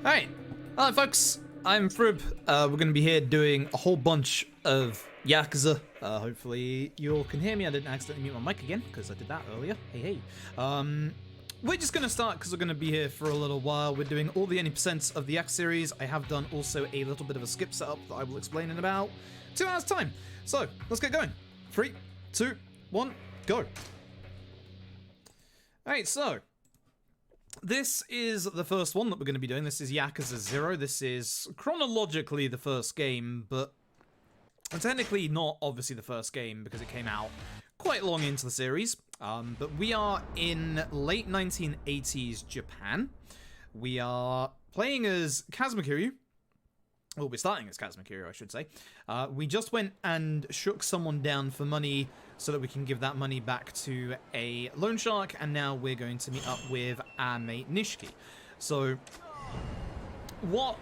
Alright, hello folks, I'm Froob. We're going to be here doing a whole bunch of Yakuza. Hopefully you all can hear me. I didn't accidentally mute my mic again, because I did that earlier. Hey. We're just going to start, because we're going to be here for a little while. We're doing all the any percents of the Yakuza series. I have done also a little bit of a skip setup that I will explain in about 2 hours time. So, let's get going. 3, 2, 1, go. Alright, so this is the first one that we're going to be doing. This is Yakuza 0. This is chronologically the first game, but technically not obviously the first game because it came out quite long into the series. But we are in late 1980s Japan. We are playing as Kazuma Kiryu. Well, we're starting as Kazuma Kiryu, I should say. We just went and shook someone down for money so that we can give that money back to a loan shark, and now we're going to meet up with our mate Nishiki. So, what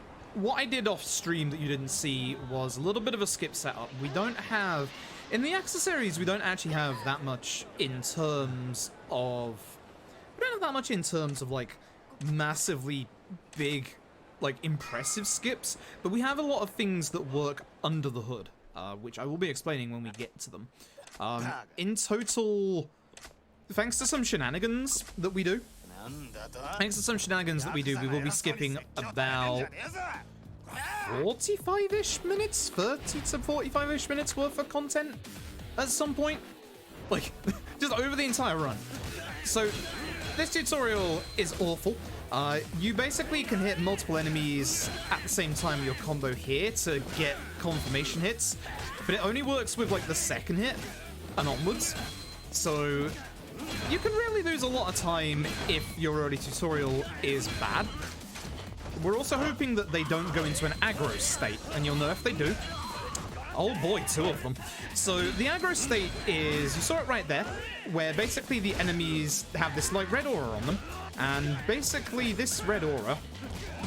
I did off stream that you didn't see was a little bit of a skip setup. We don't have, in the Yakuza series, we don't actually have that much in terms of, like, massively big, like, impressive skips, but we have a lot of things that work under the hood, which I will be explaining when we get to them. In total, thanks to some shenanigans that we do, we will be skipping about 45-ish minutes, 30 to 45-ish minutes worth of content at some point. Like, just over the entire run. So, this tutorial is awful. You basically can hit multiple enemies at the same time with your combo here to get confirmation hits, but it only works with, like, the second hit and onwards. So, you can really lose a lot of time if your early tutorial is bad. We're also hoping that they don't go into an aggro state, and you'll know if they do. Oh boy, 2 of them. So the aggro state is, you saw it right there, where basically the enemies have this like red aura on them, and basically this red aura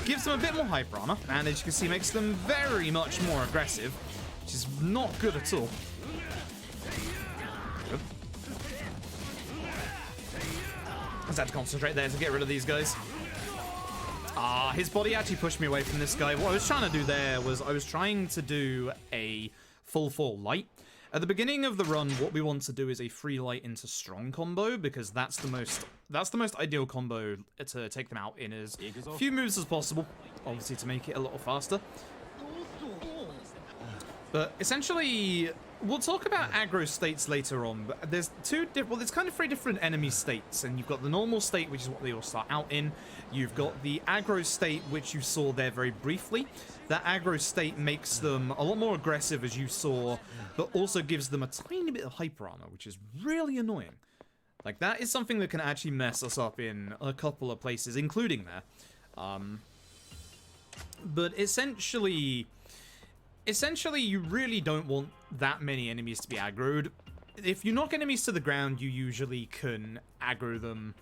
gives them a bit more hyper armor, and as you can see makes them very much more aggressive, which is not good at all. I just had to concentrate there to get rid of these guys. His body actually pushed me away from this guy. What I was trying to do there was I was trying to do a full light. At the beginning of the run, what we want to do is a free light into strong combo, because that's the most ideal combo to take them out in as few moves as possible, obviously to make it a little faster. But essentially, we'll talk about aggro states later on, but there's there's kind of 3 different enemy states, and you've got the normal state, which is what they all start out in. You've got the aggro state, which you saw there very briefly. That aggro state makes them a lot more aggressive, as you saw, but also gives them a tiny bit of hyper armor, which is really annoying. Like, that is something that can actually mess us up in a couple of places, including there. But essentially, you really don't want that many enemies to be aggroed. If you knock enemies to the ground, you usually can aggro them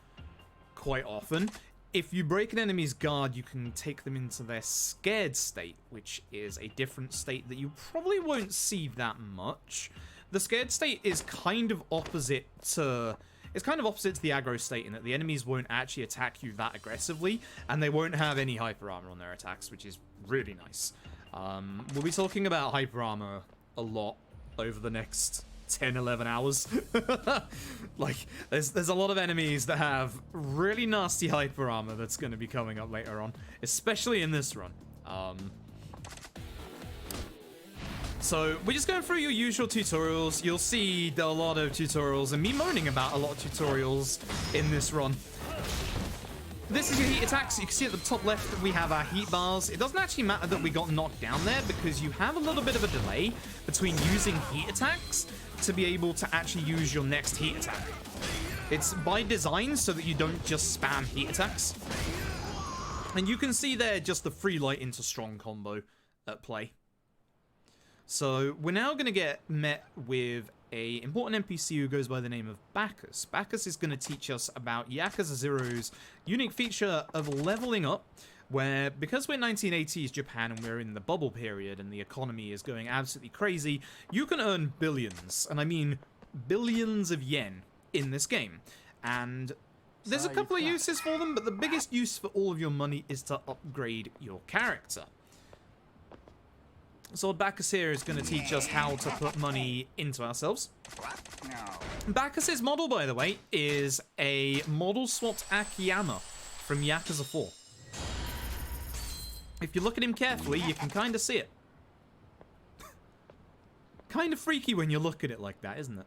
quite often. If you break an enemy's guard, you can take them into their scared state, which is a different state that you probably won't see that much. The scared state is kind of opposite to... It's kind of opposite to the aggro state in that the enemies won't actually attack you that aggressively, and they won't have any hyper armor on their attacks, which is really nice. We'll be talking about hyper armor a lot over the next 10-11 hours. Like, there's a lot of enemies that have really nasty hyper armor that's going to be coming up later on, especially in this run. So we're just going through your usual tutorials. You'll see a lot of tutorials and me moaning about a lot of tutorials in this run. This is your heat attacks. You can see at the top left that we have our heat bars. It doesn't actually matter that we got knocked down there, because you have a little bit of a delay between using heat attacks to be able to actually use your next heat attack. It's by design so that you don't just spam heat attacks. And you can see there just the free light into strong combo at play. So we're now going to get met with a important NPC who goes by the name of Bacchus. Bacchus is going to teach us about Yakuza 0's unique feature of leveling up, where because we're 1980s Japan and we're in the bubble period and the economy is going absolutely crazy, you can earn billions, and I mean billions of yen in this game. And there's a couple of uses for them, but the biggest use for all of your money is to upgrade your character. So Bacchus here is going to teach us how to put money into ourselves. Bacchus's model, by the way, is a model swapped Akiyama from Yakuza 4. If you look at him carefully, you can kind of see it. Kind of freaky when you look at it like that, isn't it?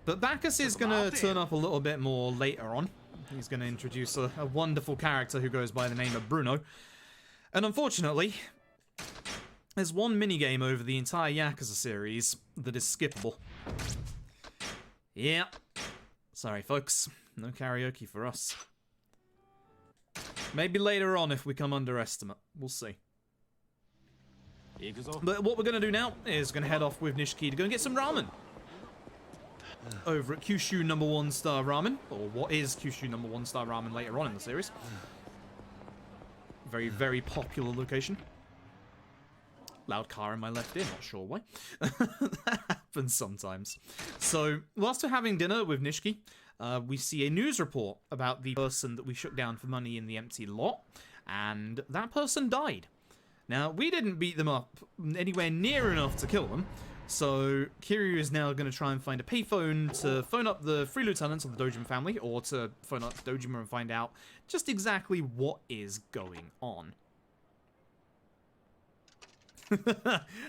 But Bacchus is going to turn up a little bit more later on. He's going to introduce a wonderful character who goes by the name of Bruno. And unfortunately, there's one minigame over the entire Yakuza series that is skippable. Yeah. Sorry, folks. No karaoke for us. Maybe later on if we come under estimate. We'll see. But what we're going to do now is going to head off with Nishiki to go and get some ramen. Over at Kyushu #1 star ramen. Or what is Kyushu #1 star ramen later on in the series. Very, very popular location. Loud car in my left ear, not sure why. That happens sometimes. So, whilst we're having dinner with Nishiki, we see a news report about the person that we shook down for money in the empty lot, and that person died. Now, we didn't beat them up anywhere near enough to kill them, so Kiryu is now going to try and find a payphone to phone up the 3 lieutenants of the Dojima family, or to phone up Dojima and find out just exactly what is going on.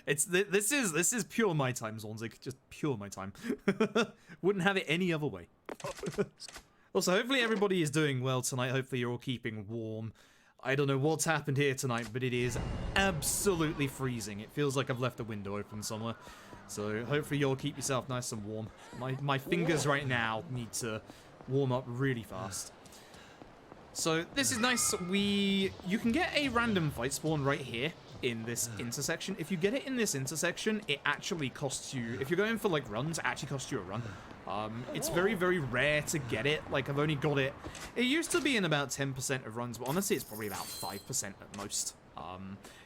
This is pure my time, Zornzig. Just pure my time. Wouldn't have it any other way. Also, hopefully everybody is doing well tonight. Hopefully you're all keeping warm. I don't know what's happened here tonight, but it is absolutely freezing. It feels like I've left a window open somewhere. So hopefully you'll keep yourself nice and warm. My fingers right now need to warm up really fast. So this is nice. You can get a random fight spawn right here in this intersection. If you get it in this intersection, it actually costs you, if you're going for like runs, it actually costs you a run. It's very, very rare to get it. Like, I've only got it, it used to be in about 10% of runs, but honestly it's probably about 5% at most.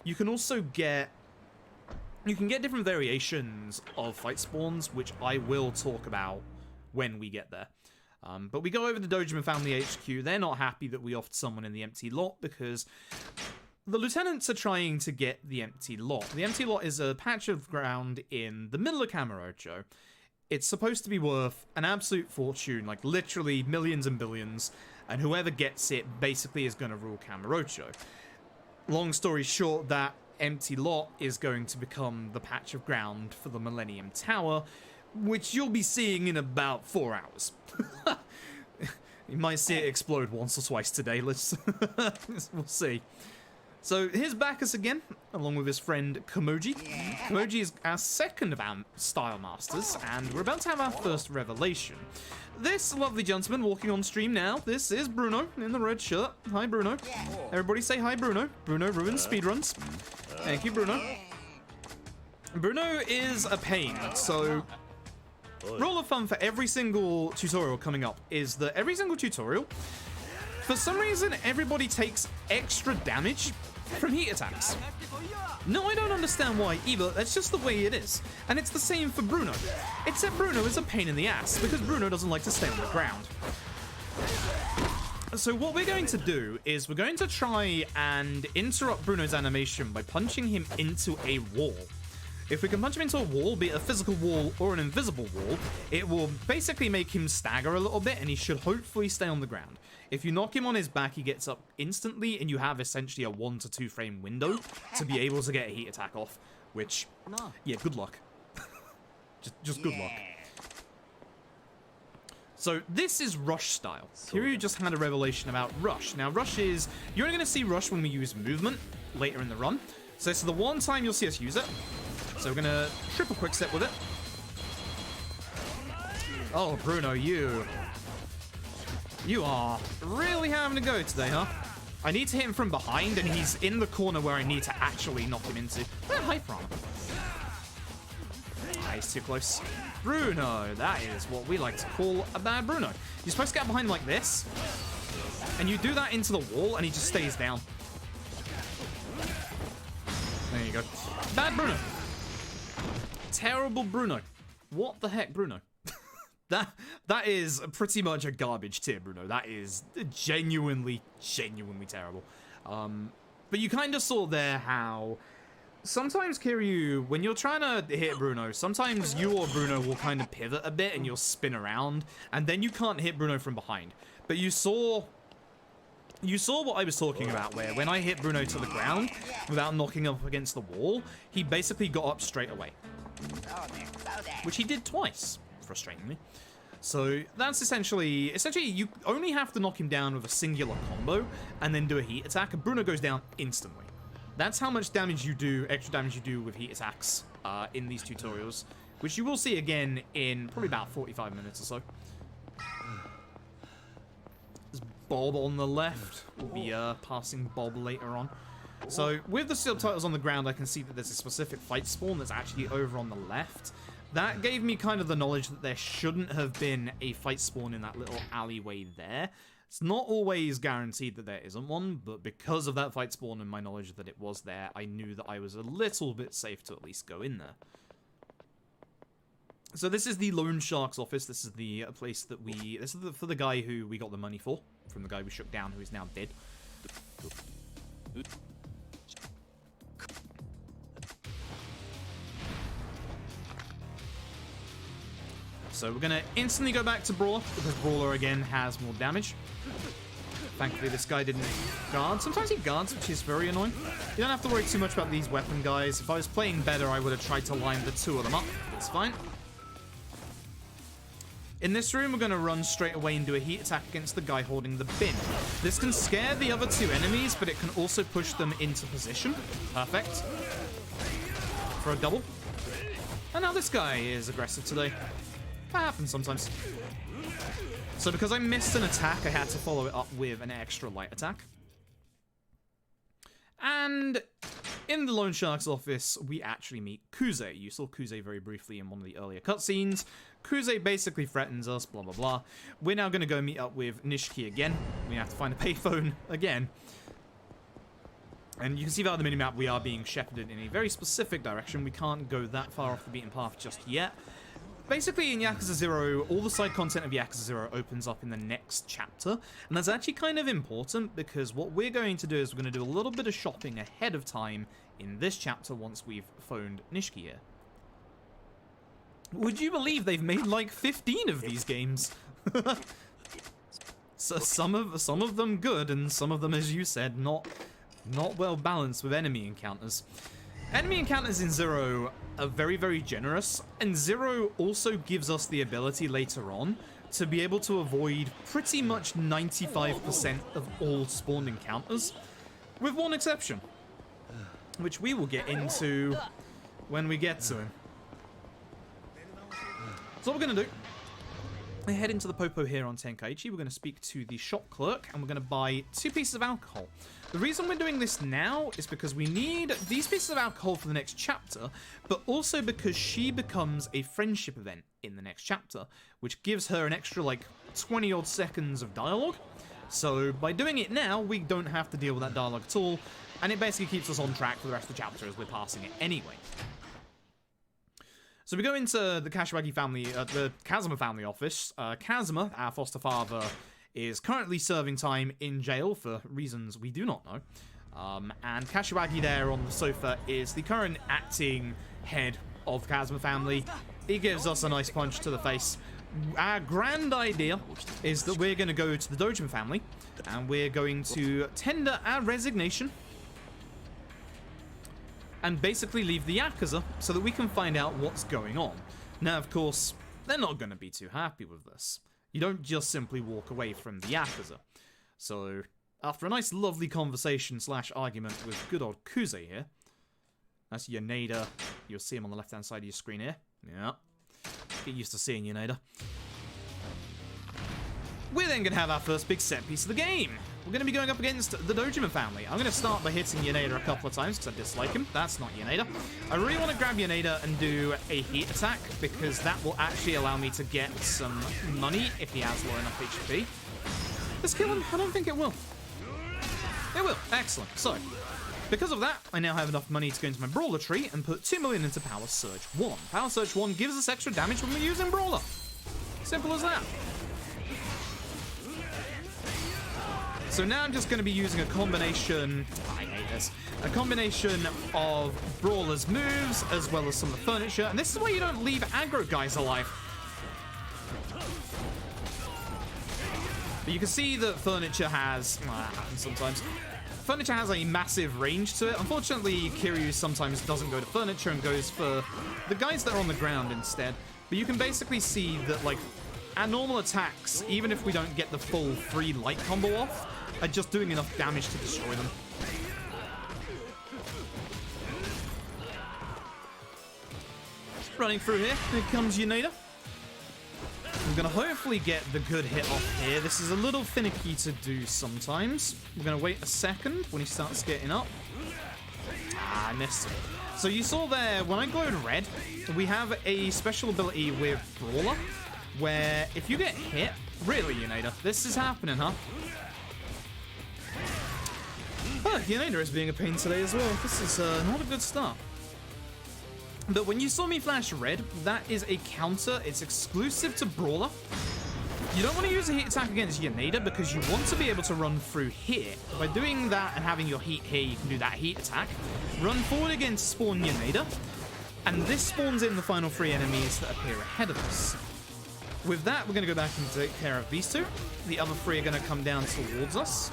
You can also get, you can get different variations of fight spawns, which I will talk about when we get there. But we go over to Dojima Family HQ. They're not happy that we offed someone in the empty lot because the lieutenants are trying to get the empty lot. The empty lot is a patch of ground in the middle of Kamurocho. It's supposed to be worth an absolute fortune, like literally millions and billions, and whoever gets it basically is going to rule Kamurocho. Long story short, that empty lot is going to become the patch of ground for the Millennium Tower, which you'll be seeing in about 4 hours. You might see it explode once or twice today. We'll see. So here's Bacchus again, along with his friend Komoji. Komoji is our second of our Style Masters, and we're about to have our first revelation. This lovely gentleman walking on stream now, this is Bruno in the red shirt. Hi, Bruno. Everybody say hi, Bruno. Bruno ruins speedruns. Thank you, Bruno. Bruno is a pain, so rule of thumb for every single tutorial coming up is that every single tutorial, for some reason, everybody takes extra damage from heat attacks. No, I don't understand why either. That's just the way it is. And it's the same for Bruno. Except Bruno is a pain in the ass because Bruno doesn't like to stay on the ground. So what we're going to do is we're going to try and interrupt Bruno's animation by punching him into a wall. If we can punch him into a wall, be it a physical wall or an invisible wall, it will basically make him stagger a little bit and he should hopefully stay on the ground. If you knock him on his back, he gets up instantly and you have essentially a 1 to 2 frame window to be able to get a heat attack off, which, yeah, good luck. just good luck. So this is Rush style. Kiryu just had a revelation about Rush. Now Rush is, you're only going to see Rush when we use movement later in the run. So it's the one time you'll see us use it. So we're going to triple quick step with it. Oh, Bruno, you are really having to go today, huh? I need to hit him from behind, and he's in the corner where I need to actually knock him into. Where am I from? Ah, he's too close. Bruno, that is what we like to call a bad Bruno. You're supposed to get behind like this, and you do that into the wall, and he just stays down. There you go. Bad Bruno. Terrible Bruno. What the heck, Bruno? That is pretty much a garbage tier, Bruno. That is genuinely terrible. But you kind of saw there how sometimes, Kiryu, when you're trying to hit Bruno, sometimes you or Bruno will kind of pivot a bit and you'll spin around, and then you can't hit Bruno from behind. But you saw what I was talking about, where when I hit Bruno to the ground without knocking up against the wall, he basically got up straight away. Which he did twice, frustratingly. So that's essentially you only have to knock him down with a singular combo and then do a heat attack, and Bruno goes down instantly. That's how much damage you do, extra damage you do with heat attacks in these tutorials, which you will see again in probably about 45 minutes or so. There's Bob on the left. We'll be passing Bob later on. So with the subtitles on the ground, I can see that there's a specific fight spawn that's actually over on the left. That gave me kind of the knowledge that there shouldn't have been a fight spawn in that little alleyway there. It's not always guaranteed that there isn't one, but because of that fight spawn and my knowledge that it was there, I knew that I was a little bit safe to at least go in there. So this is the Loan Shark's office. This is the place that this is for the guy who we got the money for, from the guy we shook down, who is now dead. So we're going to instantly go back to Brawler, because Brawler, again, has more damage. Thankfully, this guy didn't guard. Sometimes he guards, which is very annoying. You don't have to worry too much about these weapon guys. If I was playing better, I would have tried to line the two of them up. That's fine. In this room, we're going to run straight away and do a heat attack against the guy holding the bin. This can scare the other two enemies, but it can also push them into position. Perfect. For a double. And now this guy is aggressive today. That happens sometimes. So because I missed an attack, I had to follow it up with an extra light attack. And in the Loan Shark's office, we actually meet Kuze. You saw Kuze very briefly in one of the earlier cutscenes. Kuze basically threatens us, blah, blah, blah. We're now going to go meet up with Nishiki again. We have to find a payphone again. And you can see that on the minimap, we are being shepherded in a very specific direction. We can't go that far off the beaten path just yet. Basically, in Yakuza 0, all the side content of Yakuza 0 opens up in the next chapter, and that's actually kind of important, because what we're going to do is we're going to do a little bit of shopping ahead of time in this chapter once we've phoned Nishiki here. Would you believe they've made like 15 of these games? So some of them good, and some of them, as you said, not well balanced with enemy encounters. Enemy encounters in Zero are very, very generous, and Zero also gives us the ability later on to be able to avoid pretty much 95% of all spawned encounters, with one exception, which we will get into when we get to him. So what we're going to do, we head into the Popo here on Tenkaichi. We're going to speak to the shop clerk, and we're going to buy 2 pieces of alcohol. The reason we're doing this now is because we need these pieces of alcohol for the next chapter, but also because she becomes a friendship event in the next chapter, which gives her an extra, like, 20-odd seconds of dialogue. So by doing it now, we don't have to deal with that dialogue at all, and it basically keeps us on track for the rest of the chapter as we're passing it anyway. So we go into the Kashiwagi family, the Kazuma family office. Kazuma, our foster father, is currently serving time in jail for reasons we do not know. And Kashiwagi there on the sofa is the current acting head of the Kazuma family. He gives us a nice punch to the face. Our grand idea is that we're going to go to the Dojima family, and we're going to tender our resignation and basically leave the Yakuza so that we can find out what's going on. Now, of course, they're not going to be too happy with this. You don't just simply walk away from the Yakuza. So, after a nice lovely conversation / argument with good old Kuze here, that's Yaneda. You'll see him on the left-hand side of your screen here. Yeah. Get used to seeing Yaneda. We're then going to have our first big set piece of the game. We're going to be going up against the Dojima family. I'm going to start by hitting Yaneda a couple of times because I dislike him. That's not Yaneda. I really want to grab Yaneda and do a heat attack because that will actually allow me to get some money if he has low enough HP. Does kill him? I don't think it will. It will. Excellent. So, because of that, I now have enough money to go into my Brawler tree and put 2 million into Power Surge 1. Power Surge 1 gives us extra damage when we're using Brawler. Simple as that. So now I'm just going to be using a combination, I hate this, a combination of Brawler's moves as well as some of the furniture. And this is why you don't leave aggro guys alive. But you can see that furniture has, well, that happens sometimes. Furniture has a massive range to it. Unfortunately, Kiryu sometimes doesn't go to furniture and goes for the guys that are on the ground instead. But you can basically see that, like, our normal attacks, even if we don't get the full 3 light combo off, are just doing enough damage to destroy them. Running through here. Here comes Yaneda. We're going to hopefully get the good hit off here. This is a little finicky to do sometimes. We're going to wait a second when he starts getting up. Ah, I missed it. So you saw there, when I glowed red, we have a special ability with Brawler, where if you get hit... Really, Yaneda? This is happening, huh? Yaneda is being a pain today as well. This is not a good start. But when you saw me flash red, that is a counter. It's exclusive to Brawler. You don't want to use a heat attack against Yaneda because you want to be able to run through here. By doing that and having your heat here, you can do that heat attack. Run forward against spawn Yaneda. And this spawns in the final 3 enemies that appear ahead of us. With that, we're going to go back and take care of these 2. The other 3 are going to come down towards us.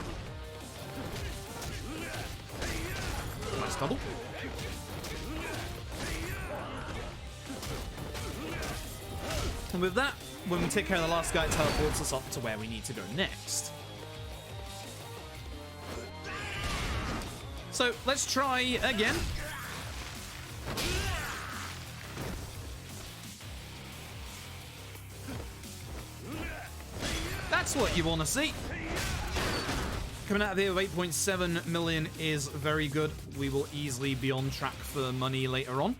Nice double. And with that, when we take care of the last guy, it teleports us up to where we need to go next. So let's try again. That's what you want to see. Coming out of here with 8.7 million is very good. We will easily be on track for money later on.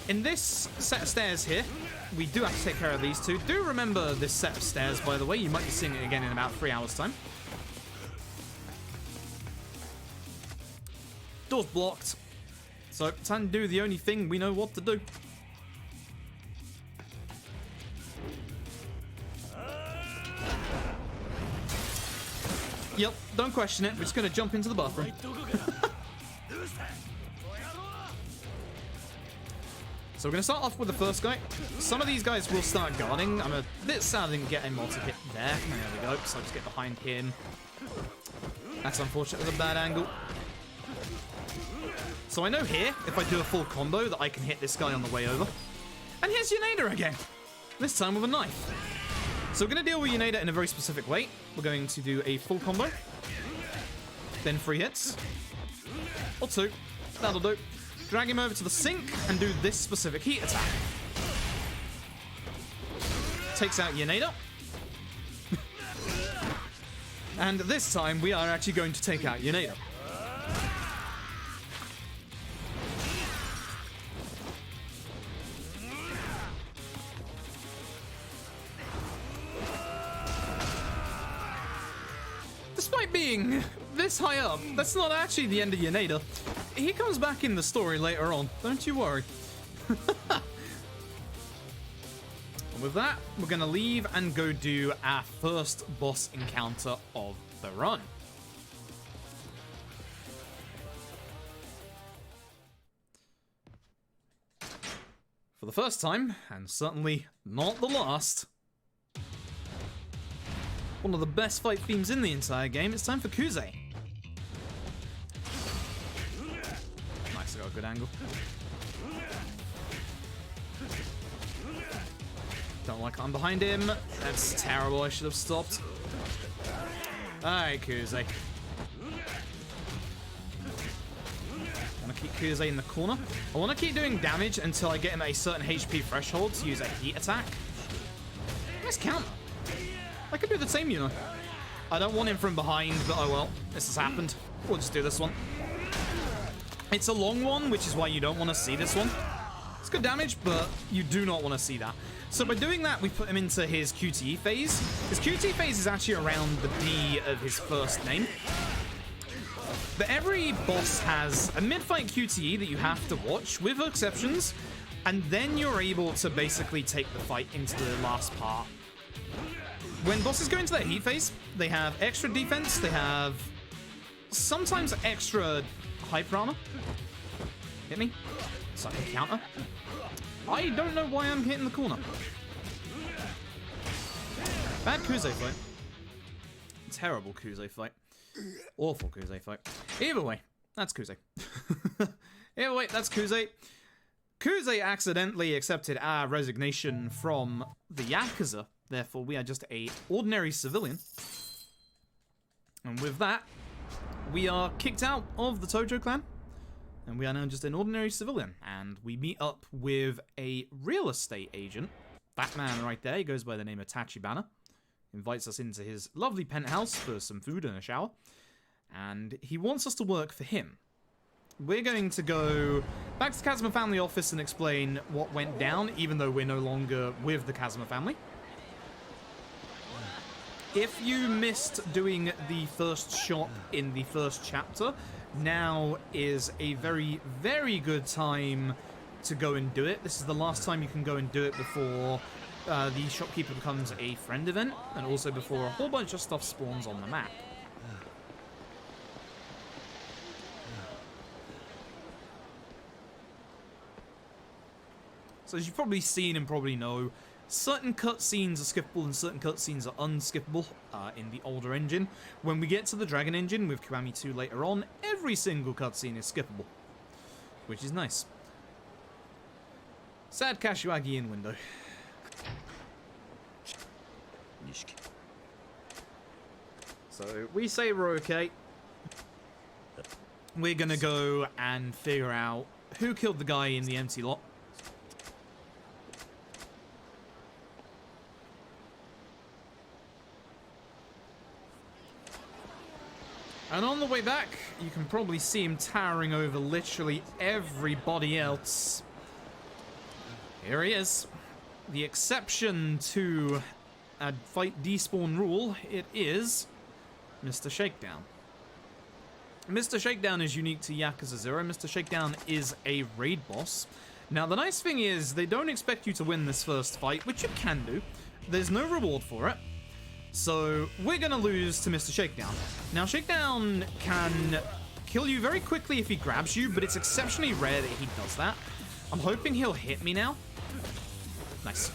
In this set of stairs here, we do have to take care of these 2. Do remember this set of stairs, by the way. You might be seeing it again in about 3 hours' time. Door's blocked. So, time to do the only thing we know what to do. Yep, don't question it. We're just going to jump into the bathroom. So we're going to start off with the first guy. Some of these guys will start guarding. I'm a bit sad I didn't get a multi-hit there. There we go. So I just get behind him. That's unfortunate with a bad angle. So I know here, if I do a full combo, that I can hit this guy on the way over. And here's Yaneda again. This time with a knife. So we're going to deal with Yaneda in a very specific way. We're going to do a full combo. Then 3 hits. Or 2. That'll do. Drag him over to the sink and do this specific heat attack. Takes out Yaneda. And this time we are actually going to take out Yaneda. Despite being this high up, that's not actually the end of Yaneda. He comes back in the story later on, don't you worry. And with that, we're going to leave and go do our first boss encounter of the run. For the first time, and certainly not the last, one of the best fight themes in the entire game, it's time for Kuze. Nice, I got a good angle. Don't like I'm behind him. That's terrible, I should have stopped. Alright, Kuze. I want to keep Kuze in the corner. I want to keep doing damage until I get him at a certain HP threshold to use a heat attack. Nice counter. I could do the same, you know. I don't want him from behind, but oh well. This has happened. We'll just do this one. It's a long one, which is why you don't want to see this one. It's good damage, but you do not want to see that. So by doing that, we put him into his QTE phase. His QTE phase is actually around the D of his first name. But every boss has a mid-fight QTE that you have to watch, with exceptions. And then you're able to basically take the fight into the last part. When bosses go into their heat phase, they have extra defense, they have sometimes extra hyper armor. Hit me. So I can counter. I don't know why I'm hitting the corner. Bad Kuze fight. Terrible Kuze fight. Awful Kuze fight. Either way, that's Kuze. Either way, that's Kuze. Kuze accidentally accepted our resignation from the Yakuza. Therefore, we are just a ordinary civilian. And with that, we are kicked out of the Tojo clan. And we are now just an ordinary civilian. And we meet up with a real estate agent. That man right there, he goes by the name of Tachibana. Invites us into his lovely penthouse for some food and a shower. And he wants us to work for him. We're going to go back to the Kazuma family office and explain what went down, even though we're no longer with the Kazuma family. If you missed doing the first shop in the first chapter, now is a very, very good time to go and do it. This is the last time you can go and do it before the shopkeeper becomes a friend event, and also before a whole bunch of stuff spawns on the map. So as you've probably seen and probably know, certain cutscenes are skippable and certain cutscenes are unskippable in the older engine. When we get to the Dragon engine with Kiwami 2 later on, every single cutscene is skippable, which is nice. Sad Kashiwagi in window. Nishiki. So we say we're okay. We're gonna go and figure out who killed the guy in the empty lot. And on the way back, you can probably see him towering over literally everybody else. Here he is. The exception to a fight despawn rule, it is Mr. Shakedown. Mr. Shakedown is unique to Yakuza 0. Mr. Shakedown is a raid boss. Now, the nice thing is, they don't expect you to win this first fight, which you can do. There's no reward for it. So, we're gonna lose to Mr. Shakedown. Now, Shakedown can kill you very quickly if he grabs you, but it's exceptionally rare that he does that. I'm hoping he'll hit me now. Nice.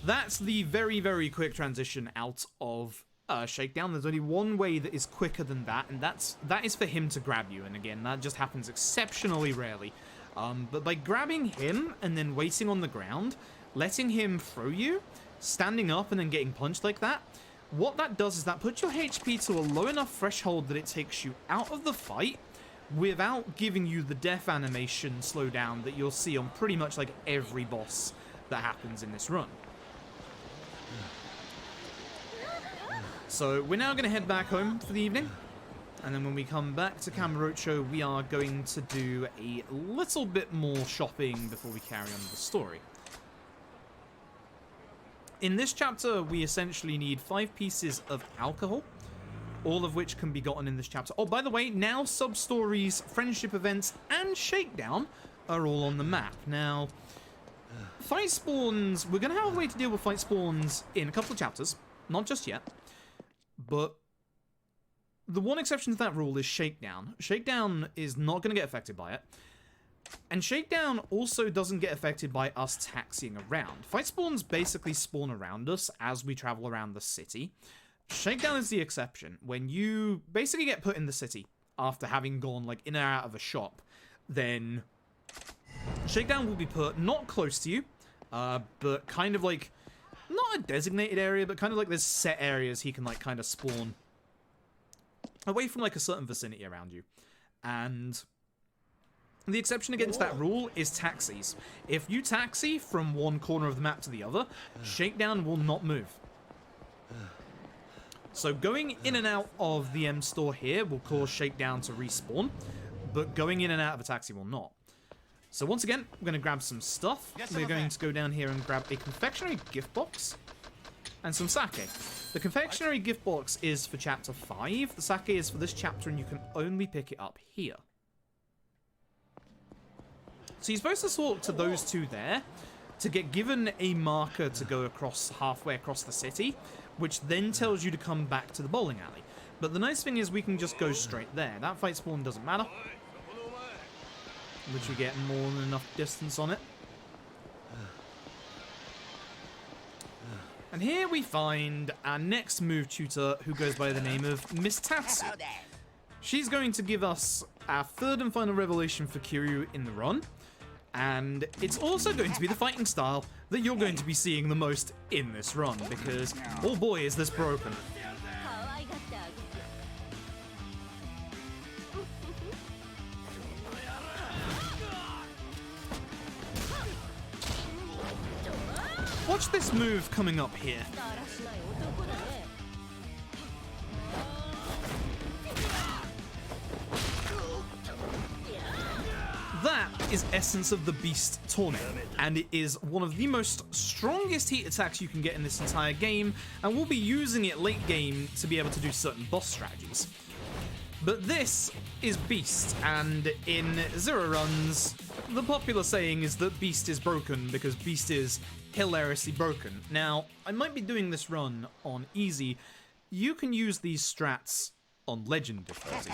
That's the very, very quick transition out of Shakedown. There's only one way that is quicker than that, and that is for him to grab you. And again, that just happens exceptionally rarely. But by grabbing him and then waiting on the ground, letting him throw you, standing up and then getting punched like that, what that does is that puts your HP to a low enough threshold that it takes you out of the fight without giving you the death animation slowdown that you'll see on pretty much like every boss that happens in this run. So we're now going to head back home for the evening, and then when we come back to Cabaret, we are going to do a little bit more shopping before we carry on with the story. In this chapter, we essentially need 5 pieces of alcohol, all of which can be gotten in this chapter. Oh, by the way, now sub-stories, friendship events, and Shakedown are all on the map. Now, fight spawns, we're going to have a way to deal with fight spawns in a couple of chapters, not just yet, but the one exception to that rule is Shakedown. Shakedown is not going to get affected by it. And Shakedown also doesn't get affected by us taxiing around. Fight spawns basically spawn around us as we travel around the city. Shakedown is the exception. When you basically get put in the city after having gone like in or out of a shop, then Shakedown will be put not close to you, but kind of like, not a designated area, but kind of like there's set areas he can like kind of spawn away from like a certain vicinity around you. And the exception against that rule is taxis. If you taxi from one corner of the map to the other, Shakedown will not move. So going in and out of the M store here will cause Shakedown to respawn, but going in and out of a taxi will not. So once again, we're going to grab some stuff. We're going to go down here and grab a confectionery gift box and some sake. The confectionery gift box is for chapter 5. The sake is for this chapter, and you can only pick it up here. So you're supposed to swap to those two there to get given a marker to go across halfway across the city, which then tells you to come back to the bowling alley. But the nice thing is we can just go straight there. That fight spawn doesn't matter. Literally get more than enough distance on it. And here we find our next move tutor, who goes by the name of Miss Tatsu. She's going to give us our third and final revelation for Kiryu in the run. And it's also going to be the fighting style that you're going to be seeing the most in this run, because, oh boy, is this broken. Watch this move coming up here. That is Essence of the Beast Tornado, and it is one of the most strongest heat attacks you can get in this entire game, and we'll be using it late game to be able to do certain boss strategies. But this is Beast, and in Zero runs, the popular saying is that Beast is broken because Beast is hilariously broken. Now, I might be doing this run on easy. You can use these strats on legend difficulty.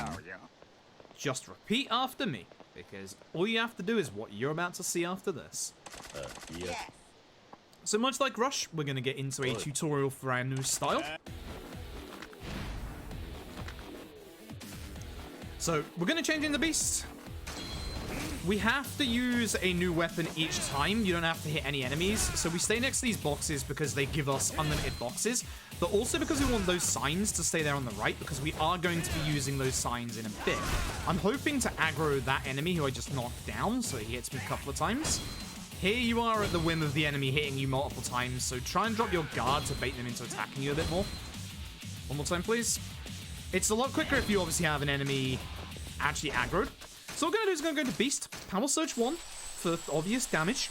Just repeat after me, because all you have to do is what you're about to see after this. Yeah. So much like Rush, we're going to get into a tutorial for our new style. So, we're going to change into Beast. We have to use a new weapon each time. You don't have to hit any enemies. So we stay next to these boxes because they give us unlimited boxes, but also because we want those signs to stay there on the right, because we are going to be using those signs in a bit. I'm hoping to aggro that enemy who I just knocked down, so he hits me a couple of times. Here you are at the whim of the enemy hitting you multiple times, so try and drop your guard to bait them into attacking you a bit more. One more time, please. It's a lot quicker if you obviously have an enemy actually aggroed. So what we're going to do is going to go to Beast, Power Surge 1 for obvious damage.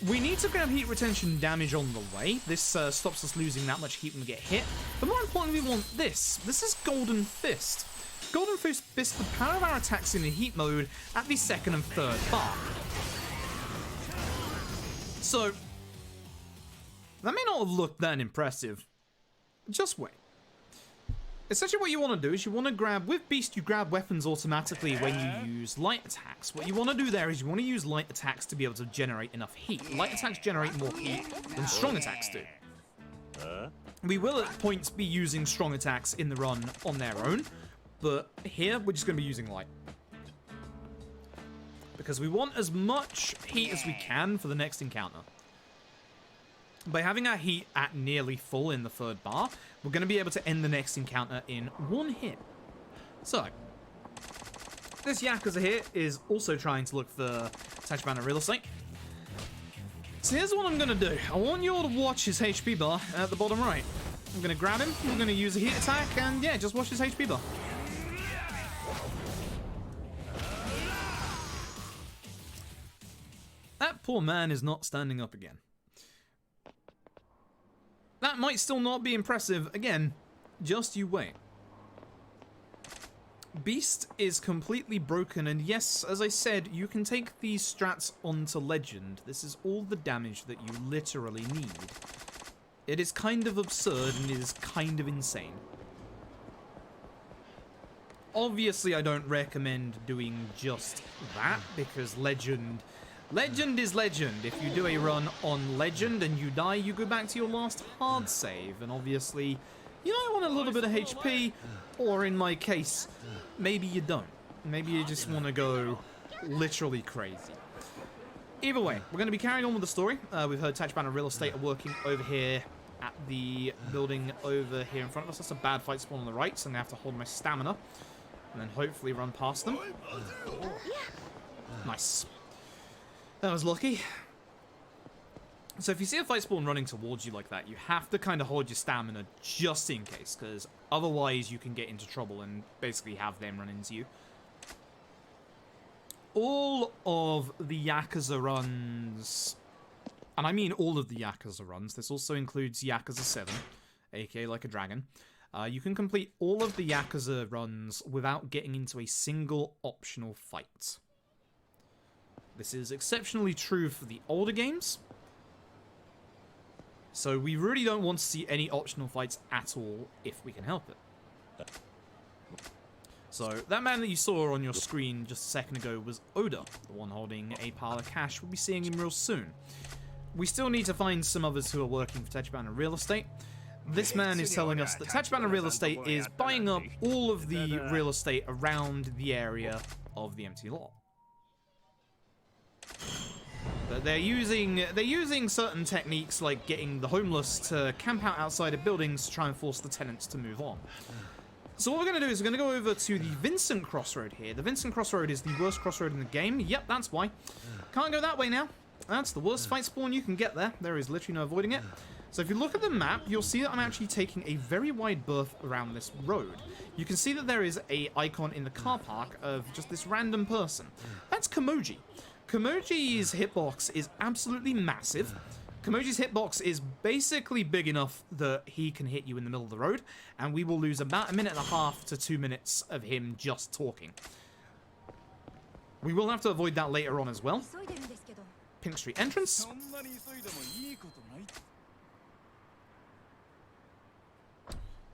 We need to grab heat retention damage on the way. This stops us losing that much heat when we get hit. But more importantly, we want this. This is Golden Fist. Golden Fist, the power of our attacks in the heat mode at the second and third bar. So, that may not have looked that impressive. Just wait. Essentially what you want to do is you want to grab, with Beast you grab weapons automatically when you use light attacks. What you want to do there is you want to use light attacks to be able to generate enough heat. Light attacks generate more heat than strong attacks do. We will at points be using strong attacks in the run on their own, but here we're just going to be using light. Because we want as much heat as we can for the next encounter. By having our heat at nearly full in the third bar, we're going to be able to end the next encounter in one hit. So, this Yakuza here is also trying to look for Tachibana real estate. So here's what I'm going to do. I want you all to watch his HP bar at the bottom right. I'm going to grab him, we're going to use a heat attack, and yeah, just watch his HP bar. That poor man is not standing up again. That might still not be impressive. Again, just you wait. Beast is completely broken, and yes, as I said, you can take these strats onto Legend. This is all the damage that you literally need. It is kind of absurd, and it is kind of insane. Obviously, I don't recommend doing just that, because Legend is Legend. If you do a run on Legend and you die, you go back to your last hard save. And obviously, you might want a little bit of HP, or in my case, maybe you don't. Maybe you just want to go literally crazy. Either way, we're going to be carrying on with the story. We've heard Tachibana Real Estate are working over here at the building over here in front of us. That's a bad fight spawn on the right, so I'm going to have to hold my stamina and then hopefully run past them. Nice. That was lucky. So if you see a fight spawn running towards you like that, you have to kind of hold your stamina just in case, because otherwise you can get into trouble and basically have them run into you. All of the Yakuza runs, and I mean all of the Yakuza runs, this also includes Yakuza 7, aka Like a Dragon. You can complete all of the Yakuza runs without getting into a single optional fight. This is exceptionally true for the older games. So we really don't want to see any optional fights at all if we can help it. So that man that you saw on your screen just a second ago was Oda, the one holding a pile of cash. We'll be seeing him real soon. We still need to find some others who are working for Tachibana Real Estate. This man is telling us that Tachibana Real Estate is buying up all of the real estate around the area of the empty lot. But they're using certain techniques like getting the homeless to camp out outside of buildings to try and force the tenants to move on. So what we're going to do is we're going to go over to the Vincent Crossroad here. The Vincent Crossroad is the worst crossroad in the game. Yep, that's why. Can't go that way now. That's the worst fight spawn you can get there. There is literally no avoiding it. So if you look at the map, you'll see that I'm actually taking a very wide berth around this road. You can see that there is an icon in the car park of just this random person. That's Komoji. Komoji's hitbox is absolutely massive. Komoji's hitbox is basically big enough that he can hit you in the middle of the road, and we will lose about 1.5 to 2 minutes of him just talking. We will have to avoid that later on as well. Pink Street entrance.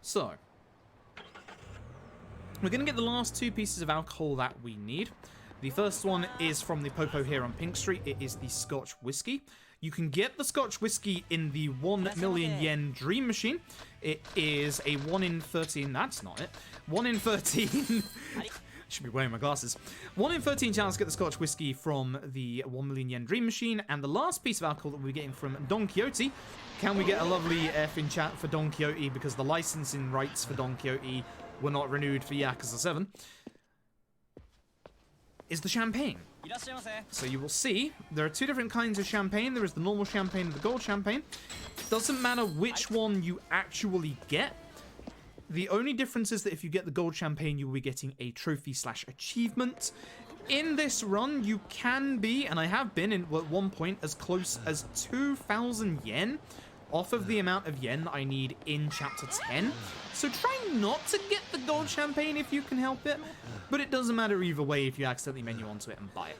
So, we're going to get the last 2 pieces of alcohol that we need. The first one is from the Popo here on Pink Street. It is the Scotch Whiskey. You can get the Scotch Whiskey in the 1 million yen Dream Machine. It is a 1 in 13... That's not it. 1 in 13... Should be wearing my glasses. 1 in 13 chance to get the Scotch Whiskey from the 1 million yen Dream Machine. And the last piece of alcohol that we're getting from Don Quixote. Can we get a lovely F in chat for Don Quixote? Because the licensing rights for Don Quixote were not renewed for Yakuza 7. Is the champagne. So you will see there are 2 different kinds of champagne. There is the normal champagne and the gold champagne. Doesn't matter which one you actually get. The only difference is that if you get the gold champagne, you will be getting a trophy/achievement. In this run, you can be, and I have been at one point, as close as 2,000 yen off of the amount of yen that I need in Chapter 10. So try not to get the gold champagne if you can help it, but it doesn't matter either way if you accidentally menu onto it and buy it.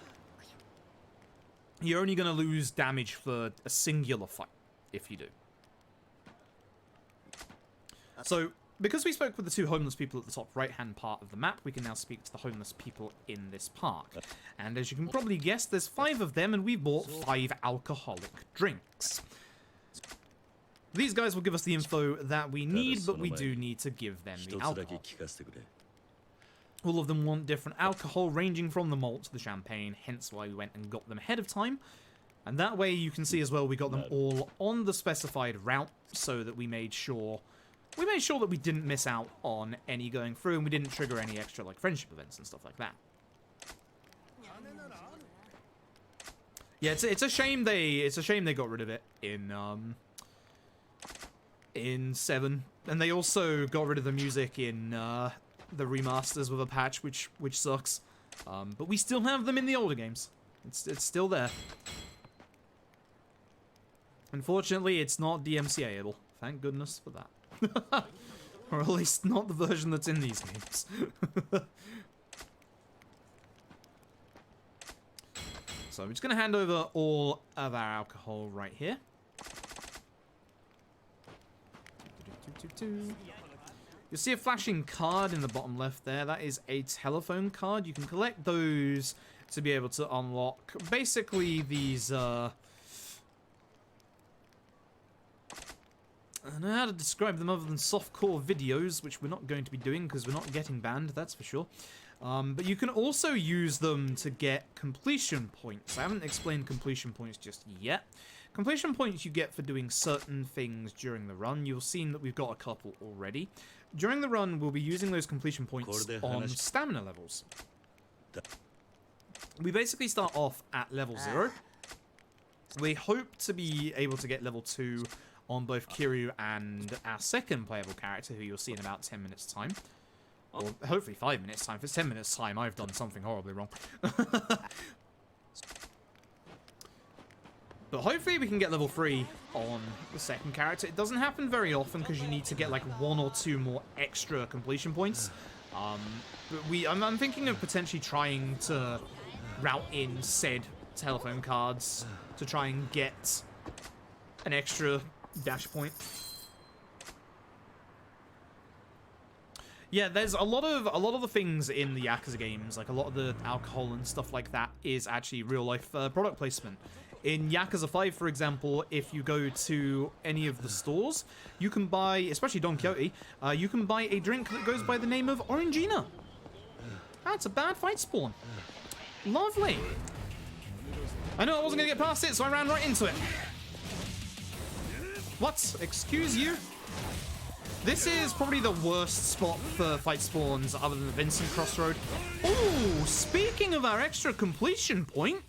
You're only going to lose damage for a singular fight if you do. So, because we spoke with the 2 homeless people at the top right-hand part of the map, we can now speak to the homeless people in this park. And as you can probably guess, there's 5 of them, and we bought 5 alcoholic drinks. These guys will give us the info that we need, but we do need to give them the alcohol. All of them want different alcohol, ranging from the malt to the champagne, hence why we went and got them ahead of time. And that way you can see as well we got them all on the specified route, so that we made sure that we didn't miss out on any going through, and we didn't trigger any extra like friendship events and stuff like that. Yeah, it's a shame they got rid of it in 7, and they also got rid of the music in the remasters with a patch, which sucks. But we still have them in the older games. It's still there. Unfortunately, it's not DMCA-able. Thank goodness for that. Or at least not the version that's in these games. So I'm just going to hand over all of our alcohol right here. You'll see a flashing card in the bottom left there. That is a telephone card. You can collect those to be able to unlock basically these I don't know how to describe them other than softcore videos, which we're not going to be doing because we're not getting banned, that's for sure. But you can also use them to get completion points. I haven't explained completion points just yet. Completion points you get for doing certain things during the run. You've seen that we've got a couple already. During the run, we'll be using those completion points on stamina levels. We basically start off at level 0. We hope to be able to get level 2 on both Kiryu and our second playable character, who you'll see in about 10 minutes' time. Or hopefully 5 minutes' time. If it's 10 minutes' time, I've done something horribly wrong. But hopefully we can get level 3 on the second character. It doesn't happen very often because you need to get like 1 or 2 more extra completion points. But I'm thinking of potentially trying to route in said telephone cards to try and get an extra dash point. Yeah, there's a lot of the things in the Yakuza games, like a lot of the alcohol and stuff like that, is actually real life product placement. In Yakuza 5, for example, if you go to any of the stores, you can buy, especially Don Quixote, you can buy a drink that goes by the name of Orangina. That's a bad fight spawn. Lovely. I know I wasn't going to get past it, so I ran right into it. What? Excuse you? This is probably the worst spot for fight spawns other than the Vincent Crossroad. Ooh, speaking of our extra completion point,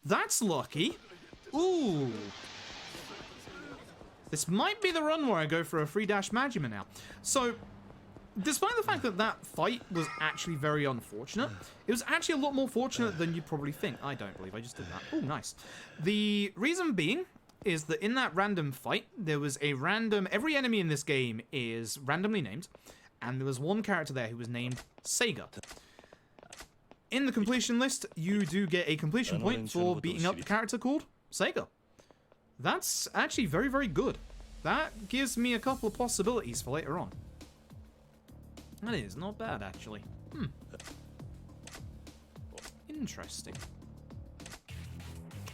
that's lucky. Ooh. This might be the run where I go for a free dash Majima now. So, despite the fact that that fight was actually very unfortunate, it was actually a lot more fortunate than you'd probably think. I don't believe I just did that. Oh, nice. The reason being is that in that random fight, there was a random... Every enemy in this game is randomly named, and there was one character there who was named Sega. In the completion list, you do get a completion point for beating up the character called Sega. That's actually very, very good. That gives me a couple of possibilities for later on. That is not bad, actually. Interesting.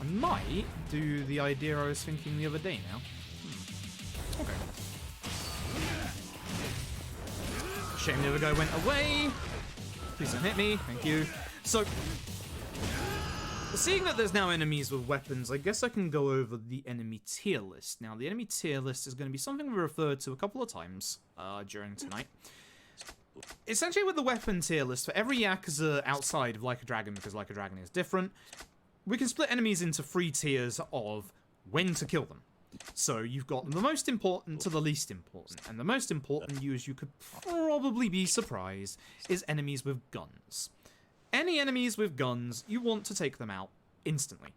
I might do the idea I was thinking the other day now. Okay. Shame the other guy went away. Please don't hit me. Thank you. So, seeing that there's now enemies with weapons, I guess I can go over the enemy tier list. Now, the enemy tier list is going to be something we referred to a couple of times during tonight. Essentially, with the weapon tier list, for every Yakuza outside of Like a Dragon, because Like a Dragon is different, we can split enemies into 3 tiers of when to kill them. So you've got the most important to the least important, and the most important, as you could probably be surprised, is enemies with guns. Any enemies with guns, you want to take them out instantly.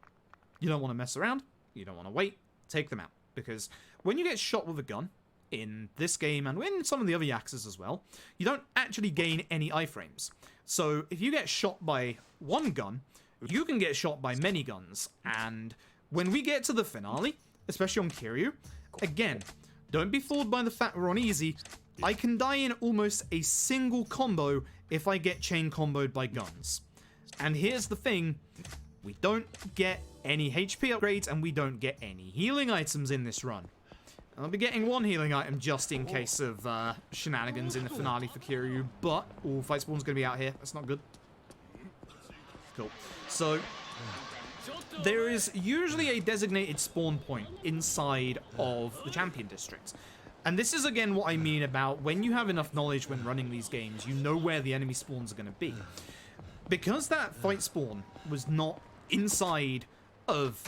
You don't want to mess around, you don't want to wait, take them out. Because when you get shot with a gun, in this game and in some of the other Yakuzas as well, you don't actually gain any iframes. So if you get shot by one gun, you can get shot by many guns, and when we get to the finale, especially on Kiryu, again, don't be fooled by the fact we're on easy. I can die in almost a single combo if I get chain comboed by guns. And here's the thing, we don't get any HP upgrades and we don't get any healing items in this run. I'll be getting one healing item just in case of shenanigans in the finale for Kiryu, but all fight spawn's going to be out here. That's not good. Cool. So, there is usually a designated spawn point inside of the Champion District. And this is again what I mean about when you have enough knowledge when running these games, you know where the enemy spawns are going to be. Because that fight spawn was not inside of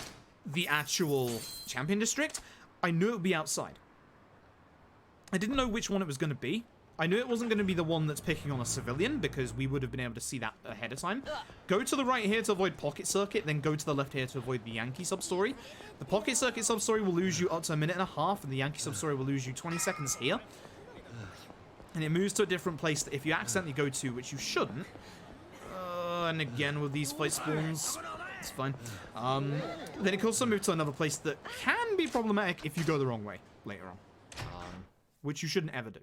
the actual Champion District, I knew it would be outside. I didn't know which one it was going to be. I knew it wasn't going to be the one that's picking on a civilian, because we would have been able to see that ahead of time. Go to the right here to avoid Pocket Circuit, then go to the left here to avoid the Yankee sub-story. The Pocket Circuit sub-story will lose you up to 1.5 minutes, and the Yankee sub-story will lose you 20 seconds here. And it moves to a different place that if you accidentally go to, which you shouldn't, and again with these fight spawns, it's fine. Then it can also move to another place that can be problematic if you go the wrong way later on, which you shouldn't ever do.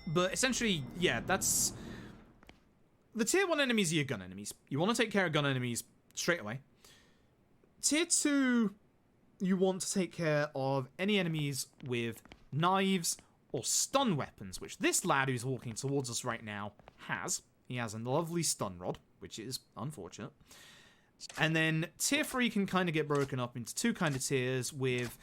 But essentially, yeah, that's... The tier 1 enemies are your gun enemies. You want to take care of gun enemies straight away. Tier 2, you want to take care of any enemies with knives or stun weapons, which this lad who's walking towards us right now has. He has a lovely stun rod, which is unfortunate. And then tier 3 can kind of get broken up into 2 kind of tiers, with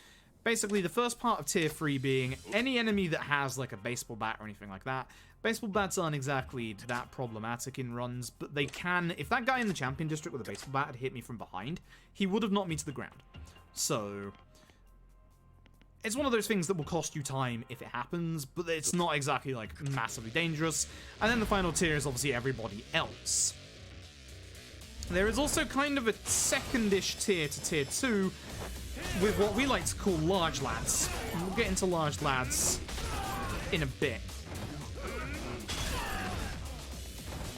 basically the first part of tier 3 being any enemy that has like a baseball bat or anything like that. Baseball bats aren't exactly that problematic in runs, but they can... If that guy in the Champion District with a baseball bat had hit me from behind, he would have knocked me to the ground. So it's one of those things that will cost you time if it happens, but it's not exactly like massively dangerous. And then the final tier is obviously everybody else. There is also kind of a second-ish tier to tier 2 with what we like to call large lads. And we'll get into large lads in a bit.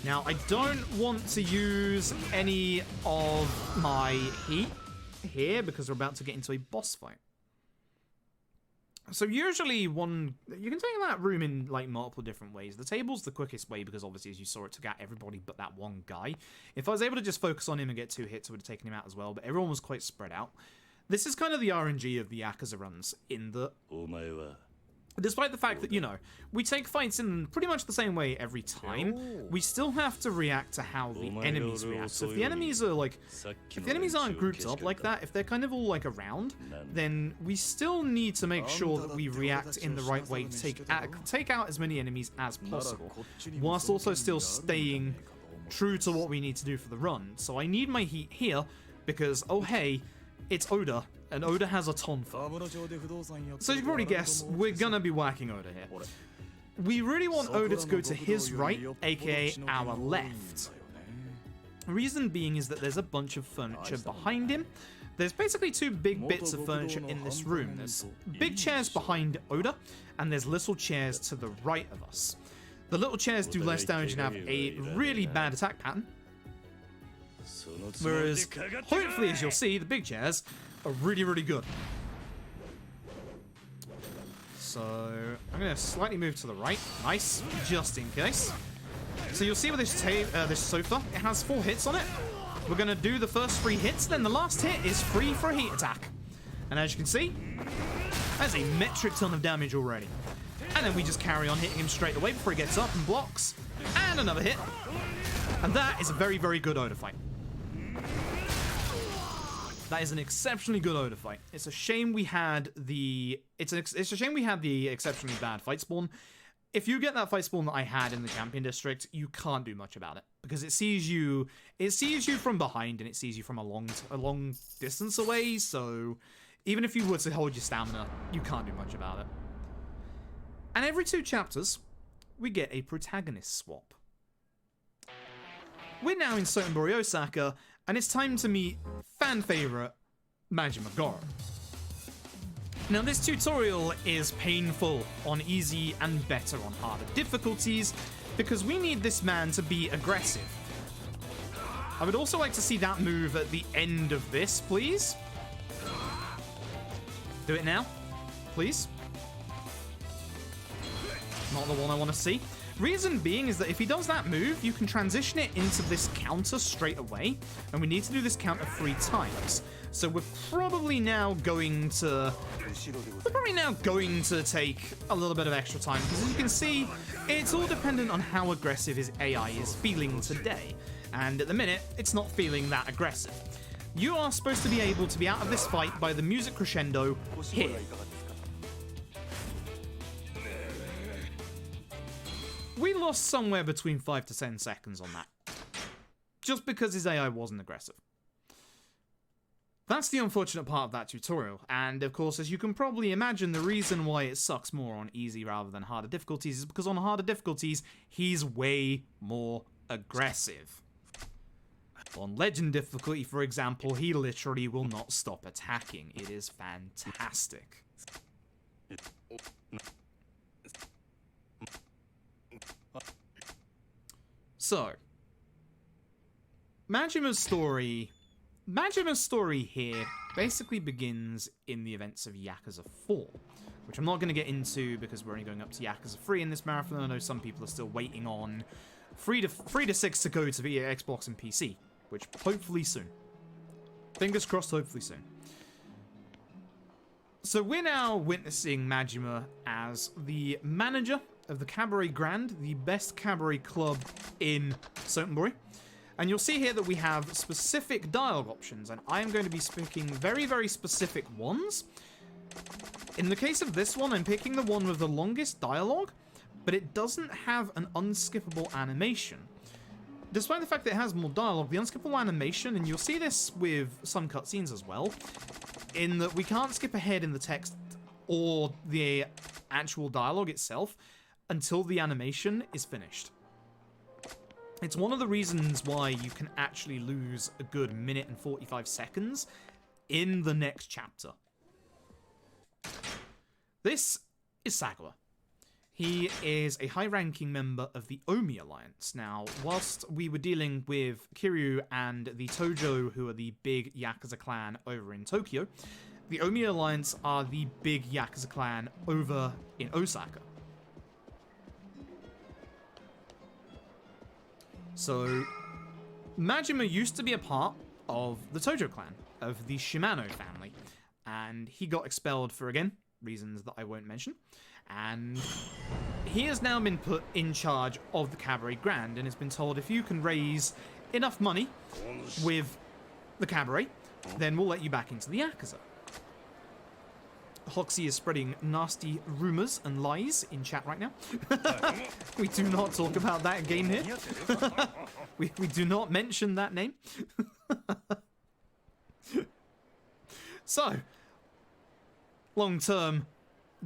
Now, I don't want to use any of my heat here because we're about to get into a boss fight. So usually you can take that room in like multiple different ways. The table's the quickest way because obviously, as you saw, it took out everybody but that one guy. If I was able to just focus on him and get 2 hits, I would have taken him out as well, but everyone was quite spread out. This is kind of the RNG of the Yakuza runs in the... Despite the fact that, you know, we take fights in pretty much the same way every time, we still have to react to how the enemies react. So if the enemies are like, if the enemies aren't grouped up like that, if they're kind of all like around, then we still need to make sure that we react in the right way to take out as many enemies as possible, whilst also still staying true to what we need to do for the run. So I need my heat here because, oh hey, it's Oda, and Oda has a Thon. So you can probably guess, we're gonna be whacking Oda here. We really want Oda to go to his right, aka our left. Reason being is that there's a bunch of furniture behind him. There's basically 2 big bits of furniture in this room. There's big chairs behind Oda, and there's little chairs to the right of us. The little chairs do less damage and have a really bad attack pattern. Whereas, hopefully, as you'll see, the big chairs are really, really good. So, I'm going to slightly move to the right. Nice, just in case. So you'll see with this sofa, it has 4 hits on it. We're going to do the first 3 hits, then the last hit is free for a heat attack. And as you can see, that's a metric ton of damage already. And then we just carry on hitting him straight away before he gets up and blocks. And another hit. And that is a very, very good Oda fight. That is an exceptionally good Oda fight. It's a shame we had the exceptionally bad fight spawn. If you get that fight spawn that I had in the Champion District, you can't do much about it because it sees you from behind and it sees you from a long distance away. So even if you were to hold your stamina, you can't do much about it. And every 2 chapters, we get a protagonist swap. We're now in Sotenbori, Osaka, and it's time to meet fan favorite Majima Goro. Now this tutorial is painful on easy and better on harder difficulties because we need this man to be aggressive. I would also like to see that move at the end of this, please. Do it now, please. Not the one I want to see. Reason being is that if he does that move, you can transition it into this counter straight away, and we need to do this counter 3 times. So we're probably now going to take a little bit of extra time, because as you can see, it's all dependent on how aggressive his AI is feeling today. And at the minute, it's not feeling that aggressive. You are supposed to be able to be out of this fight by the music crescendo here. We lost somewhere between 5 to 10 seconds on that. Just because his AI wasn't aggressive. That's the unfortunate part of that tutorial, and of course, as you can probably imagine, the reason why it sucks more on easy rather than harder difficulties is because on harder difficulties, he's way more aggressive. On legend difficulty, for example, he literally will not stop attacking. It is fantastic. So, Majima's story here basically begins in the events of Yakuza 4, which I'm not going to get into because we're only going up to Yakuza 3 in this marathon. I know some people are still waiting on 3 to 6 to go to the Xbox and PC, which hopefully soon. Fingers crossed, hopefully soon. So we're now witnessing Majima as the manager of the Cabaret Grand, the best cabaret club in Sotenbori. And you'll see here that we have specific dialogue options, and I am going to be picking very, very specific ones. In the case of this one, I'm picking the one with the longest dialogue, but it doesn't have an unskippable animation. Despite the fact that it has more dialogue, the unskippable animation, and you'll see this with some cutscenes as well, in that we can't skip ahead in the text or the actual dialogue itself until the animation is finished. It's one of the reasons why you can actually lose a good minute and 45 seconds in the next chapter. This is Sagawa. He is a high-ranking member of the Omi Alliance. Now, whilst we were dealing with Kiryu and the Tojo, who are the big Yakuza clan over in Tokyo, the Omi Alliance are the big Yakuza clan over in Osaka. So, Majima used to be a part of the Tojo clan, of the Shimano family, and he got expelled for, again, reasons that I won't mention, and he has now been put in charge of the Cabaret Grand and has been told if you can raise enough money with the Cabaret, then we'll let you back into the Yakuza. Hoxie is spreading nasty rumors and lies in chat right now. We do not talk about that game here. we do not mention that name. So, long-term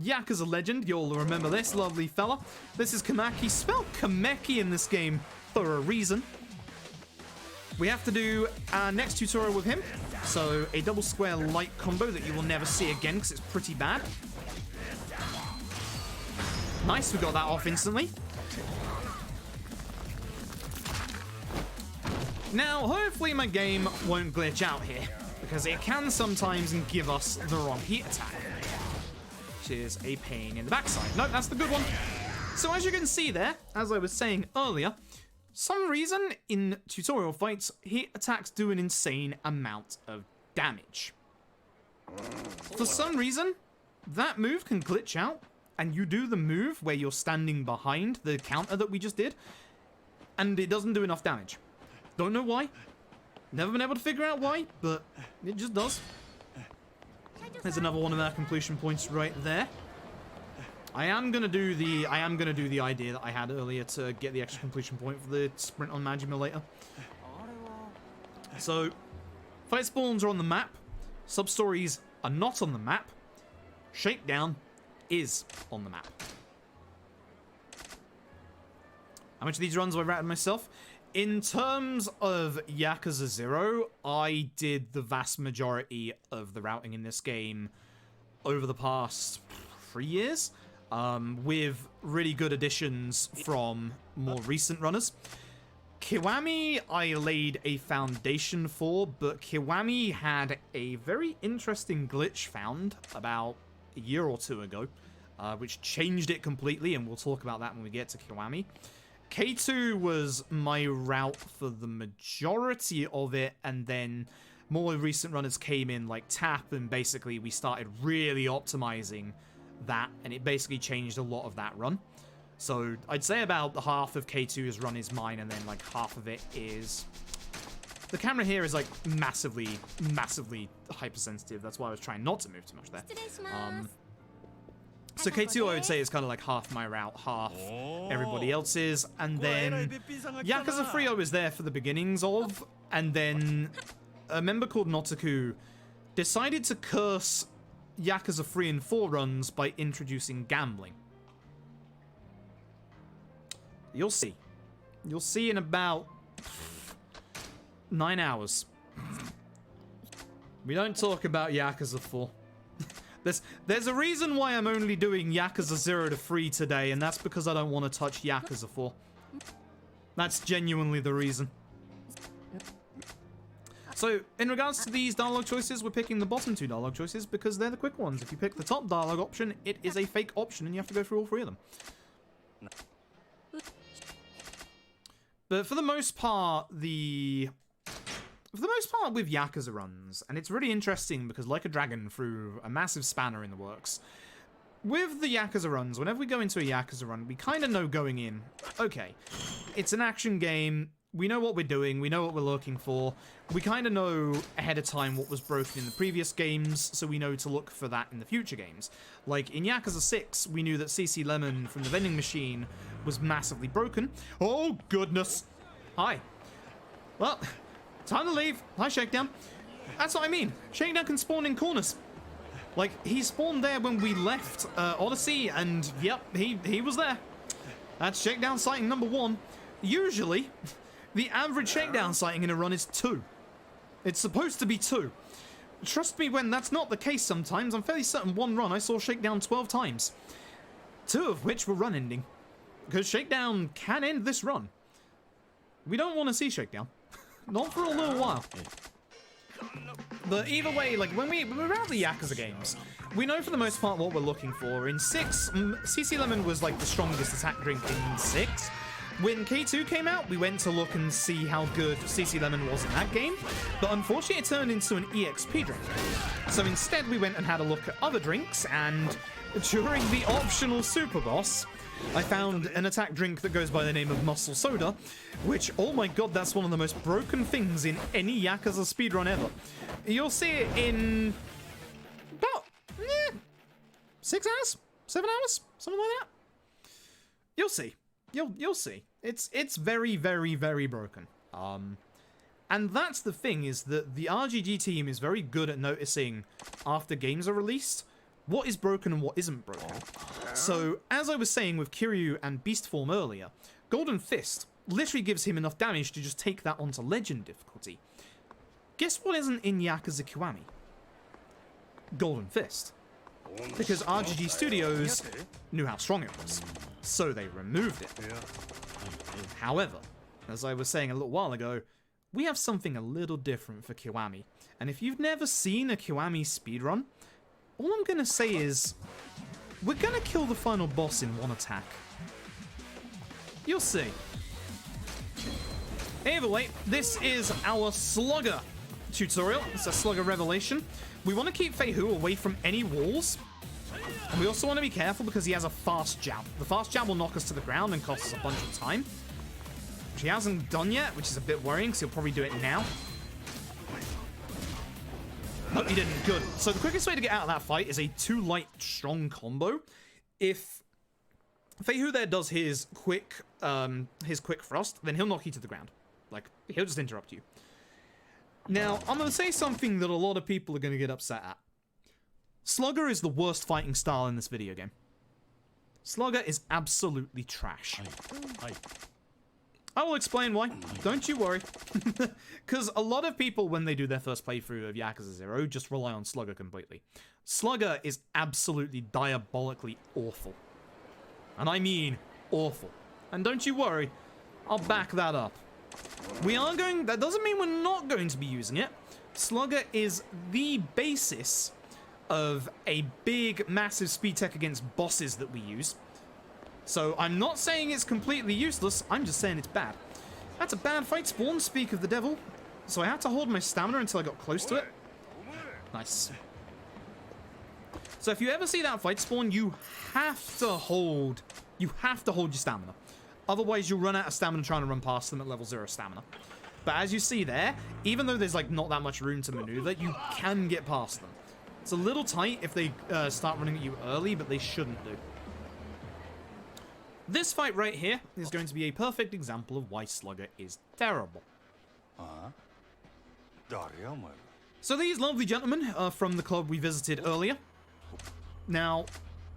Yakuza legend, you'll remember this lovely fella. This is Kamaki, spelled Kameki in this game for a reason. We have to do our next tutorial with him, so a double square light combo that you will never see again because it's pretty bad. Nice, we got that off instantly. Now, hopefully my game won't glitch out here, because it can sometimes give us the wrong heat attack, which is a pain in the backside. No, that's the good one. So as you can see there, as I was saying earlier, some reason in tutorial fights, heat attacks do an insane amount of damage. For some reason, that move can glitch out, and you do the move where you're standing behind the counter that we just did, and it doesn't do enough damage. Don't know why. Never been able to figure out why, but it just does. There's another one of our completion points right there. I am gonna do the idea that I had earlier to get the extra completion point for the sprint on Majima later. So, fight spawns are on the map. Sub-stories are not on the map. Shakedown is on the map. How much of these runs have I routed myself? In terms of Yakuza 0, I did the vast majority of the routing in this game over the past 3 years, with really good additions from more recent runners. Kiwami, I laid a foundation for, but Kiwami had a very interesting glitch found about a year or two ago, which changed it completely, and we'll talk about that when we get to Kiwami. K2 was my route for the majority of it, and then more recent runners came in like Tap, and basically we started really optimizing that, and it basically changed a lot of that run. So I'd say about half of K2's run is mine, and then like half of it is... The camera here is like massively hypersensitive. That's why I was trying not to move too much there. So K2 I would say is kind of like half my route, half everybody else's, and then Yakuza 3 I was there for the beginnings of, and then a member called Notaku decided to curse Yakuza 3 and 4 runs by introducing gambling. You'll see. You'll see in about 9 hours. We don't talk about Yakuza 4. There's a reason why I'm only doing Yakuza 0 to 3 today, and that's because I don't want to touch Yakuza 4. That's genuinely the reason. So, in regards to these dialogue choices, we're picking the bottom 2 dialogue choices because they're the quick ones. If you pick the top dialogue option, it is a fake option and you have to go through all 3 of them. But for the most part, with Yakuza runs, and it's really interesting because Like a Dragon threw a massive spanner in the works. With the Yakuza runs, whenever we go into a Yakuza run, we kind of know going in, okay, it's an action game, we know what we're doing, we know what we're looking for, we kind of know ahead of time what was broken in the previous games, so we know to look for that in the future games. Like, in Yakuza 6, we knew that CC Lemon from the vending machine was massively broken. Oh, goodness! Hi. Well... Time to leave. Hi, Shakedown. That's what I mean. Shakedown can spawn in corners. Like, he spawned there when we left Odyssey, and yep, he was there. That's Shakedown sighting number 1. Usually, the average Shakedown sighting in a run is 2. It's supposed to be 2. Trust me when that's not the case sometimes. I'm fairly certain one run I saw Shakedown 12 times. 2 of which were run ending. Because Shakedown can end this run. We don't want to see Shakedown. Not for a little while. But either way, like when we're at the Yakuza games, we know for the most part what we're looking for. In 6, CC Lemon was like the strongest attack drink in 6. When K2 came out, we went to look and see how good CC Lemon was in that game, but unfortunately it turned into an EXP drink. So instead we went and had a look at other drinks, and during the optional Super Boss, I found an attack drink that goes by the name of Muscle Soda, which, oh my god, that's one of the most broken things in any Yakuza speedrun ever. You'll see it in about 6 hours? 7 hours? Something like that? You'll see. You'll see. It's very, very, very broken. And that's the thing, is that the RGG team is very good at noticing after games are released what is broken and what isn't broken. So, as I was saying with Kiryu and Beast Form earlier, Golden Fist literally gives him enough damage to just take that onto Legend difficulty. Guess what isn't in Yakuza Kiwami? Golden Fist. Because RGG Studios knew how strong it was, so they removed it. However, as I was saying a little while ago, we have something a little different for Kiwami. And if you've never seen a Kiwami speedrun, all I'm gonna say is, we're gonna kill the final boss in one attack. You'll see. Either way, this is our Slugger tutorial. It's a Slugger revelation. We want to keep Feihu away from any walls. And we also want to be careful because he has a fast jab. The fast jab will knock us to the ground and cost us a bunch of time. Which he hasn't done yet, which is a bit worrying, because he'll probably do it now. Oh, he didn't. Good. So the quickest way to get out of that fight is a 2 light strong combo. If Feihu there does his quick thrust, then he'll knock you to the ground. Like, he'll just interrupt you. Now, I'm going to say something that a lot of people are going to get upset at. Slugger is the worst fighting style in this video game. Slugger is absolutely trash. I will explain why. Don't you worry. Because a lot of people, when they do their first playthrough of Yakuza 0, just rely on Slugger completely. Slugger is absolutely diabolically awful. And I mean awful. And don't you worry, I'll back that up. That doesn't mean we're not going to be using it. Slugger is the basis of a big, massive speed tech against bosses that we use. So I'm not saying it's completely useless, I'm just saying it's bad. That's a bad fight spawn, speak of the devil. So I had to hold my stamina until I got close to it. Nice. So if you ever see that fight spawn, you have to hold your stamina. Otherwise you'll run out of stamina trying to run past them at level 0 stamina. But as you see there, even though there's like not that much room to maneuver, you can get past them. It's a little tight if they start running at you early, but they shouldn't do. This fight right here is going to be a perfect example of why Slugger is terrible. So these lovely gentlemen are from the club we visited earlier. Now,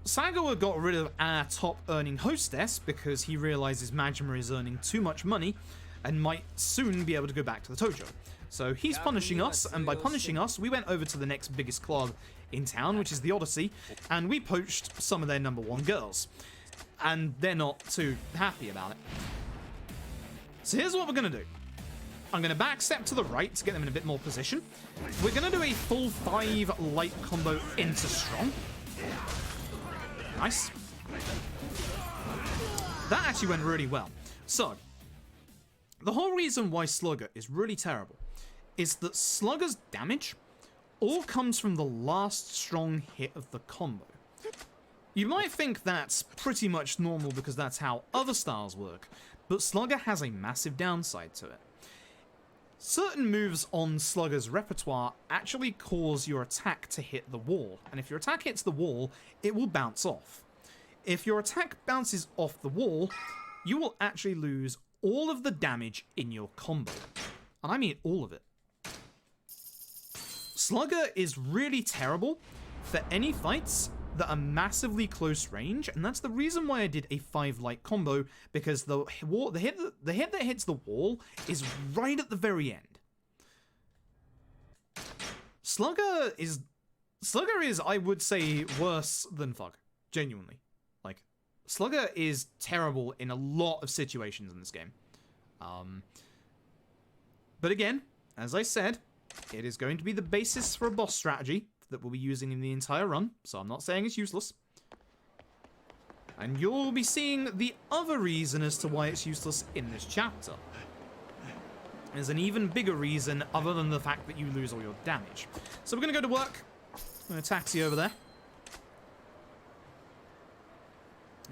Sagawa got rid of our top earning hostess because he realizes Majima is earning too much money and might soon be able to go back to the Tojo. So he's punishing us, and by punishing us, we went over to the next biggest club in town, which is the Odyssey, and we poached some of their #1 girls. And they're not too happy about it. So here's what we're going to do. I'm going to backstep to the right to get them in a bit more position. We're going to do a full 5 light combo into strong. Nice. That actually went really well. So, the whole reason why Slugger is really terrible is that Slugger's damage all comes from the last strong hit of the combo. You might think that's pretty much normal because that's how other styles work, but Slugger has a massive downside to it. Certain moves on Slugger's repertoire actually cause your attack to hit the wall, and if your attack hits the wall, it will bounce off. If your attack bounces off the wall, you will actually lose all of the damage in your combo. And I mean all of it. Slugger is really terrible for any fights that are massively close range, and that's the reason why I did a 5 light combo, because the hit that hits the wall is right at the very end. Slugger is, I would say, worse than Fug. Genuinely. Like, Slugger is terrible in a lot of situations in this game. But again, as I said, it is going to be the basis for a boss strategy that we'll be using in the entire run, so I'm not saying it's useless. And you'll be seeing the other reason as to why it's useless in this chapter. There's an even bigger reason other than the fact that you lose all your damage. So we're going to go to work. I'm going to taxi over there.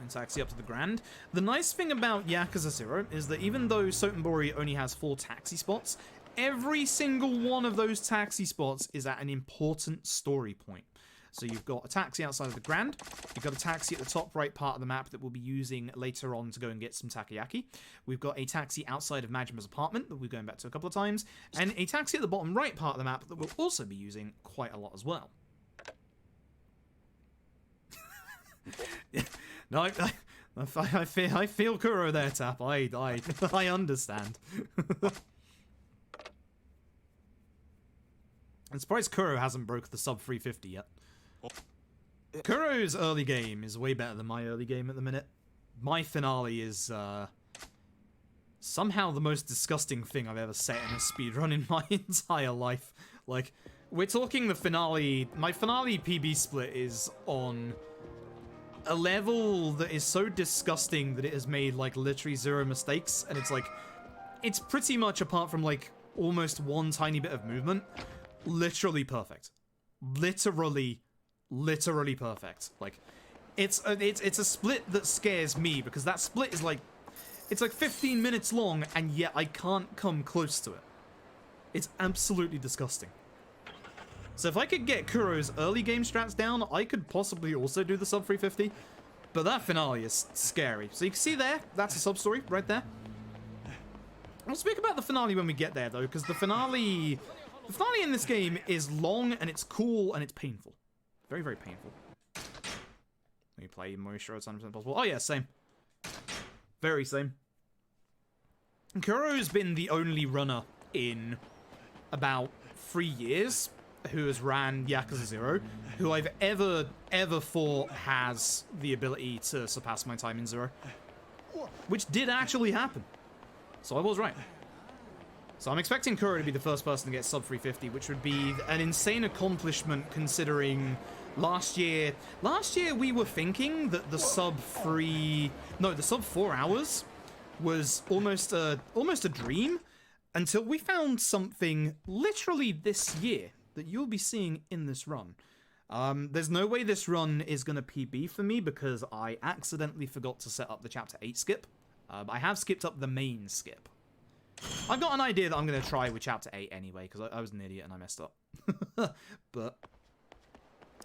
And taxi up to the Grand. The nice thing about Yakuza 0 is that even though Sotenbori only has 4 taxi spots, every single one of those taxi spots is at an important story point. So you've got a taxi outside of the Grand, you've got a taxi at the top right part of the map that we'll be using later on to go and get some takoyaki. We've got a taxi outside of Majima's apartment that we're going back to a couple of times, and a taxi at the bottom right part of the map that we'll also be using quite a lot as well. No, I feel Kuro there, Tap. I understand. I'm surprised Kuro hasn't broke the sub 350 yet. Kuro's early game is way better than my early game at the minute. My finale is somehow the most disgusting thing I've ever set in a speedrun in my entire life. Like, we're talking the finale. My finale PB split is on a level that is so disgusting that it has made like literally 0 mistakes, and it's like, it's pretty much, apart from like almost one tiny bit of movement, literally perfect. Literally perfect. Like, it's a split that scares me, because that split is like, it's like 15 minutes long, and yet I can't come close to it. It's absolutely disgusting. So if I could get Kuro's early game strats down, I could possibly also do the sub 350. But that finale is scary. So you can see there, that's a sub-story right there. I'll speak about the finale when we get there, though, because the finale in this game is long, and it's cool, and it's painful. Very, very painful. Let me play more sure it's 100% possible. Oh yeah, same. Very same. Kuro's been the only runner in about 3 years who has ran Yakuza 0, who I've ever thought has the ability to surpass my time in 0. Which did actually happen. So I was right. So I'm expecting Kuro to be the first person to get sub 350, which would be an insane accomplishment considering last year we were thinking that the sub 4 hours was almost a dream until we found something literally this year that you'll be seeing in this run. There's no way this run is going to PB for me because I accidentally forgot to set up the Chapter 8 skip. I have skipped up the main skip. I've got an idea that I'm going to try with Chapter 8 anyway, because I was an idiot and I messed up. But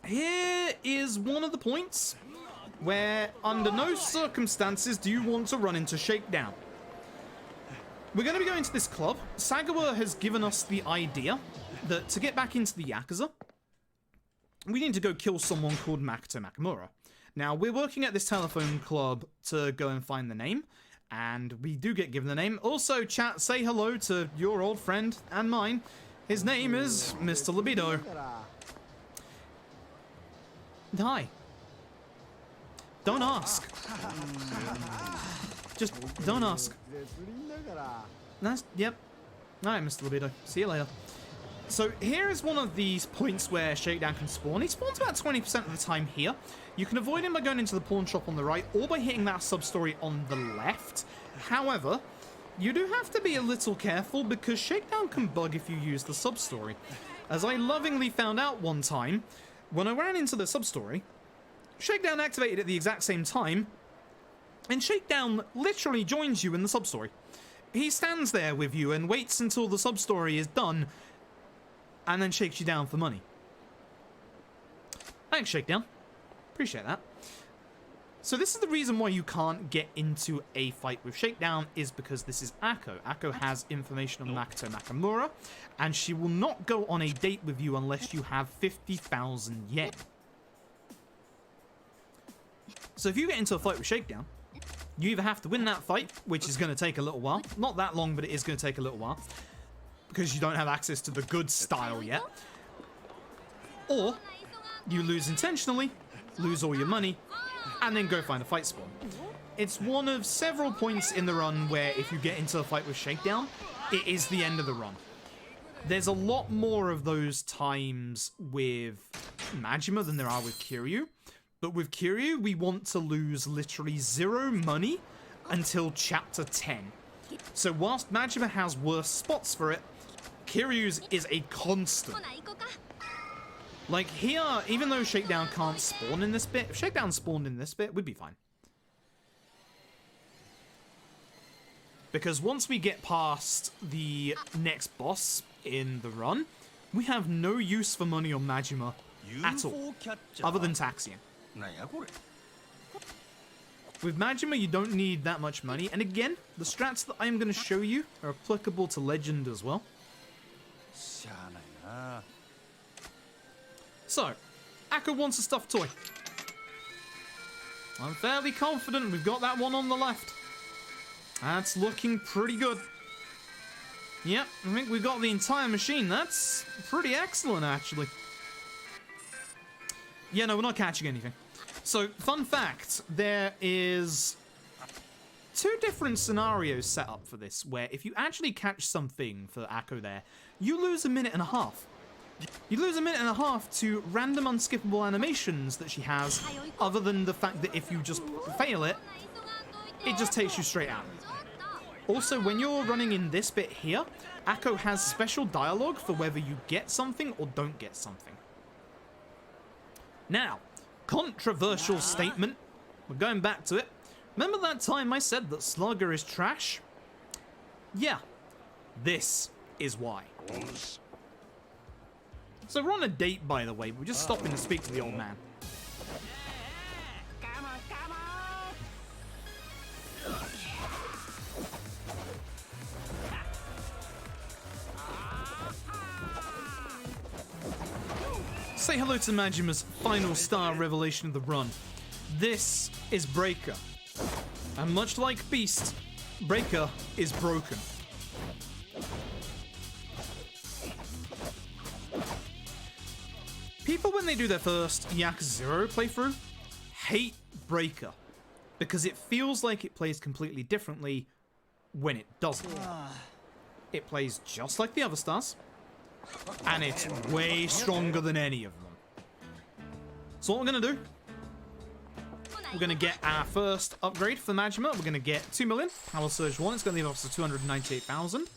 here is one of the points where under no circumstances do you want to run into Shakedown. We're going to be going to this club. Sagawa has given us the idea that to get back into the Yakuza, we need to go kill someone called Makoto Makimura. Now, we're working at this telephone club to go and find the name, and we do get given the name. Also, chat, say hello to your old friend and mine. His name is Mr. Libido. Hi. Don't ask. Just don't ask. Nice. Yep. Alright, Mr. Libido. See you later. So here is one of these points where Shakedown can spawn. He spawns about 20% of the time here. You can avoid him by going into the pawn shop on the right or by hitting that sub-story on the left. However, you do have to be a little careful because Shakedown can bug if you use the sub-story. As I lovingly found out one time, when I ran into the sub-story, Shakedown activated at the exact same time, and Shakedown literally joins you in the sub-story. He stands there with you and waits until the sub-story is done, and then shakes you down for money. Thanks, Shakedown. Appreciate that. So this is the reason why you can't get into a fight with Shakedown, is because this is Akko. Akko has information on Makoto Makimura, and she will not go on a date with you unless you have 50,000 yen. So if you get into a fight with Shakedown, you either have to win that fight, which is going to take a little while. Not that long, but it is going to take a little while. Because you don't have access to the good style yet. Or you lose intentionally, lose all your money, and then go find a fight spawn. It's one of several points in the run where if you get into a fight with Shakedown, it is the end of the run. There's a lot more of those times with Majima than there are with Kiryu, but with Kiryu, we want to lose literally 0 money until chapter 10. So whilst Majima has worse spots for it, Kiryu's is a constant. Like here, even though Shakedown can't spawn in this bit, if Shakedown spawned in this bit, we'd be fine. Because once we get past the next boss in the run, we have no use for money on Majima at all, other than taxiing. With Majima, you don't need that much money, and again, the strats that I'm going to show you are applicable to Legend as well. So, Akko wants a stuffed toy. I'm fairly confident we've got that one on the left. That's looking pretty good. Yep, I think we've got the entire machine. That's pretty excellent, actually. Yeah, no, we're not catching anything. So, fun fact, there is 2 different scenarios set up for this, where if you actually catch something for Akko there, you lose 1.5 minutes. You lose 1.5 minutes to random unskippable animations that she has, other than the fact that if you just fail it, it just takes you straight out. Also, when you're running in this bit here, Akko has special dialogue for whether you get something or don't get something. Now, controversial statement. We're going back to it. Remember that time I said that Slugger is trash? Yeah, this is why. So we're on a date, by the way. We're just stopping to speak to the old man. Say hello to Majima's final star revelation of the run. This is Breaker. And much like Beast, Breaker is broken. People, when they do their first Yakuza 0 playthrough, hate Breaker because it feels like it plays completely differently when it doesn't. It plays just like the other stars, and it's way stronger than any of them. So what we're going to do, we're going to get our first upgrade for Majima. We're going to get 2 million. Power Surge 1. It's going to leave us to 298,000,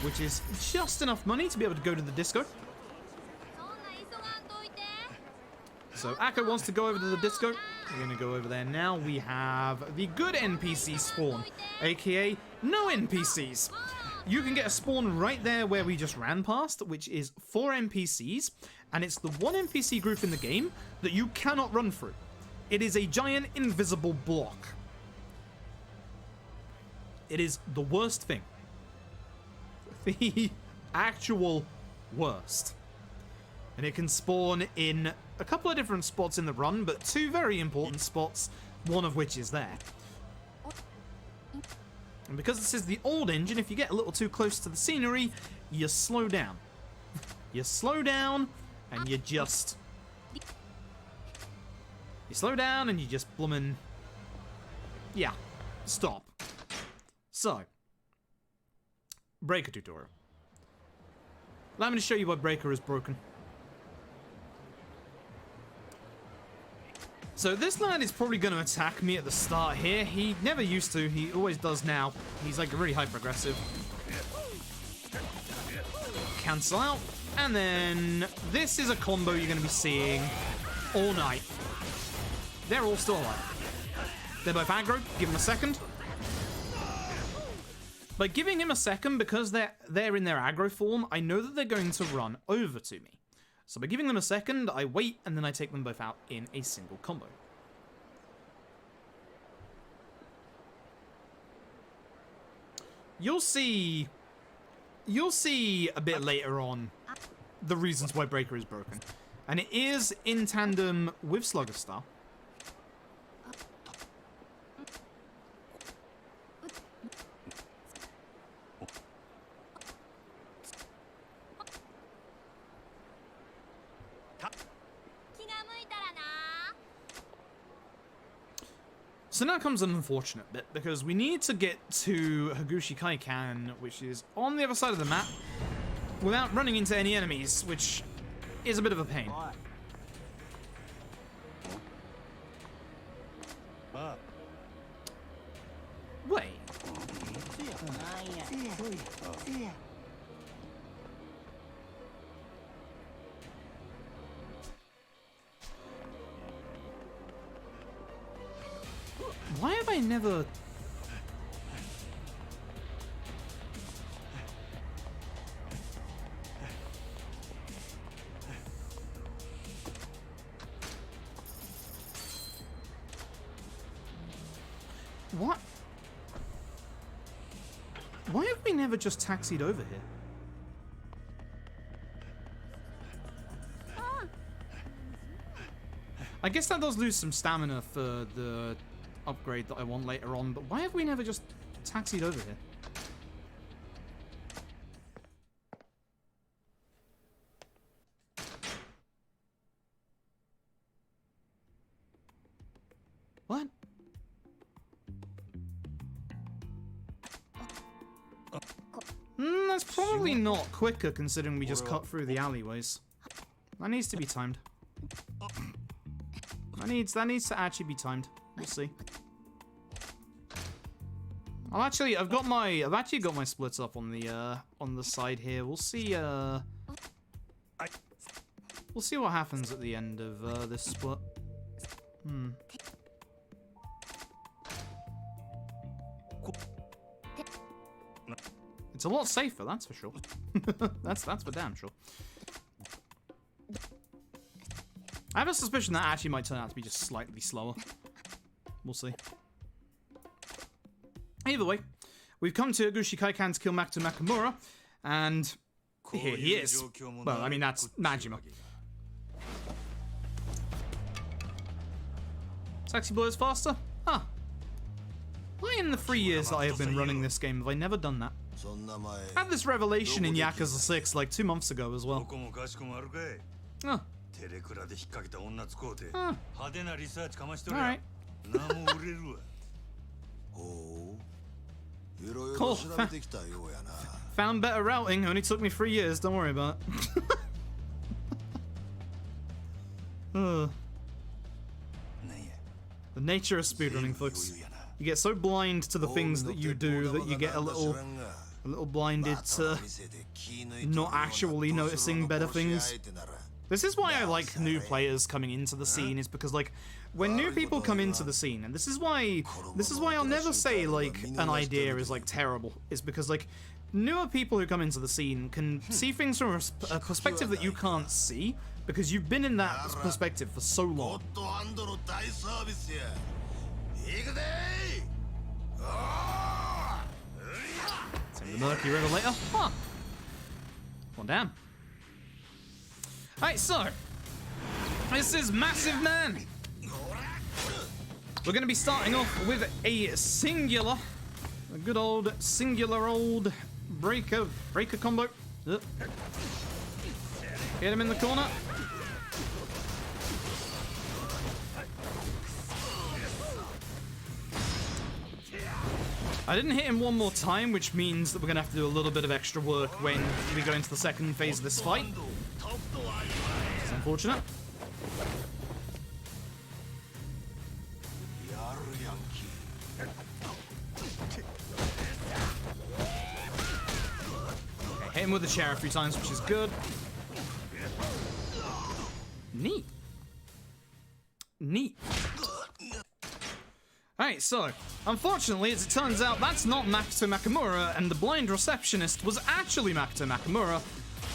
which is just enough money to be able to go to the disco. So Akko wants to go over to the disco. We're going to go over there now. We have the good NPC spawn, aka no NPCs. You can get a spawn right there where we just ran past, which is 4 NPCs, and it's the one NPC group in the game that you cannot run through. It is a giant invisible block. It is the worst thing. The actual worst. And it can spawn in a couple of different spots in the run, but 2 very important spots, one of which is there. And because this is the old engine, if you get a little too close to the scenery, you slow down. You slow down, and you just... You slow down, and you just bloomin'... Yeah, stop. So, Breaker tutorial. Allow me to show you why Breaker is broken. So this lad is probably going to attack me at the start here. He never used to. He always does now. He's like really hyper-aggressive. Cancel out. And then this is a combo you're going to be seeing all night. They're all still alive. They're both aggro. Give him a second. By giving him a second, because they're in their aggro form, I know that they're going to run over to me. So by giving them a second, I wait, and then I take them both out in a single combo. You'll see a bit later on the reasons why Breaker is broken. And it is in tandem with Slugger Star. So now comes an unfortunate bit, because we need to get to Higushi Kaikan, which is on the other side of the map, without running into any enemies, which is a bit of a pain. Wait. Why have I never... What? Why have we never just taxied over here? I guess that does lose some stamina for the upgrade that I want later on, but why have we never just taxied over here? What? That's probably not quicker considering we just cut through the alleyways. That needs to be timed. That needs to actually be timed. We'll see. I've actually got my splits up on the side here. We'll see what happens at the end of this split. It's a lot safer, that's for sure. that's for damn sure. I have a suspicion that actually might turn out to be just slightly slower. We'll see. Either way, we've come to Higushi Kaikan to kill Makoto Makimura, and here he is. Well, I mean, that's Majima. Sexy boy is faster? Huh. Why in the 3 years that I have been running this game have I never done that? I had this revelation in Yakuza 6 like 2 months ago as well. Oh. Alright. Cool. Found better routing, only took me 3 years, don't worry about it. The nature of speedrunning, folks. You get so blind to the things that you do that you get a little blinded to not actually noticing better things. This is why I like new players coming into the scene, is because like when new people come into the scene, and this is why I'll never say like an idea is like terrible, is because like newer people who come into the scene can see things from a perspective that you can't see because you've been in that perspective for so long. Same the Murky River later. Huh. Well, damn. Alright, so this is Massive Man. We're going to be starting off with a good old singular old breaker combo. Hit him in the corner. I didn't hit him one more time, which means that we're going to have to do a little bit of extra work when we go into the second phase of this fight. It's unfortunate. Okay, hit him with the chair a few times, which is good. Neat. Neat. Alright, so, unfortunately, as it turns out, that's not Makoto Makimura, and the blind receptionist was actually Makoto Makimura,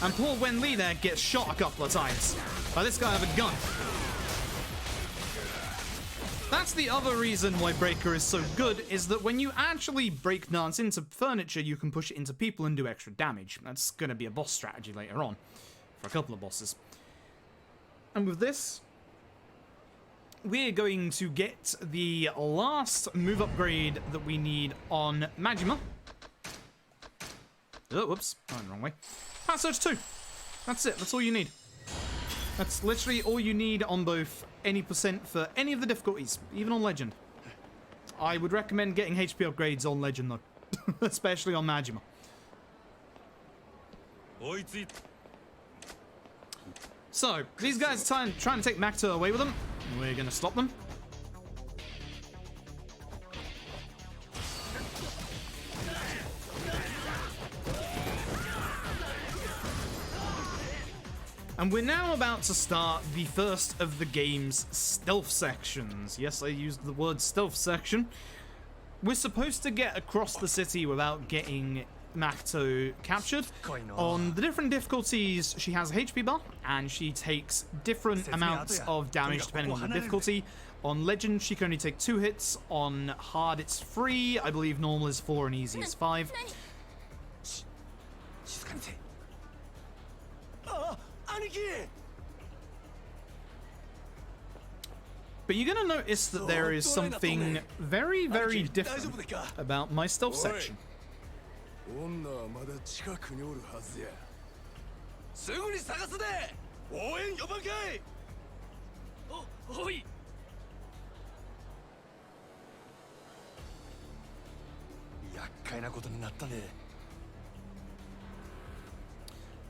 and poor Wen Li there gets shot a couple of times by this guy with a gun. That's the other reason why Breaker is so good, is that when you actually break dance into furniture, you can push it into people and do extra damage. That's going to be a boss strategy later on, for a couple of bosses. And with this, we're going to get the last move upgrade that we need on Majima. Oh, whoops. Going the wrong way. Power Surge 2. That's it. That's all you need. That's literally all you need on both any percent for any of the difficulties, even on Legend. I would recommend getting HP upgrades on Legend though. Especially on Majima. So, these guys are trying to take Makoto away with them. We're going to stop them. And we're now about to start the first of the game's stealth sections. Yes, I used the word stealth section. We're supposed to get across the city without getting Makoto captured. On the different difficulties, she has a HP bar, and she takes different amounts of damage depending on the difficulty. On Legend, she can only take 2 hits. On Hard, it's 3. I believe Normal is 4 and Easy is 5. But you're going to notice that there is something very, very different about my stealth section.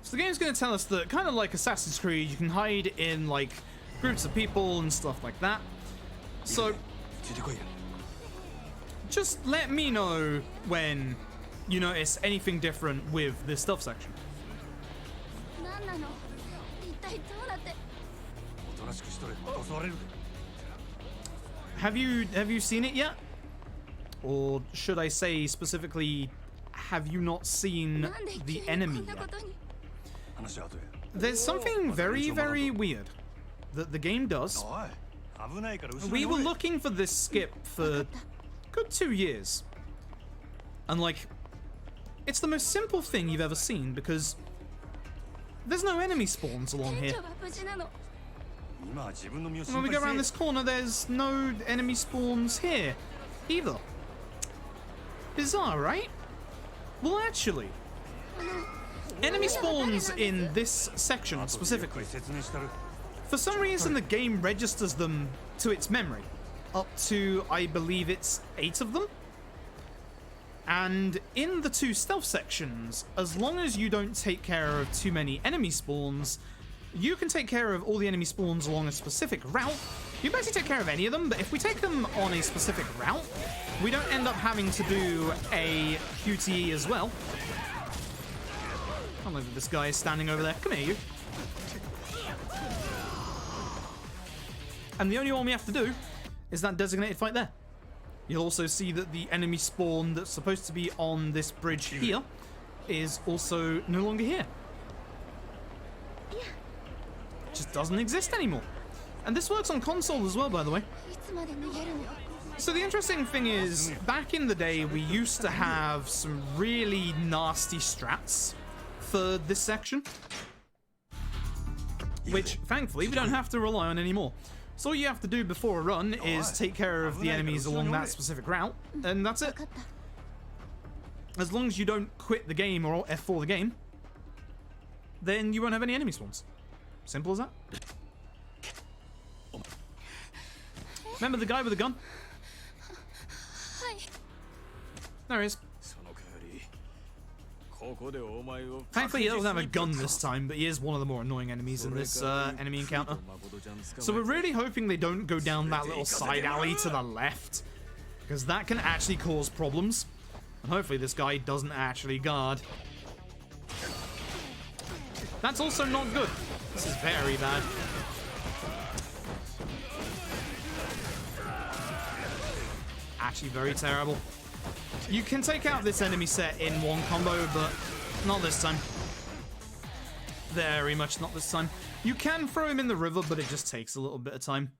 So the game's going to tell us that, kind of like Assassin's Creed, you can hide in like groups of people and stuff like that. So just let me know when you notice anything different with this stealth section. Have you seen it yet? Or should I say specifically, have you not seen the enemy yet? There's something very, very weird that the game does. We were looking for this skip for a good 2 years. And like, it's the most simple thing you've ever seen because there's no enemy spawns along here. When we go around this corner, there's no enemy spawns here either. Bizarre, right? Well, actually, enemy spawns in this section specifically. For some reason, the game registers them to its memory. Up to, I believe it's 8 of them. And in the 2 stealth sections, as long as you don't take care of too many enemy spawns, you can take care of all the enemy spawns along a specific route. You can basically take care of any of them, but if we take them on a specific route, we don't end up having to do a QTE as well. I don't know that this guy is standing over there. Come here, you. And the only one we have to do is that designated fight there. You'll also see that the enemy spawn that's supposed to be on this bridge here is also no longer here. It just doesn't exist anymore. And this works on console as well, by the way. So the interesting thing is, back in the day, we used to have some really nasty strats for this section, which thankfully we don't have to rely on anymore. So all you have to do before a run is take care of the enemies along that specific route, and that's it. As long as you don't quit the game or F4 the game, then you won't have any enemy spawns. Simple as that. Remember the guy with the gun? There he is. Thankfully he doesn't have a gun this time, but he is one of the more annoying enemies in this enemy encounter. So we're really hoping they don't go down that little side alley to the left, because that can actually cause problems. And hopefully this guy doesn't actually guard. That's also not good. This is very bad. Actually very terrible. You can take out this enemy set in one combo, but not this time. Very much not this time. You can throw him in the river, but it just takes a little bit of time.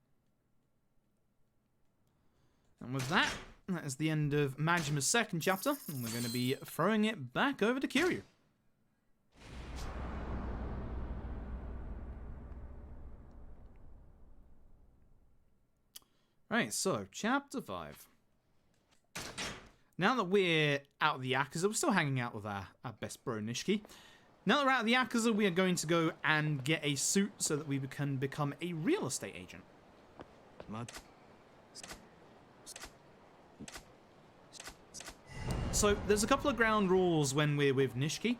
And with that, that is the end of Majima's second chapter, and we're going to be throwing it back over to Kiryu. Right, so, chapter 5. Now that we're out of the Yakuza, we're still hanging out with our best bro, Nishiki. Now that we're out of the Yakuza, we are going to go and get a suit so that we can become a real estate agent. So there's a couple of ground rules when we're with Nishiki.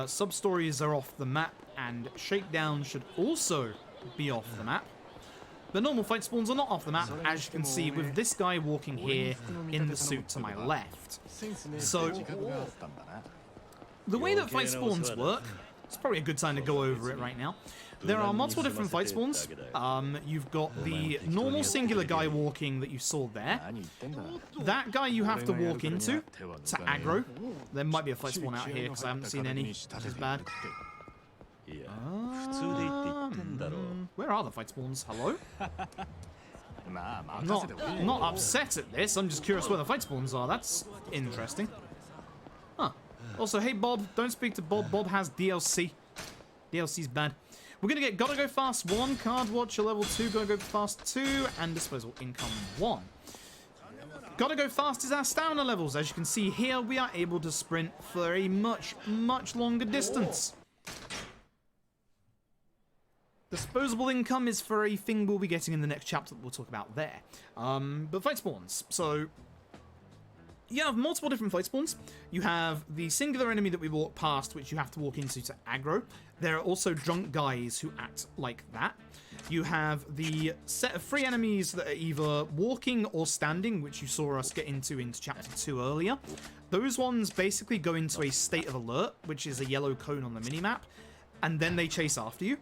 Sub-stories are off the map, and Shakedown should also be off the map. The normal fight spawns are not off the map, as you can see with this guy walking here in the suit to my left. So, the way that fight spawns work, it's probably a good time to go over it right now. There are multiple different fight spawns. You've got the normal singular guy walking that you saw there. That guy you have to walk into to aggro. There might be a fight spawn out here because I haven't seen any, which is bad. Where are the fight spawns? Hello? Not upset at this, I'm just curious where the fight spawns are. That's interesting. Huh. Also, hey Bob, don't speak to Bob. Bob has DLC. DLC's bad. We're gonna get Gotta Go Fast 1, Card Watcher level 2, Gotta Go Fast 2, and Disposable Income 1. Gotta Go Fast is our stamina levels. As you can see here, we are able to sprint for a much, much longer distance. Disposable Income is for a thing we'll be getting in the next chapter that we'll talk about there. But fight spawns. So, you have multiple different fight spawns. You have the singular enemy that we walk past, which you have to walk into to aggro. There are also drunk guys who act like that. You have the set of 3 enemies that are either walking or standing, which you saw us get into chapter 2 earlier. Those ones basically go into a state of alert, which is a yellow cone on the minimap, and then they chase after you.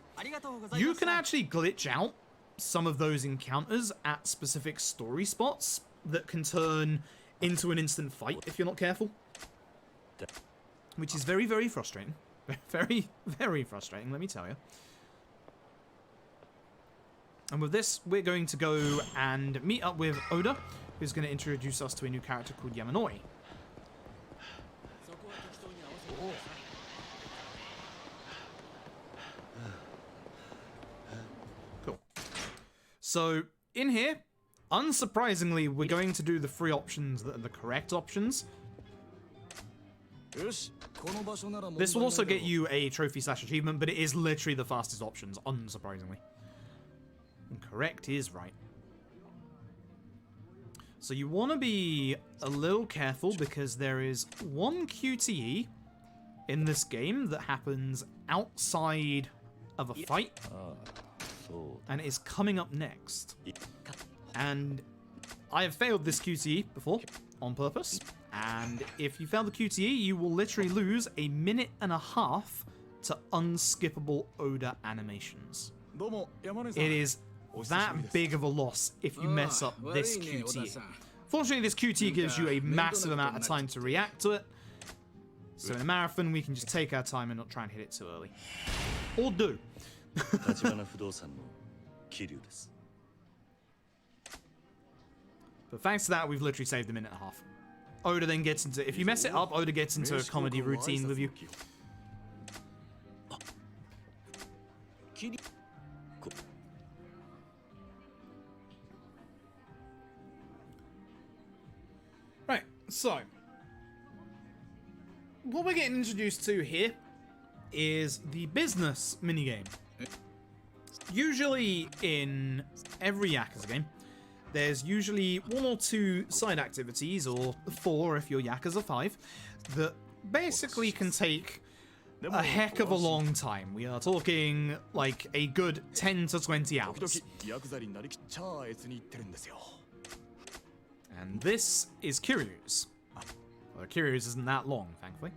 You can actually glitch out some of those encounters at specific story spots that can turn into an instant fight if you're not careful. Which is very, very frustrating. Very, very frustrating, let me tell you. And with this, we're going to go and meet up with Oda, who's going to introduce us to a new character called Yamanoi. Cool. So, in here, unsurprisingly, we're going to do the 3 options that are the correct options. This will also get you a trophy/achievement, but it is literally the fastest options, unsurprisingly. And correct is right. So you want to be a little careful because there is one QTE in this game that happens outside of a fight, and it is coming up next. And I have failed this QTE before, on purpose, and if you fail the QTE, you will literally lose 1.5 minutes to unskippable Oda animations. It is that big of a loss if you mess up this QTE. Fortunately, this QTE gives you a massive amount of time to react to it, so in a marathon, we can just take our time and not try and hit it too early. Or do. But thanks to that, we've literally saved 1.5 minutes. Oda then gets into... If you mess it up, Oda gets into a comedy routine with you. Right, so... what we're getting introduced to here is the business minigame. Usually in every Yakuza game, there's usually 1 or 2 side activities, or 4 if you're Yakuza 5, that basically can take a heck of a long time. We are talking like a good 10 to 20 hours. And this is Kiryu's. Well, Kiryu's isn't that long, thankfully.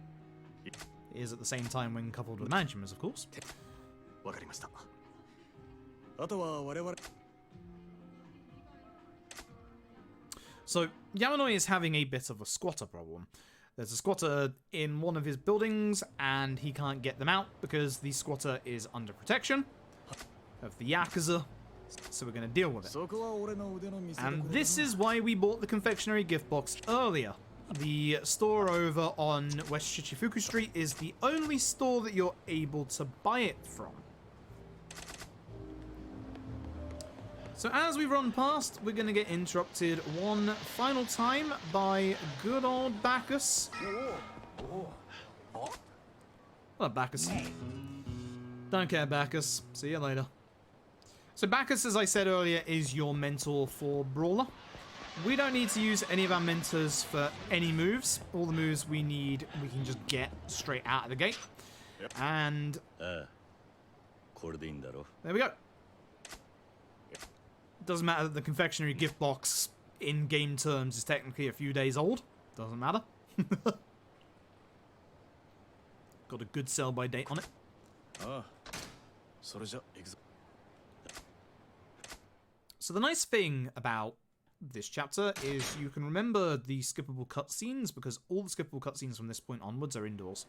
It is at the same time when coupled with Majima's, of course. So, Yamanoi is having a bit of a squatter problem. There's a squatter in one of his buildings, and he can't get them out because the squatter is under protection of the Yakuza, so we're going to deal with it. And this is why we bought the confectionery gift box earlier. The store over on West Shichifuku Street is the only store that you're able to buy it from. So as we run past, we're going to get interrupted one final time by good old Bacchus. Hello, Bacchus. Don't care, Bacchus. See you later. So Bacchus, as I said earlier, is your mentor for Brawler. We don't need to use any of our mentors for any moves. All the moves we need, we can just get straight out of the gate. And there we go. Doesn't matter that the confectionery gift box in game terms is technically a few days old. Doesn't matter. Got a good sell by date on it. So the nice thing about this chapter is you can remember the skippable cutscenes because all the skippable cutscenes from this point onwards are indoors.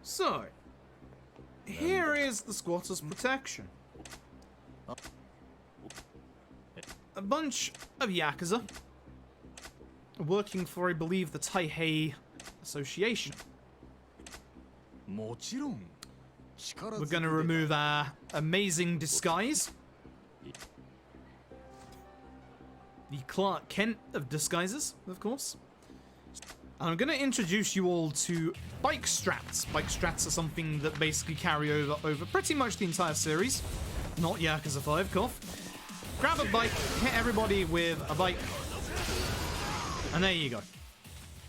So, here is the squatter's protection. A bunch of Yakuza working for, I believe, the Taihei Association. We're going to remove our amazing disguise. The Clark Kent of disguises, of course. I'm going to introduce you all to bike strats. Bike strats are something that basically carry over pretty much the entire series. Not Yakuza 5, cough. Grab a bike, hit everybody with a bike. And there you go.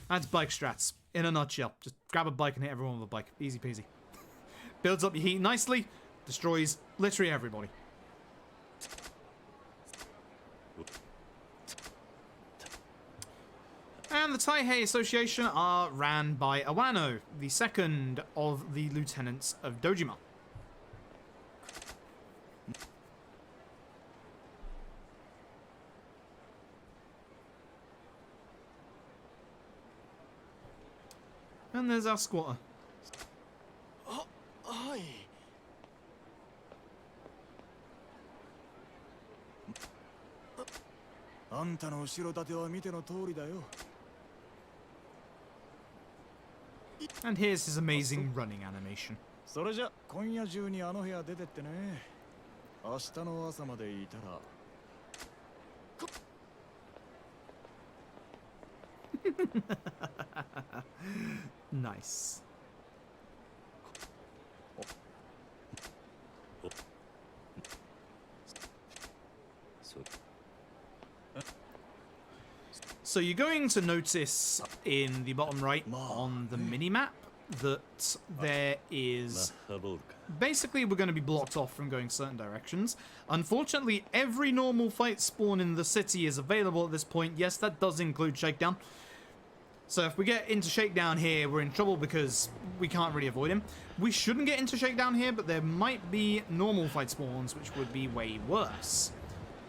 That's bike strats, in a nutshell. Just grab a bike and hit everyone with a bike. Easy peasy. Builds up your heat nicely, destroys literally everybody. And the Taihei Association are ran by Awano, the second of the lieutenants of Dojima. And there's our squatter. Oh, hi. And here's his amazing running animation. Nice. So you're going to notice in the bottom right on the mini-map that there is... Basically, we're going to be blocked off from going certain directions. Unfortunately, every normal fight spawn in the city is available at this point. Yes, that does include Shakedown. So if we get into Shakedown here, we're in trouble because we can't really avoid him. We shouldn't get into Shakedown here, but there might be normal fight spawns, which would be way worse.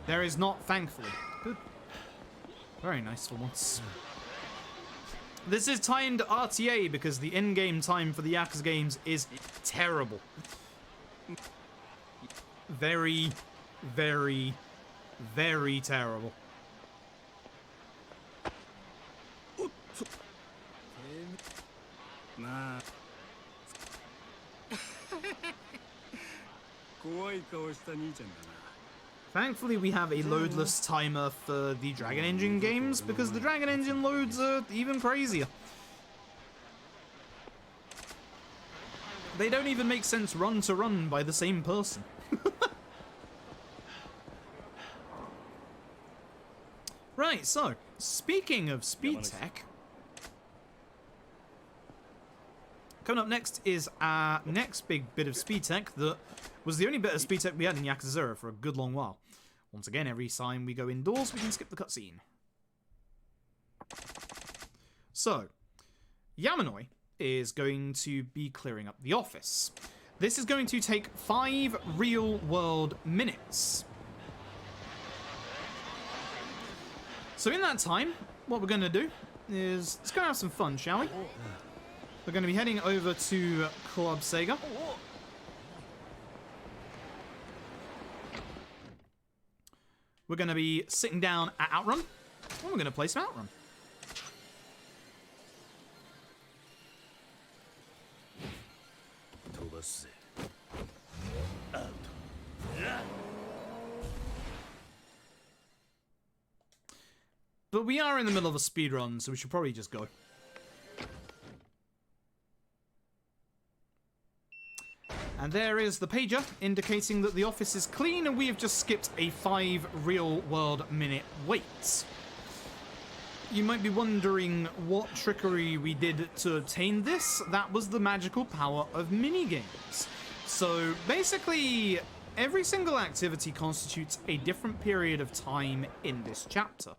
There is not, thankfully. Good. Very nice for once. This is timed RTA because the in-game time for the Yakuza games is terrible. Very, very, very terrible. Thankfully, we have a loadless timer for the Dragon Engine games, because the Dragon Engine loads are even crazier. They don't even make sense run to run by the same person. Right, so, speaking of speed tech, coming up next is our next big bit of speed tech that was the only bit of speed tech we had in Yakuza 0 for a good long while. Once again, every time we go indoors, we can skip the cutscene. So, Yamanoi is going to be clearing up the office. This is going to take 5 real-world minutes. So in that time, what we're going to do is, let's go have some fun, shall we? We're going to be heading over to Club Sega. We're going to be sitting down at Outrun, and we're going to play some Outrun. But we are in the middle of a speed run, so we should probably just go. And there is the pager, indicating that the office is clean, and we have just skipped a 5 real-world minute wait. You might be wondering what trickery we did to obtain this. That was the magical power of minigames. So basically, every single activity constitutes a different period of time in this chapter.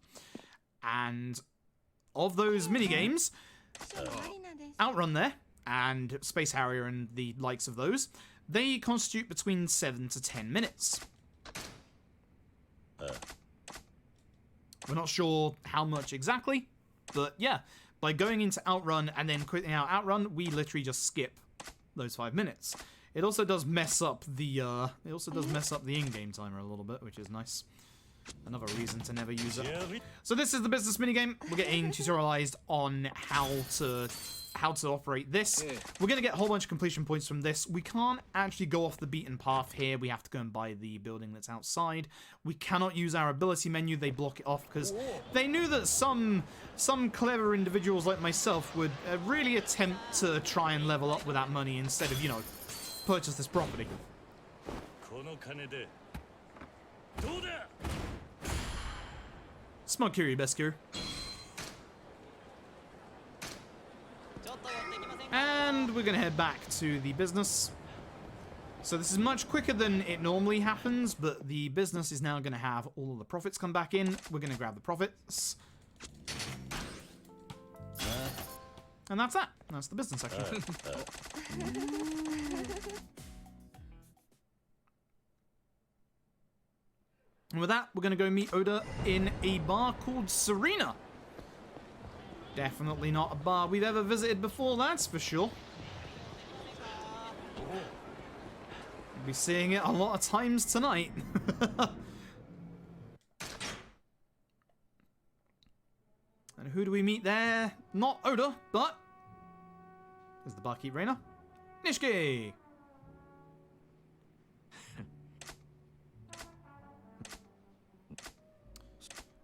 And of those minigames, Outrun there, and Space Harrier and the likes of those, they constitute between 7 to 10 minutes. We're not sure how much exactly, but yeah, by going into Outrun and then quitting out Outrun, we literally just skip those 5 minutes. It also does mess up the in-game timer a little bit, which is nice. Another reason to never use it. So this is the business minigame. We're getting tutorialized on how to operate this. We're going to get a whole bunch of completion points from this. We can't actually go off the beaten path here. We have to go and buy the building that's outside. We cannot use our ability menu. They block it off because they knew that some clever individuals like myself would really attempt to try and level up with that money instead of, you know, purchase this property. Smug Kiryu, best Kiryu. And we're gonna head back to the business. So this is much quicker than it normally happens, but the business is now gonna have all of the profits come back in. We're gonna grab the profits. And that's that. That's the business section. And with that, we're going to go meet Oda in a bar called Serena. Definitely not a bar we've ever visited before, that's for sure. We'll be seeing it a lot of times tonight. And who do we meet there? Not Oda, but is the barkeep Reina? Nishiki!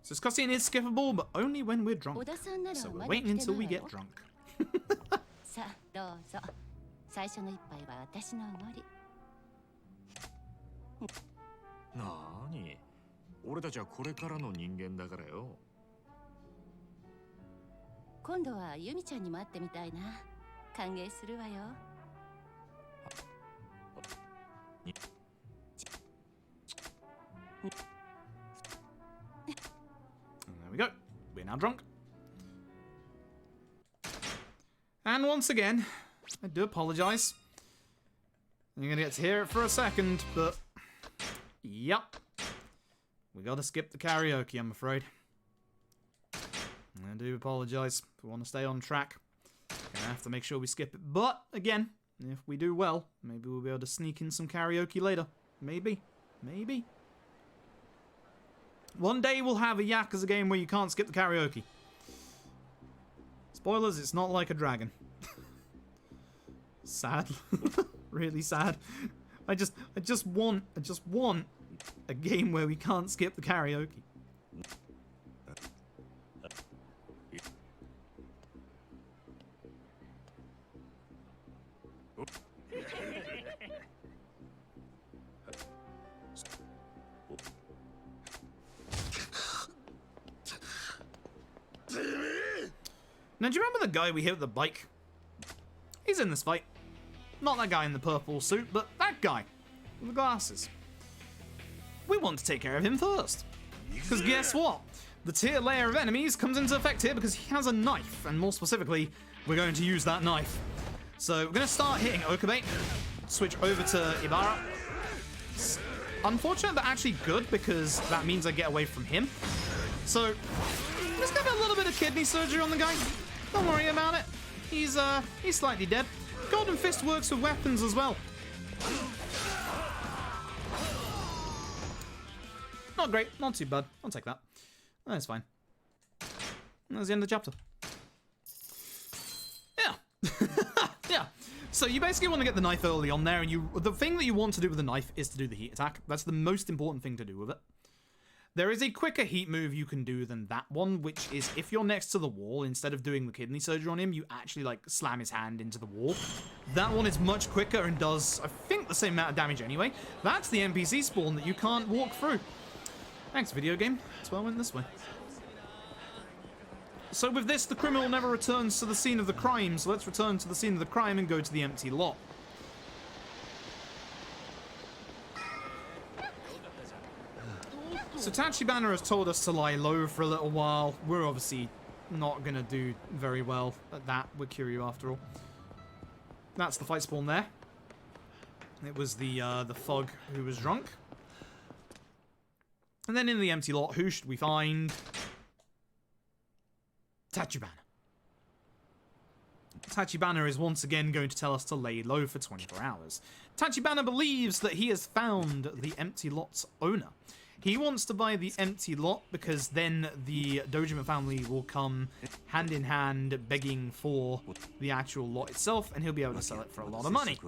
So this cutscene is skippable, but only when we're drunk. So we're waiting until we get drunk. さあどうぞ最初の一杯は私のおごりなに俺たちはこれからの人間だからよ今度はユミちゃんにも会ってみたいな歓迎するわよ There we go. We're now drunk. And once again, I do apologize. You're gonna get to hear it for a second, but yep. We gotta skip the karaoke, I'm afraid. I do apologize. If we want to stay on track, gonna have to make sure we skip it. But again, if we do well, maybe we'll be able to sneak in some karaoke later. Maybe. Maybe. One day we'll have a Yakuza game where you can't skip the karaoke. Spoilers, it's not like a dragon. Sad. Really sad. I just want a game where we can't skip the karaoke. Now, do you remember the guy we hit with the bike? He's in this fight. Not that guy in the purple suit, but that guy with the glasses. We want to take care of him first. Because guess what? The tier layer of enemies comes into effect here because he has a knife, and more specifically, we're going to use that knife. So we're going to start hitting Okabe, switch over to Ibarra. It's unfortunate, but actually good, because that means I get away from him. So, just give a little bit of kidney surgery on the guy. Don't worry about it. He's slightly dead. Golden Fist works with weapons as well. Not great, not too bad. I'll take that. That's fine. That's the end of the chapter. Yeah. Yeah. So you basically want to get the knife early on there, and the thing that you want to do with the knife is to do the heat attack. That's the most important thing to do with it. There is a quicker heat move you can do than that one, which is if you're next to the wall, instead of doing the kidney surgery on him, you actually like slam his hand into the wall. That one is much quicker and does, I think, the same amount of damage anyway. That's the NPC spawn that you can't walk through. Thanks, video game. That's why I went this way. So with this, the criminal never returns to the scene of the crime, so let's return to the scene of the crime and go to the empty lot. So Tachibana has told us to lie low for a little while. We're obviously not going to do very well at that. We're Kiryu after all. That's the fight spawn there. It was the thug who was drunk. And then in the empty lot, who should we find? Tachibana. Tachibana is once again going to tell us to lay low for 24 hours. Tachibana believes that he has found the empty lot's owner. He wants to buy the empty lot because then the Dojima family will come hand in hand begging for the actual lot itself, and he'll be able to sell it for a lot of money.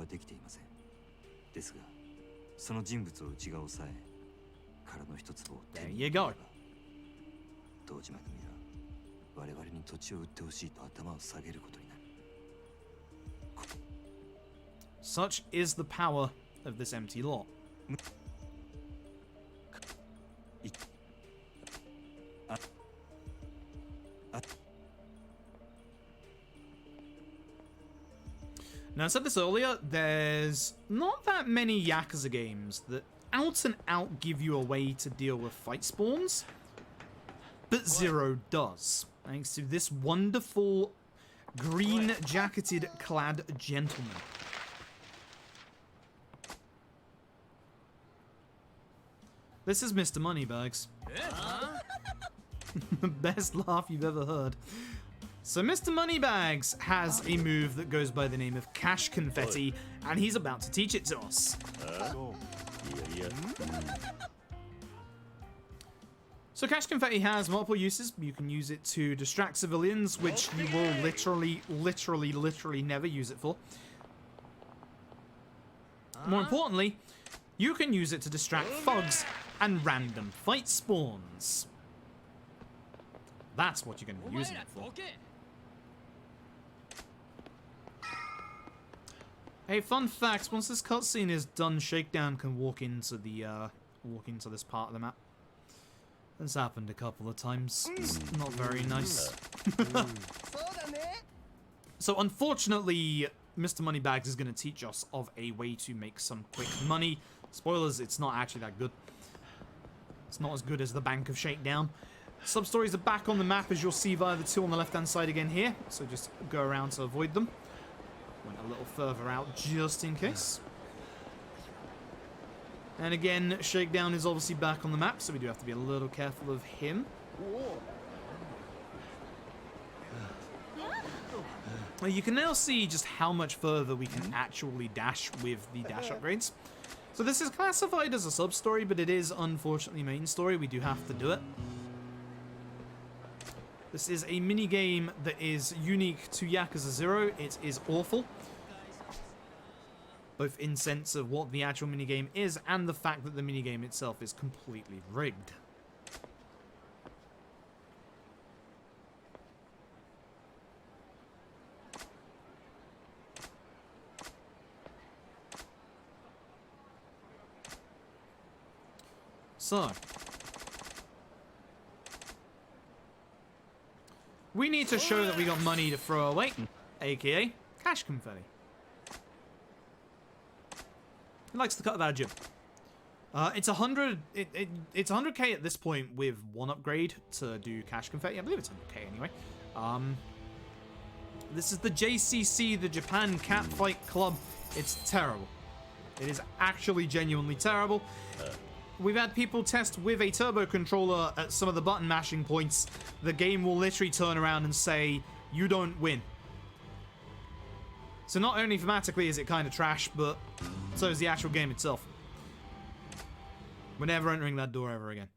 There you go. Such is the power of this empty lot. Now, I said this earlier, there's not that many Yakuza games that out and out give you a way to deal with fight spawns, but Zero does, thanks to this wonderful green jacketed clad gentleman. This is Mr. Moneybags. The best laugh you've ever heard. So Mr. Moneybags has a move that goes by the name of Cash Confetti, and he's about to teach it to us. So Cash Confetti has multiple uses. You can use it to distract civilians, which you will literally never use it for. More importantly, you can use it to distract thugs and random fight spawns. That's what you're going to be using it for. Hey, fun fact, once this cutscene is done, Shakedown can walk into this part of the map. That's happened a couple of times. It's not very nice. So unfortunately, Mr. Moneybags is going to teach us of a way to make some quick money. Spoilers, it's not actually that good. It's not as good as the Bank of Shakedown. Sub-stories are back on the map, as you'll see via the two on the left-hand side again here. So just go around to avoid them. Went a little further out just in case. And again, Shakedown is obviously back on the map, so we do have to be a little careful of him. Well, you can now see just how much further we can actually dash with the dash upgrades. So this is classified as a sub-story, but it is unfortunately main story. We do have to do it. This is a minigame that is unique to Yakuza 0. It is awful. Both in sense of what the actual minigame is and the fact that the minigame itself is completely rigged. So, we need to show that we got money to throw away, aka cash confetti. He likes the cut of our jib. It's 100. It's 100k at this point with one upgrade to do cash confetti. I believe it's 100k anyway. This is the JCC, the Japan Cat Fight Club. It's terrible. It is actually genuinely terrible. We've had people test with a turbo controller at some of the button mashing points. The game will literally turn around and say, you don't win. So not only thematically is it kind of trash, but so is the actual game itself. We're never entering that door ever again.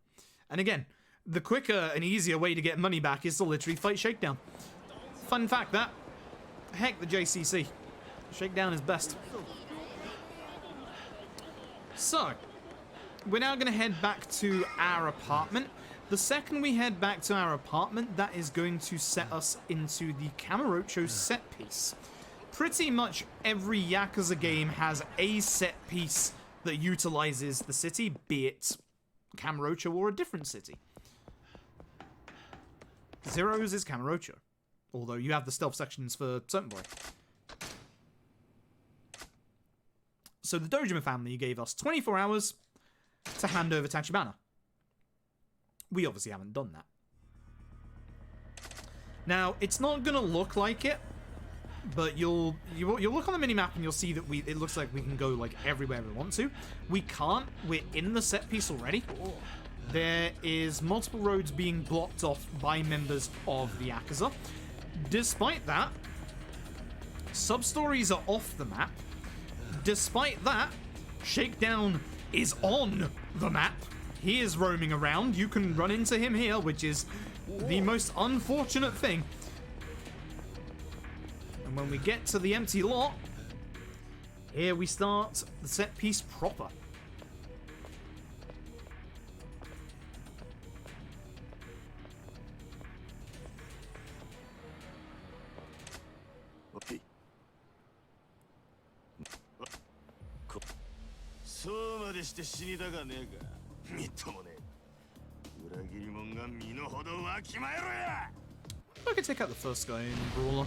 And again, the quicker and easier way to get money back is to literally fight Shakedown. Fun fact that. Heck, the JCC. Shakedown is best. So, we're now going to head back to our apartment. The second we head back to our apartment, that is going to set us into the Kamurocho set piece. Pretty much every Yakuza game has a set piece that utilizes the city, be it Kamurocho or a different city. Zero's is Kamurocho, although you have the stealth sections for certain boy. So the Dojima family gave us 24 hours to hand over Tachibana. We obviously haven't done that. Now, it's not going to look like it, but you'll look on the minimap and you'll see that it looks like we can go like everywhere we want to. We can't. We're in the set piece already. There is multiple roads being blocked off by members of the Yakuza. Despite that, sub-stories are off the map. Despite that, Shakedown is on the map. He is roaming around. You can run into him here, which is the most unfortunate thing. And when we get to the empty lot, here we start the set piece proper. Okay. そうまでして死にたがねえか。みっともねえ。裏切り者が身の程わきまえろや。 I could take out the first guy in Brawler.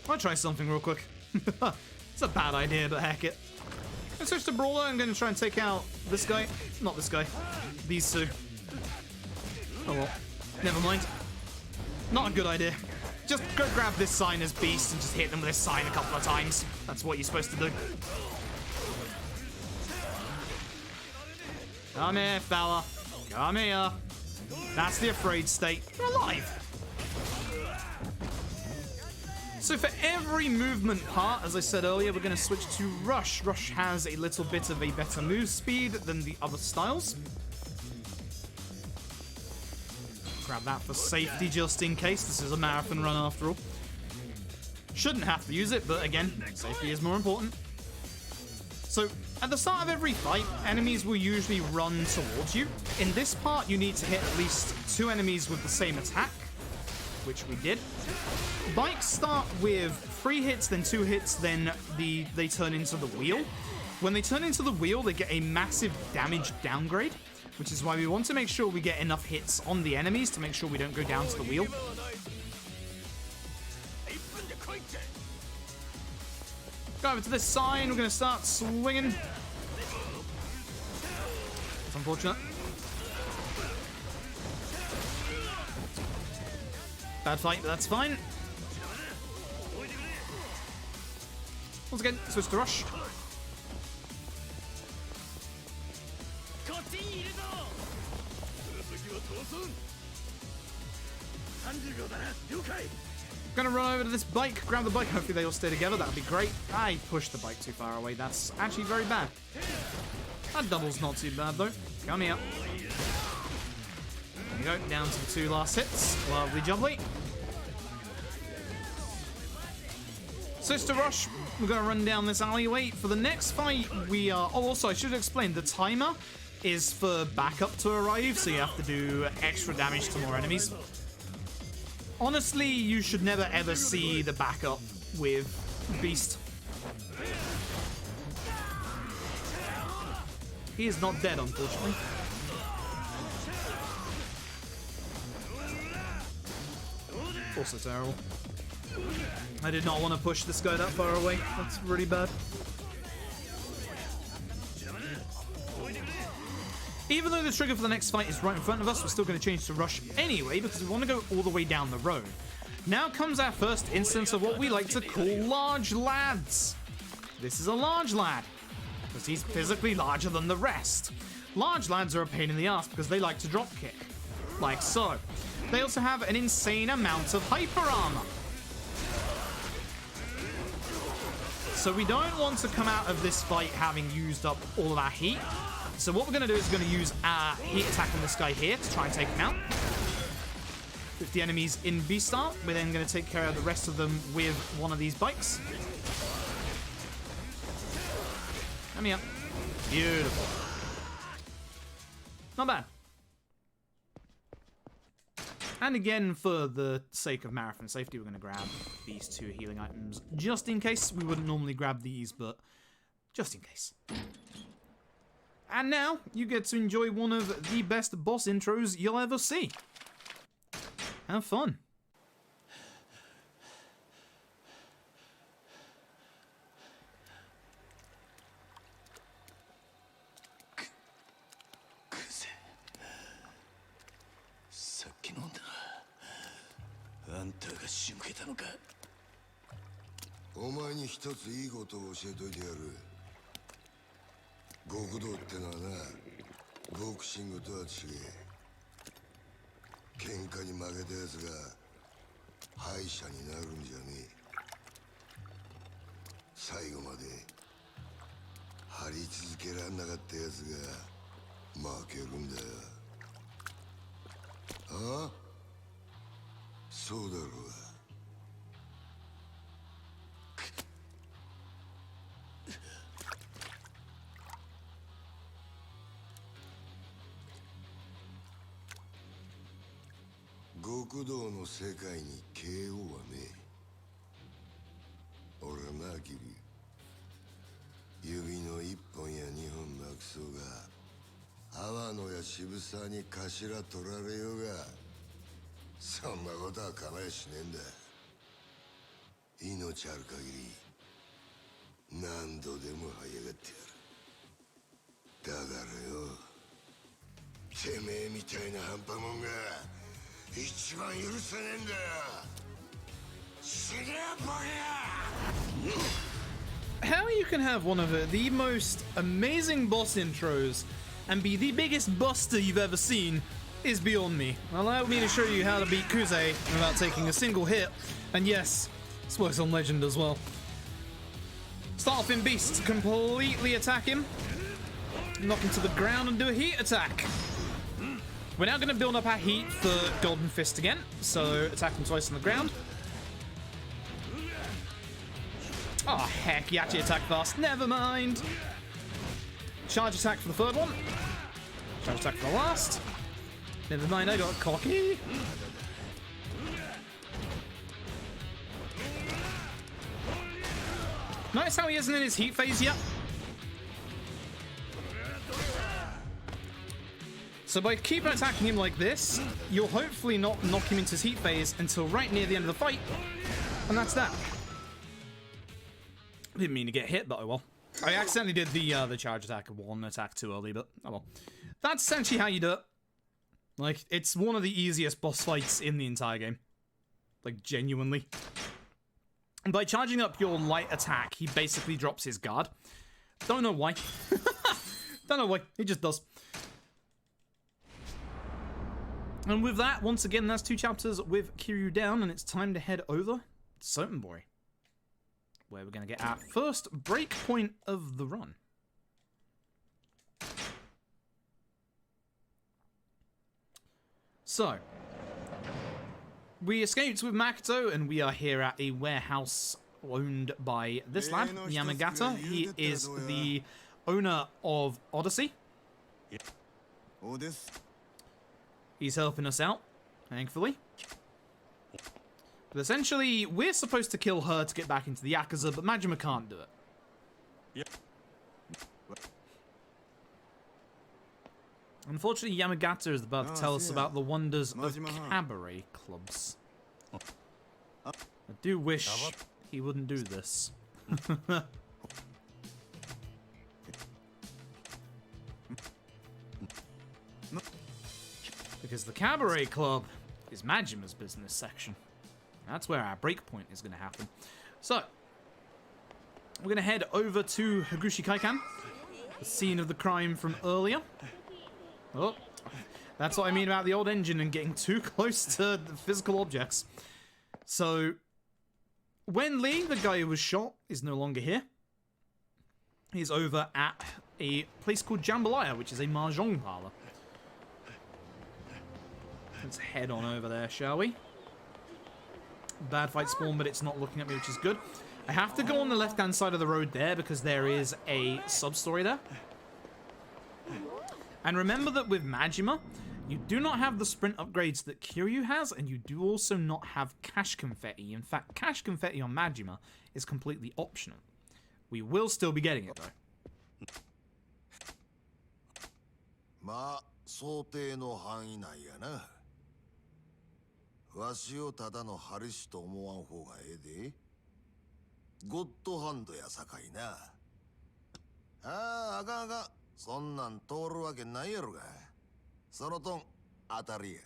I'll try something real quick. It's a bad idea, but heck it. Let's switch to Brawler. I'm going to try and take out this guy. Not this guy. These two. Oh well. Never mind. Not a good idea. Just go grab this sign as Beast and just hit them with this sign a couple of times. That's what you're supposed to do. Come here, fella. Come here. That's the afraid state. You're alive. So for every movement part, as I said earlier, we're going to switch to Rush. Rush has a little bit of a better move speed than the other styles. Grab that for safety just in case. This is a marathon run after all. Shouldn't have to use it, but again, safety is more important. So at the start of every fight, enemies will usually run towards you. In this part, you need to hit at least 2 enemies with the same attack, which we did. Bikes start with 3 hits, then 2 hits, then they turn into the wheel. When they turn into the wheel, they get a massive damage downgrade, which is why we want to make sure we get enough hits on the enemies to make sure we don't go down to the wheel. Go over to this sign, we're going to start swinging. It's unfortunate. Bad fight, but that's fine. Once again, switch to Rush. Gonna run over to this bike, grab the bike, hopefully they all stay together, that'd be great. I pushed the bike too far away, that's actually very bad. That double's not too bad though. Come here. There you go, down to the 2 last hits. Lovely jubbly. Switch to Rush, we're gonna run down this alleyway. For the next fight, we are... Oh, also, I should have explained, the timer is for backup to arrive, so you have to do extra damage to more enemies. Honestly, you should never ever see the backup with Beast. He is not dead, unfortunately. Also terrible. I did not want to push this guy that far away. That's really bad. Even though the trigger for the next fight is right in front of us, we're still going to change to Rush anyway, because we want to go all the way down the road. Now comes our first instance of what we like to call large lads. This is a large lad, because he's physically larger than the rest. Large lads are a pain in the ass because they like to drop kick, like so. They also have an insane amount of hyper armor. So we don't want to come out of this fight having used up all of our heat. So what we're going to do is we're going to use our heat attack on this guy here to try and take him out. 50 enemies in B-Star. We're then going to take care of the rest of them with one of these bikes. Come here. Beautiful. Not bad. And again, for the sake of marathon safety, we're going to grab these 2 healing items just in case. We wouldn't normally grab these, but just in case. And now, you get to enjoy one of the best boss intros you'll ever see. Have fun. Kuze. さっきの女、あんたが仕向けたのか。お前に一ついいことを教えといてやる。極道ってのはな、ボクシングとは違え。喧嘩に負けたやつが敗者になるんじゃねえ。最後まで張り続けらんなかったやつが負けるんだよ。ああ、そうだろうが。極道の世界に KO はねえ。俺はな、キリ。指の1本や2本なくそうが、阿波野や渋沢に頭取られようが、そんなことは構えしねえんだ。命ある限り何度でも這い上がってやる。だからよ、てめえみたいな半端もんが一番許せねえんだよ。死ねえボケや。 How you can have one of the most amazing boss intros and be the biggest buster you've ever seen is beyond me. Allow me to show you how to beat Kuze without taking a single hit. And yes, this works on Legend as well. Start off in Beast, completely attack him, knock him to the ground and do a heat attack. We're now going to build up our heat for Golden Fist again, so attack him twice on the ground. Oh heck, he actually attacked fast. Never mind. Charge attack for the third one. Charge attack for the last. Never mind, I got cocky. Notice how he isn't in his heat phase yet? So by keeping attacking him like this, you'll hopefully not knock him into his heat phase until right near the end of the fight. And that's that. Didn't mean to get hit, but oh well. I accidentally did the charge attack one attack too early, but oh well. That's essentially how you do it. Like, it's one of the easiest boss fights in the entire game. Like, genuinely. And by charging up your light attack, he basically drops his guard. Don't know why. Don't know why. He just does. And with that, once again, that's 2 chapters with Kiryu down, and it's time to head over to Sotenbori, where we're going to get our first break point of the run. So, we escaped with Makoto, and we are here at a warehouse owned by this lad, Yamagata. He is the owner of Odyssey. He's helping us out, thankfully. But essentially, we're supposed to kill her to get back into the Yakuza, but Majima can't do it. Unfortunately, Yamagata is about to tell us about the wonders of cabaret clubs. I do wish he wouldn't do this. Because the cabaret club is Majima's business section. That's where our breakpoint is going to happen. So, we're going to head over to Higuchi Kaikan, the scene of the crime from earlier. Oh, that's what I mean about the old engine and getting too close to the physical objects. So, Wen Li, the guy who was shot, is no longer here. He's over at a place called Jambalaya, which is a mahjong parlor. Let's head on over there, shall we? Bad fight spawn, but it's not looking at me, which is good. I have to go on the left-hand side of the road there because there is a sub-story there. And remember that with Majima, you do not have the sprint upgrades that Kiryu has, and you do also not have cash confetti. In fact, cash confetti on Majima is completely optional. We will still be getting it though. まあ想定の範囲内やな。わしをただのハリシと思わん方がええで。ゴッドハンドやさかいな。ああ、あかんあかん。そんなん通るわけないやろが。そのとん当たりや。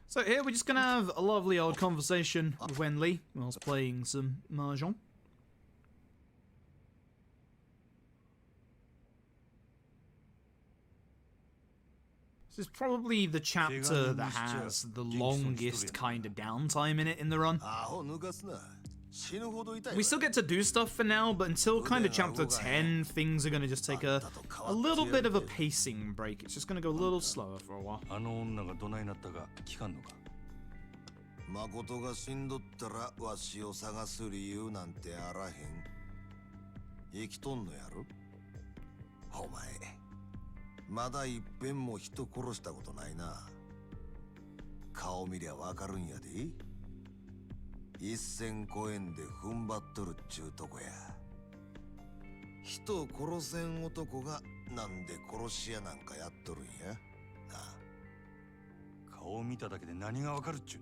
So here we're just gonna have a lovely old conversation with Wen Li whilst playing some mahjong. This is probably the chapter that has the longest kind of downtime in it in the run. アホ抜かすな。死ぬほど痛いわ。 We still get to do stuff for now, but until kind of chapter 10, things are gonna just take a little bit of a pacing break. It's just gonna go a little slower for a while. あの女がどないなったか聞かんのか。誠が死んどったらわしを探す理由なんてあらへん。生きとんのやろ。お前まだいっぺんも人殺したことないな。顔見りゃわかるんやで。一線越えんで踏ん張っとるっちゅうとこや。人を殺せん男がなんで殺し屋なんかやっとるんや。なあ。顔見ただけで何がわかるっちゅう。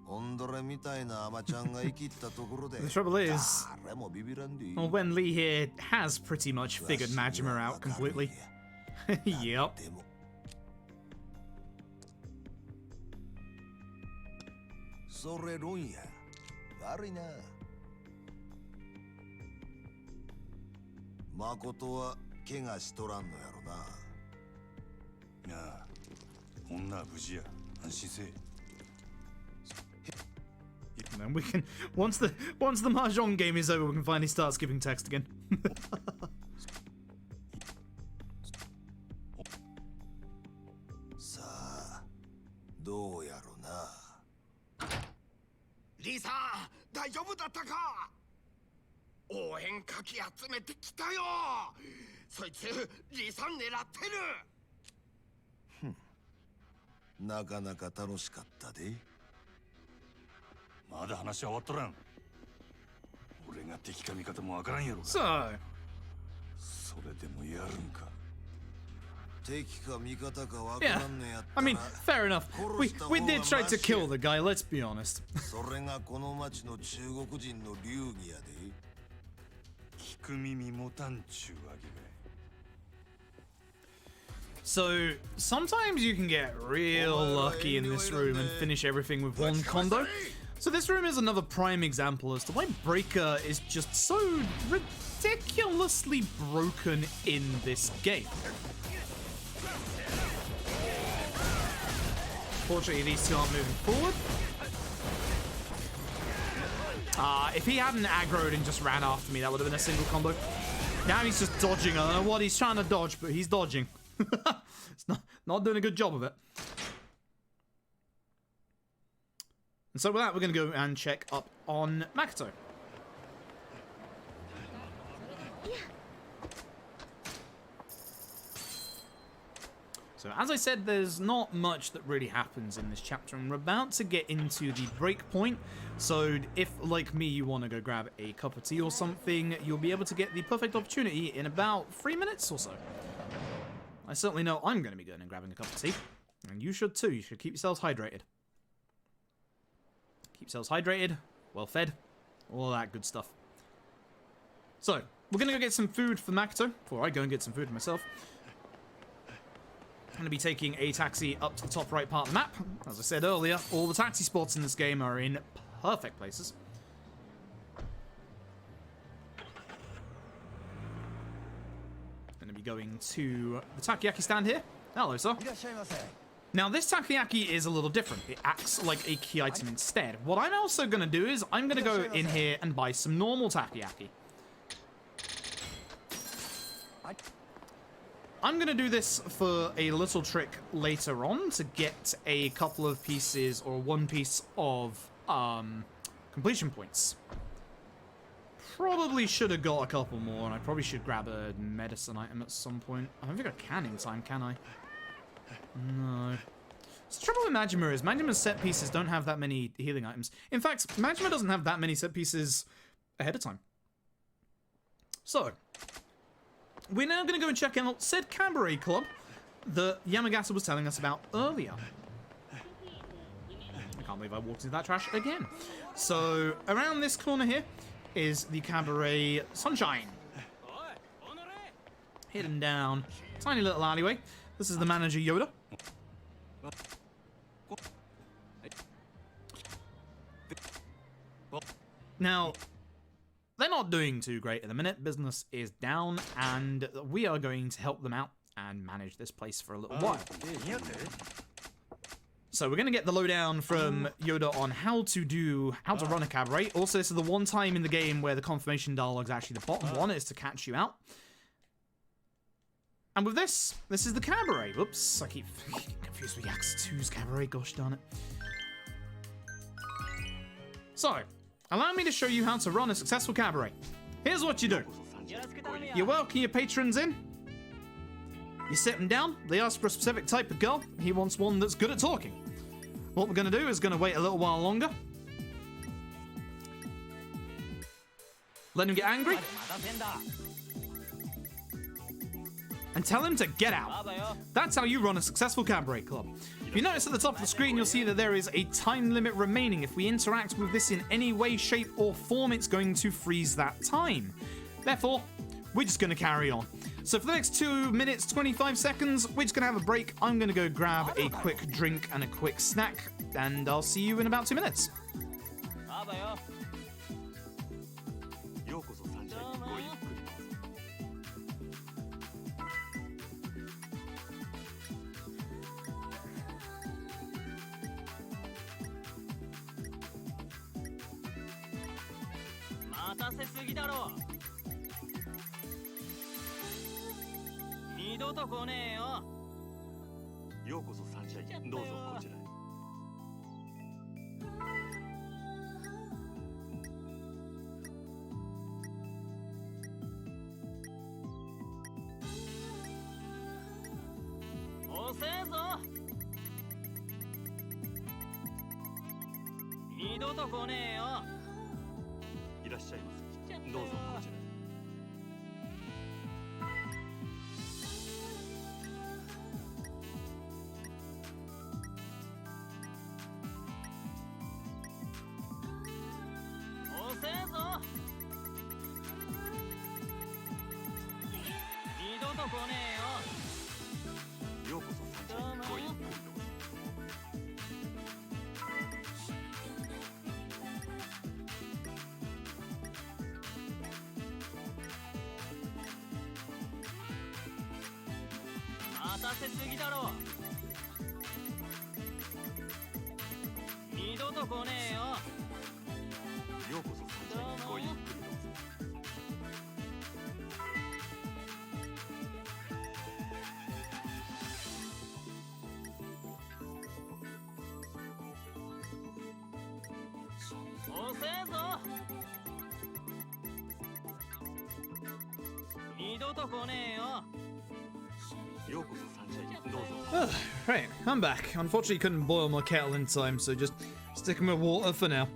オンドレみたいなアマちゃんが生きったところで The trouble is, 誰もビビらんでいい。 well, Wen Li here has pretty much figured Majima out completely. Yep. でもそれ論や。悪いな。誠は怪我しとらんのやろな。なあ、女は無事や。安心せえ。 And then we can once the mahjong game is over, we can finally start skipping text again. さあ、どうやろな。リさん、大丈夫だったか。応援かき集めてきたよ。そいつリさん狙ってる。なかなか楽しかったで。まだ話は終わっとらん。俺が敵か味方もわからんやろ。 So, それでもやるんか。敵か味方かわか yeah, らんのやった I ら mean, fair enough. We did try to kill the guy, let's be honest. それがこの町の中国人の流儀やで。聞く耳持たんちゅうわけかい。 So, sometimes you can get real lucky in this room and finish everything with one combo. So this room is another prime example as to why Breaker is just so ridiculously broken in this game. Fortunately, these two aren't moving forward. If he hadn't aggroed and just ran after me, that would have been a single combo. Now he's just dodging. I don't know what he's trying to dodge, but he's dodging. It's not doing a good job of it. And so with that, we're going to go and check up on Makoto. So as I said, there's not much that really happens in this chapter, and we're about to get into the break point. So if, like me, you want to go grab a cup of tea or something, you'll be able to get the perfect opportunity in about 3 minutes or so. I certainly know I'm going to be going and grabbing a cup of tea, and you should too. You should keep yourselves hydrated. Keep yourselves hydrated, well fed, all that good stuff. So, we're going to go get some food for Makoto, before I go and get some food myself. I'm going to be taking a taxi up to the top right part of the map. As I said earlier, all the taxi spots in this game are in perfect places. Going to be going to the takoyaki stand here. Hello, sir. Now, this takoyaki is a little different. It acts like a key item instead. What I'm also going to do is I'm going to go in here and buy some normal takoyaki. I'm going to do this for a little trick later on to get a couple of pieces or one piece of completion points. probably should have got a couple more, and I probably should grab a medicine item at some point. I don't think I can in time, can I? No. So the trouble with Majima is Majima's set pieces don't have that many healing items. In fact, Majima doesn't have that many set pieces ahead of time. So, we're now going to go and check out said Cabaret Club that Yamagata was telling us about earlier. I can't believe I walked into that trash again. So, around this corner here is the Cabaret Sunshine. Hidden down tiny little alleyway. This is the manager, Yoda. Now, they're not doing too great at the minute. Business is down, and we are going to help them out and manage this place for a little while. So we're going to get the lowdown from Yoda on how to run a cabaret. Also, this is the one time in the game where the confirmation dialogue is actually the bottom one, is to catch you out. And with this is the cabaret. Whoops, I keep getting confused with Yakuza 2's cabaret, gosh darn it. So, allow me to show you how to run a successful cabaret. Here's what you do. You welcome your patrons in. You sit them down. They ask for a specific type of girl. He wants one that's good at talking. What we're going to do is going to wait a little while longer. Let him get angry. And tell him to get out. That's how you run a successful cabaret club. If you notice at the top of the screen, you'll see that there is a time limit remaining. If we interact with this in any way, shape, or form, it's going to freeze that time. Therefore, we're just going to carry on. So for the next 2 minutes, 25 seconds, we're just going to have a break. I'm going to go grab a quick drink and a quick snack, and I'll see you in about 2 minutes. Right, I'm back. Unfortunately, couldn't boil my kettle in time, so just sticking with water for now.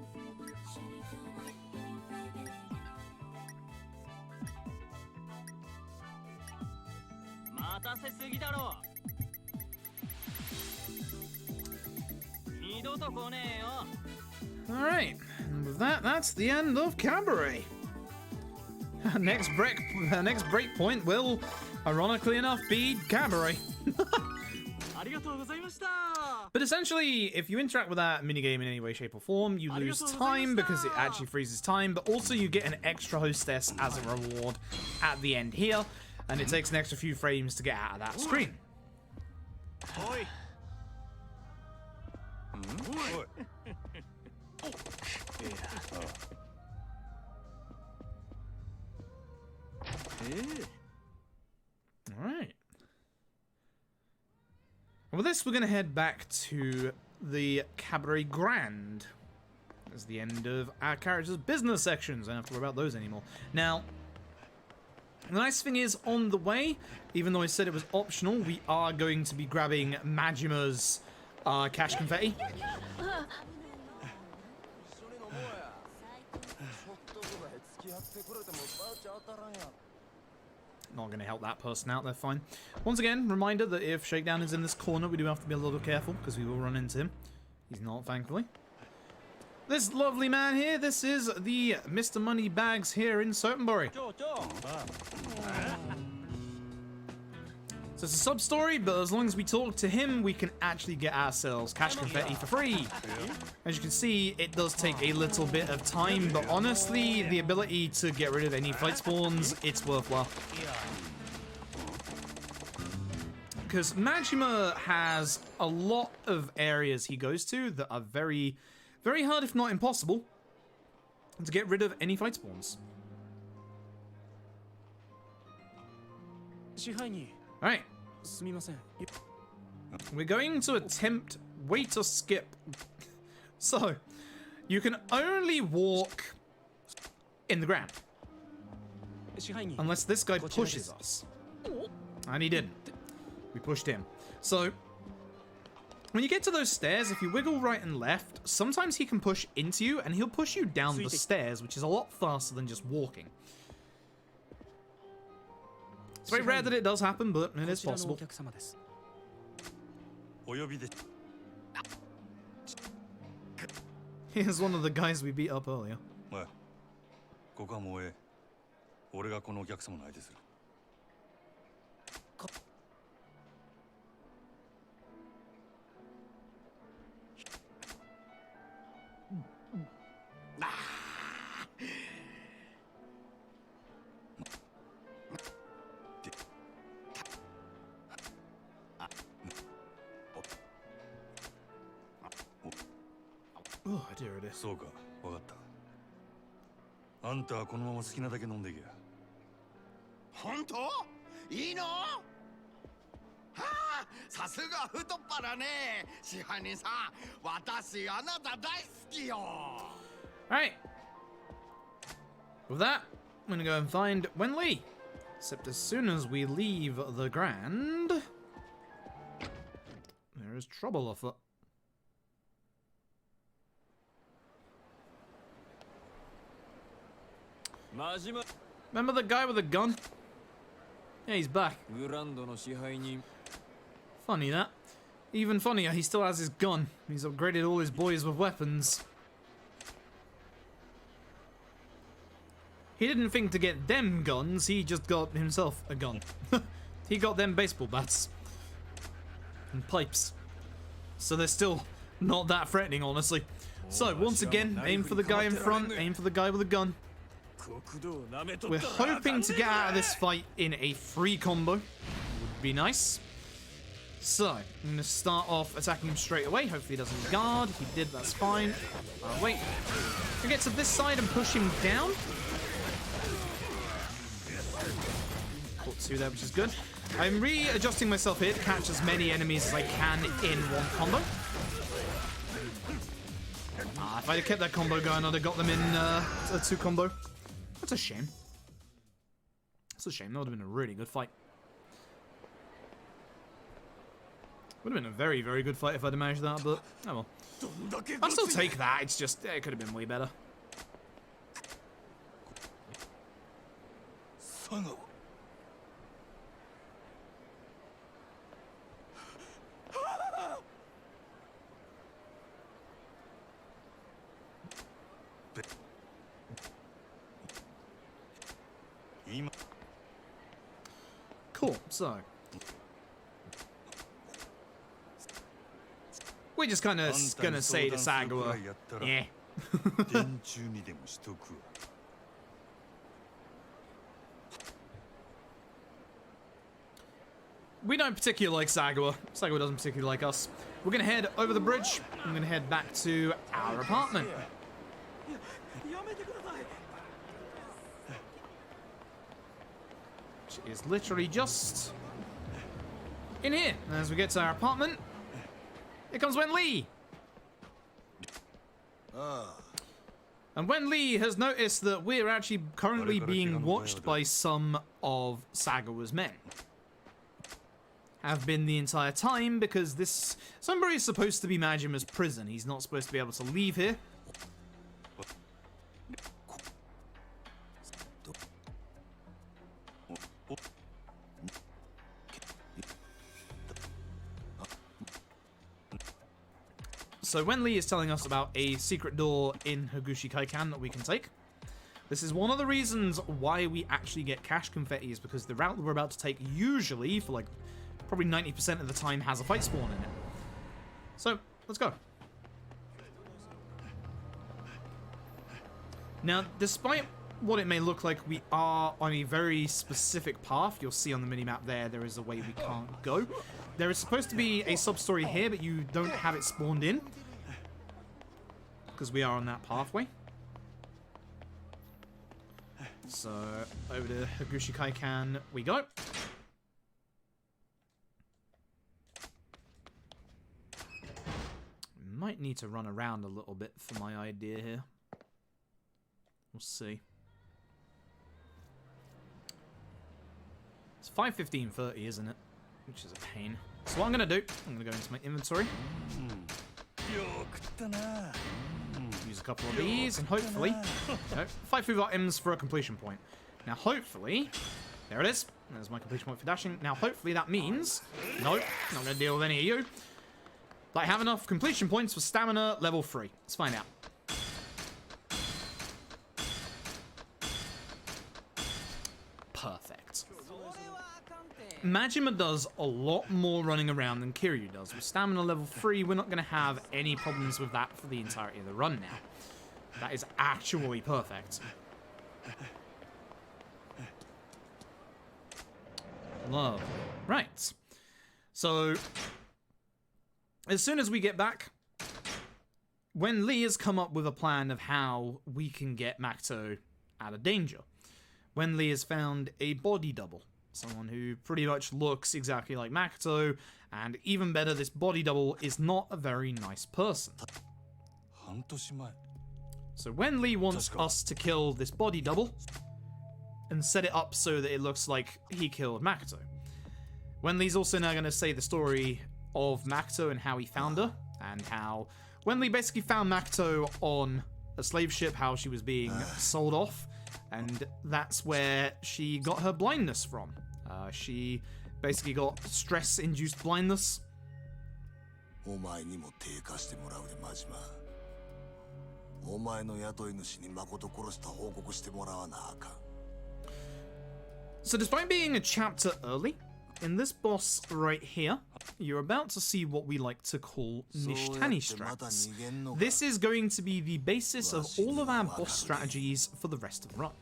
Alright, and with that, that's the end of Cabaret. Next break point will, ironically enough, be Cabaret. But essentially, if you interact with that minigame in any way, shape, or form, you lose time because it actually freezes time, but also you get an extra hostess as a reward at the end here, and it takes an extra few frames to get out of that screen. Alright. With this, we're going to head back to the Cabaret Grand. That's the end of our characters' business sections. I don't have to worry about those anymore. Now, the nice thing is, on the way, even though I said it was optional, we are going to be grabbing Majima's cash confetti. Not going to help that person out, they're fine. Once again, reminder that if Shakedown is in this corner, we do have to be a little careful, because we will run into him. He's not, thankfully. This lovely man here, this is the Mr. Moneybags here in Sotenbury. So it's a sub-story, but as long as we talk to him, we can actually get ourselves cash confetti for free. As you can see, it does take a little bit of time, but honestly, the ability to get rid of any fight spawns, it's worthwhile. Because Majima has a lot of areas he goes to that are very, very hard, if not impossible, to get rid of any fight spawns. Alright. We're going to attempt wait or skip. So, you can only walk in the ground. Unless this guy pushes us. And he didn't. We pushed him. So, when you get to those stairs, if you wiggle right and left, sometimes he can push into you and he'll push you down the stairs, which is a lot faster than just walking. It's very rare that it does happen, but it is possible. Here's one of the guys we beat up earlier. Oh, dear it is. そうか、わかった。あんたはこのまま好きなだけ飲んでいけ。本当？いいの？はあ、さすが太っ腹ね。支配人さん、私あなた大好きよ。Alright. With that, I'm gonna go and find Wen Li. Except as soon as we leave the Grand, there is trouble afoot. Remember the guy with the gun? Yeah, he's back. Funny that. Even funnier, he still has his gun. He's upgraded all his boys with weapons. He didn't think to get them guns, he just got himself a gun. He got them baseball bats. And pipes. So they're still not that threatening, honestly. So, once again, aim for the guy in front, aim for the guy with the gun. We're hoping to get out of this fight in a free combo. Would be nice. So, I'm going to start off attacking him straight away. Hopefully he doesn't guard. He did, that's fine. Wait. I get to this side and push him down. Caught two there, which is good. I'm readjusting myself here to catch as many enemies as I can in one combo. If I'd have kept that combo going, I'd have got them in a two combo. That's a shame. That's a shame. That would have been a really good fight. Would have been a very, very good fight if I'd have managed that, but oh well. I'll still take that. It's just, it could have been way better. Cool, so we're just kind of gonna say to Sagawa, yeah. We don't particularly like Sagawa. Sagawa doesn't particularly like us. We're gonna head over the bridge. I'm gonna head back to our apartment. Which is literally just in here. And as we get to our apartment, here comes Wen Li. And when Lee has noticed that we're actually currently being watched by some of Sagawa's men. Have been the entire time, because this somebody is supposed to be Majima's prison. He's not supposed to be able to leave here. So when Lee is telling us about a secret door in Higushi Kaikan that we can take, this is one of the reasons why we actually get cash confetti, is because the route that we're about to take usually, for like probably 90% of the time, has a fight spawn in it. So, let's go. Now, despite what it may look like, we are on a very specific path. You'll see on the minimap there is a way we can't go. There is supposed to be a sub-story here, but you don't have it spawned in, because we are on that pathway. So, over to Higushi Kaikan we go. Might need to run around a little bit for my idea here. We'll see. It's 5:15:30, isn't it? Which is a pain. So what I'm going to do, I'm going to go into my inventory. Use a couple of these, and hopefully... No, 5 food items for a completion point. Now hopefully... There it is. There's my completion point for dashing. Now hopefully that means... Nope, not going to deal with any of you. I have enough completion points for stamina level 3. Let's find out. Perfect. Majima does a lot more running around than Kiryu does. With stamina level 3, we're not going to have any problems with that for the entirety of the run now. That is actually perfect. Lovely. Right. So... as soon as we get back, when Lee has come up with a plan of how we can get Makoto out of danger, when Lee has found a body double, someone who pretty much looks exactly like Makoto, and even better, this body double is not a very nice person. So when Lee wants us to kill this body double, and set it up so that it looks like he killed Makoto, when Lee's also now going to say the story of Makoto and how he found her, and how when Lee basically found Makoto on a slave ship, how she was being sold off, and that's where she got her blindness from. She basically got stress-induced blindness. So despite being a chapter early, in this boss right here, you're about to see what we like to call Nishtani strats. This is going to be the basis of all of our boss strategies for the rest of the run.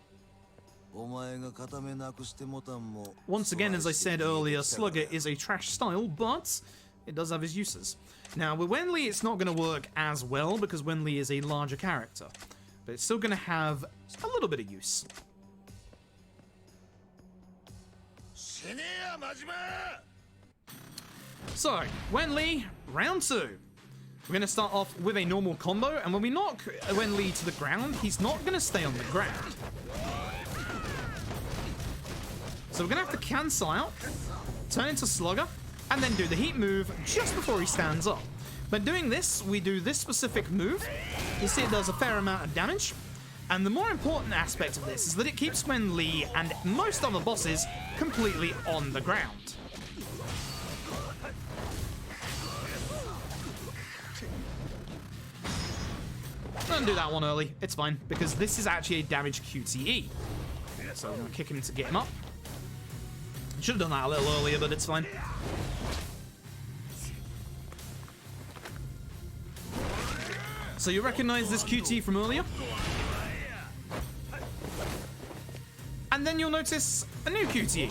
Once again, as I said earlier, Slugger is a trash style, but it does have its uses. Now, with Wenli, it's not going to work as well, because Wenli is a larger character, but it's still going to have a little bit of use. So, Wenli, round 2. We're going to start off with a normal combo, and when we knock Wenli to the ground, he's not going to stay on the ground. So we're going to have to cancel out, turn into Slugger, and then do the heat move just before he stands up. By doing this, we do this specific move. You see it does a fair amount of damage. And the more important aspect of this is that it keeps Wenli and most other bosses completely on the ground. Don't do that one early, it's fine, because this is actually a damage QTE. So we're going to kick him to get him up. Should have done that a little earlier, but it's fine. So you recognize this QT from earlier? And then you'll notice a new QTE.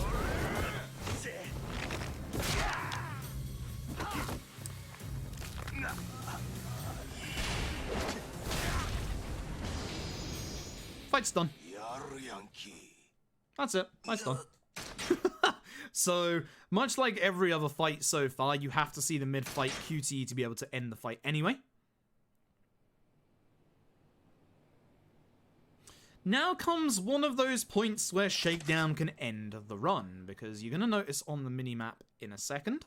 Fight's done. That's it. Fight's done. So, much like every other fight so far, you have to see the mid-fight QTE to be able to end the fight anyway. Now comes one of those points where Shakedown can end the run, because you're going to notice on the minimap in a second,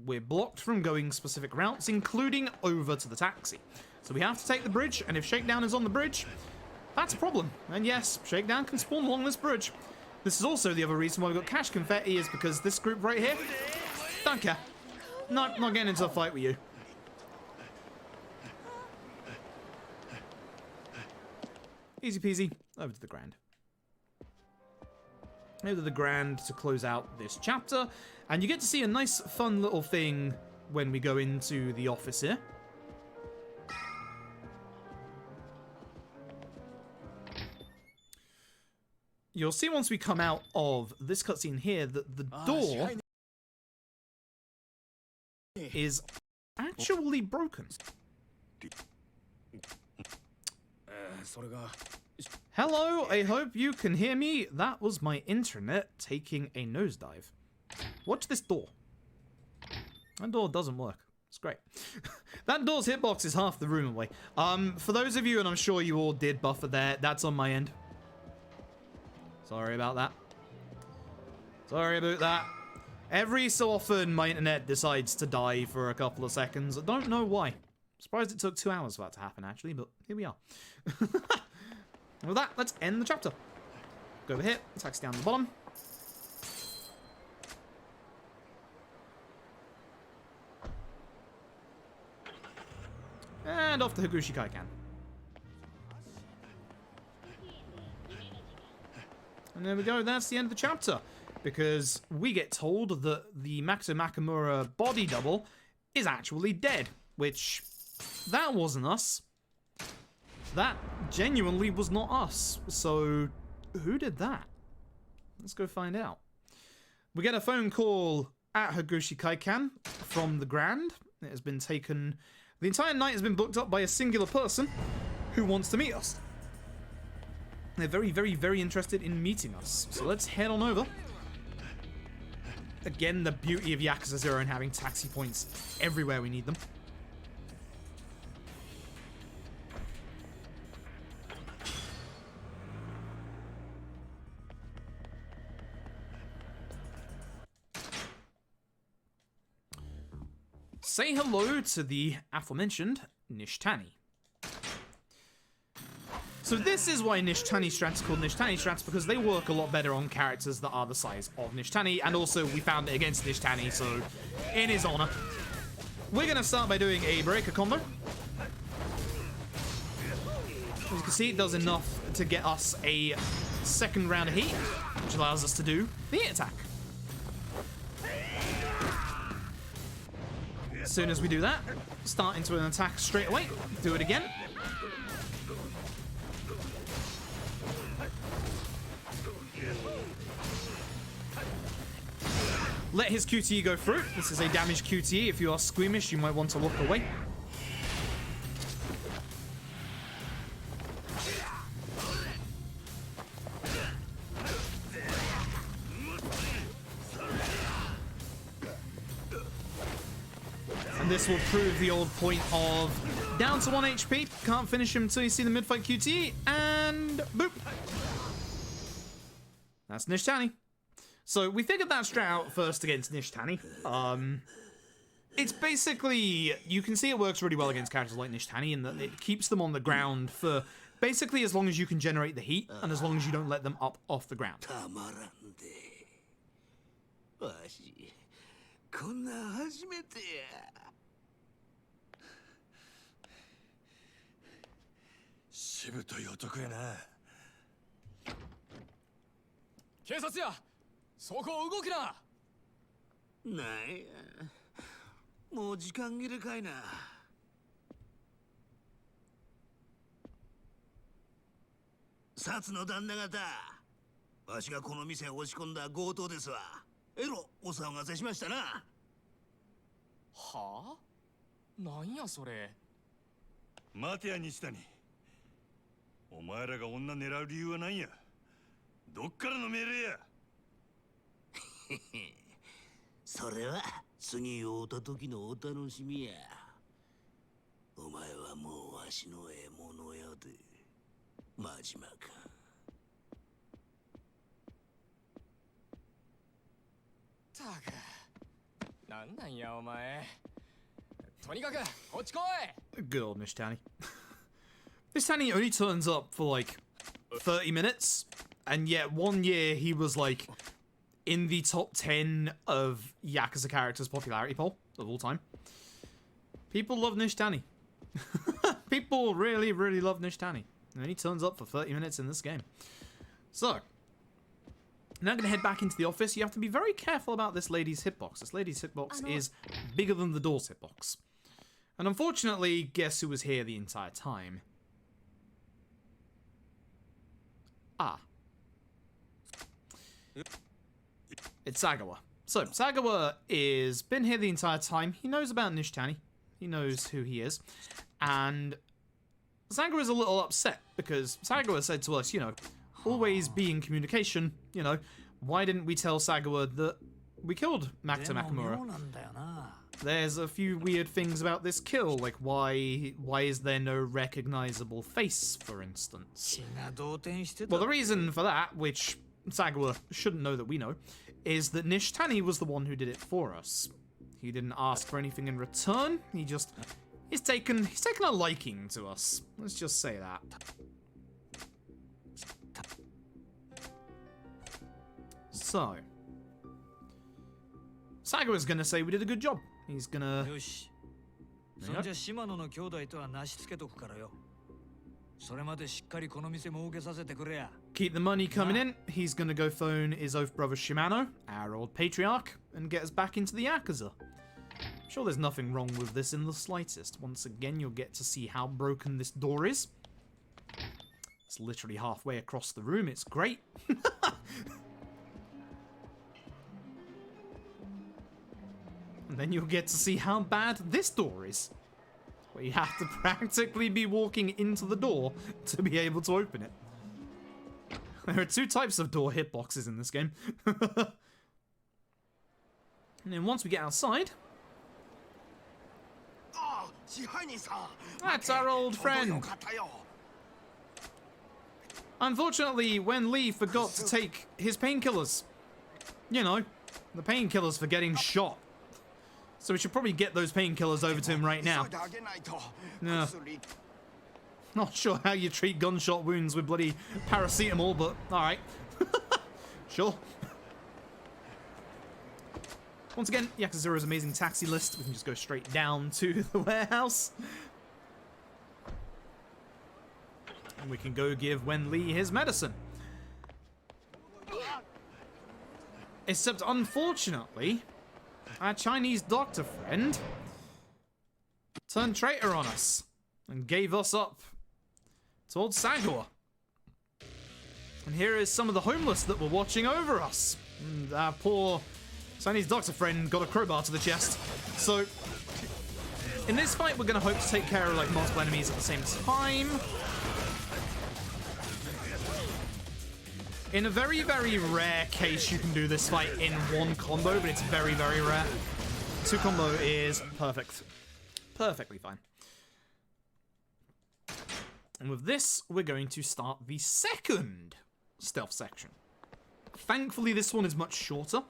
we're blocked from going specific routes, including over to the taxi. So we have to take the bridge, and if Shakedown is on the bridge, that's a problem. And yes, Shakedown can spawn along this bridge. This is also the other reason why we've got cash confetti, is because this group right here, don't care. Not getting into a fight with you. Easy peasy, over to the Grand. Over to the Grand to close out this chapter. And you get to see a nice, fun little thing when we go into the office here. You'll see once we come out of this cutscene here that the door is actually broken. Hello, I hope you can hear me. That was my internet taking a nosedive. Watch this door. That door doesn't work. It's great. That door's hitbox is half the room away. For those of you, and I'm sure you all did buffer there, that's on my end. Sorry about that. Sorry about that. Every so often, my internet decides to die for a couple of seconds. I don't know why. Surprised it took 2 hours for that to happen, actually, but here we are. With that, let's end the chapter. Go over here, taxi down the bottom. And off to Higuchi Kaikan. And there we go, that's the end of the chapter. Because we get told that the Makimura body double is actually dead. Which, that wasn't us. That genuinely was not us. So, who did that? Let's go find out. We get a phone call at Higuchi Kaikan from the Grand. It has been taken... The entire night has been booked up by a singular person who wants to meet us. They're very, very, very interested in meeting us. So let's head on over. Again, the beauty of Yakuza 0 and having taxi points everywhere we need them. Say hello to the aforementioned Nishitani. So this is why Nishitani strats are called Nishitani strats, because they work a lot better on characters that are the size of Nishitani, and also we found it against Nishitani, so in his honor. We're going to start by doing a breaker combo. As you can see, it does enough to get us a second round of heat, which allows us to do the hit attack. As soon as we do that, start into an attack straight away. Do it again. Let his QTE go through. This is a damaged QTE. If you are squeamish, you might want to look away. And this will prove the old point of down to 1 HP. Can't finish him until you see the mid-fight QTE. And boop. That's Nishitani. So we figured that strat out first against Nishitani. It's basically, you can see it works really well against characters like Nishitani in that it keeps them on the ground for basically as long as you can generate the heat and as long as you don't let them up off the ground. Majimaか。たく、なんなんやお前。とにかくこっち来い。 Good old Nishtani. Nishtani only turns up for like 30 minutes, and yet one year he was like in the top 10 of Yakuza characters popularity poll of all time. People love Nishtani. People really, really love Nishtani. And he turns up for 30 minutes in this game. So, now I'm going to head back into the office. You have to be very careful about this lady's hitbox. This lady's hitbox is bigger than the door's hitbox. And unfortunately, guess who was here the entire time? Ah. It's Sagawa. So, Sagawa is been here the entire time. He knows about Nishtani. He knows who he is. And Sagawa is a little upset because Sagawa said to us, you know, always be in communication, you know. Why didn't we tell Sagawa that we killed Makoto Makimura? There's a few weird things about this kill, like why is there no recognizable face, for instance? Well, the reason for that, which Sagawa shouldn't know that we know, is that Nishtani was the one who did it for us. He didn't ask for anything in return. He's taken a liking to us. Let's just say that. So, Sagawa's gonna say we did a good job. He's gonna...よし。そんじゃ島野の兄弟とはなしつけとくからよ。それまでしっかりこの店儲けさせてくれや。Keep the money coming in. He's gonna go phone his oath brother Shimano, our old patriarch, and get us back into the Yakuza. I'm sure there's nothing wrong with this in the slightest. Once again, you'll get to see how broken this door is. It's literally halfway across the room. It's great. And then you'll get to see how bad this door is. Where you have to practically be walking into the door to be able to open it. There are two types of door hitboxes in this game. And then once we get outside... That's our old friend. Unfortunately, when Lee forgot to take his painkillers. You know, the painkillers for getting shot. So we should probably get those painkillers over to him right now. No. Not sure how you treat gunshot wounds with bloody paracetamol, but alright. Sure. Once again, Yakuza 0's amazing taxi list. We can just go straight down to the warehouse. And we can go give Wen Lee his medicine. Except, unfortunately, our Chinese doctor friend turned traitor on us and gave us up to old Sagawa. And here is some of the homeless that were watching over us. And our poor Chinese doctor friend got a crowbar to the chest. So, in this fight, we're going to hope to take care of like multiple enemies at the same time. In a very, very rare case, you can do this fight in one combo, but it's very, very rare. Two combo is perfect. Perfectly fine. And with this, we're going to start the second stealth section. Thankfully, this one is much shorter.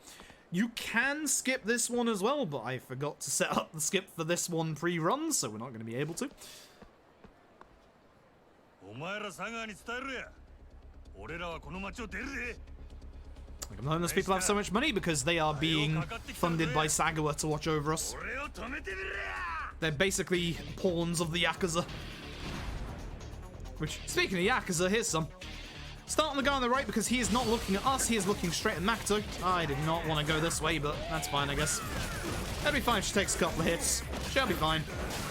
You can skip this one as well, but I forgot to set up the skip for this one pre-run, so we're not going to be able to. Like, those people have so much money because they are being funded by Sagawa to watch over us. They're basically pawns of the Yakuza. Which, speaking of Yakuza, here's some. Start on the guy on the right because he is not looking at us, he is looking straight at Makoto. I did not want to go this way, but that's fine, I guess. That'll be fine if she takes a couple of hits. She'll be fine.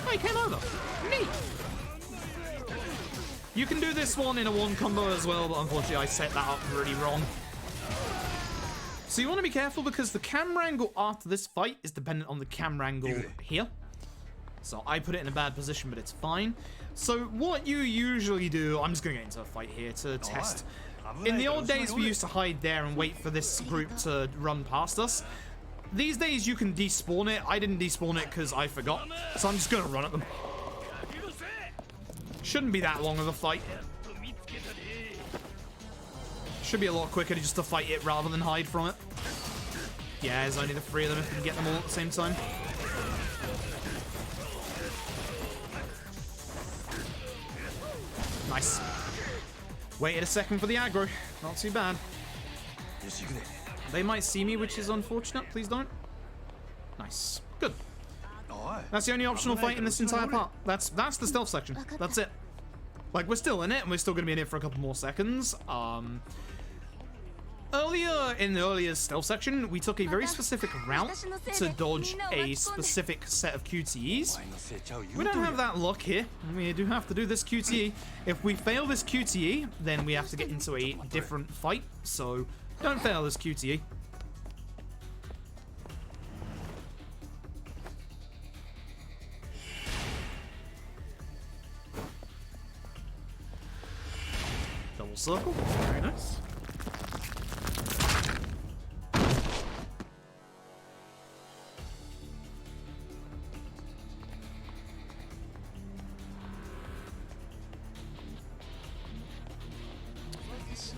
Oh, he came over. Neat. You can do this one in a one combo as well, but unfortunately I set that up really wrong. So you want to be careful because the camera angle after this fight is dependent on the camera angle here. So I put it in a bad position, but it's fine. So what you usually do, I'm just going to get into a fight here to test. In the old days, we used to hide there and wait for this group to run past us. These days, you can despawn it. I didn't despawn it because I forgot. So I'm just going to run at them. Shouldn't be that long of a fight. Should be a lot quicker just to fight it rather than hide from it. Yeah, there's only the 3 of them if we can get them all at the same time. Nice. Waited a second for the aggro. Not too bad. They might see me, which is unfortunate. Please don't. Nice. Good. That's the only optional fight in this entire part. That's the stealth section. That's it. Like, we're still in it, and we're still going to be in it for a couple more seconds. Earlier, in the earlier stealth section, we took a very specific route to dodge a specific set of QTEs. We don't have that luck here. We do have to do this QTE. If we fail this QTE, then we have to get into a different fight. So, don't fail this QTE. Double circle. Very nice.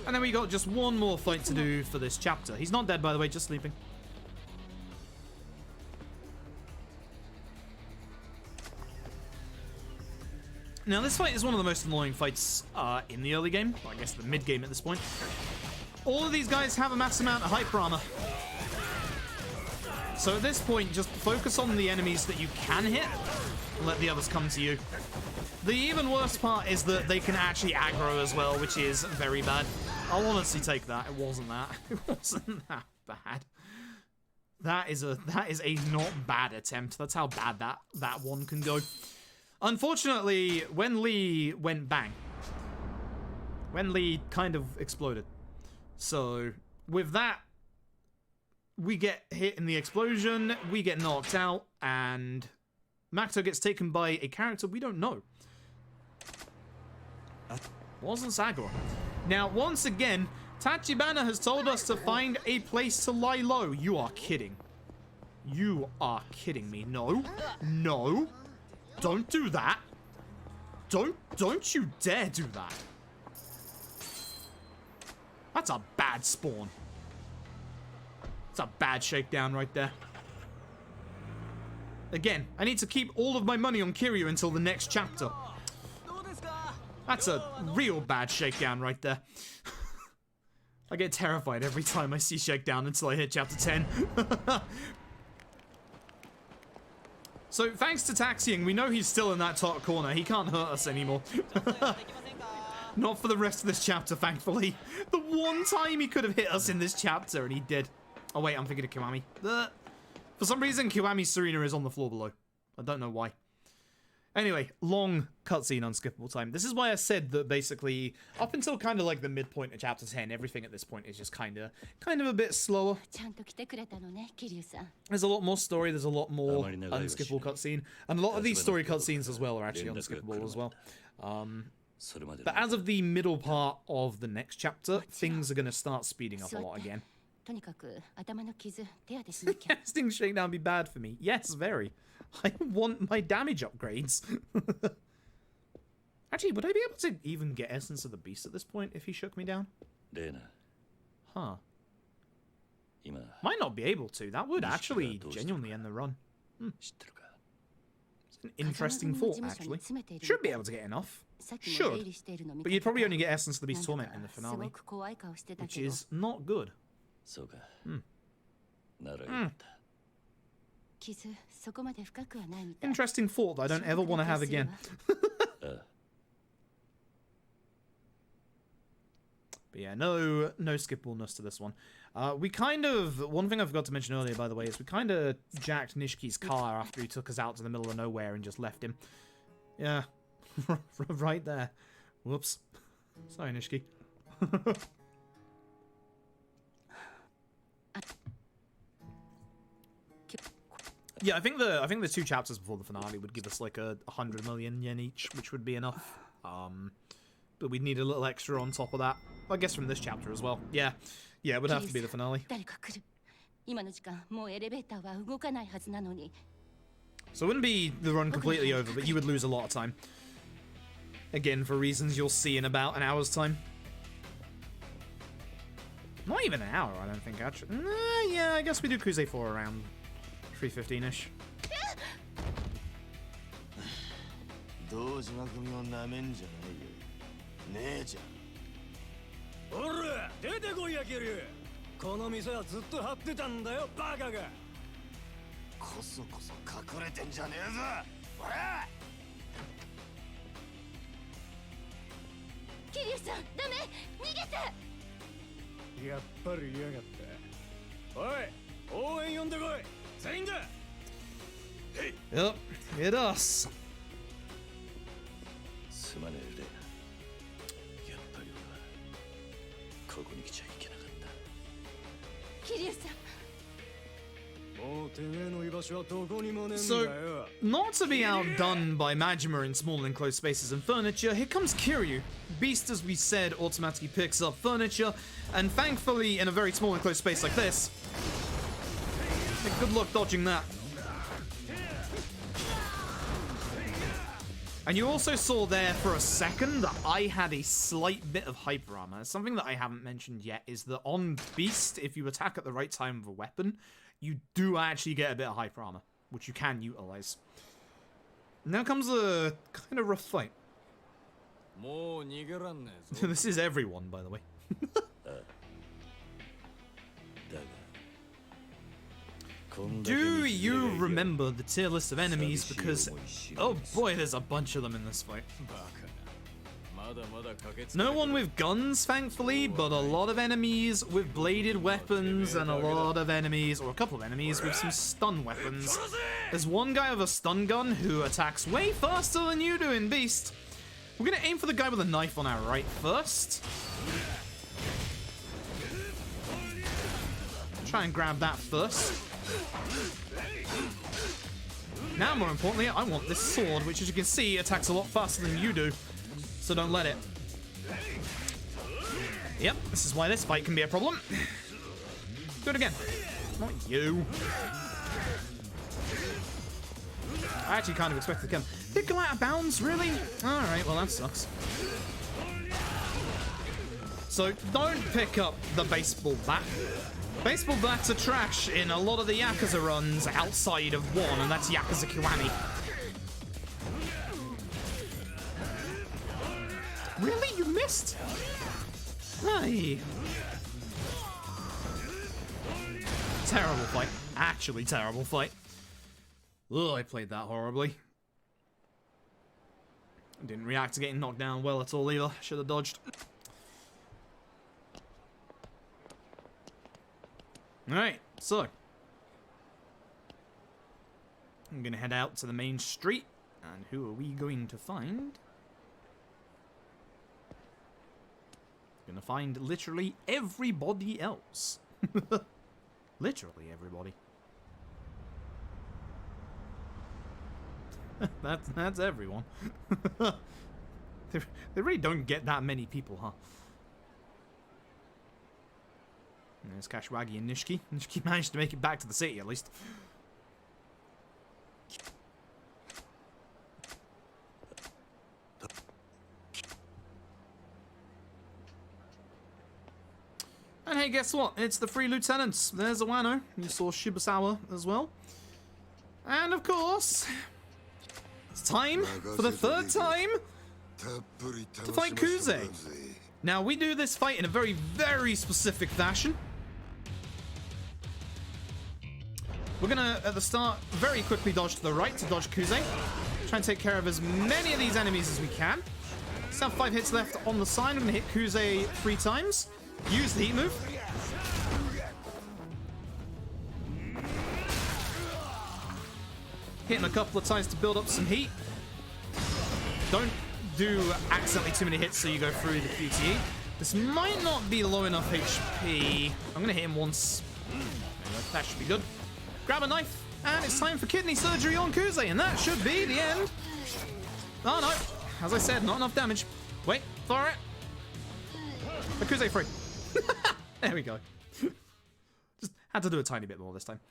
And then we got just one more fight to do for this chapter. He's not dead, by the way, just sleeping. Now, this fight is one of the most annoying fights in the early game. Well, I guess the mid-game at this point. All of these guys have a mass amount of hyper armor. So at this point, just focus on the enemies that you can hit and let the others come to you. The even worse part is that they can actually aggro as well, which is very bad. I'll honestly take that. It wasn't that. It wasn't that bad. That is a not bad attempt. That's how bad that one can go. Unfortunately, when Lee went bang, when Lee kind of exploded. So with that, we get hit in the explosion, we get knocked out, and Makoto gets taken by a character we don't know. Wasn't Sagura. Now, once again, Tachibana has told us to find a place to lie low. You are kidding. You are kidding me. No. No. Don't do that. Don't you dare do that. That's a bad spawn. It's a bad shakedown right there. Again, I need to keep all of my money on Kiryu until the next chapter. That's a real bad shakedown right there. I get terrified every time I see Shakedown until I hit chapter 10. So, thanks to Taxiing, we know he's still in that top corner. He can't hurt us anymore. Not for the rest of this chapter, thankfully. The one time he could have hit us in this chapter, and he did. Oh, wait, I'm thinking of Kiwami. For some reason, Kiwami's Serena is on the floor below. I don't know why. Anyway, long cutscene, unskippable time. This is why I said that basically, up until kind of like the midpoint of chapter 10, everything at this point is just kind of a bit slower. There's a lot more story, there's a lot more unskippable cutscene, and a lot of these story cutscenes as well are actually unskippable as well. But as of the middle part of the next chapter, things are going to start speeding up a lot again. Casting Shakedown be bad for me. Yes, very. I want my damage upgrades. Actually, would I be able to even get Essence of the Beast at this point if he shook me down? Huh. Might not be able to. That would actually genuinely end the run. It's an interesting thought, actually. Should be able to get enough. Should. But you'd probably only get Essence of the Beast Torment in the finale, which is not good. Interesting thought that I don't ever want to have again. But yeah, no skippableness to this one. We kind of, one thing I forgot to mention earlier, by the way, is we kind of jacked Nishiki's car after he took us out to the middle of nowhere and just left him. Yeah, right there. Whoops. Sorry, Nishiki. Yeah, I think the 2 chapters before the finale would give us like 100 million yen each, which would be enough. But we'd need a little extra on top of that. I guess from this chapter as well. Yeah, it would have to be the finale. So it wouldn't be the run completely over, but you would lose a lot of time. Again, for reasons you'll see in about an hour's time. Not even an hour, I don't think, actually. Yeah, I guess we do Kuze for around 3:15-ish. 堂島組をなめんじゃないよ姉ちゃん。おら出てこいやける。この店はずっと張ってたんだよバカが。こそこそ隠れてんじゃねえぞおら。桐生さんダメ逃げて。やっぱり嫌がった。おい応援呼んでこい全員だ。 Yep, it does. すまねえレイ。やっぱり俺はここに来ちゃいけなかった。桐生さん。 So, not to be outdone by Majima in small enclosed spaces and furniture, here comes Kiryu. Beast, as we said, automatically picks up furniture, and thankfully, in a very small enclosed space like this, good luck dodging that. And you also saw there for a second that I had a slight bit of hyper armor. Something that I haven't mentioned yet is that on Beast, if you attack at the right time with a weapon, you do actually get a bit of hyper armor, which you can utilize. Now comes a kind of rough fight. This is everyone, by the way. Do you remember the tier list of enemies? Because, oh boy, there's a bunch of them in this fight. No one with guns, thankfully, but a lot of enemies with bladed weapons and a lot of enemies, or a couple of enemies, with some stun weapons. There's one guy with a stun gun who attacks way faster than you do in Beast. We're going to aim for the guy with a knife on our right first. Try and grab that first. Now, more importantly, I want this sword, which, as you can see, attacks a lot faster than you do. So don't let it. Yep, this is why this fight can be a problem. Do it again. Not you. I actually kind of expected to come. Did it go out of bounds? Really? Alright, well that sucks. So don't pick up the baseball bat. Baseball bats are trash in a lot of the Yakuza runs outside of one, and that's Yakuza Kiwami. Really? You missed? Hey. Terrible fight. Actually terrible fight. Ugh, I played that horribly. Didn't react to getting knocked down well at all either. Should have dodged. Alright, so. I'm gonna head out to the main street. And who are we going to find? Gonna find literally everybody else. Literally everybody. That's everyone. They really don't get that many people, huh? And there's Kashiwagi and Nishiki. Nishiki managed to make it back to the city, at least. And hey, guess what? It's the three lieutenants. There's Awano. You saw Shibusawa as well. And of course, it's time for the third time to fight Kuze. Now, we do this fight in a very, very specific fashion. We're gonna, at the start, very quickly dodge to the right to dodge Kuze. Try and take care of as many of these enemies as we can. Still have 5 hits left on the side. I'm gonna hit Kuze 3 times. Use the heat move. Hitting a couple of times to build up some heat. Don't do accidentally too many hits so you go through the QTE. This might not be low enough HP. I'm gonna hit him once. That should be good. Grab a knife, and it's time for kidney surgery on Kuze, and that should be the end. Oh no, as I said, not enough damage. Wait for it. The Kuze free. There we go. Just had to do a tiny bit more this time.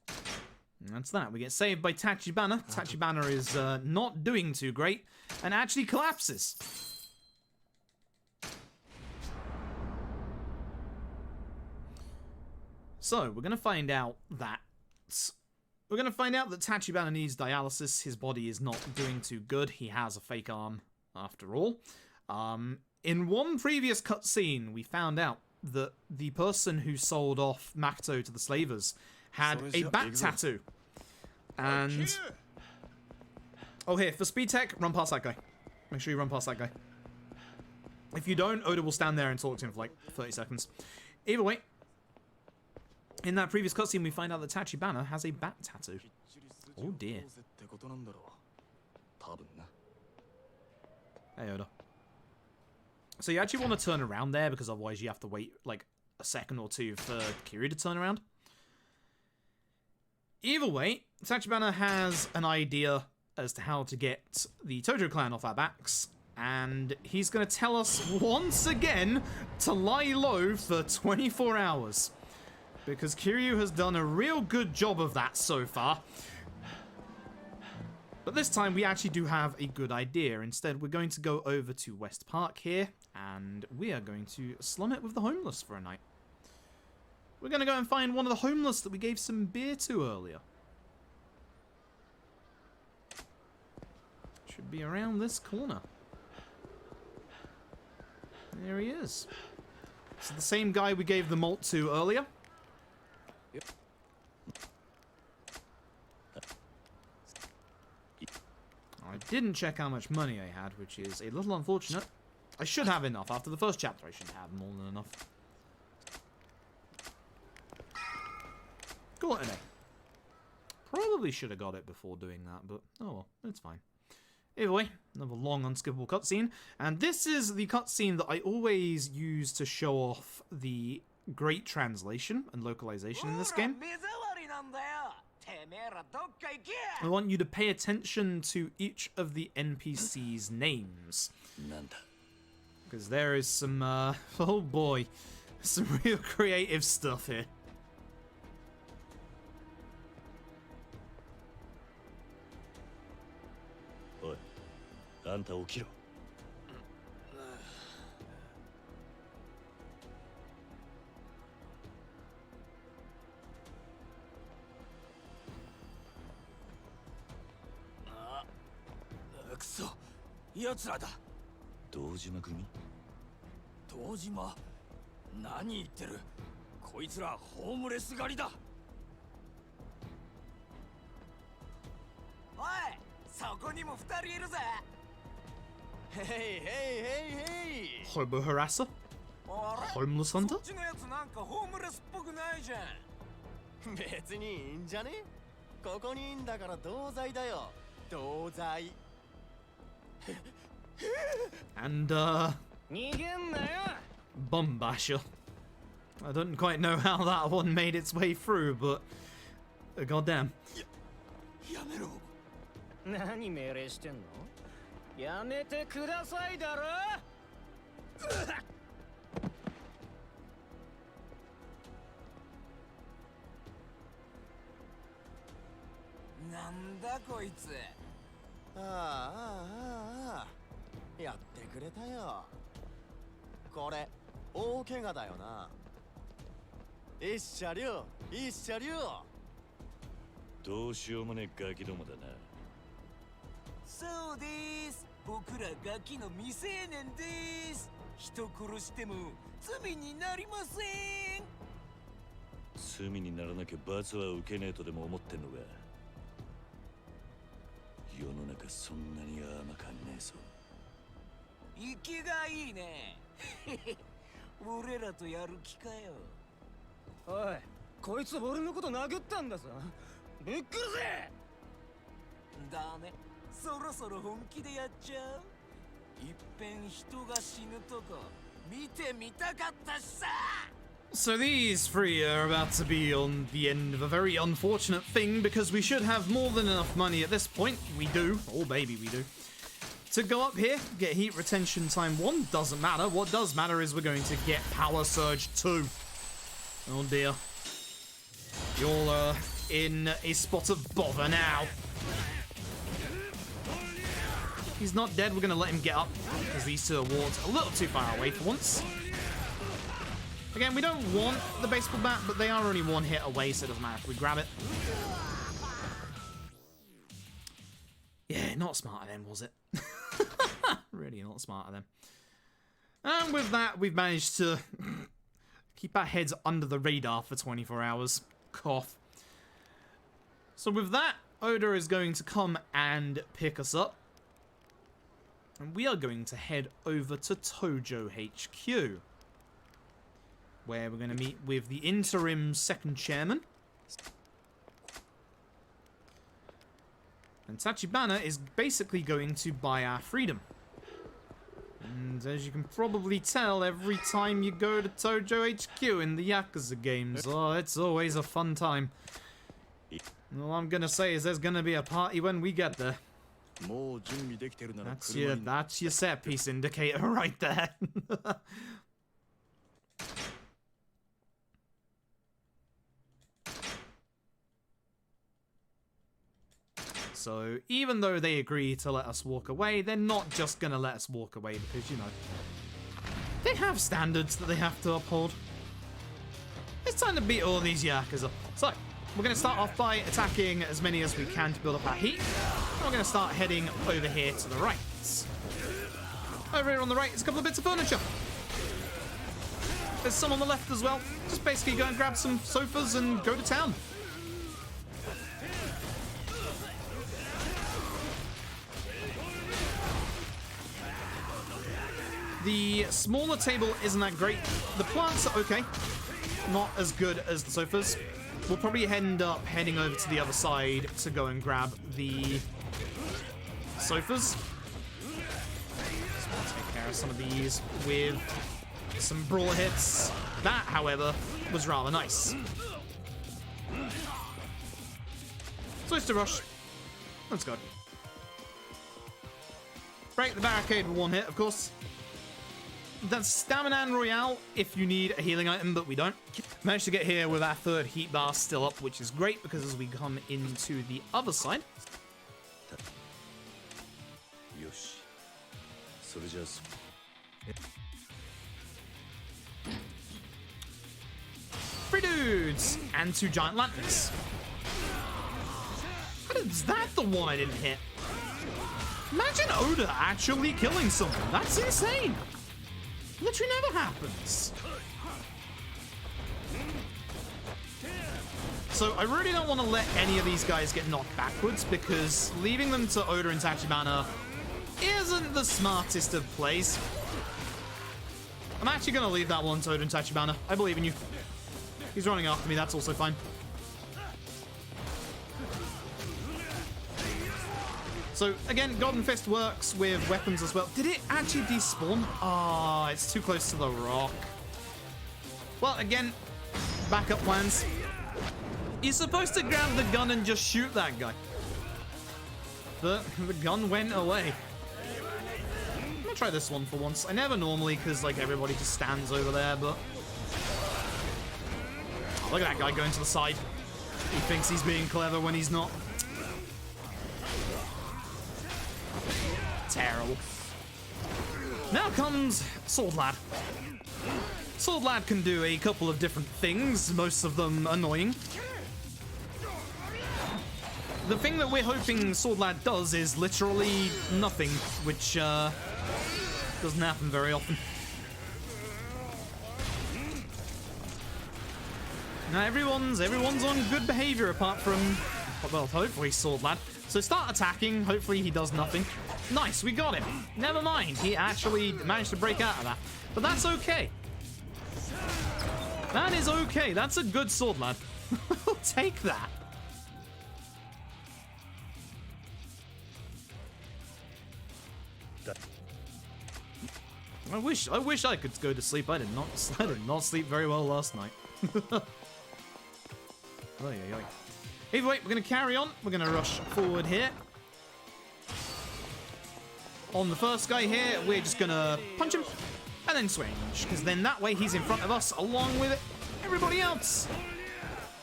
And that's that. We get saved by Tachibana. Tachibana is not doing too great and actually collapses. So, we're going to find out that Tachibana needs dialysis. His body is not doing too good. He has a fake arm, after all. In one previous cutscene, we found out that the person who sold off Makoto to the slavers had a bat tattoo. And... oh, here, for speed tech, run past that guy. Make sure you run past that guy. If you don't, Oda will stand there and talk to him for like 30 seconds. Either way, in that previous cutscene, we find out that Tachibana has a bat tattoo. Oh dear. Hey, Oda. So you actually want to turn around there, because otherwise you have to wait like a second or two for Kiryu to turn around. Either way, Tachibana has an idea as to how to get the Tojo clan off our backs, and he's going to tell us once again to lie low for 24 hours. Because Kiryu has done a real good job of that so far. But this time we actually do have a good idea. Instead, we're going to go over to West Park here, and we are going to slum it with the homeless for a night. We're going to go and find one of the homeless that we gave some beer to earlier. Should be around this corner. There he is. It's the same guy we gave the malt to earlier. I didn't check how much money I had, which is a little unfortunate. I should have enough. After the first chapter, I should have more than enough. Got it. Probably should have got it before doing that, but oh well, it's fine. Either way, another long unskippable cutscene. And this is the cutscene that I always use to show off the great translation and localization in this game. I want you to pay attention to each of the NPCs' names. Because there is some, oh boy, some real creative stuff here. Dojima組? Dojima? 何言ってる? こいつらホームレス狩りだ. おい、そこにも2人いるぜ. Hey, hey, hey, hey. Hobo harasser? Homeless hunter? そっちのやつなんかホームレスっぽくないじゃん. 別にいいんじゃね? ここにいんだから同罪だよ. 同罪. And, Bombasher. I don't quite know how that one made its way through, but goddamn. やめろ. 何命令してんの? やめてくださいだろ. なんだこいつ. やってくれたよ。これ大怪我だよな。一車両一車両。どうしようもねえガキどもだな。そうです。僕らガキの未成年です。人殺しても罪になりません。罪にならなきゃ罰は受けねえとでも思ってんのか。世の中そんなに甘かんねえぞ。生きがいいね。俺らとやる気かよ。おい、こいつ俺のこと殴ったんだぞ。ぶっ殺せ。ダメ、そろそろ本気でやっちゃう。いっぺん人が死ぬとこ見てみたかったしさ。So these three are about to be on the end of a very unfortunate thing, because we should have more than enough money at this point. We do. Oh baby, we do. To go up here, get heat retention time 1, doesn't matter. What does matter is we're going to get power surge 2. Oh dear. You're in a spot of bother now. He's not dead, we're going to let him get up, because these two are wards a little too far away for once. Again, we don't want the baseball bat, but they are only one hit away, so it doesn't matter if we grab it. Yeah, not smart of them, was it? Really not smart of them. And with that, we've managed to keep our heads under the radar for 24 hours. Cough. So with that, Oda is going to come and pick us up. And we are going to head over to Tojo HQ, where we're going to meet with the interim second chairman. And Tachibana is basically going to buy our freedom. And as you can probably tell, every time you go to Tojo HQ in the Yakuza games, oh, it's always a fun time. All I'm gonna say is there's gonna be a party when we get there. That's your set piece indicator right there. So even though they agree to let us walk away, they're not just gonna let us walk away because, you know, they have standards that they have to uphold. It's time to beat all these Yakuza. So, we're going to start off by attacking as many as we can to build up our heat. And we're going to start heading over here to the right. Over here on the right is a couple of bits of furniture. There's some on the left as well. Just basically go and grab some sofas and go to town. The smaller table isn't that great. The plants are okay. Not as good as the sofas. We'll probably end up heading over to the other side to go and grab the sofas. So we'll take care of some of these with some brawl hits. That, however, was rather nice. Switch to rush. Let's go. Break the barricade with one hit, of course. That's Stamina and Royale if you need a healing item, but we don't. Managed to get here with our third heat bar still up, which is great because as we come into the other side... Three dudes! And two giant lanterns. Is that the one I didn't hit? Imagine Oda actually killing someone. That's insane! Literally never happens. So I really don't want to let any of these guys get knocked backwards because leaving them to Oda and Tachibana isn't the smartest of plays. I'm actually going to leave that one to Oda and Tachibana. I believe in you. He's running after me, that's also fine. So, again, Golden Fist works with weapons as well. Did it actually despawn? Ah, it's too close to the rock. Well, again, backup plans. You're supposed to grab the gun and just shoot that guy. But the gun went away. I'm gonna try this one for once. I never normally, because, like, everybody just stands over there, but... Look at that guy going to the side. He thinks he's being clever when he's not. Terrible. Now comes Sword Lad. Sword Lad can do a couple of different things, most of them annoying. The thing that we're hoping Sword Lad does is literally nothing, which doesn't happen very often. Now everyone's on good behavior apart from, well, hopefully Sword Lad. So start attacking, hopefully he does nothing. Nice, we got him. Never mind, he actually managed to break out of that. But that's okay. That is okay, that's a good Sword Lad. We'll take that. I wish I could go to sleep. I did not sleep very well last night. Either way, we're going to carry on. We're going to rush forward here. On the first guy here, we're just going to punch him and then swing. Because then that way he's in front of us along with everybody else.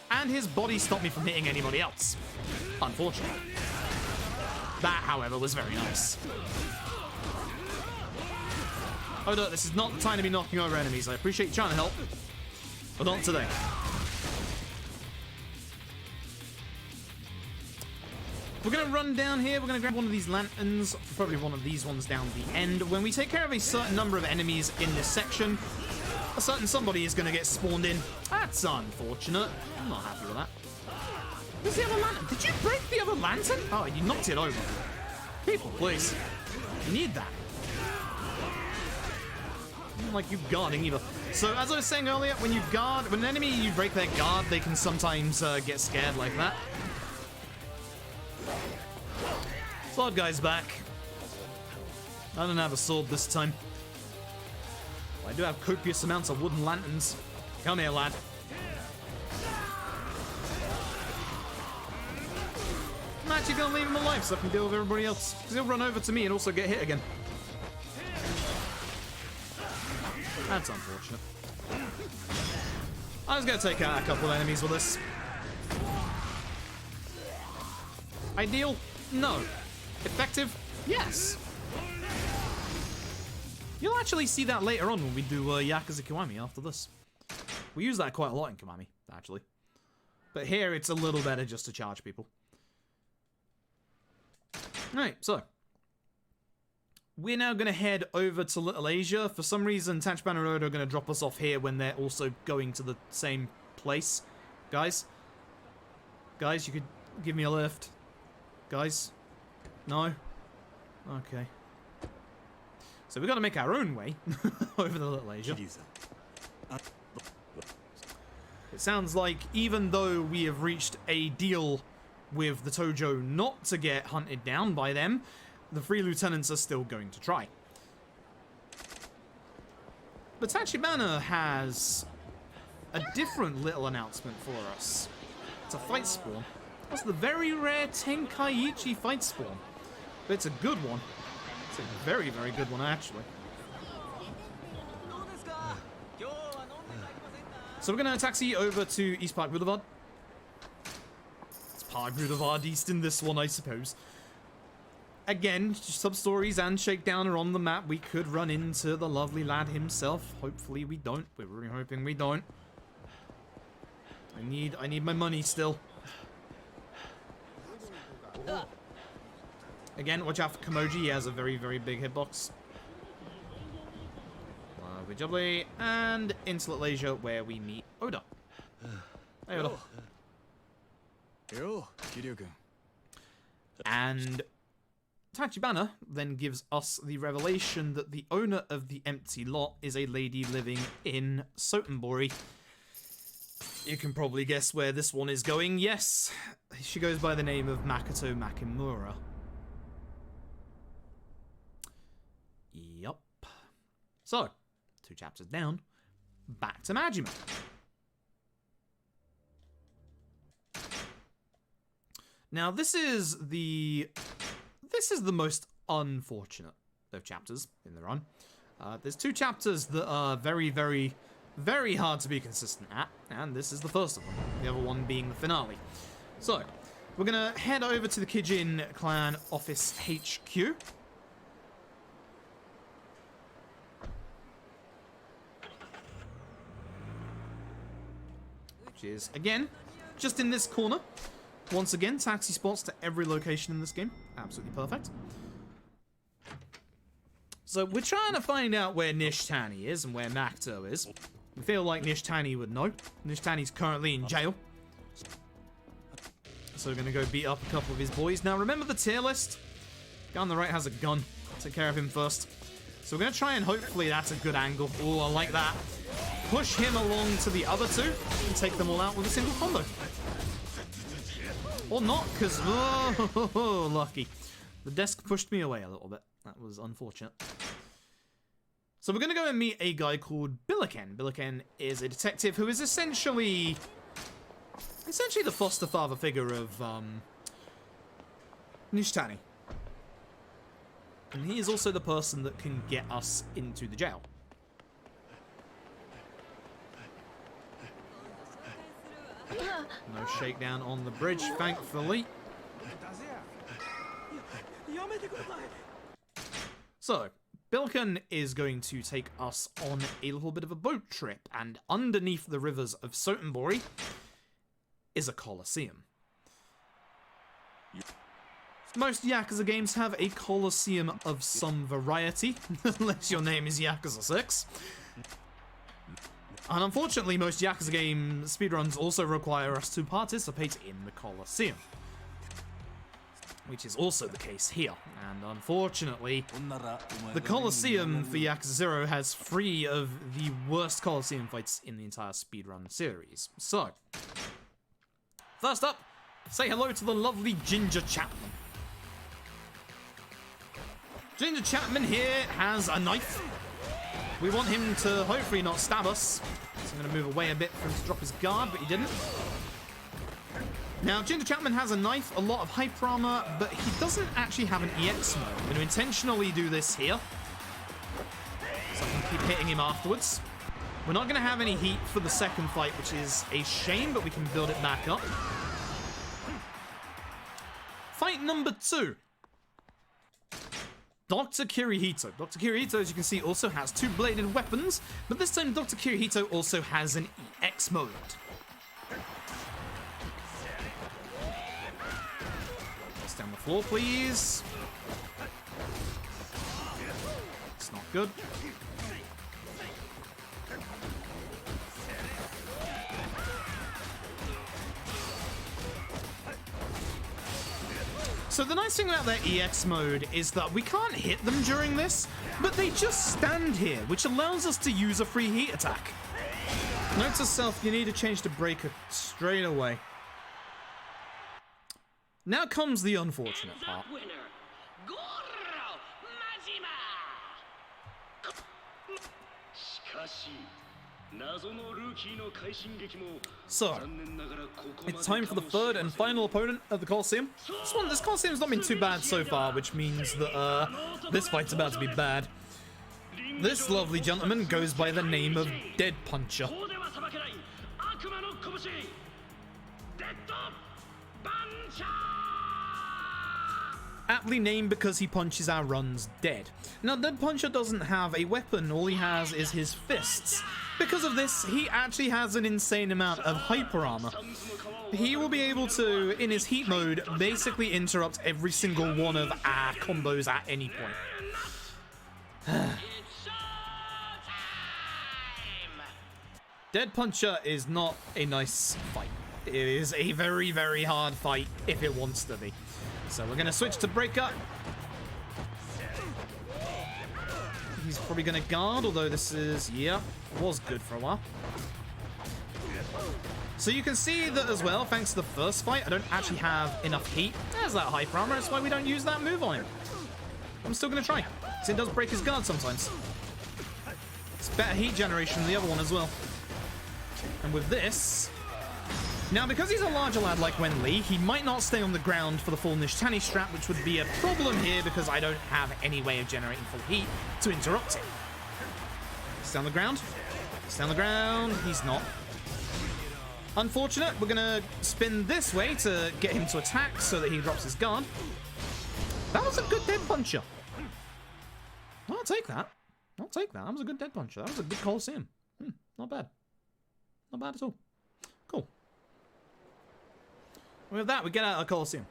And his body stopped me from hitting anybody else. Unfortunately. That, however, was very nice. Oh no, this is not the time to be knocking over enemies. I appreciate you trying to help. But not today. We're going to run down here. We're going to grab one of these lanterns, probably one of these ones down the end. When we take care of a certain number of enemies in this section, a certain somebody is going to get spawned in. That's unfortunate. I'm not happy with that. Where's the other lantern? Did you break the other lantern? Oh, you knocked it over. People, please. You need that. Not like you guarding either. So, as I was saying earlier, when you guard, when an enemy, you break their guard, they can sometimes get scared like that. Sword guy's back. I don't have a sword this time. I do have copious amounts of wooden lanterns. Come here, lad. I'm actually gonna leave him alive so I can deal with everybody else. Because he'll run over to me and also get hit again. That's unfortunate. I was gonna take out a couple of enemies with this. Ideal? No. Effective? Yes. You'll actually see that later on when we do Yakuza Kiwami after this. We use that quite a lot in Kiwami, actually. But here it's a little better just to charge people. Alright, so. We're now going to head over to Little Asia. For some reason, Tachibana and Oda are going to drop us off here when they're also going to the same place. Guys? Guys, you could give me a lift. Guys? No? Okay. So we've got to make our own way over the Little Asia. It sounds like even though we have reached a deal with the Tojo not to get hunted down by them, the three lieutenants are still going to try. But Tachibana has a different little announcement for us. It's a fight spawn. It's the very rare Tenkaichi fight spawn. But it's a good one. It's a very, very good one, actually. So we're going to taxi over to East Park Boulevard. It's Park Boulevard East in this one, I suppose. Again, sub-stories and Shakedown are on the map. We could run into the lovely lad himself. Hopefully we don't. We're really hoping we don't. I need my money still. Again, watch out for Kamoji. He has a very, very big hitbox. Lovely jubbly. And into Little Asia, where we meet Oda. Hey, Oda. Yo, Kiryu-kun. And Tachibana then gives us the revelation that the owner of the empty lot is a lady living in Sotenbori. You can probably guess where this one is going. Yes, she goes by the name of Makoto Makimura. Yup. So, 2 chapters down, back to Majima. Now, this is the most unfortunate of chapters in the run. There's 2 chapters that are very, very, very hard to be consistent at, and this is the first of them, the other one being the finale. So, we're going to head over to the Kijin Clan Office HQ. Which is, again, just in this corner. Once again, taxi spots to every location in this game. Absolutely perfect. So we're trying to find out where Nishtani is and where Makoto is. We feel like Nishtani would know. Nishtani's currently in jail. So we're going to go beat up a couple of his boys. Now remember the tier list? Guy on the right has a gun. Take care of him first. So we're going to try and hopefully that's a good angle. Oh, I like that. Push him along to the other 2 and take them all out with a single combo. Or not, because, oh, lucky. The desk pushed me away a little bit. That was unfortunate. So we're going to go and meet a guy called Billiken. Billiken is a detective who is essentially the foster father figure of Nishtani. And he is also the person that can get us into the jail. No shakedown on the bridge, thankfully. So, Billiken is going to take us on a little bit of a boat trip, and underneath the rivers of Sotenbori is a Colosseum. Most Yakuza games have a Colosseum of some variety, unless your name is Yakuza 6. And unfortunately, most Yakuza game speedruns also require us to participate in the Colosseum, which is also the case here. And unfortunately, the Colosseum for Yakuza 0 has 3 of the worst Colosseum fights in the entire speedrun series. So, first up, say hello to the lovely Ginger Chapman. Ginger Chapman here has a knife. We want him to hopefully not stab us. So I'm going to move away a bit for him to drop his guard, but he didn't. Now, Ginger Chapman has a knife, a lot of hyper armor, but he doesn't actually have an EX mode. I'm going to intentionally do this here, so I can keep hitting him afterwards. We're not going to have any heat for the second fight, which is a shame, but we can build it back up. Fight number 2. Dr. Kirihito. Dr. Kirihito, as you can see, also has 2 bladed weapons, but this time Dr. Kirihito also has an EX mode. Press down the floor, please. It's not good. So the nice thing about their EX mode is that we can't hit them during this, but they just stand here, which allows us to use a free heat attack. Note to self, you need to change the breaker straight away. Now comes the unfortunate part. So, it's time for the third and final opponent of the Colosseum. This Colosseum's not been too bad so far, which means that this fight's about to be bad. This lovely gentleman goes by the name of Dead Puncher. Aptly named because he punches our runs dead. Now, Dead Puncher doesn't have a weapon, all he has is his fists. Because of this, he actually has an insane amount of hyper armor. He will be able to, in his heat mode, basically interrupt every single one of our combos at any point. Dead Puncher is not a nice fight. It is a very, very hard fight if it wants to be. So we're going to switch to breaker. He's probably going to guard, although this is, was good for a while. So you can see that as well, thanks to the first fight, I don't actually have enough heat. There's that hyper armor, that's why we don't use that move on him. I'm still going to try, because it does break his guard sometimes. It's better heat generation than the other one as well. And with this... Now, because he's a larger lad like Wen Lee, he might not stay on the ground for the full Nishitani strap, which would be a problem here because I don't have any way of generating full heat to interrupt him. Stay on the ground. Stay on the ground. He's not. Unfortunate. We're going to spin this way to get him to attack so that he drops his guard. That was a good Dead Puncher. I'll take that. I'll take that. That was a good Dead Puncher. That was a good Colosseum. Not bad. Not bad at all. Cool. With that, we get out of the Colosseum.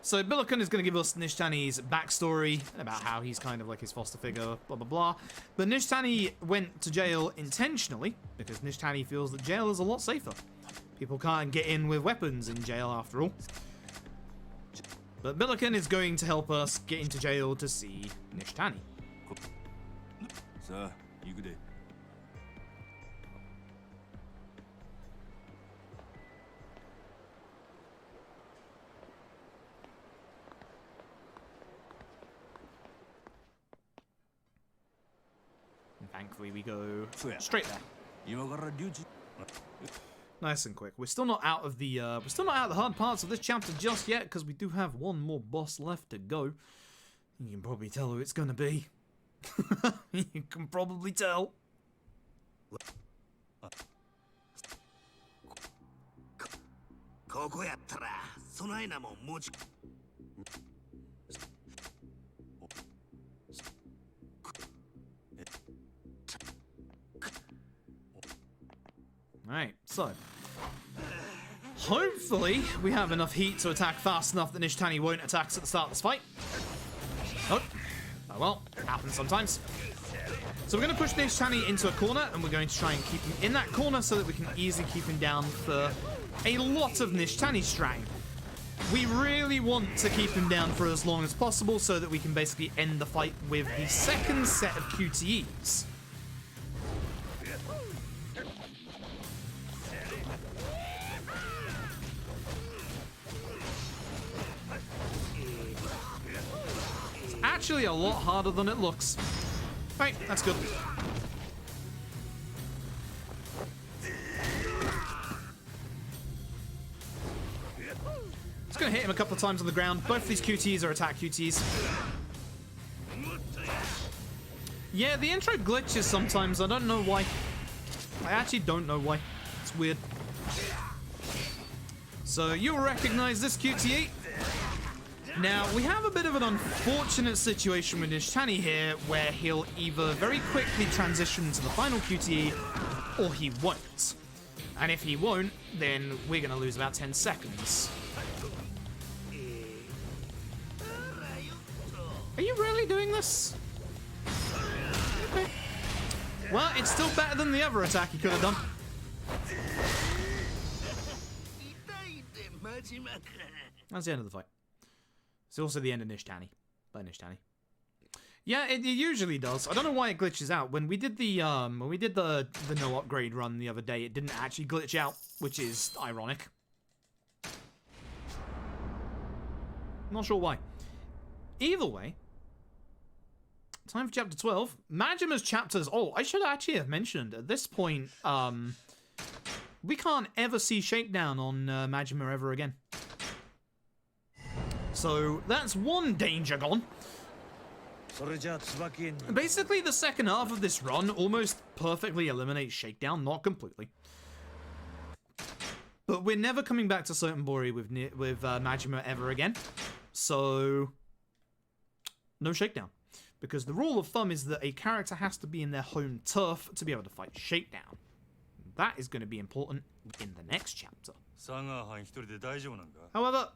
So Billiken is going to give us Nishitani's backstory about how he's kind of like his foster figure, blah, blah, blah. But Nishitani went to jail intentionally because Nishitani feels that jail is a lot safer. People can't get in with weapons in jail after all. But Billiken is going to help us get into jail to see Nishitani. Thankfully, we go straight there. Nice and quick. We're still not out of the hard parts of this chapter just yet because we do have one more boss left to go. You can probably tell who it's gonna be. You can probably tell. So, hopefully we have enough heat to attack fast enough that Nishitani won't attack us at the start of this fight. Oh well, happens sometimes. So we're going to push Nishitani into a corner, and we're going to try and keep him in that corner so that we can easily keep him down for a lot of Nishitani strain. We really want to keep him down for as long as possible so that we can basically end the fight with the second set of QTEs. It's actually a lot harder than it looks. Right, that's good. Just gonna hit him a couple of times on the ground. Both of these QTs are attack QTs. Yeah, the intro glitches sometimes. I don't know why. I actually don't know why. It's weird. So you'll recognize this QTE. Now, we have a bit of an unfortunate situation with Nishitani here, where he'll either very quickly transition to the final QTE, or he won't. And if he won't, then we're going to lose about 10 seconds. Are you really doing this? Okay. Well, it's still better than the other attack he could have done. That's the end of the fight. It's also the end of Nishitani. By Nishitani. Yeah, it usually does. I don't know why it glitches out. When we did the no upgrade run the other day, it didn't actually glitch out, which is ironic. Not sure why. Either way, time for chapter 12. Majima's chapters. Oh, I should actually have mentioned at this point, we can't ever see Shakedown on Majima ever again. So that's one danger gone. Basically, the second half of this run almost perfectly eliminates Shakedown, not completely. But we're never coming back to Sotenbori with Majima ever again. So, no Shakedown. Because the rule of thumb is that a character has to be in their home turf to be able to fight Shakedown. That is going to be important in the next chapter. However,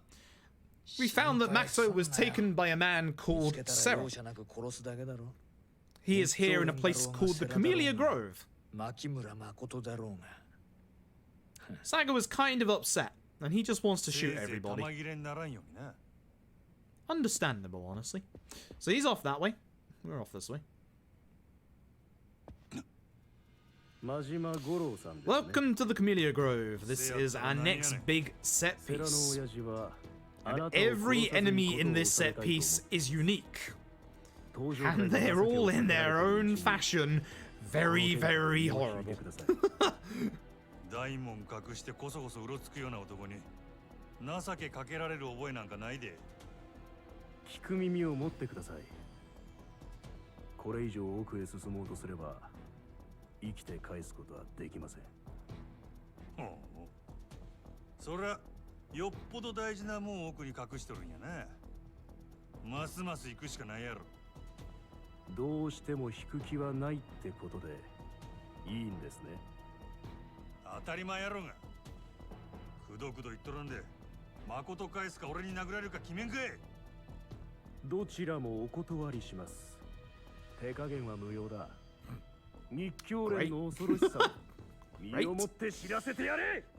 we found that Makoto was taken by a man called Sero. He is here in a place called the Camellia Grove. Makimura Makoto. Saga was kind of upset, and he just wants to shoot everybody. Understandable, honestly. So he's off that way. We're off this way. Welcome to the Camellia Grove. This is our next big set piece. And every enemy in this set piece is unique. And they're all in their own fashion very, very horrible.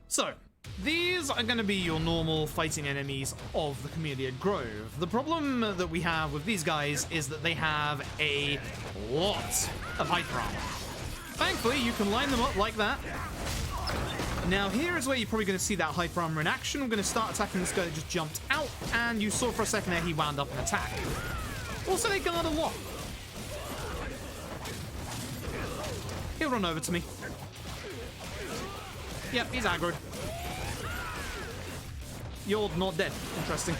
So, these are going to be your normal fighting enemies of the Camellia Grove. The problem that we have with these guys is that they have a lot of hyper armor. Thankfully, you can line them up like that. Now, here is where you're probably going to see that hyper armor in action. I'm going to start attacking this guy that just jumped out, and you saw for a second there he wound up an attack. Also, they guard a lot. He'll run over to me. Yep, he's aggroed. You're not dead. Interesting.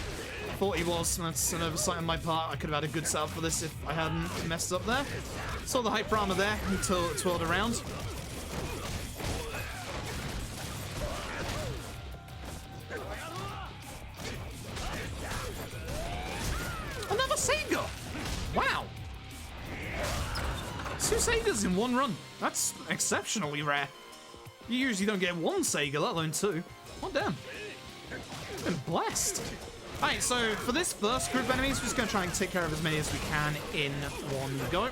Thought he was. That's an oversight on my part. I could have had a good setup for this if I hadn't messed up there. Saw the hyper armor there. He twirled around. Another Sega! Wow! 2 Segas in one run. That's exceptionally rare. You usually don't get one Sega, let alone two. Oh, damn. I've been blessed. Alright, so for this first group of enemies, we're just going to try and take care of as many as we can in one go.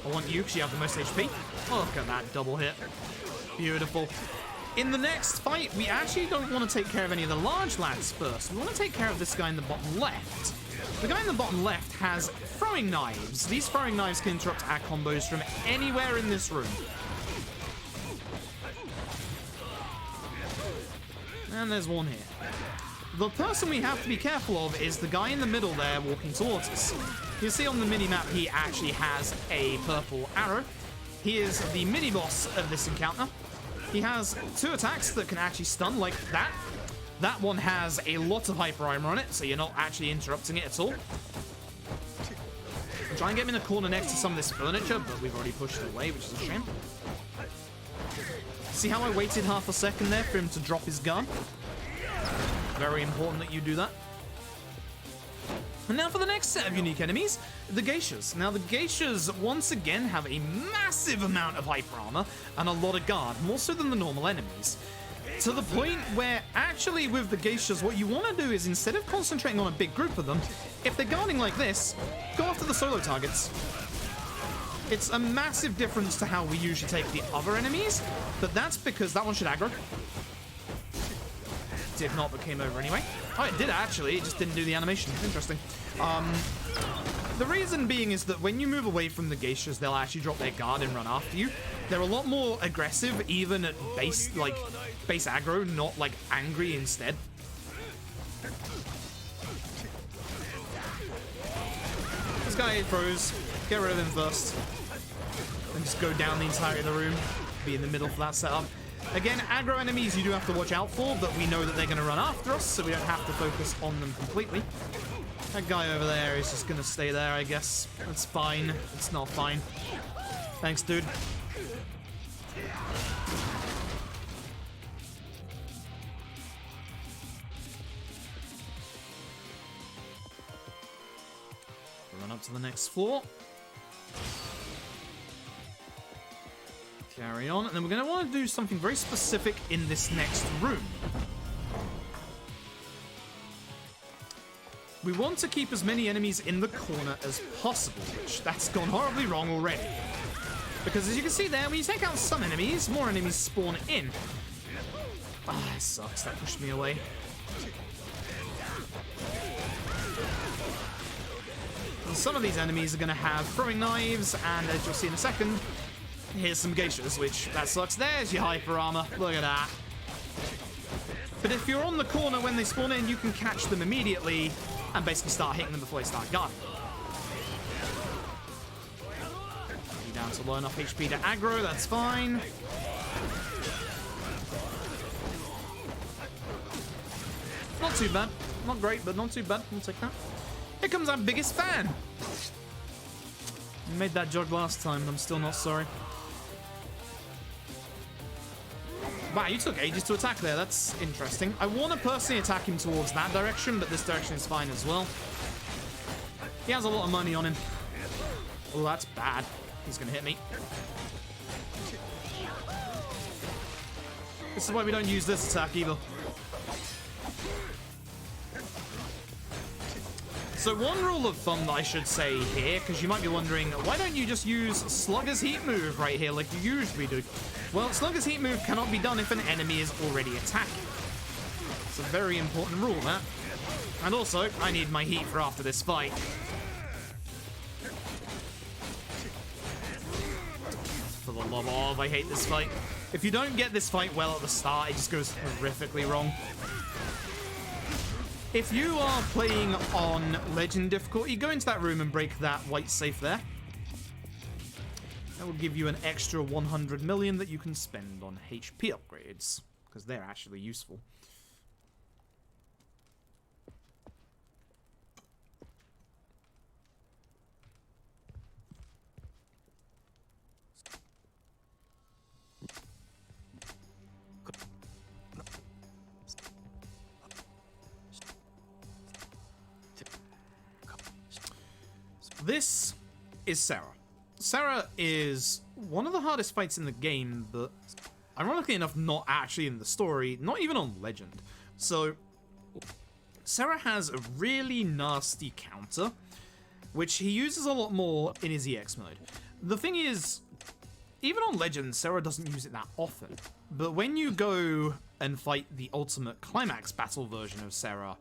I want you because you have the most HP. Oh, look at that double hit. Beautiful. In the next fight, we actually don't want to take care of any of the large lads first. We want to take care of this guy in the bottom left. The guy in the bottom left has throwing knives. These throwing knives can interrupt our combos from anywhere in this room. And there's one here. The person we have to be careful of is the guy in the middle there walking towards us. You see on the mini-map he actually has a purple arrow. He is the mini-boss of this encounter. He has 2 attacks that can actually stun like that. That one has a lot of hyper armor on it, so you're not actually interrupting it at all. I'm trying to get him in the corner next to some of this furniture, but we've already pushed it away, which is a shame. See how I waited half a second there for him to drop his gun? Very important that you do that. And now for the next set of unique enemies, the geishas. Now the geishas once again have a massive amount of hyper armor and a lot of guard, more so than the normal enemies. To the point where actually with the geishas, what you want to do is instead of concentrating on a big group of them, if they're guarding like this, go after the solo targets. It's a massive difference to how we usually take the other enemies, but that's because that one should aggro. Did not, but came over anyway. Oh, it did actually, it just didn't do the animation. Interesting. The reason being is that when you move away from the geishas, they'll actually drop their guard and run after you. They're a lot more aggressive, even at base aggro, not like angry instead. This guy throws. Get rid of him first. And just go down the entirety of the room. Be in the middle for that setup. Again, aggro enemies you do have to watch out for, but we know that they're going to run after us, so we don't have to focus on them completely. That guy over there is just going to stay there, I guess. That's fine. It's not fine. Thanks, dude. Run up to the next floor. Carry on, and then we're going to want to do something very specific in this next room. We want to keep as many enemies in the corner as possible, which that's gone horribly wrong already. Because as you can see there, when you take out some enemies, more enemies spawn in. Ah, it sucks, that pushed me away. And some of these enemies are going to have throwing knives, and as you'll see in a second, here's some geishas, which that sucks. There's your hyper armor. Look at that. But if you're on the corner when they spawn in, you can catch them immediately and basically start hitting them before they start guarding. You're down to low enough HP to aggro, that's fine. Not too bad. Not great, but not too bad. We'll take that. Here comes our biggest fan. I made that joke last time, and I'm still not sorry. Wow, you took ages to attack there. That's interesting. I want to personally attack him towards that direction, but this direction is fine as well. He has a lot of money on him. Oh, that's bad. He's going to hit me. This is why we don't use this attack either. So one rule of thumb that I should say here, because you might be wondering, why don't you just use Slugger's Heat move right here like you usually do? Well, Slugger's Heat move cannot be done if an enemy is already attacking. It's a very important rule, that. And also, I need my heat for after this fight. For the love of, I hate this fight. If you don't get this fight well at the start, it just goes horrifically wrong. If you are playing on Legend difficulty, go into that room and break that white safe there. That will give you an extra 100 million that you can spend on HP upgrades, because they're actually useful. This is Sarah. Sarah is one of the hardest fights in the game, but Ironically enough, not actually in the story, not even on Legend. So, Sera has a really nasty counter, which he uses a lot more in his EX mode. The thing is, even on Legend, Sera doesn't use it that often. But when you go and fight the ultimate climax battle version of Sera,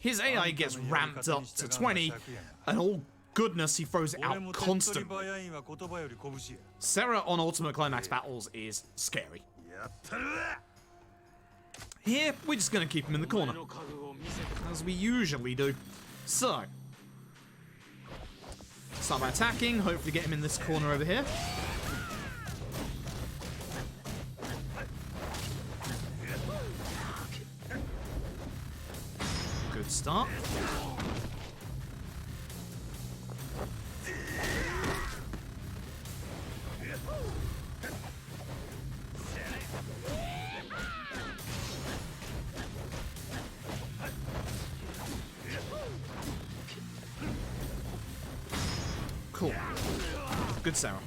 his AI gets ramped up to 20, and oh goodness, he throws it out constantly. Sera on ultimate climax battles is scary. Here, we're just going to keep him in the corner, as we usually do. So, start by attacking, hopefully get him in this corner over here. Good start. Cool. Good Sera.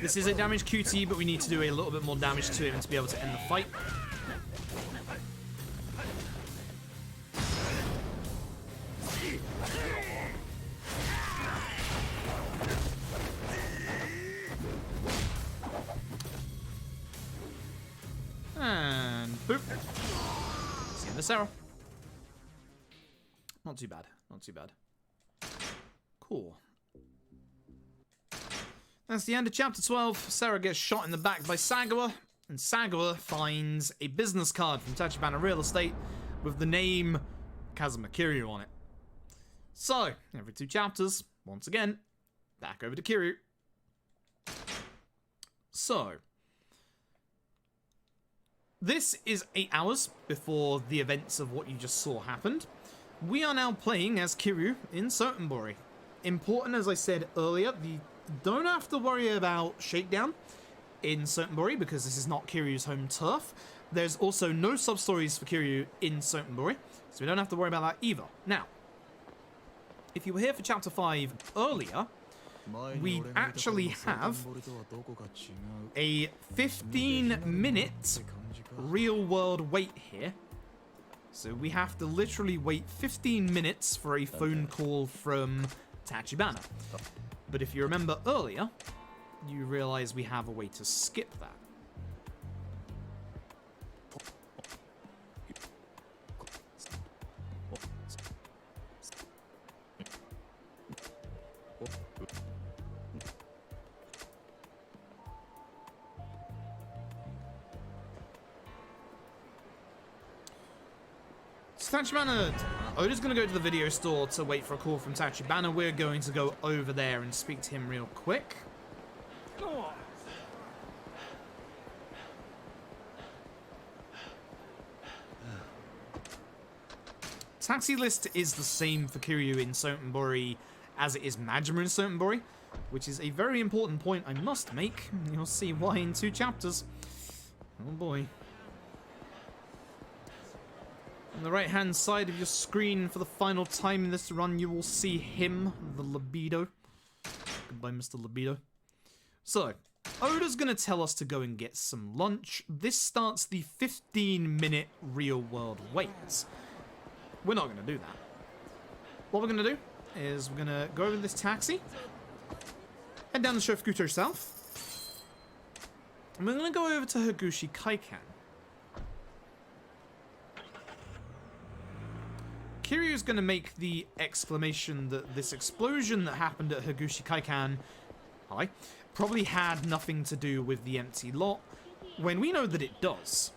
This is a damage QT, but we need to do a little bit more damage to him to be able to end the fight. And boop. See you in the Sera. Not too bad. Not too bad. Cool. That's the end of chapter 12. Sera gets shot in the back by Sagawa, and Sagawa finds a business card from Tachibana Real Estate with the name Kazuma Kiryu on it. So, every 2 chapters, once again, back over to Kiryu. So, this is 8 hours before the events of what you just saw happened. We are now playing as Kiryu in Sotenbori. Important, as I said earlier, don't have to worry about Shakedown in Sotenbori because this is not Kiryu's home turf. There's also no sub-stories for Kiryu in Sotenbori, so we don't have to worry about that either. Now, if you were here for chapter 5 earlier, we actually have a 15-minute real-world wait here. So we have to literally wait 15 minutes for a phone call from Tachibana. But if you remember earlier, you realize we have a way to skip that. Tachibana, Oda's going to go to the video store to wait for a call from Tachibana. We're going to go over there and speak to him real quick. Taxi list is the same for Kiryu in Sotenbori as it is Majima in Sotenbori, which is a very important point I must make. You'll see why in 2 chapters. Oh boy. On the right-hand side of your screen, for the final time in this run, you will see him, the Libido. Goodbye, Mr. Libido. So, Oda's going to tell us to go and get some lunch. This starts the 15-minute real-world wait. We're not going to do that. What we're going to do is we're going to go over this taxi, head down to Shofukuto South, and we're going to go over to Higuchi Kaikan. Kiryu's going to make the exclamation that this explosion that happened at Higuchi Kaikan probably had nothing to do with the empty lot, when we know that it does.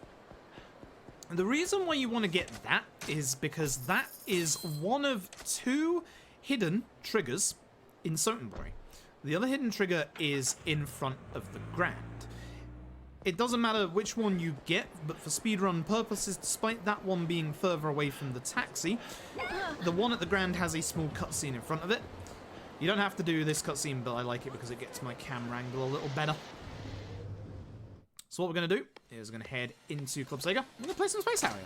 And the reason why you want to get that is because that is one of 2 hidden triggers in Sotenbori. The other hidden trigger is in front of the Grand. It doesn't matter which one you get, but for speedrun purposes, despite that one being further away from the taxi, the one at the Grand has a small cutscene in front of it. You don't have to do this cutscene, but I like it because it gets my camera angle a little better. So what we're going to do is we're going to head into Club Sega. I'm going to play some Space Harrier.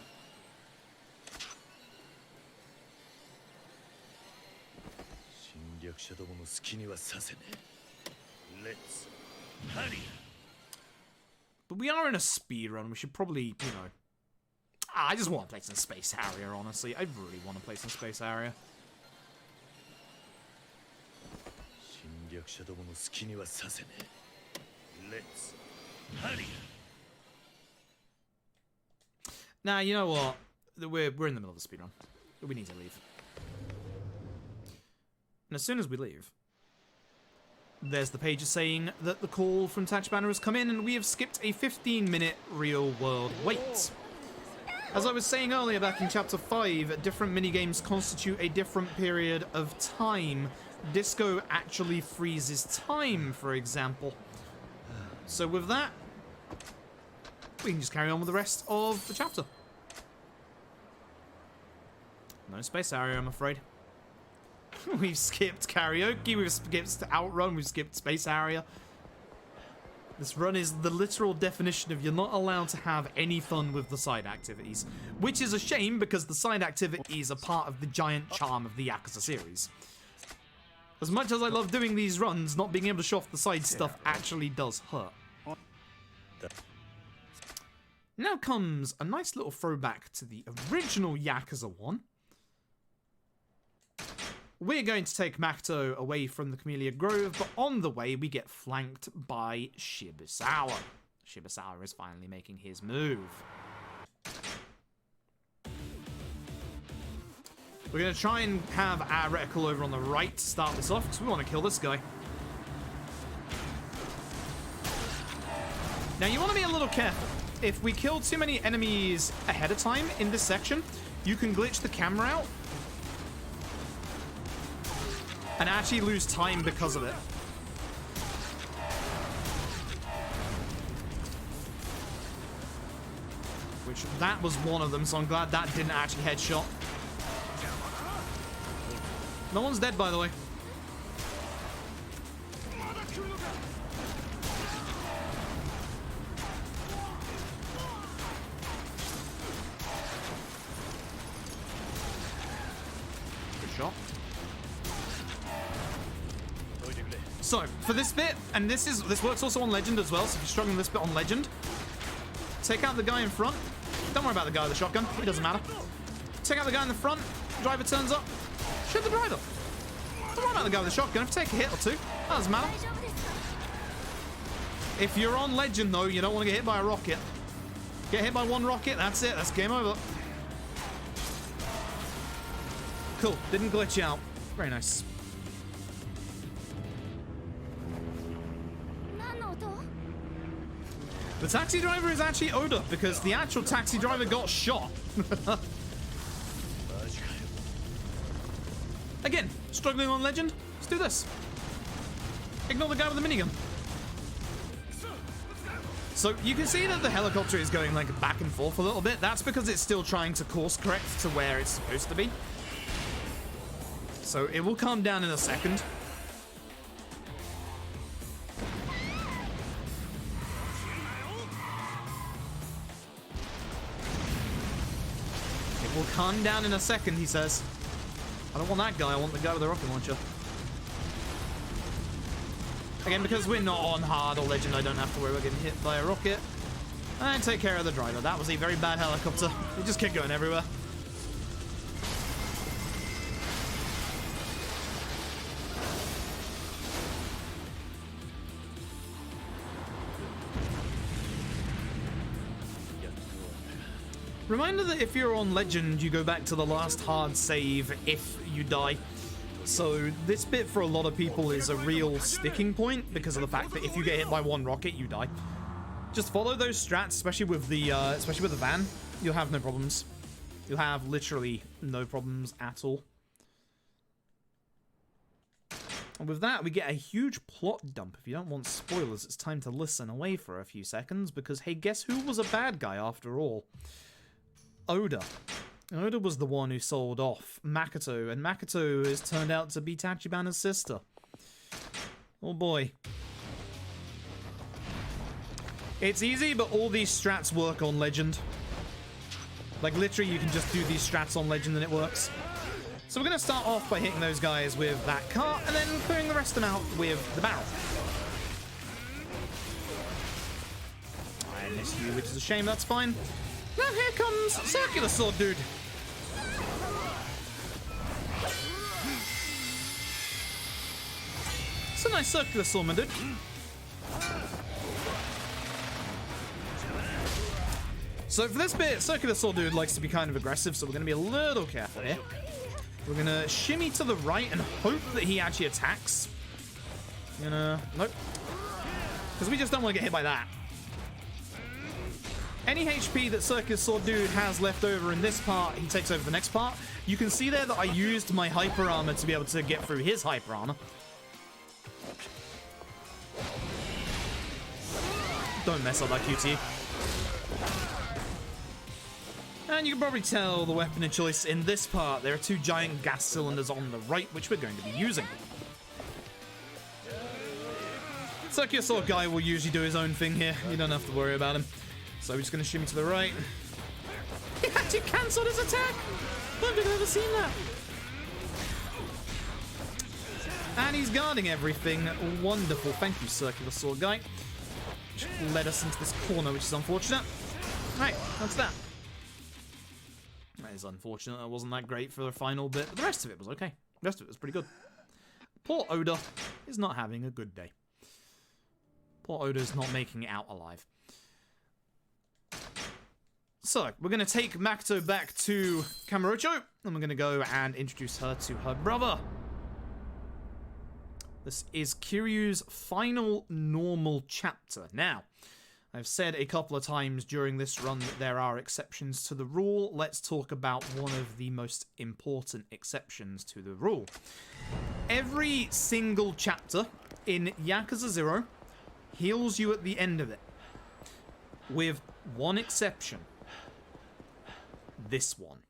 But we are in a speed run. We should probably, you know... I just want to play some Space Harrier, honestly. I really want to play some Space Harrier. Nah, you know what? We're in the middle of the speedrun. We need to leave. And as soon as we leave, there's the page saying that the call from Tachibana has come in and we have skipped a 15-minute real-world wait. As I was saying earlier back in Chapter 5, different minigames constitute a different period of time. Disco actually freezes time, for example. So with that, we can just carry on with the rest of the chapter. No Space Harrier, I'm afraid. We've skipped karaoke, we've skipped outrun, we've skipped Space Harrier. This run is the literal definition of you're not allowed to have any fun with the side activities. Which is a shame because the side activities are part of the giant charm of the Yakuza series. As much as I love doing these runs, not being able to show off the side stuff actually does hurt. Now comes a nice little throwback to the original Yakuza 1. We're going to take Makoto away from the Camellia Grove, but on the way we get flanked by Shibusawa. Shibusawa is finally making his move. We're going to try and have our reticle over on the right to start this off, because we want to kill this guy. Now you want to be a little careful. If we kill too many enemies ahead of time in this section, you can glitch the camera out and actually lose time because of it. Which, that was one of them, so I'm glad that didn't actually headshot. No one's dead, by the way. Good shot. So, for this bit, and this works also on Legend as well, so if you're struggling with this bit on Legend, take out the guy in front. Don't worry about the guy with the shotgun, it doesn't matter. Take out the guy in the front, driver turns up, shoot the driver. Don't worry about the guy with the shotgun, if you take a hit or two, that doesn't matter. If you're on Legend though, you don't want to get hit by a rocket. Get hit by one rocket, that's it, that's game over. Cool, didn't glitch you out. Very nice. The taxi driver is actually Oda, because the actual taxi driver got shot. Again, struggling on Legend? Let's do this. Ignore the guy with the minigun. So you can see that the helicopter is going like back and forth a little bit. That's because it's still trying to course correct to where it's supposed to be. So it will calm down in a second. Will calm down in a second, he says. I don't want that guy, I want the guy with the rocket launcher. Again, because we're not on hard or Legend, I don't have to worry about getting hit by a rocket. And take care of the driver. That was a very bad helicopter. It just kept going everywhere. Reminder that if you're on Legend, you go back to the last hard save if you die. So this bit for a lot of people is a real sticking point because of the fact that if you get hit by one rocket, you die. Just follow those strats, especially with the van. You'll have no problems. You'll have literally no problems at all. And with that, we get a huge plot dump. If you don't want spoilers, it's time to listen away for a few seconds because, hey, guess who was a bad guy after all? Oda. Oda was the one who sold off Makoto, and Makoto has turned out to be Tachibana's sister. Oh boy. It's easy, but all these strats work on Legend. Like, literally, you can just do these strats on Legend and it works. So we're going to start off by hitting those guys with that cart, and then clearing the rest of them out with the barrel. missed you, which is a shame. That's fine. Now here comes Circular Sword Dude. It's a nice Circular Sword, my dude. So for this bit, Circular Sword Dude likes to be kind of aggressive, so we're going to be a little careful here. We're going to shimmy to the right and hope that he actually attacks. Nope. Because we just don't want to get hit by that. Any HP that Circular Sword Dude has left over in this part, he takes over the next part. You can see there that I used my Hyper Armor to be able to get through his Hyper Armor. Don't mess up that QT. And you can probably tell the weapon of choice in this part. There are two giant gas cylinders on the right, which we're going to be using. Circular Sword guy will usually do his own thing here. You don't have to worry about him. So we're just going to shimmy to the right. He actually cancelled his attack! I don't think I've ever seen that. And he's guarding everything. Wonderful. Thank you, Circular Sword guy. Which led us into this corner, which is unfortunate. Right, that's that. That is unfortunate. That wasn't that great for the final bit, but the rest of it was okay. The rest of it was pretty good. Poor Oda is not having a good day. Poor Oda's not making it out alive. So, we're going to take Makoto back to Kamurocho, and we're going to go and introduce her to her brother. This is Kiryu's final normal chapter. Now, I've said a couple of times during this run that there are exceptions to the rule. Let's talk about one of the most important exceptions to the rule. Every single chapter in Yakuza 0 heals you at the end of it. With one exception. This one.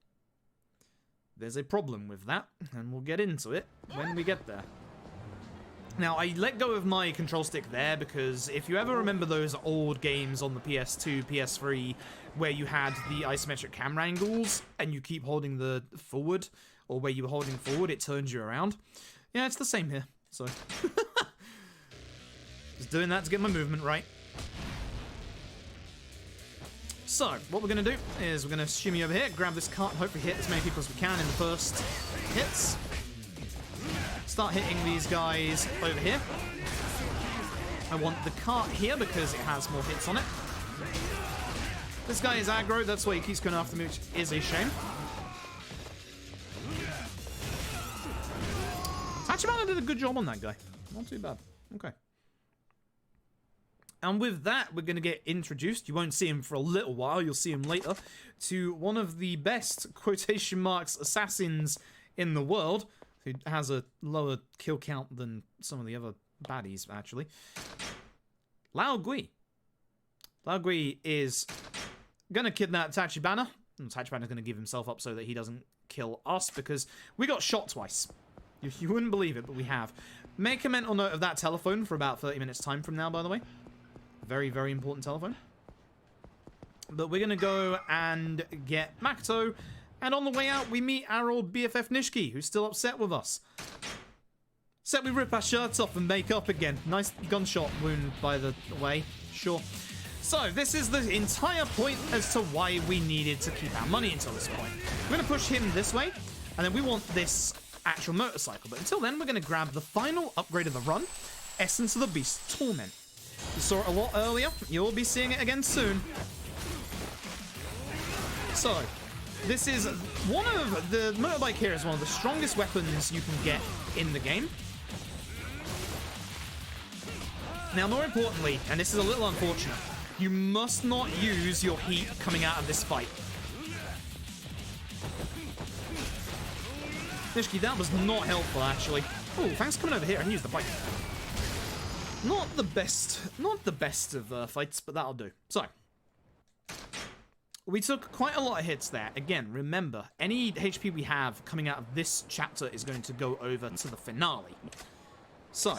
There's a problem with that, and we'll get into it when we get there. Now, I let go of my control stick there because if you ever remember those old games on the PS2, PS3, where you had the isometric camera angles and you keep holding the forward, or where you were holding forward, it turns you around. Yeah, it's the same here, so. Just doing that to get my movement right. So, what we're going to do is we're going to shimmy over here, grab this cart, and hopefully hit as many people as we can in the first hits. Start hitting these guys over here. I want the cart here because it has more hits on it. This guy is aggro, that's why he keeps going after me, which is a shame. Tachibana did a good job on that guy. Not too bad. Okay. And with that, we're going to get introduced. You won't see him for a little while. You'll see him later. To one of the best, quotation marks, assassins in the world. Who has a lower kill count than some of the other baddies, actually. Lao Gui. Lao Gui is going to kidnap Tachibana. And Tachibana's going to give himself up so that he doesn't kill us, because we got shot twice. You wouldn't believe it, but we have. Make a mental note of that telephone for about 30 minutes time from now, by the way. Very, very important telephone. But we're going to go and get Makoto. And on the way out, we meet our old BFF Nishiki, who's still upset with us. Except we rip our shirts off and make up again. Nice gunshot wound, by the way. Sure. So, this is the entire point as to why we needed to keep our money until this point. We're going to push him this way, and then we want this actual motorcycle. But until then, we're going to grab the final upgrade of the run, Essence of the Beast Torment. You saw it a lot earlier. You'll be seeing it again soon. So, this is one of the motorbike here is one of the strongest weapons you can get in the game. Now, more importantly, and this is a little unfortunate, you must not use your heat coming out of this fight. Nishiki, that was not helpful, actually. Oh, thanks for coming over here and use the bike. Not the best of fights, but that'll do. So, we took quite a lot of hits there. Again, remember, any HP we have coming out of this chapter is going to go over to the finale. So,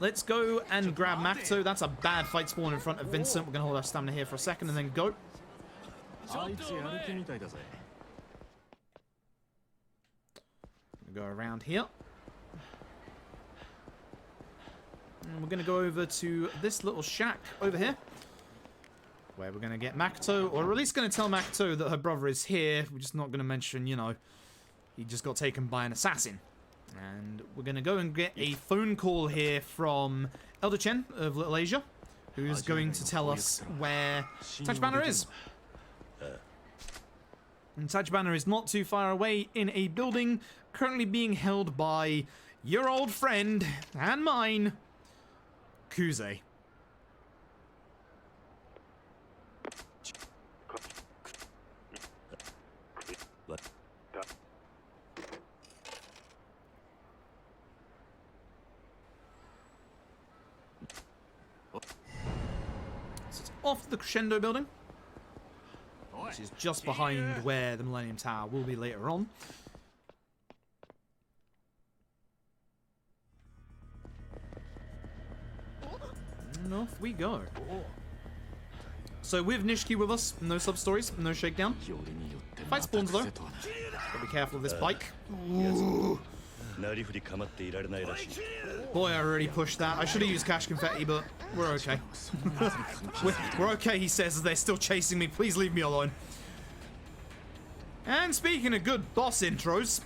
let's go and grab Makoto. That's a bad fight spawn in front of Vincent. We're going to hold our stamina here for a second and then go. Go around here. And we're going to go over to this little shack over here. where we're going to get Makoto, or at least going to tell Makoto that her brother is here. We're just not going to mention, you know, he just got taken by an assassin. And we're going to go and get a phone call here from Elder Chen of Little Asia, who's going to tell us where Tachibana is. And Tachibana is not too far away in a building currently being held by your old friend and mine, Kuze. So it's off the Crescendo building, which is just behind where the Millennium Tower will be later on. And off we go. So with Nishiki with us, no sub-stories, no shakedown. Fight spawns though. Gotta be careful of this bike. Ooh. Boy, I already pushed that. I should have used cash confetti, but we're okay. we're okay, he says, as they're still chasing me. Please leave me alone. And speaking of good boss intros,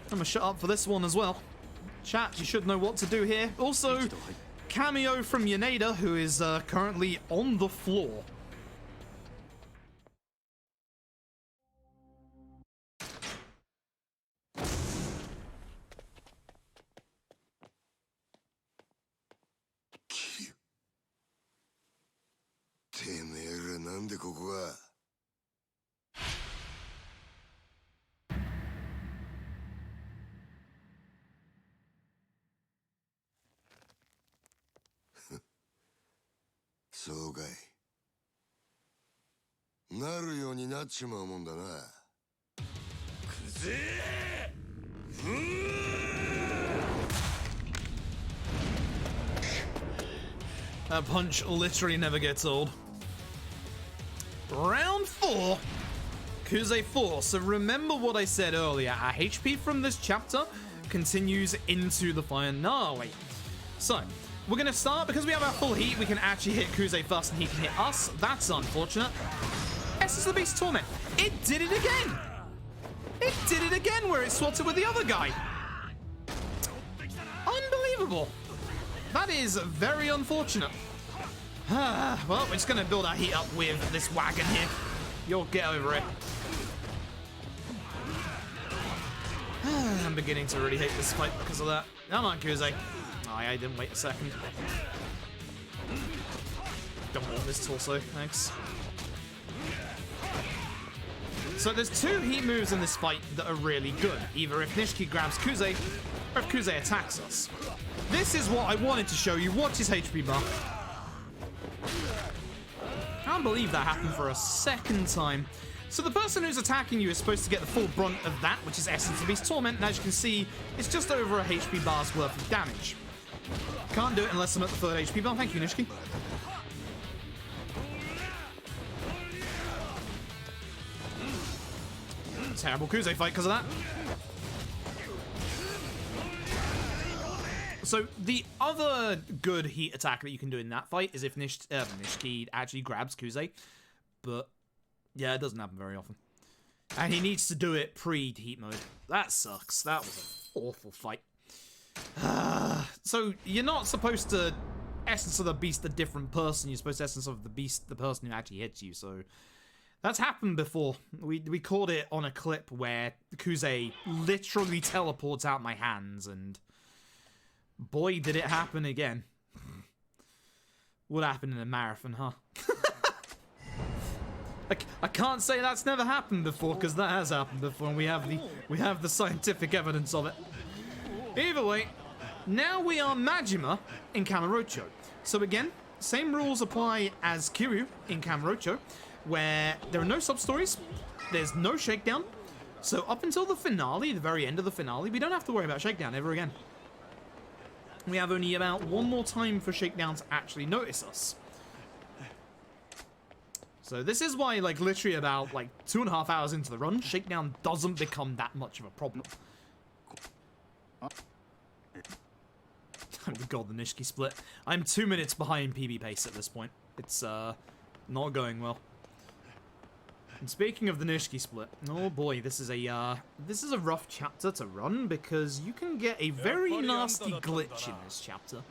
I'm gonna shut up for this one as well. Chat, you should know what to do here. Also, cameo from Yaneda, who is currently on the floor. That punch literally never gets old. Round 4, Kuze 4. So remember what I said earlier, our HP from this chapter continues into the finale. So, we're going to start, because we have our full heat, we can actually hit Kuze first and he can hit us. That's unfortunate. Essence of the Beast Torment. It did it again! It did it again where it swapped it with the other guy. Unbelievable. That is very unfortunate. Well, we're just going to build our heat up with this wagon here. You'll get over it. I'm beginning to really hate this fight because of that. Come on, Kuze. Oh, I didn't wait a second. Don't want this torso, thanks. So there's 2 heat moves in this fight that are really good. Either if Nishiki grabs Kuze, or if Kuze attacks us. This is what I wanted to show you. Watch his HP bar. I can't believe that happened for a second time. So the person who's attacking you is supposed to get the full brunt of that, which is Essence of Beast Torment, and as you can see, it's just over a HP bar's worth of damage. Can't do it unless I'm at the 3rd HP bar. Thank you, Nishiki. Terrible Kuze fight because of that. So the other good heat attack that you can do in that fight is if Nishiki actually grabs Kuze, but yeah, it doesn't happen very often. And he needs to do it pre-heat mode. That sucks. That was an awful fight. So you're not supposed to Essence of the Beast a different person. You're supposed to Essence of the Beast the person who actually hits you. So that's happened before. We caught it on a clip where Kuze literally teleports out my hands, and boy, did it happen again. What happened in a marathon, huh? I can't say that's never happened before, because that has happened before, and we have the scientific evidence of it. Either way, now we are Majima in Kamurocho. So again, same rules apply as Kiryu in Kamurocho, where there are no sub-stories, there's no shakedown. So up until the finale, the very end of the finale, we don't have to worry about shakedown ever again. We have only about 1 more time for shakedown to actually notice us. So this is why, like, literally about, like, 2.5 hours into the run, shakedown doesn't become that much of a problem. Oh god, the Nishiki split. I'm 2 minutes behind PB pace at this point. It's Not going well. And speaking of the Nishiki split, oh boy, this is a rough chapter to run because you can get a very nasty glitch in this chapter.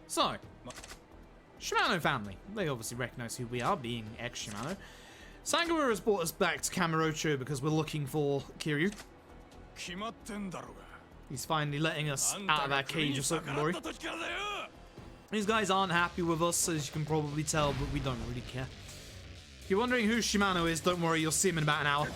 So, Shimano family. They obviously recognize who we are, being ex-Shimano. Sangawara has brought us back to Kamurocho because we're looking for Kiryu. He's finally letting us out of that cage of Sokomori. These guys aren't happy with us, as you can probably tell, but we don't really care. If you're wondering who Shimano is, don't worry, you'll see him in about an hour.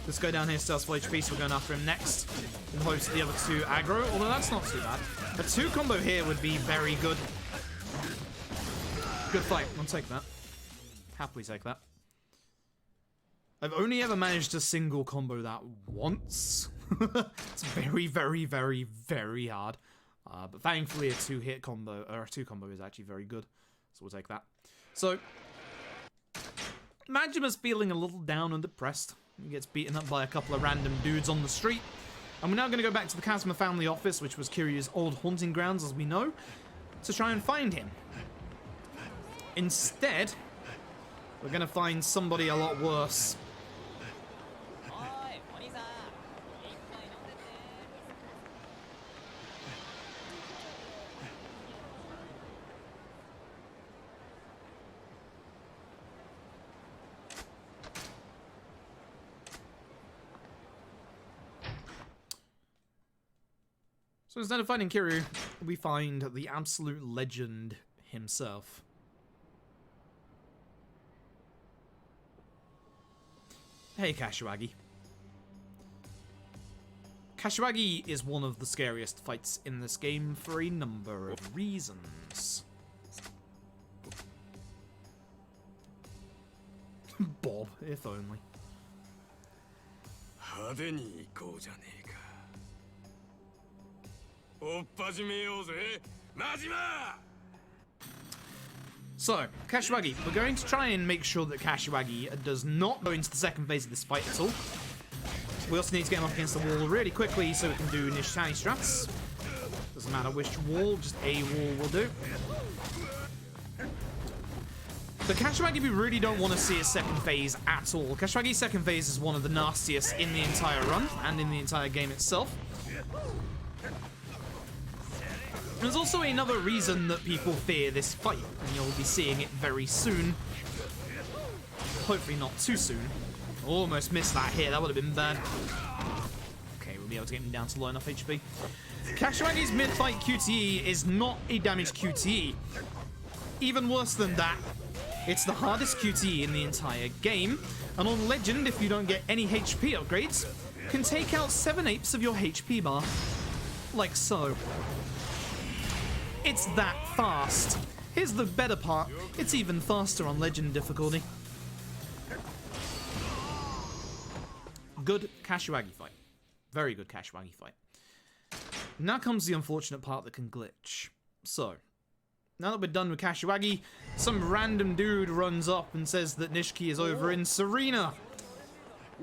Let's go down here, still has full HP, so we're going after him next. In hopes of the other two aggro, although that's not too bad. A 2 combo here would be very good. Good fight, I'll take that. Happily take that. I've only ever managed to single combo that once. It's very, very, very, very hard. But thankfully a 2-hit combo, or a 2 combo is actually very good. So we'll take that. So, Majima's feeling a little down and depressed. He gets beaten up by a couple of random dudes on the street. And we're now going to go back to the Kazuma family office, which was Kiryu's old haunting grounds, as we know, to try and find him. Instead, we're going to find somebody a lot worse. So instead of finding Kiryu, we find the absolute legend himself. Hey, Kashiwagi. Kashiwagi is one of the scariest fights in this game for a number of reasons. Bob, if only. So, Kashiwagi. We're going to try and make sure that Kashiwagi does not go into the second phase of this fight at all. We also need to get him up against the wall really quickly so we can do Nishitani strats. Doesn't matter which wall, just a wall will do. But Kashiwagi, we really don't want to see his second phase at all. Kashiwagi's second phase is one of the nastiest in the entire run and in the entire game itself. There's also another reason that people fear this fight, and you'll be seeing it very soon. Hopefully not too soon. Almost missed that hit, that would have been bad. Okay, we'll be able to get him down to low enough HP. Kashiwagi's mid-fight QTE is not a damaged QTE. Even worse than that, it's the hardest QTE in the entire game, and on Legend, if you don't get any HP upgrades, can take out 7/8 of your HP bar. Like so. It's that fast. Here's the better part. It's even faster on Legend difficulty. Good Kashiwagi fight. Very good Kashiwagi fight. Now comes the unfortunate part that can glitch. So, now that we're done with Kashiwagi, some random dude runs up and says that Nishiki is over in Serena.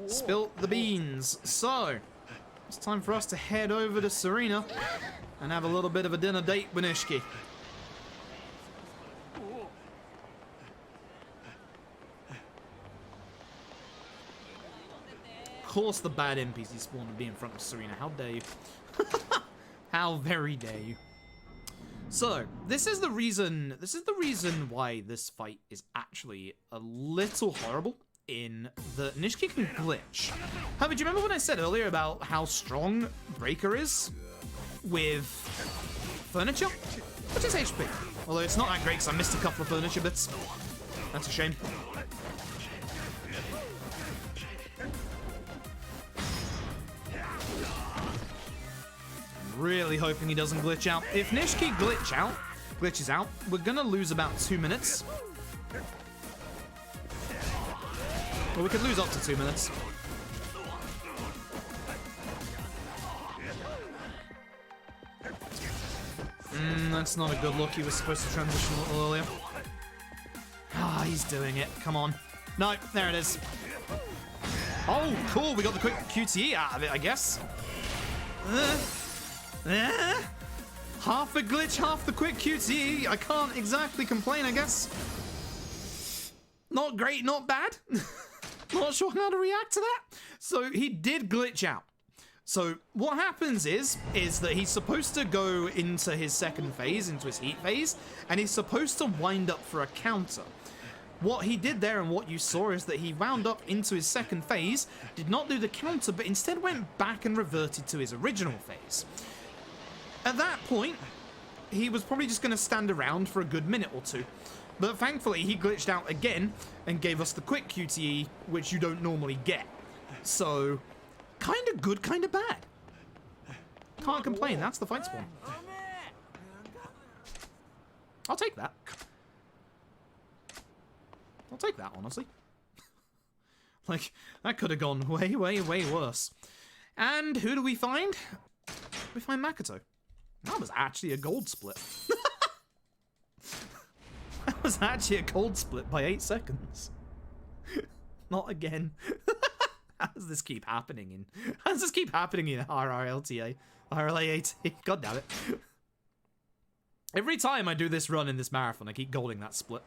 Spilt the beans. So, it's time for us to head over to Serena and have a little bit of a dinner date with Nishiki. Of course the bad NPC spawn would be in front of Serena. How dare you? How very dare you? So, this is the reason why this fight is actually a little horrible, in that Nishiki can glitch. However, do you remember when I said earlier about how strong Breaker is with furniture? Which is HP. Although it's not that great because I missed a couple of furniture bits. That's a shame. I'm really hoping he doesn't glitch out. If Nishiki glitches out, we're gonna lose about 2 minutes. Well, we could lose up to 2 minutes. That's not a good look. He was supposed to transition a little earlier. Ah, he's doing it. Come on. No, there it is. Oh, cool. We got the quick QTE out of it, I guess. Half a glitch, half the quick QTE. I can't exactly complain, I guess. Not great, not bad. Not sure how to react to that. So he did glitch out. So what happens is that he's supposed to go into his second phase, into his heat phase, and he's supposed to wind up for a counter. What he did there and what you saw is that he wound up into his second phase, did not do the counter, but instead went back and reverted to his original phase. At that point, he was probably just going to stand around for a good minute or two. But thankfully, he glitched out again and gave us the quick QTE, which you don't normally get. So, kind of good, kind of bad. Can't complain, that's the fight spawn. I'll take that. I'll take that, honestly. Like, that could have gone way, way, way worse. And who do we find? We find Makoto. That was actually a gold split. That was actually a gold split by 8 seconds. Not again. How does this keep happening in? How does this keep happening in RRLTA? RRLAT? God damn it. Every time I do this run in this marathon, I keep golding that split.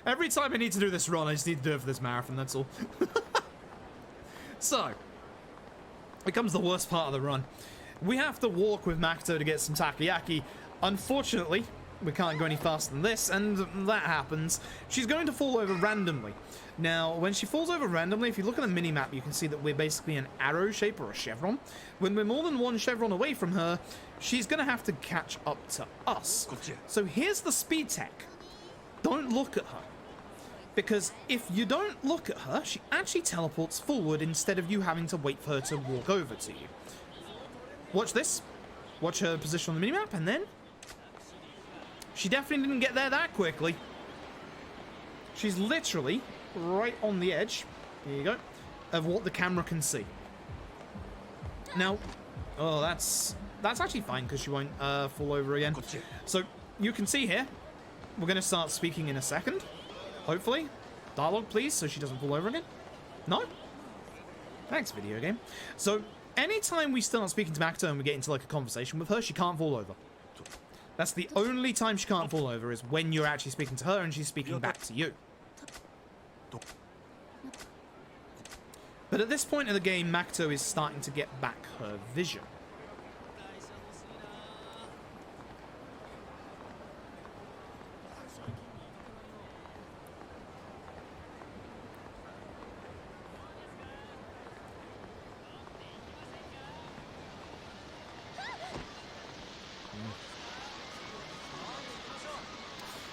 Every time I need to do this run, I just need to do it for this marathon, that's all. So, it comes the worst part of the run. We have to walk with Makoto to get some takoyaki. Unfortunately, we can't go any faster than this, and that happens. She's going to fall over randomly. Now, when she falls over randomly, if you look at the mini-map, you can see that we're basically an arrow shape or a chevron. When we're more than one chevron away from her, she's going to have to catch up to us. So here's the speed tech. Don't look at her. Because if you don't look at her, she actually teleports forward instead of you having to wait for her to walk over to you. Watch this. Watch her position on the minimap, and then... she definitely didn't get there that quickly. She's literally right on the edge, here you go, of what the camera can see. Now, oh, that's actually fine, because she won't fall over again. So, you can see here, we're going to start speaking in a second. Hopefully. Dialogue, please, so she doesn't fall over again. No? Thanks, video game. So, anytime we start speaking to Makoto and we get into like a conversation with her, she can't fall over. That's the only time she can't fall over, is when you're actually speaking to her and she's speaking back to you. But at this point in the game, Makoto is starting to get back her vision.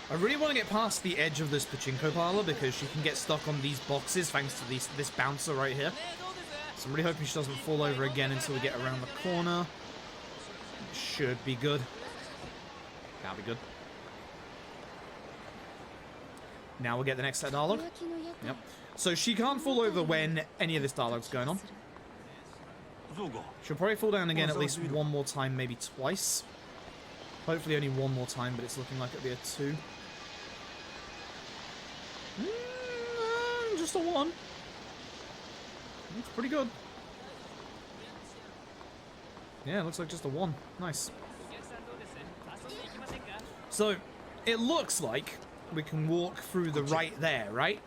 I really want to get past the edge of this pachinko parlor because she can get stuck on these boxes thanks to this bouncer right here. So I'm really hoping she doesn't fall over again until we get around the corner. Should be good. That'll be good. Now we'll get the next set of dialogue. Yep. So she can't fall over when any of this dialogue's going on. She'll probably fall down again at least one more time, maybe twice. Hopefully only one more time, but it's looking like it'll be a 2. Just a 1. Looks pretty good. Yeah, it looks like just a 1. Nice. So, it looks like we can walk through the right there, right?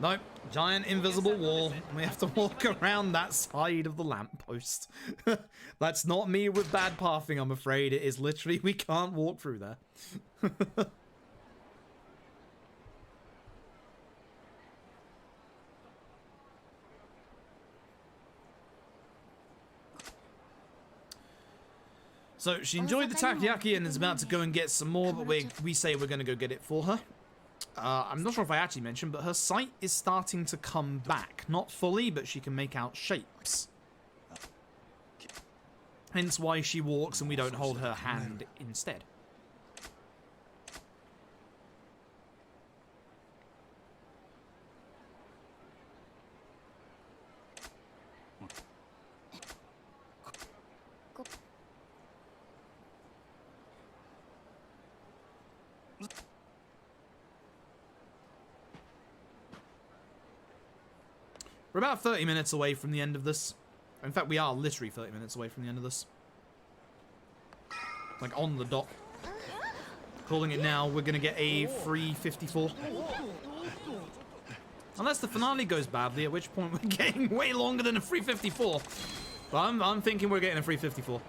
Nope. Giant invisible wall. We have to walk around that side of the lamppost. That's not me with bad pathing, I'm afraid. It is literally, we can't walk through there. So she enjoyed the takoyaki and is about to go and get some more, but we say we're going to go get it for her. I'm not sure if I actually mentioned, but her sight is starting to come back. Not fully, but she can make out shapes. Hence why she walks and we don't hold her hand instead. We're about 30 minutes away from the end of this. In fact, we are literally 30 minutes away from the end of this. Like, on the dot. Calling it now, we're gonna get a free 54. Unless the finale goes badly, at which point we're getting way longer than a free 54. But I'm thinking we're getting a free 54.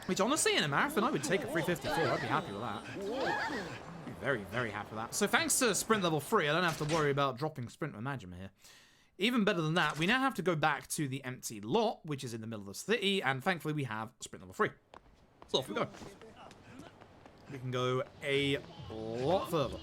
Which, honestly, in a marathon, I would take a free 54. I'd be happy with that. I'd be very, very happy with that. So thanks to sprint level 3, I don't have to worry about dropping sprint with Majima here. Even better than that, we now have to go back to the empty lot, which is in the middle of the city, and thankfully we have sprint level 3. So off we go. We can go a lot further.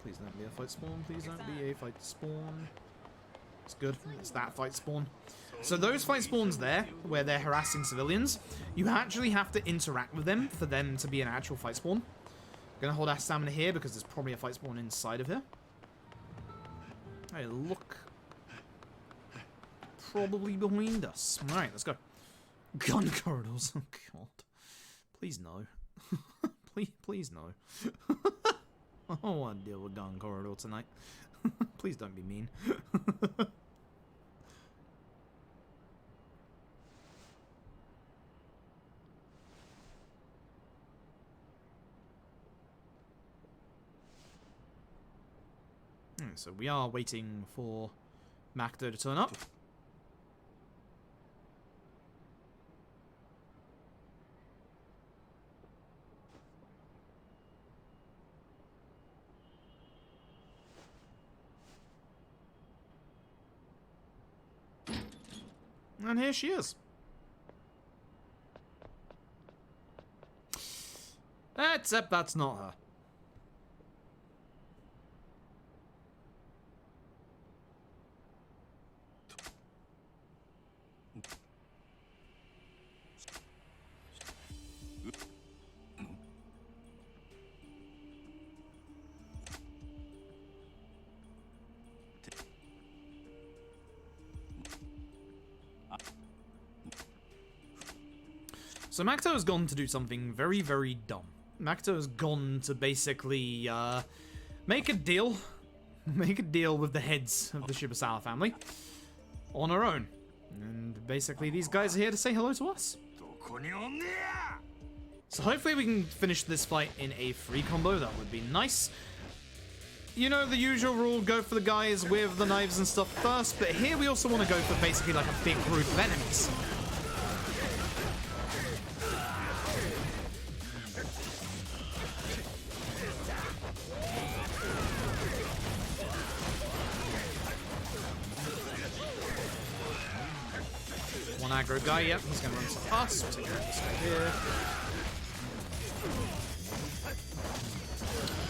Please don't be a fight spawn. Please don't be a fight spawn. It's good. It's that fight spawn. So those fight spawns there, where they're harassing civilians, you actually have to interact with them for them to be an actual fight spawn. I'm gonna hold our stamina here because there's probably a fight spawn inside of here. Hey, look. Probably behind us. Alright, let's go. Gun corridors. Oh, God. Please no. please no. I don't want to deal with gun corridor tonight. Please don't be mean. So we are waiting for Makoto to turn up. And here she is. Except that's not her. So Makoto has gone to do something very, very dumb. Makoto has gone to basically make a deal. Make a deal with the heads of the Shibusawa family on her own. And basically these guys are here to say hello to us. So hopefully we can finish this fight in a free combo. That would be nice. You know, the usual rule, go for the guys with the knives and stuff first, but here we also want to go for basically like a big group of enemies. One aggro guy, yep, he's gonna run to us. We'll take care of this guy here.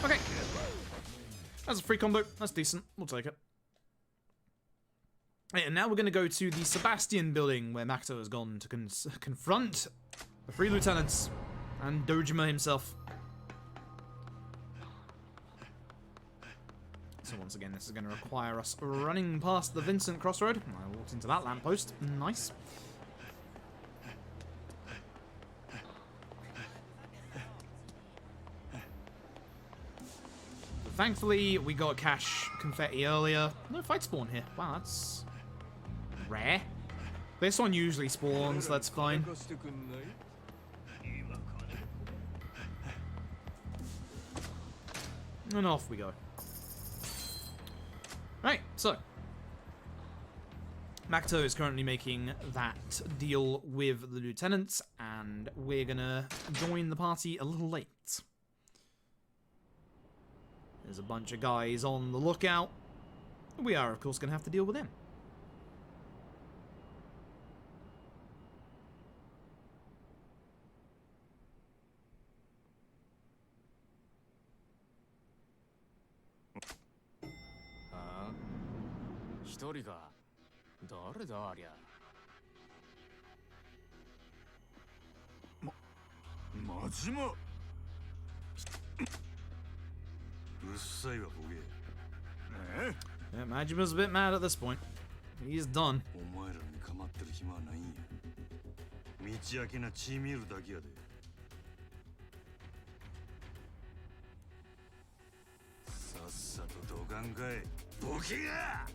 Okay. That's a free combo. That's decent. We'll take it. Right, and now we're gonna go to the Sebastian building where Makoto has gone to confront the 3 lieutenants and Dojima himself. So once again, this is going to require us running past the Vincent Crossroad. I walked into that lamppost. Nice. But thankfully, we got cash confetti earlier. No fight spawn here. Wow, that's rare. This one usually spawns, that's fine. And off we go. Right, so Makoto is currently making that deal with the lieutenants, and we're gonna join the party a little late. There's a bunch of guys on the lookout. We are, of course, gonna have to deal with them. Majima. Yeah, Majima's a bit mad at this point. He's done. 道明けな血見るだけやで。さっさとどかんかい、ボケが。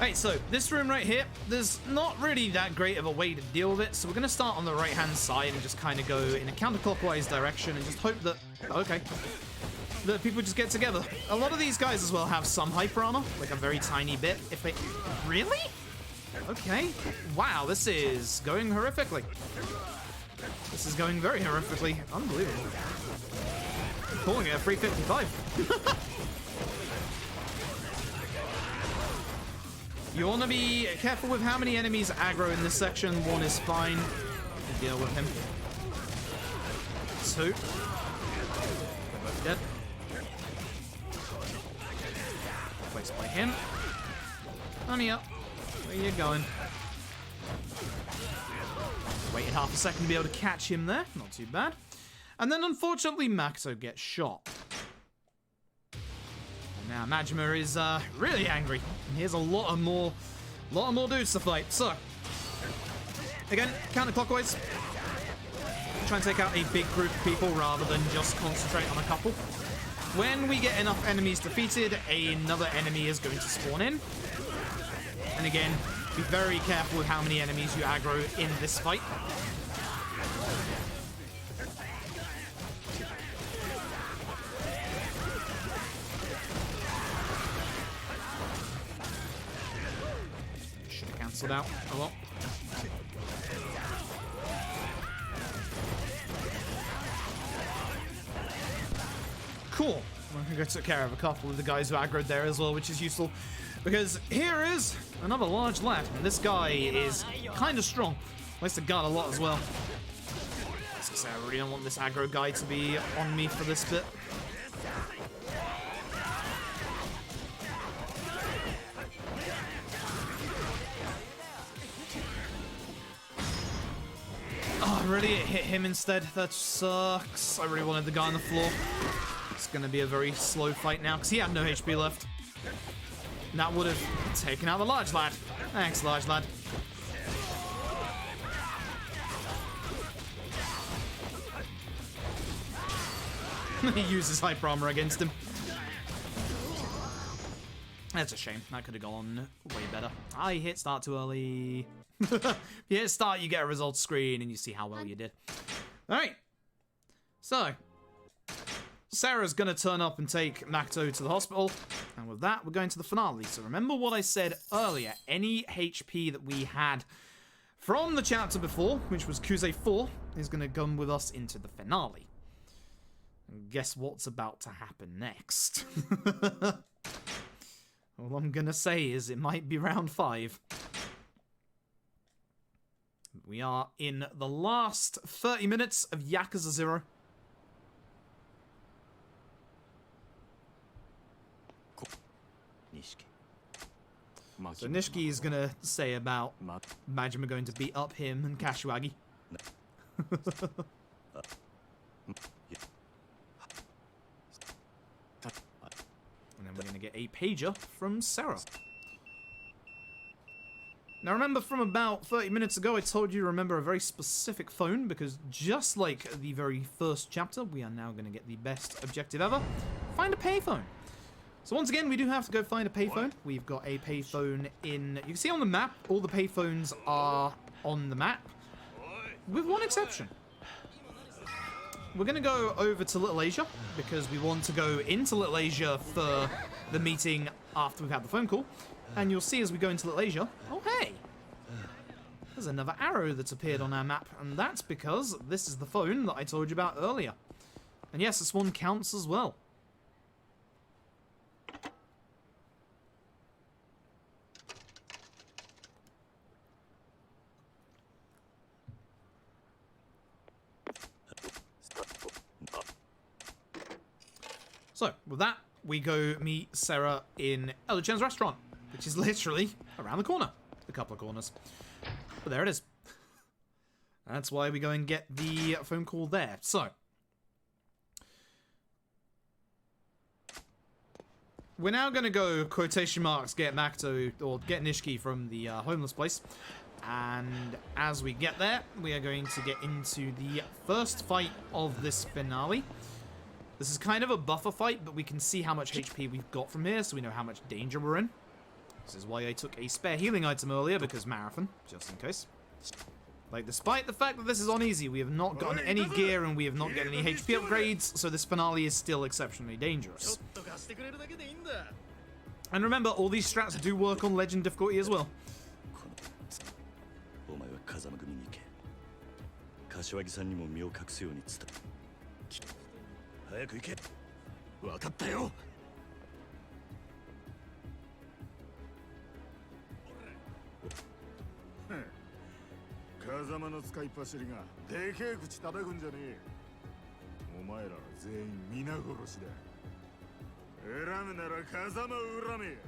Alright, so this room right here, there's not really that great of a way to deal with it, so we're going to start on the right-hand side and just kind of go in a counterclockwise direction and just hope that, okay, that people just get together. A lot of these guys as well have some hyper armor, like a very tiny bit. If they... Really? Okay. Wow, this is going horrifically. This is going very horrifically. Unbelievable. I'm calling it a 355. You want to be careful with how many enemies aggro in this section. One is fine. Deal with him. Two. They're both dead. Placed by him. Honey up. Where you going? Waited half a second to be able to catch him there. Not too bad. And then unfortunately Makoto gets shot. Now Majima is really angry. And here's a lot more dudes to fight. So again, counterclockwise. Try and take out a big group of people rather than just concentrate on a couple. When we get enough enemies defeated, another enemy is going to spawn in. And again, be very careful with how many enemies you aggro in this fight. Cancelled out a lot. Cool. I think I took care of a couple of the guys who aggroed there as well, which is useful. Because here is another large lad. And this guy is kind of strong. Likes to gun a lot as well. So I really don't want this aggro guy to be on me for this bit. Oh, really? It hit him instead? That sucks. I really wanted the guy on the floor. It's going to be a very slow fight now, because he had no HP left. And that would have taken out the large lad. Thanks, large lad. He uses hyper armor against him. That's a shame. That could have gone way better. I hit start too early. If you hit start, you get a results screen and you see how well you did. Alright. So, Sarah's gonna turn up and take Makoto to the hospital. And with that, we're going to the finale. So remember what I said earlier. Any HP that we had from the chapter before, which was Kuze 4, is gonna come with us into the finale. And guess what's about to happen next? All I'm gonna say is it might be round 5. We are in the last 30 minutes of Yakuza 0. So Nishiki is gonna say about Majima going to beat up him and Kashiwagi. And then we're gonna get a pager from Sarah. Now remember, from about 30 minutes ago, I told you to remember a very specific phone, because just like the very first chapter, we are now going to get the best objective ever. Find a payphone. So once again, we do have to go find a payphone. We've got a payphone in... You can see on the map, all the payphones are on the map, with one exception. We're going to go over to Little Asia, because we want to go into Little Asia for the meeting after we've had the phone call. And you'll see as we go into Little Asia, oh hey, there's another arrow that's appeared on our map, and that's because this is the phone that I told you about earlier. And yes, this one counts as well. So, with that, we go meet Sarah in Elder Chen's restaurant, which is literally around the corner. A couple of corners. But there it is. That's why we go and get the phone call there. So, we're now going to go, quotation marks, get Makoto, or get Nishiki from the homeless place. And as we get there, we are going to get into the first fight of this finale. This is kind of a buffer fight, but we can see how much HP we've got from here, so we know how much danger we're in. This is why I took a spare healing item earlier, because marathon, just in case. Like, despite the fact that this is on easy, we have not gotten any gear and we have not gotten any HP upgrades, so this finale is still exceptionally dangerous. And remember, all these strats do work on legend difficulty as well. お前は風間組に行け。柏木さんにも身を隠すように伝え。早く行け。分かったよ。風間の使いっ走りがでけえ口叩くんじゃねえ。お前らは全員皆殺しだ。恨むなら風間を恨め。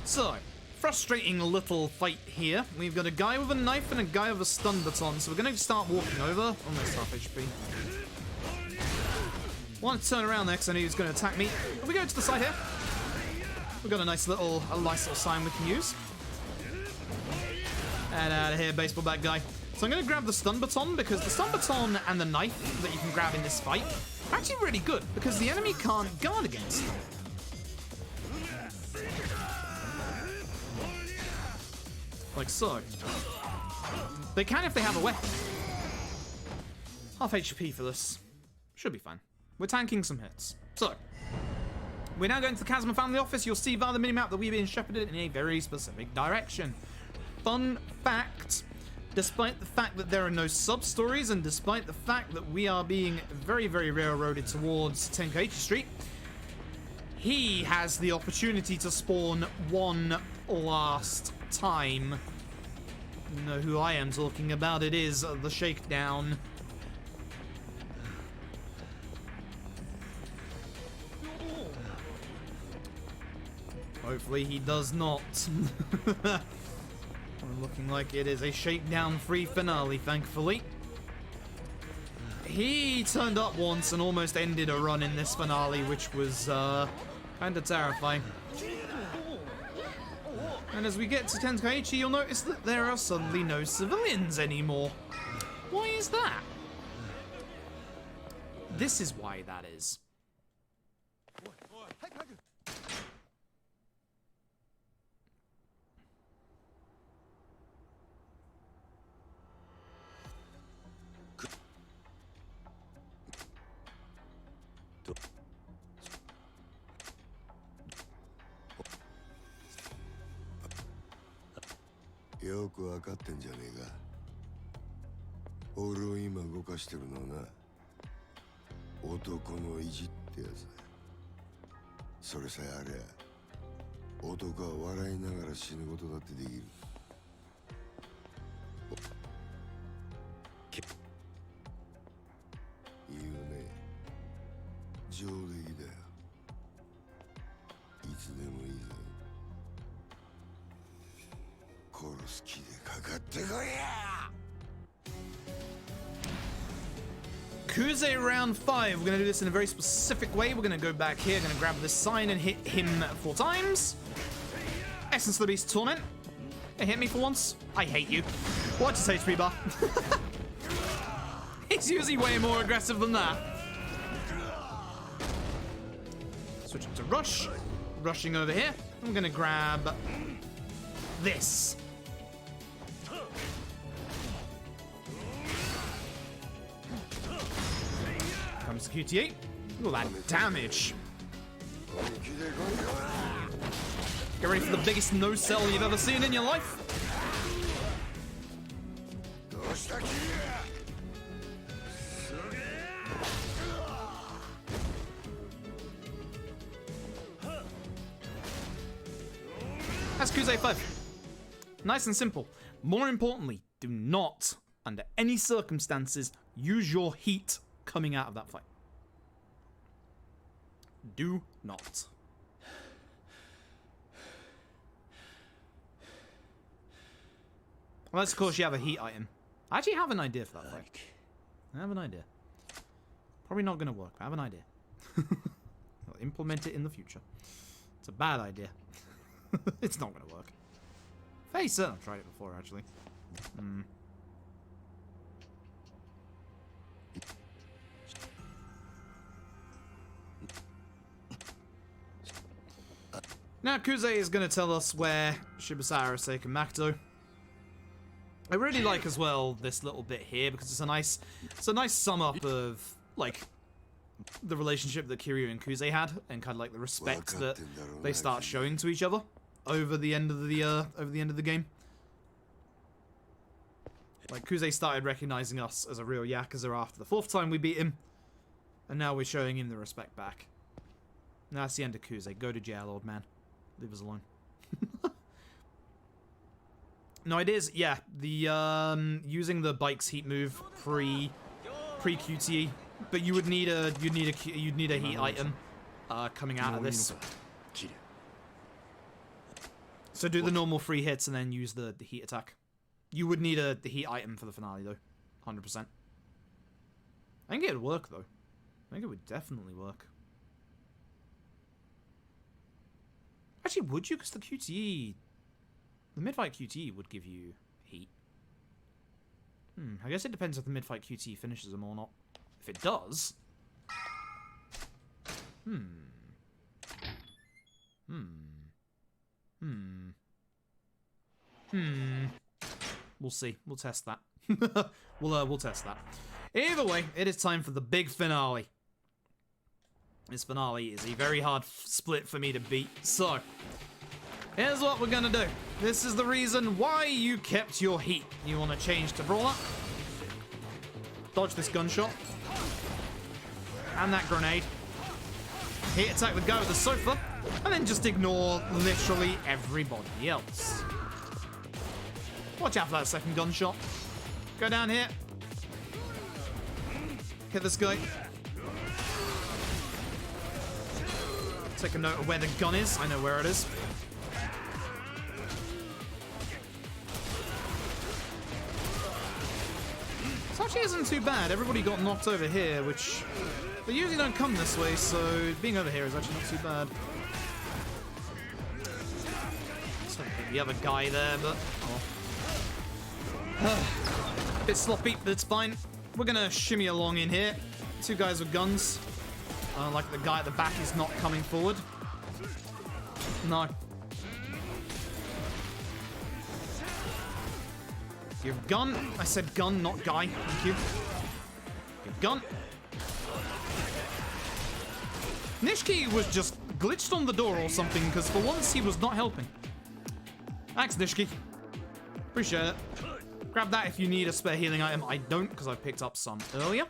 So, frustrating little fight here. We've got a guy with a knife and a guy with a stun baton, so we're going to start walking over. Almost half HP. Want to turn around there because I knew he was going to attack me. If we go to the side here, we've got a nice little sign we can use. And out of here, baseball bat guy. So I'm going to grab the stun baton because the stun baton and the knife that you can grab in this fight are actually really good because the enemy can't guard against them. Like so. They can if they have a weapon. Half HP for this. Should be fine. We're tanking some hits. So, we're now going to the Kazuma family office. You'll see via the minimap that we've been shepherded in a very specific direction. Fun fact, despite the fact that there are no sub-stories and despite the fact that we are being very, very railroaded towards Tenkaichi Street, he has the opportunity to spawn one last time. You know who I am talking about. It is the Shakedown. Hopefully he does not. Looking like it is a Shakedown-free finale, thankfully. He turned up once and almost ended a run in this finale, which was kind of terrifying. And as we get to Tenkaichi, you'll notice that there are suddenly no civilians anymore. Why is that? This is why that is.よくわかってんじゃねえか。俺を今動かしてるのはな、男の意地ってやつだ。それさえありゃ、男は笑いながら死ぬことだってできる。いいよね。上出来だよ。いつでもいいぜ。殺す気でかかってこいや。 Kuze round 5. We're going to do this in a very specific way. We're going to go back here, going to grab this sign and hit him 4 times. Essence of the Beast Torment. Hey, hit me for once. I hate you. Watch his HP bar. He's usually way more aggressive than that. Switching to Rush. Rushing over here. I'm going to grab this. Comes the QT8. Look at that damage. Get ready for the biggest no-sell you've ever seen in your life. That's Kuze 5. Nice and simple. More importantly, do not, under any circumstances, use your heat coming out of that fight. Do not. Unless, of course, you have a heat item. I actually have an idea for that fight. I have an idea. Probably not going to work, but I have an idea. I'll implement it in the future. It's a bad idea. It's not going to work. Hey, sir. I've tried it before, actually. Hmm. Now, Kuze is going to tell us where Shibasara has taken Makoto. I really like as well this little bit here because it's a nice sum up of like the relationship that Kiryu and Kuze had and kind of like the respect that they start showing to each other over the end of the game. Like Kuze started recognizing us as a real Yakuza after the 4th time we beat him, and now we're showing him the respect back. And that's the end of Kuze. Go to jail, old man. Leave us alone. No, it is, yeah, the using the bike's heat move pre QTE, but you would need a heat item coming out of this. So do the normal 3 hits and then use the heat attack. You would need the heat item for the finale though, 100%. I think it'd work though. I think it would definitely work. Actually, would you? Because the QTE... The mid-fight QTE would give you heat. I guess it depends if the mid-fight QTE finishes them or not. If it does... We'll see. We'll test that. We'll test that. Either way, it is time for the big finale. This finale is a very hard split for me to beat, so... Here's what we're gonna do. This is the reason why you kept your heat. You want to change to Brawler. Dodge this gunshot. And that grenade. Heat attack the guy with the sofa. And then just ignore literally everybody else. Watch out for that second gunshot. Go down here. Hit this guy. Take a note of where the gun is. I know where it is. This actually isn't too bad. Everybody got knocked over here, which they usually don't come this way, so being over here is actually not too bad. Just don't hit the other guy there, but oh. Bit sloppy, but it's fine. We're gonna shimmy along in here. 2 guys with guns. Like the guy at the back is not coming forward. No. Your gun. I said gun, not guy. Thank you. Your gun. Nishiki was just glitched on the door or something, because for once he was not helping. Thanks, Nishiki. Appreciate it. Grab that if you need a spare healing item. I don't, because I picked up some earlier.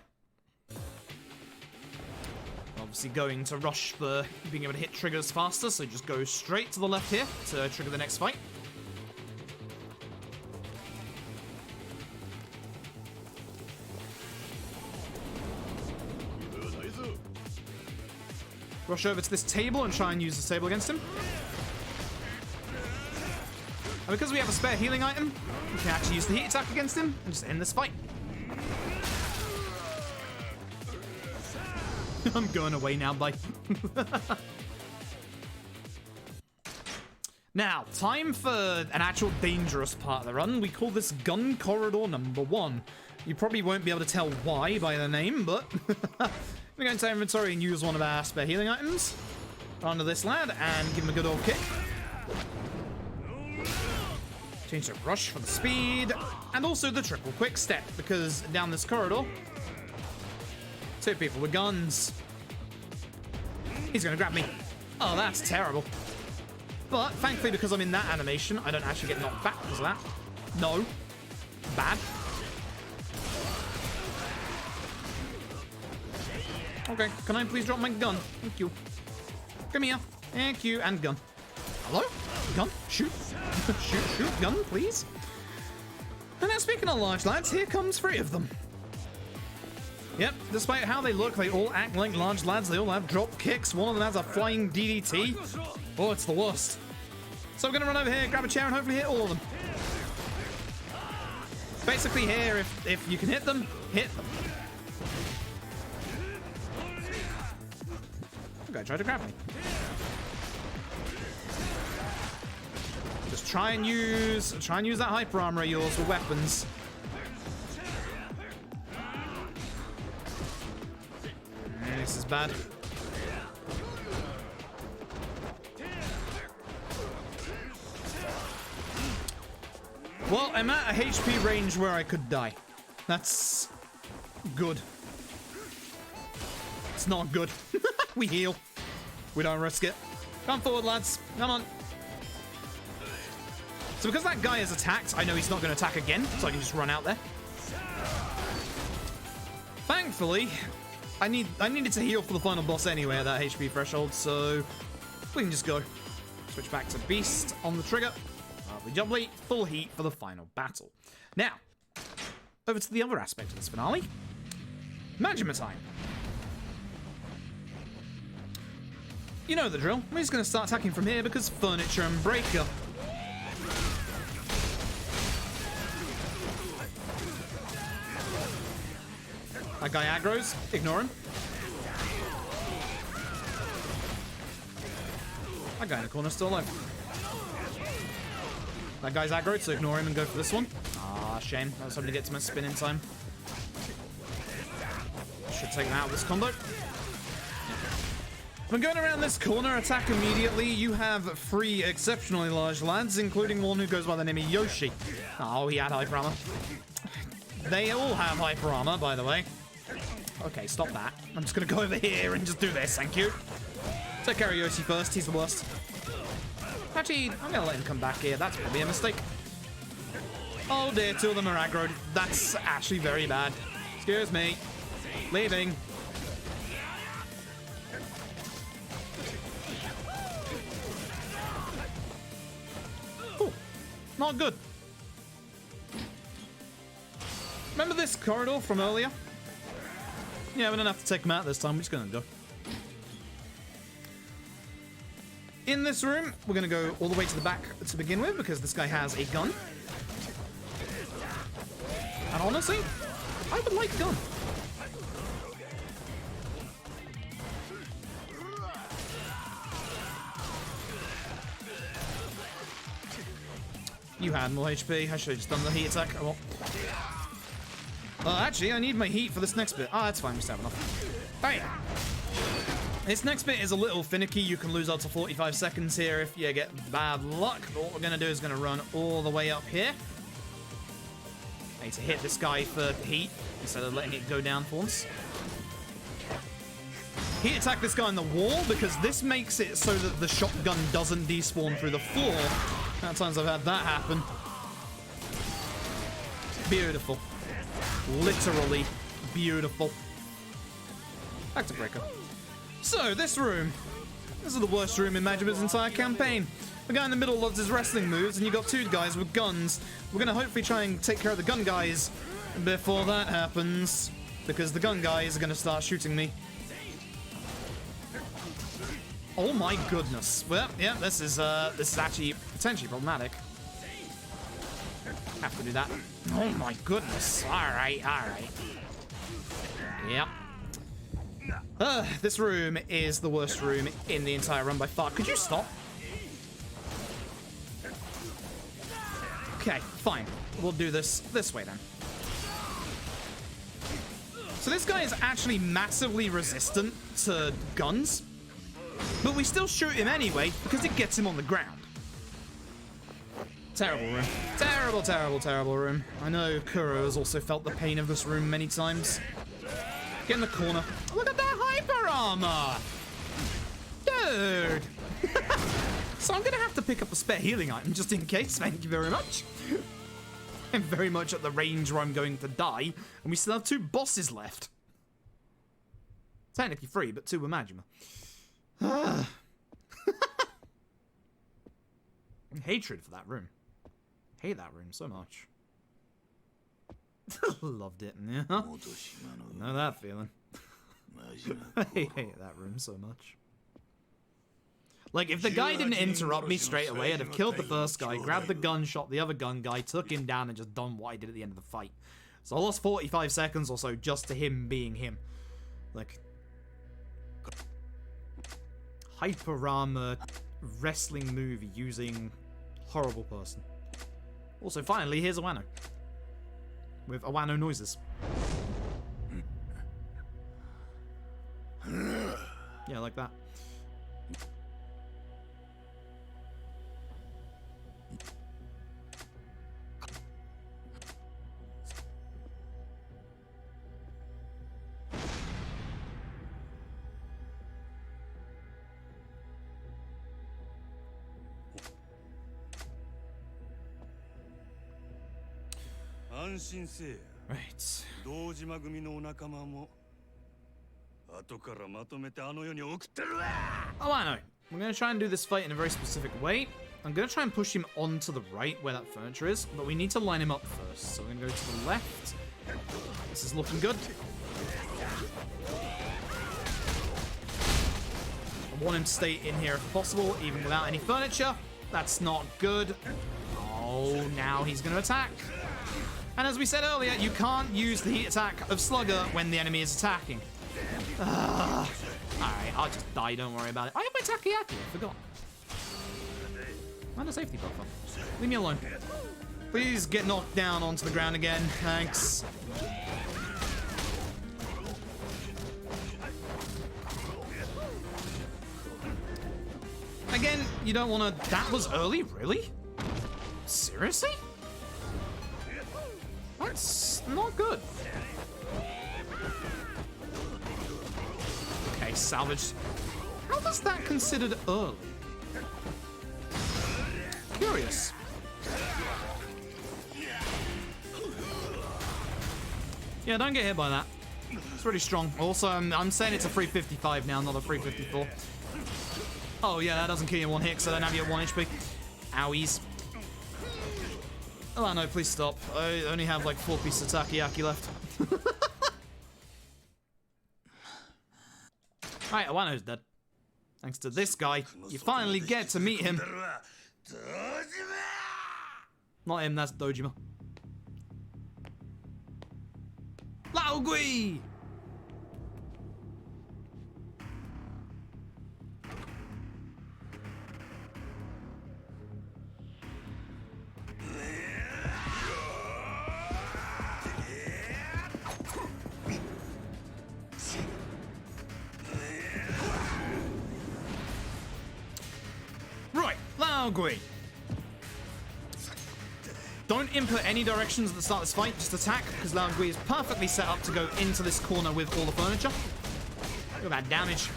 Obviously going to rush for being able to hit triggers faster, so just go straight to the left here to trigger the next fight. Rush over to this table and try and use this table against him. And because we have a spare healing item, we can actually use the heat attack against him and just end this fight. I'm going away now, bye. Now, time for an actual dangerous part of the run. We call this Gun Corridor number 1. You probably won't be able to tell why by the name, but we're going to inventory and use one of our spare healing items onto this lad and give him a good old kick. Change to rush for the speed and also the triple quick step, because down this corridor, 2 people with guns. He's gonna grab me. Oh, that's terrible. But thankfully, because I'm in that animation, I don't actually get knocked back because of that. No. Bad. Okay, can I please drop my gun? Thank you. Come here. Thank you, and gun. Hello? Gun? Shoot. shoot, gun, please. And now, speaking of large lads, here comes 3 of them. Yep, despite how they look, they all act like large lads. They all have drop kicks. One of them has a flying DDT. Oh, it's the worst. So we're going to run over here, grab a chair, and hopefully hit all of them. Basically here, if you can hit them, hit them. The guy tried to grab me. Just try and use that hyper armor of yours for weapons. This is bad. Well, I'm at a HP range where I could die. That's good. It's not good. We heal. We don't risk it. Come forward, lads. Come on. So because that guy is attacked, I know he's not going to attack again, so I can just run out there. Thankfully, I needed to heal for the final boss anyway at that HP threshold, so we can just go. Switch back to Beast on the trigger. Lovely jubbly. Full heat for the final battle. Now, over to the other aspect of this finale. Majima time. You know the drill. We're just going to start attacking from here because furniture and breaker. That guy aggro's. Ignore him. That guy in the corner's still alive. That guy's aggroed, so ignore him and go for this one. Ah, shame. I was hoping to get to my spin in time. Should take him out of this combo. When going around this corner, attack immediately. You have 3 exceptionally large lads, including one who goes by the name of Yoshi. Oh, he had hyper armor. They all have hyper armor, by the way. Okay, stop that. I'm just gonna go over here and just do this, thank you. Take care of Yoshi first, he's the worst. Actually, I'm gonna let him come back here. That's probably a mistake. Oh dear, 2 of them are aggroed. That's actually very bad. Excuse me. Leaving. Ooh, not good. Remember this corridor from earlier? Yeah, we don't have to take him out this time. We're just gonna go. In this room, we're going to go all the way to the back to begin with, because this guy has a gun. And honestly, I would like a gun. You had more HP. I should have just done the heat attack. Oh, well. Actually, I need my heat for this next bit. Ah, that's fine. We just have enough. All right. This next bit is a little finicky. You can lose up to 45 seconds here if you get bad luck. But what we're going to do is going to run all the way up here. I need to hit this guy for heat instead of letting it go down for once. Heat attack this guy on the wall because this makes it so that the shotgun doesn't despawn through the floor. How many times I've had that happen. Beautiful. Literally beautiful. Back to breaker. So, this room. This is the worst room in Majima's entire campaign. The guy in the middle loves his wrestling moves, and you got 2 guys with guns. We're going to hopefully try and take care of the gun guys before that happens, because the gun guys are going to start shooting me. Oh my goodness. Well, yeah, this is actually potentially problematic. Have to do that. Oh my goodness. Alright. Yep. This room is the worst room in the entire run by far. Could you stop? Okay, fine. We'll do this way then. So this guy is actually massively resistant to guns, but we still shoot him anyway because it gets him on the ground. Terrible room. Terrible room. I know Kuro has also felt the pain of this room many times. Get in the corner. Look at that hyper armor! Dude! So I'm gonna have to pick up a spare healing item just in case, thank you very much. I'm very much at the range where I'm going to die, and we still have 2 bosses left. Technically 3, but 2 with Majima. Hatred for that room. Hate that room so much. Loved it, yeah. Know that feeling. I hate that room so much. Like, if the guy didn't interrupt me straight away, I'd have killed the first guy, grabbed the gun, shot the other gun guy, took him down, and just done what I did at the end of the fight. So I lost 45 seconds or so just to him being him. Like, hyper armor wrestling move using Horrible person. Also, finally, here's Awano. With Awano noises. Yeah, like that. Right. 堂島組のお仲間も後からまとめてあの世に送ってるわ。 Oh, I know. We're going to try and do this fight in a very specific way. I'm going to try and push him onto the right where that furniture is, but we need to line him up first. So we're going to go to the left. This is looking good. I want him to stay in here if possible, even without any furniture. That's not good. Oh, now he's going to attack. And as we said earlier, you can't use the heat attack of Slugger when the enemy is attacking. Alright, I'll just die, don't worry about it. I have my Takoyaki, I forgot. And a safety buffer. Leave me alone. Please get knocked down onto the ground again, thanks. Again, you don't want to... That was early? Really? Seriously? That's not good. Okay, salvaged. How was that considered early? Curious. Yeah, don't get hit by that. It's pretty strong. Also, I'm saying it's a 355 now, not a 354. Oh yeah, that doesn't kill you in one hit, so I don't have you at 1 HP. Owies. Oh no, please stop. I only have like 4 pieces of takoyaki left. Alright, Awano's dead. Thanks to this guy, you finally get to meet him. Not him, that's Dojima. Laogui! Right, Laogui. Don't input any directions at the start of this fight, just attack, because Laogui is perfectly set up to go into this corner with all the furniture. Look at that damage.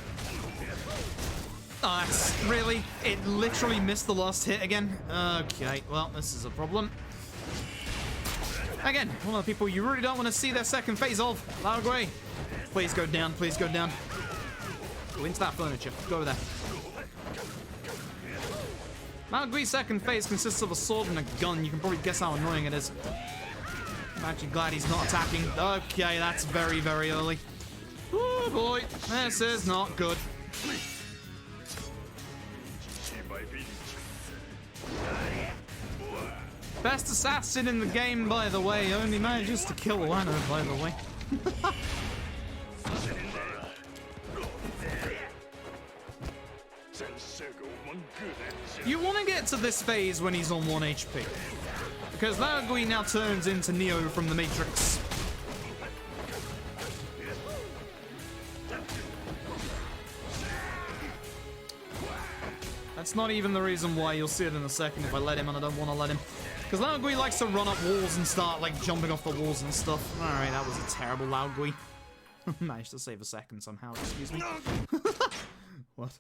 Oh, that's really... It literally missed the last hit again. Okay, well, this is a problem. Again, one of the people you really don't want to see their second phase of. Laogui. Please go down, please go down. Go into that furniture. Go over there. Laogui's second phase consists of a sword and a gun. You can probably guess how annoying it is. I'm actually glad he's not attacking. Okay, that's very, very early. Oh boy, this is not good. Best assassin in the game, by the way. Only manages to kill Wano, by the way. You want to get to this phase when he's on 1 HP. Because Laogui now turns into Neo from the Matrix. That's not even the reason why. You'll see it in a second if I let him, and I don't want to let him. Because Laogui likes to run up walls and start, like, jumping off the walls and stuff. Alright, that was a terrible Laogui. Managed to save a second somehow, excuse me. What?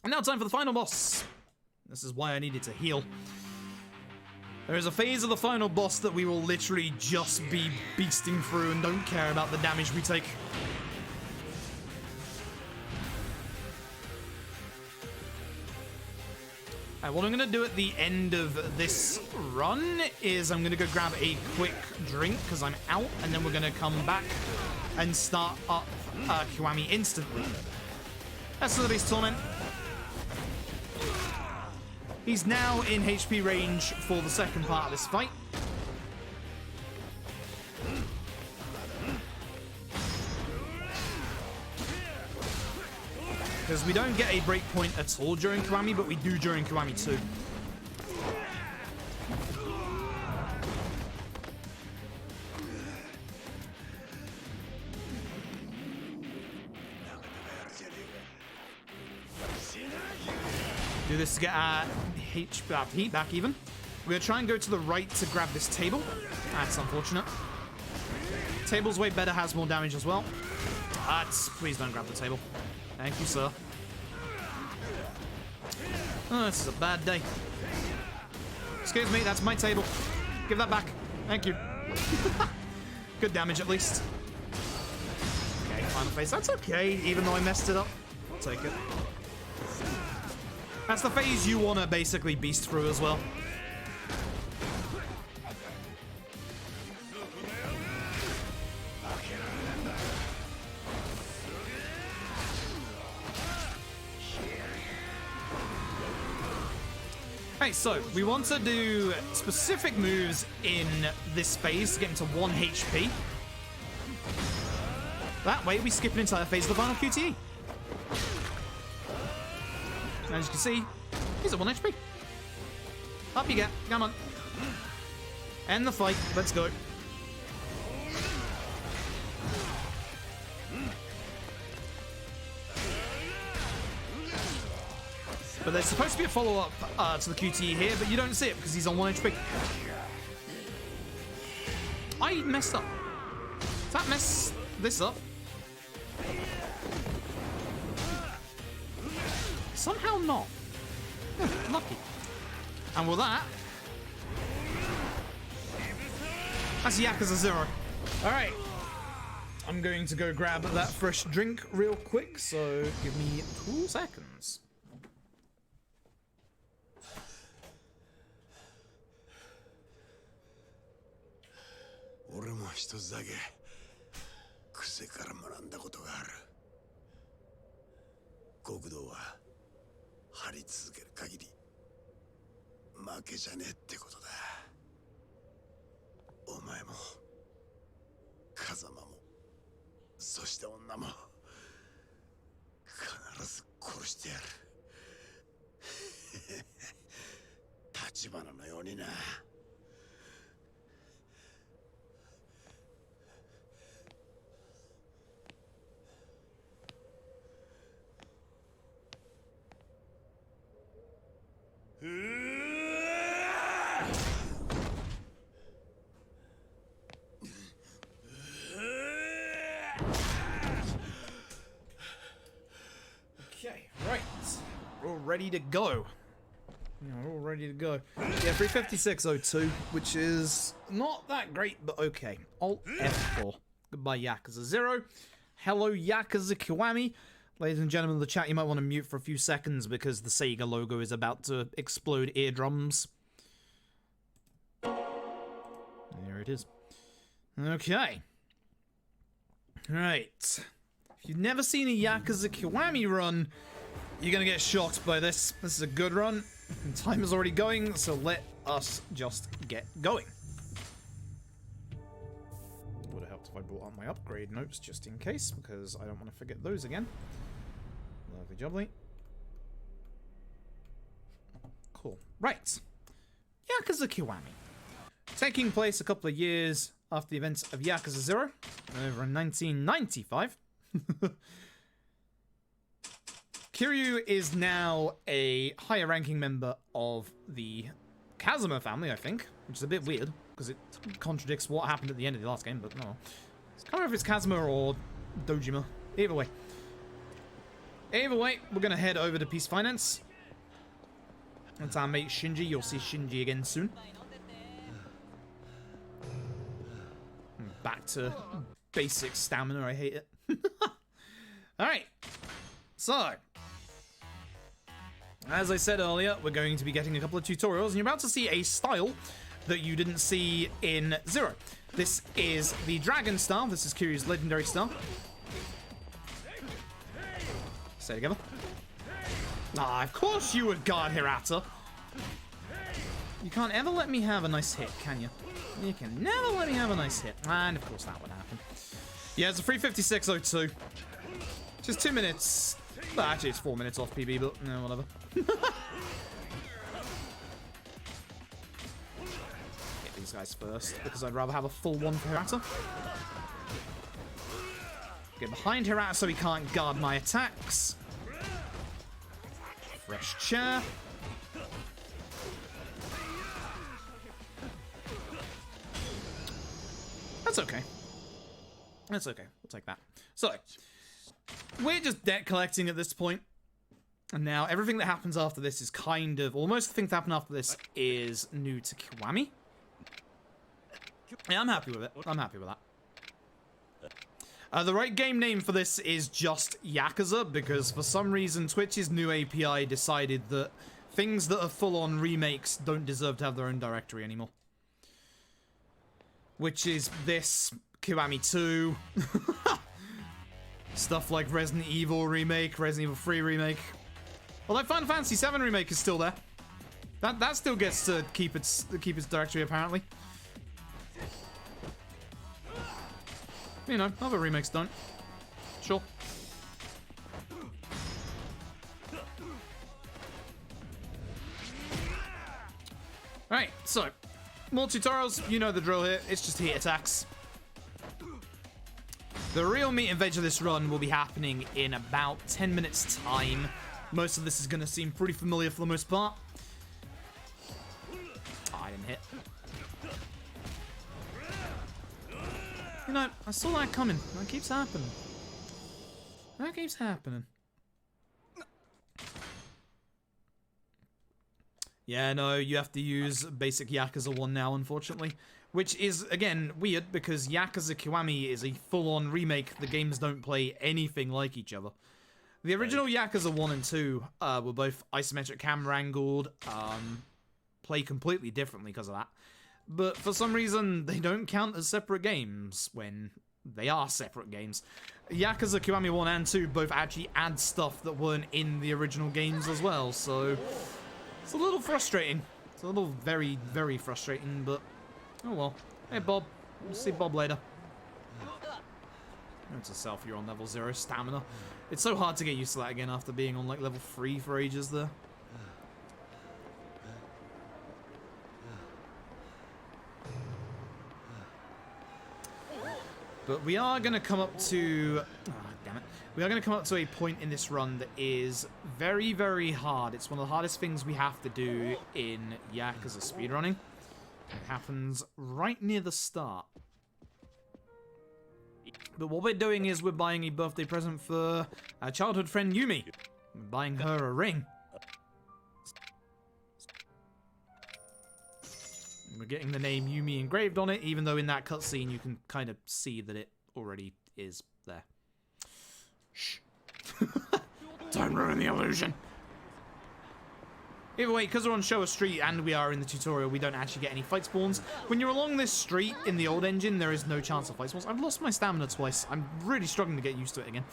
And now time for the final boss. This is why I needed to heal. There is a phase of the final boss that we will literally just be beasting through and don't care about the damage we take. Alright, what I'm going to do at the end of this run is I'm going to go grab a quick drink because I'm out, and then we're going to come back and start up Kiwami instantly. That's the Beast Torment. He's now in HP range for the second part of this fight. because we don't get a breakpoint at all during Kiwami, but we do during Kiwami 2. Do this to get our heat back even. We're going to try and go to the right to grab this table. That's unfortunate. Table's way better, has more damage as well. Please don't grab the table. Thank you, sir. Oh, this is a bad day. Excuse me, that's my table. Give that back. Thank you. Good damage, at least. Okay, final phase. That's okay, even though I messed it up. I'll take it. That's the phase you want to basically beast through as well. Okay, so we want to do specific moves in this phase to get into 1 HP. That way we skip an entire phase of the final QTE. As you can see, he's at 1 HP. Up you get. Come on. End the fight. Let's go. But there's supposed to be a follow-up to the QTE here, but you don't see it because he's on 1 HP. I messed up. Does that mess this up? Somehow not. Lucky. And with that, that's Yakuza 0. Alright. I'm going to go grab that fresh drink real quick, so give me 2 seconds. Kuzeから学んだことがある。極道は張り続ける限り負けじゃねえってことだ。お前も風間もそして女も必ず殺してやる。立花のようにな。Okay, right. We're all ready to go. Yeah, we're all ready to go. Yeah, 356.02, which is not that great, but okay. Alt F4. Goodbye, Yakuza 0. Hello, Yakuza Kiwami. Ladies and gentlemen of the chat, you might want to mute for a few seconds because the Sega logo is about to explode eardrums. There it is. Okay. Right. If you've never seen a Yakuza Kiwami run, you're going to get shocked by this. This is a good run, and time is already going, so let us just get going. Would have helped if I brought up my upgrade notes just in case, because I don't want to forget those again. Lovely jubbly. Cool. Right. Yakuza Kiwami. Taking place a couple of years after the events of Yakuza 0, over in 1995. Kiryu is now a higher ranking member of the Kazuma family, I think, which is a bit weird, because it contradicts what happened at the end of the last game, but no. I can't remember if it's Kazuma or Dojima. Either way. Either way, we're going to head over to Peace Finance. That's our mate Shinji. You'll see Shinji again soon. Back to basic stamina. I hate it. Alright. So, as I said earlier, we're going to be getting a couple of tutorials, and you're about to see a style that you didn't see in 0. This is the Dragon style. This is Kiryu's legendary style. Stay together. Ah, of course you would guard Hirata. You can't ever let me have a nice hit, can you? You can never let me have a nice hit. And of course that would happen. Yeah, it's a 356.02. Just 2 minutes. Well, actually, it's 4 minutes off PB, but no, whatever. Get these guys first, because I'd rather have a full one for Hirata. Get behind Hirata so he can't guard my attacks. Fresh chair. That's okay. That's okay. We'll take that. So, we're just debt collecting at this point. And now everything that happens after this is kind of... Almost the thing that happen after this is new to Kiwami. Yeah, I'm happy with it. I'm happy with that. The right game name for this is just Yakuza, because for some reason Twitch's new API decided that things that are full-on remakes don't deserve to have their own directory anymore. Which is this, Kiwami 2, stuff like Resident Evil Remake, Resident Evil 3 Remake. Although Final Fantasy 7 Remake is still there. That still gets to keep its directory, apparently. You know, other remakes don't. Sure. Alright, so more tutorials, you know the drill here, it's just heat attacks. The real meat and veg of this run will be happening in about 10 minutes time. Most of this is going to seem pretty familiar for the most part. Oh, I didn't hit. You know, I saw that coming. That keeps happening. That keeps happening. Yeah, no, you have to use basic Yakuza 1 now, unfortunately. Which is, again, weird, because Yakuza Kiwami is a full-on remake. The games don't play anything like each other. The original Yakuza 1 and 2 were both isometric camera angled, play completely differently because of that. But for some reason, they don't count as separate games when they are separate games. Yakuza Kiwami 1 and 2 both actually add stuff that weren't in the original games as well, so it's a little frustrating. It's a little very, very frustrating, but oh well. Hey Bob, we'll see Bob later. Note to self, you're on level 0 stamina. It's so hard to get used to that again after being on like level 3 for ages there. But we are going to come up to... Oh, damn it. We are going to come up to a point in this run that is very, very hard. It's one of the hardest things we have to do in Yakuza speedrunning. It happens right near the start. But what we're doing is we're buying a birthday present for our childhood friend Yumi. We're buying her a ring. We're getting the name Yumi engraved on it, even though in that cutscene you can kind of see that it already is there. Shh. Don't ruin the illusion. Either way, because we're on Showa Street and we are in the tutorial, we don't actually get any fight spawns. When you're along this street in the old engine, there is no chance of fight spawns. I've lost my stamina twice. I'm really struggling to get used to it again.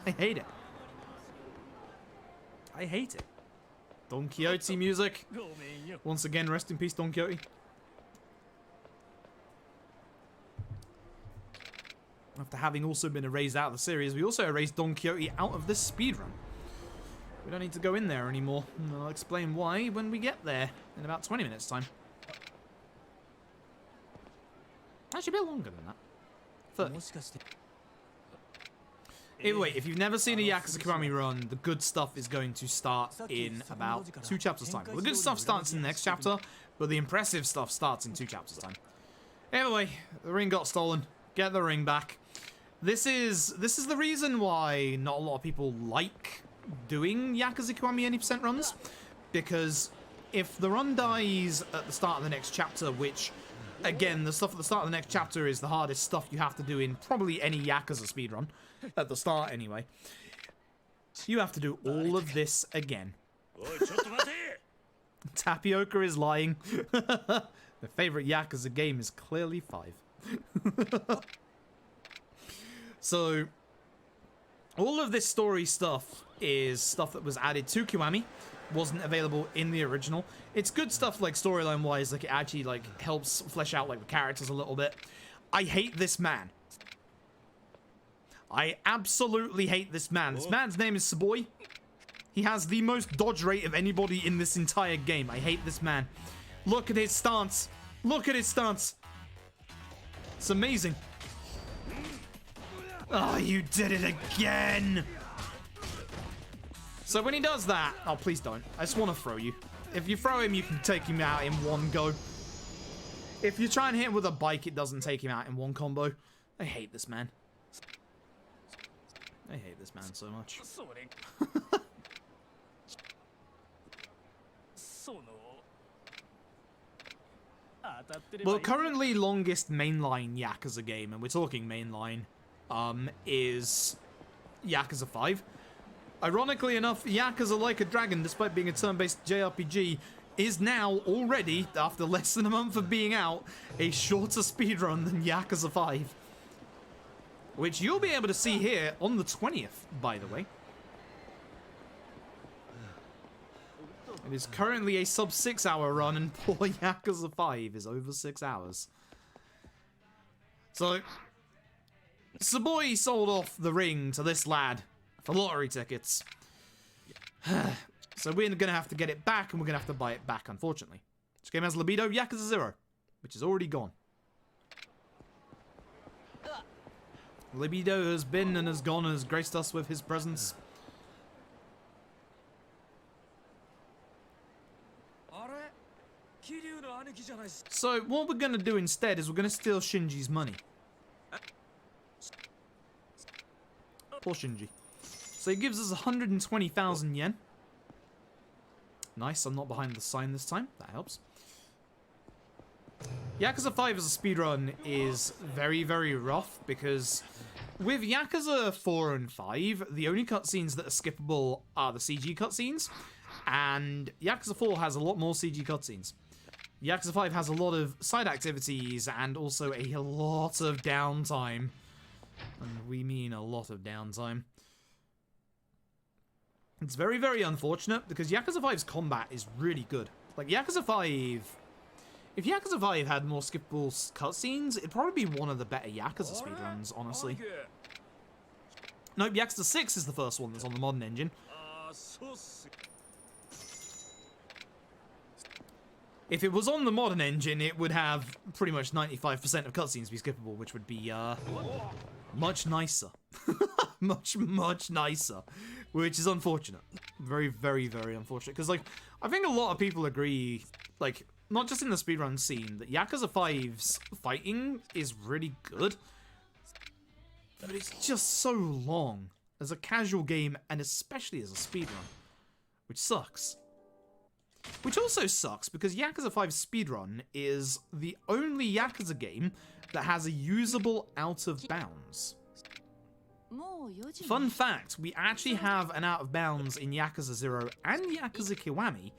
I hate it. I hate it. Don Quixote music. Once again, rest in peace, Don Quixote. After having also been erased out of the series, we also erased Don Quixote out of this speedrun. We don't need to go in there anymore. And I'll explain why when we get there in about 20 minutes time. Actually, a bit longer than that. 30. Either way, if you've never seen a Yakuza Kiwami run, the good stuff is going to start in about 2 chapters time. Well, the good stuff starts in the next chapter, but the impressive stuff starts in 2 chapters time. Anyway, the ring got stolen. Get the ring back. This is the reason why not a lot of people like doing Yakuza Kiwami any % runs, because if the run dies at the start of the next chapter, which again, the stuff at the start of the next chapter is the hardest stuff you have to do in probably any Yakuza speedrun, at the start anyway, you have to do all of this again. Tapioca is lying. The favorite Yakuza game is clearly 5. So, all of this story stuff is stuff that was added to Kiwami, wasn't available in the original. It's good stuff like storyline wise, like it actually like helps flesh out like the characters a little bit. I hate this man. I absolutely hate this man. This man's name is Saboy. He has the most dodge rate of anybody in this entire game. I hate this man. Look at his stance. Look at his stance. It's amazing. Oh, you did it again. So when he does that... Oh, please don't. I just want to throw you. If you throw him, you can take him out in one go. If you try and hit him with a bike, it doesn't take him out in one combo. I hate this man. I hate this man so much. Well, currently longest mainline Yakuza game, and we're talking mainline, is Yakuza 5. Ironically enough, Yakuza Like a Dragon, despite being a turn-based JRPG, is now already, after less than a month of being out, a shorter speedrun than Yakuza 5. Which you'll be able to see here on the 20th, by the way. It is currently a sub 6 hour run, and poor Yakuza 5 is over 6 hours. So, Saboy sold off the ring to this lad for lottery tickets. So we're gonna have to get it back, and we're gonna have to buy it back, unfortunately. This game has Libido Yakuza 0, which is already gone. Libido has been and has gone and has graced us with his presence. So what we're going to do instead is we're going to steal Shinji's money. Poor Shinji. So he gives us 120,000 yen. Nice, I'm not behind the sign this time. That helps. Yakuza 5 as a speedrun is very, very rough because with Yakuza 4 and 5, the only cutscenes that are skippable are the CG cutscenes, and Yakuza 4 has a lot more CG cutscenes. Yakuza 5 has a lot of side activities and also a lot of downtime. And we mean a lot of downtime. It's very, very unfortunate because Yakuza 5's combat is really good. Like, Yakuza 5... If Yakuza 5 had more skippable cutscenes, it'd probably be one of the better Yakuza speedruns, honestly. Nope, Yakuza 6 is the first one that's on the modern engine. If it was on the modern engine, it would have pretty much 95% of cutscenes be skippable, which would be, much nicer. much nicer. Which is unfortunate. Very, very, very unfortunate. Because, like, I think a lot of people agree, like, not just in the speedrun scene, that Yakuza 5's fighting is really good. But it's just so long as a casual game, and especially as a speedrun. Which sucks. Which also sucks, because Yakuza 5's speedrun is the only Yakuza game that has a usable out of bounds. Fun fact, we actually have an out of bounds in Yakuza 0 and Yakuza Kiwami,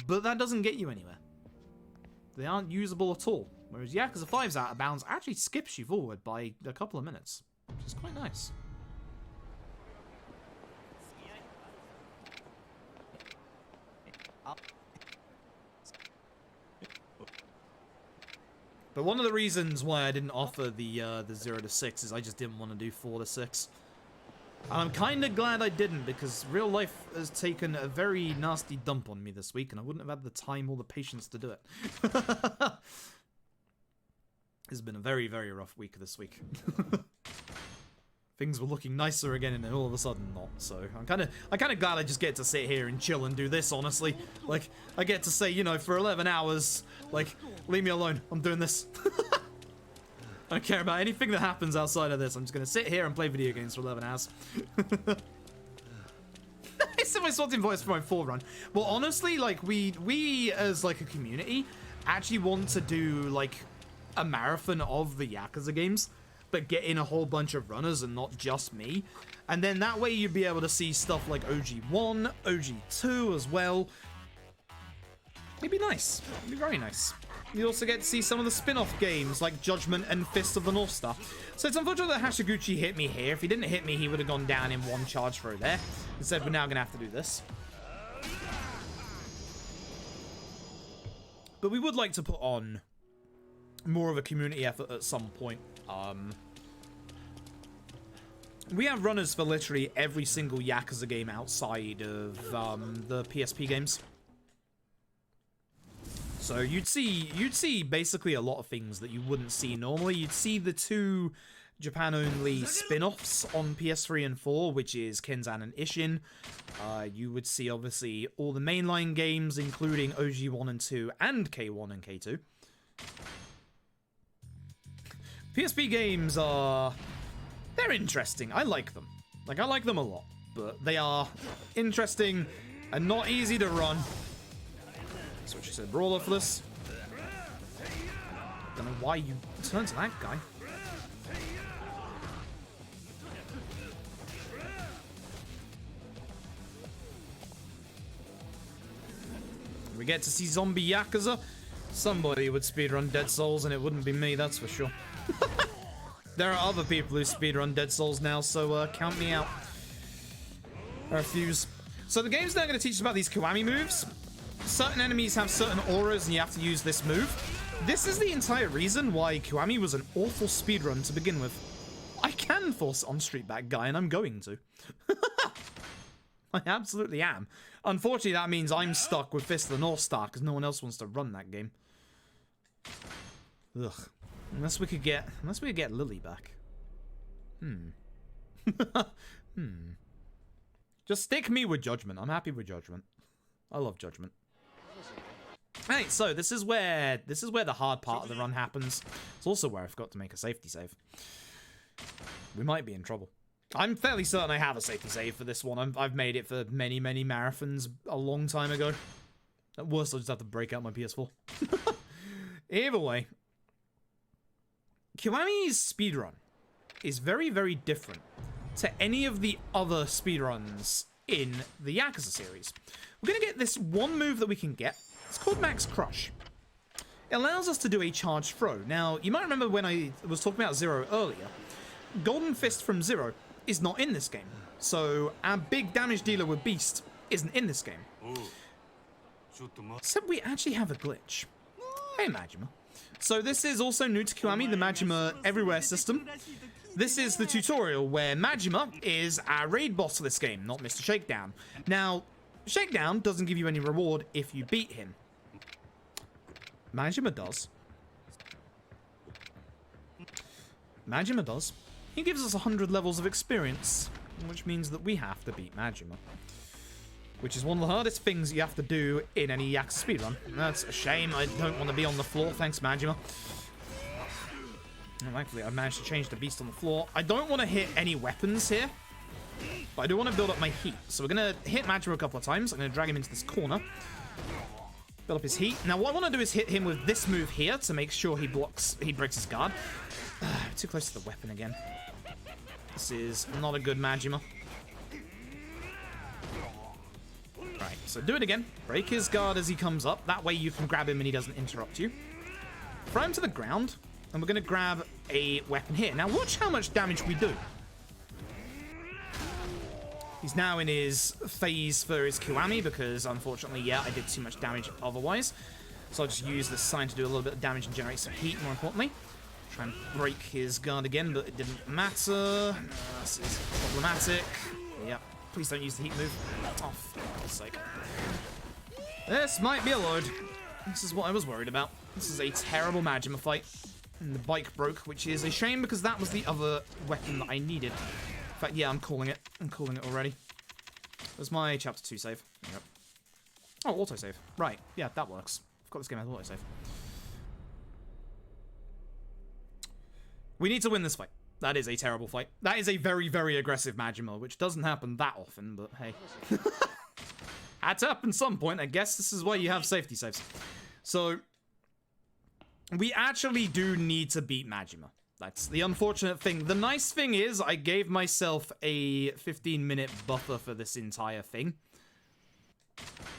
but that doesn't get you anywhere. They aren't usable at all. Whereas Yakuza 5's out of bounds actually skips you forward by a couple of minutes, which is quite nice. But one of the reasons why I didn't offer the 0 to 6 is I just didn't want to do 4 to 6. And I'm kind of glad I didn't, because real life has taken a very nasty dump on me this week, and I wouldn't have had the time or the patience to do it. It's been a very, very rough week this week. Things were looking nicer again, and then all of a sudden not. So I'm kind of glad I just get to sit here and chill and do this. Honestly, like I get to say, you know, for 11 hours, like leave me alone. I'm doing this. I don't care about anything that happens outside of this. I'm just gonna sit here and play video games for 11 hours. I said my sorting voice for my 4 run. Well, honestly, like we as like a community actually want to do like a marathon of the Yakuza games, but get in a whole bunch of runners and not just me. And then that way you'd be able to see stuff like OG1, OG2 as well. It'd be nice. It'd be very nice. You also get to see some of the spin-off games like Judgment and Fist of the North Star. So it's unfortunate that Hashiguchi hit me here. If he didn't hit me, he would have gone down in one charge throw there. Instead, we're now going to have to do this. But we would like to put on more of a community effort at some point. We have runners for literally every single Yakuza game outside of the PSP games. So you'd see basically a lot of things that you wouldn't see normally. You'd see the two Japan-only spin-offs on PS3 and 4, which is Kenzan and Ishin. You would see, obviously, all the mainline games, including OG 1 and 2, and K1 and K2. PSP games are... they're interesting. I like them. Like, I like them a lot. But they are interesting and not easy to run. Switch to Brawler for this. Don't know why you turned to that guy. We get to see zombie Yakuza. Somebody would speedrun Dead Souls and it wouldn't be me, that's for sure. There are other people who speedrun Dead Souls now, so count me out. I refuse. So the game's now going to teach us about these Kiwami moves. Certain enemies have certain auras and you have to use this move. This is the entire reason why Kiwami was an awful speedrun to begin with. I can force on-street that guy and I'm going to. I absolutely am. Unfortunately, that means I'm stuck with Fist of the North Star because no one else wants to run that game. Ugh. Unless we could get Lily back. Just stick me with Judgment. I'm happy with Judgment. I love Judgment. Alright, so this is where the hard part of the run happens. It's also where I forgot to make a safety save. We might be in trouble. I'm fairly certain I have a safety save for this one. I've made it for many, many marathons a long time ago. At worst, I'll just have to break out my PS4. Either way, Kiwami's speedrun is very, very different to any of the other speedruns in the Yakuza series. We're going to get this one move that we can get. It's called Max Crush. It allows us to do a charged throw. Now, you might remember when I was talking about Zero earlier, Golden Fist from Zero is not in this game. So our big damage dealer with Beast isn't in this game. Except we actually have a glitch. Hey, Majima. So this is also new to Kiwami, the Majima Everywhere system. This is the tutorial where Majima is our raid boss of this game, not Mr. Shakedown. Now, Shakedown doesn't give you any reward if you beat him. Majima does. Majima does. He gives us 100 levels of experience, which means that we have to beat Majima. Which is one of the hardest things you have to do in any Yakuza speedrun. That's a shame. I don't want to be on the floor. Thanks, Majima. Oh, thankfully, I've managed to change the beast on the floor. I don't want to hit any weapons here, but I do want to build up my heat. So we're going to hit Majima a couple of times. I'm going to drag him into this corner. Build up his heat. Now, what I want to do is hit him with this move here to make sure he breaks his guard. Too close to the weapon again. This is not a good Majima. Right, so do it again. Break his guard as he comes up. That way you can grab him and he doesn't interrupt you. Throw him to the ground. And we're going to grab a weapon here. Now watch how much damage we do. He's now in his phase for his Kiwami because, unfortunately, yeah, I did too much damage otherwise. So I'll just use this sign to do a little bit of damage and generate some heat, more importantly. Try and break his guard again, but it didn't matter. This is problematic. Yep. Please don't use the heat move. Oh, for God's sake. This might be a load. This is what I was worried about. This is a terrible Majima fight. And the bike broke, which is a shame because that was the other weapon that I needed. In fact, yeah, I'm calling it. I'm calling it already. There's my chapter 2 save. Yep. Oh, autosave. Right. Yeah, that works. I've got this game as autosave. We need to win this fight. That is a terrible fight. That is a very, very aggressive Majima, which doesn't happen that often, but hey. Had to happen some point. I guess this is why you have safety saves. So, we actually do need to beat Majima. That's the unfortunate thing. The nice thing is, I gave myself a 15-minute buffer for this entire thing.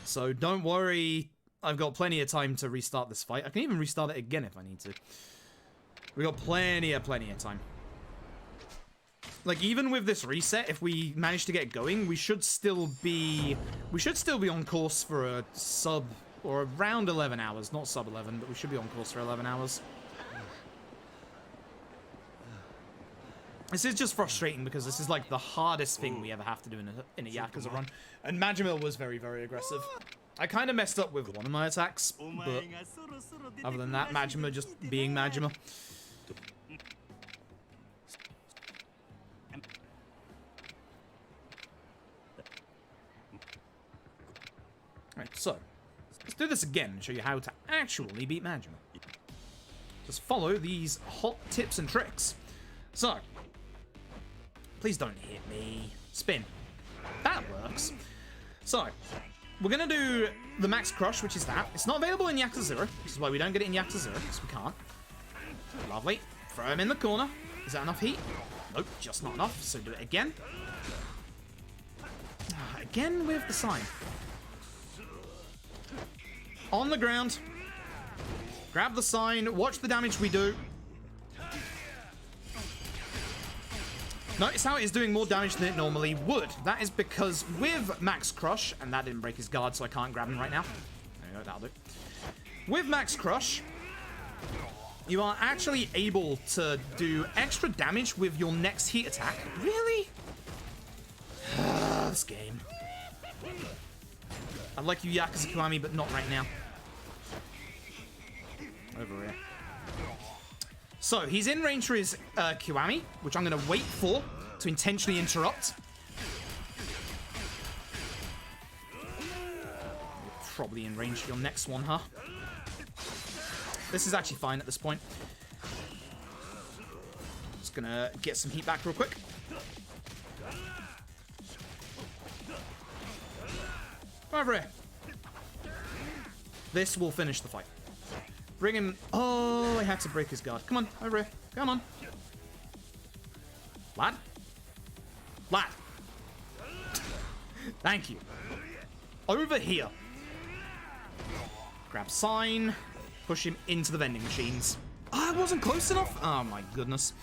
So, don't worry. I've got plenty of time to restart this fight. I can even restart it again if I need to. We got plenty of time. Like, even with this reset, if we manage to get going, we should still be on course for a sub, or around 11 hours. Not sub 11, but we should be on course for 11 hours. This is just frustrating because this is like the hardest thing we ever have to do in a Yakuza run. And Majima was very, very aggressive. I kind of messed up with one of my attacks, but other than that, Majima just being Majima. Alright, so let's do this again and show you how to actually beat Majima. Just follow these hot tips and tricks. So, please don't hit me. Spin. That works. So, we're going to do the Max Crush, which is that. It's not available in Yakuza 0, which is why we don't get it in Yakuza 0, because we can't. Lovely. Throw him in the corner. Is that enough heat? Nope, just not enough, so do it again. Again with the sign. On the ground. Grab the sign. Watch the damage we do. Notice how it is doing more damage than it normally would. That is because with Max Crush, and that didn't break his guard, so I can't grab him right now. There you go, that'll do. With Max Crush, you are actually able to do extra damage with your next heat attack. Really? This game. I'd like you, Yakuza Kiwami, but not right now. Over here. So, he's in range for his Kiwami, which I'm going to wait for to intentionally interrupt. Probably in range for your next one, huh? This is actually fine at this point. Just going to get some heat back real quick. Come over here. This will finish the fight. Bring him. Oh, I had to break his guard. Come on, over here. Come on. Lad? Lad. Thank you. Over here. Grab sign. Push him into the vending machines. Oh, I wasn't close enough? Oh my goodness.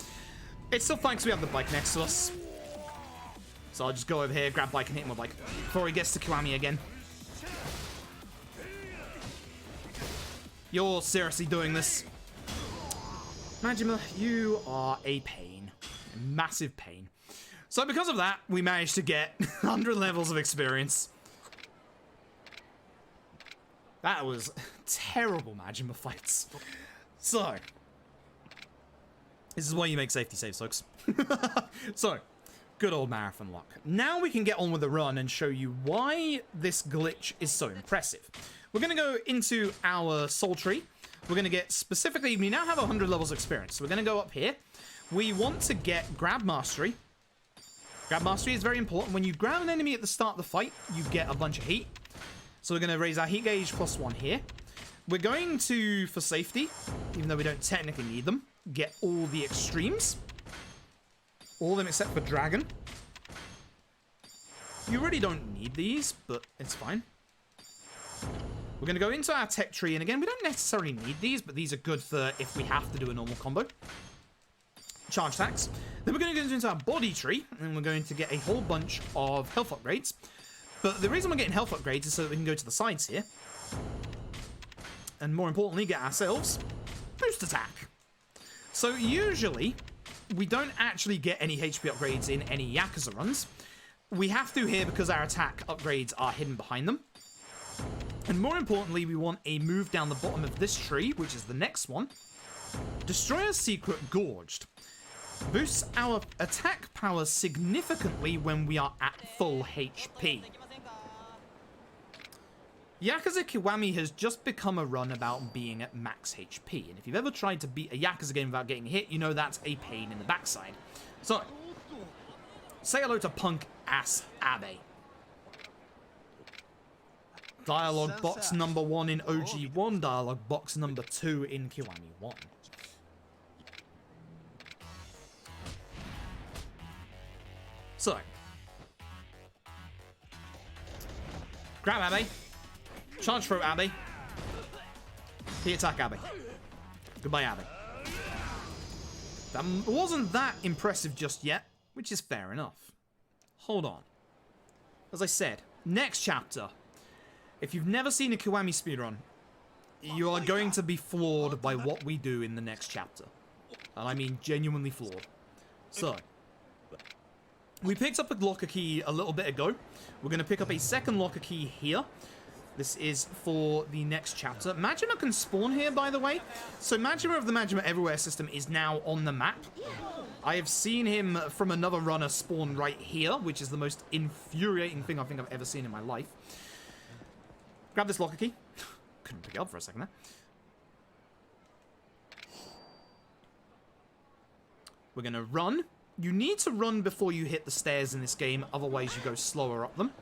It's still fine because we have the bike next to us. So I'll just go over here, grab bike and hit him with bike before he gets to Kiwami again. You're seriously doing this. Majima, you are a pain. A massive pain. So because of that, we managed to get 100 levels of experience. That was terrible Majima fights. So, this is why you make safety saves, folks. So, good old marathon luck. Now we can get on with the run and show you why this glitch is so impressive. We're going to go into our soul tree. We're going to get specifically, we now have 100 levels of experience. So we're going to go up here. We want to get Grab Mastery. Grab Mastery is very important. When you grab an enemy at the start of the fight, you get a bunch of heat. So we're going to raise our heat gauge +1 here. We're going to, for safety, even though we don't technically need them, get all the extremes. All of them except for Dragon. You really don't need these, but it's fine. We're going to go into our tech tree, and again, we don't necessarily need these, but these are good for if we have to do a normal combo. Charge attacks. Then we're going to go into our body tree, and we're going to get a whole bunch of health upgrades. But the reason we're getting health upgrades is so that we can go to the sides here. And more importantly, get ourselves boost attack. So usually, we don't actually get any HP upgrades in any Yakuza runs. We have to here because our attack upgrades are hidden behind them. And more importantly, we want a move down the bottom of this tree, which is the next one. Destroyer's Secret Gorged. Boosts our attack power significantly when we are at full HP. Yakuza Kiwami has just become a run about being at max HP. And if you've ever tried to beat a Yakuza game without getting hit, you know that's a pain in the backside. So, say hello to punk-ass Abe. Dialogue box number 1 in OG1, dialogue box number 2 in Kiwami 1. So, grab Abe, charge through Abe, he attack Abe. Goodbye, Abe. That wasn't that impressive just yet, which is fair enough. Hold on. As I said, next chapter. If you've never seen a Kiwami speedrun, you are going to be floored by what we do in the next chapter. And I mean genuinely floored. So, We picked up a locker key a little bit ago. We're going to pick up a second locker key here. This is for the next chapter. Majima can spawn here, by the way. So Majima of the Majima Everywhere system is now on the map. I have seen him from another runner spawn right here, which is the most infuriating thing I think I've ever seen in my life. Grab this locker key. Couldn't pick it up for a second there. We're going to run. You need to run before you hit the stairs in this game, otherwise you go slower up them.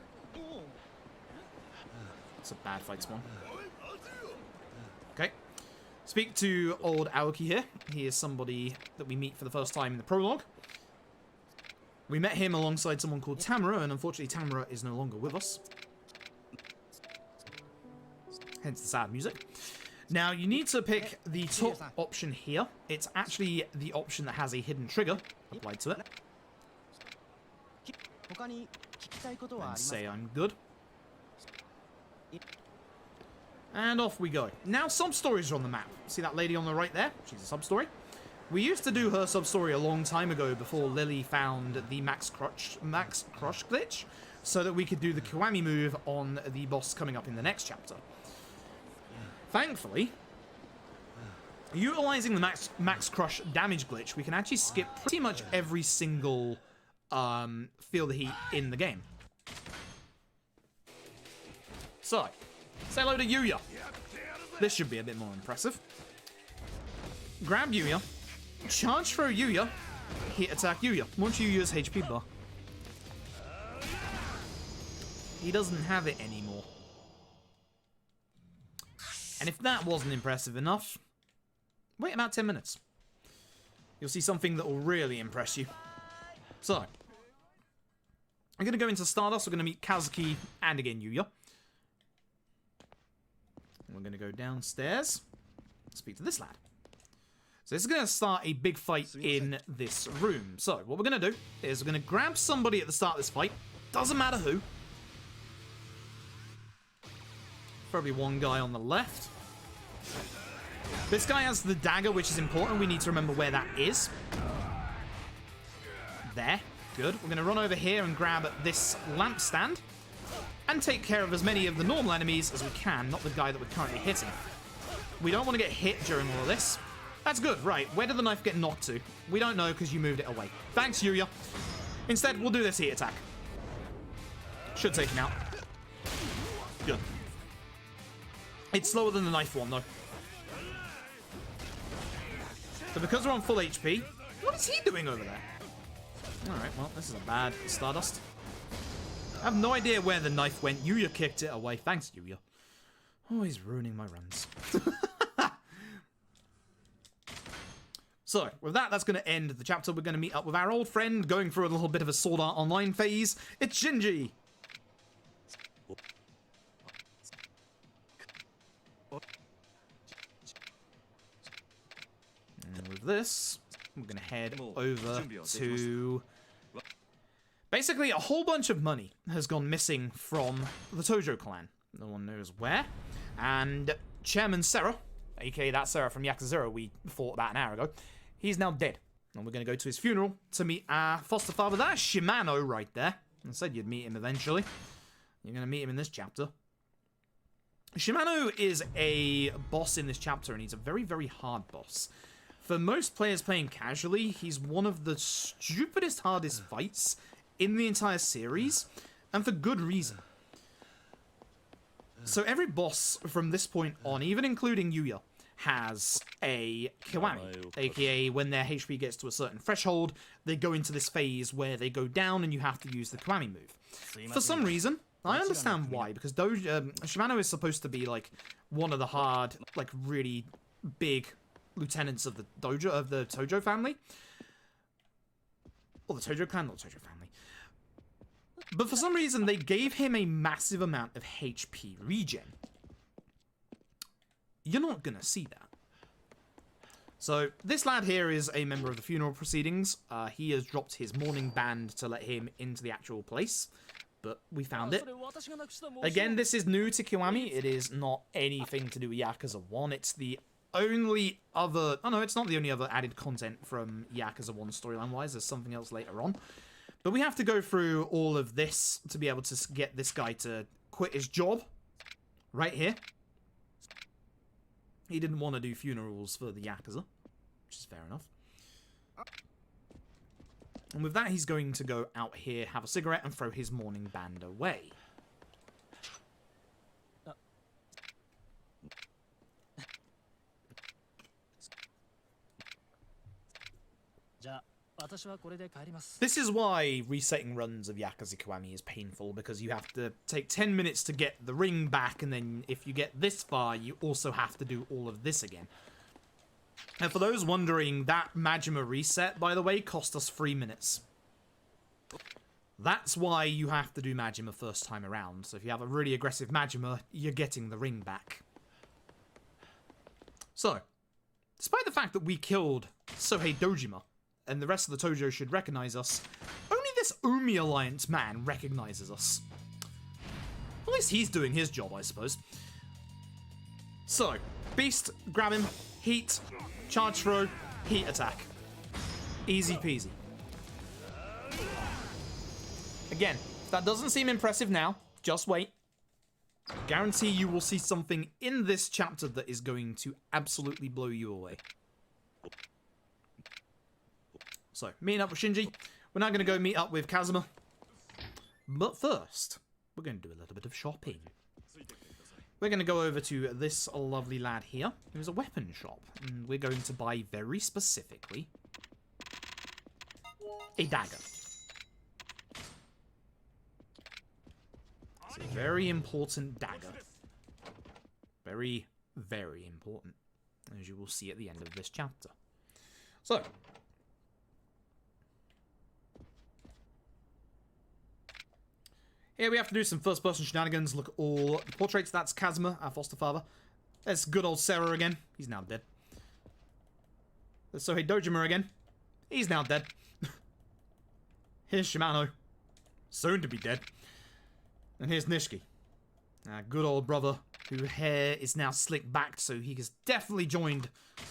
It's a bad fight spawn. Okay. Speak to old Aoki here. He is somebody that we meet for the first time in the prologue. We met him alongside someone called Tamura, and unfortunately Tamura is no longer with us. Hence the sad music. Now, you need to pick the top option here. It's actually the option that has a hidden trigger applied to it. And say I'm good. And off we go. Now, sub-stories are on the map. See that lady on the right there? She's a sub-story. We used to do her sub-story a long time ago before Lily found the Max Crush glitch, so that we could do the Kiwami move on the boss coming up in the next chapter. Thankfully, utilizing the Max Crush damage glitch, we can actually skip pretty much every single Feel the Heat in the game. So, say hello to Yuya. This should be a bit more impressive. Grab Yuya, charge throw Yuya, hit attack Yuya. Launch Yuya's HP bar. He doesn't have it anymore. And if that wasn't impressive enough, wait about 10 minutes. You'll see something that will really impress you. So, I'm going to go into Stardust. We're going to meet Kazuki and again Yuya. We're going to go downstairs. Speak to this lad. So this is going to start a big fight in this room. So what we're going to do is we're going to grab somebody at the start of this fight. Doesn't matter who. Probably one guy on the left. This guy has the dagger, which is important. We need to remember where that is. There. Good. We're going to run over here and grab this lampstand. And take care of as many of the normal enemies as we can, not the guy that we're currently hitting. We don't want to get hit during all of this. That's good. Right. Where did the knife get knocked to? We don't know because you moved it away. Thanks, Yuya. Instead, we'll do this heat attack. Should take him out. Good. It's slower than the knife one, though. So because we're on full HP, what is he doing over there? Alright, well, this is a bad Stardust. I have no idea where the knife went. Yuya kicked it away. Thanks, Yuya. Always ruining my runs. So, with that, that's going to end the chapter. We're going to meet up with our old friend, going through a little bit of a Sword Art Online phase. It's Shinji! And with this, we're going to head over to... Basically, a whole bunch of money has gone missing from the Tojo clan. No one knows where. And Chairman Serra, aka that Serra from Yakuza 0 we fought about an hour ago, he's now dead. And we're going to go to his funeral to meet our foster father. That's Shimano right there. I said you'd meet him eventually. You're going to meet him in this chapter. Shimano is a boss in this chapter, and he's a very, very hard boss. For most players playing casually, he's one of the stupidest, hardest fights in the entire series, and for good reason. So every boss from this point on, even including Yuya, has a Kiwami, aka when their HP gets to a certain threshold, they go into this phase where they go down and you have to use the Kiwami move. For some reason, I understand why, because Shimano is supposed to be like one of the hard, like really big lieutenants of the Tojo family. Or the Tojo clan, not the Tojo family. But for some reason, they gave him a massive amount of HP regen. You're not gonna see that. So, this lad here is a member of the funeral proceedings. He has dropped his mourning band to let him into the actual place. But we found it. Again, this is new to Kiwami. It is not anything to do with Yakuza 1. It's the only other... Oh no, it's not the only other added content from Yakuza 1 storyline-wise. There's something else later on. But we have to go through all of this to be able to get this guy to quit his job. Right here. He didn't want to do funerals for the Yakuza, which is fair enough. And with that, he's going to go out here, have a cigarette, and throw his morning band away. This is why resetting runs of Yakuza Kiwami is painful, because you have to take 10 minutes to get the ring back, and then if you get this far, you also have to do all of this again. And for those wondering, that Majima reset, by the way, cost us 3 minutes. That's why you have to do Majima first time around. So if you have a really aggressive Majima, you're getting the ring back. So, despite the fact that we killed Sohei Dojima, and the rest of the Tojo should recognize us, only this Umi Alliance man recognizes us. At least he's doing his job, I suppose. So, Beast, grab him, heat, charge throw, heat attack. Easy peasy. Again, if that doesn't seem impressive now, just wait. Guarantee you will see something in this chapter that is going to absolutely blow you away. So, meeting up with Shinji. We're now going to go meet up with Kazuma. But first, we're going to do a little bit of shopping. We're going to go over to this lovely lad here, who's a weapon shop. And we're going to buy very specifically a dagger. It's a very important dagger. Very, very important, as you will see at the end of this chapter. So, here we have to do some first-person shenanigans. Look at all the portraits. That's Kazuma, our foster father. There's good old Sarah again. He's now dead. There's Sohei Dojima again. He's now dead. Here's Shimano. Soon to be dead. And here's Nishiki. Our good old brother, whose hair is now slicked back, so he has definitely joined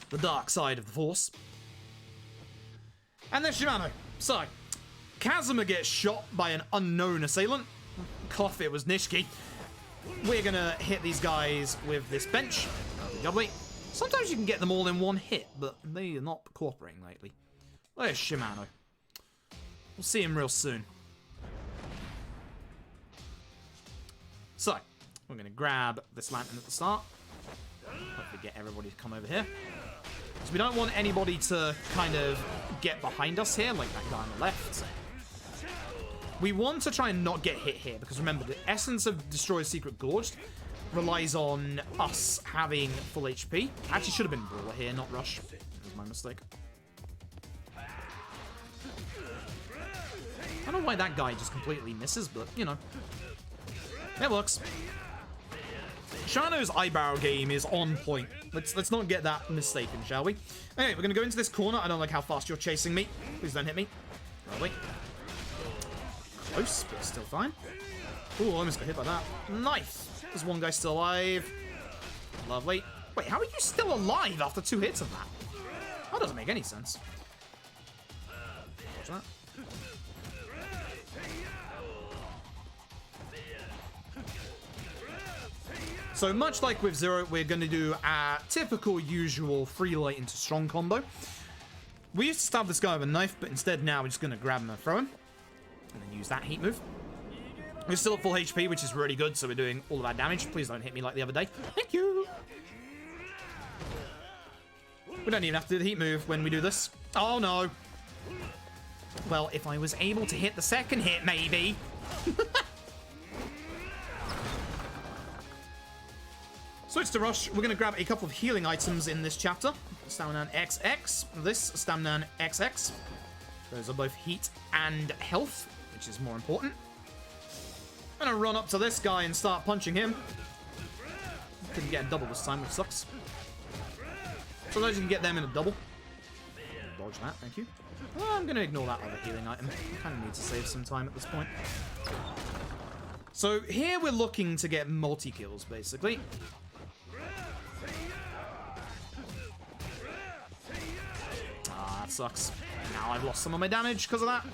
the dark side of the Force. And there's Shimano. So, Kazuma gets shot by an unknown assailant. Cough, it was Nishiki. We're gonna hit these guys with this bench. Lovely. Sometimes you can get them all in one hit, but they are not cooperating lately. There's Shimano. We'll see him real soon. So, we're gonna grab this lantern at the start. Hopefully get everybody to come over here. So we don't want anybody to kind of get behind us here, like that guy on the left. We want to try and not get hit here, because remember, the essence of Destroy Secret Gorge relies on us having full HP. Actually, should have been Brawler here, not Rush. That was my mistake. I don't know why that guy just completely misses, but, you know. It works. Shano's eyebrow game is on point. Let's not get that mistaken, shall we? Anyway, we're going to go into this corner. I don't like how fast you're chasing me. Please don't hit me. Lovely. Close, but still fine. Ooh, I almost got hit by that. Nice. There's one guy still alive. Lovely. Wait, how are you still alive after 2 hits of that? That doesn't make any sense. Watch that. So much like with Zero, we're going to do our typical usual free light into strong combo. We used to stab this guy with a knife, but instead now we're just going to grab him and throw him. And then use that heat move. We're still at full HP, which is really good, so we're doing all of our damage. Please don't hit me like the other day. Thank you! We don't even have to do the heat move when we do this. Oh no! Well, if I was able to hit the second hit, maybe. Switch to Rush. We're going to grab a couple of healing items in this chapter. Stamina XX. This Stamina XX. Those are both heat and health, which is more important. I'm going to run up to this guy and start punching him. Couldn't get a double this time, which sucks. So those you can get them in a double. Dodge that, thank you. Well, I'm going to ignore that other healing item. I kind of need to save some time at this point. So here we're looking to get multi-kills, basically. Ah, that sucks. Now I've lost some of my damage because of that.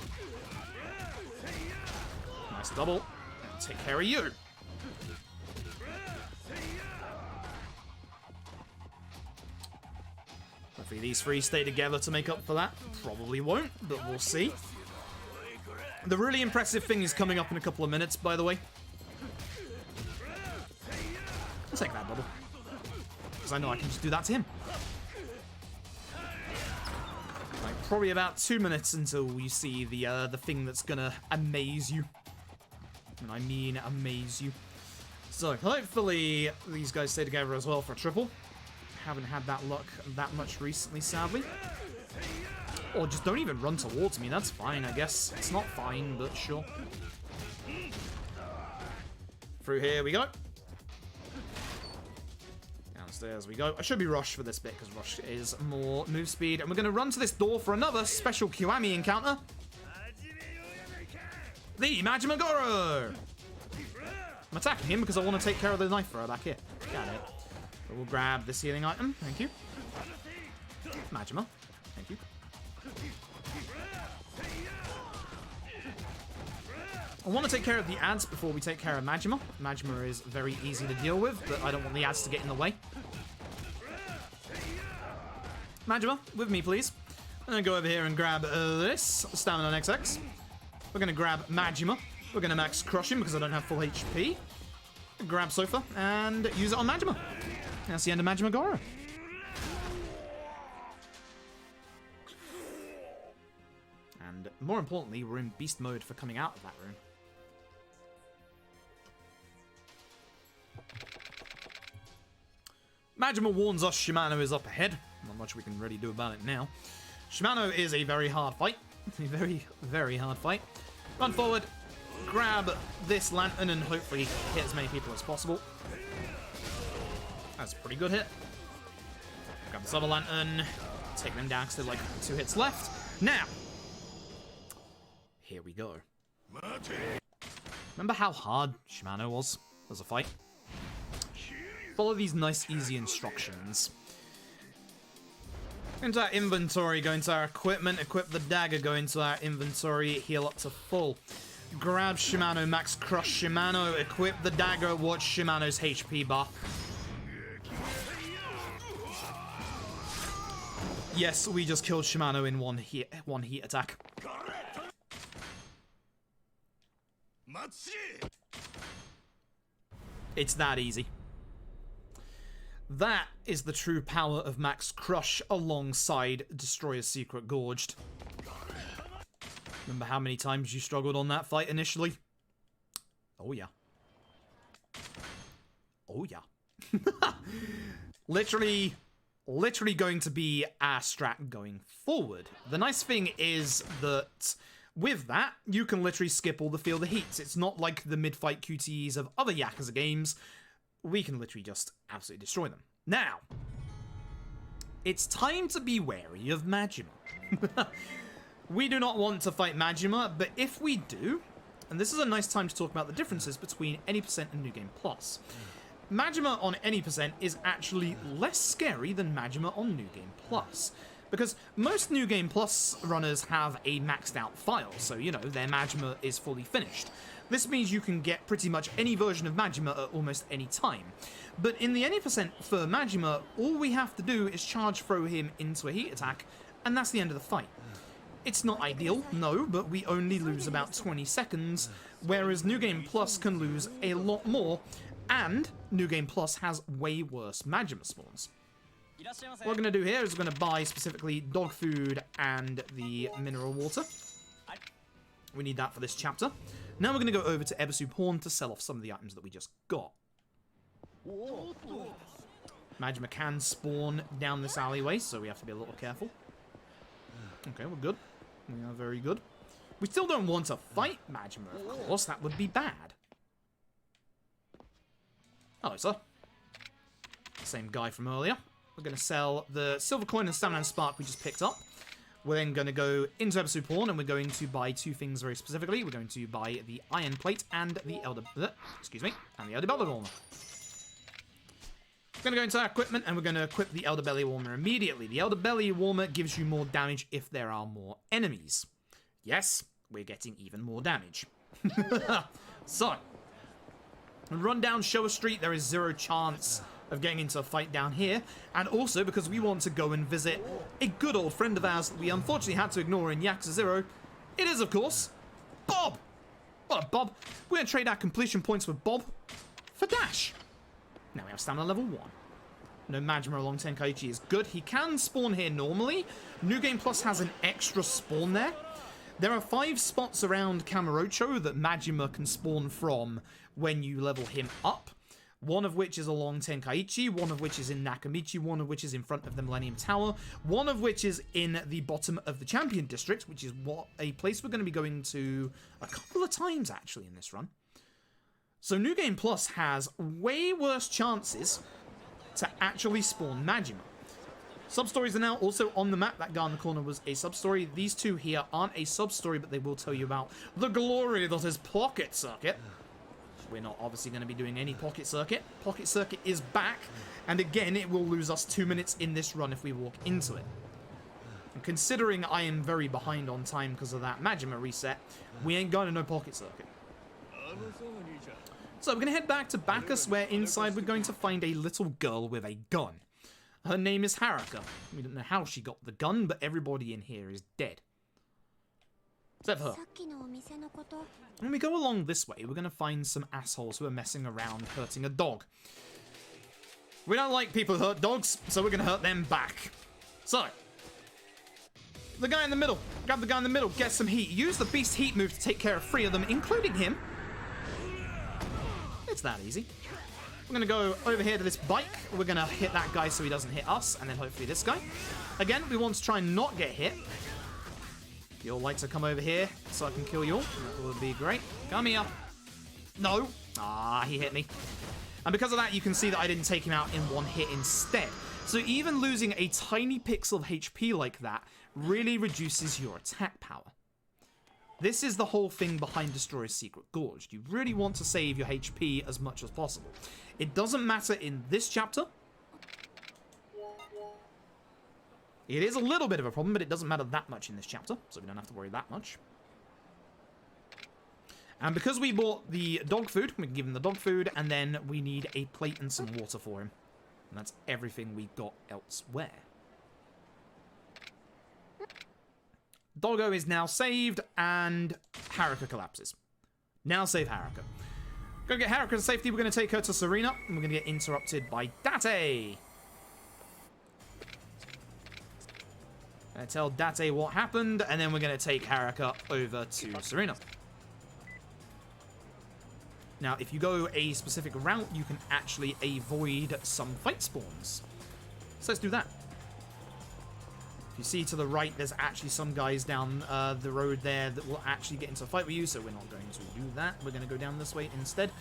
Nice double. Take care of you. Hopefully these three stay together to make up for that. Probably won't, but we'll see. The really impressive thing is coming up in a couple of minutes, by the way. I'll take that double. Because I know I can just do that to him. Like, probably about 2 minutes until you see the thing that's gonna amaze you. And I mean amaze you. So, hopefully these guys stay together as well for a triple. Haven't had that luck that much recently, sadly. Or just don't even run towards me, that's fine, I guess. It's not fine, but sure. Through here we go. Downstairs we go. I should be Rush for this bit, because Rush is more move speed. And we're going to run to this door for another special Kiwami encounter. The Majima Goro! I'm attacking him because I want to take care of the knife thrower back here. Got it. But we'll grab this healing item. Thank you. Majima. Thank you. I want to take care of the ads before we take care of Majima. Majima is very easy to deal with, but I don't want the ads to get in the way. Majima, with me, please. I'm going to go over here and grab this. Stamina XX. We're going to grab Majima. We're going to max crush him because I don't have full HP. Grab Sofa and use it on Majima. That's the end of Majima Goro. And more importantly, we're in beast mode for coming out of that room. Majima warns us Shimano is up ahead. Not much we can really do about it now. Shimano is a very hard fight. A very, very hard fight. Run forward, grab this lantern, and hopefully hit as many people as possible. That's a pretty good hit. Grab this other lantern, take them down because there's like 2 hits left. Now, here we go. Remember how hard Shimano was as a fight? Follow these nice, easy instructions. Go into our inventory, go into our equipment, equip the dagger, go into our inventory, heal up to full. Grab Shimano, max crush Shimano, equip the dagger, watch Shimano's HP bar. Yes, we just killed Shimano in one heat attack. It's that easy. That is the true power of Max Crush alongside Destroyer's Secret Gorged. Remember how many times you struggled on that fight initially? Oh yeah. Oh yeah. Literally going to be our strat going forward. The nice thing is that with that, you can literally skip all the Feel the Heats. It's not like the mid-fight QTEs of other Yakuza games. We can literally just absolutely destroy them. Now, it's time to be wary of Majima. We do not want to fight Majima, but if we do, and this is a nice time to talk about the differences between Any Percent and New Game Plus. Majima on Any Percent is actually less scary than Majima on New Game Plus. Because most New Game Plus runners have a maxed out file, so, you know, their Majima is fully finished. This means you can get pretty much any version of Majima at almost any time. But in the Any Percent for Majima, all we have to do is charge throw him into a heat attack, and that's the end of the fight. It's not ideal, no, but we only lose about 20 seconds, whereas New Game Plus can lose a lot more, and New Game Plus has way worse Majima spawns. What we're going to do here is we're going to buy specifically dog food and the mineral water. We need that for this chapter. Now we're going to go over to Ebisu Pawn to sell off some of the items that we just got. Majima can spawn down this alleyway, so we have to be a little careful. Okay, we're good. We are very good. We still don't want to fight Majima, of course. That would be bad. Hello, sir. Same guy from earlier. We're going to sell the silver coin and stamina and spark we just picked up. We're then going to go into Ebisu Pawn, and we're going to buy 2 things very specifically. We're going to buy the iron plate and the elder belly warmer. We're going to go into our equipment, and we're going to equip the elder belly warmer immediately. The elder belly warmer gives you more damage if there are more enemies. Yes, we're getting even more damage. So, run down Showa Street, there is zero chance of getting into a fight down here. And also, because we want to go and visit a good old friend of ours that we unfortunately had to ignore in Yakuza 0, it is, of course, Bob! What up, Bob? We're going to trade our completion points with Bob for Dash. Now we have stamina level 1. No, Majima along Tenkaichi is good. He can spawn here normally. New Game Plus has an extra spawn there. There are 5 spots around Kamurocho that Majima can spawn from when you level him up. One of which is along Tenkaichi, one of which is in Nakamichi, one of which is in front of the Millennium Tower, one of which is in the bottom of the Champion District, which is a place we're going to be going to a couple of times, actually, in this run. So New Game Plus has way worse chances to actually spawn Majima. Sub-stories are now also on the map. That guy in the corner was a sub-story. These two here aren't a sub-story, but they will tell you about the glory that is Pocket Circuit. We're not obviously going to be doing any Pocket Circuit. Pocket Circuit is back, and again, it will lose us 2 minutes in this run if we walk into it. And considering I am very behind on time because of that Majima reset, we ain't going to no Pocket Circuit. So we're going to head back to Bacchus, where inside we're going to find a little girl with a gun. Her name is Haruka. We don't know how she got the gun, but everybody in here is dead. Except for her. When we go along this way, we're going to find some assholes who are messing around hurting a dog. We don't like people who hurt dogs, so we're going to hurt them back. So, the guy in the middle. Grab the guy in the middle, get some heat. Use the Beast Heat move to take care of 3 of them, including him. It's that easy. We're going to go over here to this bike. We're going to hit that guy so he doesn't hit us, and then hopefully this guy. Again, we want to try and not get hit. You'll like to come over here so I can kill you all. That would be great. Come here. No. Ah, he hit me. And because of that, you can see that I didn't take him out in one hit instead. So even losing a tiny pixel of HP like that really reduces your attack power. This is the whole thing behind Destroyer's Secret Gorge. You really want to save your HP as much as possible. It doesn't matter in this chapter. It is a little bit of a problem, but it doesn't matter that much in this chapter, so we don't have to worry that much. And because we bought the dog food, we can give him the dog food, and then we need a plate and some water for him. And that's everything we got elsewhere. Doggo is now saved, and Haruka collapses. Now save Haruka. Go get Haruka to safety. We're going to take her to Serena, and we're going to get interrupted by Date. Gonna tell Date what happened, and then we're going to take Haruka over to Serena. Now, if you go a specific route, you can actually avoid some fight spawns. So let's do that. If you see to the right, there's actually some guys down the road there that will actually get into a fight with you, so we're not going to do that. We're going to go down this way instead.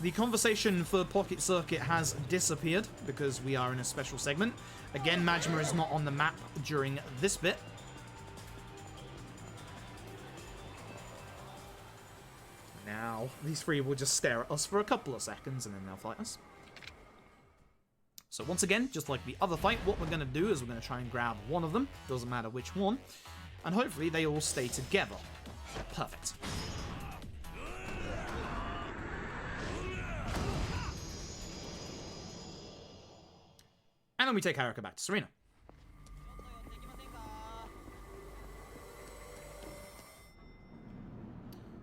The conversation for Pocket Circuit has disappeared because we are in a special segment. Again, Majima is not on the map during this bit. Now, these 3 will just stare at us for a couple of seconds and then they'll fight us. So once again, just like the other fight, what we're going to do is we're going to try and grab one of them. Doesn't matter which one. And hopefully they all stay together. Perfect. And then we take Haruka back to Serena.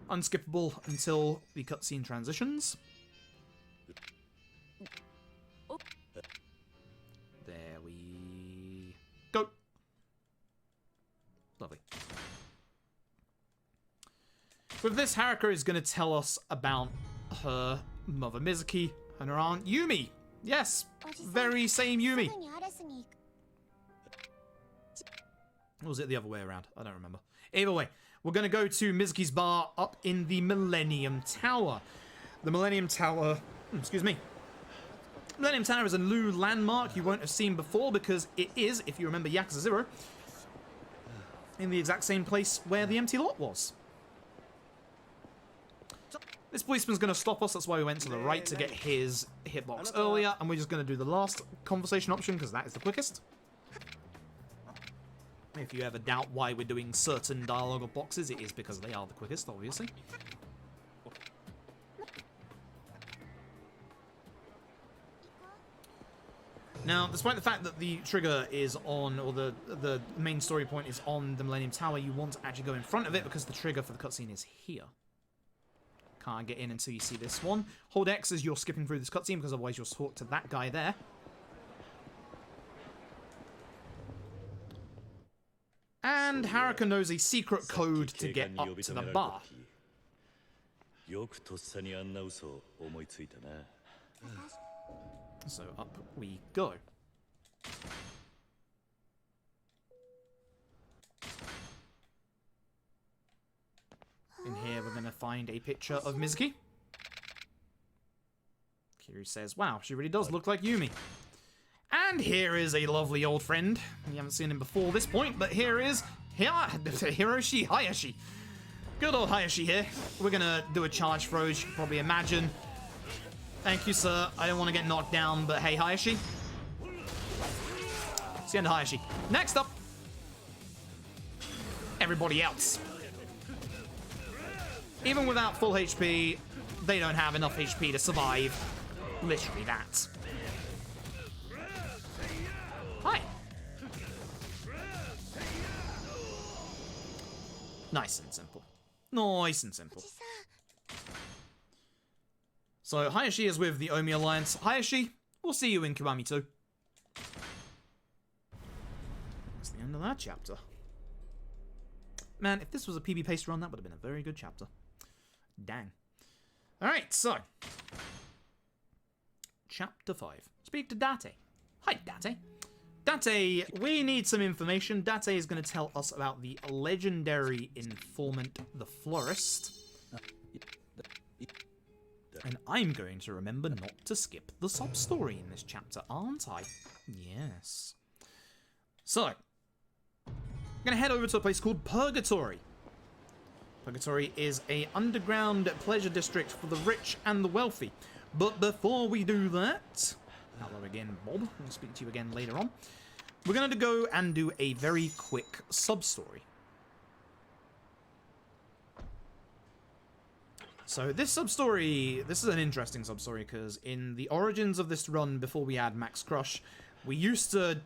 Unskippable until the cutscene transitions. There we go. Lovely. With this, Haruka is going to tell us about her mother Mizuki and her aunt Yumi. Yes, very same Yumi. Or was it the other way around? I don't remember. Either way, we're going to go to Mizuki's bar up in the Millennium Tower. The Millennium Tower, excuse me. Millennium Tower is a new landmark you won't have seen before because it is, if you remember Yakuza 0, in the exact same place where the empty lot was. This policeman's going to stop us, that's why we went to the right to get his hitbox earlier, and we're just going to do the last conversation option because that is the quickest. If you ever doubt why we're doing certain dialogue or boxes, it is because they are the quickest, obviously. Now, despite the fact that the trigger is on, or the main story point is on the Millennium Tower, you want to actually go in front of it because the trigger for the cutscene is here. Can't get in until you see this one. Hold X as you're skipping through this cutscene because otherwise you'll talk to that guy there. And Haruka knows a secret code to get up to the bar. So up we go. In here we're going to find a picture of Mizuki. Kiryu says, wow, she really does look like Yumi. And here is a lovely old friend. You haven't seen him before this point, but here is Hiroshi Hayashi. Good old Hayashi here. We're going to do a charge throw, as you can probably imagine. Thank you, sir. I don't want to get knocked down, but hey, Hayashi. It's the end of Hayashi. Next up, everybody else. Even without full HP, they don't have enough HP to survive. Literally that. Hi. Nice and simple. Nice and simple. So Hayashi is with the Omi Alliance. Hayashi, we'll see you in Kiwami 2. That's the end of that chapter. Man, if this was a PB paste run, that would have been a very good chapter. Dang. Alright, so. Chapter 5. Speak to Date. Hi, Date. Date, we need some information. Date is going to tell us about the legendary informant, the Florist. And I'm going to remember not to skip the sub-story in this chapter, aren't I? Yes. So, I'm going to head over to a place called Purgatory. Purgatory is an underground pleasure district for the rich and the wealthy. But before we do that, hello again, Bob. We'll speak to you again later on. We're going to go and do a very quick sub-story. So this sub-story, this is an interesting sub-story because in the origins of this run before we had Max Crush, we used to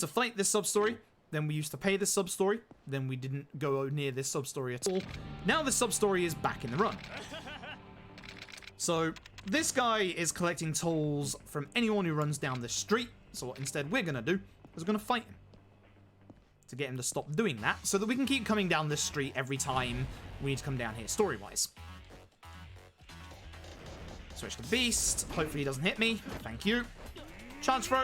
fight this sub-story, then we used to pay this sub-story, then we didn't go near this sub-story at all. Now this sub-story is back in the run. So this guy is collecting tolls from anyone who runs down this street, so what instead we're going to do is we're going to fight him. To get him to stop doing that, so that we can keep coming down this street every time we need to come down here story-wise. Switch to Beast. Hopefully he doesn't hit me. Thank you. Charge throw.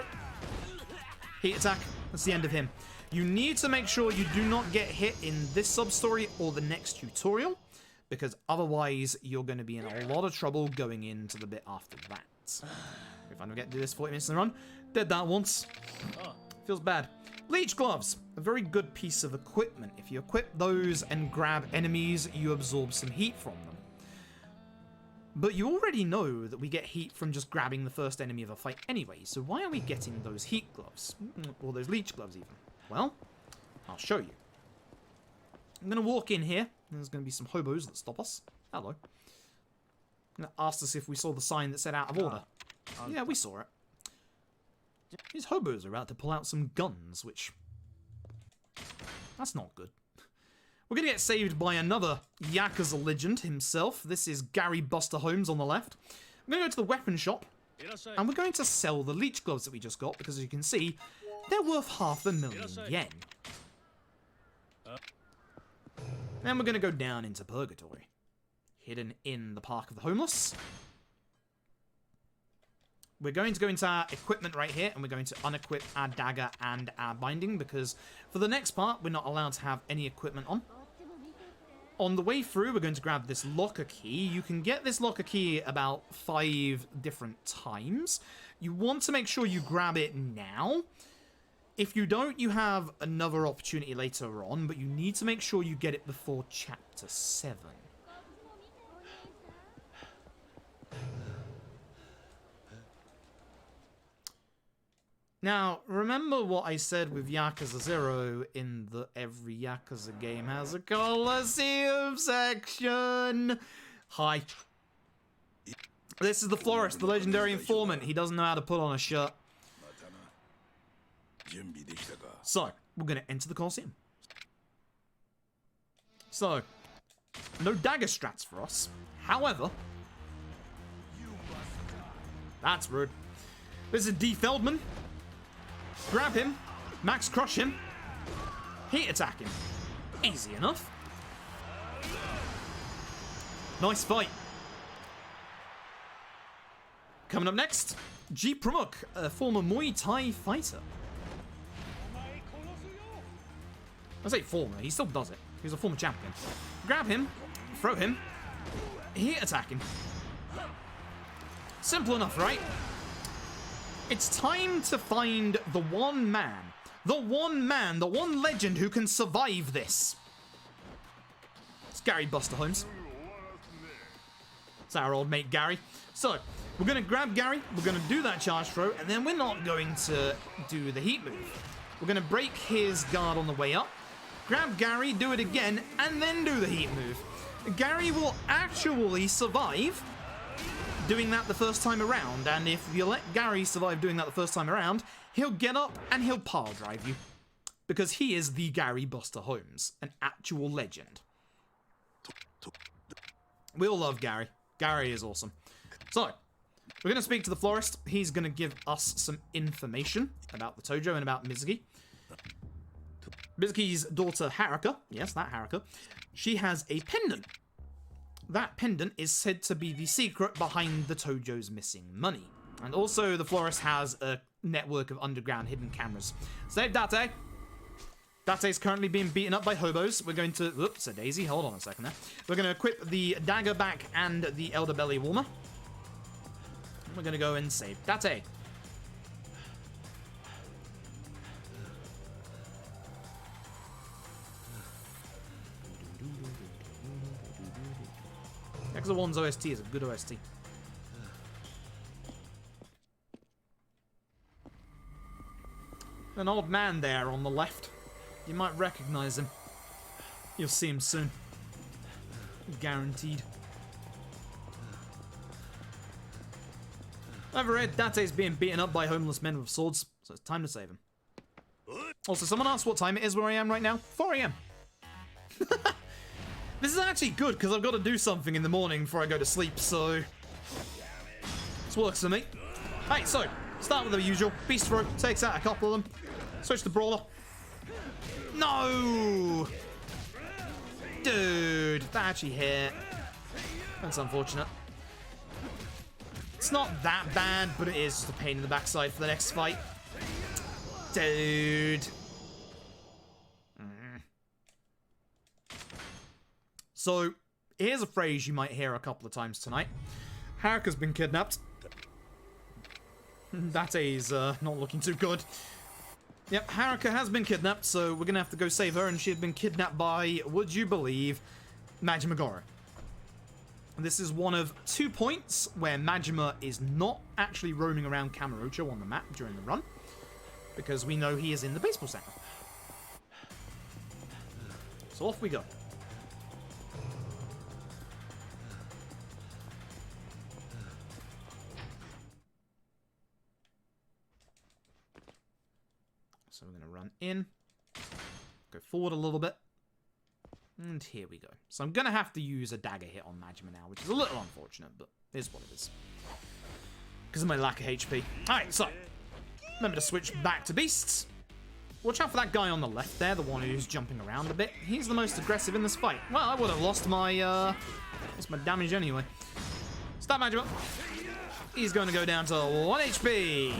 Heat attack. That's the end of him. You need to make sure you do not get hit in this sub-story or the next tutorial, because otherwise you're going to be in a lot of trouble going into the bit after that. If I don't get to do this 40 minutes in a run, did that once. Feels bad. Leech gloves. A very good piece of equipment. If you equip those and grab enemies, you absorb some heat from them. But you already know that we get heat from just grabbing the first enemy of a fight anyway, so why are we getting those heat gloves? Or those leech gloves even? Well, I'll show you. I'm going to walk in here. There's going to be some hobos that stop us. Hello. Asked us if we saw the sign that said out of order. Yeah, we saw it. These hobos are about to pull out some guns, which... that's not good. We're going to get saved by another Yakuza legend himself. This is Gary Buster Holmes on the left. I'm going to go to the weapon shop, and we're going to sell the leech gloves that we just got, because as you can see, they're worth 500,000 yen. Then we're going to go down into Purgatory, hidden in the Park of the Homeless. We're going to go into our equipment right here, and we're going to unequip our dagger and our binding, because for the next part, we're not allowed to have any equipment on. On the way through, we're going to grab this locker key. You can get this locker key about 5 different times. You want to make sure you grab it now. If you don't, you have another opportunity later on, but you need to make sure you get it before Chapter 7. Now, remember what I said with Yakuza 0 in the every Yakuza game has a Colosseum section. Hi. This is the Florist, the legendary informant. He doesn't know how to put on a shirt. So, we're going to enter the Colosseum. So, no dagger strats for us. However, that's rude. This is D. Feldman. Grab him. Max crush him. Heat attack him. Easy enough. Nice fight. Coming up next, G. Pramuk, a former Muay Thai fighter. I say former, he still does it. He's a former champion. Grab him, throw him, heat attack him. Simple enough, right? It's time to find the one man, the one legend who can survive this. It's Gary Buster Holmes. It's our old mate Gary. So, we're going to grab Gary, we're going to do that charge throw, and then we're not going to do the heat move. We're going to break his guard on the way up, grab Gary, do it again, and then do the heat move. Gary will actually survive doing that the first time around, and if you let Gary survive doing that the first time around, he'll get up and he'll pile drive you. Because he is the Gary Buster Holmes, an actual legend. We all love Gary. Gary is awesome. So, we're going to speak to the florist. He's going to give us some information about the Tojo and about Mizuki. Mizuki's daughter, Haruka, yes, that Haruka, she has a pendant. That pendant is said to be the secret behind the Tojo's missing money. And also, the florist has a network of underground hidden cameras. Save Date. Date's currently being beaten up by hobos. We're going to... Oops, a daisy. Hold on a second there. We're going to equip the dagger back and the elder belly warmer. We're going to go and save Date. Yakuza 1's OST is a good OST. An old man there on the left. You might recognize him. You'll see him soon. Guaranteed. I've read Date's being beaten up by homeless men with swords, so it's time to save him. Also, someone asked what time it is where I am right now. 4 AM. This is actually good, because I've got to do something in the morning before I go to sleep, so... This works for me. Alright, so, start with the usual. Beast Throw takes out a couple of them. Switch to Brawler. No! Dude, that actually hit. That's unfortunate. It's not that bad, but it is just a pain in the backside for the next fight. Dude. So, here's a phrase you might hear a couple of times tonight. Haruka's been kidnapped. Date's not looking too good. Yep, Haruka has been kidnapped, so we're gonna have to go save her, and she had been kidnapped by, would you believe, Majima. This is one of 2 points where Majima is not actually roaming around Kamurocho on the map during the run, because we know he is in the baseball center. So off we go. So we're going to run in, go forward a little bit, and here we go. So I'm going to have to use a dagger hit on Majima now, which is a little unfortunate, but it is what it is. Because of my lack of HP. Alright, so, remember to switch back to beasts. Watch out for that guy on the left there, the one who's jumping around a bit. He's the most aggressive in this fight. Well, I would have lost my damage anyway. Stop Majima. He's going to go down to 1 HP.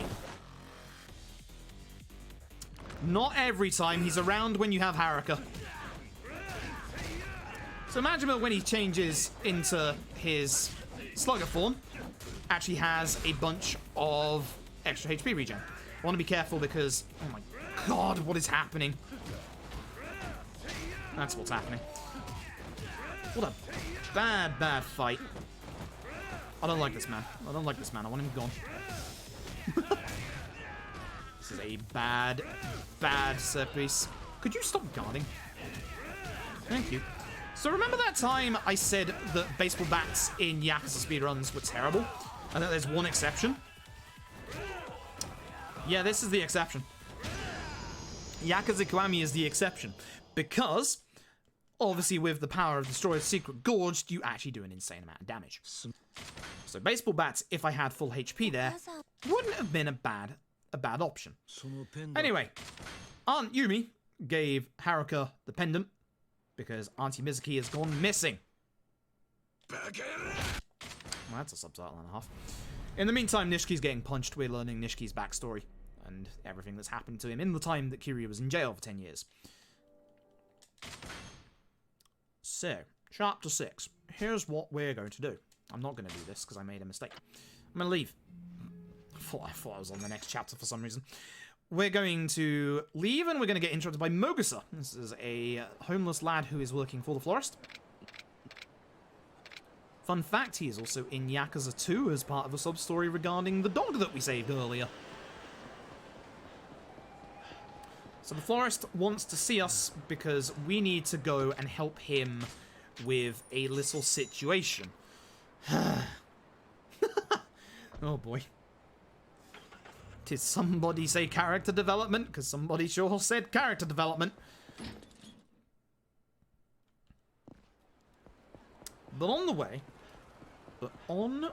Not every time. He's around when you have Haruka. So Majima, when he changes into his slugger form, actually has a bunch of extra HP regen. I want to be careful because, oh my god, what is happening? That's what's happening. What a bad, bad fight. I don't like this man. I don't like this man. I want him gone. This is a bad, bad set piece. Could you stop guarding? Thank you. So remember that time I said that baseball bats in Yakuza speedruns were terrible? And that there's one exception? Yeah, this is the exception. Yakuza Kiwami is the exception, because obviously with the power of Destroyer's Secret Gorge, you actually do an insane amount of damage. So baseball bats, if I had full HP there, wouldn't have been a bad option. Anyway, Aunt Yumi gave Haruka the pendant because Auntie Mizuki has gone missing. Well, that's a subtitle and a half. In the meantime, Nishiki's getting punched. We're learning Nishiki's backstory and everything that's happened to him in the time that Kiryu was in jail for 10 years. So, chapter 6. Here's what we're going to do. I'm not going to do this because I made a mistake. I'm going to leave. I thought I was on the next chapter for some reason. We're going to leave and we're going to get interrupted by Mogusa. This is a homeless lad who is working for the florist. Fun fact, he is also in Yakuza 2 as part of a sub-story regarding the dog that we saved earlier. So the florist wants to see us because we need to go and help him with a little situation. Oh boy. Did somebody say character development? Because somebody sure said character development. But on the way, we're going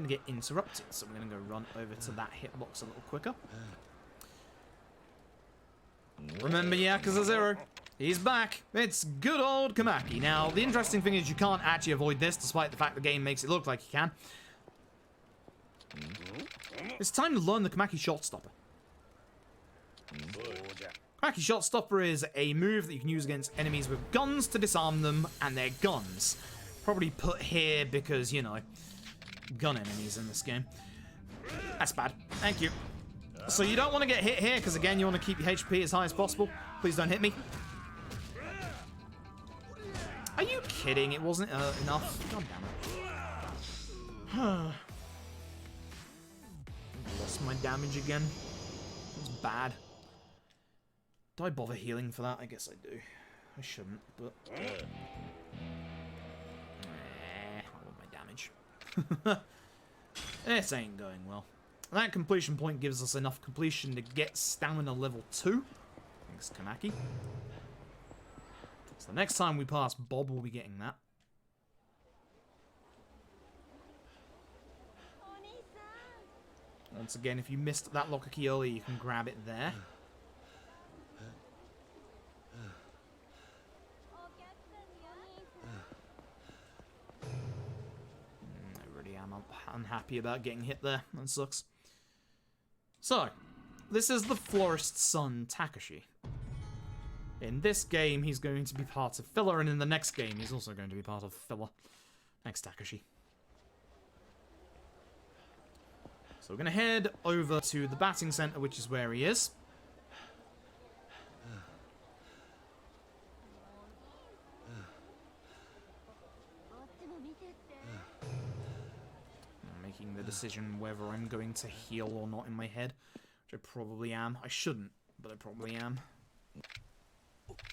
to get interrupted. So we're going to go run over to that hitbox a little quicker. Remember Yakuza 0? He's back. It's good old Kamaki. Now, the interesting thing is you can't actually avoid this, despite the fact the game makes it look like you can. It's time to learn the Kamaki Shot Stopper. Kamaki Shot Stopper is a move that you can use against enemies with guns to disarm them and their guns. Probably put here because, you know, gun enemies in this game. That's bad. Thank you. So you don't want to get hit here because, again, you want to keep your HP as high as possible. Please don't hit me. Are you kidding? It wasn't enough. God damn it. Lost my damage again. It's bad. Do I bother healing for that? I guess I do. I shouldn't, but... I want my damage. This ain't going well. That completion point gives us enough completion to get stamina level 2. Thanks, Kamaki. So the next time we pass Bob, we'll be getting that. Once again, if you missed that locker key earlier, you can grab it there. I really am unhappy about getting hit there. That sucks. So, this is the florist's son, Takashi. In this game, he's going to be part of filler, and in the next game, he's also going to be part of filler. Thanks, Takashi. So we're going to head over to the batting center, which is where he is. I'm making the decision whether I'm going to heal or not in my head, which I probably am. I shouldn't, but I probably am.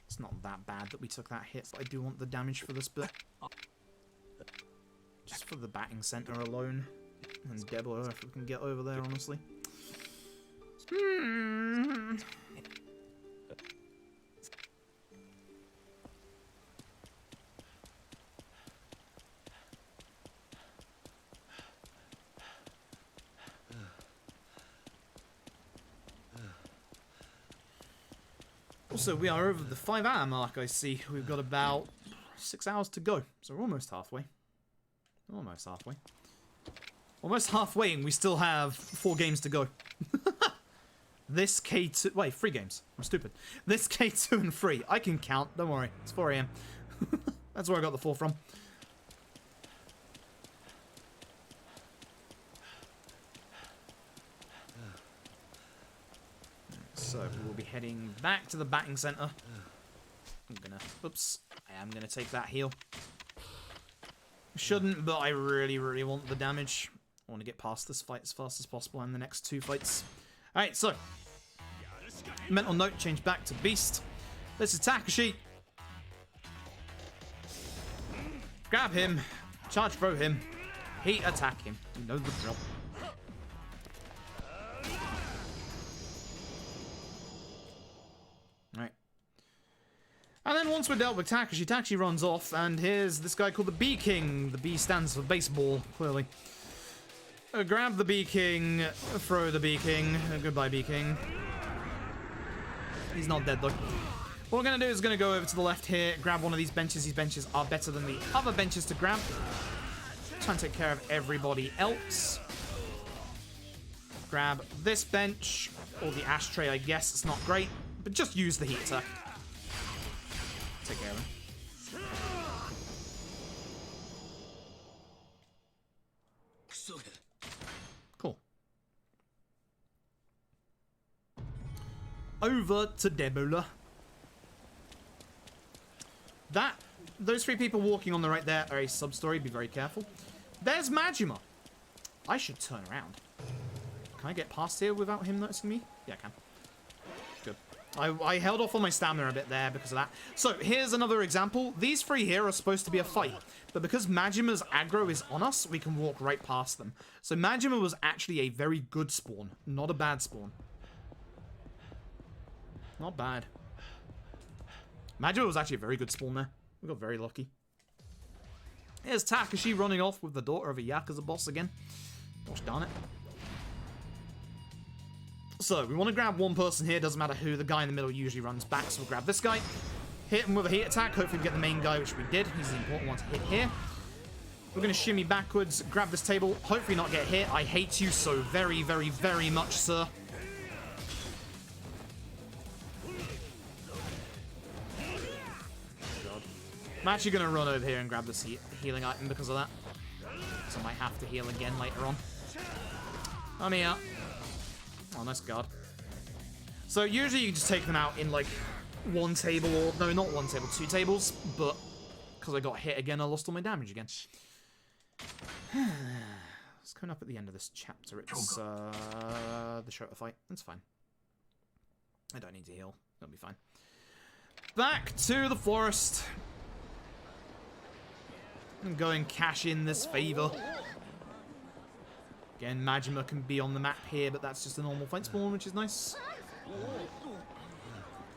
It's not that bad that we took that hit, but I do want the damage for this bit. Just for the batting center alone. And Debo, if we can get over there, honestly. Also, we are over the 5-hour mark, I see. We've got about 6 hours to go. So we're almost halfway. Almost halfway. Almost halfway, and we still have 4 games to go. This K2... Wait, 3 games. I'm stupid. This K2 and 3. I can count. Don't worry. It's 4 AM. That's where I got the 4 from. So, we'll be heading back to the batting center. I'm gonna... Oops. I am gonna take that heal. Shouldn't, but I really, really want the damage. I want to get past this fight as fast as possible and the next 2 fights. Alright, so. Mental note, change back to Beast. This is Takashi. Grab him. Charge throw him. Heat attack him. You know the drill. then once we're dealt with Takashi, Takashi runs off, and here's this guy called the Bee King. The B stands for baseball, clearly. Grab the Bee King, throw the Bee King. Goodbye, Bee King. He's not dead, though. What we're going to do is going to go over to the left here, grab one of these benches. These benches are better than the other benches to grab. Try and take care of everybody else. Grab this bench, or the ashtray, I guess. It's not great, but just use the heat attack. Take care of him. Cool. Over to Debula. Those three people walking on the right there are a sub-story. Be very careful. There's Majima. I should turn around. Can I get past here without him noticing me? Yeah, I can. Good. I held off on my stamina a bit there because of that. So, here's another example. These three here are supposed to be a fight. But because Majima's aggro is on us, we can walk right past them. So, Majima was actually a very good spawn. Not a bad spawn. Not bad. Majima was actually a very good spawn there. We got very lucky. Here's Takashi running off with the daughter of a Yakuza boss again. Gosh darn it. So, we want to grab one person here. Doesn't matter who. The guy in the middle usually runs back, so we'll grab this guy. Hit him with a heat attack. Hopefully we get the main guy, which we did. He's the important one to hit here. We're going to shimmy backwards, grab this table. Hopefully not get hit. I hate you so very, very, very much, sir. I'm actually going to run over here and grab this healing item because of that. So I might have to heal again later on. I'm here. Oh, nice guard. So usually you can just take them out in like one table, or no, not one table, two tables, but because I got hit again, I lost all my damage again. It's coming up at the end of this chapter. It's the Shota fight. That's fine. I don't need to heal. That'll be fine. Back to the forest. And go and cash in this favor. Again, Majima can be on the map here, but that's just a normal fight spawn, which is nice.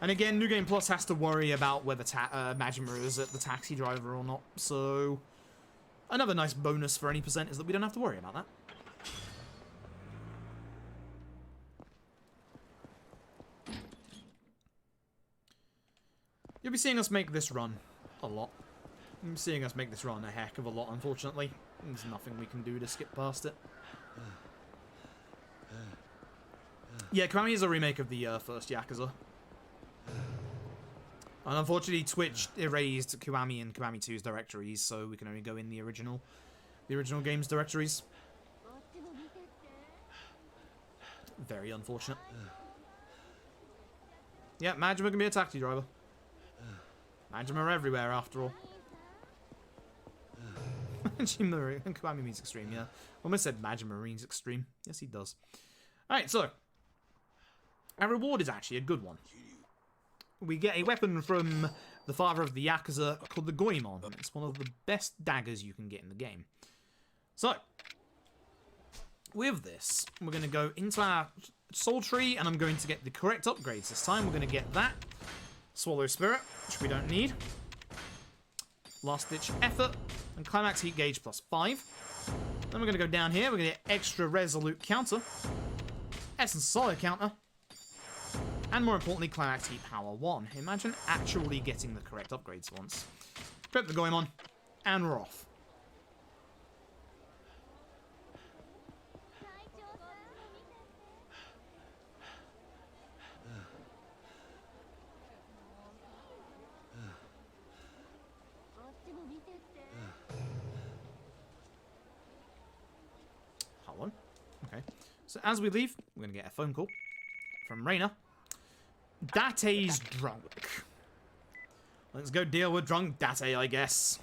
And again, New Game Plus has to worry about whether Majima is the taxi driver or not. So, another nice bonus for any percent is that we don't have to worry about that. You'll be seeing us make this run a lot. I'm seeing us make this run a heck of a lot, unfortunately. There's nothing we can do to skip past it. Yeah, Kiwami is a remake of the first Yakuza. And unfortunately, Twitch erased Kiwami and Kiwami 2's directories, so we can only go in the original game's directories. Very unfortunate. Yeah, Majima can be a taxi driver. Majima are everywhere, after all. Kiwami means extreme, yeah. Almost said Majima means extreme. Yes, he does. Alright, so. Our reward is actually a good one. We get a weapon from the father of the Yakuza called the Goemon. It's one of the best daggers you can get in the game. So. With this, we're going to go into our soul tree, and I'm going to get the correct upgrades this time. We're going to get that. Swallow Spirit, which we don't need. Last Ditch Effort. And Climax Heat Gauge +5. Then we're going to go down here. We're going to get Extra Resolute Counter. Essence Solid Counter. And more importantly, Climax Heat Power 1. Imagine actually getting the correct upgrades once. Equip the Goemon. And we're off. Okay, so as we leave, we're going to get a phone call from Reina. Date's drunk. Let's go deal with drunk Date, I guess.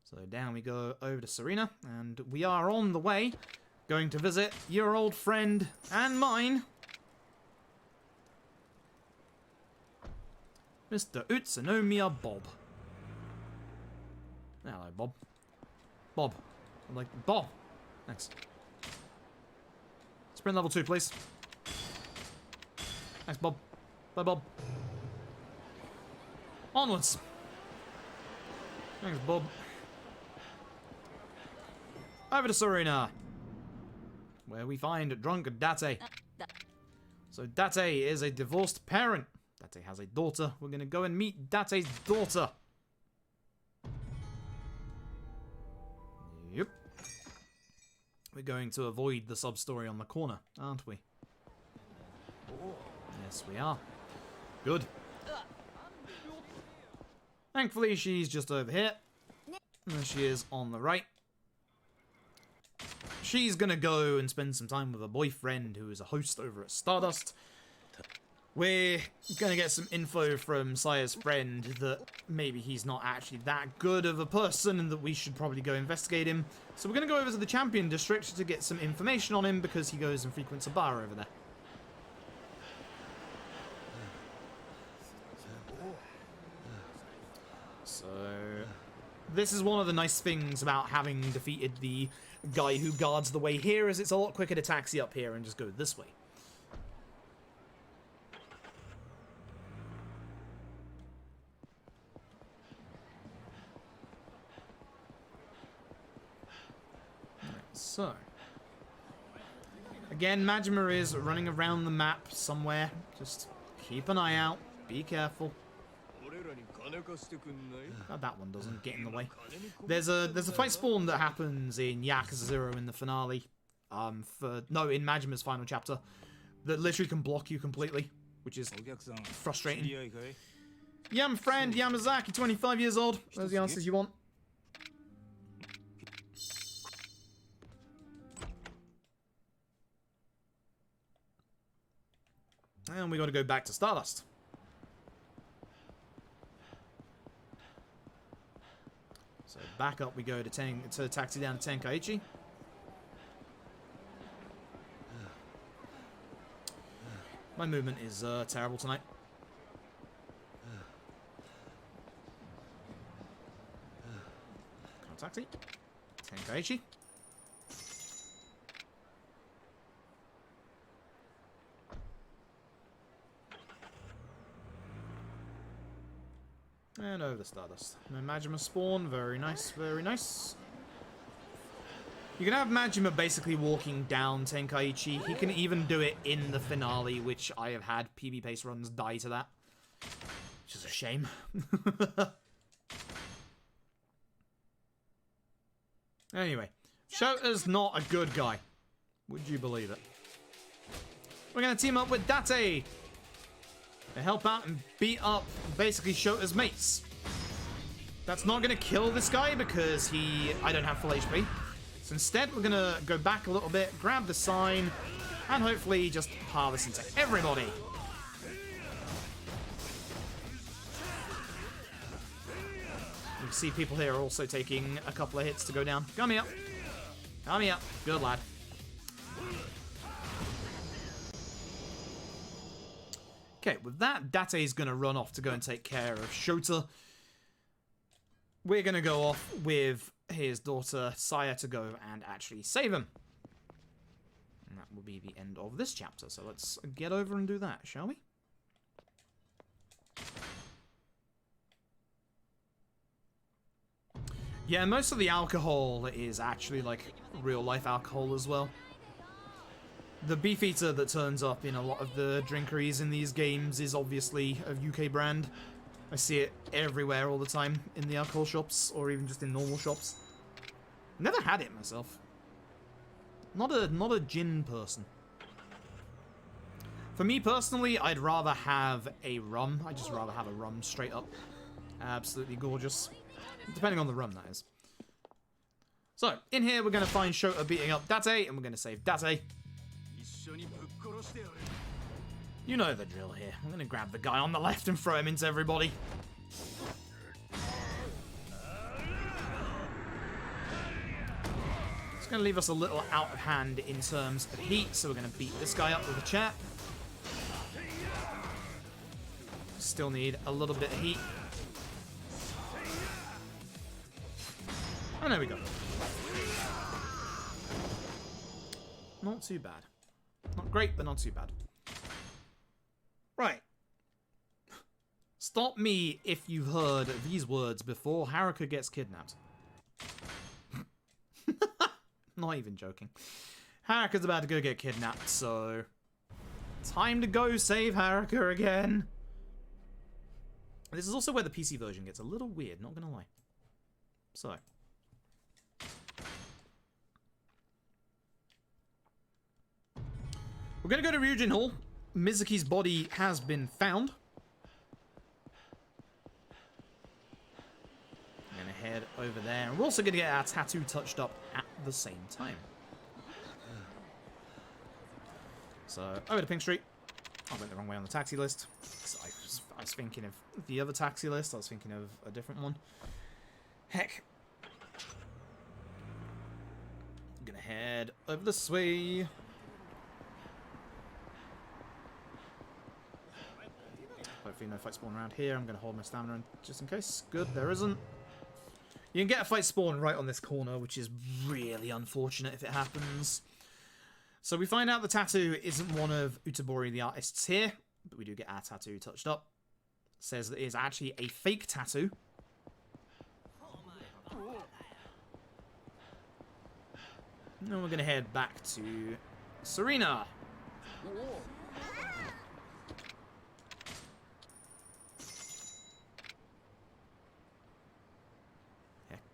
So down we go over to Serena, and we are on the way. Going to visit your old friend and mine, Mr. Utsunomiya Bob. Hello, Bob. Bob. I'm like, Bob. Thanks. Sprint level 2, please. Thanks, Bob. Bye, Bob. Onwards. Thanks, Bob. Over to Serena, where we find drunk Date. So Date is a divorced parent. Date has a daughter. We're going to go and meet Date's daughter. Yep. We're going to avoid the sub-story on the corner, aren't we? Yes, we are. Good. Thankfully, she's just over here. And there she is on the right. She's gonna go and spend some time with her boyfriend, who is a host over at Stardust. We're gonna get some info from Saya's friend that maybe he's not actually that good of a person and that we should probably go investigate him. So we're gonna go over to the Champion District to get some information on him because he goes and frequents a bar over there. So this is one of the nice things about having defeated the guy who guards the way here, is it's a lot quicker to taxi up here and just go this way. So, again, Majima is running around the map somewhere. Just keep an eye out. Be careful. Oh, that one doesn't get in the way. There's a fight spawn that happens in Yakuza 0 in the finale. In Majima's final chapter, that literally can block you completely, which is frustrating. Yam friend Yamazaki, 25 years old. Those are the answers you want. And we got to go back to Stardust. So back up we go to taxi down to Tenkaichi. My movement is terrible tonight. Taxi. Tenkaichi. And over to Stardust. No Majima spawn. Very nice, very nice. You can have Majima basically walking down Tenkaichi. He can even do it in the finale, which I have had PB pace runs die to that. Which is a shame. Anyway, Shota's not a good guy. Would you believe it? We're going to team up with Date to help out and beat up basically Shota's mates. That's not going to kill this guy because I don't have full HP. So instead, we're going to go back a little bit, grab the sign, and hopefully just harvest into everybody. You can see people here are also taking a couple of hits to go down. Come here. Come here. Good lad. Okay, with that, Date's going to run off to go and take care of Shota. We're going to go off with his daughter, Saya, to go and actually save him. And that will be the end of this chapter. So let's get over and do that, shall we? Yeah, most of the alcohol is actually, like, real-life alcohol as well. The Beefeater that turns up in a lot of the drinkeries in these games is obviously a UK brand. I see it everywhere all the time in the alcohol shops, or even just in normal shops. Never had it myself. Not a gin person. For me personally, I'd rather have a rum. I'd just rather have a rum straight up. Absolutely gorgeous. Depending on the rum, that is. So, in here we're going to find Shota beating up Date, and we're going to save Date. You know the drill here. I'm going to grab the guy on the left and throw him into everybody. It's going to leave us a little out of hand in terms of heat, so we're going to beat this guy up with a chair. Still need a little bit of heat. And there we go. Not too bad. Not great, but not too bad. Right. Stop me if you've heard these words before. Haruka gets kidnapped. Not even joking. Haruka's about to go get kidnapped, so... time to go save Haruka again. This is also where the PC version gets a little weird, not gonna lie. So... we're gonna go to Ryujin Hall. Mizuki's body has been found. I'm gonna head over there. And we're also gonna get our tattoo touched up at the same time. So, over to Pink Street. I went the wrong way on the taxi list. I was thinking of the other taxi list. I was thinking of a different one. Heck. I'm gonna head over this way. Hopefully no fight spawn around here. I'm going to hold my stamina just in case. Good, there isn't. You can get a fight spawn right on this corner, which is really unfortunate if it happens. So we find out the tattoo isn't one of Utabori the artists here, but we do get our tattoo touched up. It says that it is actually a fake tattoo. And then we're going to head back to Serena.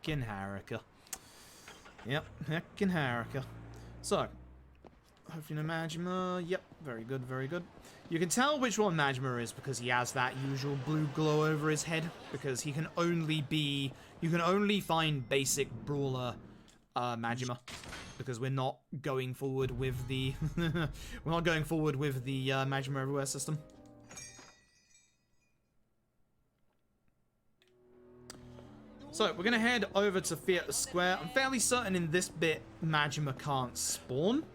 Heckin' Haruka. Yep, heckin' Haruka. So, hopefully no Majima. Yep, very good, very good. You can tell which one Majima is because he has that usual blue glow over his head. Because he can only be... you can only find basic brawler Majima. Because we're not going forward with the... we're not going forward with the Majima Everywhere system. So, we're going to head over to Theatre Square. I'm fairly certain in this bit, Majima can't spawn.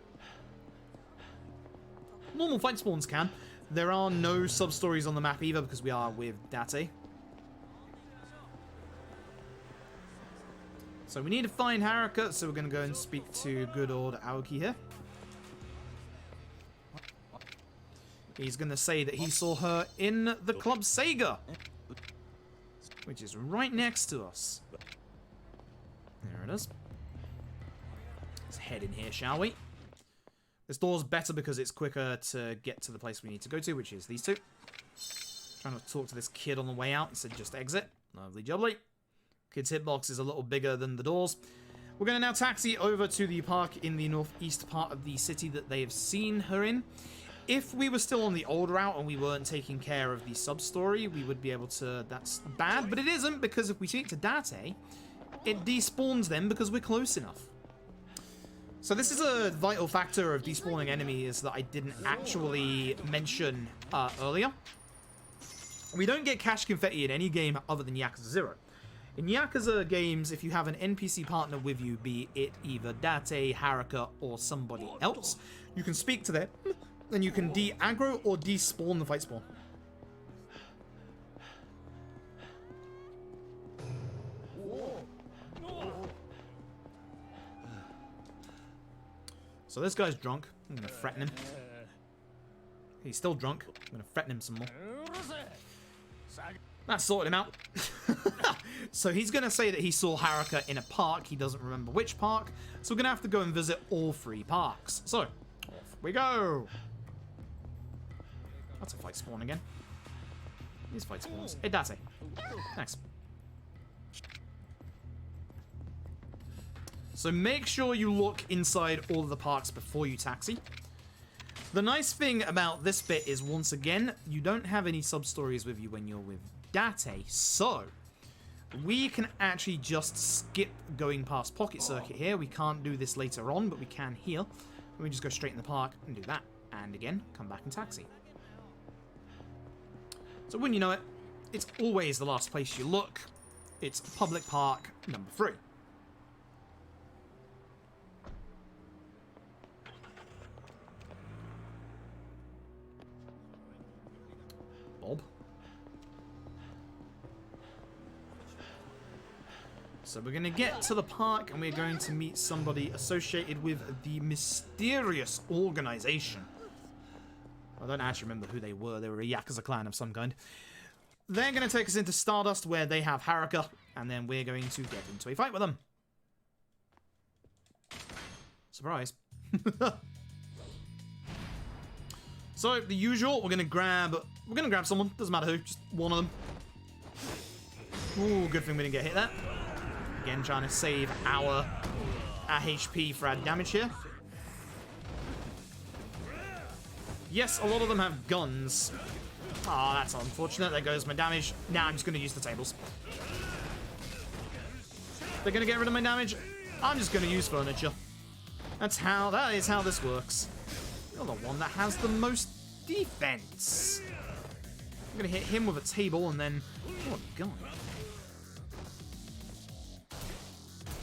Normal fight spawns can. There are no sub-stories on the map either because we are with Date. So we need to find Haruka, so we're going to go and speak to good old Aoki here. He's going to say that he saw her in the Club Sega, which is right next to us. There it is. Let's head in here, shall we? This door's better because it's quicker to get to the place we need to go to, which is these two. Trying to talk to this kid on the way out instead of just exit. Lovely jubbly. Kid's hitbox is a little bigger than the doors. We're going to now taxi over to the park in the northeast part of the city that they have seen her in. If we were still on the old route and we weren't taking care of the sub-story, we would be able to... that's bad, but it isn't, because if we speak to Date, it despawns them because we're close enough. So this is a vital factor of despawning enemies that I didn't actually mention earlier. We don't get cash confetti in any game other than Yakuza 0. In Yakuza games, if you have an NPC partner with you, be it either Date, Haruka, or somebody else, you can speak to them, and you can de-aggro or despawn the fight spawn. So this guy's drunk. I'm going to threaten him. He's still drunk. I'm going to threaten him some more. That sorted him out. So he's going to say that he saw Haruka in a park. He doesn't remember which park. So we're going to have to go and visit all 3 parks. So, off we go. That's a fight spawn again. These fight spawns. Hey, Date. Thanks. So make sure you look inside all of the parks before you taxi. The nice thing about this bit is, once again, you don't have any sub-stories with you when you're with Date, so we can actually just skip going past Pocket Circuit here. We can't do this later on, but we can here. We just go straight in the park and do that. And again, come back and taxi. So when you know it, it's always the last place you look. It's Public Park number 3. Bob. So we're going to get to the park and we're going to meet somebody associated with the mysterious organization. I don't actually remember who they were. They were a Yakuza clan of some kind. They're going to take us into Stardust where they have Haruka, and then we're going to get into a fight with them. Surprise. So, the usual, we're gonna grab someone, doesn't matter who, just one of them. Ooh, good thing we didn't get hit there. Again, trying to save our HP for our damage here. Yes, a lot of them have guns. Ah, oh, that's unfortunate. There goes my damage. Now I'm just gonna use the tables. They're gonna get rid of my damage. I'm just gonna use furniture. That is how this works. You're the one that has the most defense. I'm gonna hit him with a table and then... Oh, a gun.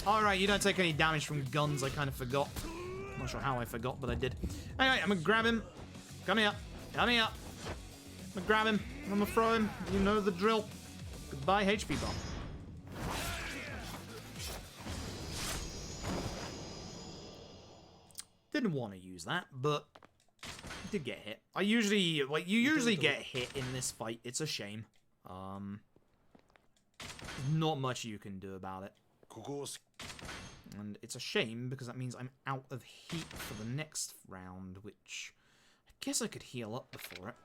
Alright, you don't take any damage from guns, I kind of forgot. I'm not sure how I forgot, but I did. Anyway, I'm gonna grab him. Come here. Come here. I'm gonna grab him. I'm gonna throw him. You know the drill. Goodbye, HP bomb. Didn't want to use that, but did get hit. You usually get hit in this fight. It's a shame. Not much you can do about it. And it's a shame because that means I'm out of heat for the next round, which I guess I could heal up before it.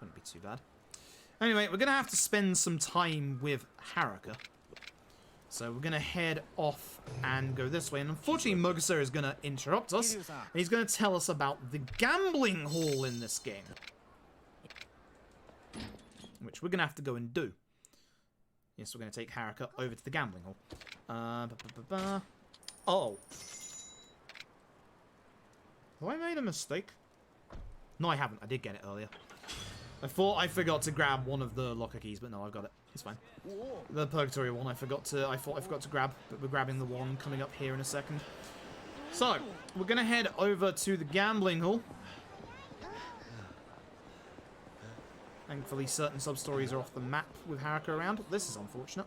Wouldn't be too bad. Anyway, we're gonna have to spend some time with Haruka. So we're going to head off and go this way. And unfortunately, Mogusa is going to interrupt us. And he's going to tell us about the gambling hall in this game. Which we're going to have to go and do. Yes, we're going to take Haruka over to the gambling hall. Oh. Have I made a mistake? No, I haven't. I did get it earlier. I thought I forgot to grab one of the locker keys, but no, I've got it. It's fine. The Purgatory one I thought I forgot to grab, but we're grabbing the one coming up here in a second. So, we're gonna head over to the gambling hall. Thankfully, certain sub-stories are off the map with Haruka around. This is unfortunate.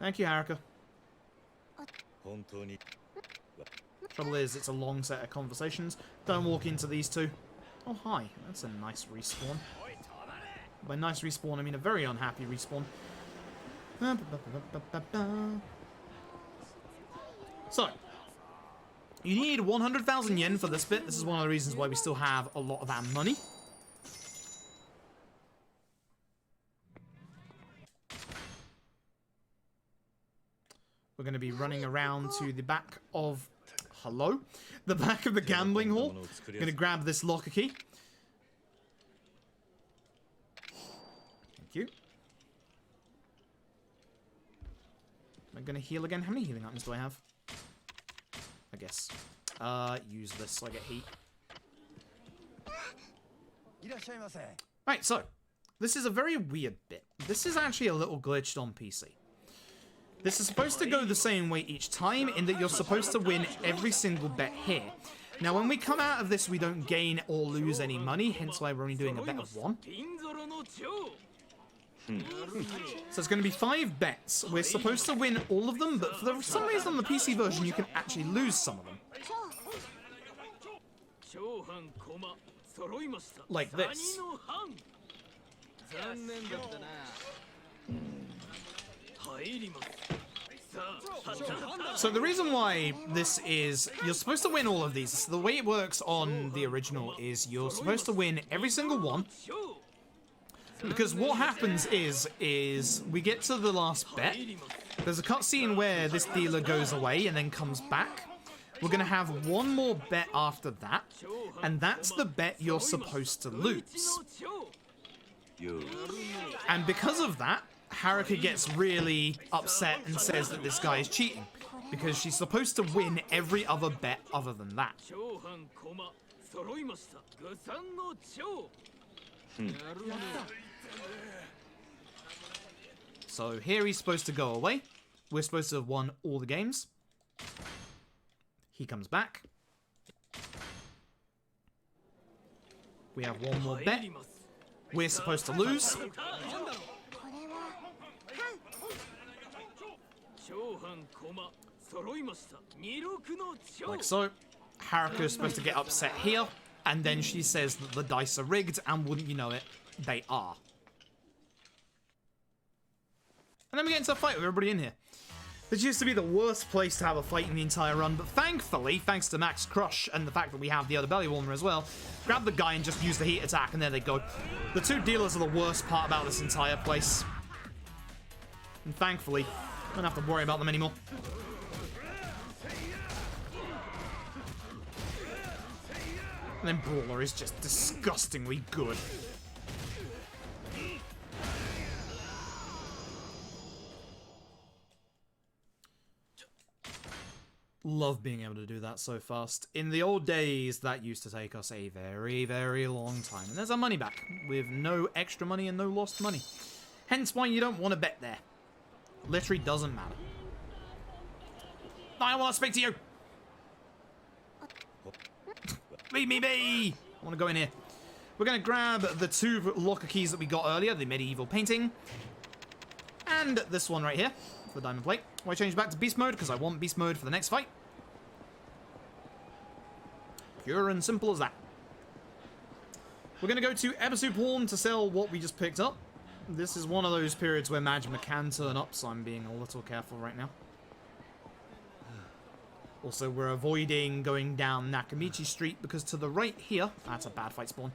Thank you, Haruka. Trouble is, it's a long set of conversations. Don't walk into these two. Oh, hi. That's a nice respawn. By nice respawn, I mean a very unhappy respawn. So, you need 100,000 yen for this bit. This is one of the reasons why we still have a lot of our money. We're going to be running around to the back of... Hello? The back of the gambling hall. I'm going to grab this locker key. Thank you. Am I going to heal again? How many healing items do I have? I guess. Use this so I get heat. Right, so. This is a very weird bit. This is actually a little glitched on PC. This is supposed to go the same way each time, in that you're supposed to win every single bet here. Now, when we come out of this, we don't gain or lose any money, hence why we're only doing a bet of 1. So it's going to be 5 bets. We're supposed to win all of them, but for some reason on the PC version, you can actually lose some of them. Like this. So the reason why this is, you're supposed to win all of these. So the way it works on the original is you're supposed to win every single one. Because what happens is we get to the last bet. There's a cutscene where this dealer goes away and then comes back. We're going to have one more bet after that. And that's the bet you're supposed to lose. And because of that, Haruka gets really upset and says that this guy is cheating. Because she's supposed to win every other bet other than that. So here he's supposed to go away. We're supposed to have won all the games. He comes back. We have one more bet. We're supposed to lose. Like so. Haruka's supposed to get upset here, and then she says that the dice are rigged, and wouldn't you know it, they are. And then we get into a fight with everybody in here. This used to be the worst place to have a fight in the entire run, but thankfully, thanks to Max Crush and the fact that we have the other belly warmer as well, grab the guy and just use the heat attack, and there they go. The two dealers are the worst part about this entire place. And thankfully, I don't have to worry about them anymore. And then Brawler is just disgustingly good. Love being able to do that so fast. In the old days, that used to take us a very, very long time. And there's our money back, with no extra money and no lost money. Hence why you don't want to bet there. Literally doesn't matter. I want to speak to you! Leave me be! I want to go in here. We're going to grab the two locker keys that we got earlier, the medieval painting. And this one right here, the diamond plate. I change back to beast mode because I want beast mode for the next fight. Pure and simple as that. We're going to go to Episode Horn to sell what we just picked up. This is one of those periods where Majima can turn up, so I'm being a little careful right now. Also, we're avoiding going down Nakamichi Street because to the right here... That's a bad fight spawn.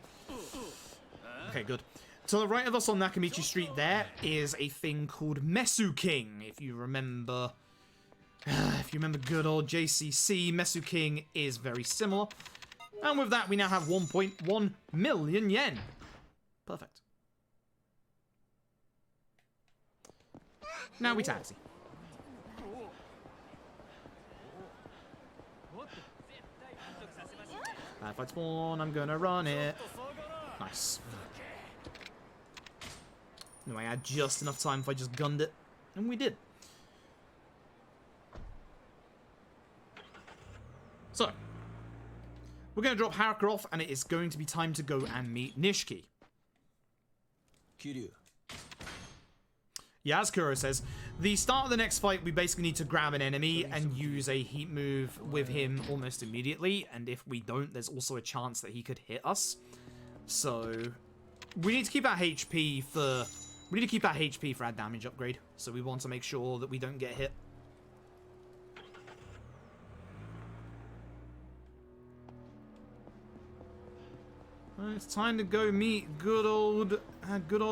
Okay, good. To the right of us on Nakamichi Street there is a thing called Mesu King. If you remember good old JCC, Mesu King is very similar. And with that, we now have 1.1 million yen. Perfect. Now we taxi. Bad fight spawn, I'm gonna run it. Nice. Anyway, I had just enough time if I just gunned it. And we did. So. We're going to drop Haruka off, and it is going to be time to go and meet Nishiki. Kiryu. Yeah, as Kuro says, the start of the next fight, we basically need to grab an enemy and use a heat move with him almost immediately. And if we don't, there's also a chance that he could hit us. So, we need to keep our HP for... We need to keep our HP for our damage upgrade, so we want to make sure that we don't get hit. It's time to go meet good old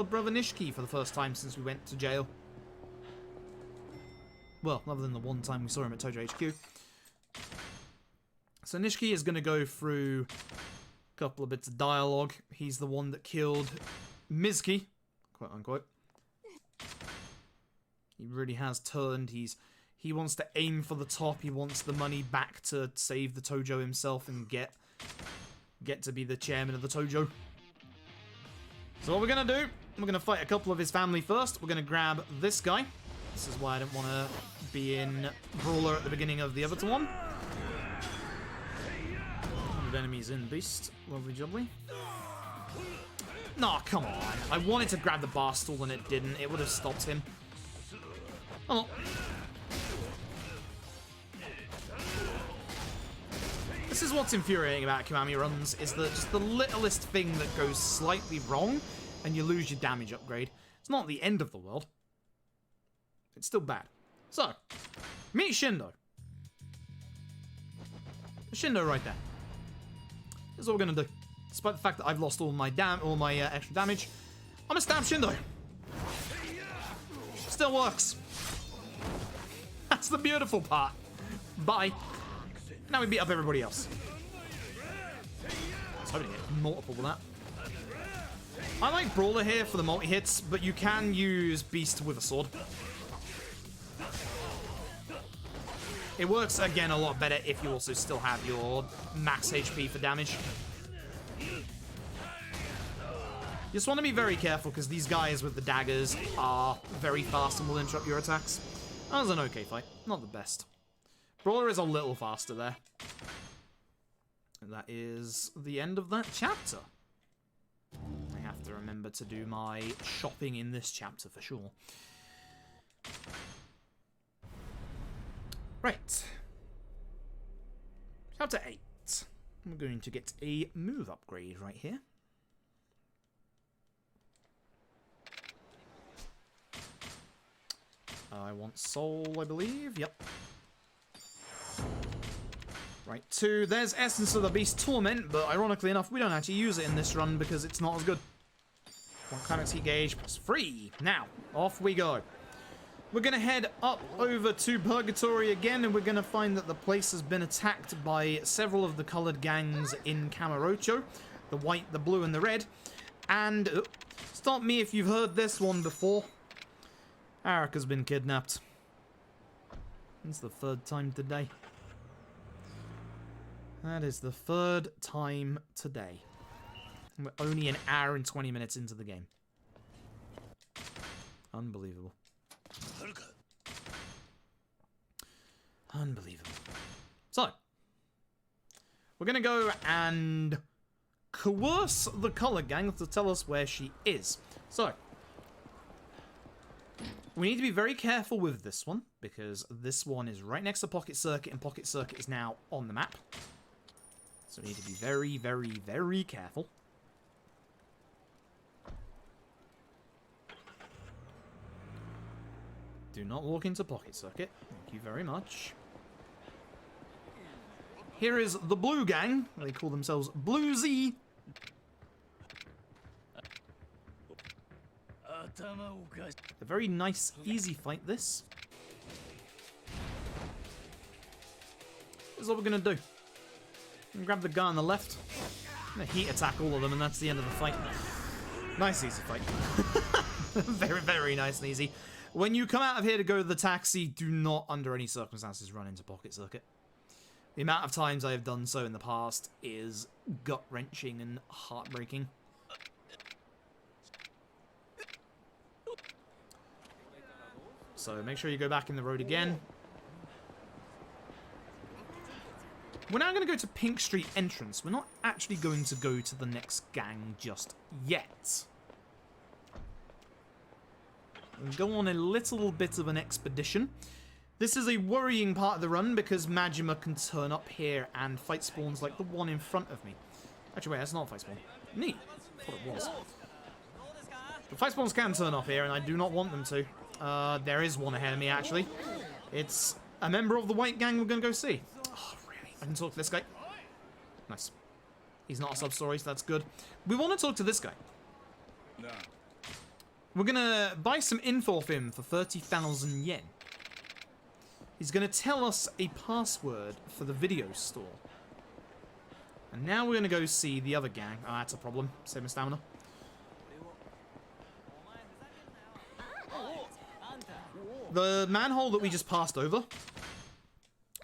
brother Nishiki for the first time since we went to jail. Well, other than the one time we saw him at Tojo HQ. So Nishiki is going to go through a couple of bits of dialogue. He's the one that killed Mizuki. Quote unquote. He really has turned. He wants to aim for the top. He wants the money back to save the Tojo himself and get to be the chairman of the Tojo. So what we're gonna do, we're gonna fight a couple of his family first. We're gonna grab this guy. This is why I don't want to be in Brawler at the beginning of the other one. 100 enemies in Beast. Lovely jubbly. No, come on. I wanted to grab the bar stool and it didn't. It would have stopped him. Oh. This is what's infuriating about Kiwami runs, is that just the littlest thing that goes slightly wrong and you lose your damage upgrade. It's not the end of the world. It's still bad. So, meet Shindo. Shindo right there. This is what we're gonna do. Despite the fact that I've lost all my extra damage, I'm gonna stab Shindo. Still works. That's the beautiful part. Bye. Now we beat up everybody else. I was hoping to get multiple with that. I like Brawler here for the multi-hits, but you can use Beast with a sword. It works, again, a lot better if you also still have your max HP for damage. You just want to be very careful, because these guys with the daggers are very fast and will interrupt your attacks. That was an okay fight. Not the best. Brawler is a little faster there. And that is the end of that chapter. I have to remember to do my shopping in this chapter for sure. Right. Chapter 8. We're going to get a move upgrade right here. I want soul, I believe. Yep. Right, 2. There's Essence of the Beast Torment, but ironically enough, we don't actually use it in this run because it's not as good. 1 climax heat gauge plus 3. Now, off we go. We're going to head up over to Purgatory again, and we're going to find that the place has been attacked by several of the colored gangs in Kamurocho. The white, the blue, and the red. And, stop me if you've heard this one before. Arika's been kidnapped. It's the 3rd time today. That is the 3rd time today. And we're only an hour and 20 minutes into the game. Unbelievable. Unbelievable. So, we're going to go and coerce the color gang to tell us where she is. So, we need to be very careful with this one, because this one is right next to Pocket Circuit, and Pocket Circuit is now on the map. So we need to be very, very, very careful. Do not walk into Pocket Circuit. Thank you very much. Here is the Blue Gang. They call themselves Bluesy. A very nice, easy fight, this. This is what we're going to do. Grab the guy on the left. I'm going to heat attack all of them, and that's the end of the fight. Nice, easy fight. Very, very nice and easy. When you come out of here to go to the taxi, do not, under any circumstances, run into Pocket Circuit. The amount of times I have done so in the past is gut-wrenching and heartbreaking. So make sure you go back in the road again. We're now going to go to Pink Street entrance. We're not actually going to go to the next gang just yet. We'll go on a little bit of an expedition. This is a worrying part of the run because Majima can turn up here and fight spawns like the one in front of me. Actually, wait, that's not a fight spawn. Neat. I thought it was. The fight spawns can turn up here, and I do not want them to. There is one ahead of me, actually. It's a member of the white gang we're going to go see. Oh, really? I can talk to this guy. Nice. He's not a sub-story, so that's good. We want to talk to this guy. No. We're going to buy some info off him for 30,000 yen. He's going to tell us a password for the video store. And now we're going to go see the other gang. Ah, that's a problem. Save my stamina. The manhole that we just passed over,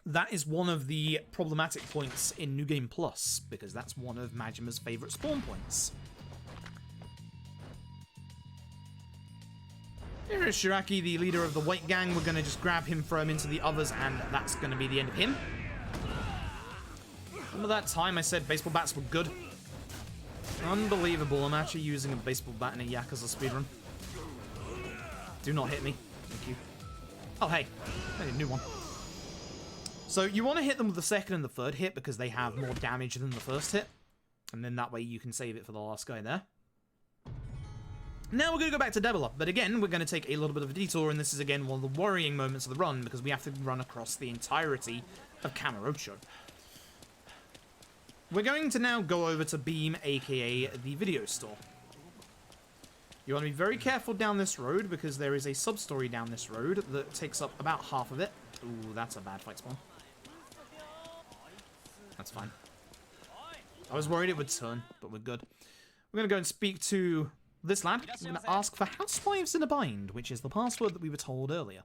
that is one of the problematic points in New Game Plus, because that's one of Majima's favourite spawn points. Here is Shiraki, the leader of the white gang. We're going to just grab him, throw him into the others, and that's going to be the end of him. Remember that time I said baseball bats were good? Unbelievable, I'm actually using a baseball bat in a Yakuza speedrun. Do not hit me. Thank you. Oh, hey. I need a new one. So you want to hit them with the second and the third hit because they have more damage than the first hit. And then that way you can save it for the last guy there. Now we're going to go back to Double Up, but again, we're going to take a little bit of a detour, and this is again one of the worrying moments of the run because we have to run across the entirety of Kamurocho. We're going to now go over to Beam, aka the video store. You want to be very careful down this road because there is a sub-story down this road that takes up about half of it. Ooh, that's a bad fight spawn. That's fine. I was worried it would turn, but we're good. We're going to go and speak to this lad. We're going to ask for Housewives in a Bind, which is the password that we were told earlier.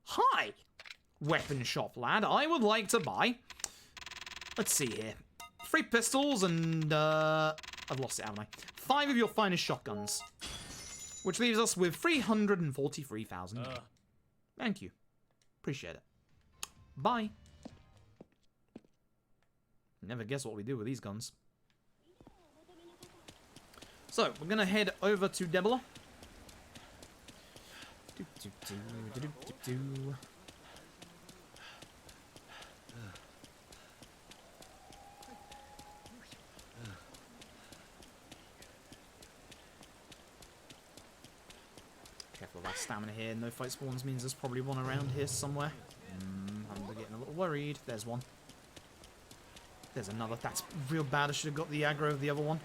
Hi, weapon shop lad. I would like to buy... Let's see here. 3 pistols and, I've lost it, haven't I? 5 of your finest shotguns. Which leaves us with 343,000. Thank you. Appreciate it. Bye. Never guess what we do with these guns. So, we're gonna head over to Debola. our stamina here. No fight spawns means there's probably one around here somewhere. I'm getting a little worried. There's one. There's another. That's real bad. I should have got the aggro of the other one.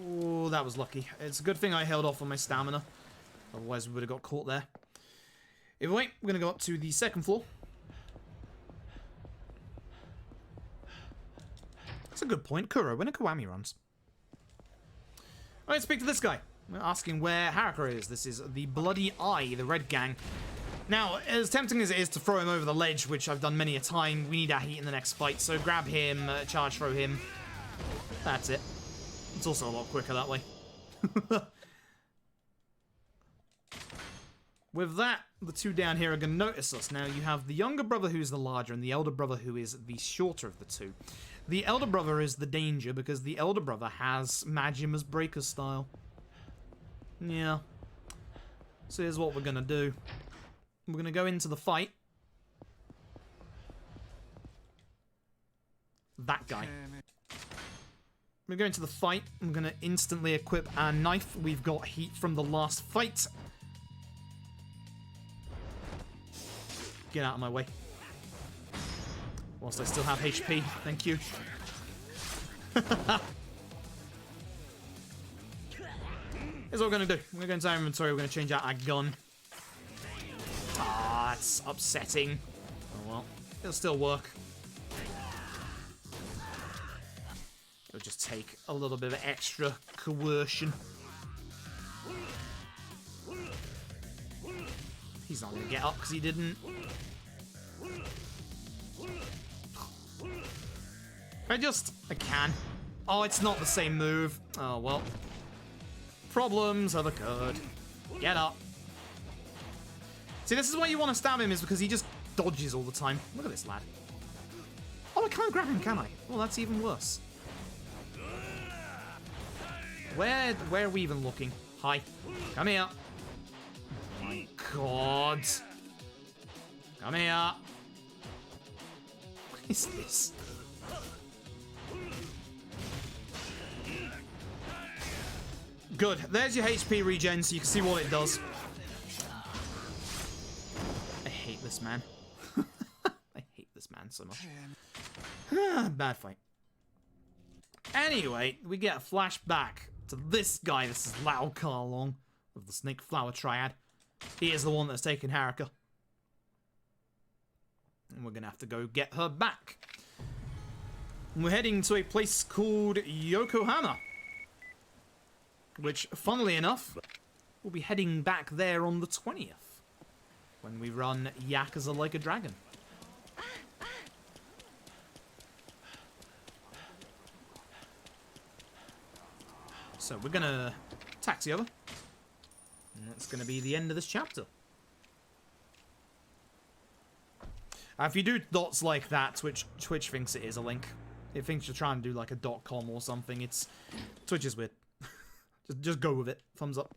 Oh, that was lucky. It's a good thing I held off on my stamina. Otherwise, we would have got caught there. Either way, we're going to go up to the second floor. That's a good point. Kuro, when a Kiwami runs. Alright, speak to this guy. We're asking where Haruka is. This is the Bloody Eye, the Red Gang. Now, as tempting as it is to throw him over the ledge, which I've done many a time, we need our heat in the next fight. So grab him, charge throw him. That's it. It's also a lot quicker that way. With that, the two down here are going to notice us. Now, you have the younger brother who's the larger and the elder brother who is the shorter of the two. The elder brother is the danger because the elder brother has Majima's breaker style. Yeah. So here's what we're going to do. We're going to go into the fight. That guy. We're going to the fight. I'm going to instantly equip our knife. We've got heat from the last fight. Get out of my way. Whilst I still have HP. Thank you. Here's what we're going to do. We're going to go into our inventory. We're going to change out our gun. Ah, it's upsetting. Oh well. It'll still work. It'll just take a little bit of extra coercion. He's not going to get up because he didn't. I can. Oh, it's not the same move. Oh, well. Problems are the good. Get up. See, this is why you want to stab him, is because he just dodges all the time. Look at this lad. Oh, I can't grab him, can I? Well, that's even worse. Where are we even looking? Hi. Come here. Oh my god. Come here. What is this? Good. There's your HP regen, so you can see what it does. I hate this man. I hate this man so much. Bad fight. Anyway, we get a flashback to this guy. This is Lao Karlong of the Snake Flower Triad. He is the one that's taken Haruka. And we're going to have to go get her back. And we're heading to a place called Yokohama. Which, funnily enough, we'll be heading back there on the 20th. When we run Yakuza Like a Dragon. So we're gonna taxi over. And that's gonna be the end of this chapter. If you do dots like that, Twitch thinks it is a link. It thinks you're trying to do like a .com or something. Twitch is weird. just go with it. Thumbs up.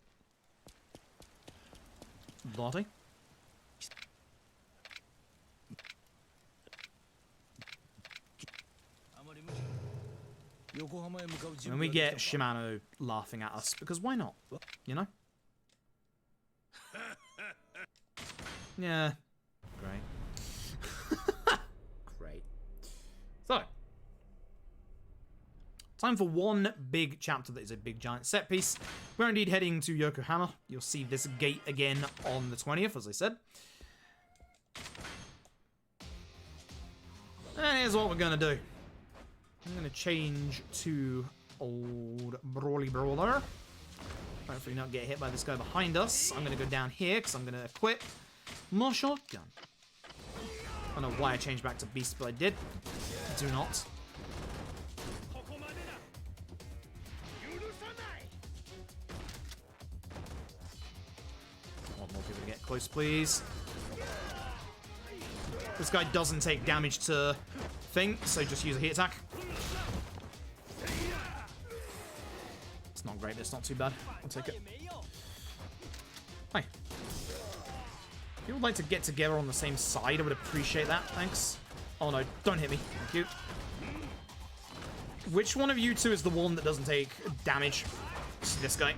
Bloody. And we get Shimano laughing at us, because why not? You know? Yeah. Great. Great. So. Time for one big chapter that is a big giant set piece. We're indeed heading to Yokohama. You'll see this gate again on the 20th, as I said. And here's what we're going to do. I'm going to change to old Brawly Brawler. Hopefully not get hit by this guy behind us. I'm going to go down here because I'm going to equip my shotgun. I don't know why I changed back to Beast, but I did. Do not. I want more people to get close, please. This guy doesn't take damage to thing, so just use a heat attack. It's not great, but it's not too bad. I'll take it. Hi. If you would like to get together on the same side, I would appreciate that. Thanks. Oh no, don't hit me. Thank you. Which one of you two is the one that doesn't take damage? This guy.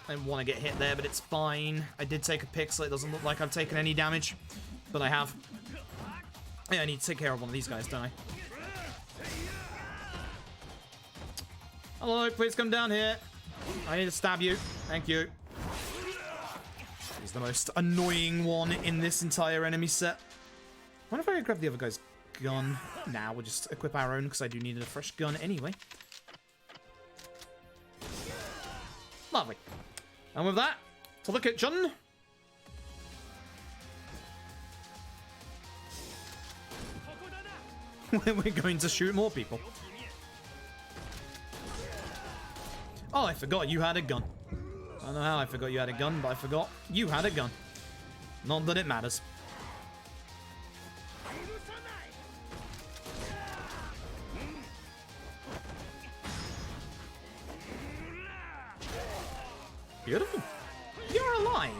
I didn't want to get hit there, but it's fine. I did take a pick, so it doesn't look like I've taken any damage. But I have. Yeah, I need to take care of one of these guys, don't I? Hello, please come down here. I need to stab you. Thank you. He's the most annoying one in this entire enemy set. I wonder if I could grab the other guy's gun. Nah, we'll just equip our own because I do need a fresh gun anyway. Lovely. And with that, to the kitchen. We're going to shoot more people. Oh, I forgot you had a gun. I don't know how I forgot you had a gun, but I forgot you had a gun. Not that it matters. Beautiful. You're alive.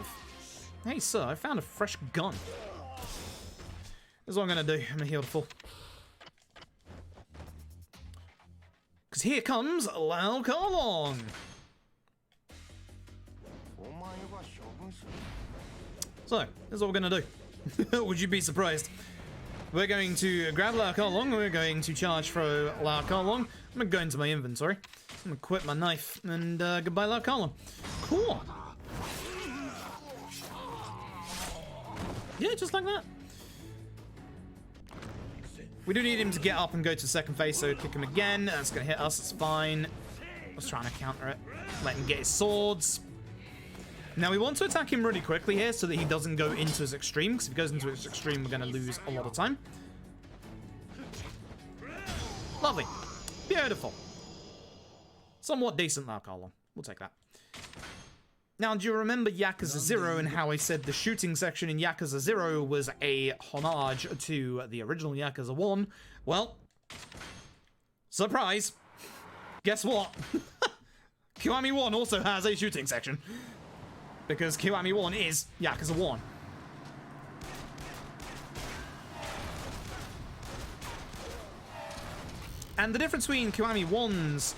Hey, sir, I found a fresh gun. This is what I'm going to do. I'm going to heal to full. Because here comes Lao Kalong. So, this is what we're going to do. Would you be surprised? We're going to grab Lao Kalong. We're going to charge for Lao Kalong. I'm going to go into my inventory. I'm going to quit my knife. And goodbye, Lao Kalong. Cool. Yeah, just like that. We do need him to get up and go to second phase, so kick him again. That's going to hit us. It's fine. I was trying to counter it. Let him get his swords. Now, we want to attack him really quickly here so that he doesn't go into his extreme, because if he goes into his extreme, we're going to lose a lot of time. Lovely. Beautiful. Somewhat decent Lao Kalong. We'll take that. Now, do you remember Yakuza 0 and how I said the shooting section in Yakuza 0 was a homage to the original Yakuza 1? Well, surprise. Guess what? Kiwami 1 also has a shooting section. Because Kiwami 1 is Yakuza 1. And the difference between Kiwami 1's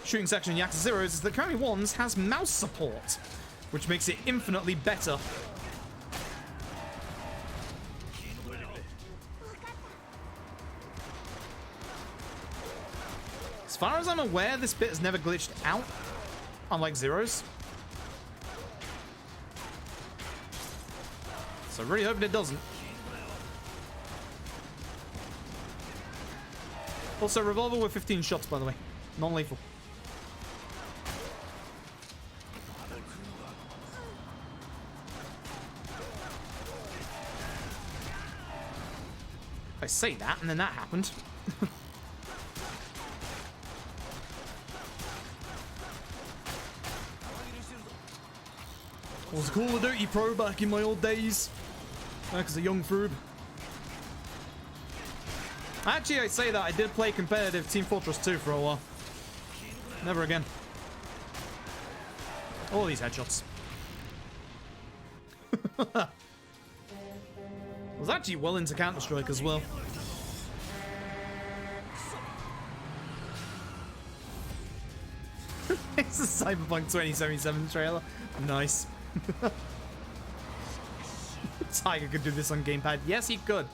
shooting section and Yakuza 0's is that Kiwami 1's has mouse support, which makes it infinitely better. As far as I'm aware, this bit has never glitched out, unlike Zero's. So really hoping it doesn't. Also, revolver with 15 shots, by the way. Non-lethal. I say that, and then that happened. I was a Call of Duty pro back in my old days. Back as a young Froob. Actually, I say that, I did play competitive Team Fortress 2 for a while. Never again. All these headshots. I was actually well into Counter-Strike as well. It's a Cyberpunk 2077 trailer. Nice. Tiger could do this on gamepad. Yes, he could.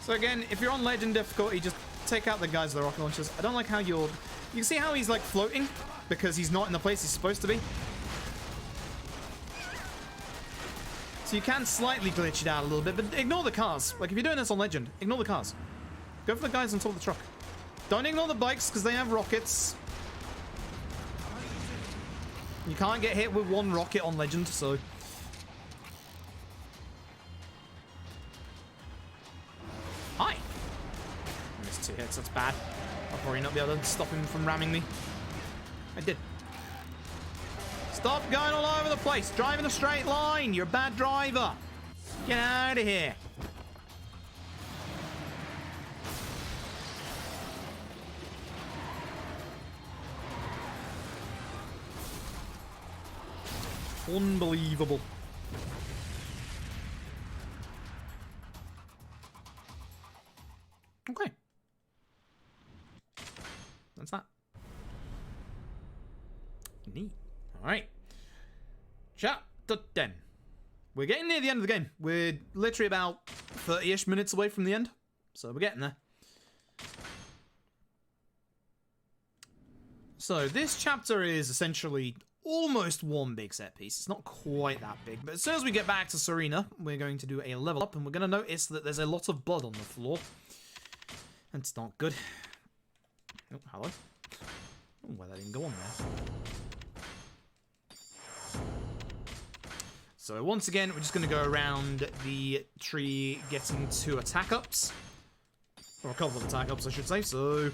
So again, if you're on Legend difficulty, just take out the guys with the rocket launchers. I don't like how you can see how he's like floating because he's not in the place he's supposed to be. So you can slightly glitch it out a little bit, but ignore the cars. Like if you're doing this on Legend, ignore the cars. Go for the guys on top of the truck. Don't ignore the bikes because they have rockets. You can't get hit with one rocket on Legend, so... Hi! I missed 2 hits, that's bad. I'll probably not be able to stop him from ramming me. I did. Stop going all over the place! Drive in a straight line! You're a bad driver! Get out of here! Unbelievable. Okay. Neat. Alright. Chapter 10. We're getting near the end of the game. We're literally about 30-ish minutes away from the end. So we're getting there. So this chapter is essentially almost one big set piece. It's not quite that big, but as soon as we get back to Serena, we're going to do a level up, and we're going to notice that there's a lot of blood on the floor. That's not good. Oh, hello. Oh, well, that didn't go on there. So once again, we're just going to go around the tree getting 2 attack ups. Or a couple of attack ups, I should say. So,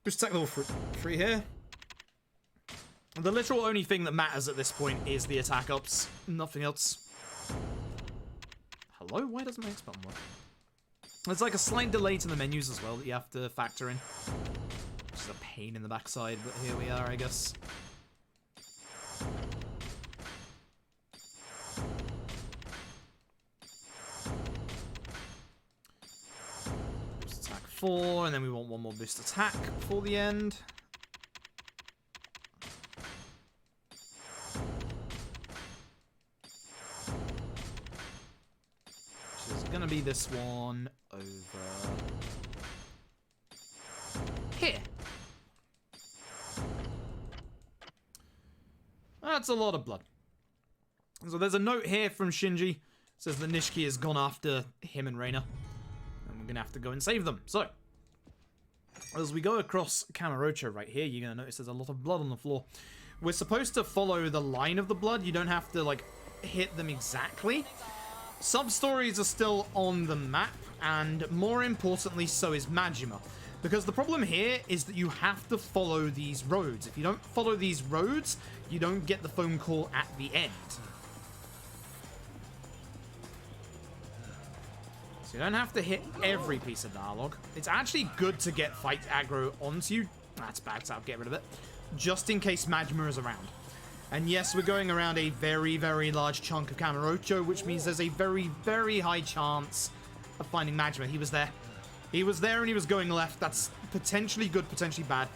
just attack level 3 here. The literal only thing that matters at this point is the attack ups. Nothing else. Hello? Why doesn't my X button work? There's like a slight delay to the menus as well that you have to factor in. Which is a pain in the backside, but here we are, I guess. Boost attack 4, and then we want one more boost attack for the end. Gonna be this one over here. That's a lot of blood. So there's a note here from Shinji. It says that Nishiki has gone after him and Reina, and we're gonna have to go and save them. So as we go across Kamurocho right here, you're gonna notice there's a lot of blood on the floor. We're supposed to follow the line of the blood. You don't have to like hit them exactly. Sub-stories are still on the map, and more importantly, so is Majima. Because the problem here is that you have to follow these roads. If you don't follow these roads, you don't get the phone call at the end. So you don't have to hit every piece of dialogue. It's actually good to get fight aggro onto you. That's bad, so I'll get rid of it. Just in case Majima is around. And yes, we're going around a very, very large chunk of Kamurocho, which means there's a very, very high chance of finding Majima. He was there. He was there and he was going left. That's potentially good, potentially bad.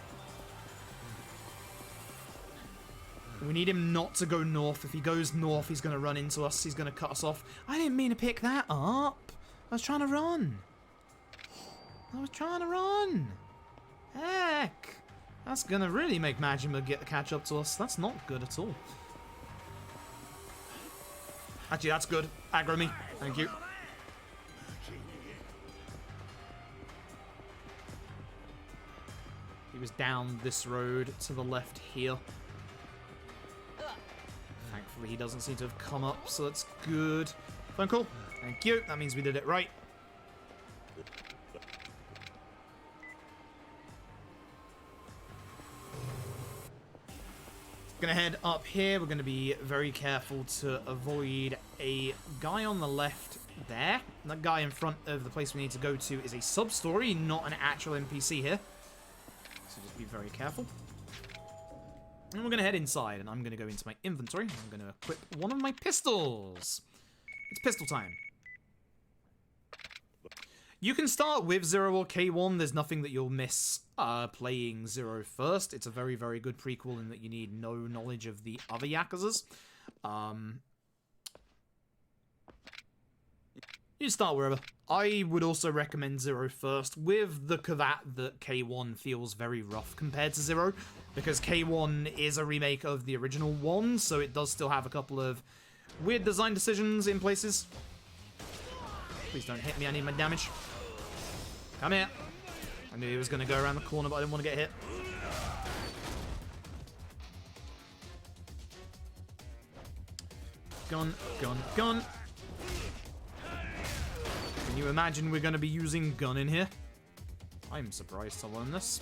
We need him not to go north. If he goes north, he's going to run into us. He's going to cut us off. I didn't mean to pick that up. I was trying to run. I was trying to run. Heck. That's gonna really make Majima catch up to us. That's not good at all. Actually, that's good. Aggro me. Thank you. He was down this road to the left here. Thankfully, he doesn't seem to have come up, so that's good. Phone call. Thank you. That means we did it right. Gonna head up here. We're gonna be very careful to avoid a guy on the left there. That guy in front of the place we need to go to is a sub-story, not an actual NPC here. So just be very careful. And we're gonna head inside, and I'm gonna go into my inventory. I'm gonna equip one of my pistols. It's pistol time. You can start with Zero or K1. There's nothing that you'll miss playing Zero first. It's a very, very good prequel in that you need no knowledge of the other Yakuzas. You start wherever. I would also recommend Zero first, with the caveat that K1 feels very rough compared to Zero, because K1 is a remake of the original one, so it does still have a couple of weird design decisions in places. Please don't hit me, I need my damage. Come here. I knew he was going to go around the corner, but I didn't want to get hit. Gun, gun, gun. Can you imagine we're going to be using gun in here? I'm surprised to learn this.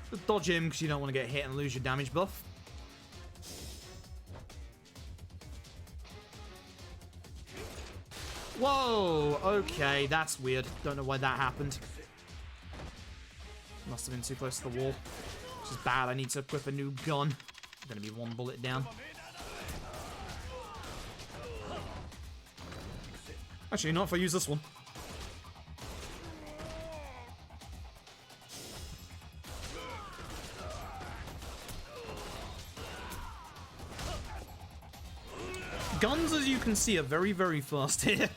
Just dodge him because you don't want to get hit and lose your damage buff. Whoa, okay, that's weird. Don't know why that happened. Must have been too close to the wall. Which is bad, I need to equip a new gun. I'm gonna be one bullet down. Actually, not if I use this one. can see are very, very fast here.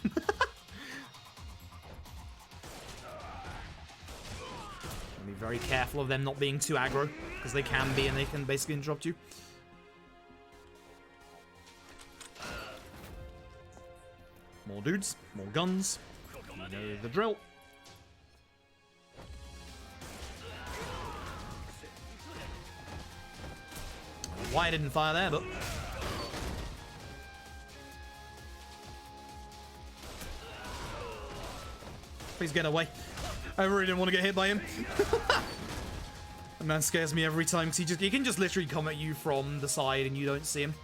Be very careful of them not being too aggro, because they can be, and they can basically interrupt you. More dudes, more guns. You know the drill. I don't know why I didn't fire there, but... Please get away. I really didn't want to get hit by him. The man scares me every time, because he can just literally come at you from the side and you don't see him.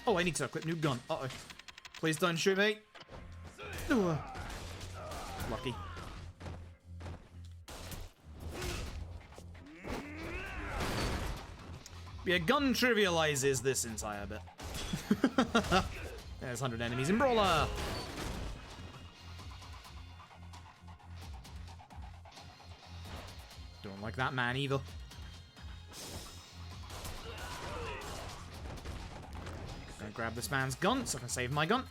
Oh, I need to equip new gun. Uh-oh. Please don't shoot me. Ooh. Lucky. Yeah, gun trivializes this entire bit. There's 100 enemies in Brawler. Don't like that man either. Gonna grab this man's gun so I can save my gun.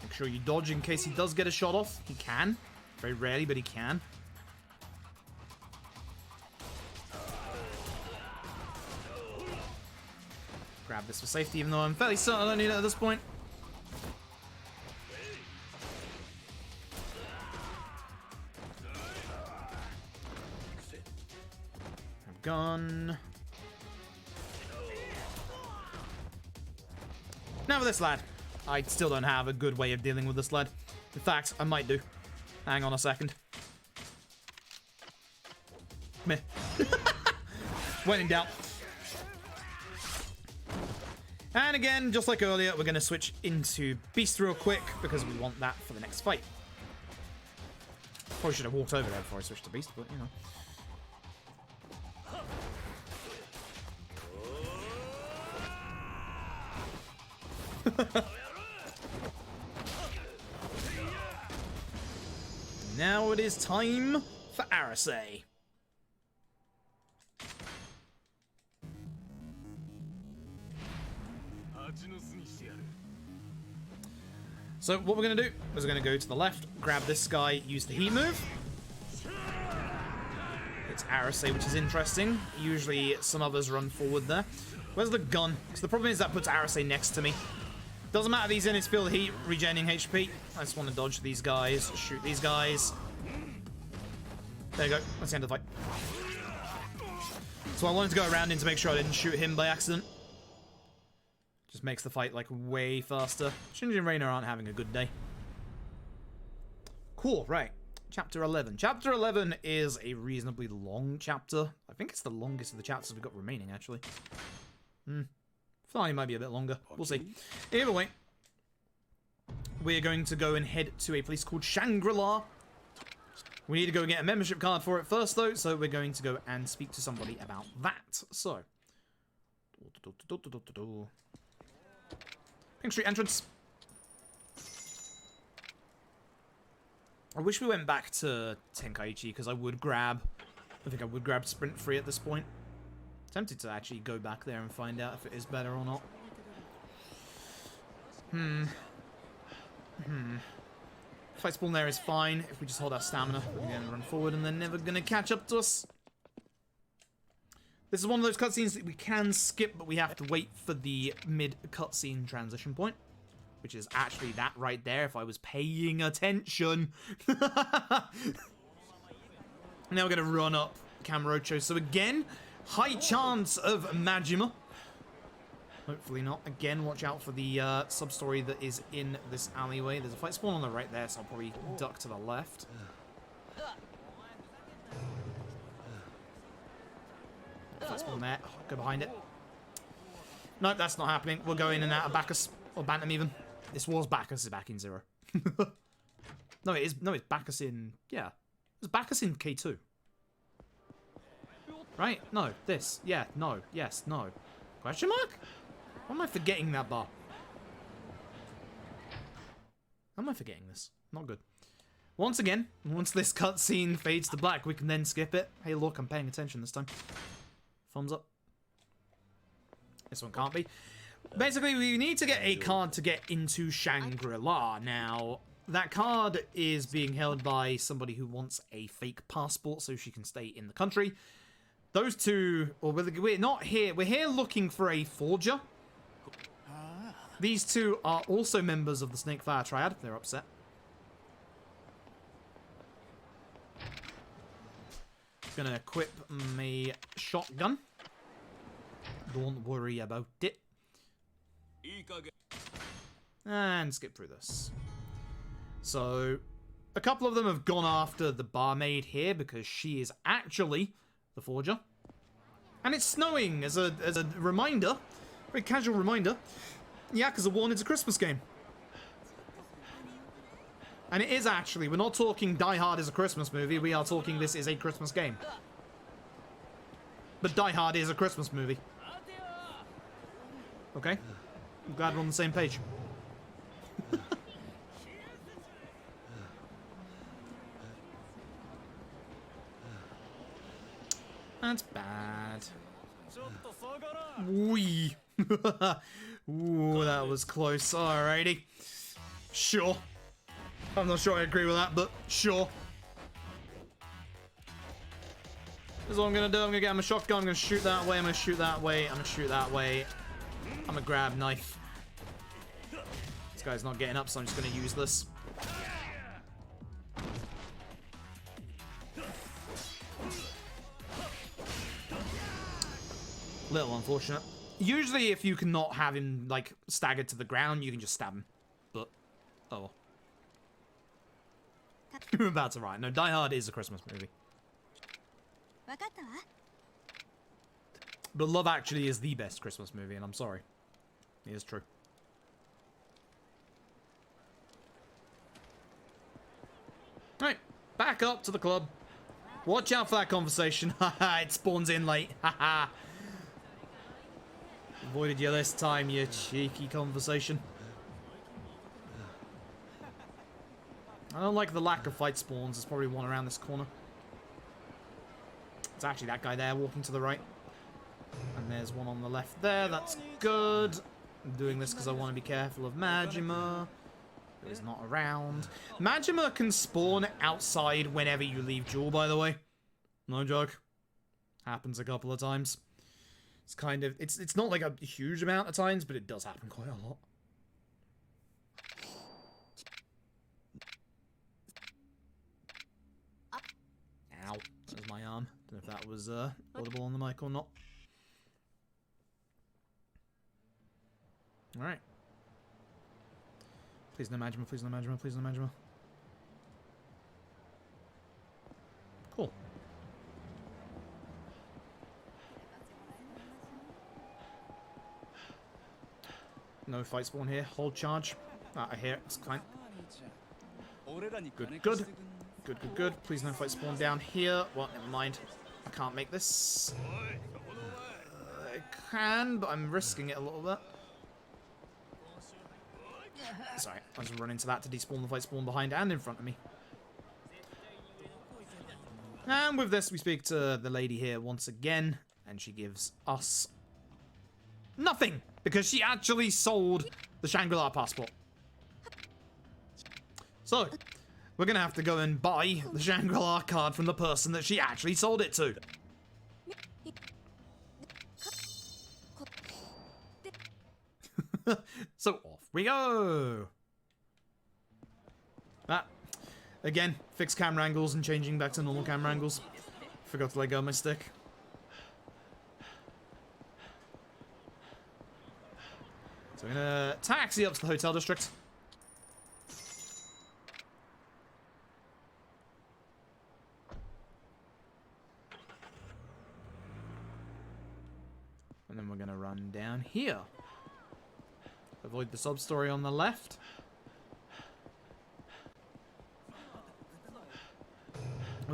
Make sure you dodge in case he does get a shot off. He can. Very rarely, but he can. Grab this for safety, even though I'm fairly certain I don't need it at this point. Gun. Now for this lad. I still don't have a good way of dealing with this lad. In fact, I might do. Hang on a second. Meh. When in doubt. And again, just like earlier, we're going to switch into Beast real quick because we want that for the next fight. Probably should have walked over there before I switched to Beast, but you know. Now it is time for RSA. So what we're going to do is we're going to go to the left, grab this guy, use the heat move. It's RSA, which is interesting. Usually some others run forward there. Where's the gun? Because the problem is that puts RSA next to me. Doesn't matter, he's in his field of heat, regenerating HP. I just want to dodge these guys, shoot these guys. There you go, that's the end of the fight. So I wanted to go around him to make sure I didn't shoot him by accident. Just makes the fight, like, way faster. Shinji and Reina aren't having a good day. Cool, right. Chapter 11. Chapter 11 is a reasonably long chapter. I think it's the longest of the chapters we've got remaining, actually. Finally, might be a bit longer. We'll see. Either way, we're going to go and head to a place called Shangri-La. We need to go get a membership card for it first, though, so we're going to go and speak to somebody about that. So, Pink Street entrance. I wish we went back to Tenkaichi, because I think I would grab Sprint Free at this point. Tempted to actually go back there and find out if it is better or not. Fight spawn there is fine. If we just hold our stamina, we're going to run forward and they're never going to catch up to us. This is one of those cutscenes that we can skip, but we have to wait for the mid-cutscene transition point. Which is actually that right there, if I was paying attention. Now we're going to run up Kamurocho. So again, high chance of Majima. Hopefully not. Again, watch out for the sub-story that is in this alleyway. There's a fight spawn on the right there, so I'll probably duck to the left. Fight spawn there. Oh, go behind it. Nope, that's not happening. We'll go in and out of Bacchus. Or Bantam even. This was Bacchus back in 0. No, it is. No, it's Bacchus in... Yeah. It was Bacchus in K2. Right? No. This. Yeah. No. Yes. No. Question mark? Why am I forgetting that bar? am I forgetting this? Not good. Once again, once this cutscene fades to black, we can then skip it. Hey, look, I'm paying attention this time. Thumbs up. This one can't be. Basically, we need to get a card to get into Shangri-La. Now, that card is being held by somebody who wants a fake passport so she can stay in the country. Those two, or we're not here. We're here looking for a forger. These two are also members of the Snakefire Triad. They're upset. Gonna equip my shotgun. Don't worry about it. And skip through this. So, a couple of them have gone after the barmaid here because she is actually the forger. And it's snowing as a reminder, very casual reminder. Yakuza 1 is a Christmas game. And it is actually, we're not talking Die Hard is a Christmas movie, we are talking this is a Christmas game. But Die Hard is a Christmas movie. Okay? I'm glad we're on the same page. That's bad. Wee. Ooh, that was close. Alrighty. Sure. I'm not sure I agree with that, but sure. This is what I'm gonna do. I'm gonna get my shotgun. I'm gonna shoot that way. I'm gonna shoot that way. I'm gonna shoot that way. I'm gonna grab knife. This guy's not getting up, so I'm just gonna use this. Little unfortunate. Usually, if you cannot have him, like, staggered to the ground, you can just stab him. But, oh. You're about to write. No, Die Hard is a Christmas movie. But Love Actually is the best Christmas movie, and I'm sorry. It is true. Alright, back up to the club. Watch out for that conversation. Haha, it spawns in late. Haha. Avoided you this time, you cheeky conversation. I don't like the lack of fight spawns. There's probably one around this corner. It's actually that guy there walking to the right. And there's one on the left there. That's good. I'm doing this because I want to be careful of Majima, who is not around. Majima can spawn outside whenever you leave Jewel, by the way. No joke. Happens a couple of times. It's kind of, it's not like a huge amount of times, but it does happen quite a lot. Ow. There's my arm. Don't know if that was audible on the mic or not. Alright. Please no Majima, please no Majima, please no Majima. Cool. No fight spawn here. Hold charge. I hear it. It's fine. Good, good. Good, good, good. Please no fight spawn down here. Well, never mind. I can't make this. I can, but I'm risking it a little bit. Sorry, I was running to that to despawn the fight spawn behind and in front of me. And with this, we speak to the lady here once again, and she gives us nothing, because she actually sold the Shangri-La passport. So, we're gonna have to go and buy the Shangri-La card from the person that she actually sold it to. So off we go. Again, fixed camera angles and changing back to normal camera angles. Forgot to let go of my stick. So we're gonna taxi up to the hotel district. And then we're gonna run down here. Avoid the sub-story on the left.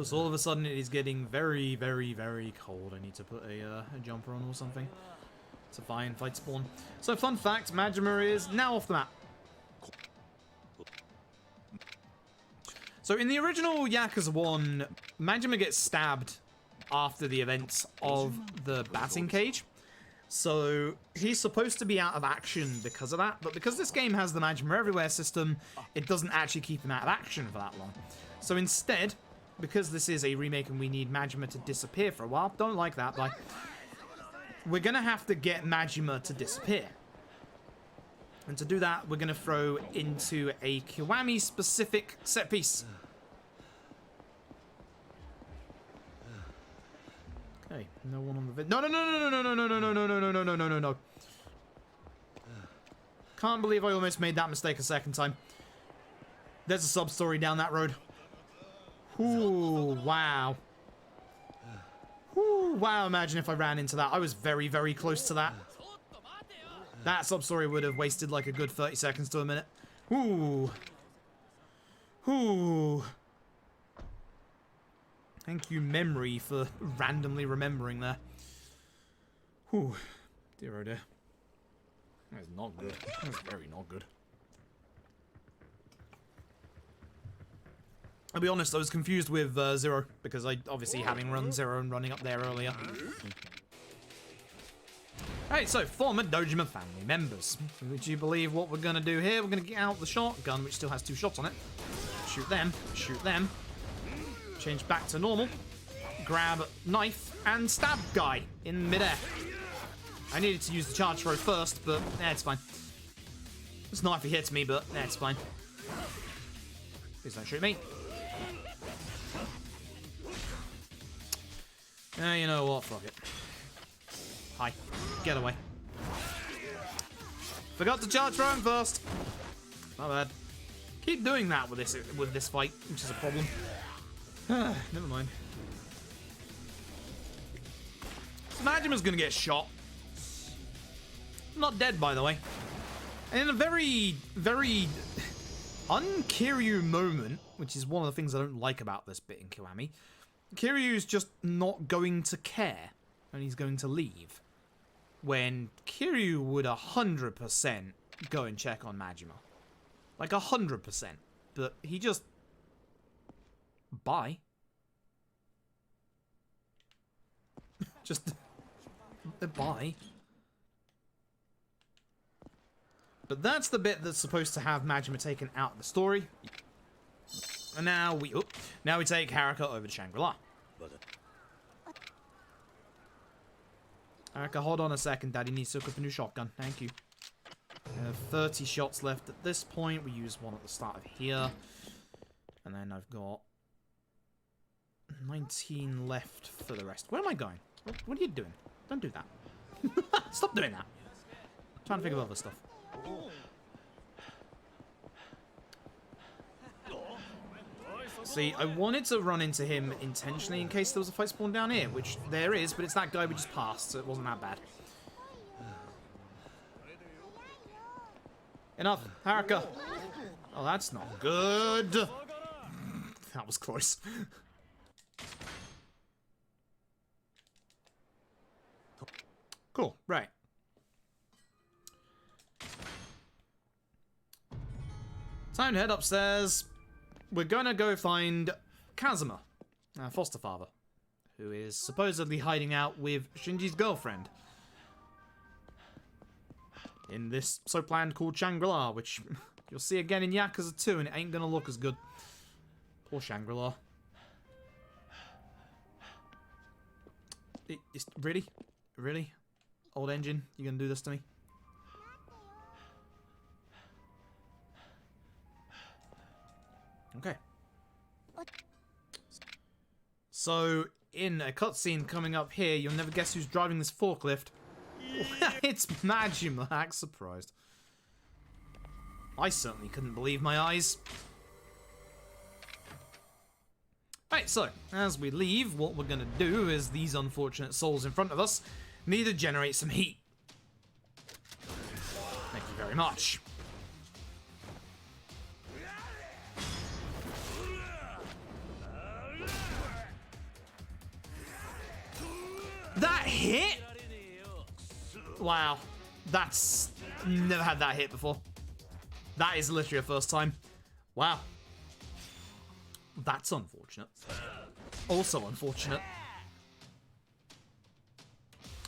So all of a sudden it is getting very, very, very cold. I need to put a jumper on or something. It's a fine fight spawn. So fun fact, Majima is now off the map. So in the original Yakuza 1, Majima gets stabbed after the events of the batting cage. So he's supposed to be out of action because of that, but because this game has the Majima Everywhere system, it doesn't actually keep him out of action for that long. So instead, because this is a remake and we need Majima to disappear for a while, don't like that, but we're gonna have to get Majima to disappear. And to do that, we're gonna throw into a Kiwami specific set piece. Okay, no one on the vid. No, no, no, no, no, no, no, no, no, no, no, no, no, no, no, no, no. Can't believe I almost made that mistake a second time. There's a sub-story down that road. Ooh, wow. Ooh, wow, imagine if I ran into that. I was very, very close to that. That sub-story would have wasted like a good 30 seconds to a minute. Ooh. Ooh. Thank you, memory, for randomly remembering there. Ooh. Dear oh dear. That is not good. That's very not good. I'll be honest, I was confused with Zero, because I obviously having run Zero and running up there earlier. Alright, so former Dojima family members. Would you believe what we're going to do here? We're going to get out the shotgun, which still has 2 shots on it. Shoot them, shoot them. Change back to normal. Grab knife and stab guy in midair. I needed to use the charge throw first, but it's fine. It's not if he hits me, but it's fine. Please don't shoot me. You know what? Fuck it. Hi. Get away. Forgot to charge throw him first. My bad. Keep doing that with this fight, which is a problem. Never mind. So Majima's gonna get shot. Not dead, by the way. And in a very, very un-Kiryu moment, which is one of the things I don't like about this bit in Kiwami, Kiryu's just not going to care, and he's going to leave. When Kiryu would 100% go and check on Majima. Like 100%. But he just... Bye. Just... Bye. But that's the bit that's supposed to have Majima taken out of the story. And now we take Haruka over to Shangri-La. Haruka, hold on a second. Daddy needs to equip a new shotgun. Thank you. We have 30 shots left at this point. We use one at the start of here. And then I've got 19 left for the rest. Where am I going? What are you doing? Don't do that. Stop doing that. I'm trying to think of other stuff. See, I wanted to run into him intentionally in case there was a fight spawn down here, which there is, but it's that guy we just passed, so it wasn't that bad. Enough, Haruka. Oh, that's not good. That was close. Cool, right. Time to head upstairs. We're gonna go find Kazuma, our foster father, who is supposedly hiding out with Shinji's girlfriend in this so-planned called Shangri-La, which you'll see again in Yakuza 2, and it ain't gonna look as good. Poor Shangri-La. Really? Really? Old engine, you gonna do this to me? Okay. So, in a cutscene coming up here, you'll never guess who's driving this forklift. It's Majima. Act surprised. I certainly couldn't believe my eyes. Right, so, as we leave, what we're gonna do is these unfortunate souls in front of us need to generate some heat. Thank you very much. That hit? Wow. That's... Never had that hit before. That is literally a first time. Wow. That's unfortunate. Also unfortunate.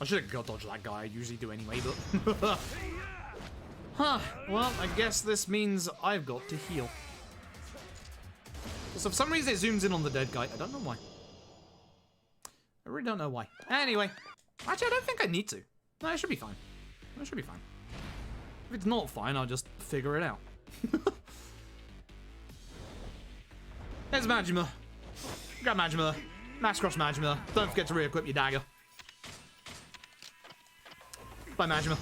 I should have got dodged that guy. I usually do anyway, but... Huh. Well, I guess this means I've got to heal. So for some reason it zooms in on the dead guy. I don't know why. I really don't know why. Anyway. Actually, I don't think I need to. No, it should be fine. It should be fine. If it's not fine, I'll just figure it out. There's Majima. Grab Majima. Max cross Majima. Don't forget to re-equip your dagger. Bye, Majima.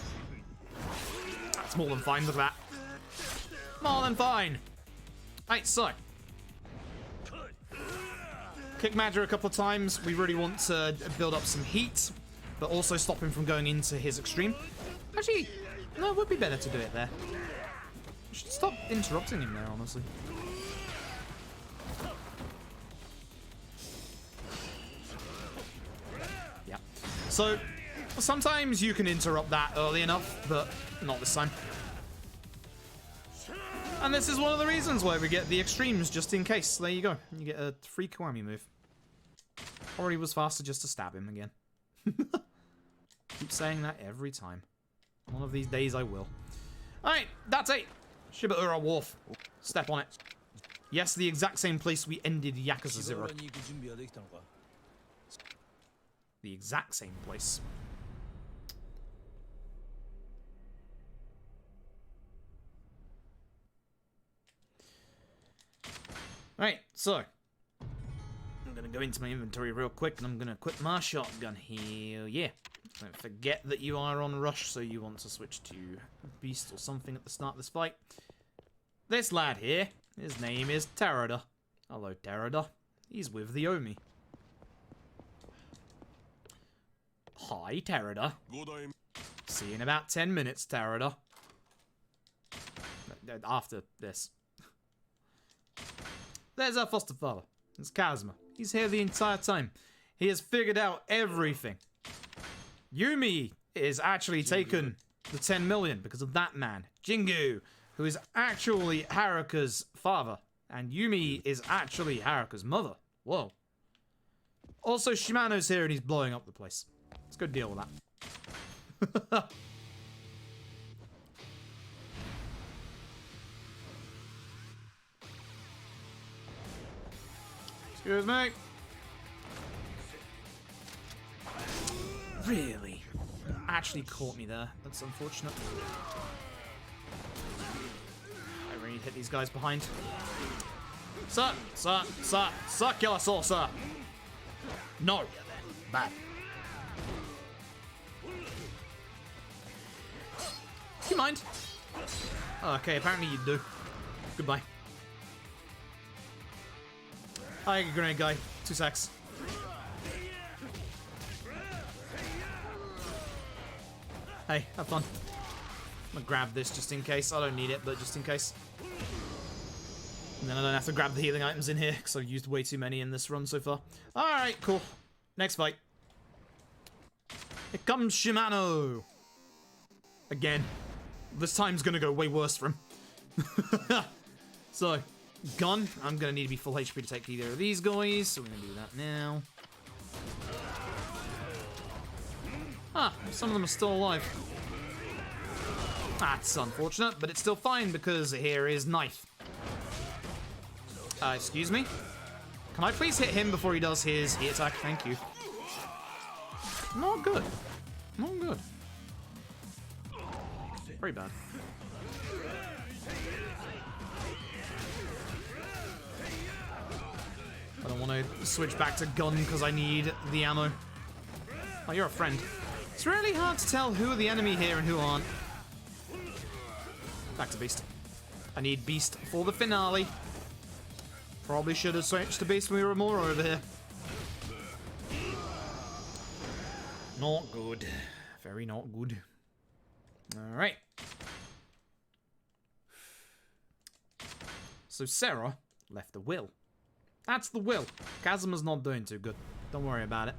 That's more than fine, look at that. More than fine. Right, so. Kick Majima a couple of times. We really want to build up some heat, but also stop him from going into his extreme. Actually, no, it would be better to do it there. I should stop interrupting him there, honestly. Yeah. So, sometimes you can interrupt that early enough, but not this time. And this is one of the reasons why we get the extremes, just in case. There you go. You get a free Kiwami move. Or he was faster just to stab him again. Keep saying that every time. One of these days I will. Alright, that's it. Shibaura Wharf. Step on it. Yes, the exact same place we ended Yakuza 0. The exact same place. Alright, so. I'm gonna go into my inventory real quick and I'm gonna equip my shotgun here. Yeah. Don't forget that you are on rush, so you want to switch to beast or something at the start of this fight. This lad here, his name is Terada. Hello, Terada. He's with the Omi. Hi, Terada. See you in about 10 minutes, Terada. After this. There's our foster father. It's Kazuma. He's here the entire time. He has figured out everything. Yumi is actually taken the 10 million because of that man, Jingu, who is actually Haruka's father. And Yumi is actually Haruka's mother. Whoa. Also, Shimano's here and he's blowing up the place. Let's go deal with that. Excuse me. Really? Actually caught me there. That's unfortunate. I really hit these guys behind. Sir, kill us all, sir. No. Bad. Do you mind? Oh, okay, apparently you do. Goodbye. Hi, grenade guy. 2 secs. Hey, have fun. I'm gonna grab this just in case. I don't need it, but just in case. And then I don't have to grab the healing items in here, because I've used way too many in this run so far. Alright, cool. Next fight. Here comes Shimano! Again. This time's gonna go way worse for him. So, gun. I'm gonna need to be full HP to take either of these guys, so we're gonna do that now. Ah, some of them are still alive. That's unfortunate, but it's still fine because here is knife. Excuse me? Can I please hit him before he does his heat attack? Thank you. Not good. Not good. Very bad. I don't want to switch back to gun because I need the ammo. Oh, you're a friend. It's really hard to tell who are the enemy here and who aren't. Back to Beast. I need Beast for the finale. Probably should have switched to Beast when we were more over here. Not good. Very not good. Alright. So Sarah left a will. That's the will. Kazuma's not doing too good. Don't worry about it.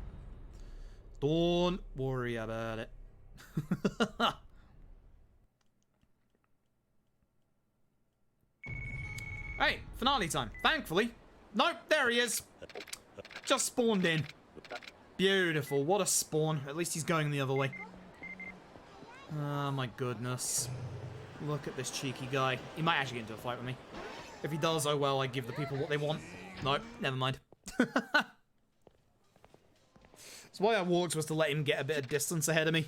Don't worry about it. Hey, finale time. Thankfully, Nope, there he is. Just spawned in. Beautiful. What a spawn. At least he's going the other way. Oh my goodness. Look at this cheeky guy. He might actually get into a fight with me. If he does, oh well, I give the people what they want. Nope, never mind. That's why I walked, was to let him get a bit of distance ahead of me.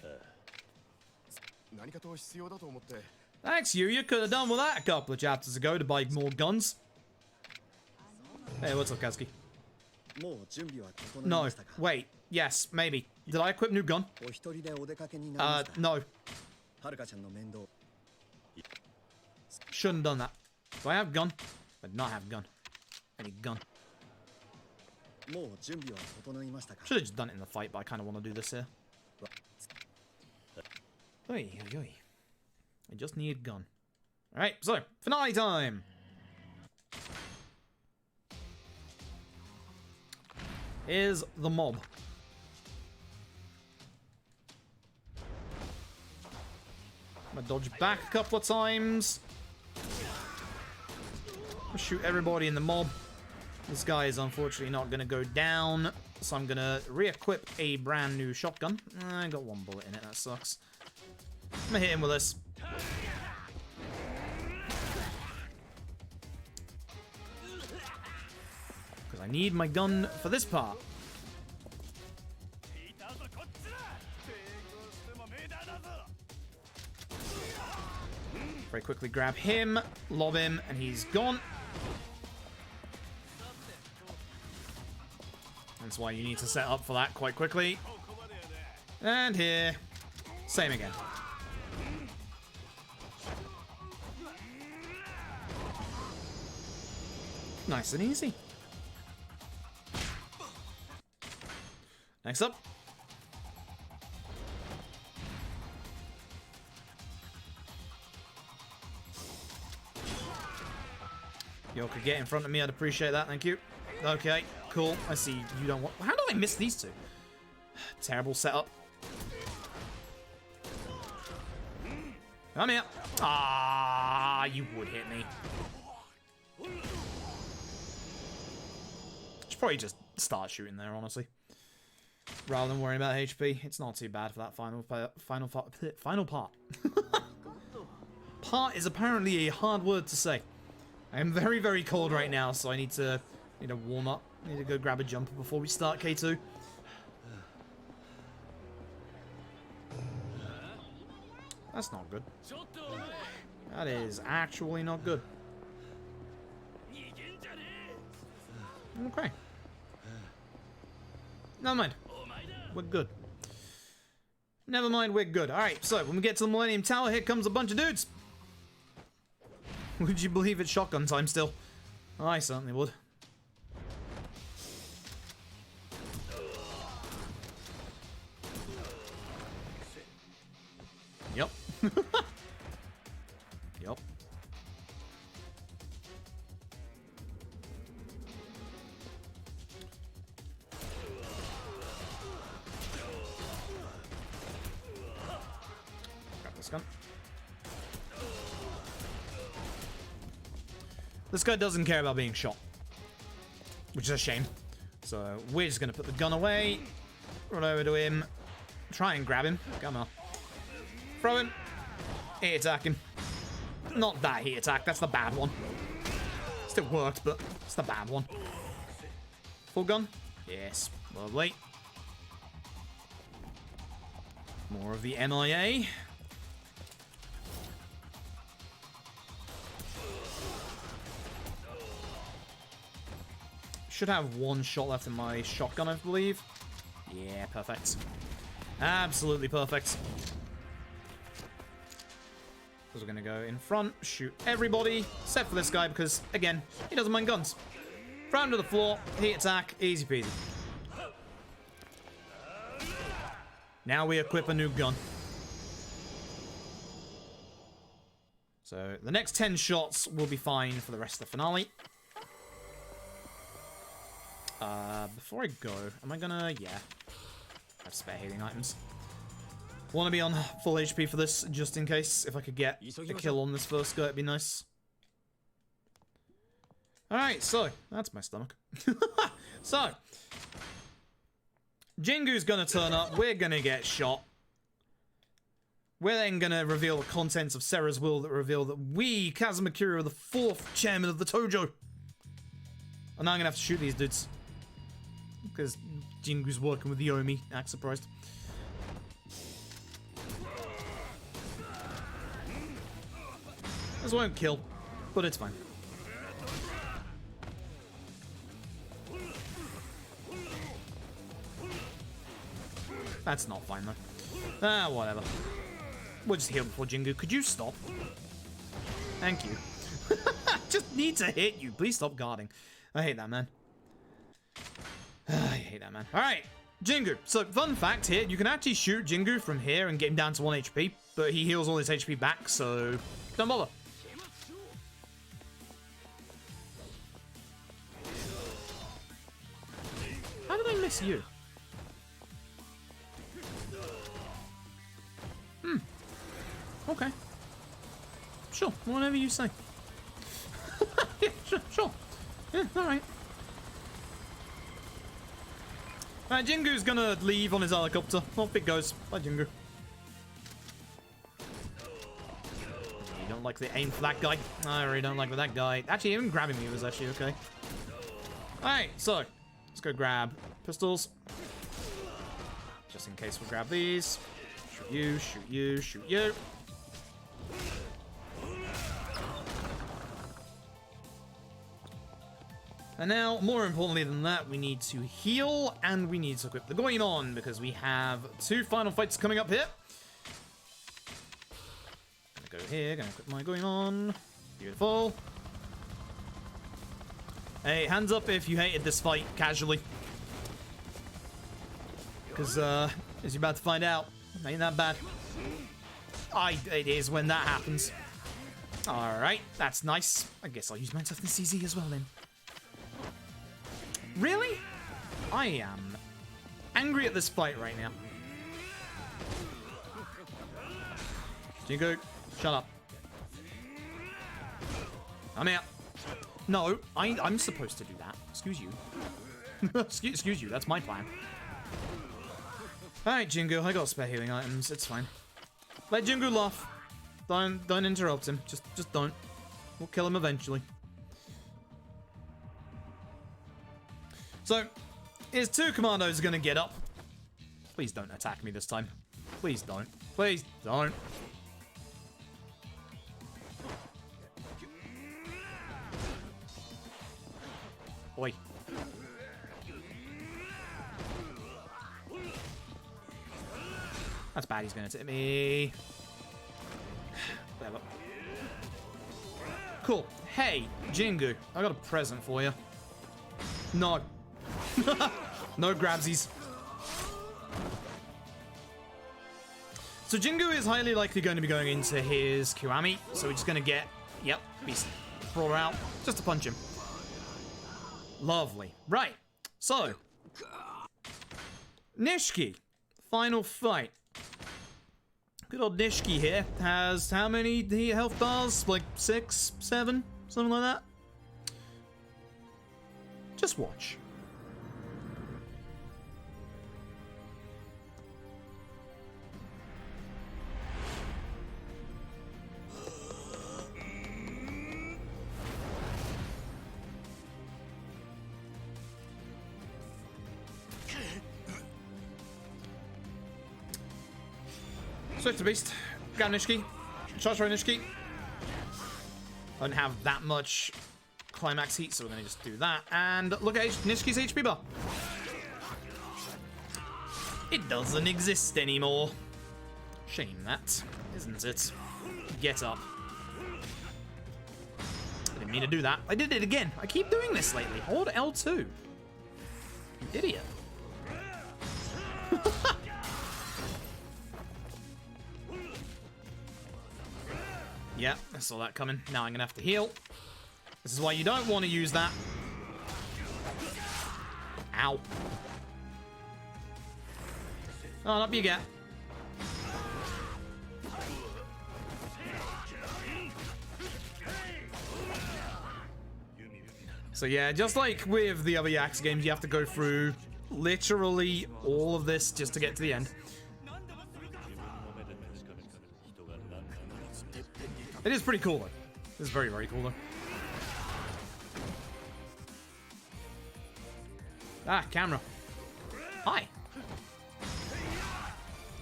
Thanks, you. You could have done with that a couple of chapters ago to buy more guns. Hey, what's up, Kazuki? No, wait. Yes, maybe. Did I equip new gun? No. Shouldn't have done that. Do I have gun? I did not have gun. I need gun. Should have just done it in the fight, but I kind of want to do this here. Oi, oi, oi. I just need gun. Alright, so, finale time! Here's the mob. I'm gonna dodge back a couple of times. Shoot everybody in the mob. This guy is unfortunately not gonna go down, so I'm gonna re-equip a brand new shotgun. I got one bullet in it, that sucks. I'm gonna hit him with this. Because I need my gun for this part. Very quickly grab him, lob him, and he's gone. That's why you need to set up for that quite quickly. And here, same again. Nice and easy. Next up. Yo, could get in front of me, I'd appreciate that, thank you. Okay, cool. I see you don't want... How did I miss these two? Terrible setup. Come here. Ah, you would hit me. Should probably just start shooting there, honestly. Rather than worrying about HP. It's not too bad for that final part. Part is apparently a hard word to say. I am very, very cold right now, so I need to warm up. I need to go grab a jumper before we start K2. That's not good. That is actually not good. Okay. Never mind. We're good. Never mind, we're good. Alright, so when we get to the Millennium Tower, here comes a bunch of dudes. Would you believe it's shotgun time still? I certainly would. Yep. Yep. Grab this gun. This guy doesn't care about being shot, which is a shame. So we're just gonna put the gun away, run over to him, try and grab him. Come on. Throw him. Heat attack him. Not that heat attack, that's the bad one. Still worked, but it's the bad one. Full gun? Yes. Lovely. More of the MIA. Should have one shot left in my shotgun, I believe. Yeah, perfect. Absolutely perfect. So we're gonna go in front, shoot everybody, except for this guy because, again, he doesn't mind guns. Throw him to the floor, heat attack, easy peasy. Now we equip a new gun. So the next 10 shots will be fine for the rest of the finale. Before I go, am I gonna... Yeah. I have spare healing items. Want to be on full HP for this, just in case. If I could get a kill on this first go, it'd be nice. Alright, so, that's my stomach. So, Jingu's gonna turn up, we're gonna get shot. We're then gonna reveal the contents of Sera's will that reveal that we, Kazumakura, are the 4th chairman of the Tojo. And now I'm gonna have to shoot these dudes. Because Jingu's working with Yomi, act surprised. This won't kill, but it's fine. That's not fine, though. Ah, whatever. We'll just heal before Jingu. Could you stop? Thank you. Just need to hit you. Please stop guarding. I hate that, man. I hate that, man. Alright, Jingu. So, fun fact here, you can actually shoot Jingu from here and get him down to 1 HP, but he heals all his HP back, so don't bother. How did I miss you? Okay. Sure, whatever you say. Yeah, sure. Yeah, alright. Alright, Jingu's gonna leave on his helicopter. Off it goes. Bye, Jingu. You don't like the aim for that guy? I really don't like that guy. Actually, even grabbing me was actually okay. Alright, so let's go grab pistols. Just in case we'll grab these. Shoot you, shoot you, shoot you. And now, more importantly than that, we need to heal and we need to equip the Goinon because we have 2 final fights coming up here. Gonna go here, gonna equip my Goinon. Beautiful. Hey, hands up if you hated this fight casually. Because, as you're about to find out, ain't that bad. It is when that happens. Alright, that's nice. I guess I'll use my toughness CZ as well then. Really? I am angry at this fight right now. Jingu, shut up. I'm out. No, I'm supposed to do that. Excuse you. Excuse you, that's my plan. Alright, Jingu, I got spare healing items. It's fine. Let Jingu laugh. Don't interrupt him. Just don't. We'll kill him eventually. So, his 2 commandos are gonna get up. Please don't attack me this time. Please don't. Please don't. Oi. That's bad, he's gonna hit me. Whatever. Cool. Hey, Jingu, I got a present for you. No. No grabsies. So Jingu is highly likely going to be going into his Kiwami, so we're just going to get, yep, beast brawler out, just to punch him. Lovely. Right, so Nishiki, final fight. Good old Nishiki here has how many health bars? Like 6, 7, something like that. Just watch. Swift to beast. Got Nishiki. Charge for Nishiki. I don't have that much climax heat, so we're gonna just do that. And look at Nishiki's HP bar. It doesn't exist anymore. Shame that, isn't it? Get up. I didn't mean to do that. I did it again. I keep doing this lately. Hold L2. You idiot. Yeah, I saw that coming. Now I'm gonna have to heal. This is why you don't want to use that. Ow. Oh, up you get. So yeah, just like with the other Yakuza games, you have to go through literally all of this just to get to the end. It is pretty cool though. It's very, very cool though. Ah, camera. Hi.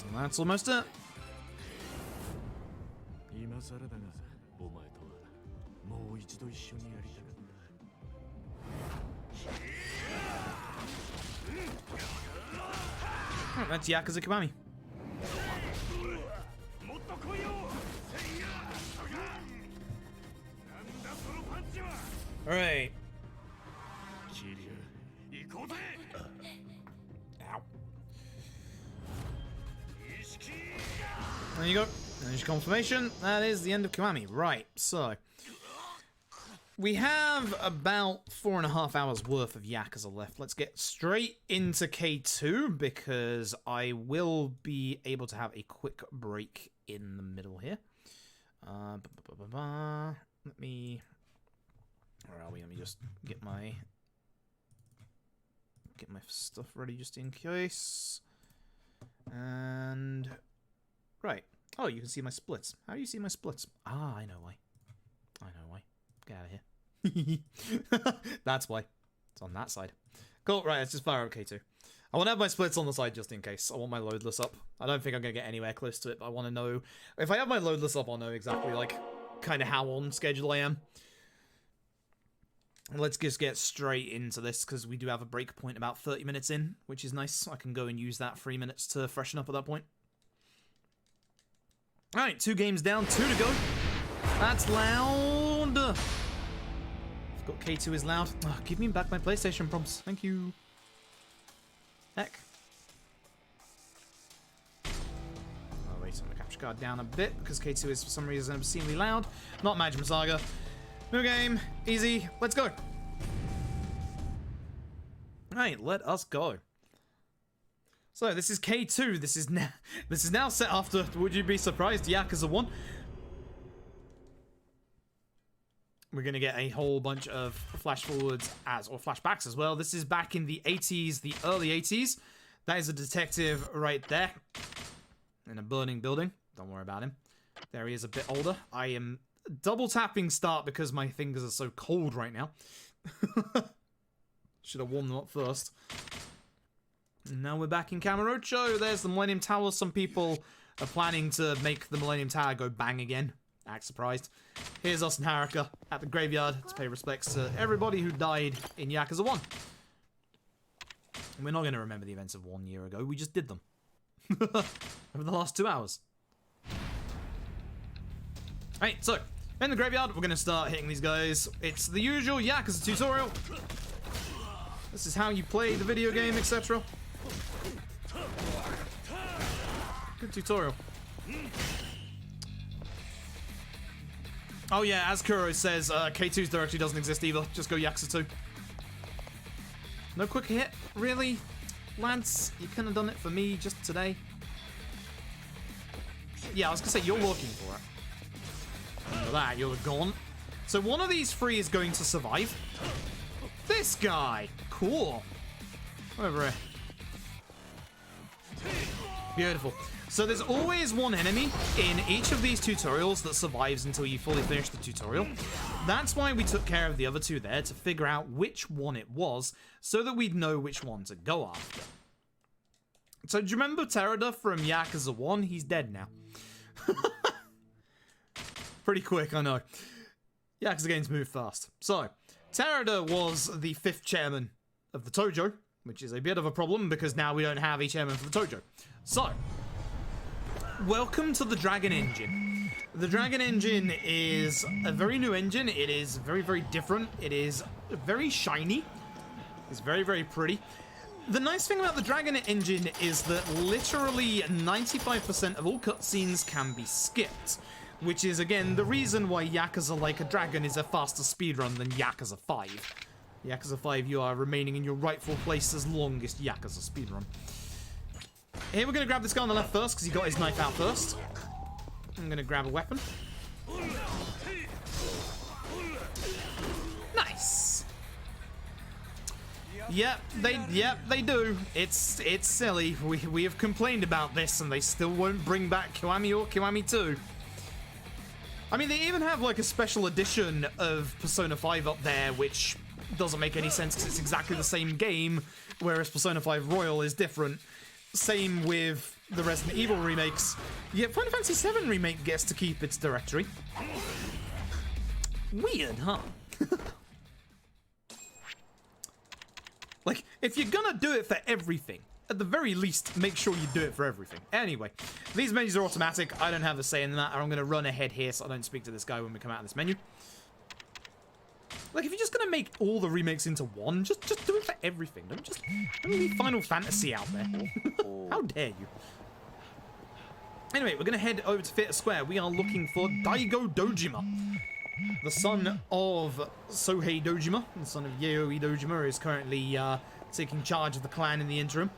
And that's almost it. Oh, that's Yakuza Kiwami. Alright. Ow. There you go. There's your confirmation. That is the end of Kiwami. Right, so we have about 4.5 hours worth of Yakuza left. Let's get straight into K2 because I will be able to have a quick break in the middle here. Let me... Where are we? Let me just get my stuff ready just in case. And right. Oh, you can see my splits. How do you see my splits? Ah, I know why. I know why. Get out of here. That's why. It's on that side. Cool. Right, let's just fire up K2. I want to have my splits on the side just in case. I want my loadless up. I don't think I'm going to get anywhere close to it, but I want to know... If I have my loadless up, I'll know exactly, like, kind of how on schedule I am. Let's just get straight into this, because we do have a break point about 30 minutes in, which is nice. I can go and use that 3 minutes to freshen up at that point. Alright, 2 games down, 2 to go. That's loud. Forgot K2 is loud. Oh, give me back my PlayStation prompts. Thank you. Heck. Oh, wait, I'm going to capture card down a bit, because K2 is for some reason obscenely loud. Not Majima Saga. New game, easy, let's go. Alright, let us go. So this is K2. This is now set after Would You Be Surprised? Yakuza 1. We're gonna get a whole bunch of flash forwards or flashbacks as well. This is back in the 80s, the early 80s. That is a detective right there in a burning building. Don't worry about him. There he is, a bit older. I am double tapping start because my fingers are so cold right now. Should have warmed them up first. And now we're back in Kamurocho. There's the Millennium Tower. Some people are planning to make the Millennium Tower go bang again. Act surprised. Here's us and Haruka at the graveyard to pay respects to everybody who died in Yakuza 1. And we're not going to remember the events of 1 year ago. We just did them. Over the last 2 hours. Right, so, in the graveyard, we're going to start hitting these guys. It's the usual Yakuza tutorial. This is how you play the video game, etc. Good tutorial. Oh yeah, as Kuro says, K2's directory doesn't exist either. Just go Yakuza 2. No quick hit? Really? Lance, you couldn't have done it for me just today. Yeah, I was going to say, you're looking for it. Look at that, you're gone. So one of these 3 is going to survive. This guy! Cool. Over here. Beautiful. So there's always one enemy in each of these tutorials that survives until you fully finish the tutorial. That's why we took care of the other 2 there, to figure out which one it was, so that we'd know which one to go after. So do you remember Terada from Yakuza 1? He's dead now. Pretty quick, I know. Yakuza games move fast. So, Terada was the 5th chairman of the Tojo, which is a bit of a problem because now we don't have a chairman for the Tojo. So, welcome to the Dragon Engine. The Dragon Engine is a very new engine. It is very, very different. It is very shiny. It's very, very pretty. The nice thing about the Dragon Engine is that literally 95% of all cutscenes can be skipped. Which is, again, the reason why Yakuza Like a Dragon is a faster speedrun than Yakuza 5. Yakuza 5, you are remaining in your rightful place as longest Yakuza speedrun. Here, we're going to grab this guy on the left first, because he got his knife out first. I'm going to grab a weapon. Nice! Yep, they do. It's silly. We have complained about this, and they still won't bring back Kiwami or Kiwami 2. I mean, they even have like a special edition of Persona 5 up there, which doesn't make any sense because it's exactly the same game, whereas Persona 5 Royal is different. Same with the Resident Evil remakes. Yet Final Fantasy 7 Remake gets to keep its directory. Weird, huh? Like, if you're gonna do it for everything, at the very least, make sure you do it for everything. Anyway, these menus are automatic. I don't have a say in that. I'm gonna run ahead here so I don't speak to this guy when we come out of this menu. Like, if you're just gonna make all the remakes into one, just do it for everything. Don't leave Final Fantasy out there. How dare you? Anyway, we're gonna head over to Theatre Square. We are looking for Daigo Dojima. The son of Sohei Dojima, the son of Yaoi Dojima, is currently taking charge of the clan in the interim.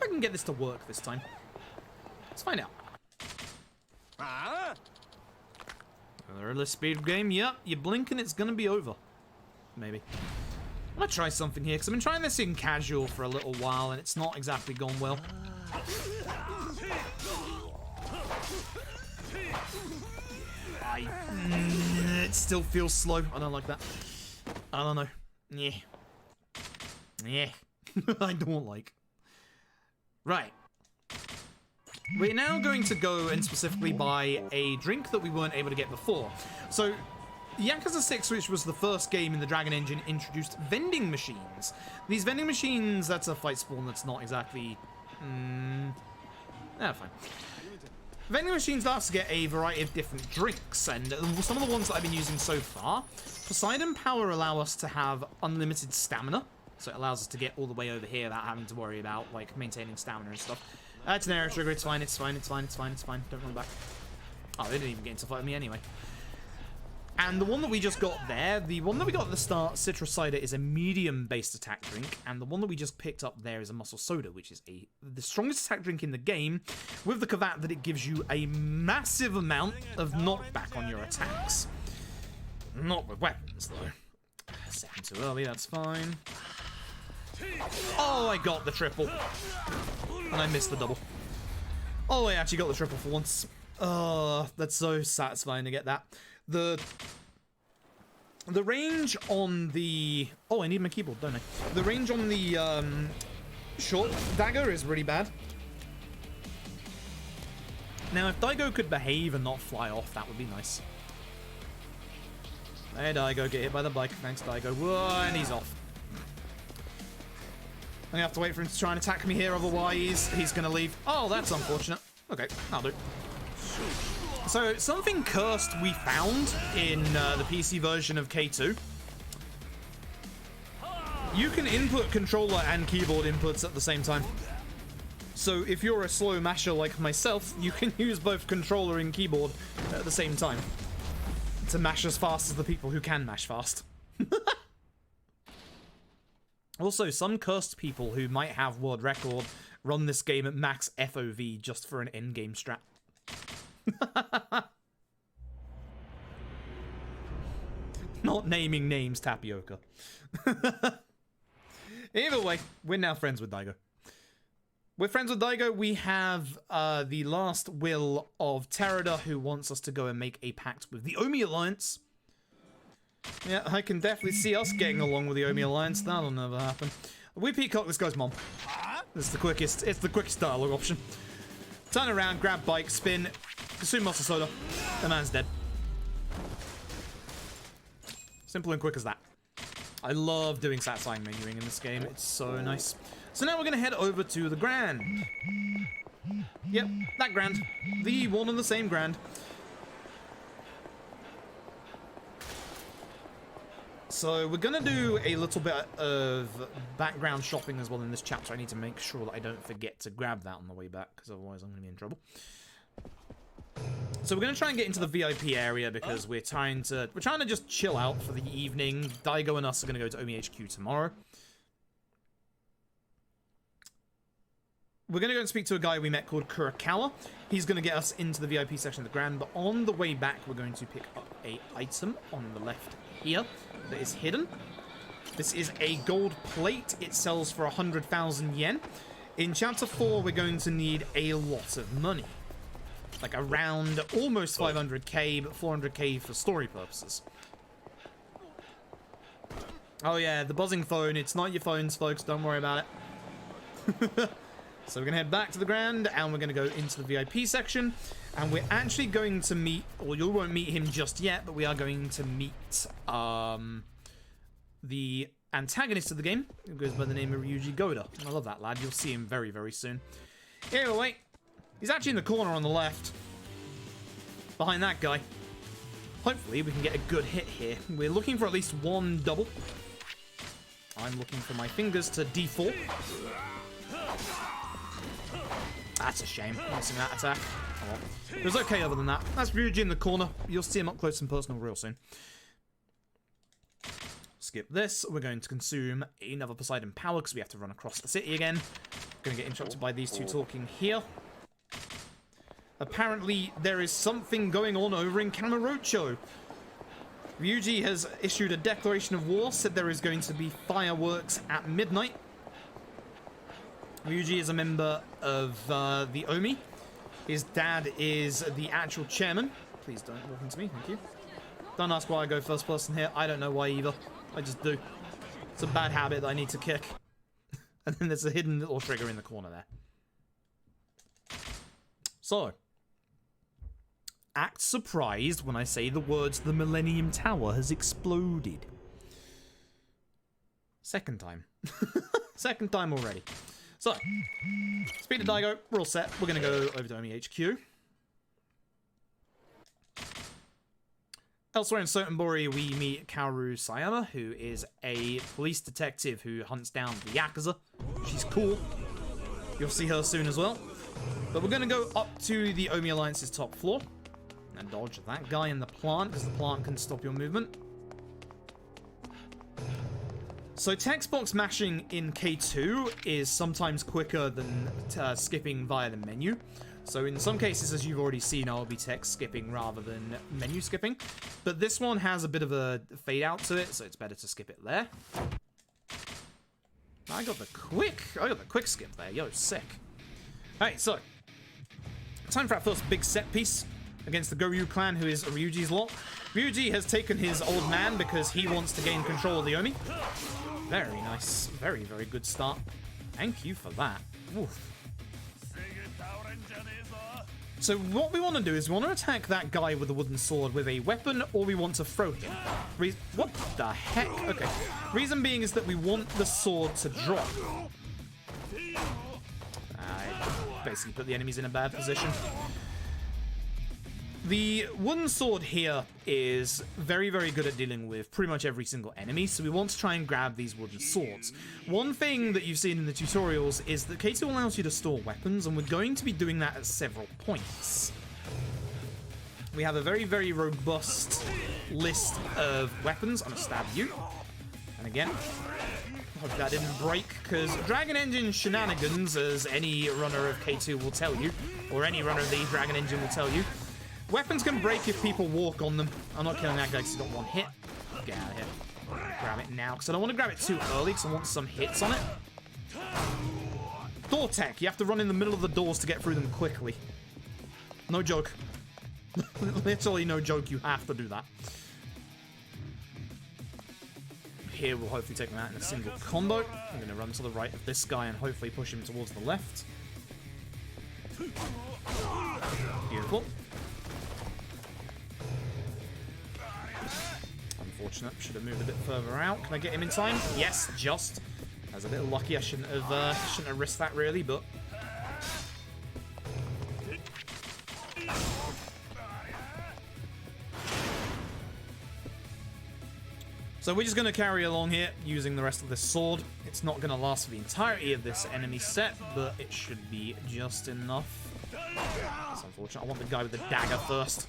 I can get this to work this time. Let's find out. Another speed game. Yep, you blink and it's gonna be over. Maybe. I'm gonna try something here because I've been trying this in casual for a little while and it's not exactly gone well. It still feels slow. I don't like that. I don't know. Yeah. Yeah. I don't like. Right. We're now going to go and specifically buy a drink that we weren't able to get before. So, Yakuza 6, which was the first game in the Dragon Engine, introduced vending machines. These vending machines, that's a fight spawn that's not exactly... fine. Vending machines allow us to get a variety of different drinks, and some of the ones that I've been using so far, Poseidon Power allow us to have unlimited stamina, so it allows us to get all the way over here without having to worry about, like, maintaining stamina and stuff. It's an arrow trigger, it's fine, it's fine, it's fine, it's fine, it's fine, don't run back. Oh, they didn't even get into fight with me anyway. And the one that we just got there, the one that we got at the start, Citrus Cider, is a medium-based attack drink, and the one that we just picked up there is a Muscle Soda, which is the strongest attack drink in the game, with the caveat that it gives you a massive amount of knockback on your attacks. Not with weapons, though. Second too early, that's fine. Oh, I got the triple. And I missed the double. Oh, I actually got the triple for once. Oh, that's so satisfying to get that. The range on the... Oh, I need my keyboard, don't I? The range on the short dagger is really bad. Now, if Daigo could behave and not fly off, that would be nice. Hey, Daigo, get hit by the bike. Thanks, Daigo. Whoa, and he's off. I'm gonna have to wait for him to try and attack me here, otherwise he's gonna leave. Oh, that's unfortunate. Okay, I'll do. So, something cursed we found in the PC version of K2. You can input controller and keyboard inputs at the same time. So, if you're a slow masher like myself, you can use both controller and keyboard at the same time to mash as fast as the people who can mash fast. Also, some cursed people who might have world record run this game at max FOV just for an endgame strat. Not naming names, Tapioca. Either way, we're now friends with Daigo. We're friends with Daigo. We have the last will of Terada, who wants us to go and make a pact with the Omi Alliance. Yeah, I can definitely see us getting along with the Omi Alliance. That'll never happen. We peacock this guy's mom. It's the quickest dialogue option. Turn around, grab bike, spin, consume muscle soda. The man's dead. Simple and quick as that. I love doing satisfying menuing in this game. It's so nice. So now we're going to head over to the Grand. Yep, that Grand. The one and the same Grand. So we're going to do a little bit of background shopping as well in this chapter. I need to make sure that I don't forget to grab that on the way back, because otherwise I'm going to be in trouble. So we're going to try and get into the VIP area because we're trying to just chill out for the evening. Daigo and us are going to go to Omi HQ tomorrow. we're going to go and speak to a guy we met called Kurakawa. He's going to get us into the VIP section of the Grand, but on the way back, we're going to pick up a item on the left here that is hidden. This is a gold plate. It sells for 100,000 yen. In Chapter 4, we're going to need a lot of money. Like around almost 500k, but 400k for story purposes. Oh yeah, the buzzing phone. It's not your phones, folks. Don't worry about it. So we're going to head back to the Grand, and we're going to go into the VIP section. And we're actually going to meet, or you won't meet him just yet, but we are going to meet the antagonist of the game, who goes by the name of Ryuji Goda. And I love that lad. You'll see him very, very soon. Anyway, he's actually in the corner on the left, behind that guy. Hopefully we can get a good hit here. We're looking for at least one double. I'm looking for my fingers to default. That's a shame, missing that attack. Oh, well. It was okay other than that. That's Ryuji in the corner. You'll see him up close and personal real soon. Skip this. We're going to consume another Poseidon power because we have to run across the city again. Going to get interrupted by these two talking here. Apparently, there is something going on over in Kamurocho. Ryuji has issued a declaration of war, said there is going to be fireworks at midnight. Ryuji is a member of the Omi. His dad is the actual chairman. Please don't walk into me, thank you. Don't ask why I go first person here. I don't know why either. I just do. It's a bad habit that I need to kick. And then there's a hidden little trigger in the corner there. So, act surprised when I say the words "the Millennium Tower has exploded." Second time. Second time already. So, speed of Daigo, we're all set. We're going to go over to Omi HQ. Elsewhere in Sotenbori, we meet Kaoru Sayama, who is a police detective who hunts down the Yakuza. She's cool. You'll see her soon as well. But we're going to go up to the Omi Alliance's top floor and dodge that guy in the plant, because the plant can stop your movement. So text box mashing in K2 is sometimes quicker than skipping via the menu. So in some cases, as you've already seen, I'll be text skipping rather than menu skipping. But this one has a bit of a fade out to it, so it's better to skip it there. I got the quick skip there. Yo, sick. Alright, so time for our first big set piece against the Goryu clan, who is Ryuji's lot. Ryuji has taken his old man because he wants to gain control of the Omi. Very nice. Very, very good start. Thank you for that. Oof. So what we want to do is we want to attack that guy with the wooden sword with a weapon, or we want to throw him. What the heck? Okay. Reason being is that we want the sword to drop. I basically put the enemies in a bad position. The wooden sword here is very, very good at dealing with pretty much every single enemy, so we want to try and grab these wooden swords. One thing that you've seen in the tutorials is that K2 allows you to store weapons, and we're going to be doing that at several points. We have a very, very robust list of weapons. I'm going to stab you. And again, hope that didn't break, because Dragon Engine shenanigans, as any runner of K2 will tell you, or any runner of the Dragon Engine will tell you, weapons can break if people walk on them. I'm not killing that guy because he's got one hit. Get out of here. Grab it now, because I don't want to grab it too early, because I want some hits on it. Door tech. You have to run in the middle of the doors to get through them quickly. No joke. Literally no joke. You have to do that. Here we'll hopefully take them out in a single combo. I'm going to run to the right of this guy and hopefully push him towards the left. Beautiful. Unfortunate. Should have moved a bit further out. Can I get him in time? Yes, just. I was a bit lucky. I shouldn't have risked that really, but. So we're just going to carry along here using the rest of this sword. It's not going to last for the entirety of this enemy set, but it should be just enough. That's unfortunate. I want the guy with the dagger first.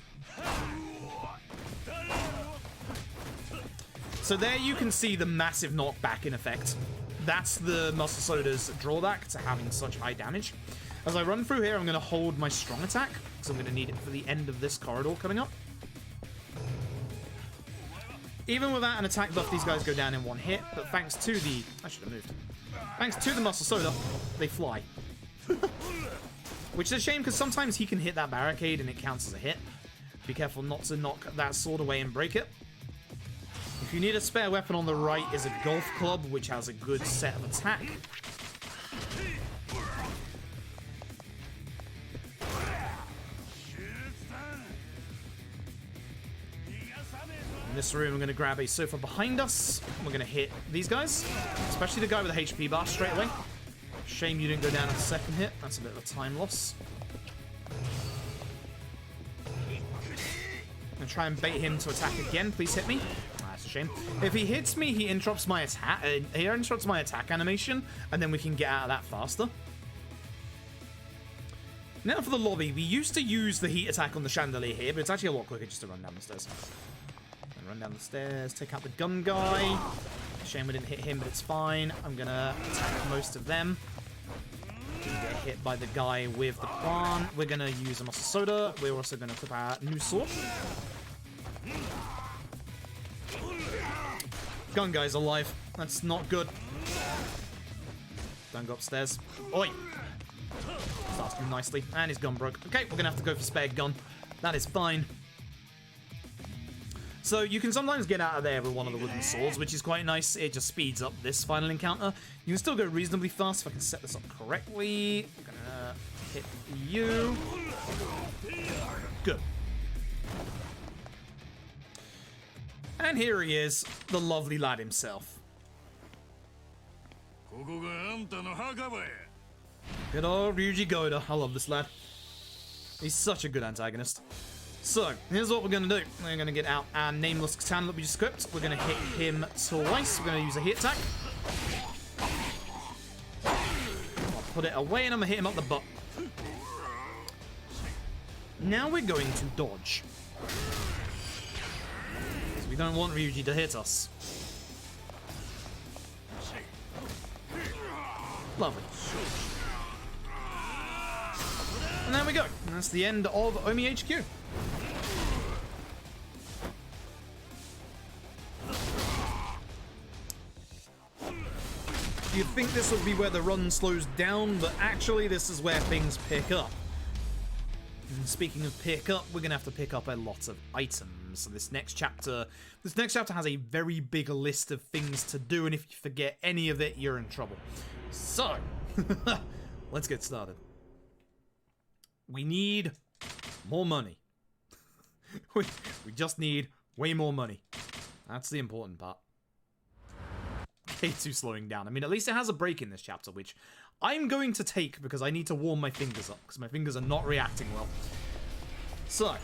So there you can see the massive knockback in effect. That's the Muscle Soda's drawback to having such high damage. As I run through here, I'm going to hold my strong attack, because I'm going to need it for the end of this corridor coming up. Even without an attack buff, these guys go down in one hit, but thanks to the... I should have moved. Thanks to the Muscle Soda, they fly. Which is a shame, because sometimes he can hit that barricade and it counts as a hit. Be careful not to knock that sword away and break it. If you need a spare weapon on the right is a golf club, which has a good set of attack. In this room, we're going to grab a sofa behind us. We're going to hit these guys, especially the guy with the HP bar straight away. Shame you didn't go down on the second hit. That's a bit of a time loss. I'm going to try and bait him to attack again. Please hit me. That's a shame. If he hits me, he interrupts my attack. He interrupts my attack animation, and then we can get out of that faster. Now for the lobby. We used to use the heat attack on the chandelier here, but it's actually a lot quicker just to run down the stairs. And run down the stairs, take out the gun guy. Shame we didn't hit him, but it's fine. I'm gonna attack most of them. Didn't get hit by the guy with the plant. We're gonna use a Muscle Soda. We're also gonna equip our new sword. Gun guy's alive. That's not good. Don't go upstairs. Oi! Starts to do nicely. And his gun broke. Okay, we're gonna have to go for spare gun. That is fine. So you can sometimes get out of there with one of the wooden swords, which is quite nice. It just speeds up this final encounter. You can still go reasonably fast if I can set this up correctly. I'm gonna hit you. Good. And here he is, the lovely lad himself. Good old Ryuji Goda. I love this lad. He's such a good antagonist. So, here's what we're going to do. We're going to get out our nameless katana that we just equipped. We're going to hit him twice. We're going to use a hit attack. I'll put it away and I'm going to hit him up the butt. Now we're going to dodge. Because we don't want Ryuji to hit us. Lovely. And there we go. And that's the end of Omi HQ. You'd think this would be where the run slows down, but actually this is where things pick up. And speaking of pick up, we're gonna have to pick up a lot of items. So this next chapter has a very big list of things to do, and if you forget any of it, you're in trouble. So, let's get started. We need more money. we just need way more money. That's the important part. K2 slowing down. I mean, at least it has a break in this chapter, which I'm going to take because I need to warm my fingers up, because my fingers are not reacting well. So,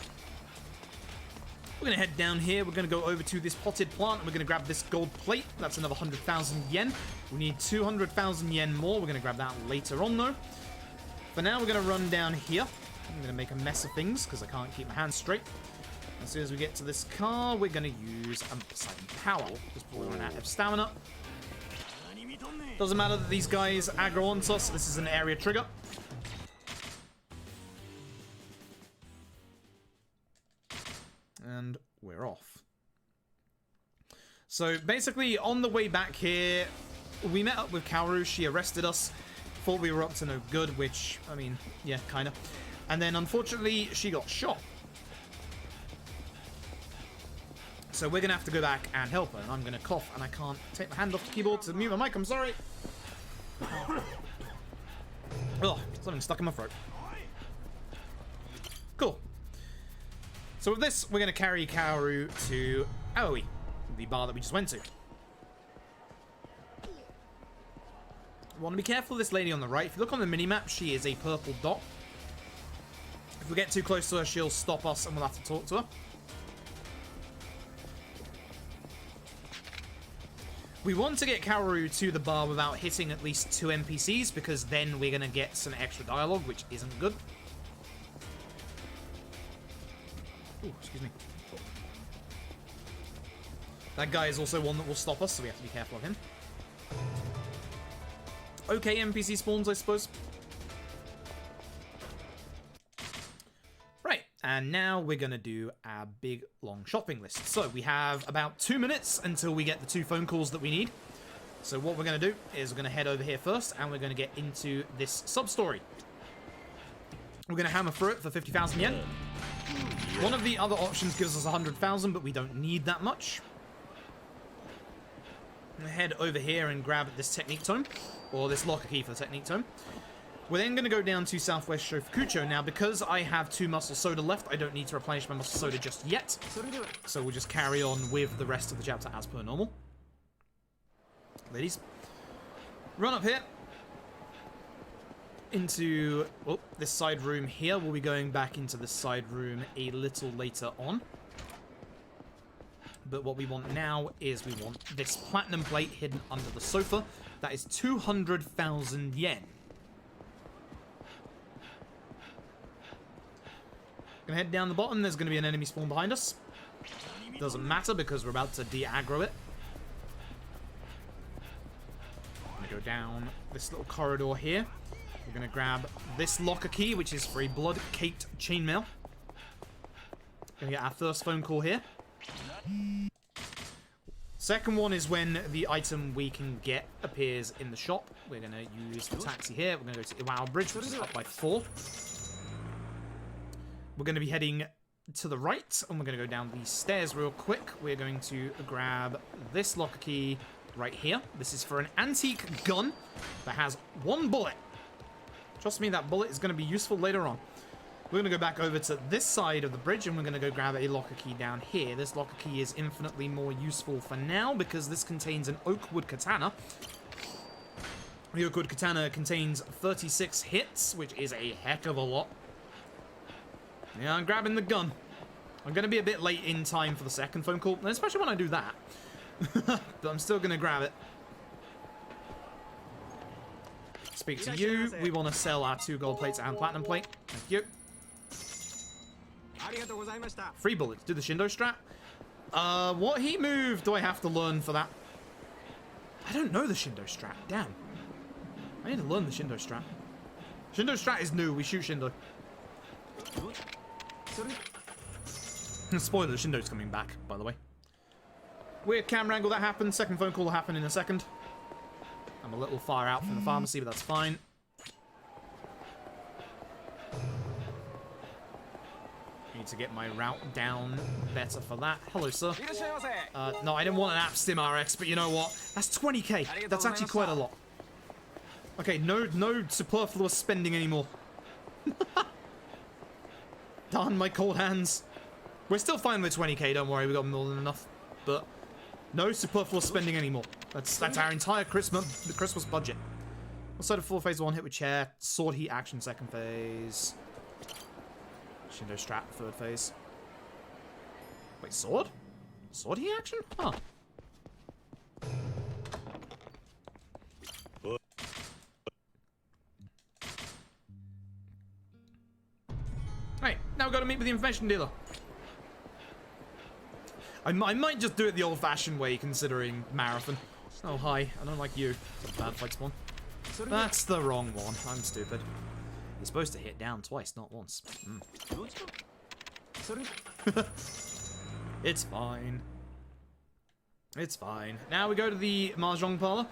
we're going to head down here. We're going to go over to this potted plant, and we're going to grab this gold plate. That's another 100,000 yen. We need 200,000 yen more. We're going to grab that later on, though. For now, we're going to run down here. I'm going to make a mess of things because I can't keep my hands straight. As soon as we get to this car, we're going to use Silent Power just before we run out of stamina. Doesn't matter that these guys aggro onto us. This is an area trigger. And we're off. So basically, on the way back here, we met up with Kaoru. She arrested us. Thought we were up to no good, which, I mean, yeah, kind of. And then, unfortunately, she got shot. So we're going to have to go back and help her. And I'm going to cough, and I can't take my hand off the keyboard to mute my mic. I'm sorry. Oh, something stuck in my throat. Cool. So with this, we're going to carry Kaoru to Aoi, the bar that we just went to. We want to be careful of this lady on the right. If you look on the minimap, she is a purple dot. If we get too close to her, she'll stop us and we'll have to talk to her. We want to get Kaoru to the bar without hitting at least 2 NPCs, because then we're going to get some extra dialogue, which isn't good. Ooh, excuse me. That guy is also one that will stop us, so we have to be careful of him. okay NPC spawns, I suppose. Right, and now we're going to do our big, long shopping list. So we have about 2 minutes until we get the 2 phone calls that we need. So what we're going to do is we're going to head over here first, and we're going to get into this sub-story. We're going to hammer through it for 50,000 yen. One of the other options gives us 100,000, but we don't need that much. I'm going to head over here and grab this technique tome, or this locker key for the technique tome. We're then going to go down to Southwest Shofukucho. Now, because I have 2 muscle soda left, I don't need to replenish my muscle soda just yet. So we'll just carry on with the rest of the chapter as per normal. Ladies, run up here into this side room here. We'll be going back into the side room a little later on. But what we want now is we want this platinum plate hidden under the sofa. That is 200,000 yen. Gonna head down the bottom. There's gonna be an enemy spawn behind us. Doesn't matter because we're about to de-aggro it. Gonna go down this little corridor here. We're gonna grab this locker key, which is for a blood-caked chainmail. Gonna get our first phone call here. Second one is when the item we can get appears in the shop. We're gonna use the taxi here. We're gonna go to Iwao Bridge, which is up by 4. We're going to be heading to the right, and we're going to go down these stairs real quick. We're going to grab this locker key right here. This is for an antique gun that has 1 bullet. Trust me, that bullet is going to be useful later on. We're going to go back over to this side of the bridge, and we're going to go grab a locker key down here. This locker key is infinitely more useful for now because this contains an oakwood katana. The oakwood katana contains 36 hits, which is a heck of a lot. Yeah, I'm grabbing the gun. I'm going to be a bit late in time for the second phone call, especially when I do that. But I'm still going to grab it. Speak to you. We want to sell our 2 gold plates and platinum plate. Thank you. 3 bullets. Do the Shindo strat. What heat move do I have to learn for that? I don't know the Shindo strat. Damn. I need to learn the Shindo strat. Shindo strat is new. We shoot Shindo. Spoiler, Shindo's coming back, by the way. Weird camera angle that happened. Second phone call will happen in a second. I'm a little far out from the pharmacy, but that's fine. Need to get my route down better for that. Hello, sir. No, I didn't want an app stim RX, but you know what? That's 20k. That's actually quite a lot. Okay, no superfluous spending anymore. Darn my cold hands. We're still fine with 20k, don't worry, we got more than enough. But no superfluous spending anymore. That's our entire Christmas budget. Outside of 4 phase 1, hit with chair, sword heat action 2nd phase. Shindo strat 3rd phase. Wait, sword? Sword heat action? Huh. Right, now we've got to meet with the information dealer. I might just do it the old-fashioned way, considering marathon. Oh, hi. I don't like you. That's a bad fight spawn. That's the wrong one. I'm stupid. You're supposed to hit down twice, not once. It's fine. It's fine. Now we go to the Mahjong parlor.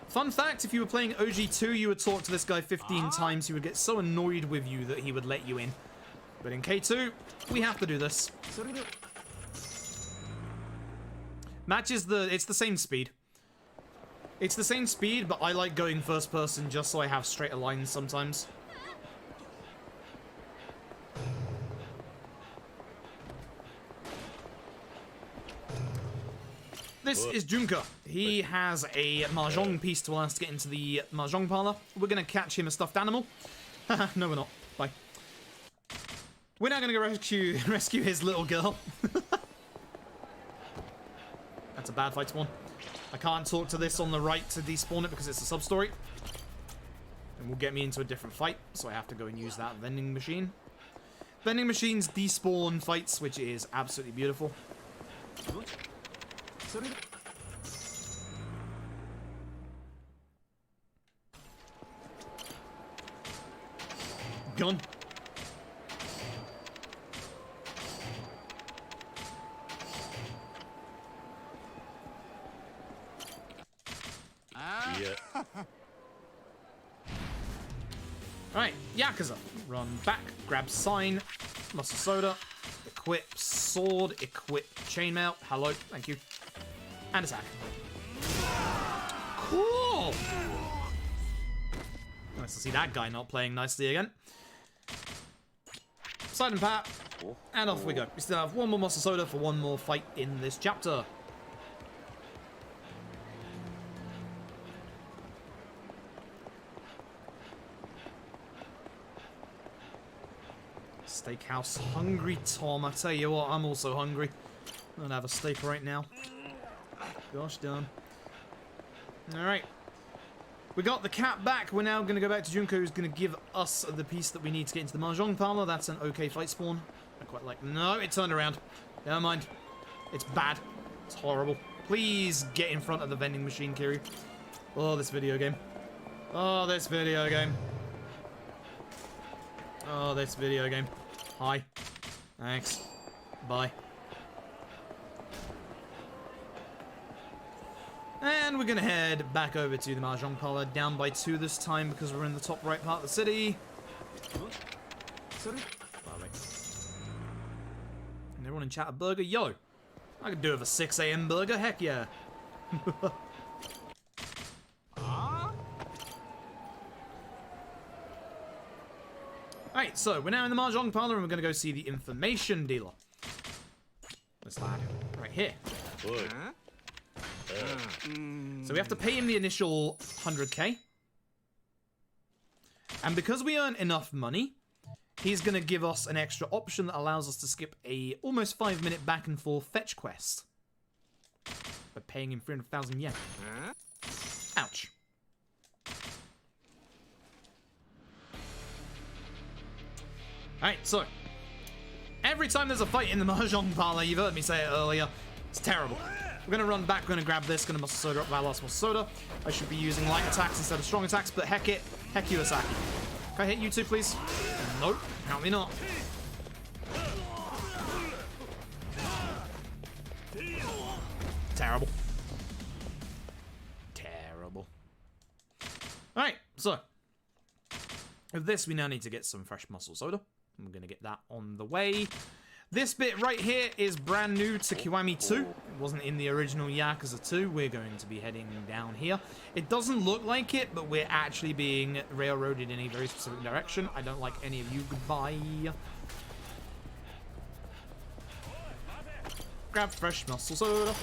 Fun fact, if you were playing OG2, you would talk to this guy 15 times. He would get so annoyed with you that he would let you in. But in K2, we have to do this. Match is it's the same speed. It's the same speed, but I like going first person just so I have straighter lines sometimes. This is Junka. He has a Mahjong piece to allow us to get into the Mahjong parlor. We're going to catch him a stuffed animal. No, we're not. Bye. We're now going to go rescue his little girl. That's a bad fight spawn. I can't talk to this on the right to despawn it because it's a sub-story. And will get me into a different fight, so I have to go and use that vending machine. Vending machines despawn fights, which is absolutely beautiful. gun. Alright, Yakuza. Run back, grab sign, muscle soda, equip sword, equip chainmail. Hello, thank you. And attack. Cool! Nice to see that guy not playing nicely again. Side and pat, and off we go. We still have one more muscle soda for one more fight in this chapter. Steakhouse. Hungry Tom. I tell you what, I'm also hungry. I'm gonna have a steak right now. Gosh darn. Alright. We got the cat back. We're now gonna go back to Junko, who's gonna give us the piece that we need to get into the Mahjong parlor. That's an okay fight spawn. I quite like. No, it turned around. Never mind. It's bad. It's horrible. Please get in front of the vending machine, Kiryu. Oh, this video game. Oh, this video game. Oh, this video game. Hi. Thanks. Bye. And we're gonna head back over to the Mahjong parlor, down by 2 this time because we're in the top right part of the city. And everyone in chat a burger? Yo! I could do with a 6 AM burger, heck yeah. Alright, so we're now in the Mahjong parlor and we're gonna go see the information dealer. This lad, right here. So we have to pay him the initial 100k. And because we earn enough money, he's gonna give us an extra option that allows us to skip a almost 5-minute back and forth fetch quest. By paying him 300,000 yen. Ouch. Alright, so every time there's a fight in the Mahjong parlor, you've heard me say it earlier, it's terrible. We're gonna run back, we're gonna grab this, gonna muscle soda up my last muscle soda. I should be using light attacks instead of strong attacks, but heck it. Heck you, Asaki. Can I hit you two, please? Nope, apparently not. Terrible. Terrible. Alright, so with this, we now need to get some fresh muscle soda. I'm gonna get that on the way. This bit right here is brand new to Kiwami 2. It wasn't in the original Yakuza 2. We're going to be heading down here. It doesn't look like it, but we're actually being railroaded in a very specific direction. I don't like any of you. Goodbye. Grab fresh muscle soda.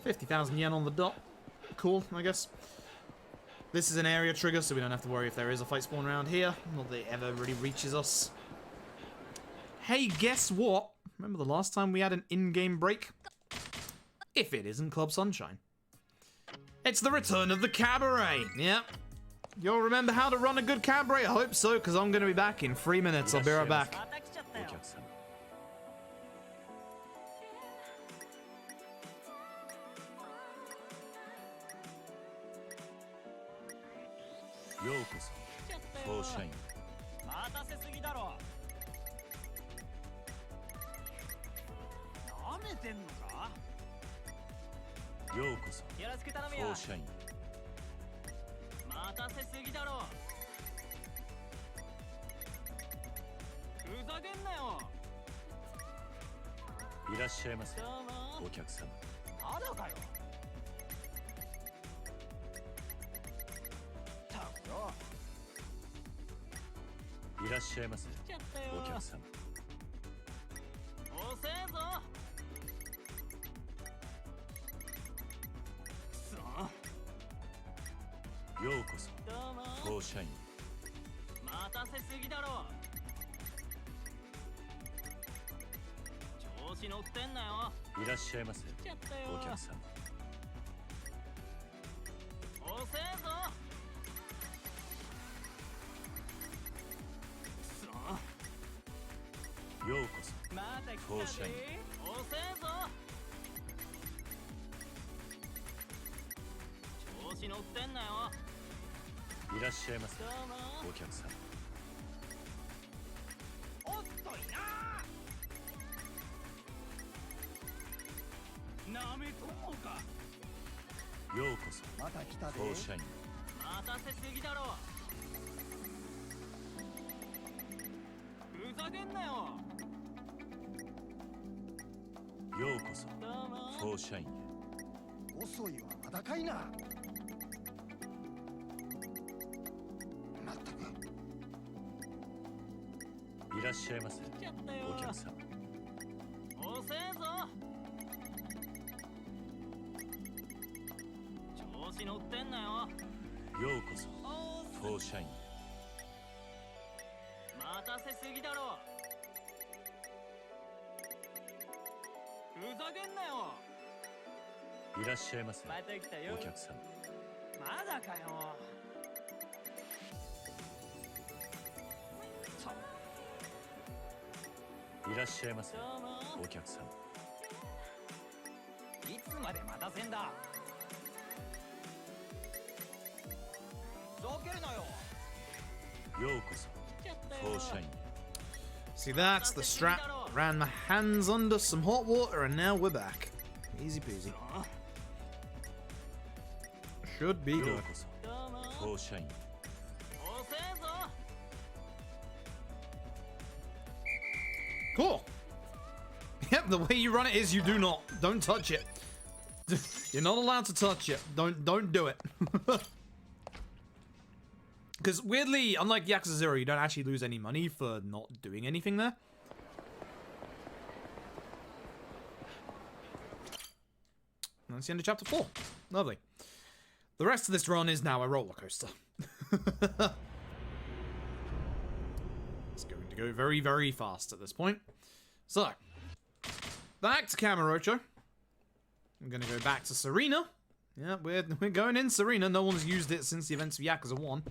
50,000 yen on the dot. Cool, I guess. This is an area trigger, so we don't have to worry if there is a fight spawn around here. Not that it ever really reaches us. Hey, guess what? Remember the last time we had an in-game break? If it isn't Club Sunshine. It's the return of the Cabaret. Yep. You'll remember how to run a good Cabaret? I hope so, because I'm going to be back in 3 minutes. I'll be right back. いらっしゃいませお客さん。おっといななめとんのか。ようこそまた来たで。フォーシャイン。待たせすぎだろ。ふざけんなよ。ようこそフォーシャインへ。遅いわ、まだかいな。まったく。いらっしゃいませ来ちゃったよ。お客さん。遅えぞ。調子乗ってんなよ。ようこそフォーシャインへ。待たせすぎだろ。ふざけんなよ。いらっしゃいませまた来たよ。お客さん。まだかよ。いらっしゃいませお客さん。いつまで待たせんだ。ふざけるなよ。ようこそフォーシャインへ。 See, that's the strap. Ran my hands under some hot water and now we're back. Easy peasy. Should be よう good. こそフォーシャインへ。遅えぞ。 Cool. Yep, the way you run it is you do not. Don't touch it. You're not allowed to touch it. Don't do it. Because weirdly, unlike Yakuza 0, you don't actually lose any money for not doing anything there. And that's the end of chapter 4. Lovely. The rest of this run is now a roller coaster. It's going to go very, very fast at this point. So, back to Kamurocho. I'm going to go back to Serena. Yeah, we're going in Serena. No one's used it since the events of Yakuza 1.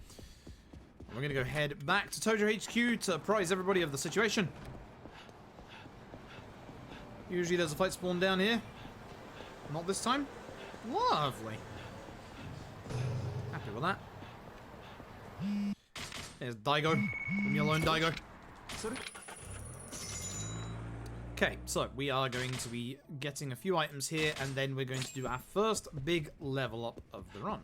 We're going to go head back to Tojo HQ to apprise everybody of the situation. Usually there's a fight spawn down here. Not this time. Lovely. Happy with that. There's Daigo. Leave me alone, Daigo. Okay, so we are going to be getting a few items here, and then we're going to do our first big level up of the run.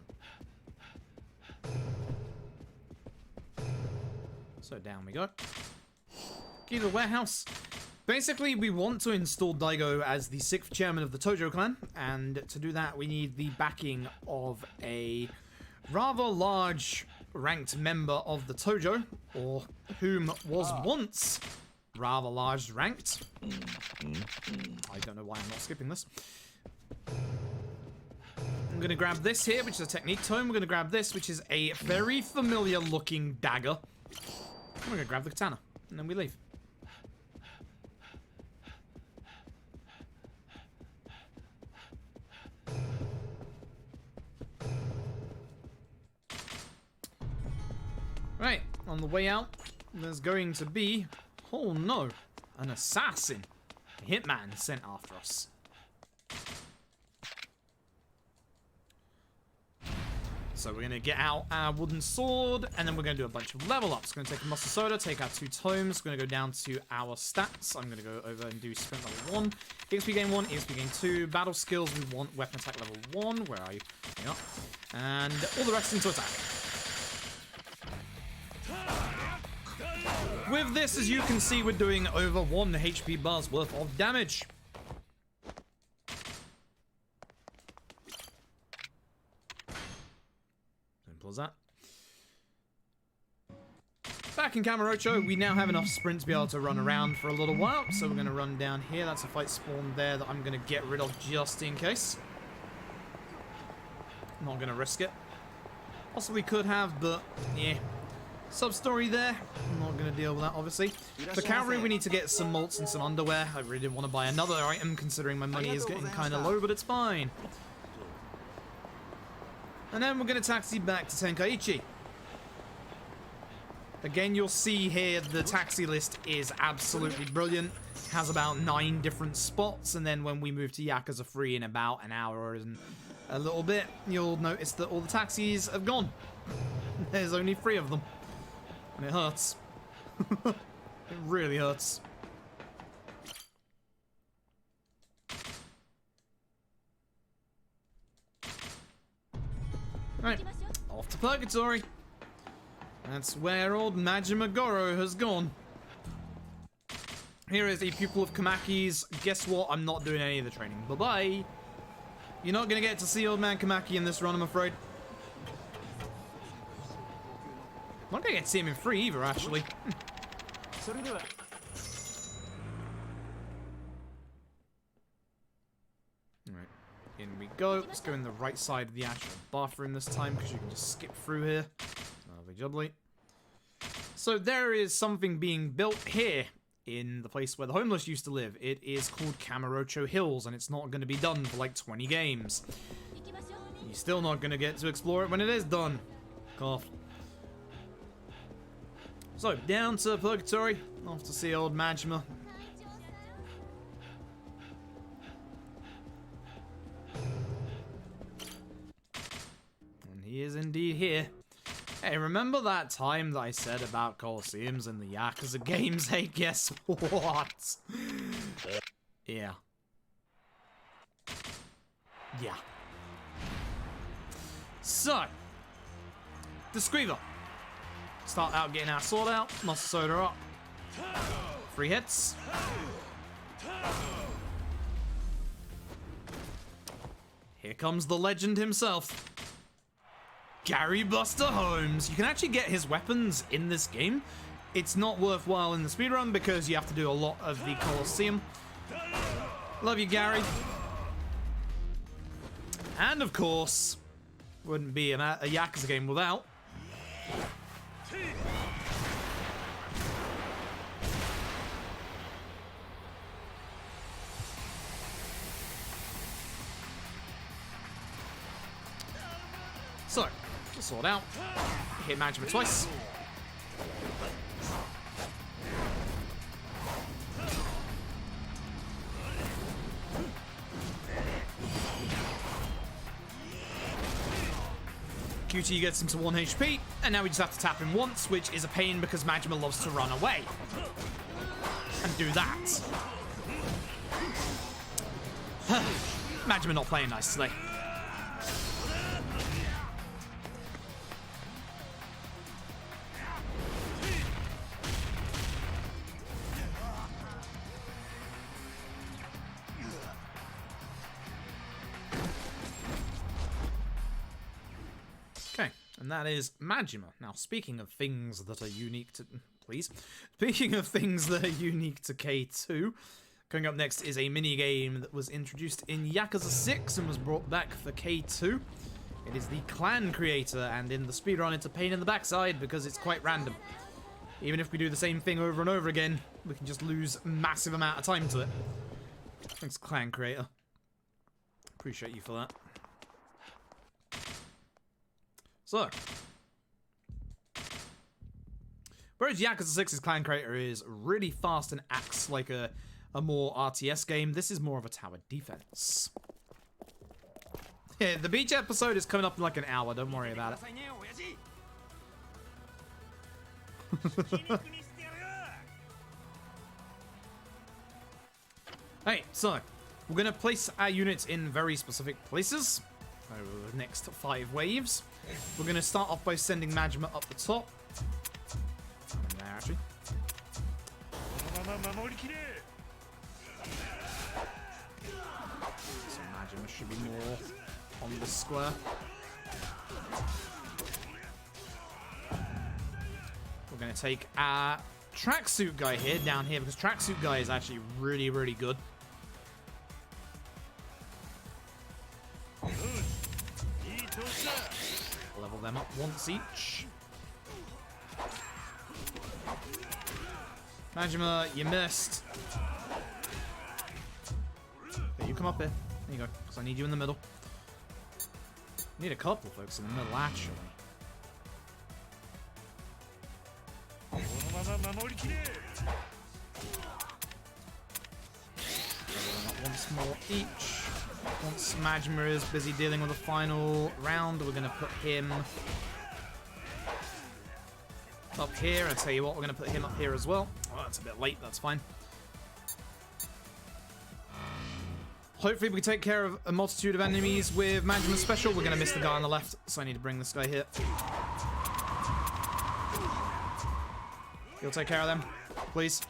So down we go. Key to the warehouse. Basically, we want to install Daigo as the 6th chairman of the Tojo clan, and to do that, we need the backing of a rather large ranked member of the Tojo, or whom was once rather large ranked. I don't know why I'm not skipping this. I'm going to grab this here, which is a technique tome. We're going to grab this, which is a very familiar looking dagger. And we're going to grab the katana, and then we leave. Right, on the way out, there's going to be, oh no, an assassin, a hitman sent after us. So we're going to get out our wooden sword, and then we're going to do a bunch of level ups. We're going to take a muscle soda, take our 2 tomes. We're going to go down to our stats. I'm going to go over and do sprint level 1, EXP gain 1, EXP gain 2, battle skills, we want weapon attack level 1. Where are you? Hang on. And all the rest into attack. With this, as you can see, we're doing over 1 HP bar's worth of damage. Simple as that. Back in Kamurocho, we now have enough sprint to be able to run around for a little while. So we're going to run down here. That's a fight spawn there that I'm going to get rid of just in case. Not going to risk it. Possibly could have, but yeah. Sub-story there. I'm not going to deal with that, obviously. For Cabaret, we need to get some malts and some underwear. I really didn't want to buy another item, considering my money is getting kind of low, but it's fine. And then we're going to taxi back to Tenkaichi. Again, you'll see here the taxi list is absolutely brilliant. It has about 9 different spots, and then when we move to Yakuza 3 in about an hour and a little bit, you'll notice that all the taxis have gone. There's only 3 of them. And it hurts. It really hurts. Right, off to Purgatory. That's where old Majima Goro has gone. Here is a pupil of Kamaki's. Guess what? I'm not doing any of the training. Bye-bye. You're not going to get to see old man Kamaki in this run, I'm afraid. I'm not going to get to see him in 3 either, actually. Alright, in we go. Let's go in the right side of the actual bathroom this time, because you can just skip through here. Lovely jubbly. So there is something being built here in the place where the homeless used to live. It is called Kamurocho Hills, and it's not going to be done for like 20 games. You're still not going to get to explore it when it is done. Cough. So, down to Purgatory. Off to see old Majima. And he is indeed here. Hey, remember that time that I said about Colosseums in the Yakuza games? Hey, guess what? Yeah. Yeah. So, the Squeever. Start out getting our sword out, Muscle Soda up. 3 hits. Here comes the legend himself. Gary Buster Holmes. You can actually get his weapons in this game. It's not worthwhile in the speedrun because you have to do a lot of the Colosseum. Love you, Gary. And of course, wouldn't be a Yakuza game without so, sword out, hit Majima twice. QT gets him to 1 HP, and now we just have to tap him once, which is a pain because Majima loves to run away. And do that. Majima not playing nice today. And that is Majima. Now, speaking of things that are unique to... Please. Speaking of things that are unique to K2, coming up next is a minigame that was introduced in Yakuza 6 and was brought back for K2. It is the Clan Creator, and in the speedrun it's a pain in the backside because it's quite random. Even if we do the same thing over and over again, we can just lose a massive amount of time to it. Thanks, Clan Creator. Appreciate you for that. So, whereas Yakuza 6's Clan Creator is really fast and acts like a more RTS game, this is more of a tower defense. Yeah, the beach episode is coming up in like an hour, don't worry about it. Hey, so, we're going to place our units in very specific places over the next 5 waves. We're going to start off by sending Majima up the top. There, actually. So Majima should be more on the square. We're going to take our tracksuit guy here, down here, because tracksuit guy is actually really, really good. Level them up once each. Majima, you missed. Okay, you come up here. There you go, because I need you in the middle. I need a couple folks in the middle, actually. Leveling up once more each. Once Majima is busy dealing with the final round, we're going to put him up here. I tell you what, we're going to put him up here as well. Oh, that's a bit late. That's fine. Hopefully we can take care of a multitude of enemies with Majima's special. We're going to miss the guy on the left, so I need to bring this guy here. You'll take care of them, please.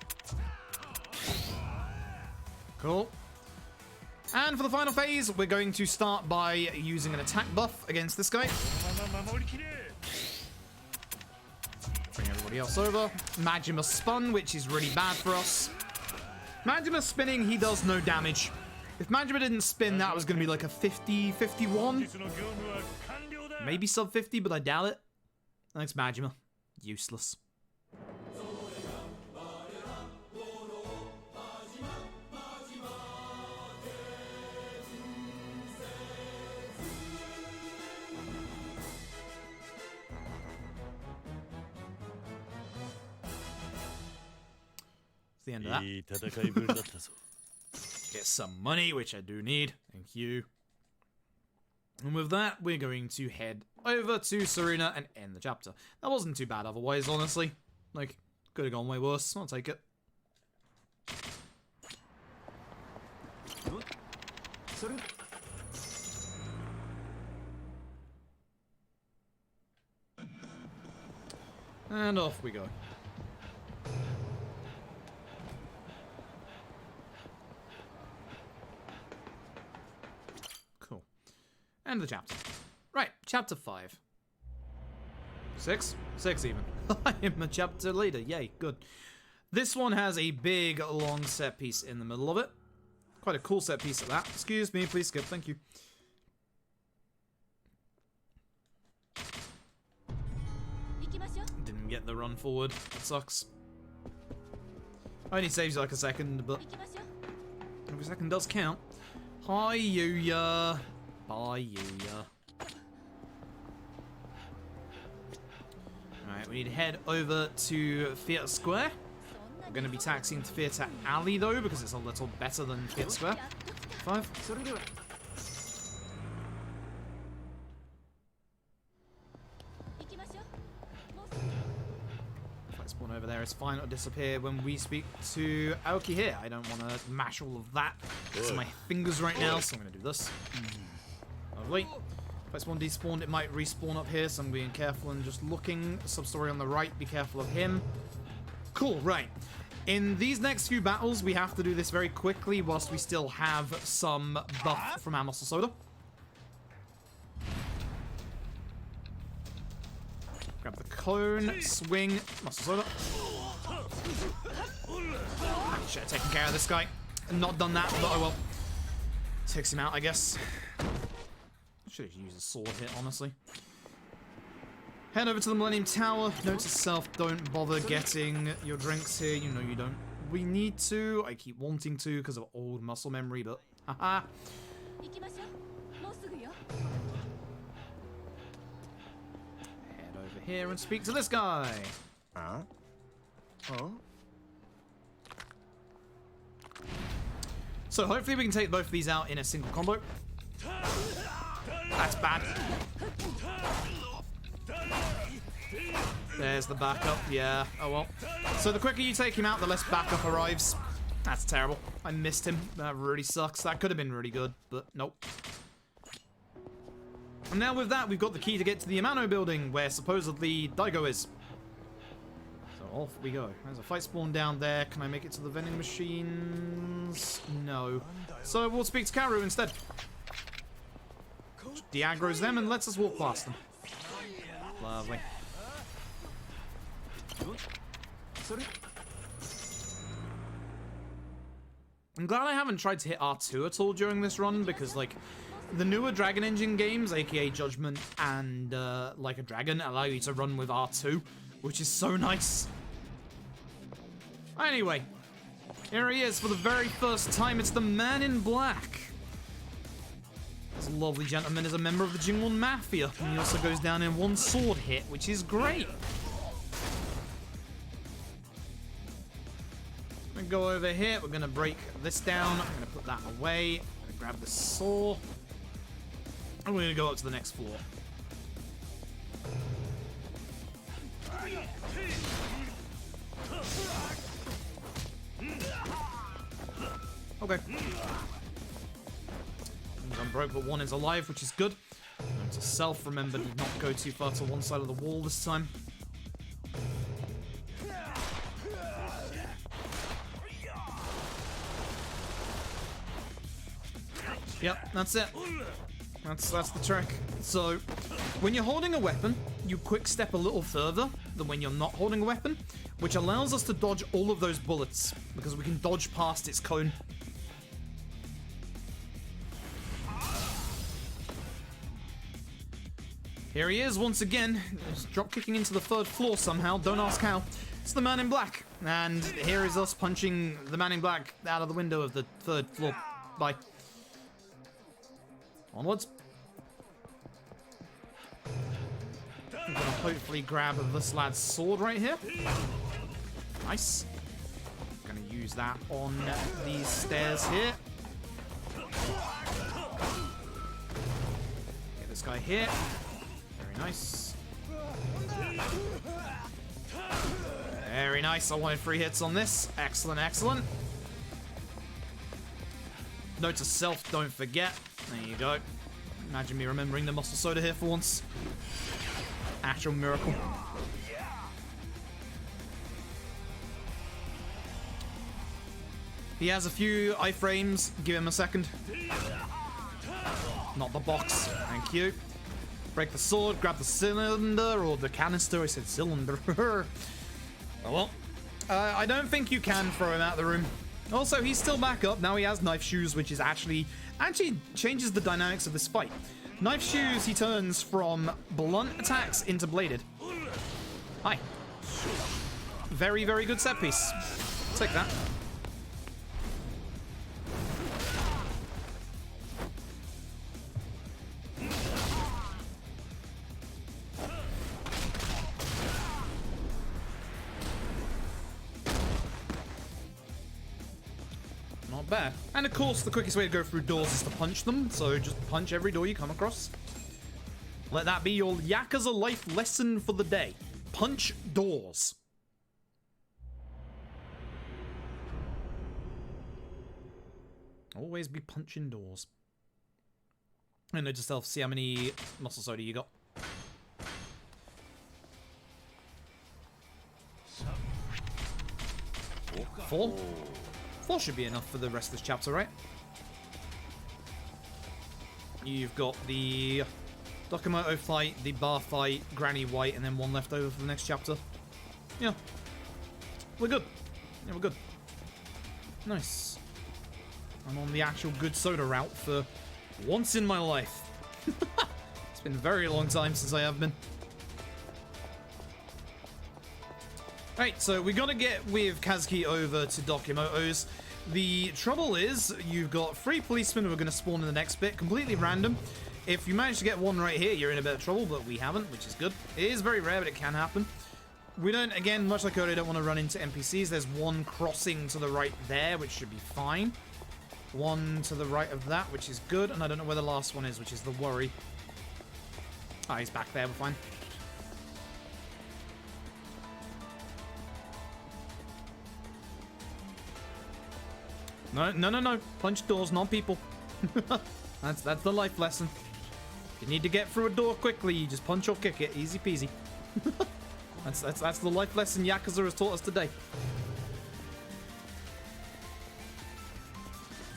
Cool. And for the final phase, we're going to start by using an attack buff against this guy. Bring everybody else over. Majima spun, which is really bad for us. Majima spinning, he does no damage. If Majima didn't spin, that was going to be like a 50-51. Maybe sub 50, but I doubt it. Thanks, Majima. Useless. The end of that. Get some money, which I do need. Thank you. And with that, we're going to head over to Saruna and end the chapter. That wasn't too bad otherwise, honestly. Like, could have gone way worse. I'll take it. And off we go. End of the chapter. Right, chapter 5. 6? 6 even. I am a chapter leader. Yay, good. This one has a big, long set piece in the middle of it. Quite a cool set piece at that. Excuse me, please skip. Thank you. Didn't get the run forward. That sucks. Only saves you like a second, but every second does count. Hi, Yuya. Bye, Yuya. Alright, we need to head over to Theatre Square. We're going to be taxiing to Theatre Alley, though, because it's a little better than Theatre Square. 5. If I spawn over there, it's fine. It'll disappear when we speak to Aoki here. I don't want to mash all of that to my fingers right now, so I'm going to do this. Lovely. If I spawn despawned, it might respawn up here, so I'm being careful and just looking. Sub-story on the right, be careful of him. Cool, right. In these next few battles, we have to do this very quickly whilst we still have some buff from our muscle soda. Grab the cone, swing, muscle soda. Should have taken care of this guy. Not done that, but oh well. Takes him out, I guess. Should have used a sword hit, honestly. Head over to the Millennium Tower. Note to self, don't bother getting your drinks here. You know you don't. We need to. I keep wanting to because of old muscle memory, but haha. Head over here and speak to this guy. So hopefully we can take both of these out in a single combo. That's bad. There's the backup. Yeah, oh well. So the quicker you take him out, the less backup arrives. That's terrible. I missed him. That really sucks. That could have been really good, but nope. And now with that, we've got the key to get to the Amano building, where supposedly Daigo is. So off we go. There's a fight spawn down there. Can I make it to the vending machines? No. So we'll speak to Karu instead. De-aggroes them and lets us walk past them. Lovely. I'm glad I haven't tried to hit R2 at all during this run, because, like, the newer Dragon Engine games, aka Judgment and Like a Dragon, allow you to run with R2, which is so nice. Anyway, here he is for the very first time. It's the Man in Black. This lovely gentleman is a member of the Jingwon Mafia, and he also goes down in one sword hit, which is great. We're gonna go over here, we're gonna break this down, I'm gonna put that away, I'm gonna grab the saw, and we're gonna go up to the next floor. Okay. One broke, but one is alive, which is good. Note to self, remember to not go too far to one side of the wall this time. Yep, that's it. That's the trick. So, when you're holding a weapon, you quick step a little further than when you're not holding a weapon, which allows us to dodge all of those bullets, because we can dodge past its cone. Here he is once again, just drop kicking into the 3rd floor somehow, don't ask how. It's the man in black, and here is us punching the man in black out of the window of the 3rd floor. Bye. Onwards. I'm gonna hopefully grab this lad's sword right here. Nice. Gonna use that on these stairs here. Get this guy here. Very nice. Very nice. I wanted 3 hits on this. Excellent, excellent. Note to self, don't forget. There you go. Imagine me remembering the muscle soda here for once. Actual miracle. He has a few iframes. Give him a second. Not the box. Thank you. Break the sword, grab the cylinder, or the canister. I said cylinder. Oh well. I don't think you can throw him out of the room. Also, he's still back up. Now he has knife shoes, which is actually changes the dynamics of this fight. Knife shoes, he turns from blunt attacks into bladed. Hi. Very, very good set piece. Take that. Not bad. And of course, the quickest way to go through doors is to punch them, so just punch every door you come across. Let that be your Yakuza life lesson for the day. Punch doors. Always be punching doors. And note yourself, see how many muscle soda you got. Four? 4 should be enough for the rest of this chapter, right? You've got the Dokomoto fight, the bar fight, Granny White, and then 1 left over for the next chapter. Yeah. We're good. Yeah, we're good. Nice. I'm on the actual good soda route for once in my life. It's been a very long time since I have been. Right, so we gotta get with Kazuki over to Dokomoto's. The trouble is, you've got 3 policemen who are gonna spawn in the next bit, completely random. If you manage to get 1 right here, you're in a bit of trouble, but we haven't, which is good. It is very rare, but it can happen. We don't, again, much like earlier, don't want to run into NPCs. There's 1 crossing to the right there, which should be fine. 1 to the right of that, which is good, and I don't know where the last one is, which is the worry. Ah, he's back there, we're fine. No. Punch doors, not people. That's the life lesson. If you need to get through a door quickly, you just punch or kick it. Easy peasy. That's the life lesson Yakuza has taught us today.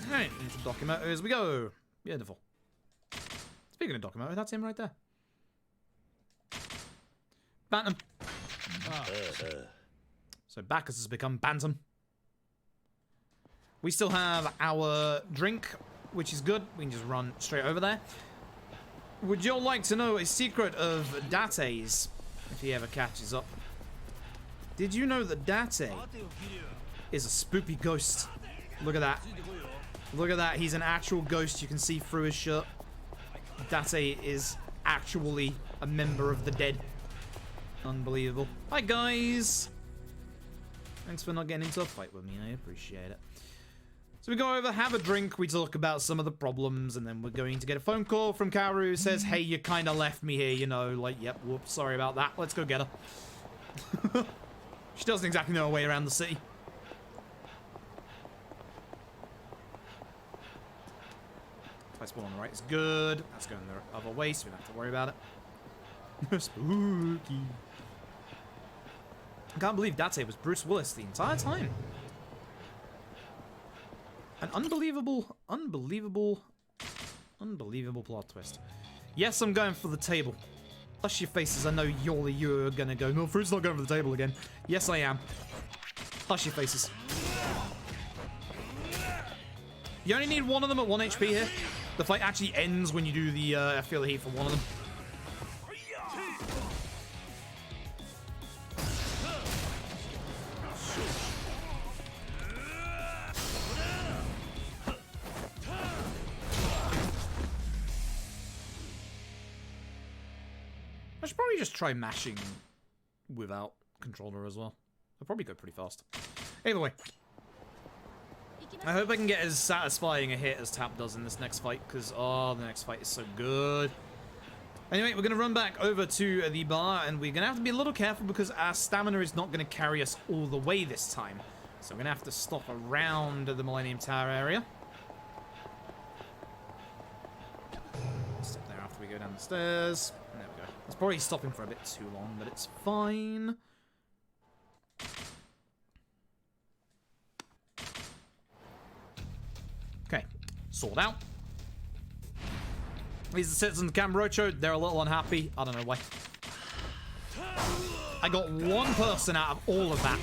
Alright, into Dokomoto as we go. Beautiful. Speaking of Dokomoto, that's him right there. Bantam. So Bacchus has become Bantam. We still have our drink, which is good. We can just run straight over there. Would you all like to know a secret of Date's, if he ever catches up? Did you know that Date is a spoopy ghost? Look at that. Look at that. He's an actual ghost. You can see through his shirt. Date is actually a member of the dead. Unbelievable. Hi, guys. Thanks for not getting into a fight with me. I appreciate it. So we go over, have a drink, we talk about some of the problems, and then we're going to get a phone call from Kaoru who says, hey, you kind of left me here, you know, like, yep, whoops, sorry about that, let's go get her. She doesn't exactly know her way around the city. Twice more on the right is good. That's going the other way, so we don't have to worry about it. Spooky. I can't believe Date was Bruce Willis the entire time. An unbelievable plot twist. Yes, I'm going for the table. Hush your faces, I know you're gonna go, no, Fruit's not going for the table again. Yes, I am. Hush your faces. You only need one of them at 1 HP here. The fight actually ends when you do the feel the heat for one of them. I should probably just try mashing without controller as well. I'll probably go pretty fast. Either way. I hope I can get as satisfying a hit as Tap does in this next fight, because, oh, the next fight is so good. Anyway, we're going to run back over to the bar, and we're going to have to be a little careful because our stamina is not going to carry us all the way this time. So we're going to have to stop around the Millennium Tower area. Stop there after we go down the stairs. There we go. It's probably stopping for a bit too long, but it's fine. Okay, sword out. These are the citizens of Cabaret. They're a little unhappy. I don't know why. I got one person out of all of that.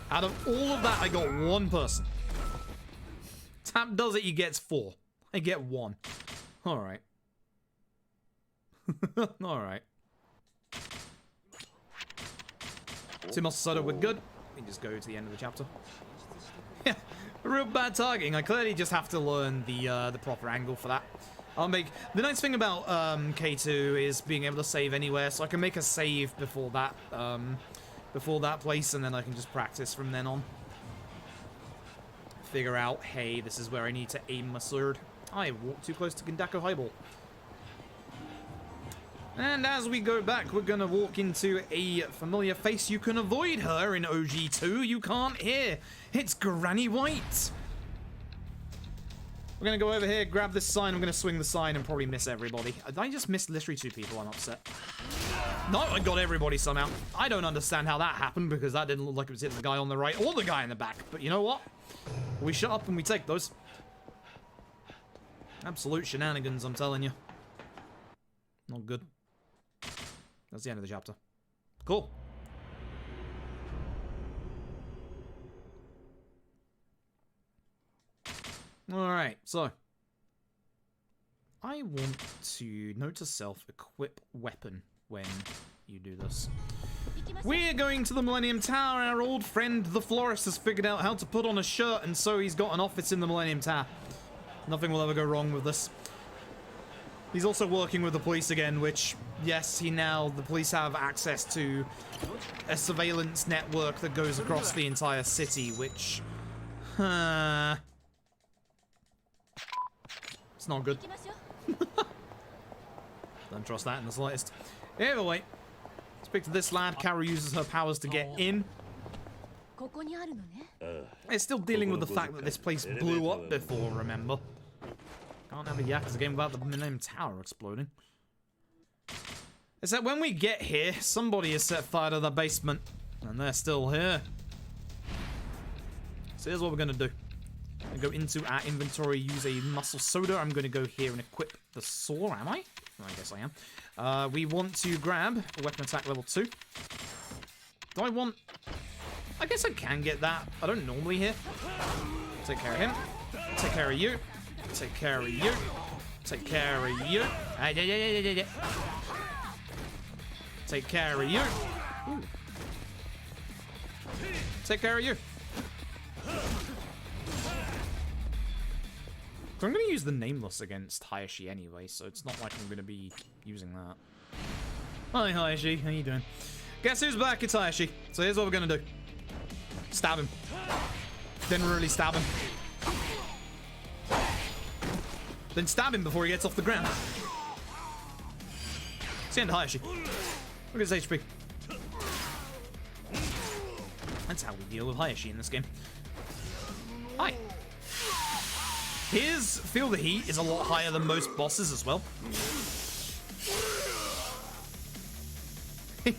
Out of all of that, I got one person. Tap does it, he gets 4. I get 1. Alright. Alright. Two Monster Soda, we're good. We can just go to the end of the chapter. Yeah, real bad targeting. I clearly just have to learn the proper angle for that. I'll make the nice thing about K2 is being able to save anywhere, so I can make a save before that place, and then I can just practice from then on. Figure out, hey, this is where I need to aim my sword. I walked too close to Gindako Highball. And as we go back, we're gonna walk into a familiar face. You can avoid her in OG2. You can't here. It's Granny White. We're gonna go over here, grab this sign. I'm gonna swing the sign and probably miss everybody. I just missed literally 2 people. I'm upset. No, I got everybody somehow. I don't understand how that happened because that didn't look like it was hitting the guy on the right or the guy in the back. But you know what? We shut up and we take those. Absolute shenanigans, I'm telling you. Not good. That's the end of the chapter. Cool. Alright, so. I want to, note to self, equip weapon when you do this. We're going to the Millennium Tower. Our old friend, the florist, has figured out how to put on a shirt, and so he's got an office in the Millennium Tower. Nothing will ever go wrong with this. He's also working with the police again, which, yes, the police have access to a surveillance network that goes across the entire city, which, it's not good. Don't trust that in the slightest. Either way, speak to this lad. Karu uses her powers to get in. It's still dealing with the fact that this place blew up before, remember? Can't have a Yakuza game without the Millennium Tower exploding. It's that when we get here, somebody has set fire to the basement, and they're still here. So here's what we're gonna do. I'm gonna go into our inventory, use a muscle soda. I'm gonna go here and equip the saw, am I? I guess I am. We want to grab a weapon attack level 2. Do I want... I guess I can get that. I don't normally hit. Take care of him. Take care of you. Take care of you. Take care of you. Take care of you. Ooh. Take care of you. So I'm going to use the Nameless against Hayashi anyway, so it's not like I'm going to be using that. Hi Hayashi, how you doing? Guess who's back? It's Hayashi. So here's what we're going to do. Stab him. Then really stab him. Then stab him before he gets off the ground. It's the end of Hayashi. Look at his HP. That's how we deal with Hayashi in this game. Hi. His Feel the Heat is a lot higher than most bosses as well.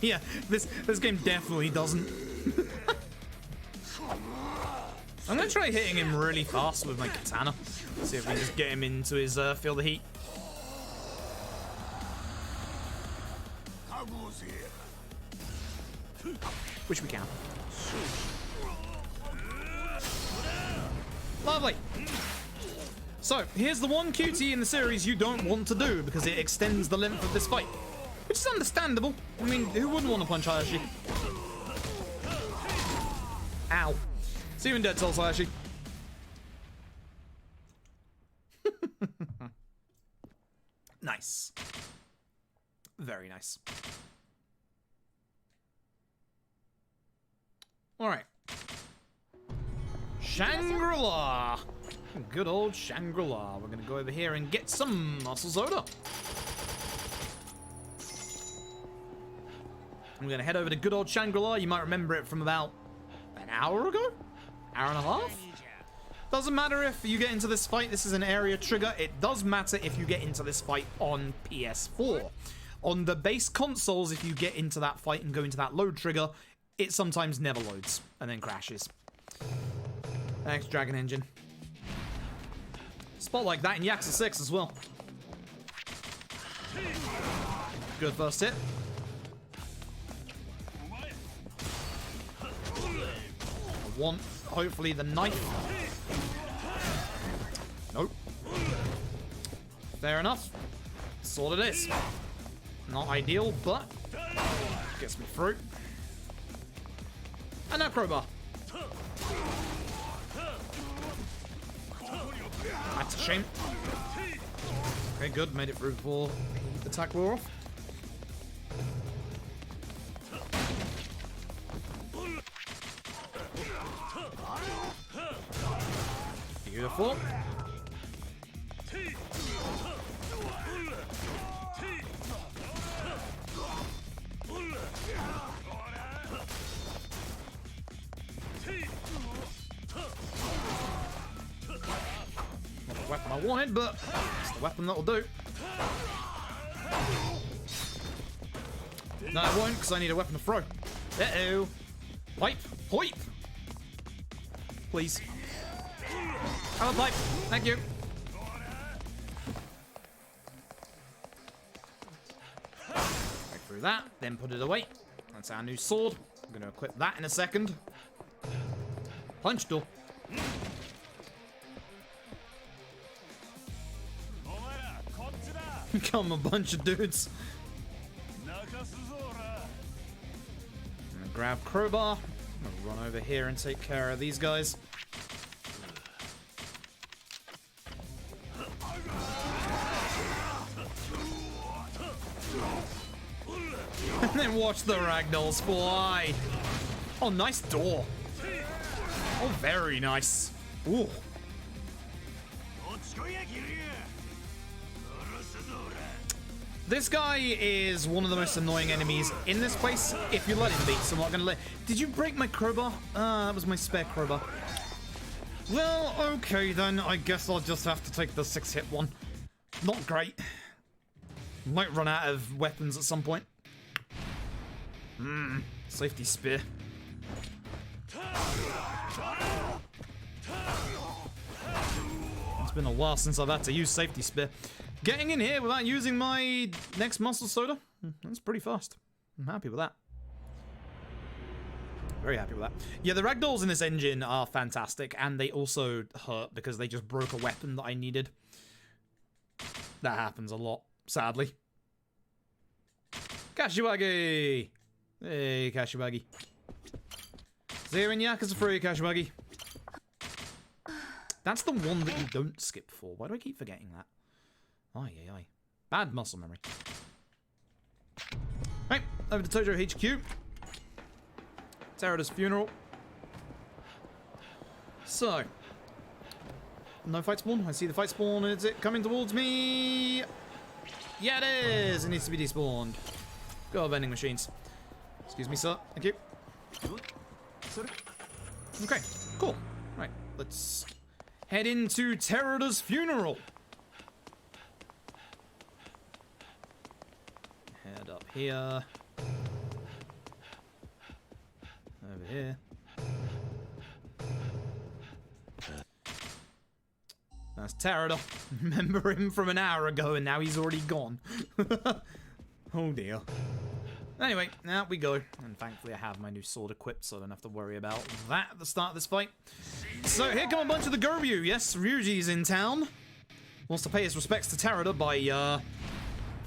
Yeah, this game definitely doesn't. I'm gonna try hitting him really fast with my katana. See if we can just get him into his Feel the Heat. Which we can. Lovely. So, here's the one QT in the series you don't want to do because it extends the length of this fight. Which is understandable. I mean, who wouldn't want to punch Hayashi? Ow. See you in Dead Souls, Hayashi. Nice. Very nice. Alright. Shangri-La. Good old Shangri-La. We're gonna go over here and get some muscle soda. I'm gonna head over to good old Shangri-La. You might remember it from about an hour ago? Hour and a half? Doesn't matter if you get into this fight. This is an area trigger. It does matter if you get into this fight on PS4. On the base consoles, if you get into that fight and go into that load trigger, it sometimes never loads and then crashes. Thanks, Dragon Engine. Spot like that in Yakuza 6 as well. Good first hit. I want, hopefully, the knife. Nope. Fair enough. That's all it is. Not ideal, but gets me through. And now crowbar. That's a shame. Okay, good. Made it through before the attack wore off. Beautiful. Not the weapon I wanted, but it's the weapon that'll do. No, I won't, because I need a weapon to throw. Uh-oh. Pipe. Hoip. Please. Have a pipe. Thank you. Right through that, then put it away. That's our new sword. I'm going to equip that in a second. Punch door. Come a bunch of dudes. I'm gonna grab crowbar. I'm gonna run over here and take care of these guys. And then watch the ragdolls fly. Oh, nice door. Oh, very nice. Ooh. This guy is one of the most annoying enemies in this place, if you let him be, so I'm not gonna let... Did you break my crowbar? That was my spare crowbar. Well, okay then, I guess I'll just have to take the 6-hit one. Not great. Might run out of weapons at some point. Safety spear. It's been a while since I've had to use safety spear. Getting in here without using my next muscle soda, that's pretty fast. I'm happy with that. Very happy with that. Yeah, the ragdolls in this engine are fantastic, and they also hurt because they just broke a weapon that I needed. That happens a lot, sadly. Kashiwagi! Hey, Kashiwagi. See you in Yakuza 3, Kashiwagi. That's the one that you don't skip for. Why do I keep forgetting that? Aye, aye, aye. Bad muscle memory. Right, over to Tojo HQ. Terada's funeral. So. No fight spawn. I see the fight spawn. Is it coming towards me? Yeah, it is. It needs to be despawned. Go vending machines. Excuse me, sir. Thank you. Okay, cool. Right, let's head into Teruda's funeral. Head up here. Over here. That's Teruda. Remember him from an hour ago and now he's already gone. Oh dear. Anyway, now we go. And thankfully I have my new sword equipped, so I don't have to worry about that at the start of this fight. So here come a bunch of the Goryu. Yes, Ryuji's in town. Wants to pay his respects to Teruda by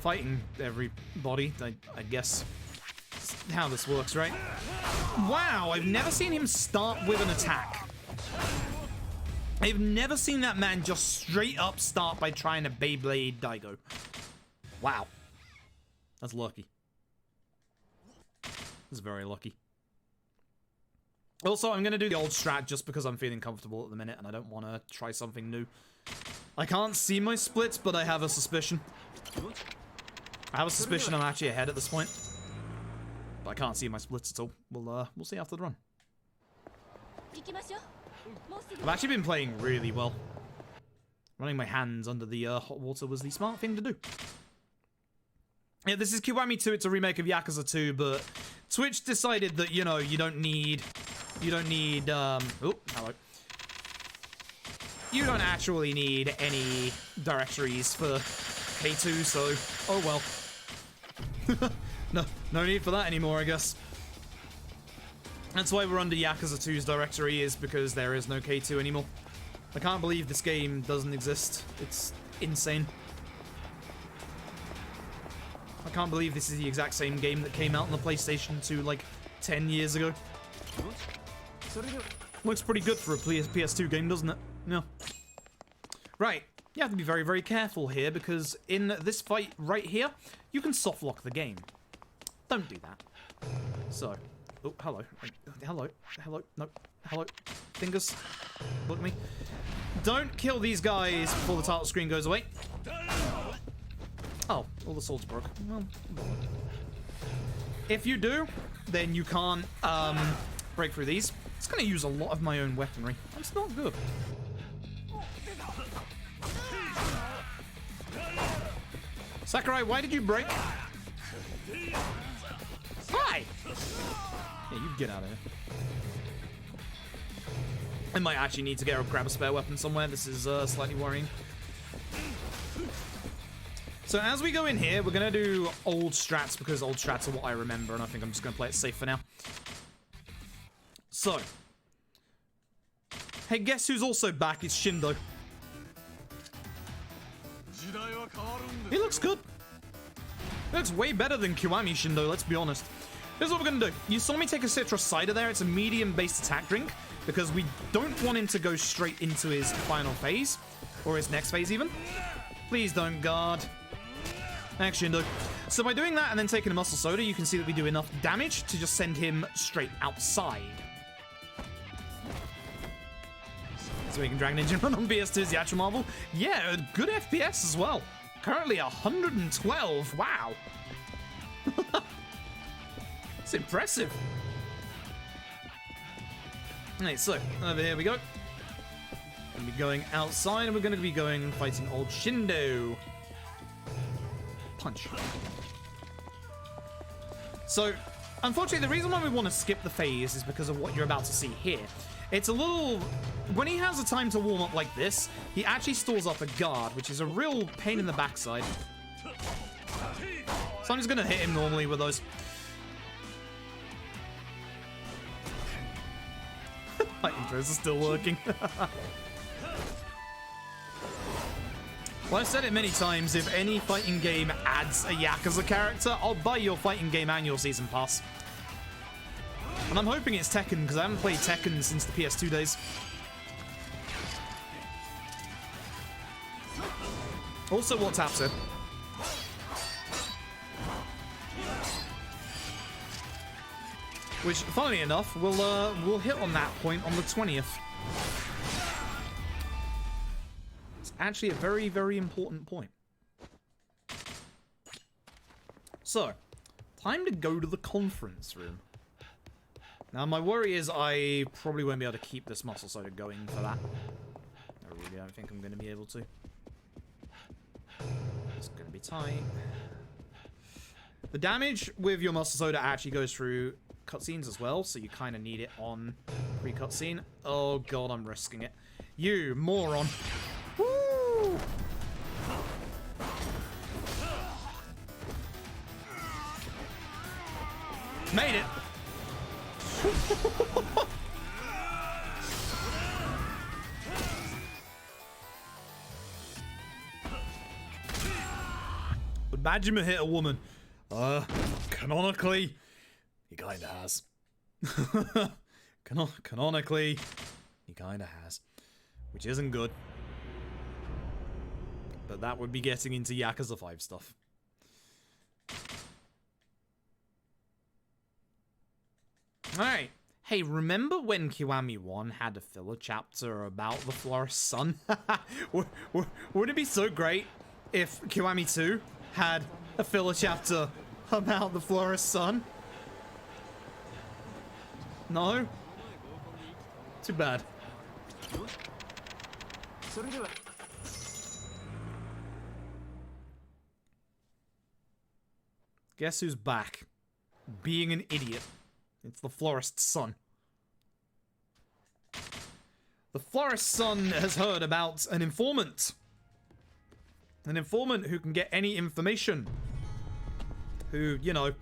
fighting everybody, I guess. That's how this works, right? Wow, I've never seen him start with an attack. I've never seen that man just straight up start by trying to Beyblade Daigo. Wow. That's lucky. That's very lucky. Also, I'm going to do the old strat just because I'm feeling comfortable at the minute and I don't want to try something new. I can't see my splits, but I have a suspicion. I have a suspicion I'm actually ahead at this point. But I can't see my splits at all. We'll see after the run. I've actually been playing really well. Running my hands under the hot water was the smart thing to do. Yeah, this is Kiwami 2. It's a remake of Yakuza 2, but Twitch decided that, you know, you don't need, oh, hello. You don't actually need any directories for K2, so, oh well. No need for that anymore, I guess. That's why we're under Yakuza 2's directory, is because there is no K2 anymore. I can't believe this game doesn't exist. It's insane. I can't believe this is the exact same game that came out on the PlayStation 2 like 10 years ago. Looks pretty good for a PS2 game, doesn't it? Yeah. Right. You have to be very, very careful here because in this fight right here, you can softlock the game. Don't do that. So. Oh, hello. Hello. Hello. No. Hello. Fingers. Look at me. Don't kill these guys before the title screen goes away. Oh, all the swords broke. Well, if you do, then you can't break through these. It's gonna use a lot of my own weaponry. That's not good. Sakurai, why did you break? Hi! Yeah, you get out of here. I might actually need to grab a spare weapon somewhere. This is slightly worrying. So as we go in here, we're going to do old strats because old strats are what I remember, and I think I'm just going to play it safe for now. So. Hey, guess who's also back? It's Shindo. He looks good. He looks way better than Kiwami Shindo, let's be honest. Here's what we're going to do. You saw me take a citrus cider there. It's a medium-based attack drink because we don't want him to go straight into his final phase, or his next phase even. Please don't guard. Thanks, Shindo. So by doing that and then taking a muscle soda, you can see that we do enough damage to just send him straight outside. So we can Dragon Engine run on PS2 is the actual marvel. Yeah, a good FPS as well. Currently 112. Wow. It's impressive. Alright, so over here we go. We're going to be going outside and we're going to be going and fighting old Shindo. Punch. So, unfortunately, the reason why we want to skip the phase is because of what you're about to see here. It's a little... When he has a time to warm up like this, he actually stores up a guard, which is a real pain in the backside. So I'm just going to hit him normally with those. My intros are still working. Well, I've said it many times, if any fighting game adds a Yakuza character, I'll buy your fighting game annual season pass. And I'm hoping it's Tekken, because I haven't played Tekken since the PS2 days. Also, what's after? Which, funnily enough, we'll hit on that point on the 20th. Actually a very, very important point. So, Time to go to the conference room. Now, my worry is I probably won't be able to keep this muscle soda going for that. I really don't think I'm going to be able to. It's going to be tight. The damage with your muscle soda actually goes through cutscenes as well, so you kind of need it on pre-cutscene. Oh god, I'm risking it. You moron. Woo! Made it. Would Majima hit a woman? Canonically, he kinda has. Canonically, he kinda has. Which isn't good. But that would be getting into Yakuza 5 stuff. Alright. Hey, remember when Kiwami 1 had a filler chapter about the Florist Sun? Would it be so great if Kiwami 2 had a filler chapter about the Florist Sun? No? Too bad. Guess who's back? Being an idiot. It's the Florist's son. The Florist's son has heard about an informant. An informant who can get any information. Who, you know,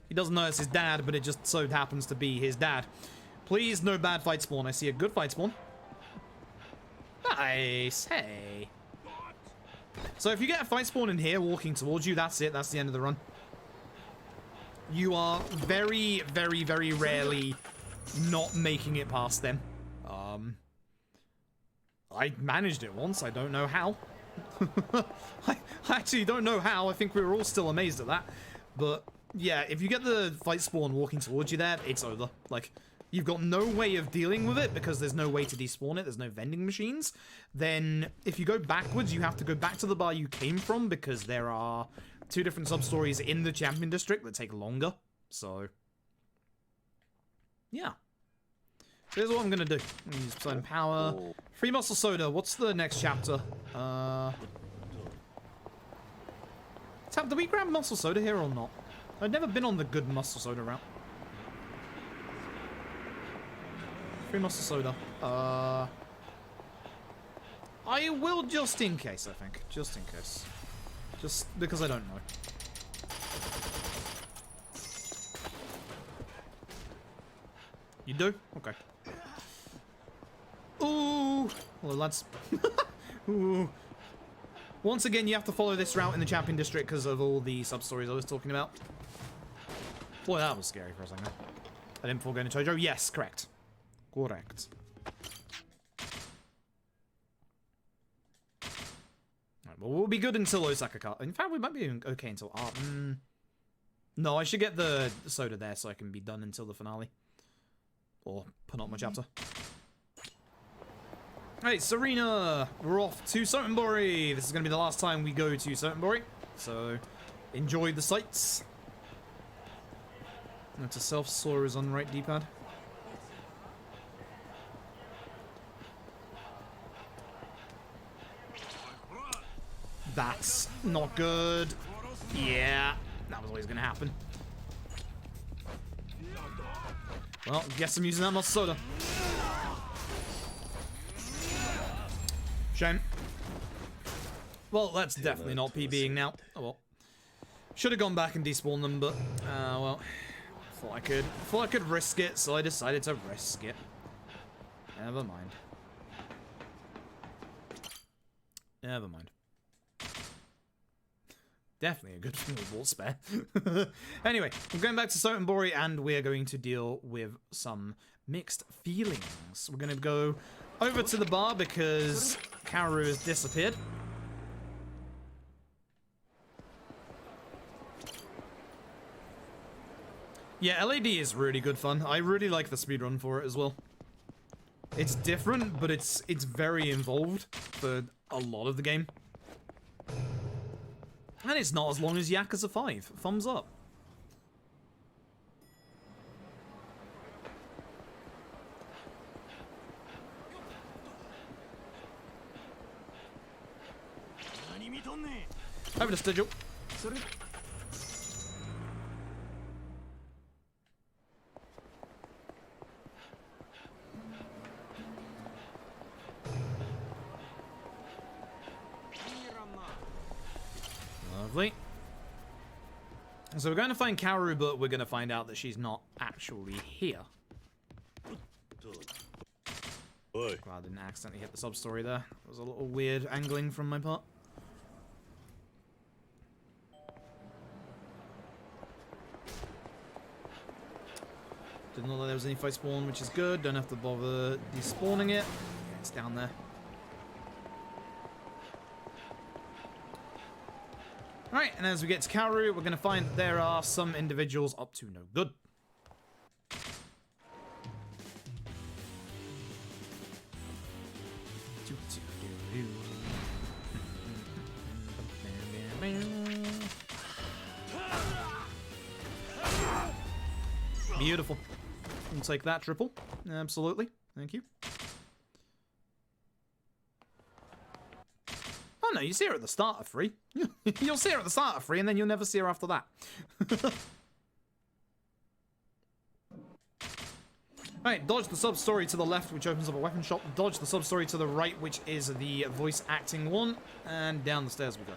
he doesn't know it's his dad, but it just so happens to be his dad. Please, no bad fight spawn. I see a good fight spawn. Nice. Hey. So if you get a fight spawn in here walking towards you, that's it. That's the end of the run. You are very, very, very rarely not making it past them. I managed it once. I don't know how. I actually don't know how. I think we were all still amazed at that. But yeah, if you get the fight spawn walking towards you there, it's over. Like, you've got no way of dealing with it because there's no way to despawn it. There's no vending machines. Then if you go backwards, you have to go back to the bar you came from because there are 2 different sub-stories in the Champion District that take longer. So, yeah. Here's what I'm gonna do. I'm gonna use Sudden Power. Free Muscle Soda. What's the next chapter? Did we grab Muscle Soda here or not? I've never been on the good Muscle Soda route. Free Muscle Soda. I will just in case, I think. Just in case. Just because I don't know. You do? Okay. Ooh! Well, that's... Ooh. Once again, you have to follow this route in the Champion District because of all the sub-stories I was talking about. Boy, that was scary for a second. I didn't forego into Tojo? Yes, correct. Correct. Right, well, we'll be good until Osaka Car. In fact, we might be okay until... No, I should get the soda there so I can be done until the finale. Or penultimate chapter. Alright, Serena! We're off to Sotenbori! This is going to be the last time we go to Sotenbori. So, enjoy the sights. That's a self-saw is on right D-pad. That's not good. Yeah, that was always going to happen. Well, guess I'm using that muscle soda. Shame. Well, that's definitely not PBing now. Oh well. Should have gone back and despawned them, but well, thought I could risk it, so I decided to risk it. Never mind. Never mind. Definitely a good thing we bought spare. Anyway, we're going back to Sotenbori and we're going to deal with some mixed feelings. We're going to go over to the bar because Kaoru has disappeared. Yeah, LAD is really good fun. I really like the speedrun for it as well. It's different, but it's very involved for a lot of the game. And it's not as long as Yakuza 5. Thumbs up. Overstood you. Lovely. So we're going to find Kaoru, but we're going to find out that she's not actually here. Well, I didn't accidentally hit the sub-story there. It was a little weird angling from my part. Didn't know that there was any fight spawn, which is good. Don't have to bother despawning it. It's down there. Alright, and as we get to Kaoru, we're going to find that there are some individuals up to no good. Beautiful. We'll take that triple. Absolutely. Thank you. Oh no, you see her at the start of free. You'll see her at the start of free, and then you'll never see her after that. Alright, dodge the sub-story to the left, which opens up a weapon shop. Dodge the sub-story to the right, which is the voice acting one. And down the stairs we go.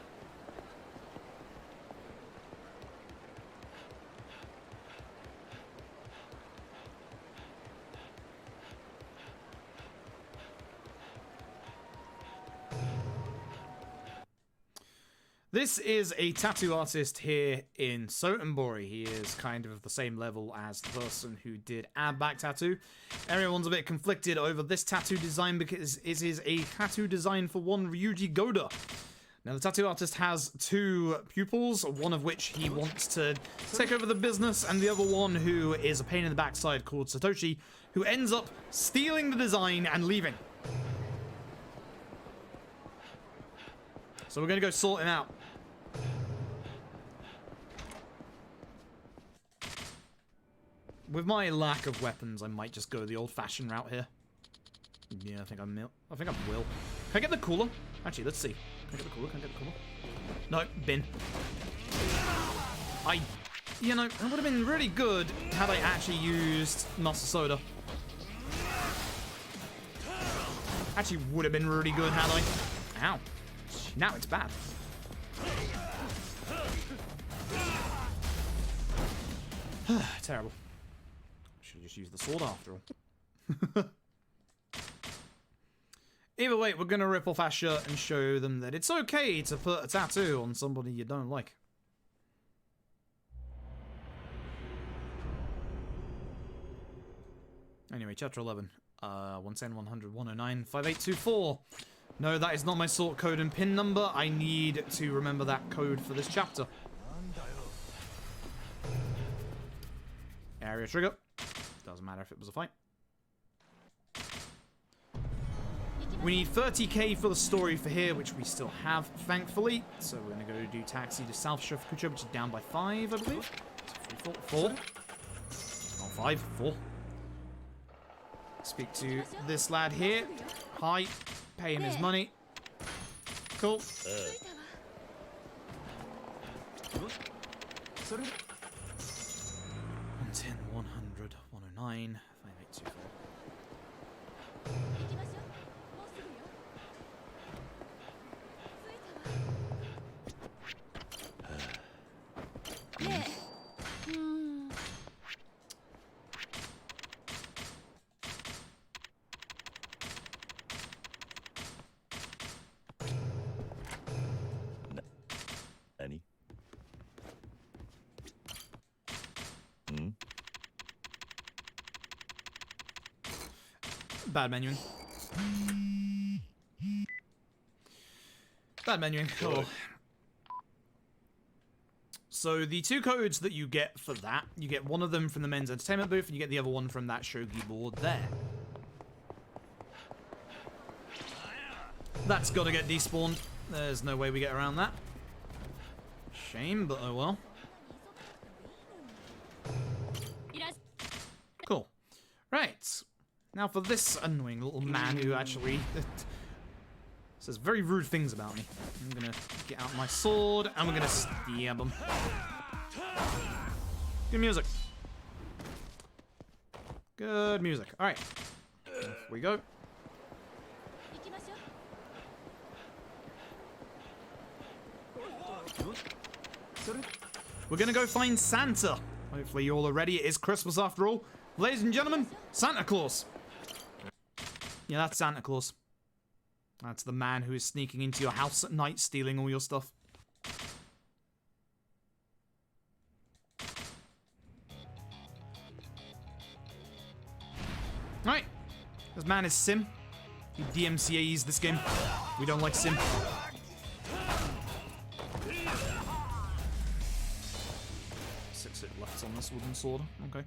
This is a tattoo artist here in Sotenbori. He is kind of the same level as the person who did our back tattoo. Everyone's a bit conflicted over this tattoo design because it is a tattoo design for one Ryuji Goda. Now, the tattoo artist has two pupils, one of which he wants to take over the business, and the other one who is a pain in the backside called Satoshi, who ends up stealing the design and leaving. So we're going to go sort him out. With my lack of weapons, I might just go the old-fashioned route here. Yeah, I think I will. Can I get the cooler? Actually, let's see. Can I get the cooler? Can I get the cooler? No, bin. You know, it would have been really good had I actually used Master Soda. Actually, would have been really good had I... Ow. Now it's bad. Terrible. Should have just used the sword after all. Either way, we're going to rip off our shirt and show them that it's okay to put a tattoo on somebody you don't like. Anyway, chapter 11. 110, 100, 109, 5824. No, that is not my sort code and pin number. I need to remember that code for this chapter. Area trigger. Doesn't matter if it was a fight. We need 30k for the story for here, which we still have, thankfully. So we're going to go do taxi to South Shofukucho, which is down by 5, I believe. 3, 4. Not 5, 4. Speak to this lad here. Hi. Pay him his money. Cool. 110, 100, 109, 5824. Bad menuing. Bad menuing. Oh. So the two codes that you get for that, you get one of them from the men's entertainment booth, and you get the other one from that shogi board there. That's got to get despawned. There's no way we get around that. Shame, but oh well. Cool. Right. Now for this annoying little man who actually Says very rude things about me. I'm gonna get out my sword and we're gonna stab him. Good music. Good music. Alright. Here we go. We're gonna go find Santa. Hopefully you all are ready. It is Christmas after all. Ladies and gentlemen, Santa Claus. Yeah, that's Santa Claus. That's the man who is sneaking into your house at night, stealing all your stuff. Alright. This man is Sim. He DMCA's this game. We don't like Sim. 6 hit left on this wooden sword. Okay.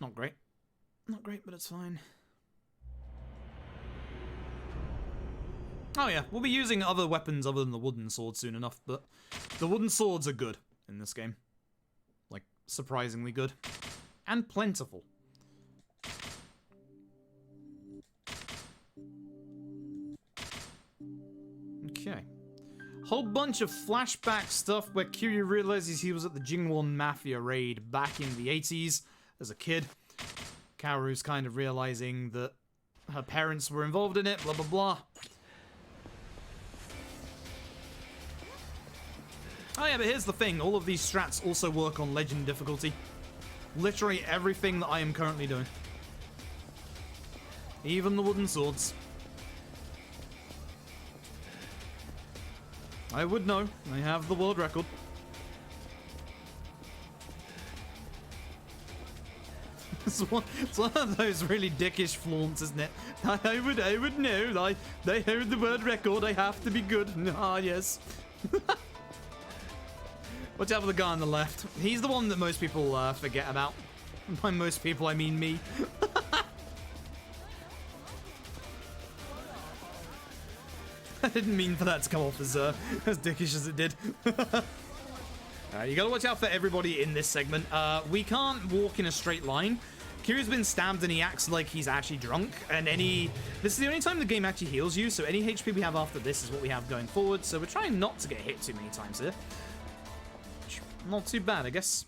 Not great. Not great, but it's fine. Oh yeah, we'll be using other weapons other than the wooden sword soon enough, but the wooden swords are good in this game. Like, surprisingly good. And plentiful. Okay. Whole bunch of flashback stuff where Kiryu realizes he was at the Jingwon Mafia raid back in the 80s as a kid. Kaoru's kind of realizing that her parents were involved in it, blah blah blah. Oh yeah, but here's the thing, all of these strats also work on legend difficulty. Literally everything that I am currently doing. Even the wooden swords. I would know, I have the world record. It's one of those really dickish flaunts, isn't it? I would know, like, they hold the world record, I have to be good. Ah, yes. Watch out for the guy on the left. He's the one that most people forget about. By most people, I mean me. I didn't mean for that to come off as dickish as it did. You gotta watch out for everybody in this segment. We can't walk in a straight line. Kiryu's been stabbed and he acts like he's actually drunk. And this is the only time the game actually heals you, so any HP we have after this is what we have going forward. So we're trying not to get hit too many times here. Not too bad, I guess.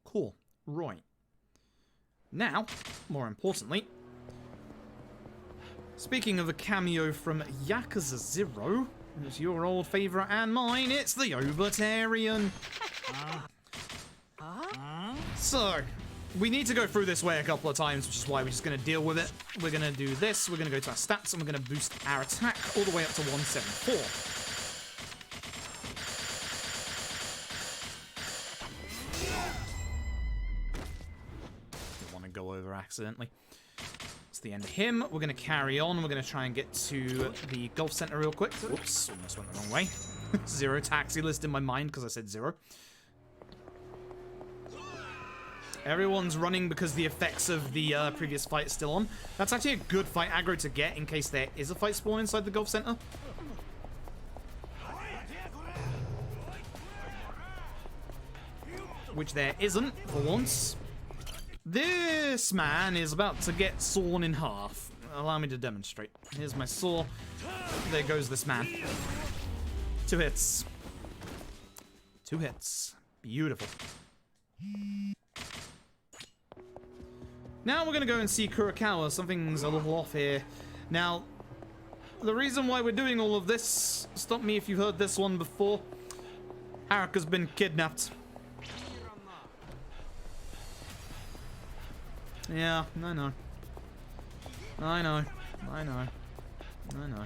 Cool. Right. Now, more importantly, speaking of a cameo from Yakuza 0, it's your old favourite and mine, it's the Overtarian. So, we need to go through this way a couple of times, which is why we're just going to deal with it. We're going to do this, we're going to go to our stats, and we're going to boost our attack all the way up to 174. Didn't want to go over accidentally. It's the end of him. We're going to carry on. We're going to try and get to the golf center real quick. Whoops, almost went the wrong way. 0 taxi list in my mind because I said 0. Everyone's running because the effects of the previous fight is still on. That's actually a good fight aggro to get in case there is a fight spawn inside the golf center. Which there isn't, for once. This man is about to get sawn in half. Allow me to demonstrate. Here's my saw. There goes this man. 2 hits. 2 hits. Beautiful. Now we're going to go and see Kurokawa. Something's a little off here. Now, the reason why we're doing all of this, stop me if you've heard this one before. Haruka's been kidnapped. Yeah, I know. I know. I know. I know.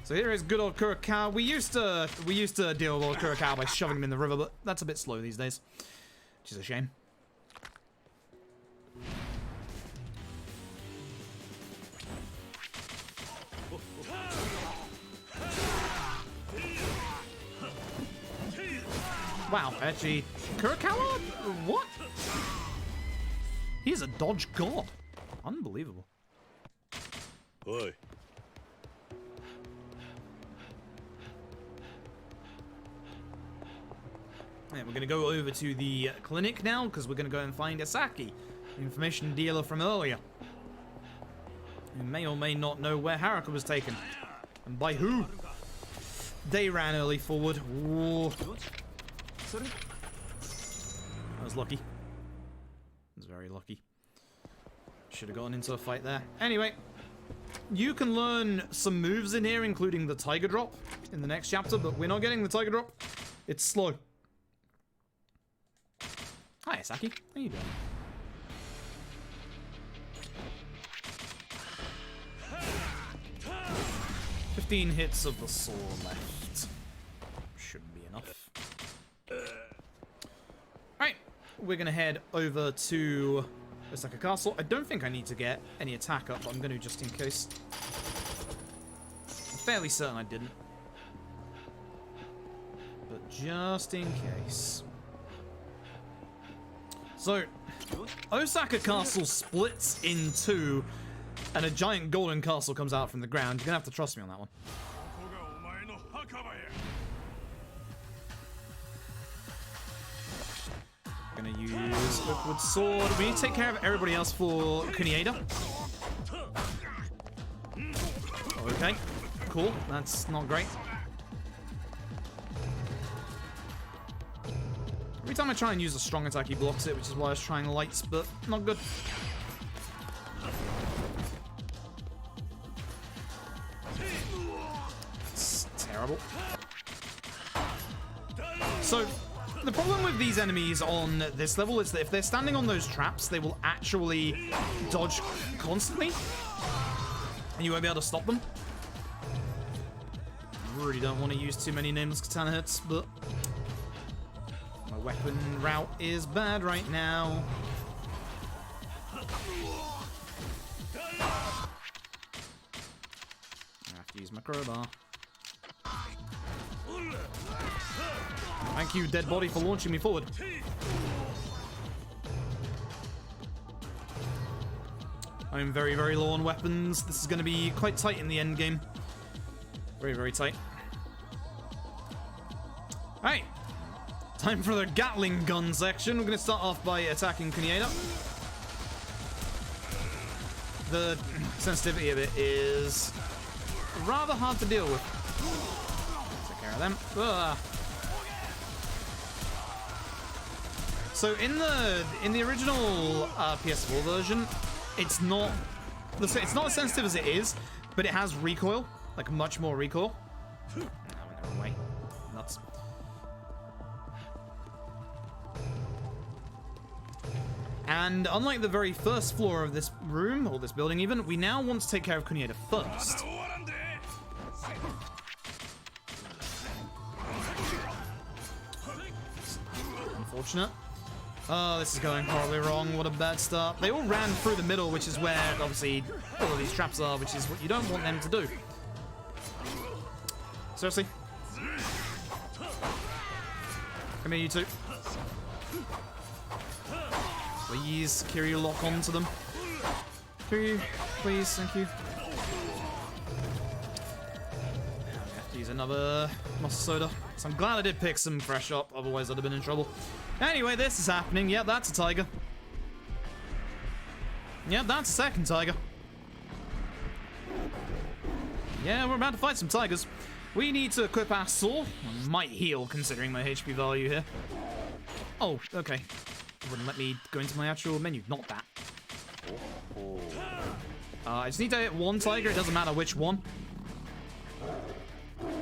So here is good old Kurokawa. We used to deal with old Kurokawa by shoving him in the river, but that's a bit slow these days. Which is a shame. Wow, actually, Kurokawa? What? He's a dodge god. Unbelievable. Oi. Right, we're going to go over to the clinic now, because we're going to go and find Asaki, the information dealer from earlier. Who may or may not know where Haruka was taken. And by who? They ran early forward. Whoa. That was lucky. That was very lucky. Should have gotten into a fight there. Anyway, you can learn some moves in here, including the Tiger Drop in the next chapter, but we're not getting the Tiger Drop. It's slow. Hi, Asaki. How you doing? "15 hits of the sword left. Shouldn't be enough." Alright, we're gonna head over to Osaka Castle. I don't think I need to get any attack up, but I'm gonna just in case. I'm fairly certain I didn't. But just in case. So, Osaka Castle splits in two, and a giant golden castle comes out from the ground. You're gonna have to trust me on that one. Gonna use Liquid Sword. We need to take care of everybody else for Kunieda. Okay, cool. That's not great. Every time I try and use a strong attack, he blocks it, which is why I was trying lights, but not good. It's terrible. So, the problem with these enemies on this level is that if they're standing on those traps, they will actually dodge constantly, and you won't be able to stop them. I really don't want to use too many nameless katana hits, but my weapon route is bad right now. I have to use my crowbar. Thank you, dead body, for launching me forward. I'm very, very low on weapons. This is going to be quite tight in the end game. Very, very tight. Alright. Time for the Gatling gun section. We're going to start off by attacking Kunieda. The sensitivity of it is rather hard to deal with. Take care of them. Ugh. So in the original PS4 version, it's not as sensitive as it is, but it has recoil, like much more recoil. I went the wrong way. Nuts. And unlike the very first floor of this room, or this building even, we now want to take care of Kunieda first. Unfortunate. Oh, this is going horribly wrong. What a bad start. They all ran through the middle, which is where, obviously, all of these traps are, which is what you don't want them to do. Seriously? Come here, you two. Please, Kiryu, lock onto them. Kiryu, please, thank you. I have to use another muscle soda. So I'm glad I did pick some fresh up, otherwise I'd have been in trouble. Anyway, this is happening. Yep, that's a tiger. Yep, that's a second tiger. Yeah, we're about to fight some tigers. We need to equip our sword. I might heal, considering my HP value here. Oh, okay. It wouldn't let me go into my actual menu. Not that. I just need to hit one tiger. It doesn't matter which one.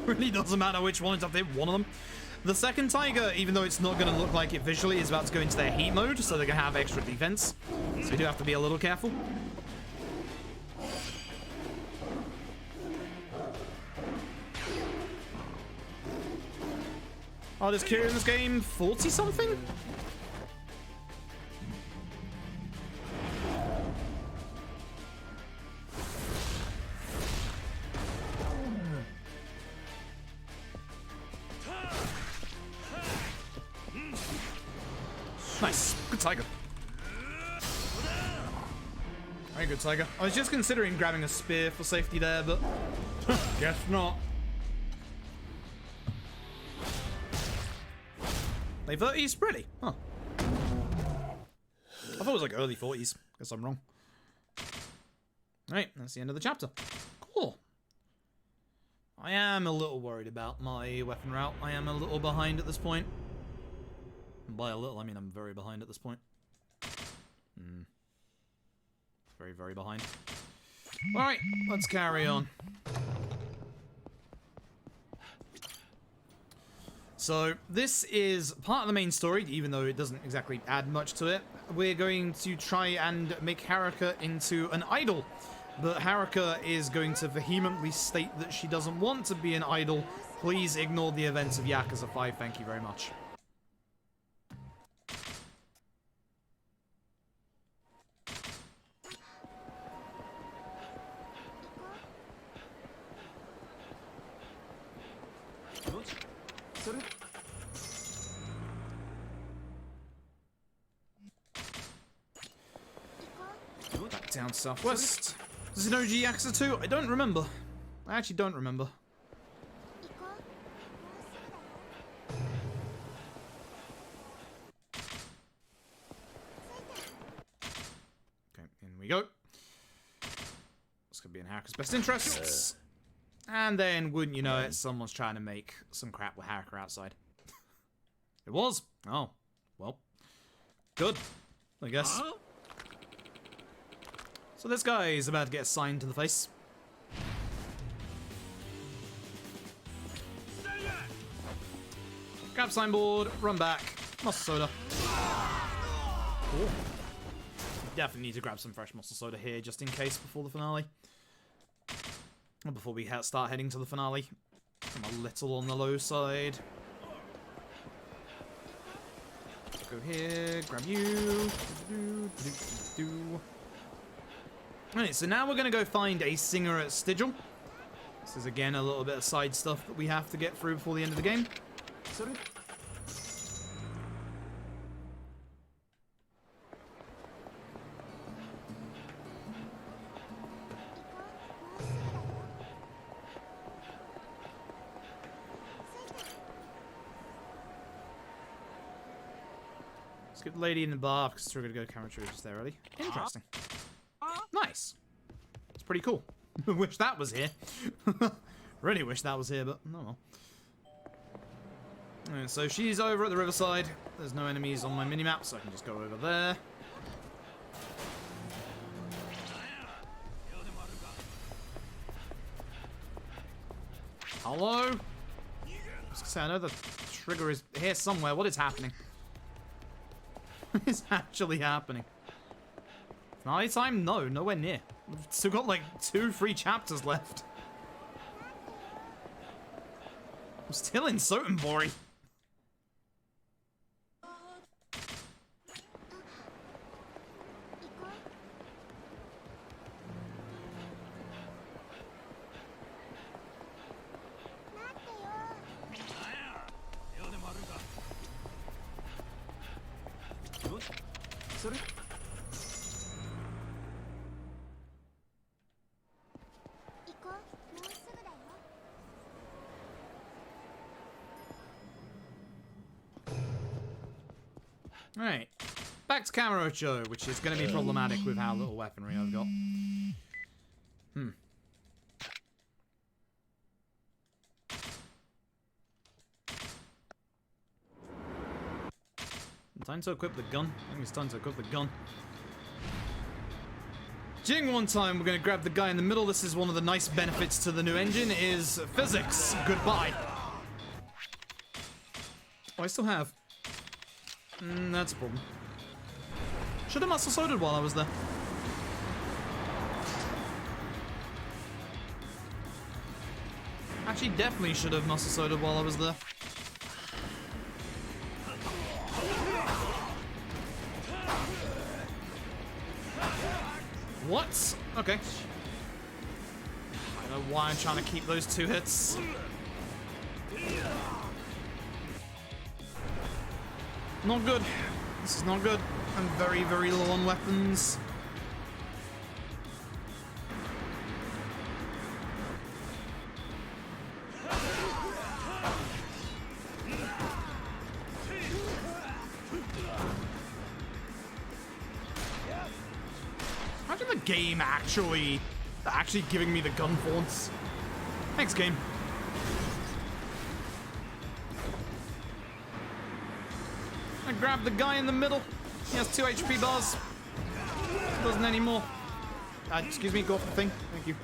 Really doesn't matter which one. It's up to hit one of them. The second tiger, even though it's not going to look like it visually, is about to go into their heat mode, so they're going to have extra defense. So you do have to be a little careful. Oh, there's Kiryu in this game 40-something? Nice. Good tiger. Very good tiger. I was just considering grabbing a spear for safety there, but guess not. Late 30s? Really? Huh. I thought it was like early 40s. Guess I'm wrong. Alright, that's the end of the chapter. Cool. I am a little worried about my weapon route. I am a little behind at this point. And by a little, I mean I'm very behind at this point. Very, very behind. Alright, let's carry on. So, this is part of the main story, even though it doesn't exactly add much to it. We're going to try and make Haruka into an idol. But Haruka is going to vehemently state that she doesn't want to be an idol. Please ignore the events of Yakuza 5, thank you very much. Back down southwest. Does it know Yakuza 2? I don't remember. I actually don't remember. Okay, in we go. This could be in Haruka's best interests. And then, wouldn't you know it, someone's trying to make some crap with Haruka outside. It was? Oh. Well. Good. I guess. So this guy is about to get a sign to the face. Grab signboard, run back, muscle soda. Cool. Definitely need to grab some fresh muscle soda here just in case before the finale. Or before we start heading to the finale. I'm a little on the low side. Go here, grab you. Alright, so now we're going to go find a singer at Stigil. This is again a little bit of side stuff that we have to get through before the end of the game. Let's get the lady in the bar because we're going to go camera just there early. Interesting. Nice. It's pretty cool. Wish that was here. Really wish that was here, but no well. Right, so she's over at the riverside. There's no enemies on my minimap, so I can just go over there. Hello? I was gonna say, I know the trigger is here somewhere. What is happening? What is actually happening? Finale time? No, nowhere near. We've still got like 2 free chapters left. I'm still in Sotenbori. Alright, back to Kamurocho, which is going to be problematic with how little weaponry I've got. Time to equip the gun. I think it's time to equip the gun. Jing one time, we're going to grab the guy in the middle. This is one of the nice benefits to the new engine, is physics. Goodbye. Oh, I still have. That's a problem. Should have muscle sodaed while I was there. Actually, definitely should have muscle sodaed while I was there. What? Okay. I don't know why I'm trying to keep those 2 hits. Not good. This is not good. I'm very, very low on weapons. game actually giving me the gun fonts. Thanks, game. I grabbed the guy in the middle. He has 2 HP bars. Doesn't anymore. Excuse me, go off the thing. Thank you.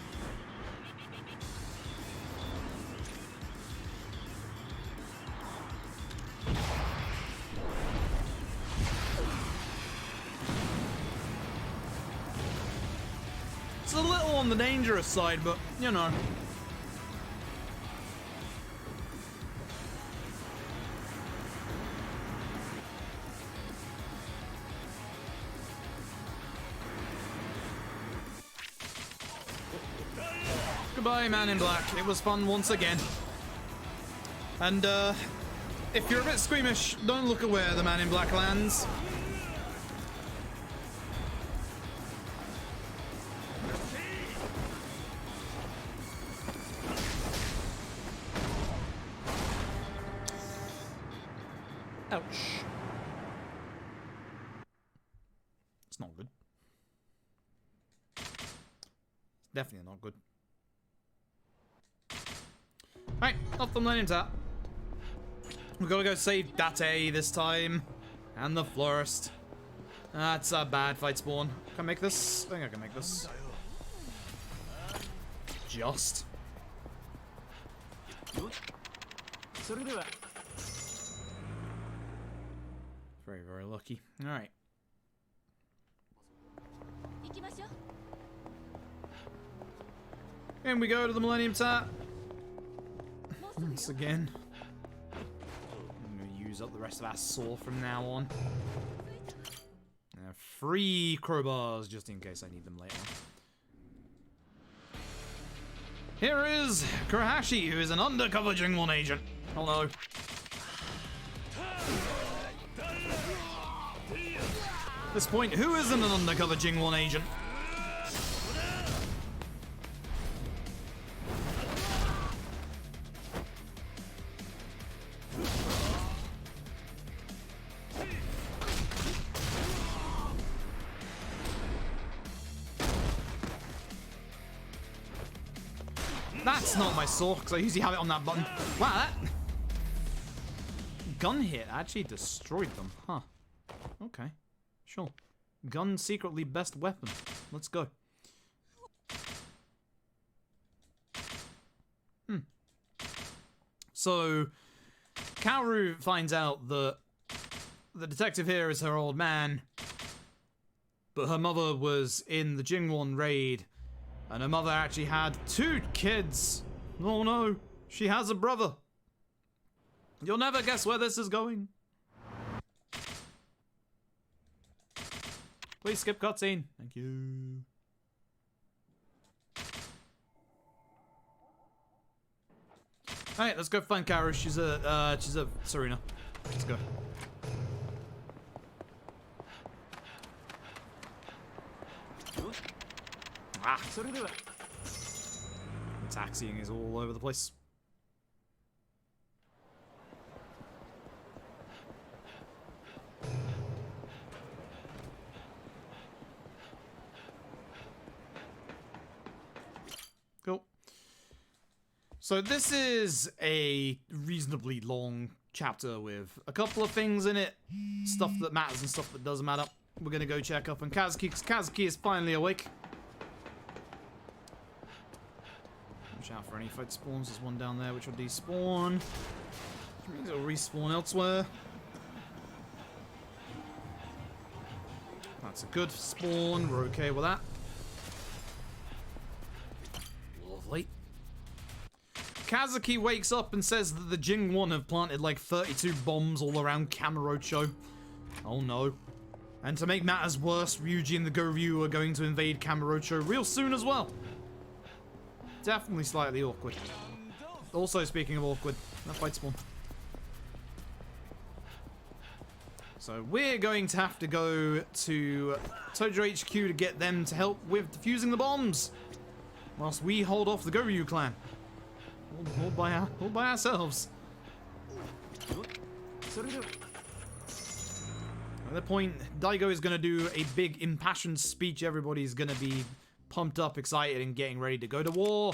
It's a little on the dangerous side, but, you know. Goodbye, Man in Black. It was fun once again. And, if you're a bit squeamish, don't look at where the Man in Black lands. Ouch. It's not good. It's definitely not good. Right, off the Millennium Tap. We've got to go save Date this time. And the Florist. That's a bad fight spawn. Can I make this? I think I can make this. Just. Very, very lucky. Alright. And we go to the Millennium Tap. Once again. I'm going to use up the rest of our saw from now on. 3 crowbars, just in case I need them later. Here is Kurahashi, who is an undercover Jingwon agent. Oh no. At this point, who isn't an undercover Jingwon agent? That's not my saw, because I usually have it on that button. Wow, that gun hit actually destroyed them, huh? Okay, sure. Gun secretly best weapon. Let's go. So, Kaoru finds out that the detective here is her old man, but her mother was in the Jingwon raid. And her mother actually had 2 kids. Oh no, she has a brother. You'll never guess where this is going. Please skip cutscene. Thank you. Alright, let's go find Kaoru. She's a Serena. Let's go. Ah. The taxiing is all over the place. Cool. So this is a reasonably long chapter with a couple of things in it. Stuff that matters and stuff that doesn't matter. We're gonna go check up on Kazuki, because Kazuki is finally awake. Watch out for any fight spawns. There's one down there which will despawn. Which means it'll respawn elsewhere. That's a good spawn. We're okay with that. Lovely. Kazuki wakes up and says that the Jingwon have planted like 32 bombs all around Kamurocho. Oh no. And to make matters worse, Ryuji and the Goryu are going to invade Kamurocho real soon as well. Definitely slightly awkward. Also, speaking of awkward, that fight spawn. So we're going to have to go to Tojo HQ to get them to help with defusing the bombs, whilst we hold off the Goryu clan. All by ourselves. At that point, Daigo is going to do a big impassioned speech. Everybody's going to be pumped up, excited, and getting ready to go to war.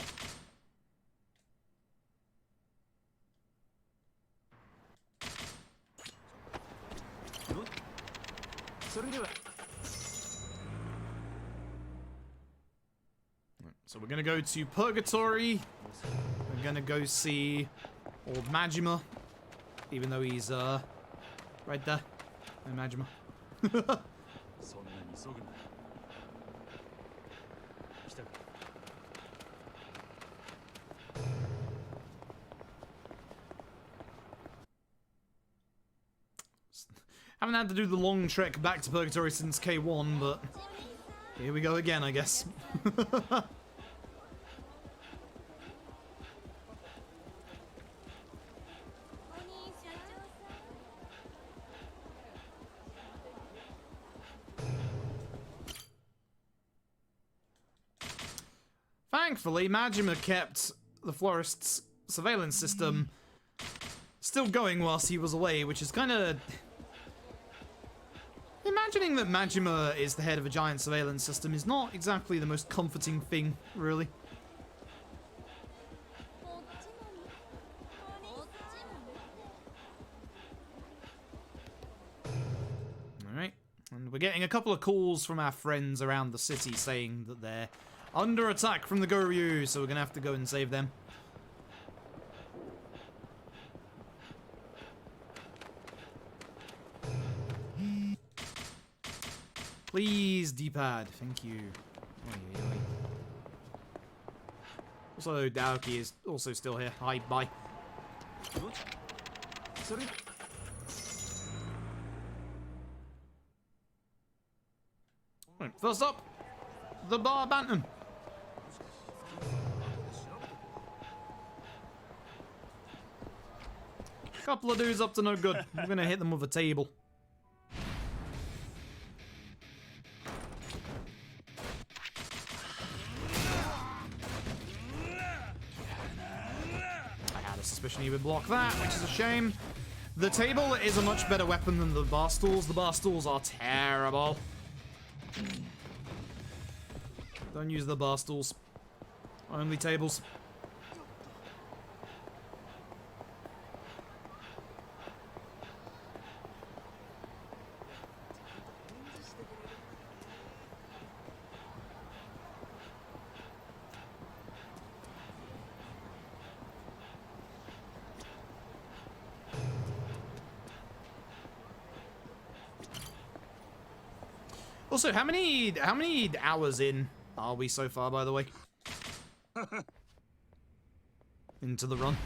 So we're going to go to Purgatory. We're going to go see old Majima. Even though he's, right there. Hey, Majima. Haven't had to do the long trek back to Purgatory since K1, but here we go again, I guess. Thankfully, Majima kept the florist's surveillance system still going whilst he was away, which is kind of... Imagining that Majima is the head of a giant surveillance system is not exactly the most comforting thing, really. Alright, and we're getting a couple of calls from our friends around the city saying that they're under attack from the Goryu, so we're gonna have to go and save them. Please, D-pad. Thank you. Also, Daoki is also still here. Hi, bye. Right, first up, the Bar Bantam. Couple of dudes up to no good. I'm gonna hit them with a table. Suspicion he would block that, which is a shame. The table is a much better weapon than the bar stools. The bar stools are terrible. Don't use the bar stools. Only tables. Also, how many hours in are we so far, by the way? Into the run.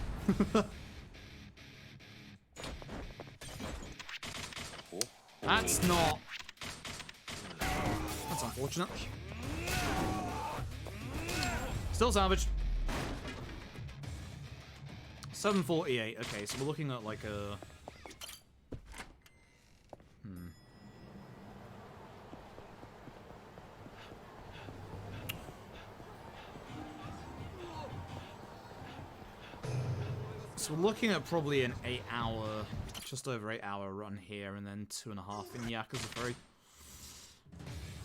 That's not... That's unfortunate. Still salvaged. 748. Okay, so we're looking at like a... So we're looking at probably an 8-hour, just over 8-hour run here, and then 2.5 in Yakuza 3.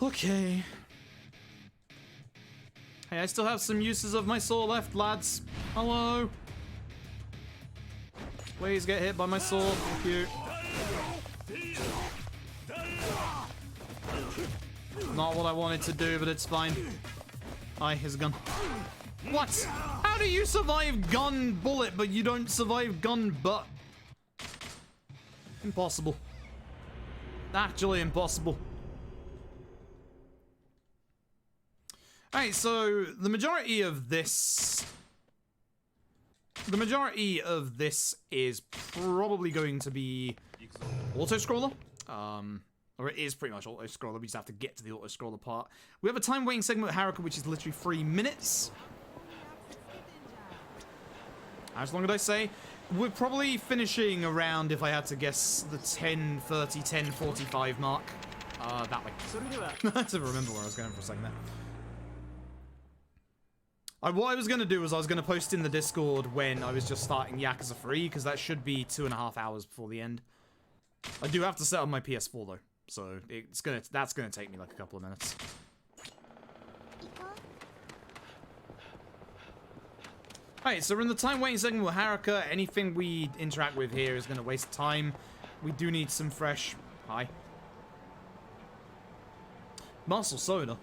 Okay. Hey, I still have some uses of my saw left, lads. Hello. Please get hit by my saw. Thank you. Not what I wanted to do, but it's fine. Hi, here's a gun. What? How do you survive gun bullet, but you don't survive gun butt? Impossible. Actually impossible. Alright, so the majority of this is probably going to be auto-scroller. Or it is pretty much auto-scroller, we just have to get to the auto-scroller part. We have a time waiting segment with Haruka, which is literally 3 minutes. As long as I say, we're probably finishing around, if I had to guess, the 10:30, 10:45 mark. That way. I had to remember where I was going for a second there. What I was going to do was I was going to post in the Discord when I was just starting Yakuza 3, because that should be 2.5 hours before the end. I do have to set up my PS4, though. So that's gonna take me like a couple of minutes. Alright, so we're in the time waiting segment with Haruka. Anything we interact with here is gonna waste time. We do need some fresh... Hi. Muscle soda.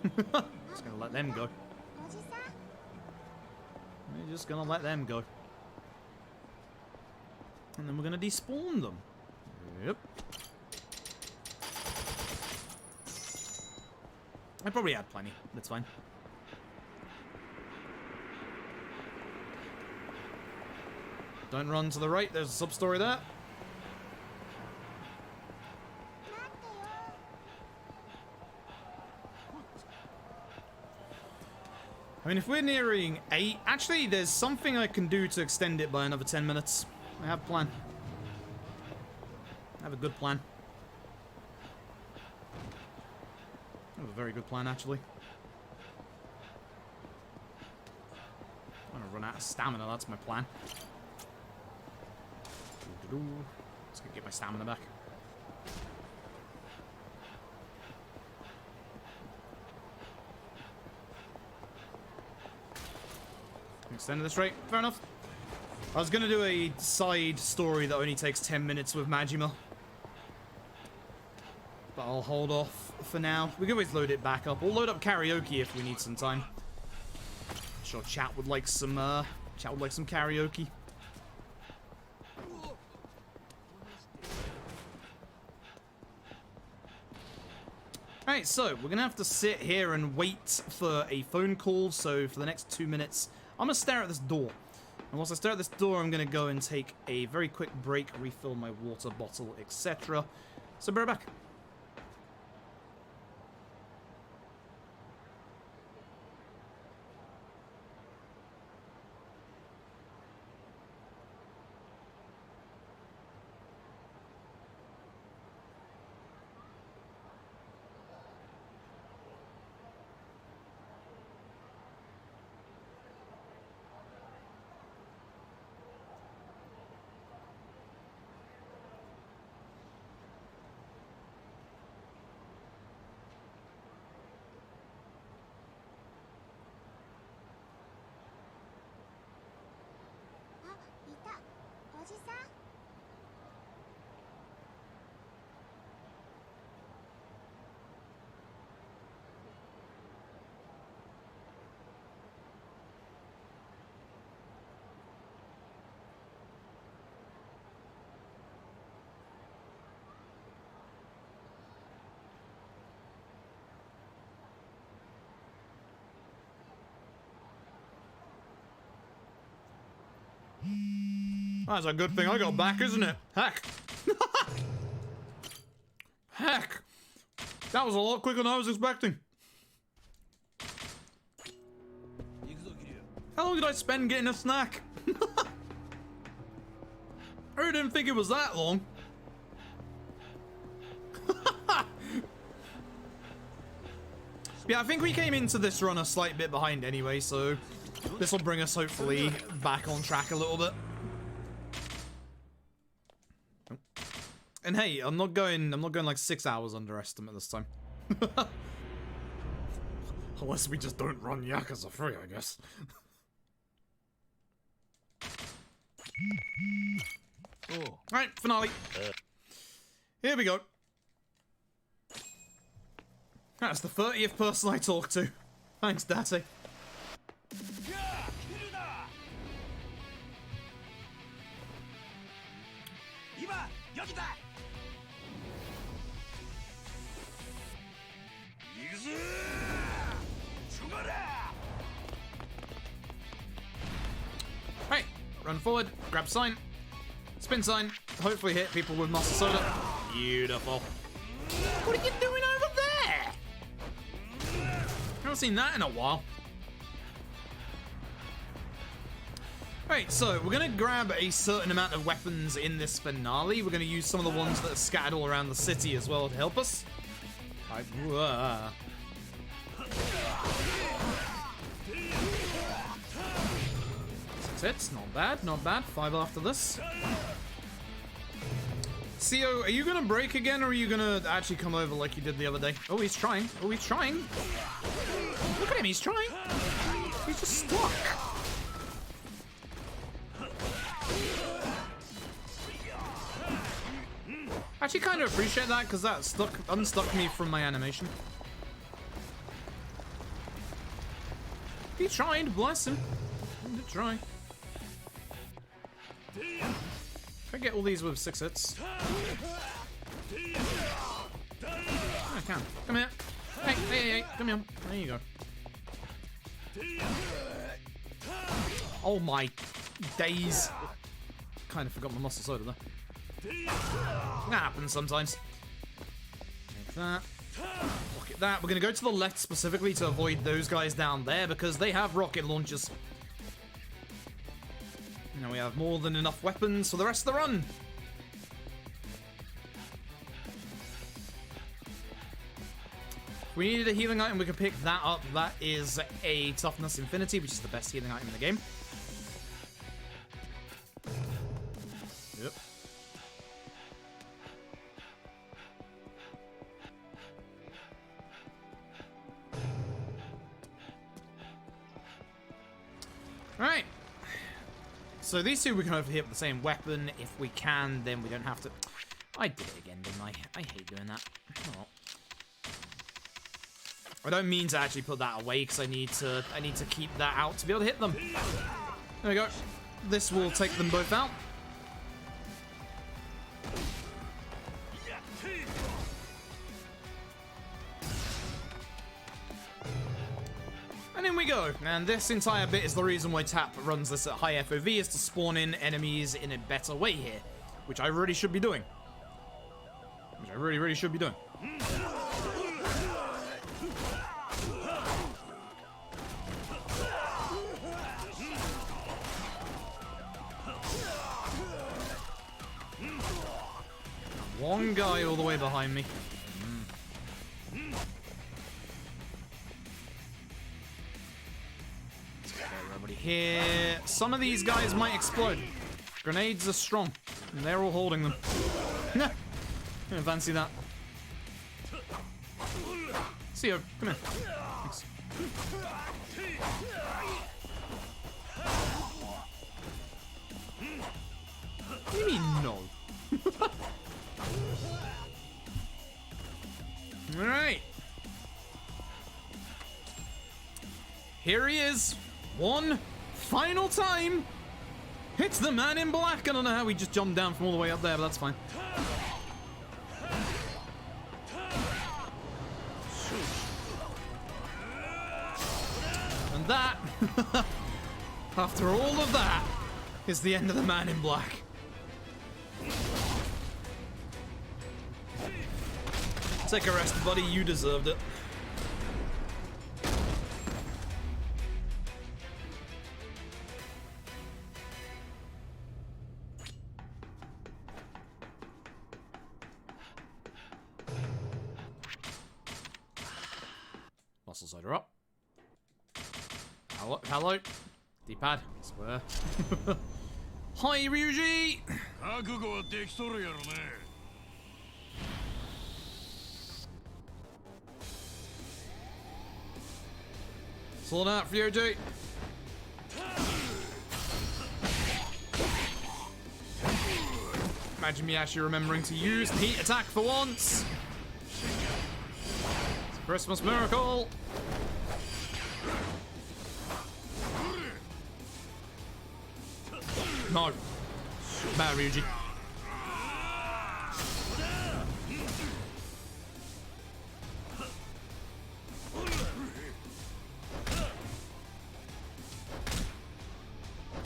Just gonna let them go. We're just gonna let them go. And then we're gonna despawn them. Yep. I probably had plenty. That's fine. Don't run to the right. There's a sub-story there. I mean, if we're nearing 8... Actually, there's something I can do to extend it by another 10 minutes. I have a plan. I have a good plan. I have a very good plan, actually. I'm gonna run out of stamina, that's my plan. Just gonna get my stamina back. Extended this rate, fair enough. I was gonna do a side story that only takes 10 minutes with Majima, but I'll hold off for now. We can always load it back up. We'll load up karaoke if we need some time. I'm sure chat would like some karaoke. Alright, so we're gonna have to sit here and wait for a phone call. So for the next 2 minutes, I'm gonna stare at this door. And once I stare at this door, I'm gonna go and take a very quick break, refill my water bottle, etc. So be right back. That's a good thing I got back, isn't it? Heck. Heck. That was a lot quicker than I was expecting. How long did I spend getting a snack? I really didn't think it was that long. Yeah, I think we came into this run a slight bit behind anyway, so this will bring us hopefully back on track a little bit. And hey, I'm not going like 6 hours underestimate this time. Unless we just don't run Yakuza 3, I guess. Oh. Alright, finale. Here we go. That's the 30th person I talk to. Thanks, Daddy. Right, run forward, grab sign, spin sign, hopefully hit people with muscle soda. Beautiful. What are you doing over there? I haven't seen that in a while. Right, so we're gonna grab a certain amount of weapons in this finale. We're gonna use some of the ones that are scattered all around the city as well to help us. Right, 6 hits, not bad, not bad. 5 after this. CO, are you gonna break again, or are you gonna actually come over like you did the other day? Oh, he's trying. Oh, he's trying. Look at him, he's trying. He's just stuck. I actually kind of appreciate that, because that unstuck me from my animation. He tried, bless him. He did try. Can I get all these with 6 hits? I can. Come here. Hey, come here. There you go. Oh my days. Kind of forgot my muscle soda there. That happens sometimes. Make that. Rocket that. We're going to go to the left specifically to avoid those guys down there because they have rocket launchers. Now we have more than enough weapons for the rest of the run. If we needed a healing item, we could pick that up. That is a Toughness Infinity, which is the best healing item in the game. Yep. Alright. So these two we can overhit with the same weapon. If we can, then we don't have to... I did it again, didn't I? I hate doing that. Oh. I don't mean to actually put that away because I need to keep that out to be able to hit them. There we go. This will take them both out. And in we go. And this entire bit is the reason why Tap runs this at high FOV, is to spawn in enemies in a better way here. Which I really should be doing. Which I really should be doing. One guy all the way behind me. Okay, everybody here. Some of these guys might explode. Grenades are strong, and they're all holding them. Nah, didn't fancy that. CO, come here. Thanks. What do you mean no? Alright. Here he is. One final time. Hits the man in black. I don't know how he just jumped down from all the way up there, but that's fine. And that, after all of that, is the end of the man in black. Take a rest, buddy. You deserved it. Muscle soda up. Hello. D-pad. Square. Hi, Ryuji! Slow down, Ryuji. Imagine me actually remembering to use the heat attack for once. It's a Christmas miracle. No. Bad Ryuji.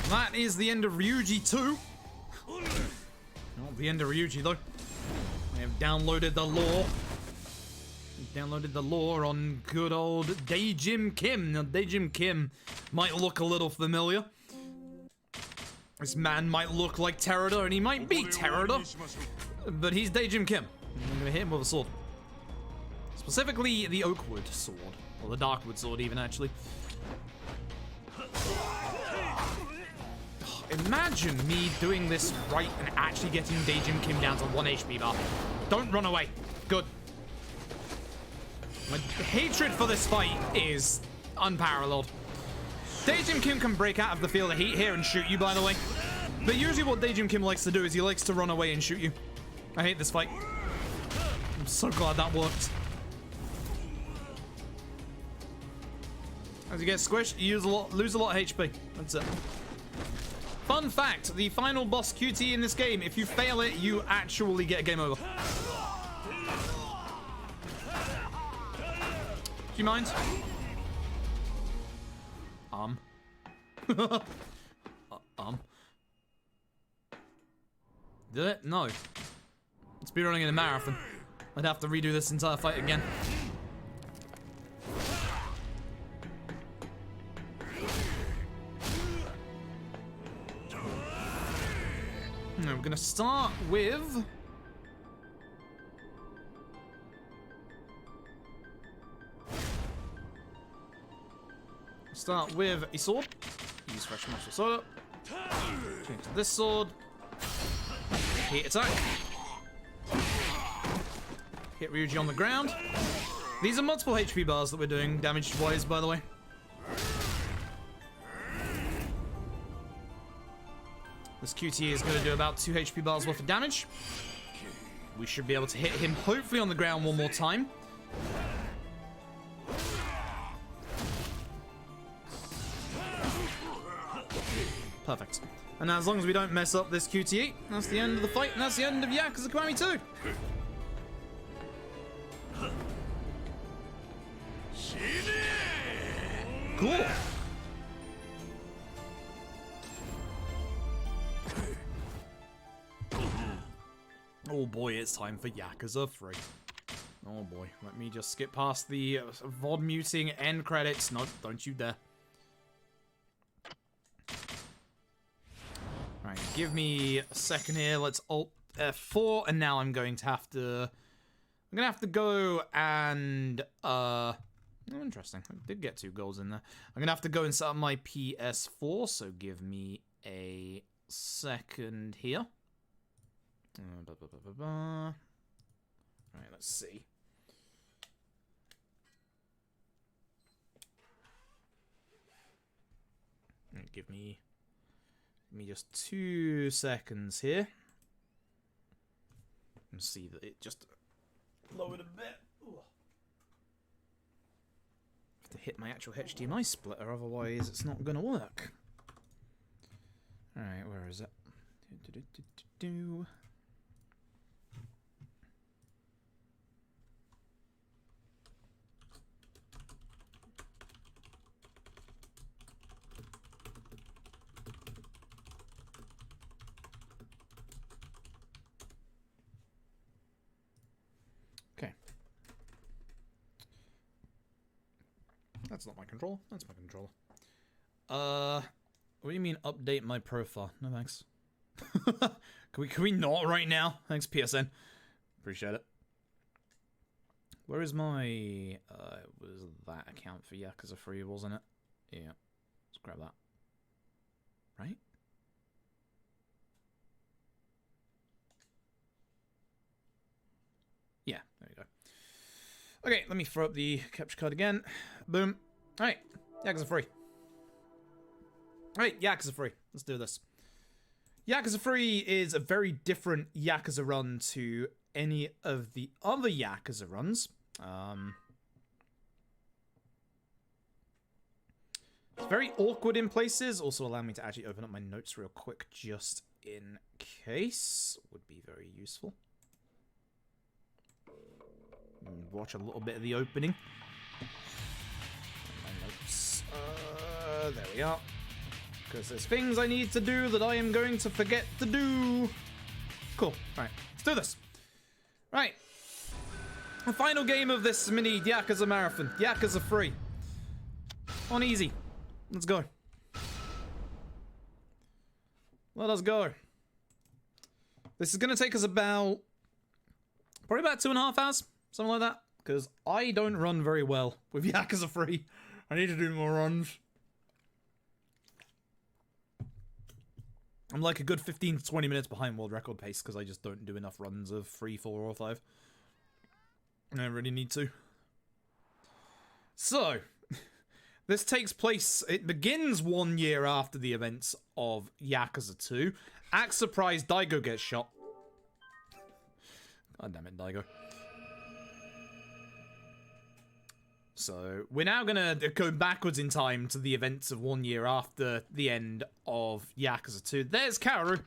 That is the end of Ryuji 2. Not the end of Ryuji though. I have downloaded the lore. Downloaded the lore on good old Dojima Kim. Now Dojima Kim might look a little familiar. This man might look like Teruda, and he might be Teruda, but he's Dojima Kim. I'm gonna hit him with a sword. Specifically the Oakwood sword. Or the Darkwood sword even, actually. Imagine me doing this right and actually getting Dojima Kim down to 1 HP bar. Don't run away. Good. My hatred for this fight is unparalleled. Dojima Kim can break out of the field of heat here and shoot you, by the way. But usually what Dojima Kim likes to do is he likes to run away and shoot you. I hate this fight. I'm so glad that worked. As you get squished, you lose a lot of HP. That's it. Fun fact, the final boss QT in this game, if you fail it, you actually get a game over. Do you mind? Did it? No. It's be running in a marathon. I'd have to redo this entire fight again. Now we're gonna start with a sword. Use fresh martial sword up. Change to this sword. Heat attack. Hit Ryuji on the ground. These are multiple HP bars that we're doing damage-wise, by the way. This QTE is going to do about 2 HP bars worth of damage. We should be able to hit him, hopefully, on the ground one more time. Perfect. And as long as we don't mess up this QTE, that's the end of the fight, and that's the end of Yakuza Kiwami 2. Cool. Oh boy, it's time for Yakuza 3. Oh boy, let me just skip past the VOD muting end credits. No, don't you dare. Alright, give me a second here. Let's Alt F4, and now I'm going to have to... I'm gonna have to go and... Oh, interesting. I did get 2 goals in there. I'm gonna have to go and set up my PS4, so give me a second here. Alright, let's see. Give me just 2 seconds here. And see that it just lowered a bit. Ooh. Have to hit my actual HDMI splitter, otherwise it's not gonna work. Alright, where is it? Okay. That's not my controller. That's my controller. What do you mean update my profile? No thanks. Can we not right now? Thanks, PSN. Appreciate it. Where is my... it was that account for Yakuza 3, wasn't it? Yeah. Let's grab that. Right? Yeah, there you go. Okay, let me throw up the capture card again. Boom. Alright, Yakuza 3. Alright, Yakuza 3. Let's do this. Yakuza 3 is a very different Yakuza run to any of the other Yakuza runs. It's very awkward in places. Also allow me to actually open up my notes real quick just in case. Would be very useful. Watch a little bit of the opening. My notes. There we are. Because there's things I need to do that I am going to forget to do. Cool. Alright, let's do this. Right. The final game of this mini Yakuza marathon. Yakuza 3. On easy. Let's go. Let us go. This is going to take us about... probably about 2.5 hours. Something like that. Because I don't run very well with Yakuza 3. I need to do more runs. I'm like a good 15 to 20 minutes behind world record pace because I just don't do enough runs of 3, 4, or 5. And I really need to. So, this takes place, it begins 1 year after the events of Yakuza 2. Act surprised, Daigo gets shot. God damn it, Daigo. So, we're now gonna go backwards in time to the events of 1 year after the end of Yakuza 2. There's Kaoru.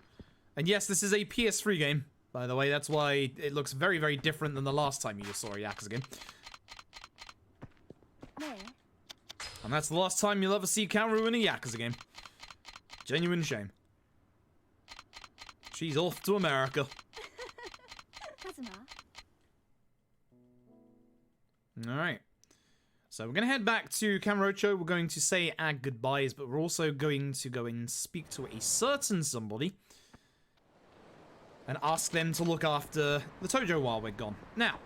And yes, this is a PS3 game, by the way. That's why it looks very, very different than the last time you saw a Yakuza game. And that's the last time you'll ever see Kaoru in a Yakuza game. Genuine shame. She's off to America. Alright. So we're going to head back to Kamurocho. We're going to say our goodbyes, but we're also going to go and speak to a certain somebody and ask them to look after the Tojo while we're gone. Now,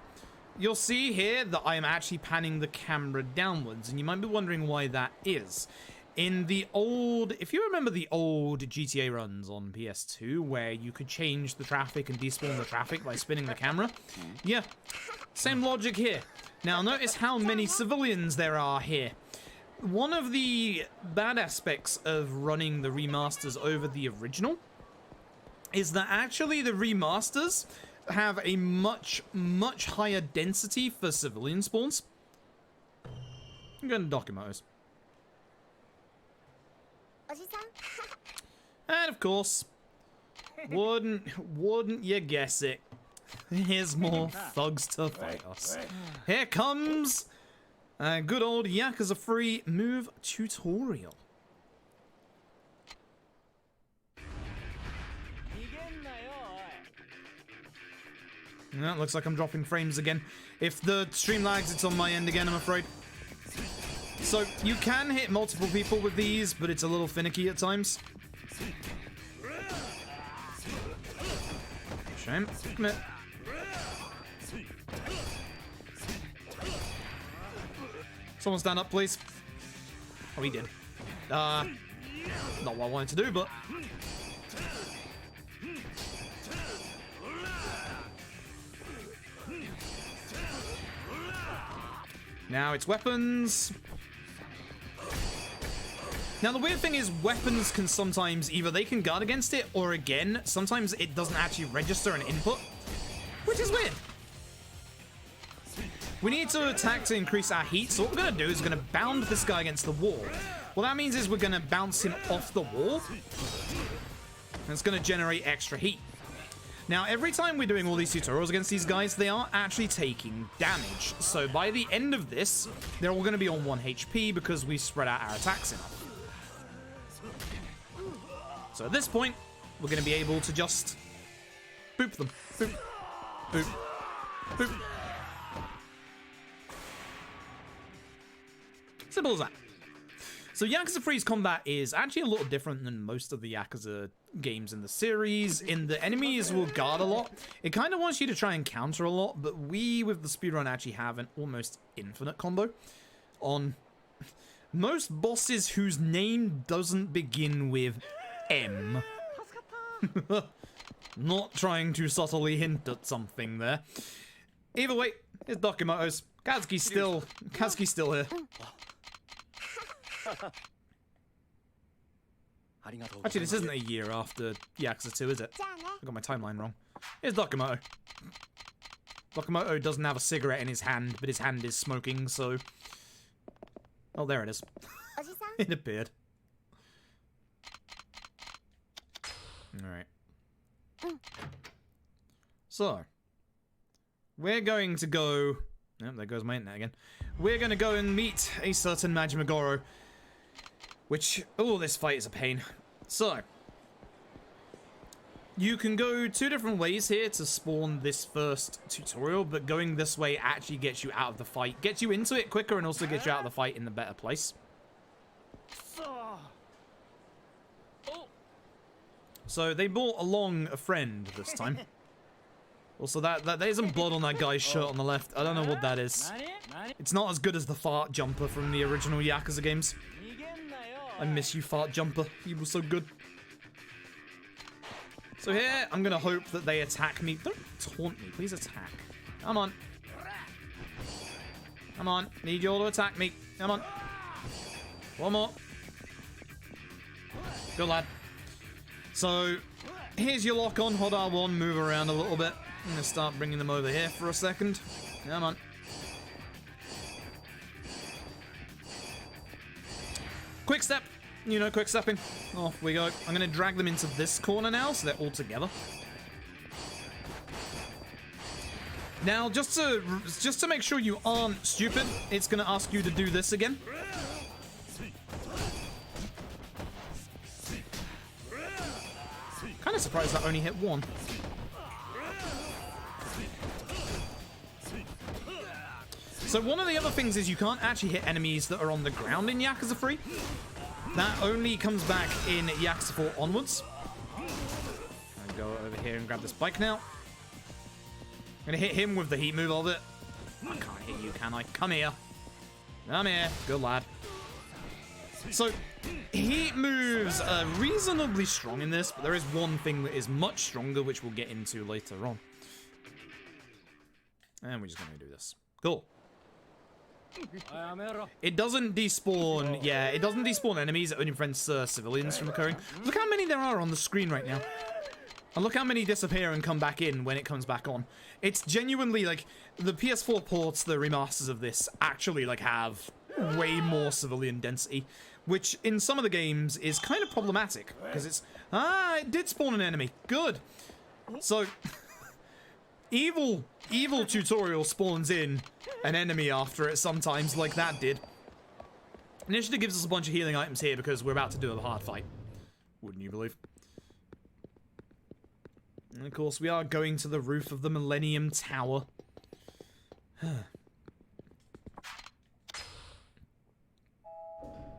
you'll see here that I am actually panning the camera downwards, and you might be wondering why that is. In the old, if you remember the old GTA runs on PS2, where you could change the traffic and despawn the traffic by spinning the camera, yeah, same logic here. Now notice how many civilians there are here. One of the bad aspects of running the remasters over the original is that actually the remasters have a much, much higher density for civilian spawns. I'm going to document those. And of course, wouldn't you guess it? Here's more thugs to fight us. Here comes a good old Yakuza Free move tutorial. That looks like I'm dropping frames again. If the stream lags, it's on my end again, I'm afraid. So, you can hit multiple people with these, but it's a little finicky at times. Shame. Come here. Someone stand up, please. Oh, he did. Not what I wanted to do, but... Now it's weapons. Now the weird thing is weapons can sometimes either they can guard against it, or again, sometimes it doesn't actually register an input, which is weird. We need to attack to increase our heat, so what we're going to do is we're going to bound this guy against the wall. What that means is we're going to bounce him off the wall, and it's going to generate extra heat. Now, every time we're doing all these tutorials against these guys, they are actually taking damage. So by the end of this, they're all going to be on 1 HP because we spread out our attacks enough. So at this point, we're going to be able to just boop them. Boop. Boop. Boop. Simple as that. So Yakuza 3's combat is actually a little different than most of the Yakuza games in the series. In the enemies will guard a lot. It kind of wants you to try and counter a lot, but we, with the speedrun, actually have an almost infinite combo on most bosses whose name doesn't begin with M. Not trying to subtly hint at something there. Either way, here's Dokumoto's. Kazuki's still here. Actually, this isn't a year after Yakuza 2, is it? I got my timeline wrong. Here's Dokumoto. Dokumoto doesn't have a cigarette in his hand, but his hand is smoking, so... Oh, there it is. It appeared. Alright. So. We're going to go... Oh, there goes my internet again. We're going to go and meet a certain Majima Goro. Which, oh, this fight is a pain. So, you can go 2 different ways here to spawn this first tutorial, but going this way actually gets you out of the fight. Gets you into it quicker and also gets you out of the fight in the better place. So, they brought along a friend this time. Also, there's some blood on that guy's shirt on the left. I don't know what that is. It's not as good as the fart jumper from the original Yakuza games. I miss you, Fart Jumper. He was so good. So here, I'm gonna hope that they attack me. Don't taunt me, please attack. Come on. Come on, need you all to attack me. Come on. One more. Good lad. So, here's your lock on. Hold R1, move around a little bit. I'm gonna start bringing them over here for a second. Come on. Quick step. You know, quick stepping. Off we go. I'm gonna drag them into this corner now, so they're all together. Now, just to make sure you aren't stupid, it's gonna ask you to do this again. Kind of surprised that only hit one. So one of the other things is you can't actually hit enemies that are on the ground in Yakuza 3. That only comes back in Yakuza 4 onwards. I'll go over here and grab this bike now. I'm gonna hit him with the heat move of it. I can't hit you, can I? Come here. Come here. Good lad. So, heat moves are reasonably strong in this, but there is one thing that is much stronger, which we'll get into later on. And we're just gonna do this. Cool. It doesn't despawn, yeah, it doesn't despawn enemies, it only prevents civilians from occurring. Look how many there are on the screen right now. And look how many disappear and come back in when it comes back on. It's genuinely, like, the PS4 ports, the remasters of this, actually, like, have way more civilian density, which in some of the games is kind of problematic, because it's, it did spawn an enemy. Good. So, evil tutorial spawns in an enemy after it sometimes, like that did. Initiative gives us a bunch of healing items here because we're about to do a hard fight. Wouldn't you believe? And of course, we are going to the roof of the Millennium Tower.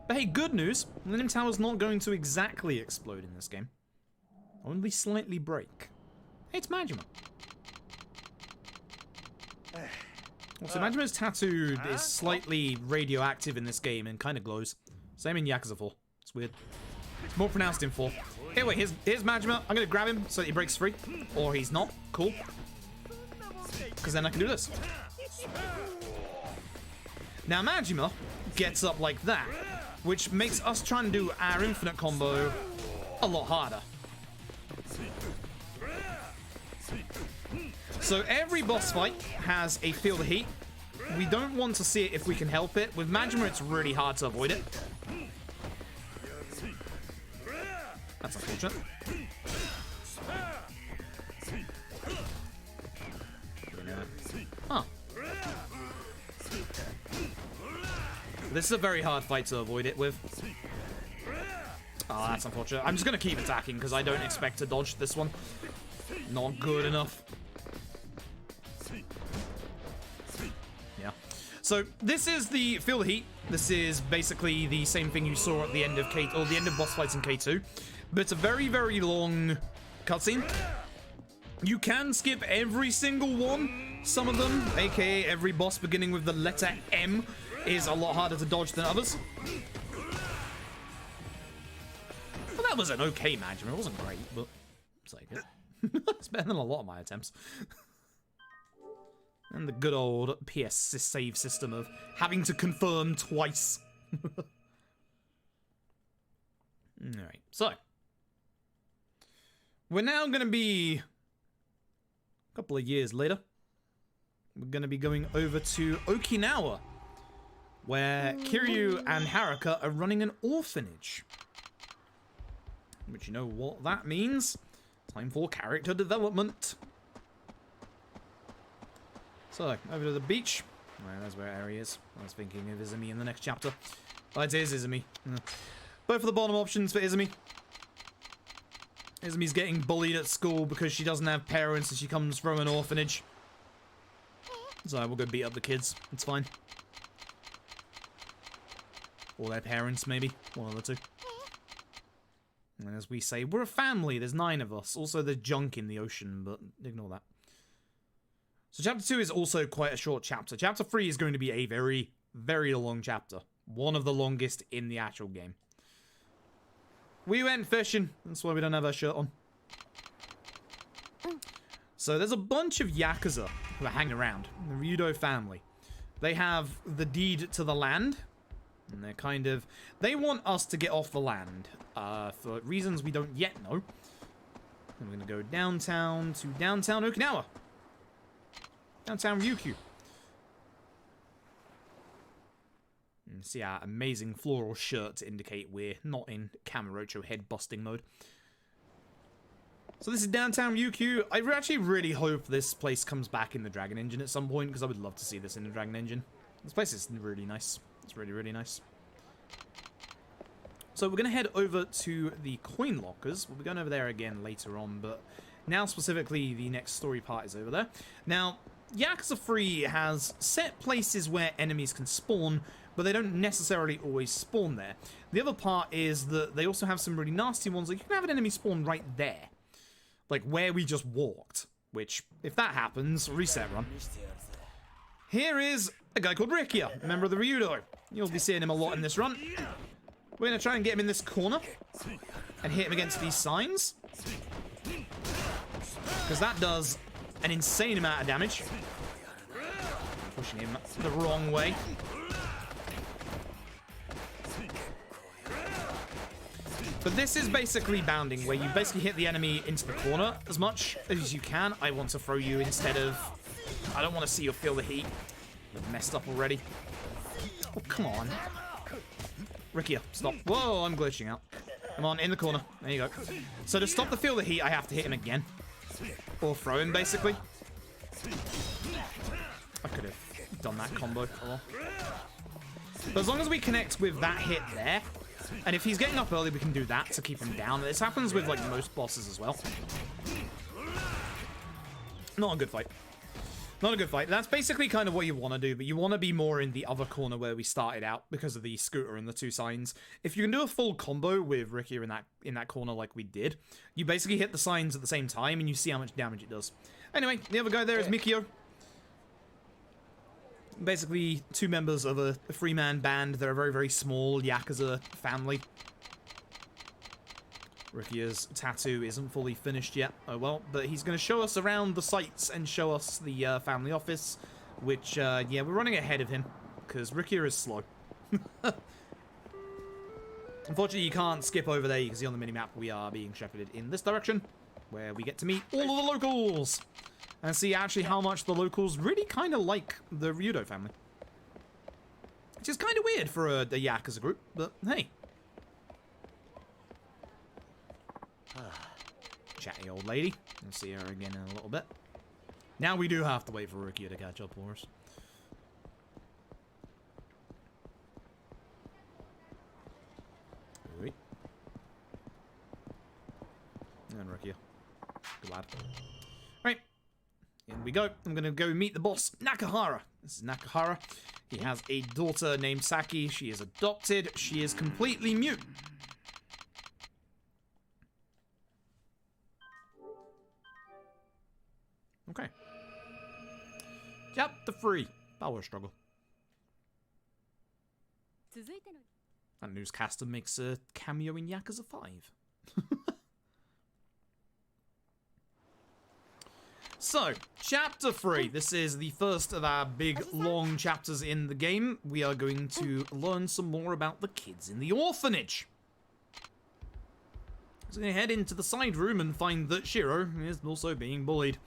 But hey, good news. Millennium Tower's not going to exactly explode in this game. Only slightly break. Hey, it's Majima. So Majima's tattoo is slightly radioactive in this game and kind of glows. Same in Yakuza 4. It's weird. It's more pronounced in 4. Hey, wait, here's Majima. I'm going to grab him so that he breaks free. Or he's not. Cool. Because then I can do this. Now Majima gets up like that, which makes us try and do our infinite combo a lot harder. So every boss fight has a field of heat. We don't want to see it if we can help it. With Majima, it's really hard to avoid it. That's unfortunate. Huh. This is a very hard fight to avoid it with. Oh, that's unfortunate. I'm just going to keep attacking because I don't expect to dodge this one. Not good enough. Yeah. So this is the field of heat. This is basically the same thing you saw at the end of the end of boss fights in K2, but it's a very, very long cutscene. You can skip every single one. Some of them, aka every boss beginning with the letter M, is a lot harder to dodge than others. Well, that was an okay Majima. It wasn't great, but it's like it. It's better than a lot of my attempts. And the good old PS save system of having to confirm twice. Alright, so. We're now going to be a couple of years later. We're going to be going over to Okinawa, where Kiryu and Haruka are running an orphanage. Which, you know what that means? Time for character development. So, over to the beach. Right, that's where Eri is. I was thinking of Izumi in the next chapter. Oh, it is Izumi. Both of the bottom options for Izumi. Izumi's getting bullied at school because she doesn't have parents and she comes from an orphanage. So we'll go beat up the kids. It's fine. Or their parents, maybe. One of the two. And as we say, we're a family. There's 9 of us. Also, there's junk in the ocean, but ignore that. So chapter 2 is also quite a short chapter. Chapter 3 is going to be a very, very long chapter. One of the longest in the actual game. We went fishing. That's why we don't have our shirt on. So there's a bunch of Yakuza who are hanging around. The Ryudo family. They have the deed to the land. And they're kind of... They want us to get off the land. For reasons we don't yet know. And we're going to go downtown to downtown Okinawa. Downtown Ryukyu. And see our amazing floral shirt to indicate we're not in Kamurocho head busting mode. So this is downtown Ryukyu. I actually really hope this place comes back in the Dragon Engine at some point, because I would love to see this in the Dragon Engine. This place is really nice. It's really, really nice. So we're going to head over to the coin lockers. We'll be going over there again later on, but now specifically the next story part is over there. Now, Yakuza 3 has set places where enemies can spawn, but they don't necessarily always spawn there. The other part is that they also have some really nasty ones. Like, you can have an enemy spawn right there. Like, where we just walked. Which, if that happens, reset run. Here is a guy called Rikia, a member of the Ryudo. You'll be seeing him a lot in this run. We're going to try and get him in this corner. And hit him against these signs. Because that does an insane amount of damage. Pushing him the wrong way. But this is basically bounding, where you basically hit the enemy into the corner as much as you can. I want to throw you instead of... I don't want to see or feel the heat. I've messed up already. Oh, come on. Rikia, stop. Whoa, I'm glitching out. Come on, in the corner. There you go. So to stop the feel the heat, I have to hit him again. Or throw him, basically. I could have done that combo. Oh. But as long as we connect with that hit there, and if he's getting up early, we can do that to keep him down. This happens with, like, most bosses as well. Not a good fight. Not a good fight. That's basically kind of what you want to do, but you want to be more in the other corner where we started out because of the scooter and the two signs. If you can do a full combo with Ricky in that corner like we did, you basically hit the signs at the same time and you see how much damage it does. Anyway, the other guy there is Mikio. Basically, two members of a three-man band. They're a very, very small Yakuza family. Rikia's tattoo isn't fully finished yet. Oh well, but he's going to show us around the sites and show us the family office, which, yeah, we're running ahead of him, because Rikia is slow. Unfortunately, you can't skip over there. You can see on the minimap we are being shepherded in this direction, where we get to meet all of the locals, and see actually how much the locals really kind of like the Ryudo family. Which is kind of weird for a Yakuza group, but hey. Chatty old lady. We'll see her again in a little bit. Now we do have to wait for Rikia to catch up for us. Wait. And Rikia. Good lad. Right. In we go. I'm going to go meet the boss, Nakahara. This is Nakahara. He has a daughter named Saki. She is adopted. She is completely mute. Okay. Chapter 3. Power struggle. That newscaster makes a cameo in Yakuza 5. So, Chapter 3. This is the first of our big, long chapters in the game. We are going to learn some more about the kids in the orphanage. So we're going to head into the side room and find that Shiro is also being bullied.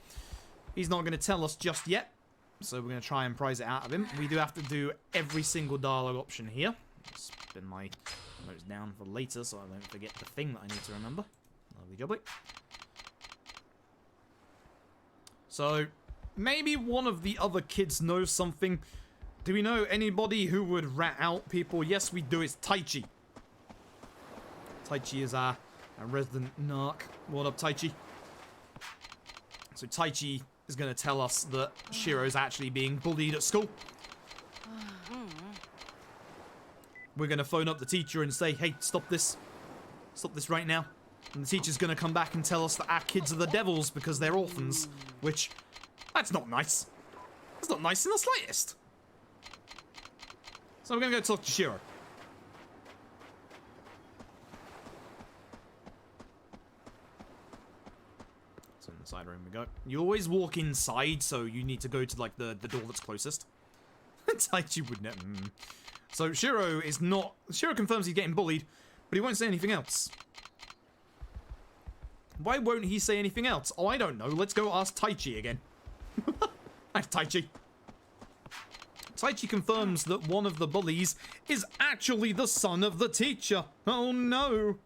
He's not going to tell us just yet, so we're going to try and prize it out of him. We do have to do every single dialogue option here. Spin my notes down for later so I don't forget the thing that I need to remember. Lovely jubbly. So, maybe one of the other kids knows something. Do we know anybody who would rat out people? Yes, we do. It's Taichi. Taichi is our resident narc. What up, Taichi? So Taichi is going to tell us that Shiro's actually being bullied at school. We're going to phone up the teacher and say, hey, stop this. Stop this right now. And the teacher's going to come back and tell us that our kids are the devils because they're orphans. Which, that's not nice. That's not nice in the slightest. So we're going to go talk to Shiro. So in the side bedroom we go. You always walk inside, so you need to go to, like, the door that's closest. Taichi would never... So, Shiro is not... Shiro confirms he's getting bullied, but he won't say anything else. Why won't he say anything else? Oh, I don't know. Let's go ask Taichi again. Thanks, Taichi. Taichi confirms that one of the bullies is actually the son of the teacher. Oh, no.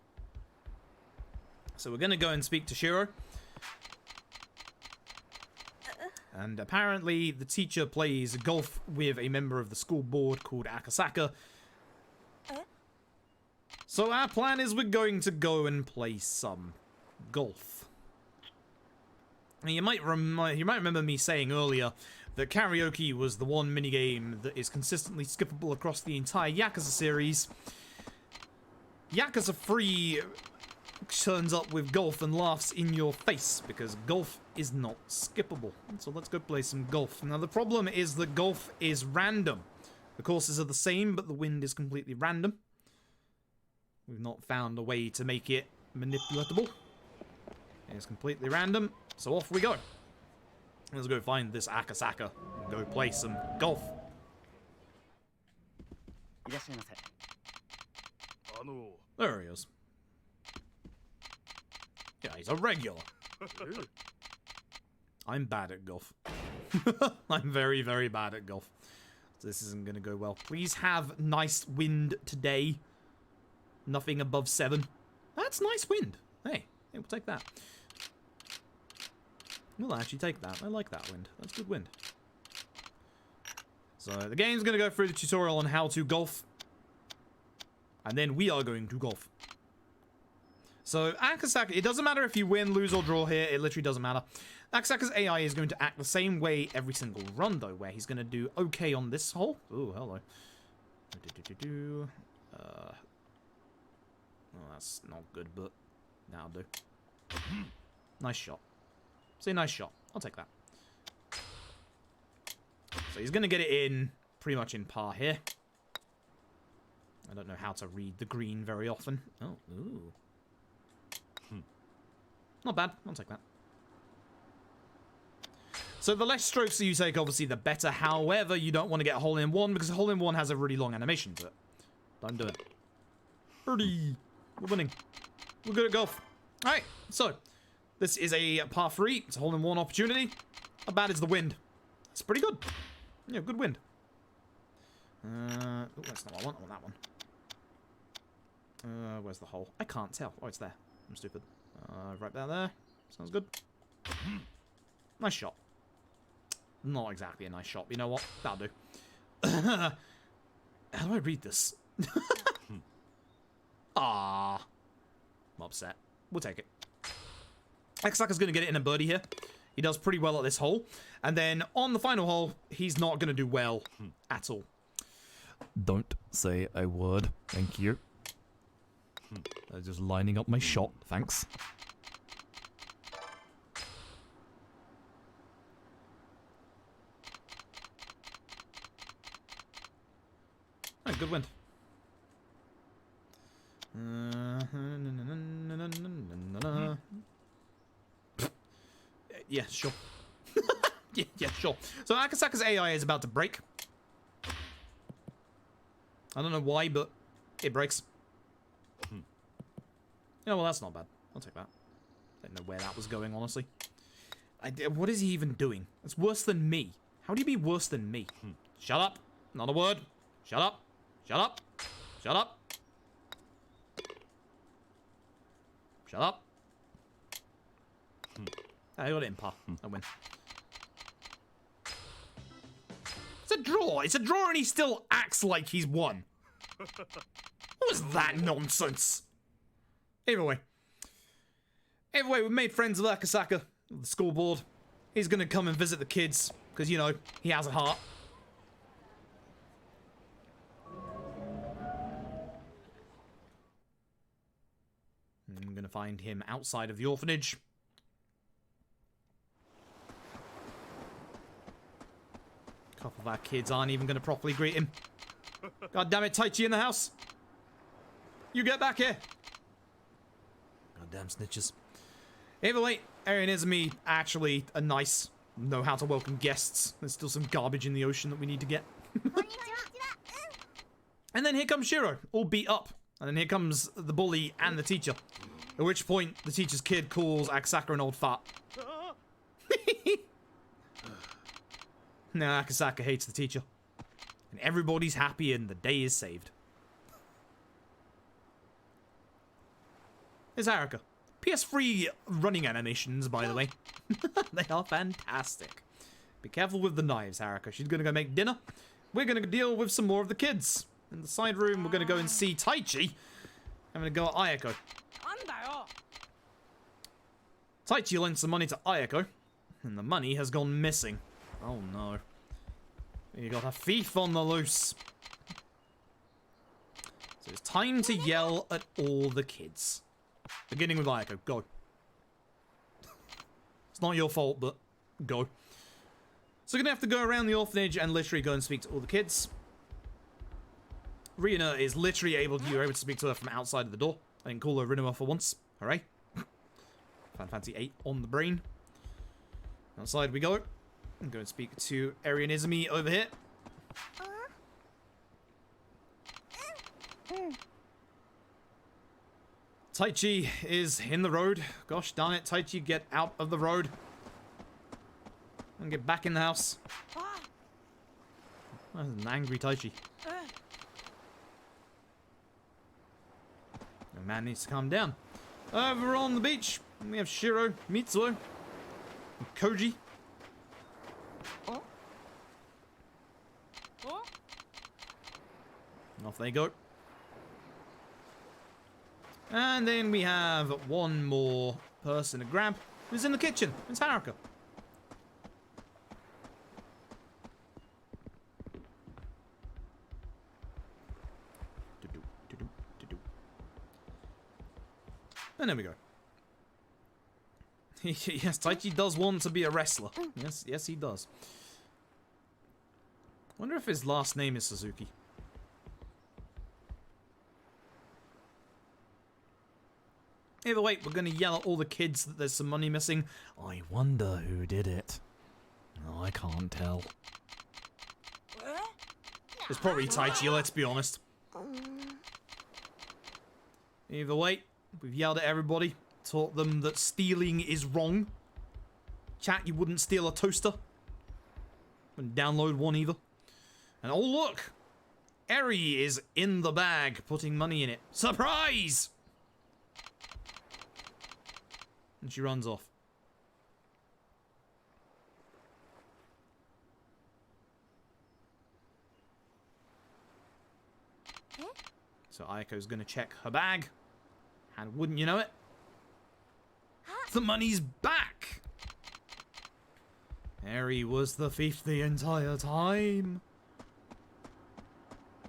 So we're going to go and speak to Shiro. And apparently the teacher plays golf with a member of the school board called Akasaka. So our plan is we're going to go and play some golf. And you might remember me saying earlier that karaoke was the one minigame that is consistently skippable across the entire Yakuza series. Yakuza 3 turns up with golf and laughs in your face because golf is not skippable. So let's go play some golf. Now the problem is that golf is random. The courses are the same, but the wind is completely random. We've not found a way to make it manipulatable. It's completely random, so off we go. Let's go find this Akasaka and go play some golf. There he is. Yeah, he's a regular. I'm bad at golf. I'm very, very bad at golf. So this isn't going to go well. Please have nice wind today. Nothing above 7. That's nice wind. Hey, we'll take that. We'll actually take that. I like that wind. That's good wind. So the game's going to go through the tutorial on how to golf. And then we are going to golf. So Akasaka, it doesn't matter if you win, lose, or draw here. It literally doesn't matter. Akasaka's AI is going to act the same way every single run, though, where he's going to do okay on this hole. Ooh, hello. Well, that's not good, but that'll do. Nice shot. Say nice shot. I'll take that. So he's going to get it in pretty much in par here. I don't know how to read the green very often. Oh, ooh. Not bad. I'll take that. So the less strokes that you take, obviously, the better. However, you don't want to get a hole-in-one because a hole-in-one has a really long animation to it. Don't do it. Birdie. We're winning. We're good at golf. All right. So this is a par 3. It's a hole-in-one opportunity. How bad is the wind? It's pretty good. Yeah, good wind. Oh, that's not what I want. I want that one. Where's the hole? I can't tell. Oh, it's there. I'm stupid. Right there. Sounds good. Nice shot. Not exactly a nice shot, but you know what? That'll do. How do I read this? Ah, I'm upset. We'll take it. Akasaka's going to get it in a birdie here. He does pretty well at this hole. And then on the final hole, he's not going to do well at all. Don't say a word. Thank you. Just lining up my shot. Thanks. Oh, good wind. Yeah, sure. yeah, sure. So Akasaka's AI is about to break. I don't know why, but it breaks. Yeah, well, that's not bad. I'll take that. I don't know where that was going, honestly. What is he even doing? It's worse than me. How do you be worse than me? Shut up. Not a word. Shut up. Shut up. Shut up. Shut up. I got it in par. I win. It's a draw. It's a draw and he still acts like he's won. What was that nonsense? Either way, we've made friends with Akasaka, the school board. He's going to come and visit the kids, because, you know, he has a heart. I'm going to find him outside of the orphanage. A couple of our kids aren't even going to properly greet him. God damn it, Taichi in the house. You get back here. Goddamn snitches. Either way, Eri and Izumi actually are nice, know how to welcome guests. There's still some garbage in the ocean that we need to get. And then here comes Shiro, all beat up. And then here comes the bully and the teacher. At which point, the teacher's kid calls Akasaka an old fart. Now Akasaka hates the teacher. And everybody's happy and the day is saved. Here's Haruka. PS3 running animations, by the way. They are fantastic. Be careful with the knives, Haruka. She's gonna go make dinner. We're gonna deal with some more of the kids. In the side room, we're gonna go and see Taichi. I'm gonna go at Ayako. Taichi lent some money to Ayako, and the money has gone missing. Oh no. You got a thief on the loose. So it's time to yell at all the kids. Beginning with Ayako. Go. It's not your fault, but go. So we're gonna have to go around the orphanage and literally go and speak to all the kids. Rina is literally you're able to speak to her from outside of the door. I didn't call her Rinua for once. Hooray. Final Fantasy 8 on the brain. Outside we go. I'm going to speak to Eri and Izumi over here. Taichi is in the road. Gosh darn it, Taichi, get out of the road. And get back in the house. That's an angry Taichi. The man needs to calm down. Over on the beach, we have Shiro, Mitsuo, and Koji. And off they go. And then we have one more person to grab, who's in the kitchen. It's Haruka. And there we go. Yes, Taichi does want to be a wrestler. Yes, he does. Wonder if his last name is Suzuki. Either way, we're going to yell at all the kids that there's some money missing. I wonder who did it. Oh, I can't tell. It's probably Taichi, let's be honest. Either way, we've yelled at everybody. Taught them that stealing is wrong. Chat, you wouldn't steal a toaster. Wouldn't download one either. And oh look! Eri is in the bag, putting money in it. Surprise! And she runs off. So Ayako's gonna check her bag. And wouldn't you know it? The money's back! Eri was the thief the entire time.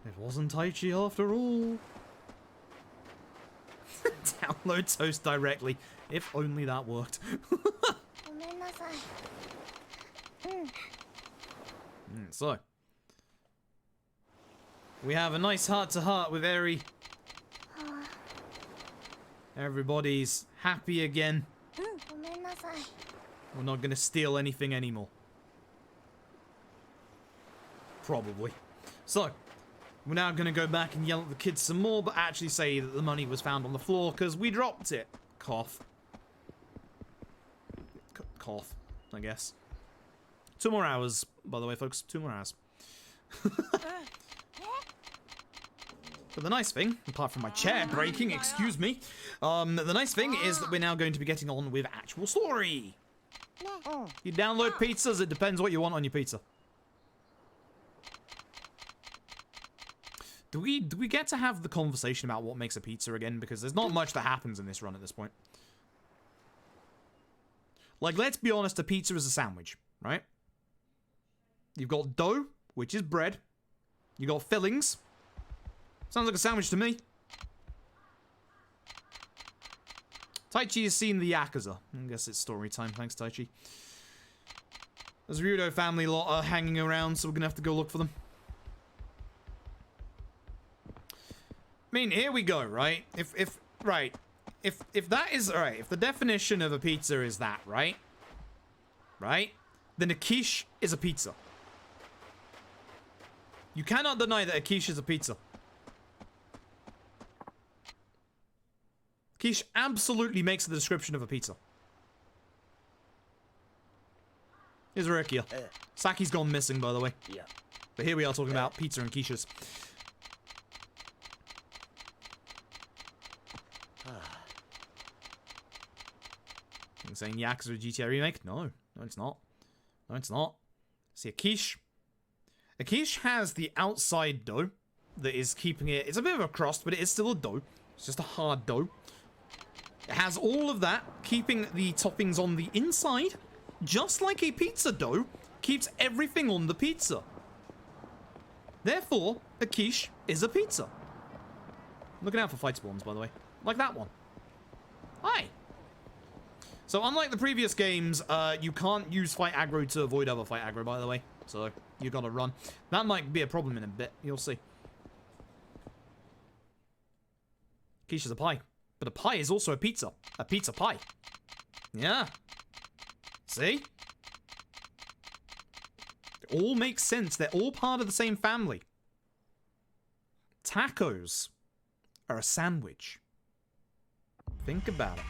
It wasn't Taichi after all. Download toast directly. If only that worked. So. We have a nice heart-to-heart with Eri. Everybody's happy again. We're not gonna steal anything anymore. Probably. So, we're now gonna go back and yell at the kids some more, but actually say that the money was found on the floor because we dropped it. Cough. Cough, I guess. 2 more hours, by the way, folks. 2 more hours. But the nice thing, apart from my chair breaking, excuse me, the nice thing is that we're now going to be getting on with actual story. You download pizzas, it depends what you want on your pizza. Do we get to have the conversation about what makes a pizza again? Because there's not much that happens in this run at this point. Like, let's be honest, a pizza is a sandwich, right? You've got dough, which is bread. You got fillings. Sounds like a sandwich to me. Taichi has seen the Yakuza. I guess it's story time. Thanks, Taichi. There's a Ryudo family lot are hanging around, so we're gonna have to go look for them. I mean, here we go, right? Right. if that is all right, if the definition of a pizza is that, right? Right? Then a quiche is a pizza. You cannot deny that a quiche is a pizza. Quiche absolutely makes the description of a pizza. Here's Rekia. Saki's gone missing, by the way. Yeah. But here we are talking about pizza and quiches. You saying Yakuza GTA remake? No. No, it's not. No, it's not. See, a quiche. A quiche has the outside dough that is keeping it... It's a bit of a crust, but it is still a dough. It's just a hard dough. It has all of that, keeping the toppings on the inside, just like a pizza dough keeps everything on the pizza. Therefore, a quiche is a pizza. Looking out for fight spawns, by the way. Like that one. Hi. So, unlike the previous games, you can't use fight aggro to avoid other fight aggro, by the way. So, you gotta run. That might be a problem in a bit. You'll see. Quiche is a pie. But a pie is also a pizza. A pizza pie. Yeah. See? It all makes sense. They're all part of the same family. Tacos are a sandwich. Think about it.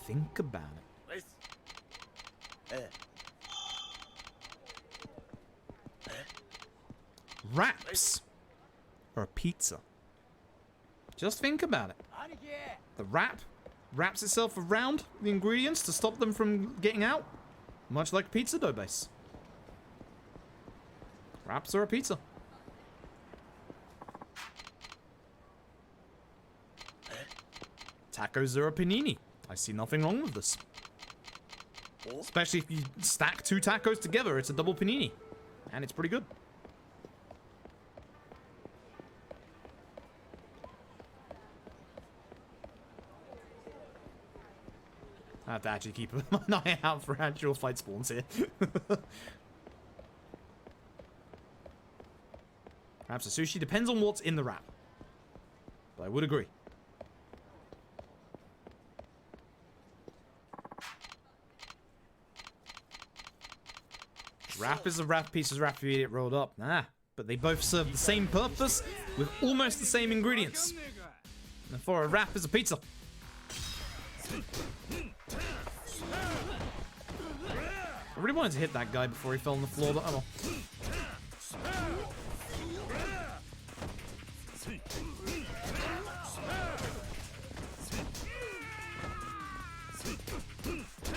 Think about it. Wraps are a pizza. Just think about it. The wrap wraps itself around the ingredients to stop them from getting out, much like pizza dough base. Wraps are a pizza. Tacos are a panini. I see nothing wrong with this. Especially if you stack two tacos together, it's a double panini. And it's pretty good. I have to actually keep an eye out for actual fight spawns here. Perhaps a sushi depends on what's in the wrap. But I would agree. Wrap is a wrap, piece is wrap if you eat it rolled up. Nah, but they both serve the same purpose with almost the same ingredients. Therefore, a wrap is a pizza. I really wanted to hit that guy before he fell on the floor, but oh well.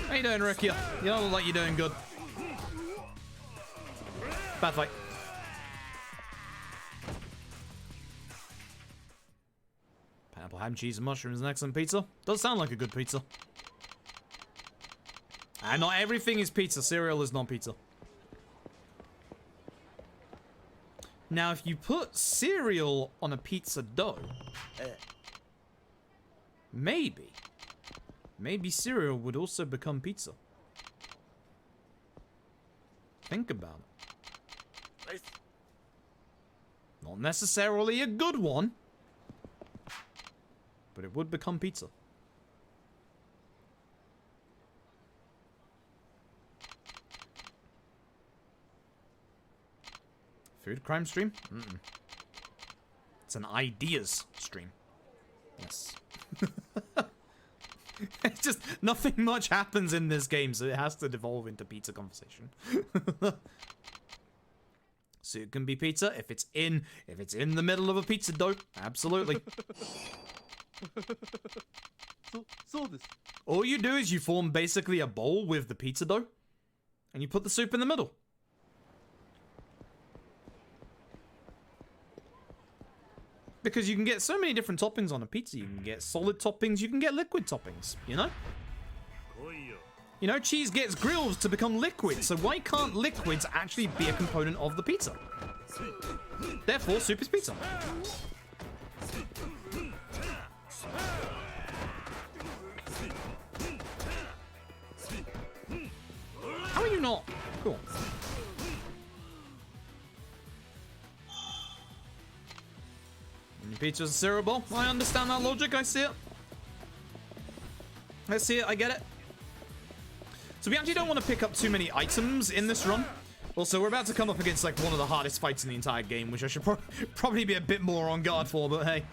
How you doing, Rekia? You don't look like you're doing good. Bad fight. Pineapple, ham, cheese, and mushrooms, an excellent pizza. Does sound like a good pizza. And not everything is pizza. Cereal is not pizza. Now, if you put cereal on a pizza dough, maybe cereal would also become pizza. Think about it. Not necessarily a good one, but it would become pizza. Food crime stream? Mm-mm. It's an ideas stream. Yes. It's just nothing much happens in this game, so it has to devolve into pizza conversation. So it can be pizza if it's in the middle of a pizza dough. Absolutely. All you do is you form basically a bowl with the pizza dough, and you put the soup in the middle. Because you can get so many different toppings on a pizza. You can get solid toppings, you can get liquid toppings, you know? You know, cheese gets grilled to become liquid, so why can't liquids actually be a component of the pizza? Therefore, soup is pizza. How are you not? Cool. Pizza's a cereal bowl. I understand that logic, I see it. Let's see it. I get it. So we actually don't want to pick up too many items in this run. Also, we're about to come up against like one of the hardest fights in the entire game, which I should probably be a bit more on guard for, but hey.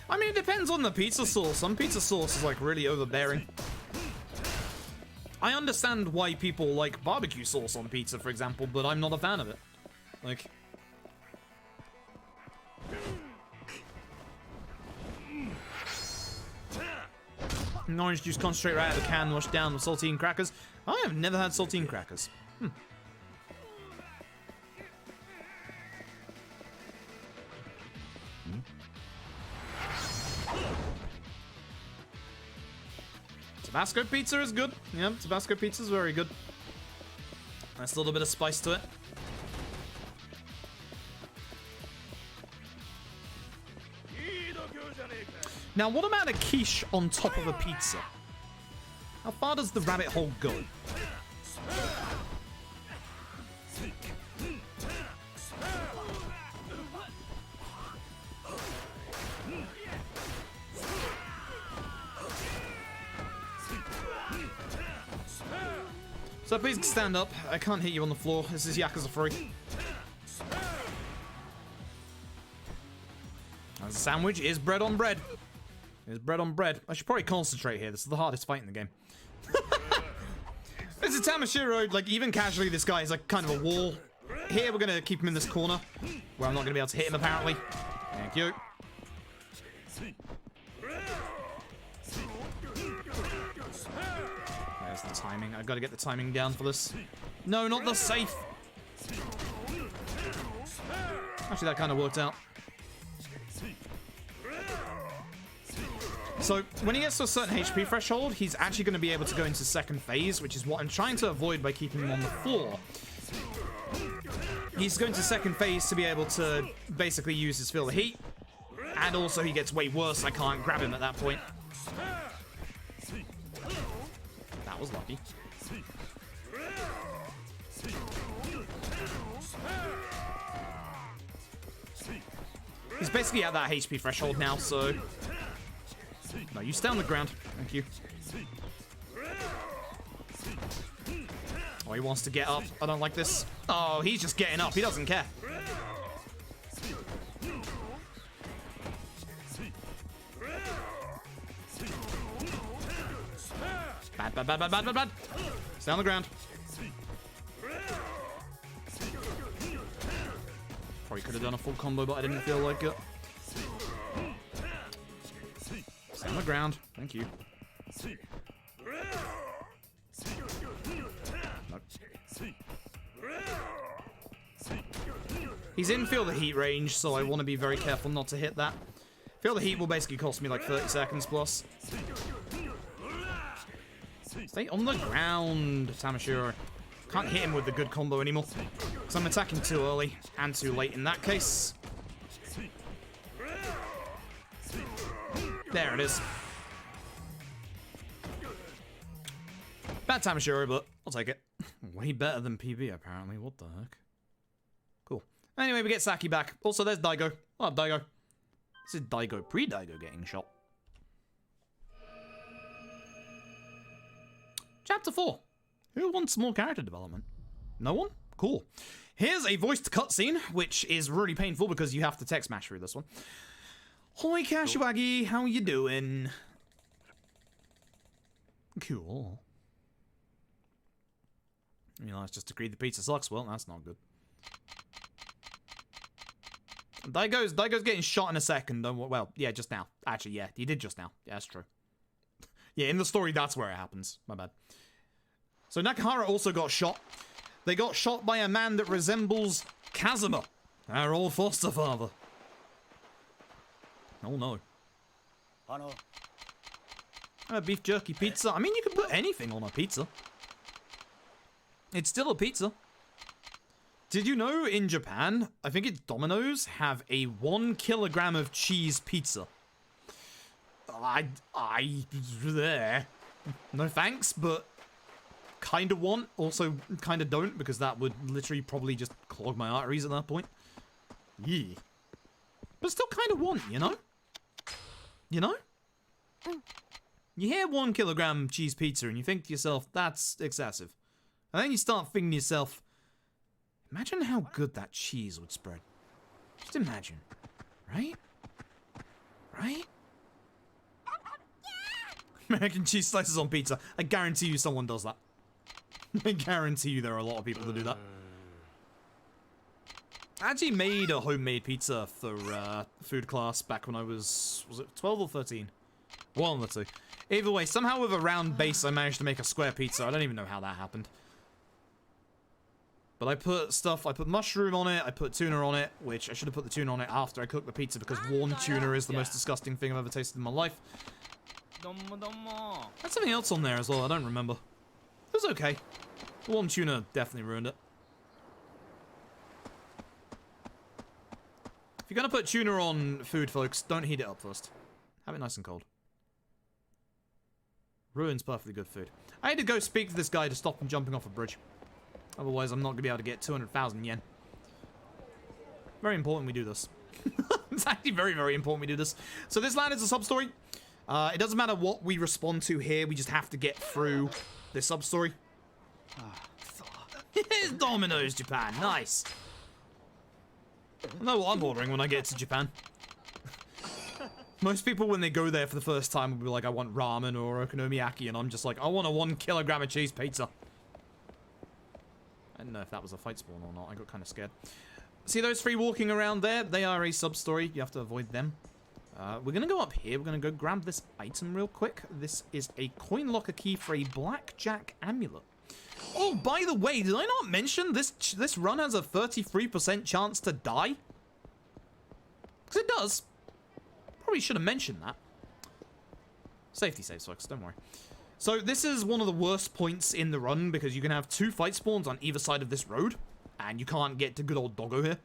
I mean, it depends on the pizza sauce. Some pizza sauce is like really overbearing. I understand why people like barbecue sauce on pizza, for example, but I'm not a fan of it. Like... An orange juice concentrate right out of the can, washed down with saltine crackers. I have never had saltine crackers. Tabasco pizza is good. Yeah, Tabasco pizza is very good. Nice little bit of spice to it. Now, what about a quiche on top of a pizza? How far does the rabbit hole go? So please stand up. I can't hit you on the floor. This is Yakuza 3. As a sandwich is bread on bread. Is bread on bread. I should probably concentrate here. This is the hardest fight in the game. This is Tamashiro. Like, even casually, this guy is like kind of a wall. Here, we're going to keep him in this corner, where I'm not going to be able to hit him, apparently. Thank you. There's the timing. I've got to get the timing down for this. No, not the safe. Actually, that kind of worked out. So, when he gets to a certain HP threshold, he's actually going to be able to go into second phase, which is what I'm trying to avoid by keeping him on the floor. He's going to second phase to be able to basically use his Feel the Heat, and also he gets way worse. I can't grab him at that point. That was lucky. He's basically at that HP threshold now, so... No, you stay on the ground. Thank you. Oh, he wants to get up. I don't like this. Oh, he's just getting up. He doesn't care. Bad, bad, bad, bad, bad, bad, bad. Stay on the ground. Probably could have done a full combo, but I didn't feel like it. Stay on the ground. Thank you. Nope. He's in Feel the Heat range, so I want to be very careful not to hit that. Feel the Heat will basically cost me like 30 seconds plus. Stay on the ground, Tamashiro. Can't hit him with the good combo anymore. Because I'm attacking too early and too late in that case. There it is. Bad Tamashiro, but I'll take it. Way better than PB, apparently. What the heck? Cool. Anyway, we get Saki back. Also, there's Daigo. Oh, Daigo. This is Daigo, pre-Daigo getting shot. Chapter 4. Who wants more character development? No one? Cool. Here's a voiced cutscene, which is really painful because you have to text match through this one. Hoi Kashiwagi, how you doing? Cool. You know, it's just agreed the pizza sucks. Well, that's not good. Daigo's getting shot in a second. Well, yeah, just now. Actually, yeah, he did just now. Yeah, that's true. Yeah, in the story, that's where it happens. My bad. So Nakahara also got shot. They got shot by a man that resembles Kazuma, our old foster father. Oh no. A beef jerky pizza. I mean, you can put anything on a pizza. It's still a pizza. Did you know in Japan, I think it's Domino's, have a 1 kilogram of cheese pizza? There. No thanks, but kind of want, also kind of don't, because that would literally probably just clog my arteries at that point. Yeah. But still kind of want, you know? You know? You hear 1 kilogram cheese pizza and you think to yourself, that's excessive. And then you start thinking to yourself, imagine how good that cheese would spread. Just imagine. Right? Right? American cheese slices on pizza. I guarantee you someone does that. I guarantee you there are a lot of people that do that. I actually made a homemade pizza for food class back when I was it 12 or 13? One of the two. Either way, somehow with a round base I managed to make a square pizza. I don't even know how that happened. But I put mushroom on it, I put tuna on it, which I should have put the tuna on it after I cooked the pizza because warm tuna is the most disgusting thing I've ever tasted in my life. Had something else on there as well, I don't remember. It was okay. The warm tuna definitely ruined it. If you're gonna put tuna on food, folks, don't heat it up first. Have it nice and cold. Ruins perfectly good food. I had to go speak to this guy to stop him jumping off a bridge. Otherwise, I'm not going to be able to get 200,000 yen. Very important we do this. It's actually very, very important we do this. So this land is a sub-story. It doesn't matter what we respond to here. We just have to get through this sub-story. Here's Domino's, Japan. Nice. I know what I'm ordering when I get to Japan. Most people, when they go there for the first time, will be like, I want ramen or okonomiyaki, and I'm just like, I want a 1 kilogram of cheese pizza. I don't know if that was a fight spawn or not. I got kind of scared. See those 3 walking around there? They are a sub-story. You have to avoid them. We're going to go up here. We're going to go grab this item real quick. This is a coin locker key for a blackjack amulet. Oh, by the way, did I not mention this run has a 33% chance to die? Because it does. Probably should have mentioned that. Safety saves, folks. Don't worry. So this is one of the worst points in the run because you can have 2 fight spawns on either side of this road, and you can't get to good old Doggo here.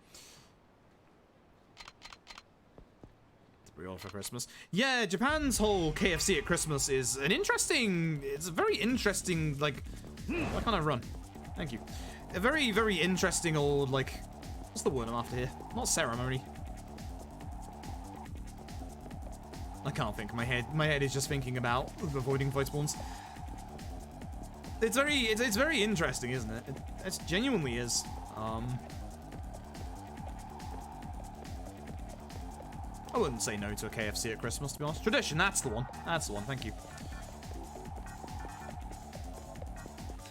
It's pretty old for Christmas. Yeah, Japan's whole KFC at Christmas is an interesting... It's a very interesting, like... Why can't I run? Thank you. A very, very interesting old, like... What's the word I'm after here? Not ceremony. I can't think. My head is just thinking about avoiding fight spawns. It's very interesting, isn't it? It genuinely is. I wouldn't say no to a KFC at Christmas, to be honest. Tradition, that's the one. That's the one, thank you.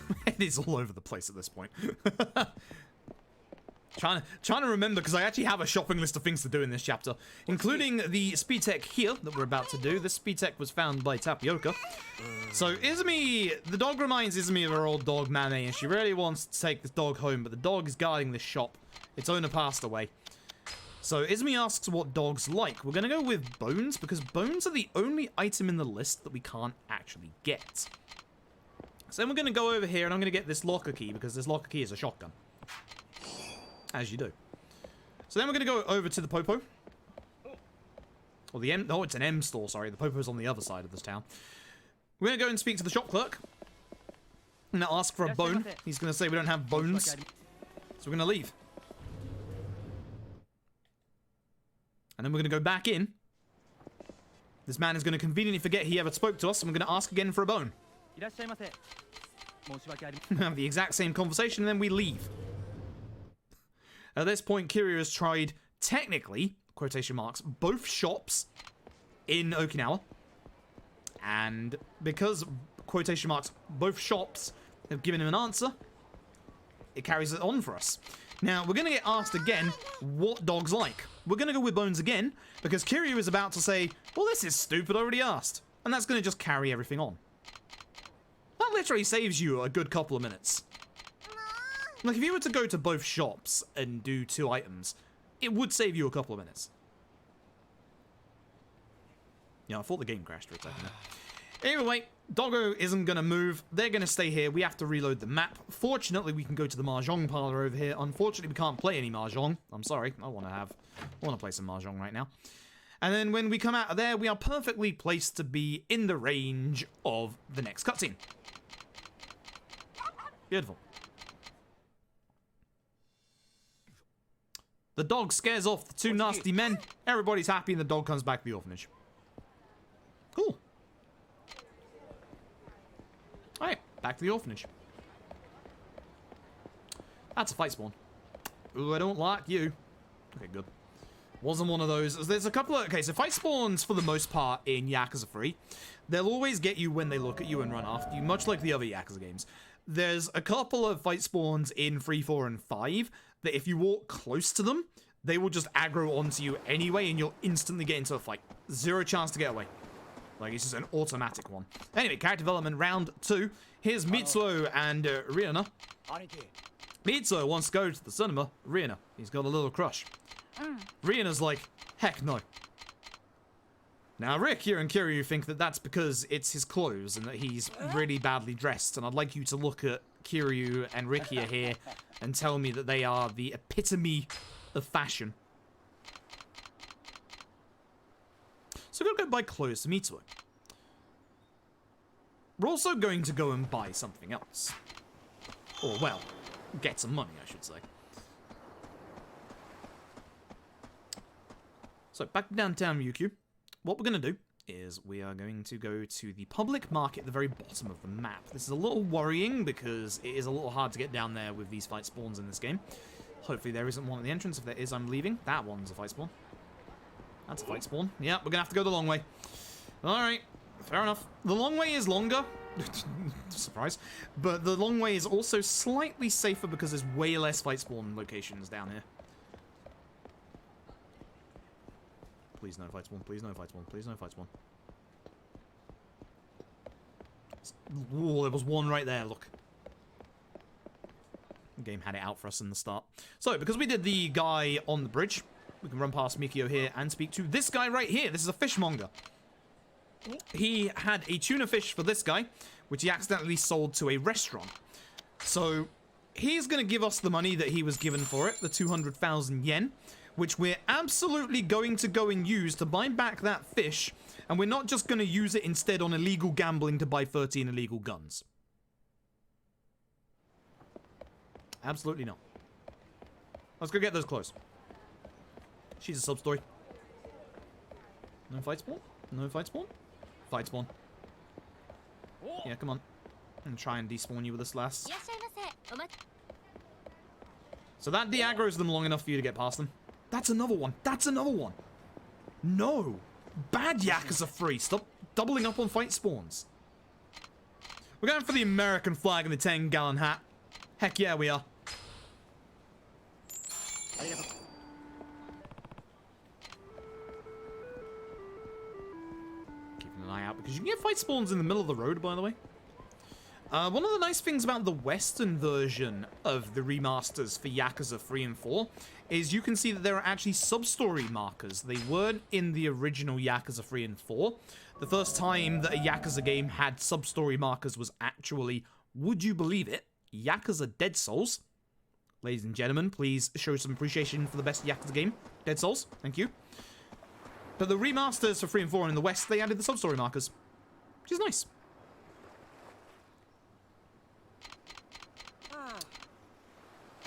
My head is all over the place at this point. Trying to remember, because I actually have a shopping list of things to do in this chapter, including the speed tech here that we're about to do. This speed tech was found by Tapioca. So Izumi, the dog reminds Izumi of her old dog Mane, and she really wants to take this dog home, but the dog is guarding this shop. Its owner passed away. So Izumi asks what dogs like. We're going to go with bones, because bones are the only item in the list that we can't actually get. So then we're going to go over here, and I'm going to get this locker key, because this locker key is a shotgun. As you do. So then we're going to go over to the Popo. Or the M... Oh, it's an M store, sorry. The Popo's on the other side of this town. We're going to go and speak to the shop clerk. I'm going to ask for a bone. He's going to say we don't have bones. So we're going to leave. And then we're going to go back in. This man is going to conveniently forget he ever spoke to us, and we're going to ask again for a bone. Have the exact same conversation, and then we leave. At this point, Kiryu has tried, technically, quotation marks, both shops in Okinawa. And because, quotation marks, both shops have given him an answer, it carries it on for us. Now, we're going to get asked again what dogs like. We're going to go with bones again, because Kiryu is about to say, well, this is stupid, I already asked. And that's going to just carry everything on. That literally saves you a good couple of minutes. Like, if you were to go to both shops and do 2 items, it would save you a couple of minutes. Yeah, I thought the game crashed for a second there. Anyway, Doggo isn't going to move. They're going to stay here. We have to reload the map. Fortunately, we can go to the Mahjong parlor over here. Unfortunately, we can't play any Mahjong. I'm sorry. I want to play some Mahjong right now. And then when we come out of there, we are perfectly placed to be in the range of the next cutscene. Beautiful. The dog scares off the 2 nasty men. Everybody's happy and the dog comes back to the orphanage. back to the orphanage. That's a fight spawn. Ooh, I don't like you. Okay, good. Wasn't one of those. There's a couple of... Okay, so fight spawns, for the most part, in Yakuza 3, they'll always get you when they look at you and run after you, much like the other Yakuza games. There's a couple of fight spawns in 3, 4, and 5 that if you walk close to them, they will just aggro onto you anyway, and you'll instantly get into a fight. Zero chance to get away. Like, it's just an automatic one. Anyway, character development round 2. Here's Mitsuo and Rihanna. Mitsuo wants to go to the cinema. Rihanna, he's got a little crush. Rihanna's like, heck no. Now, Rick here and Kiryu think that that's because it's his clothes and that he's really badly dressed. And I'd like you to look at Kiryu and Rick here and tell me that they are the epitome of fashion. So we're going to go buy clothes to Mitsuo. We're also going to go and buy something else. Or, well, get some money, I should say. So, back downtown Ryukyu. What we're going to do is we are going to go to the public market at the very bottom of the map. This is a little worrying because it is a little hard to get down there with these fight spawns in this game. Hopefully there isn't one at the entrance. If there is, I'm leaving. That one's a fight spawn. That's a fight spawn. Yeah, we're going to have to go the long way. Alright, fair enough. The long way is longer. Surprise. But the long way is also slightly safer because there's way less fight spawn locations down here. Please no fight spawn, please no fight spawn, please no fight spawn. Ooh, there was one right there, look. The game had it out for us in the start. So, because we did the guy on the bridge, we can run past Mikio here and speak to this guy right here. This is a fishmonger. He had a tuna fish for this guy, which he accidentally sold to a restaurant. So, he's going to give us the money that he was given for it, the 200,000 yen, which we're absolutely going to go and use to buy back that fish, and we're not just going to use it instead on illegal gambling to buy 13 illegal guns. Absolutely not. Let's go get those clothes. She's a sub-story. No fight spawn? No fight spawn? Fight spawn. Yeah, come on. I'm gonna try and despawn you with this last. So that de-aggroes them long enough for you to get past them. That's another one. That's another one. No. Bad Yakuza 3. Stop doubling up on fight spawns. We're going for the American flag and the 10-gallon hat. Heck yeah, we are. Keeping an eye out because you can get fight spawns in the middle of the road, by the way. One of the nice things about the Western version of the remasters for Yakuza 3 and 4 is you can see that there are actually sub-story markers. They weren't in the original Yakuza 3 and 4. The first time that a Yakuza game had sub-story markers was actually, would you believe it, Yakuza Dead Souls. Ladies and gentlemen, please show some appreciation for the best Yakuza game, Dead Souls. Thank you. But the remasters for 3 and 4 in the West, they added the sub-story markers, which is nice.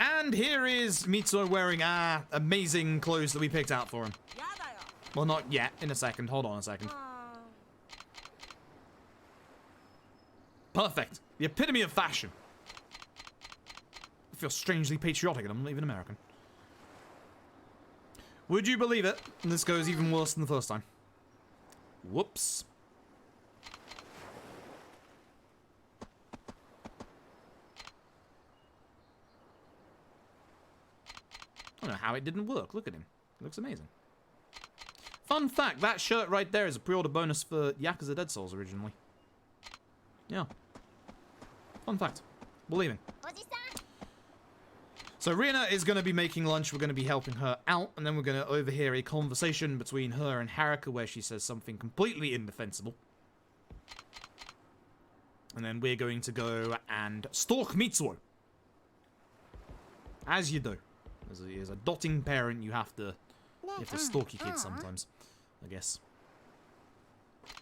And here is Mitsuo wearing amazing clothes that we picked out for him. Well, not yet. In a second. Hold on a second. Perfect. The epitome of fashion. I feel strangely patriotic and I'm not even American. Would you believe it? This goes even worse than the first time. Whoops. I don't know how it didn't work. Look at him. He looks amazing. Fun fact, that shirt right there is a pre-order bonus for Yakuza Dead Souls originally. Yeah. Fun fact. Believing. So Rihanna is going to be making lunch. We're going to be helping her out. And then we're going to overhear a conversation between her and Haruka where she says something completely indefensible. And then we're going to go and stalk Mitsuo. As you do. As a dotting parent, you have to stalk your kids sometimes, I guess.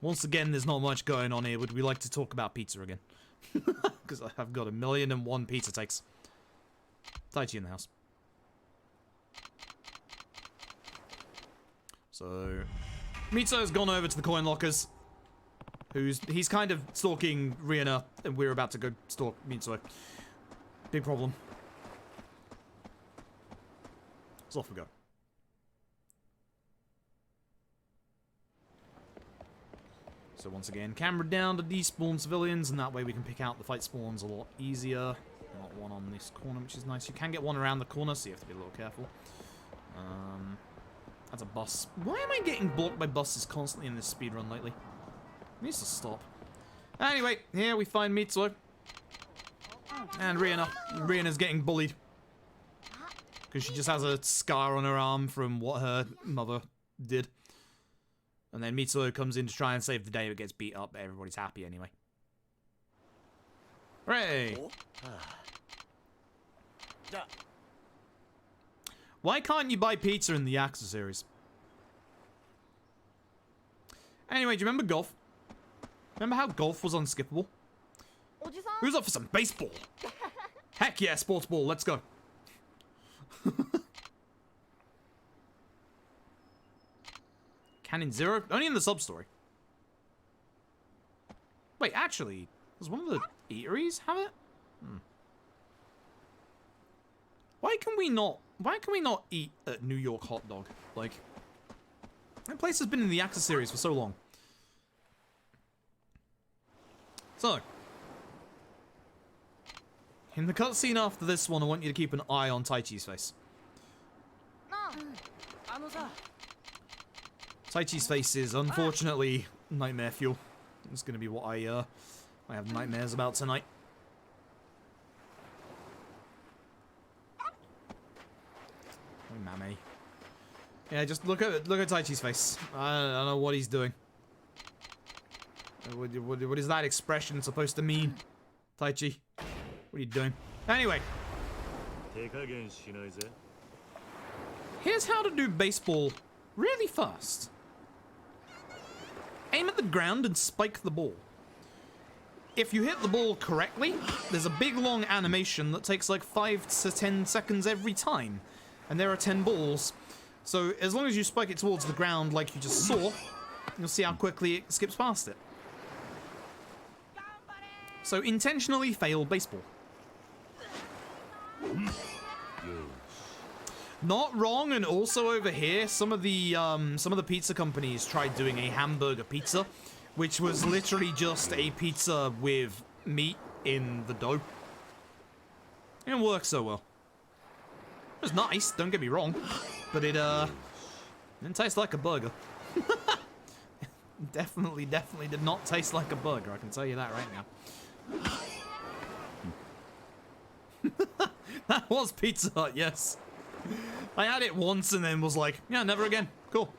Once again, there's not much going on here. Would we like to talk about pizza again? Because I've got 1,000,001 pizza takes. Taichi in the house. So, Mitsuo's gone over to the coin lockers. he's kind of stalking Rihanna, and we're about to go stalk Mitsuo. Big problem. So off we go. So once again, camera down to despawn civilians, and that way we can pick out the fight spawns a lot easier. Not one on this corner, which is nice. You can get one around the corner, so you have to be a little careful. That's a bus. Why am I getting blocked by buses constantly in this speedrun lately? It needs to stop. Anyway, here we find Mitsuo. And Rihanna. Rihanna's getting bullied. Because she just has a scar on her arm from what her mother did. And then Mitsuo comes in to try and save the day, but gets beat up, but everybody's happy anyway. Hooray! Why can't you buy pizza in the Yakuza series? Anyway, do you remember golf? Remember how golf was unskippable? Who's up for some baseball? Heck yeah, sports ball, let's go. Canon Zero? Only in the sub-story. Wait, actually, does one of the eateries have it? Why can we not eat at New York Hot Dog? Like, that place has been in the Yakuza series for so long. So, in the cutscene after this one, I want you to keep an eye on Taichi's face. Taichi's face is, unfortunately, nightmare fuel. It's gonna be what I have nightmares about tonight. Oh, mammy. Yeah, just look at Taichi's face. I don't know what he's doing. What is that expression supposed to mean? Taichi, what are you doing? Anyway. Here's how to do baseball really fast. Aim at the ground and spike the ball. If you hit the ball correctly, there's a big long animation that takes like 5 to 10 seconds every time. And there are 10 balls. So as long as you spike it towards the ground like you just saw, you'll see how quickly it skips past it. So intentionally fail baseball. Not wrong, and also over here, some of the pizza companies tried doing a hamburger pizza, which was literally just a pizza with meat in the dough. It didn't work so well. It was nice, don't get me wrong, but it didn't taste like a burger. Definitely did not taste like a burger, I can tell you that right now. That was Pizza Hut, yes. I had it once and then was like, yeah, never again. Cool.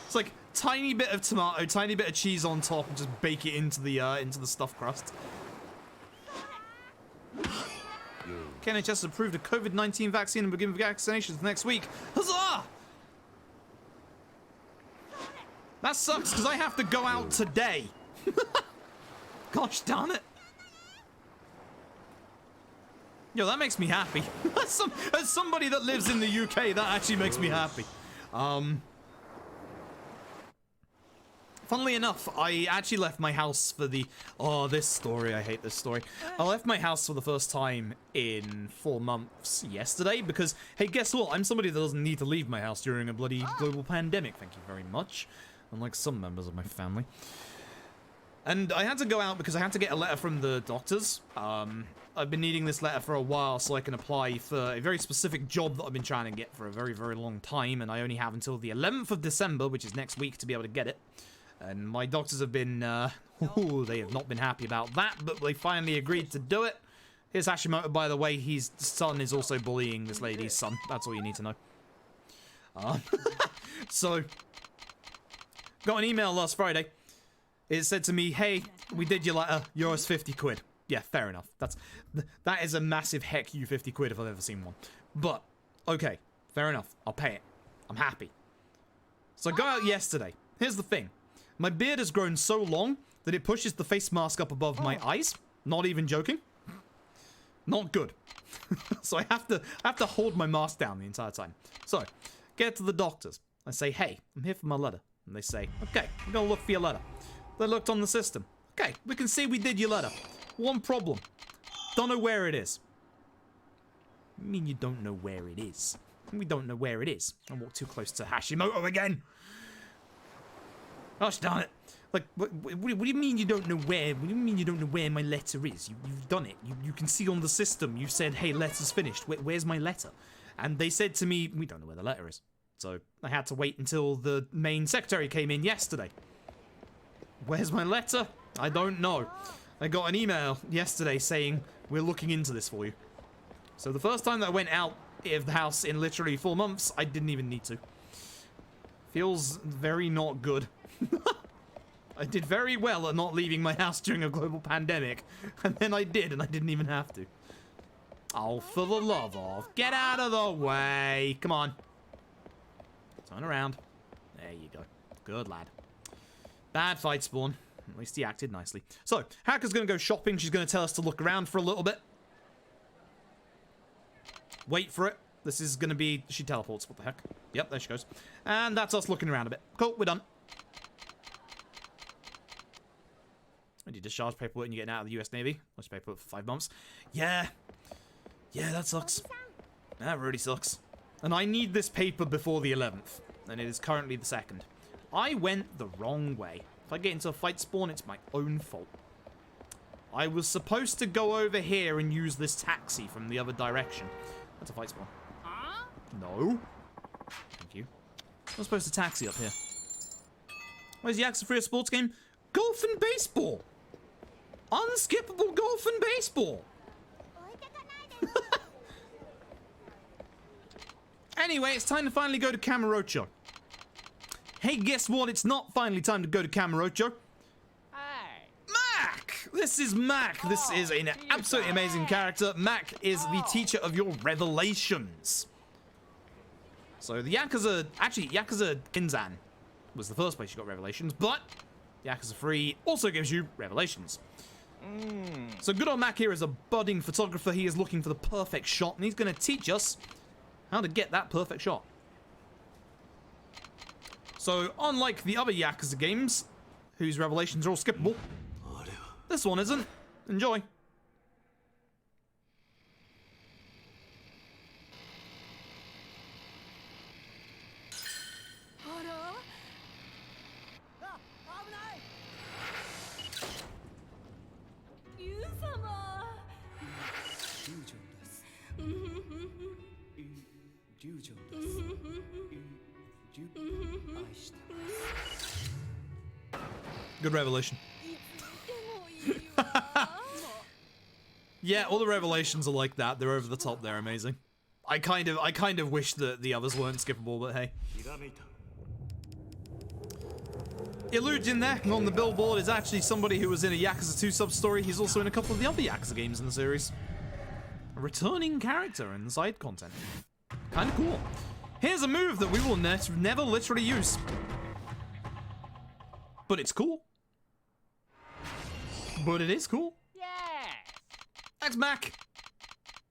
It's like tiny bit of tomato, tiny bit of cheese on top, and just bake it into the stuffed crust. KNHS has approved a COVID-19 vaccine and begin vaccinations next week. Huzzah! That sucks because I have to go out today. Gosh darn it. Yo, that makes me happy. As somebody that lives in the UK, that actually makes me happy. Funnily enough, I actually left my house for the... Oh, this story. I hate this story. I left my house for the first time in 4 months yesterday because, hey, guess what? I'm somebody that doesn't need to leave my house during a bloody global pandemic. Thank you very much. Unlike some members of my family. And I had to go out because I had to get a letter from the doctors. I've been needing this letter for a while so I can apply for a very specific job that I've been trying to get for a very, very long time. And I only have until the 11th of December, which is next week, to be able to get it. And my doctors have been, they have not been happy about that, but they finally agreed to do it. Here's Hashimoto, by the way. His son is also bullying this lady's son. That's all you need to know. So, got an email last Friday. It said to me, hey, we did your letter. Yours 50 quid. Yeah, fair enough. That is a massive heck you 50 quid if I've ever seen one. But, okay, fair enough. I'll pay it. I'm happy. So I go out yesterday. Here's the thing. My beard has grown so long that it pushes the face mask up above my eyes. Not even joking. Not good. So I have to hold my mask down the entire time. So, get to the doctors. I say, hey, I'm here for my letter. And they say, okay, I'm gonna look for your letter. They looked on the system. Okay, we can see we did your letter. One problem. Don't know where it is. I mean, you don't know where it is. We don't know where it is. I walked too close to Hashimoto again. Gosh darn it. Like, what do you mean you don't know where? What do you mean you don't know where my letter is? You've done it. You can see on the system. You said, hey, letter's finished. Where's my letter? And they said to me, we don't know where the letter is. So I had to wait until the main secretary came in yesterday. Where's my letter? I don't know. I got an email yesterday saying, we're looking into this for you. So the first time that I went out of the house in literally 4 months, I didn't even need to. Feels very not good. I did very well at not leaving my house during a global pandemic, and then I did, and I didn't even have to. Oh, for the love of, get out of the way. Come on. Turn around. There you go. Good lad. Bad fight spawn. At least he acted nicely. So, Hacker's going to go shopping. She's going to tell us to look around for a little bit. Wait for it. This is going to be... She teleports. What the heck? Yep, there she goes. And that's us looking around a bit. Cool, we're done. And you discharge paperwork and you're getting out of the US Navy. Watch paperwork for 5 months. Yeah. Yeah, that sucks. That really sucks. And I need this paper before the 11th. And it is currently the 2nd. I went the wrong way. If I get into a fight spawn, it's my own fault. I was supposed to go over here and use this taxi from the other direction. That's a fight spawn. No. Thank you. I'm supposed to taxi up here. Where's the Yakuza 3 sports game? Golf and baseball. Unskippable golf and baseball. Anyway, it's time to finally go to Kamurocho. Hey, guess what? It's not finally time to go to Kamurocho. Hey. Mac! This is Mac. This is an absolutely amazing character. Mac is the teacher of your revelations. So the Yakuza... Actually, Yakuza Kinzan was the first place you got revelations, but Yakuza 3 also gives you revelations. So good old Mac here is a budding photographer. He is looking for the perfect shot, and he's going to teach us how to get that perfect shot. So, unlike the other Yakuza games, whose revelations are all skippable, this one isn't. Enjoy. Good revelation. Yeah, all the revelations are like that. They're over the top. They're amazing. I kind of wish that the others weren't skippable, but hey. Illusion there on the billboard is actually somebody who was in a Yakuza 2 sub-story. He's also in a couple of the other Yakuza games in the series. A returning character in the side content. Kind of cool. Here's a move that we will never literally use. But it's cool. But it is cool. Yeah. Thanks, Mac.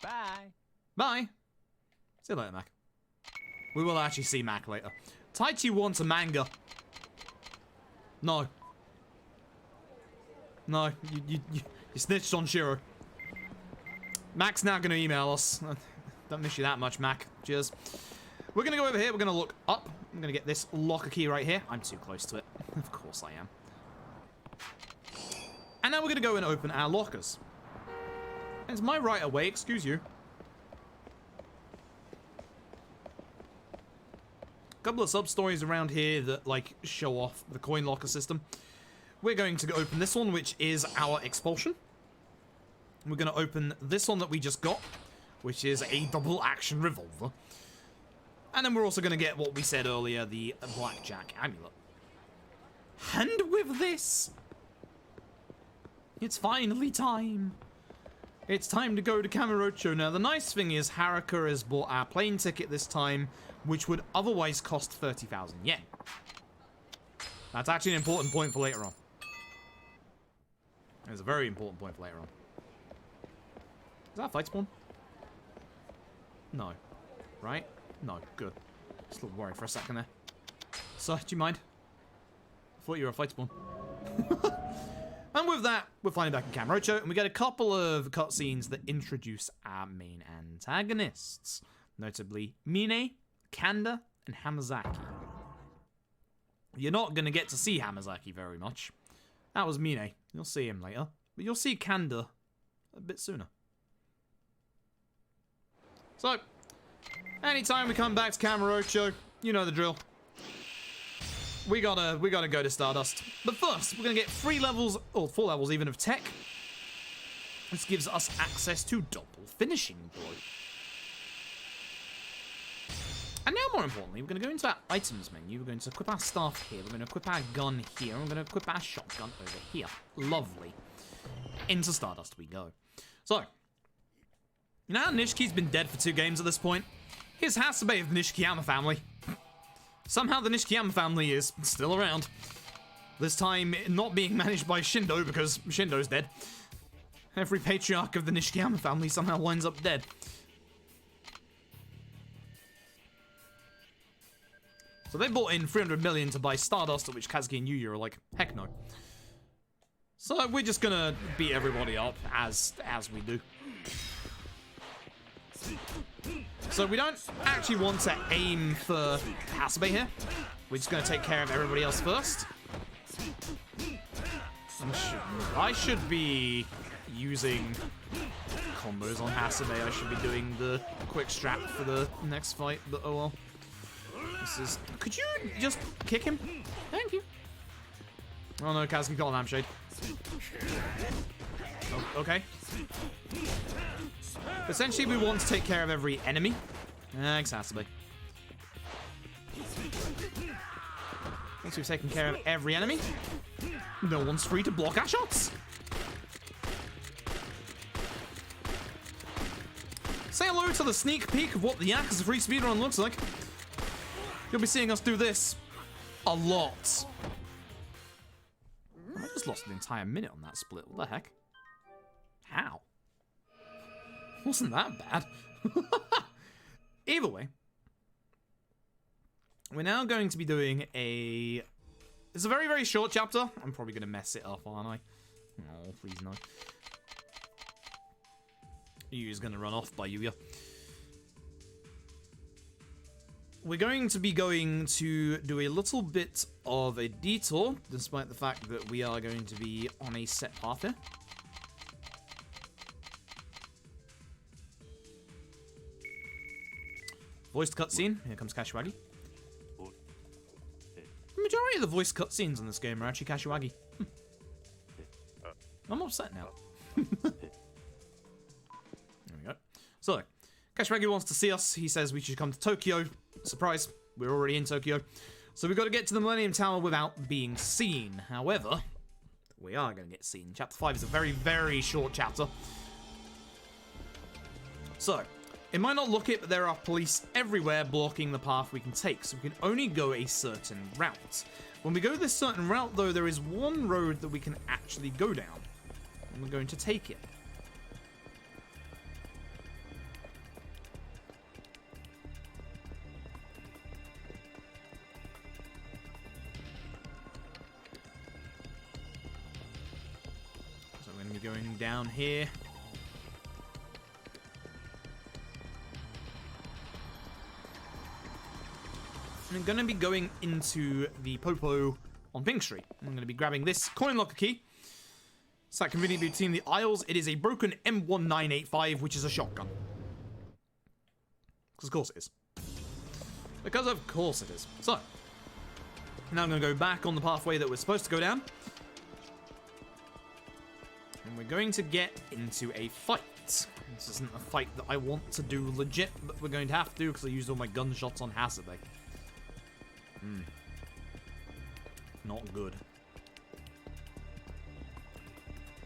Bye. Bye. See you later, Mac. We will actually see Mac later. Taichi wants a manga. No. No, you snitched on Shiro. Mac's now gonna email us. Don't miss you that much, Mac. Cheers. We're gonna go over here. We're gonna look up. I'm gonna get this locker key right here. I'm too close to it. Of course I am. And now we're gonna go and open our lockers. It's my right away, excuse you. A couple of sub-stories around here that, like, show off the coin locker system. We're going to open this one, which is our expulsion. We're going to open this one that we just got, which is a double-action revolver. And then we're also going to get what we said earlier, the blackjack amulet. And with this, it's finally time. It's time to go to Kamurocho. Now, the nice thing is Haruka has bought our plane ticket this time, which would otherwise cost 30,000 yen. That's actually an important point for later on. It's a very important point for later on. Is that a fight spawn? No. Right? No. Good. Just a little worried for a second there. Sir, do you mind? I thought you were a fight spawn. And with that, we're finally back in Kamurocho, and we get a couple of cutscenes that introduce our main antagonists, notably Mine, Kanda, and Hamazaki. You're not going to get to see Hamazaki very much. That was Mine. You'll see him later. But you'll see Kanda a bit sooner. So, anytime we come back to Kamurocho, you know the drill. We gotta go to Stardust. But first, we're gonna get 3 levels, or 4 levels even, of tech. This gives us access to double finishing blow. And now, more importantly, we're gonna go into our items menu. We're going to equip our staff here. We're gonna equip our gun here. And we're gonna equip our shotgun over here. Lovely. Into Stardust we go. So, you know how Nishiki's been dead for 2 games at this point? Here's Hasebe of the Nishikiyama family. Somehow the Nishikiyama family is still around. This time not being managed by Shindo because Shindo's dead. Every patriarch of the Nishikiyama family somehow winds up dead. So they bought in 300 million to buy Stardust, at which Kazuki and Yuya are like, heck no. So we're just gonna beat everybody up as we do. So we don't actually want to aim for Hasebe here. We're just going to take care of everybody else first. I should be using combos on Hasebe. I should be doing the quick strap for the next fight, but oh well. This is... Could you just kick him? Thank you. Oh no, Kazuki got a lampshade. Oh, okay. Essentially, we want to take care of every enemy. Thanks, Hasebe. Once we've taken care of every enemy, no one's free to block our shots. Say hello to the sneak peek of what the Yakuza free speedrun looks like. You'll be seeing us do this a lot. I just lost an entire minute on that split. What the heck? How? Wasn't that bad. Either way, we're now going to be doing a... It's a very, very short chapter. I'm probably going to mess it up, aren't I? Oh, please no. Yuya's going to run off by Yuya. We're going to be going to do a little bit of a detour, despite the fact that we are going to be on a set path here. Voiced cutscene. Here comes Kashiwagi. The majority of the voiced cutscenes in this game are actually Kashiwagi. I'm upset now. There we go. So, Kashiwagi wants to see us. He says we should come to Tokyo. Surprise, we're already in Tokyo. So we've got to get to the Millennium Tower without being seen. However, we are going to get seen. Chapter 5 is a very, very short chapter. So, it might not look it, but there are police everywhere blocking the path we can take, so we can only go a certain route. When we go this certain route, though, there is one road that we can actually go down, and we're going to take it. So I'm going to be going down here. I'm going to be going into the Popo on Pink Street. I'm going to be grabbing this coin locker key. Sat conveniently between the aisles. It is a broken M1985, which is a shotgun. Because of course it is. Because of course it is. So, now I'm going to go back on the pathway that we're supposed to go down. And we're going to get into a fight. This isn't a fight that I want to do legit, but we're going to have to do because I used all my gunshots on Hasebe. Not good.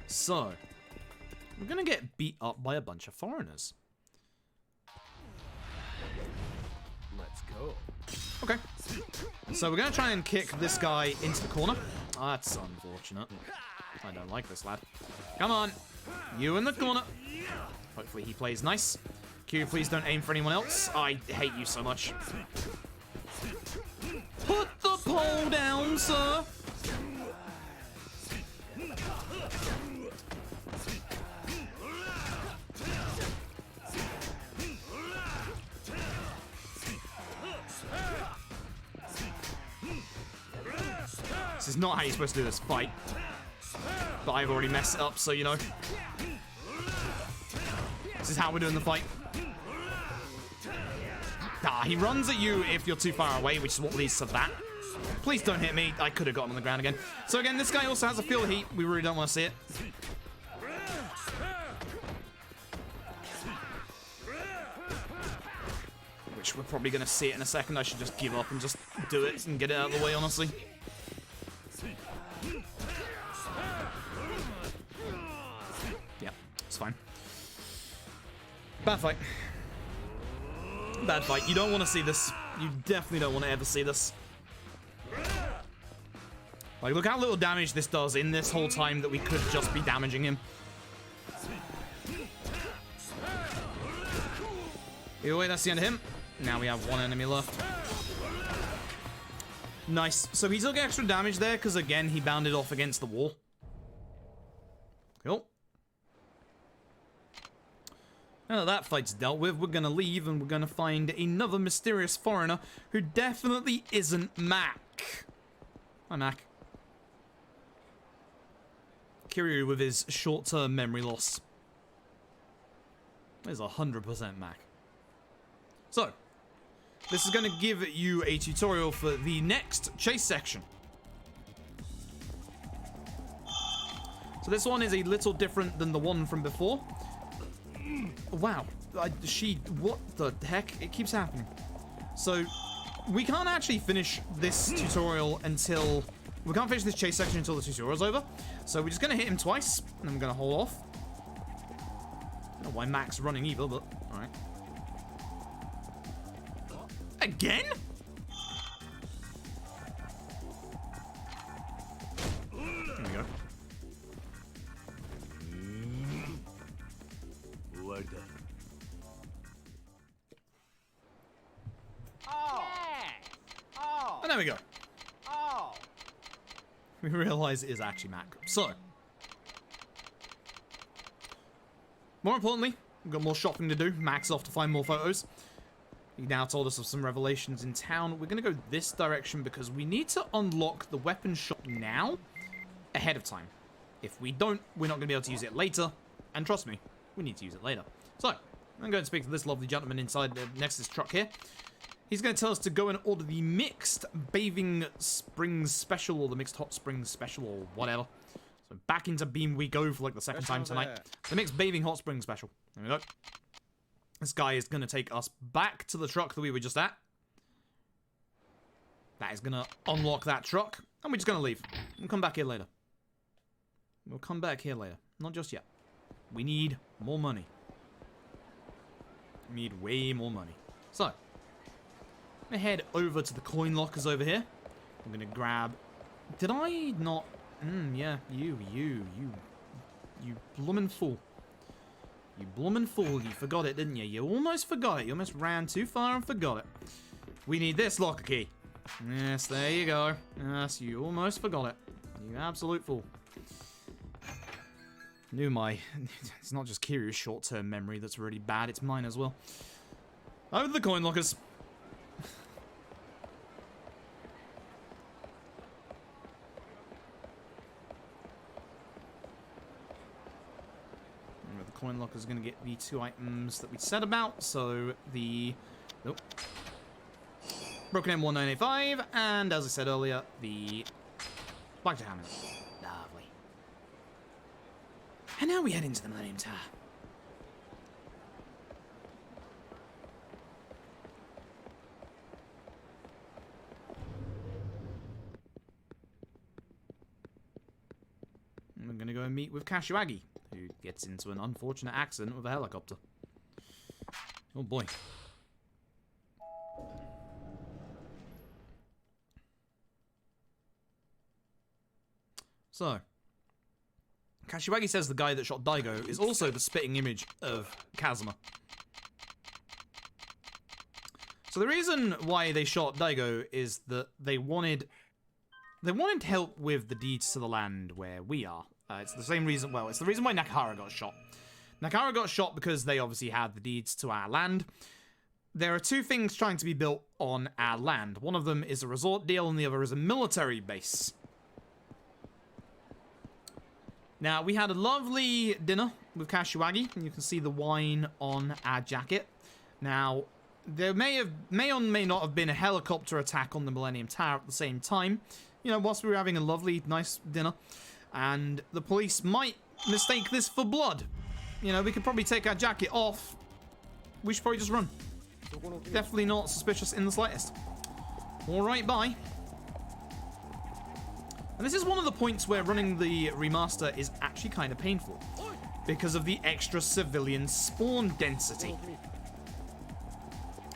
So, we're gonna get beat up by a bunch of foreigners. Let's go. Okay. So we're gonna try and kick this guy into the corner. Oh, that's unfortunate. I don't like this lad. Come on. You in the corner. Hopefully he plays nice. Q, please don't aim for anyone else. I hate you so much. Put the pole down, sir. This is not how you're supposed to do this fight. But I've already messed it up, so you know. This is how we're doing the fight. Ah, he runs at you if you're too far away, which is what leads to that. Please don't hit me. I could have got him on the ground again. So again, this guy also has a field of heat. We really don't want to see it. Which we're probably going to see it in a second. I should just give up and just do it and get it out of the way, honestly. Yeah, it's fine. Bad fight. Bad fight. You don't want to see this. You definitely don't want to ever see this. Like, look how little damage this does in this whole time that we could just be damaging him. Either way, that's the end of him. Now we have one enemy left. Nice. So he took extra damage there because, again, he bounded off against the wall. Cool. Now that fight's dealt with, we're going to leave and we're going to find another mysterious foreigner who definitely isn't Mac. Hi, Mac. Kiryu with his short-term memory loss. There's 100% Mac. So, this is going to give you a tutorial for the next chase section. So this one is a little different than the one from before. Wow. What the heck? It keeps happening. So, we can't actually finish this tutorial until... We can't finish this chase section until the tutorial's over. So we're just going to hit him twice, and I'm going to hold off. I don't know why Mac's running either, but alright. Again? There we go. And there we go. We realize it is actually Mac. So, more importantly, we've got more shopping to do. Mac's off to find more photos. He now told us of some revelations in town. We're going to go this direction because we need to unlock the weapon shop now, ahead of time. If we don't, we're not going to be able to use it later. And trust me, we need to use it later. So, I'm going to speak to this lovely gentleman inside next to this truck here. He's going to tell us to go and order the mixed bathing springs special, or the mixed hot springs special, or whatever. So back into Beam we go for like the second time tonight. The mixed bathing hot springs special. There we go. This guy is going to take us back to the truck that we were just at. That is going to unlock that truck. And we're just going to leave. We'll come back here later. We'll come back here later. Not just yet. We need more money. We need way more money. So, I'm going to head over to the coin lockers over here. I'm going to grab... Did I not... yeah, you bloomin' fool. You bloomin' fool, you forgot it, didn't you? You almost forgot it. You almost ran too far and forgot it. We need this locker key. Yes, there you go. Yes, you almost forgot it. You absolute fool. Knew my... It's not just Kiryu's short-term memory that's really bad, it's mine as well. Over to the coin lockers. The coin locker is going to get the 2 items that we said about. So the broken M1985, and as I said earlier, the blackjack hammer. Lovely. And now we head into the Millennium Tower. We're going to go and meet with Kashiwagi, who gets into an unfortunate accident with a helicopter. Oh boy. So, Kashiwagi says the guy that shot Daigo is also the spitting image of Kazuma. So the reason why they shot Daigo is that they wanted help with the deeds to the land where we are. It's the same reason, well, it's the reason why Nakahara got shot. Nakahara got shot because they obviously had the deeds to our land. There are 2 things trying to be built on our land. One of them is a resort deal and the other is a military base. Now, we had a lovely dinner with Kashiwagi, and you can see the wine on our jacket. Now, there may or may not have been a helicopter attack on the Millennium Tower at the same time, you know, whilst we were having a lovely, nice dinner. And the police might mistake this for blood. You know, we could probably take our jacket off. We should probably just run. Definitely not suspicious in the slightest. Alright, bye. And this is one of the points where running the remaster is actually kind of painful, because of the extra civilian spawn density.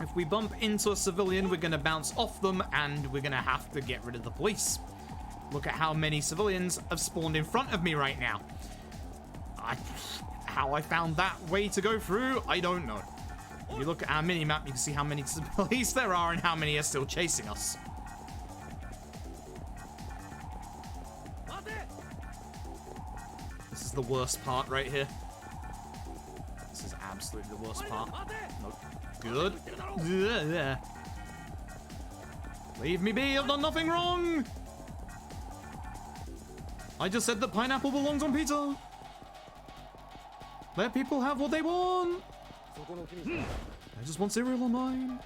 If we bump into a civilian, we're going to bounce off them, and we're going to have to get rid of the police. Look at how many civilians have spawned in front of me right now. How I found that way to go through, I don't know. If you look at our mini-map, you can see how many police there are and how many are still chasing us. This is the worst part right here. This is absolutely the worst part. Nope. Good. Yeah. Leave me be, I've done nothing wrong! I just said that pineapple belongs on pizza. Let people have what they want. I just want cereal on mine.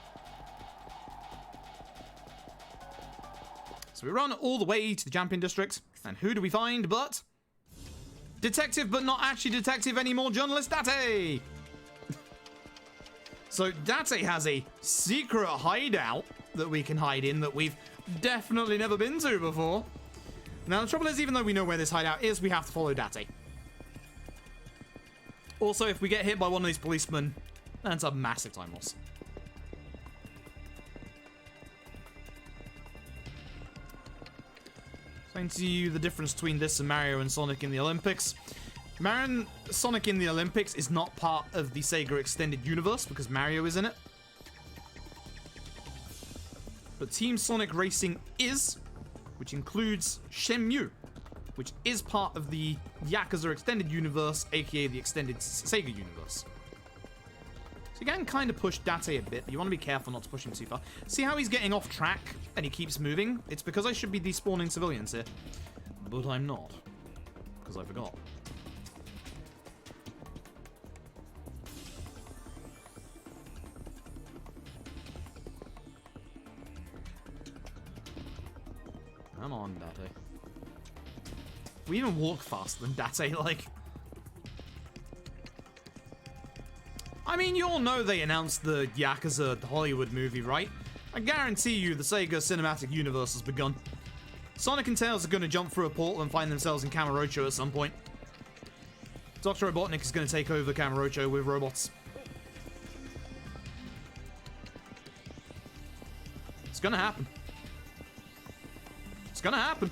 So we run all the way to the Champion District, and who do we find but detective, but not actually detective anymore, journalist Date. So Date has a secret hideout that we can hide in that we've definitely never been to before. Now the trouble is, even though we know where this hideout is, we have to follow Date. Also, if we get hit by one of these policemen, that's a massive time loss. Explain to you the difference between this and Mario and Sonic in the Olympics. Mario and Sonic in the Olympics is not part of the Sega Extended Universe because Mario is in it. But Team Sonic Racing is, which includes Shenmue, which is part of the Yakuza Extended Universe, aka the Extended Sega Universe. So you can kind of push Date a bit, but you want to be careful not to push him too far. See how he's getting off track and he keeps moving? It's because I should be despawning civilians here. But I'm not. Because I forgot. Come on, Date. We even walk faster than Date, like... I mean, you all know they announced the Yakuza Hollywood movie, right? I guarantee you the Sega Cinematic Universe has begun. Sonic and Tails are going to jump through a portal and find themselves in Kamurocho at some point. Dr. Robotnik is going to take over Kamurocho with robots. It's going to happen. It's going to happen.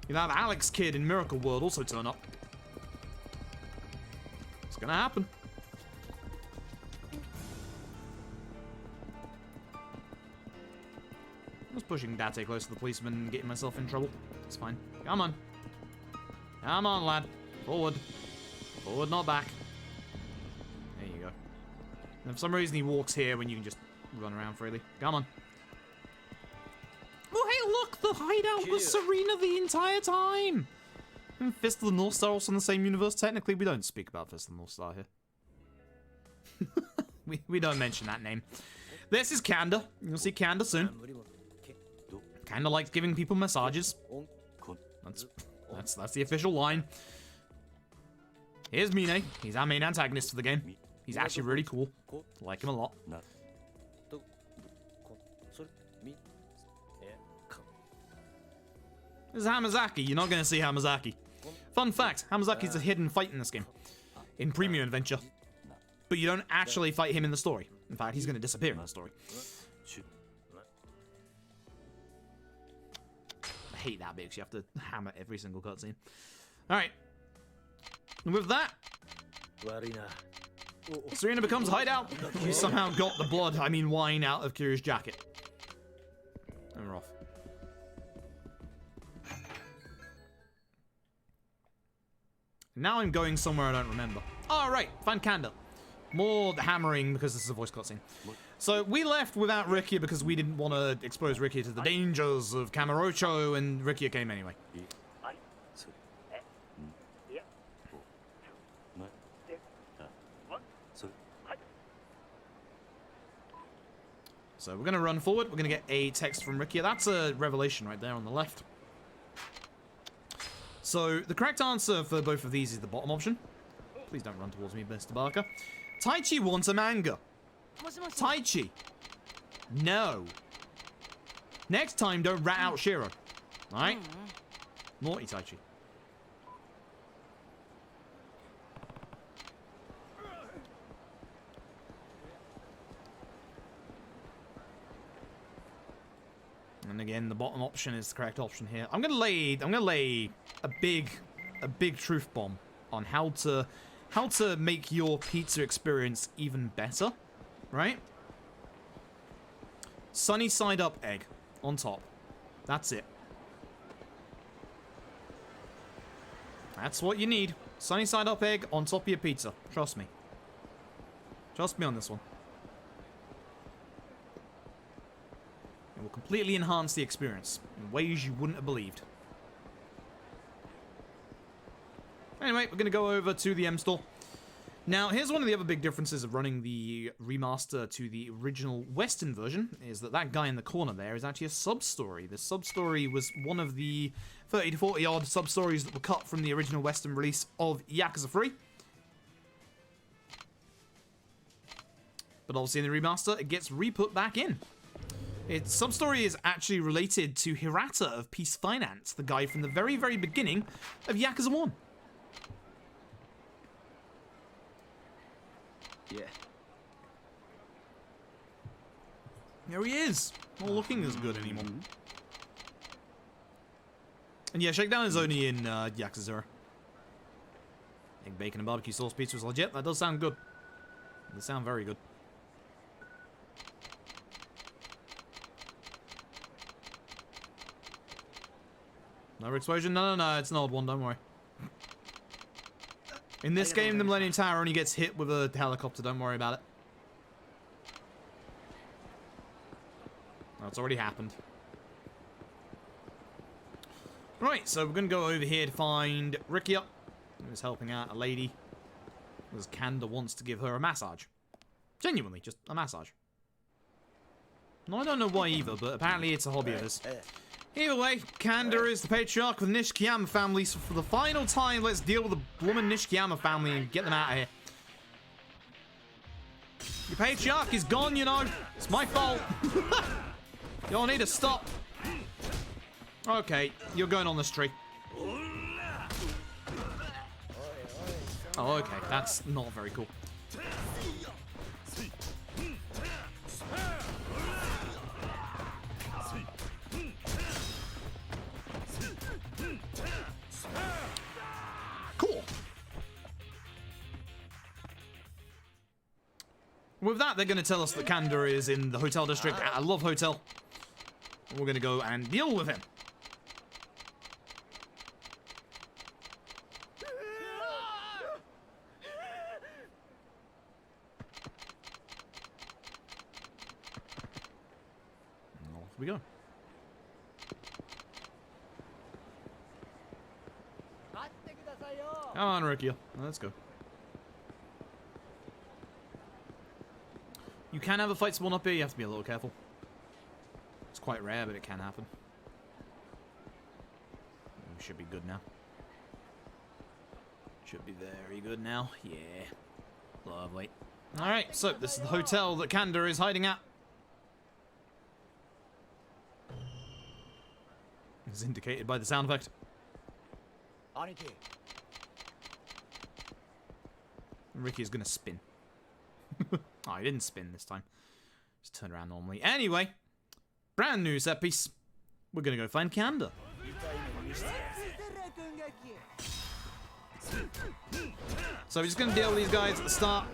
You'll have Alex Kidd in Miracle World also turn up. It's gonna happen. I was pushing Date close to the policeman and getting myself in trouble. It's fine. Come on. Come on, lad. Forward. Forward, not back. There you go. And for some reason he walks here when you can just run around freely. Come on. Oh, hey, look! The hideout was Serena the entire time! And Fist of the North Star also in the same universe. Technically, we don't speak about Fist of the North Star here. we don't mention that name. This is Kanda. You'll see Kanda soon. Kanda likes giving people massages. That's the official line. Here's Mine. He's our main antagonist for the game. He's actually really cool. I like him a lot. This is Hamazaki. You're not going to see Hamazaki. Fun fact, Hamazaki's a hidden fight in this game. In Premium Adventure. But you don't actually fight him in the story. In fact, he's going to disappear in the story. I hate that bit because you have to hammer every single cutscene. Alright. And with that, Serena becomes hideout. We somehow got the blood, I mean wine, out of Kiryu's jacket. And we're off. Now I'm going somewhere I don't remember. Oh, right. Find Kanda. More hammering because this is a voice cutscene. So we left without Rikia because we didn't want to expose Rikia to the dangers of Kamurocho, and Rikia came anyway. So we're going to run forward. We're going to get a text from Rikia. That's a revelation right there on the left. So the correct answer for both of these is the bottom option. Please don't run towards me, Mr. Barker. Taichi wants a manga. Taichi. No. Next time, don't rat out Shiro. Alright? Naughty Taichi. And again, the bottom option is the correct option here. I'm gonna lay a big truth bomb on how to make your pizza experience even better, right? Sunny side up egg on top. That's it. That's what you need. Sunny side up egg on top of your pizza. Trust me. Trust me on this one. It will completely enhance the experience in ways you wouldn't have believed. Anyway, we're going to go over to the M store. Now, here's one of the other big differences of running the remaster to the original Western version, is that guy in the corner there is actually a sub-story. The sub-story was one of the 30 to 40 odd sub-stories that were cut from the original Western release of Yakuza 3. But obviously in the remaster, it gets re-put back in. Its sub-story is actually related to Hirata of Peace Finance, the guy from the very, very beginning of Yakuza 1. Yeah. There he is. Not looking as good anymore. And yeah, Shakedown is only in Yakuza 0. Egg, bacon, and barbecue sauce pizza is legit. That does sound good. That does sound very good. Another explosion? No, it's an old one, don't worry. In this game, the Millennium Tower only gets hit with a helicopter, don't worry about it. Oh, it's already happened. Right, so we're going to go over here to find Rikia, who's helping out a lady, because Kanda wants to give her a massage. Genuinely, just a massage. No, I don't know why either, but apparently it's a hobby of his. Either way, Kanda is the patriarch of the Nishikiyama family, so for the final time, let's deal with the woman Nishikiyama family and get them out of here. Your patriarch is gone, you know. It's my fault. Y'all need to stop. Okay, you're going on this tree. Oh, okay, that's not very cool. Cool. With that, they're going to tell us that Kanda is in the hotel district at a Love Hotel. We're going to go and deal with him. And off we go. Come on, Rikia. Let's go. You can have a fight spawn up here, you have to be a little careful. It's quite rare, but it can happen. We should be good now. Should be very good now. Yeah. Lovely. Alright, so this is the hotel that Kanda is hiding at. As indicated by the sound effect. Ricky's gonna spin. Oh, he didn't spin this time. Just turn around normally. Anyway, brand new set piece. We're gonna go find Kanda. So we're just gonna deal with these guys at the start.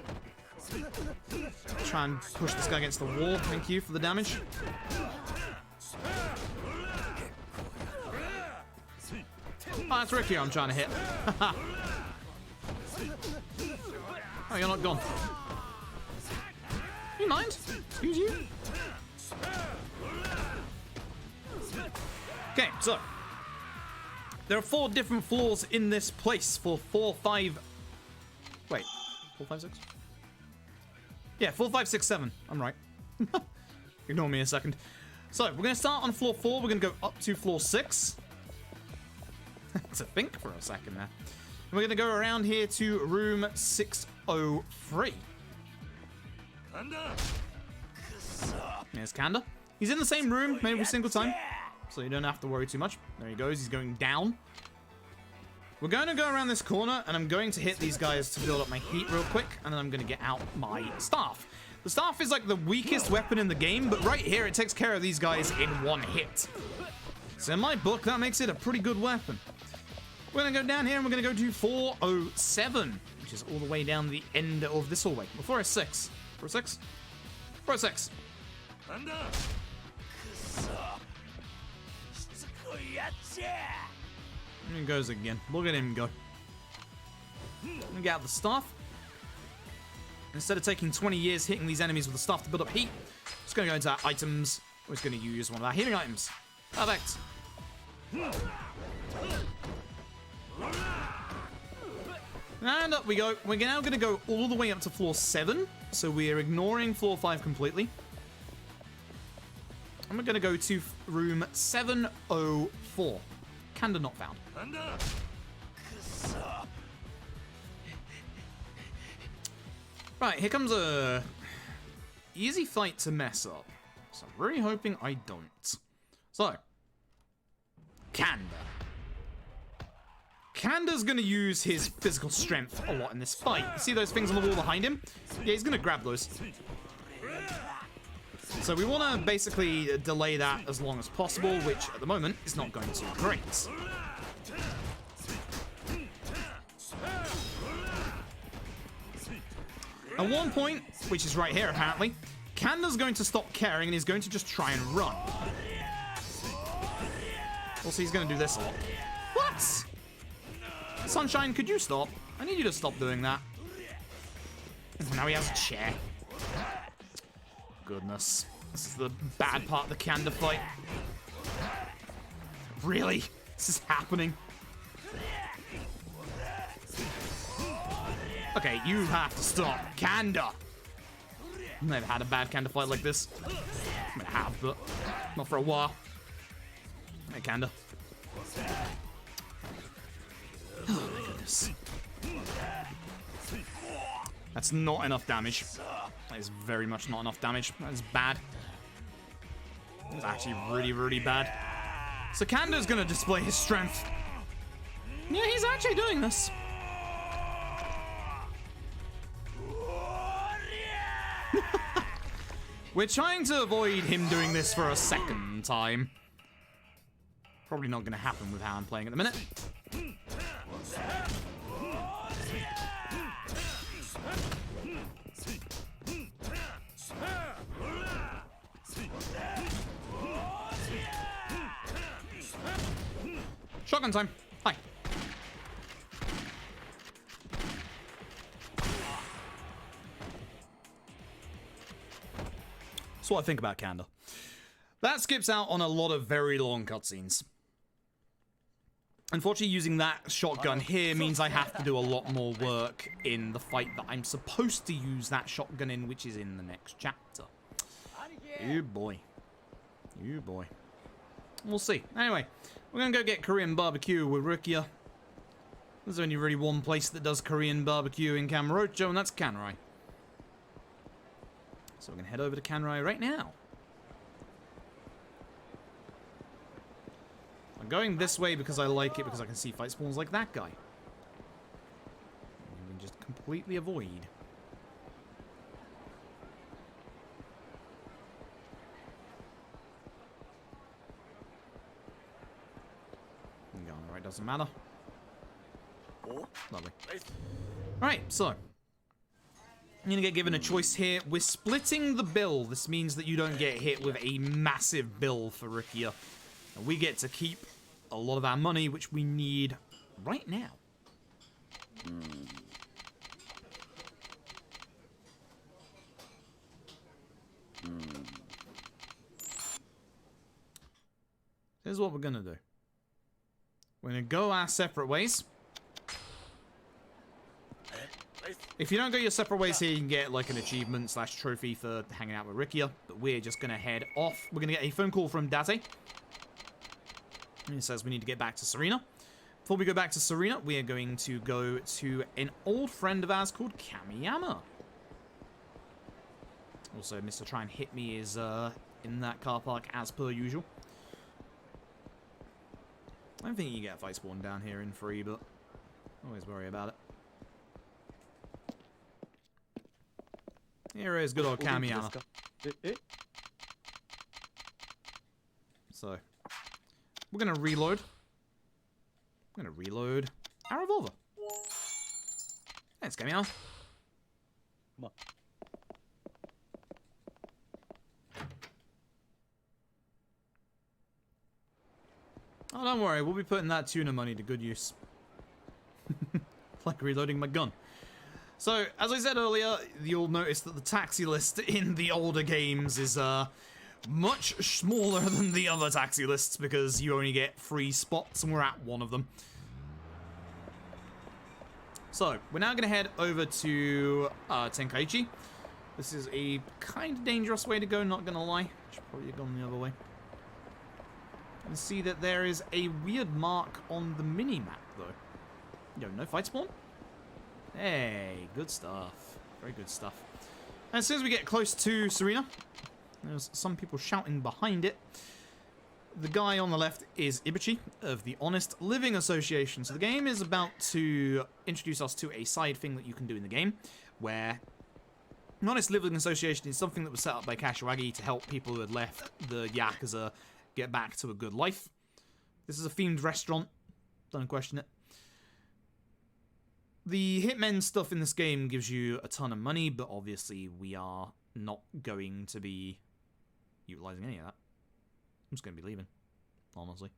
Try and push this guy against the wall. Thank you for the damage. Oh, that's Ricky I'm trying to hit. Oh, you're not gone. you mind? Excuse you? Okay, so there are 4 different floors in this place for 4, 5. Wait, 4, 5, 6? Yeah, 4, 5, 6, 7. I'm right. Ignore me a second. So we're gonna start on floor 4. We're gonna go up to floor 6. To think for a second there. And we're gonna go around here to room 603. There's Kanda. He's in the same room every single time, so you don't have to worry too much. There he goes. He's going down. We're going to go around this corner, and I'm going to hit these guys to build up my heat real quick, and then I'm going to get out my staff. The staff is like the weakest weapon in the game, but right here it takes care of these guys in 1 hit. So in my book, that makes it a pretty good weapon. We're going to go down here, and we're going to go to 407, which is all the way down the end of this hallway. Well, 406. 406? 406. And he goes again. Look at him go. Let me get out the staff. Instead of taking 20 years hitting these enemies with the staff to build up heat, just going to go into our items. We're just going to use one of our healing items. Perfect. And up we go. We're now going to go all the way up to floor 7. So we're ignoring floor 5 completely. And we're going to go to room 704. Kanda not found. Right, here comes a easy fight to mess up. So I'm really hoping I don't. So, Kanda. Kanda's going to use his physical strength a lot in this fight. You see those things on the wall behind him? Yeah, he's going to grab those. So we want to basically delay that as long as possible, which at the moment is not going too great. At one point, which is right here apparently, Kanda's going to stop caring and he's going to just try and run. Also, he's going to do this a lot. What? Sunshine, could you stop? I need you to stop doing that. Now he has a chair. Goodness. This is the bad part of the Kanda fight. Really? This is happening? Okay, you have to stop. Kanda! I've never had a bad Kanda fight like this. I have, but not for a while. Hey, Kanda. Oh my goodness. That's not enough damage. That is very much not enough damage. That is bad. It's actually really, really bad. So Kanda's gonna display his strength. Yeah, he's actually doing this. We're trying to avoid him doing this for a second time. Probably not gonna happen with how I'm playing at the minute. Shotgun time. Hi. That's what I think about Kanda. That skips out on a lot of very long cutscenes. Unfortunately, using that shotgun here means I have to do a lot more work in the fight that I'm supposed to use that shotgun in, which is in the next chapter. Oh boy. Oh boy. We'll see. Anyway, we're gonna go get Korean barbecue with Rukia. There's only really one place that does Korean barbecue in Kamurocho, and that's Kanrai. So we're gonna head over to Kanrai right now. I'm going this way because I like it, because I can see fight spawns like that guy. You can just completely avoid. Going right, doesn't matter. Lovely. Alright, so. I'm gonna get given a choice here. We're splitting the bill. This means that you don't get hit with a massive bill for Rukia. And we get to keep a lot of our money, which we need right now. Here's what we're gonna do. We're gonna go our separate ways. If you don't go your separate ways here, you can get like an achievement / trophy for hanging out with Rikia. But we're just gonna head off. We're gonna get a phone call from Date. He says we need to get back to Serena. Before we go back to Serena, we are going to go to an old friend of ours called Kamiyama. Also, Mr. Try and Hit Me is in that car park as per usual. I don't think you can get a fight spawn down here in free, but always worry about it. Here is good old Kamiyama. So, we're gonna reload. I'm gonna reload our revolver. Thanks, Kamiyama. Oh, don't worry, we'll be putting that tuna money to good use. Like reloading my gun. So, as I said earlier, you'll notice that the taxi list in the older games is much smaller than the other taxi lists because you only get 3 spots and we're at one of them. So, we're now going to head over to Tenkaichi. This is a kind of dangerous way to go, not going to lie. I should probably have gone the other way. And see that there is a weird mark on the mini-map, though. Yo, no fight spawn? Hey, good stuff. Very good stuff. And as soon as we get close to Serena, there's some people shouting behind it. The guy on the left is Ibuchi of the Honest Living Association. So the game is about to introduce us to a side thing that you can do in the game, where an Honest Living Association is something that was set up by Kashiwagi to help people who had left the Yakuza get back to a good life. This is a themed restaurant. Don't question it. The Hitmen stuff in this game gives you a ton of money, but obviously we are not going to be utilizing any of that. I'm just going to be leaving, honestly.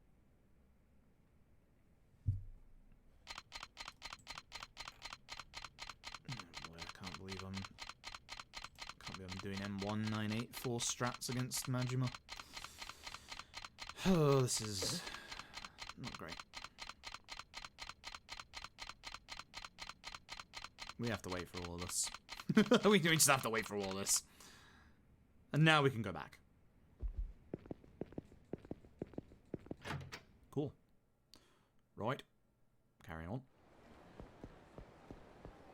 Oh boy, I can't believe I'm doing M1984 strats against Majima. Oh, this is not great. We have to wait for all of this. We just have to wait for all this. And now we can go back. Cool. Right. Carry on.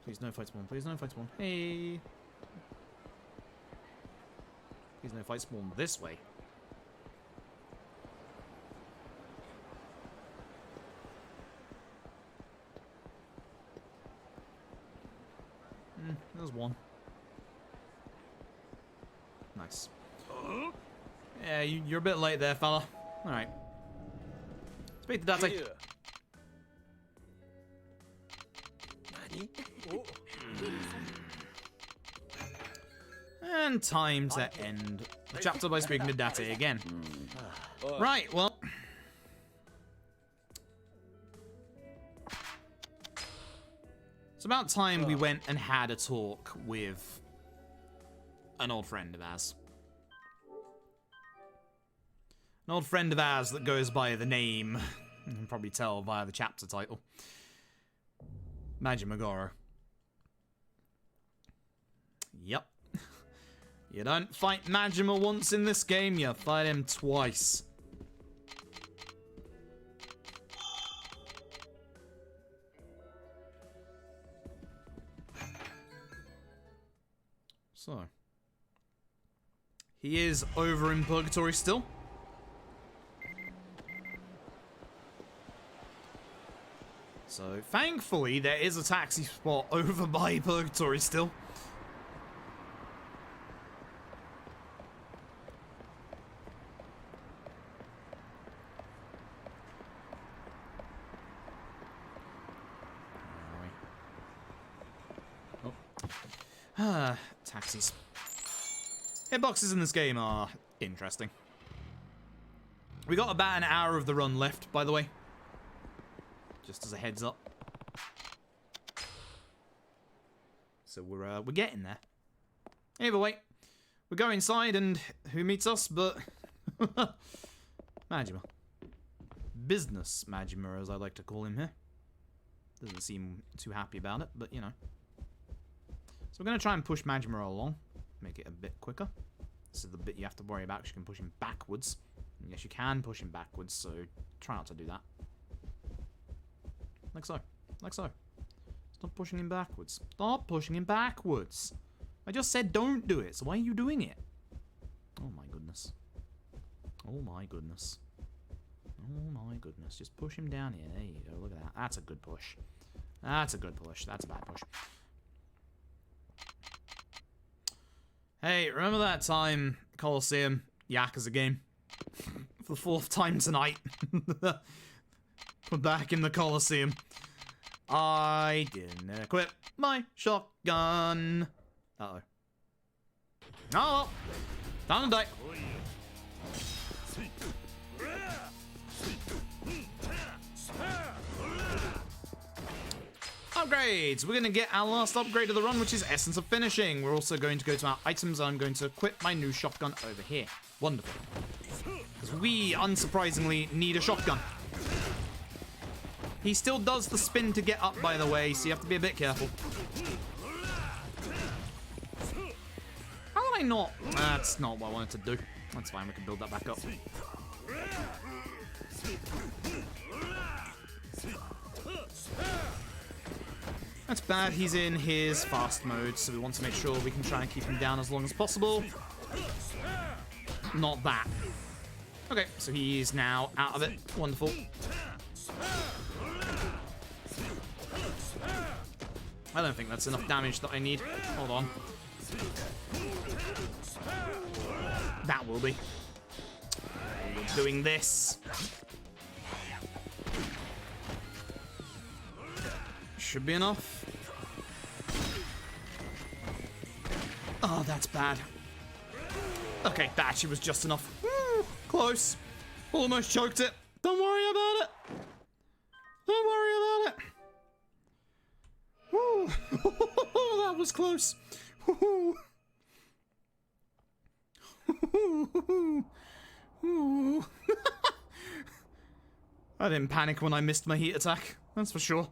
Please no fight spawn. Please no fight spawn. Hey. Please no fight spawn this way. There's one. Nice. Yeah, you're a bit late there, fella. Alright. Speak to Date. And time to end the chapter by speaking to Date again. Right, well. It's about time we went and had a talk with an old friend of ours. An old friend of ours that goes by the name, you can probably tell via the chapter title, Majima Goro. Yep. You don't fight Majima once in this game, you fight him twice. So, he is over in Purgatory still. So, thankfully, there is a taxi spot over by Purgatory still. Taxis. Hitboxes in this game are interesting. We got about an hour of the run left, by the way. Just as a heads up. So we're getting there. Either way, We go inside, and who meets us but Majima. Business Majima, as I like to call him here. Doesn't seem too happy about it, but you know. So we're going to try and push Majima along. Make it a bit quicker. This is the bit you have to worry about, because you can push him backwards. And yes, you can push him backwards, so try not to do that. Like so. Like so. Stop pushing him backwards. Stop pushing him backwards. I just said don't do it, so why are you doing it? Oh my goodness. Oh my goodness. Oh my goodness. Just push him down here. There you go. Look at that. That's a good push. That's a good push. That's a bad push. Hey, remember that time Coliseum Yakuza game? For the 4th time tonight. We're back in the Coliseum. I didn't equip my shotgun. Uh-oh. Oh well. Time to die. Upgrades! We're going to get our last upgrade of the run, which is Essence of Finishing. We're also going to go to our items, and I'm going to equip my new shotgun over here. Wonderful. Because we, unsurprisingly, need a shotgun. He still does the spin to get up, by the way, so you have to be a bit careful. How did I not? That's not what I wanted to do. That's fine, we can build that back up. That's bad, he's in his fast mode, so we want to make sure we can try and keep him down as long as possible. Not that. Okay, so he is now out of it. Wonderful. I don't think that's enough damage that I need. Hold on. That will be. We're doing this. Should be enough. Oh, that's bad. Okay, that actually was just enough. Woo, close. Almost choked it. Don't worry about it. Don't worry about it. Woo. That was close. Woo. I didn't panic when I missed my heat attack. That's for sure.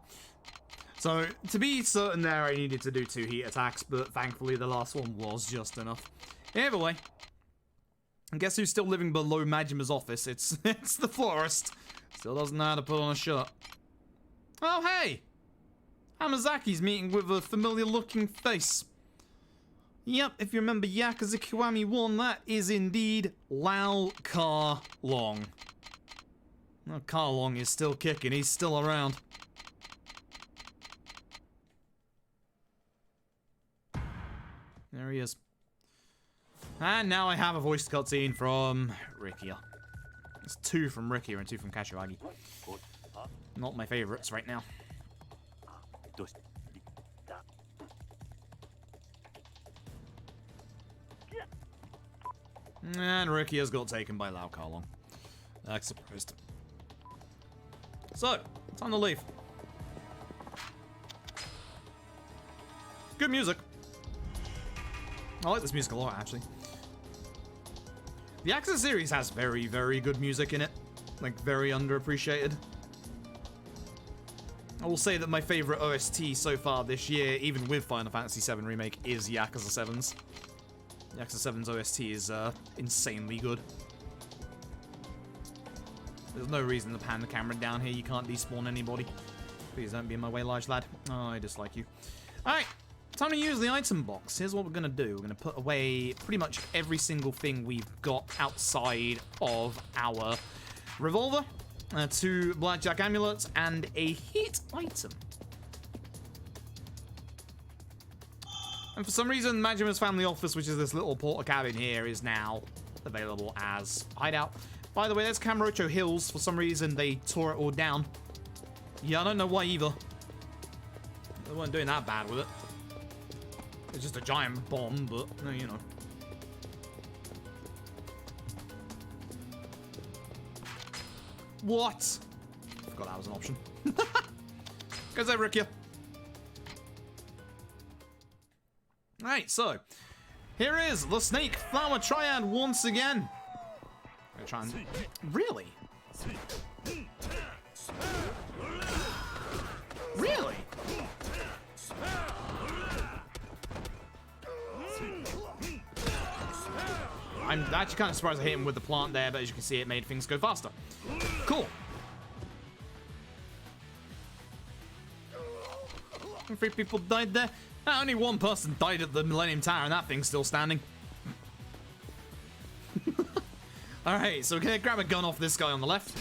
So, to be certain there, I needed to do 2 heat attacks, but thankfully the last one was just enough. Either way, and guess who's still living below Majima's office? It's the florist. Still doesn't know how to put on a shirt. Oh, hey! Hamazaki's meeting with a familiar-looking face. Yep, if you remember Yakuza Kiwami 1, that is indeed Lao Ka Long. Well, Ka Long is still kicking, he's still around. There he is. And now I have a voice cutscene from Rikia. It's 2 from Rikia and 2 from Kashiwagi. Not my favorites right now. And Rikia's got taken by Lao Ka Long. That's surprised. So, time to leave. Good music. I like this music a lot, actually. The Yakuza series has very, very good music in it. Like, very underappreciated. I will say that my favorite OST so far this year, even with Final Fantasy VII Remake, is Yakuza 7's. Yakuza 7's OST is insanely good. There's no reason to pan the camera down here. You can't despawn anybody. Please don't be in my way, large lad. Oh, I dislike you. Alright. Time to use the item box. Here's what we're going to do. We're going to put away pretty much every single thing we've got outside of our revolver. 2 blackjack amulets and a heat item. And for some reason, Majima's family office, which is this little porta cabin here, is now available as hideout. By the way, there's Kamurocho Hills. For some reason, they tore it all down. Yeah, I don't know why either. They weren't doing that bad with it. It's just a giant bomb, but, you know. What? Forgot that was an option. Goes over, Rikia. Alright, so. Here is the Snake Flower Triad once again. I'm gonna try and... Really? Really? I'm actually kind of surprised I hit him with the plant there, but as you can see, it made things go faster. Cool. 3 people died there. Only 1 person died at the Millennium Tower, and that thing's still standing. Alright, so we're gonna grab a gun off this guy on the left.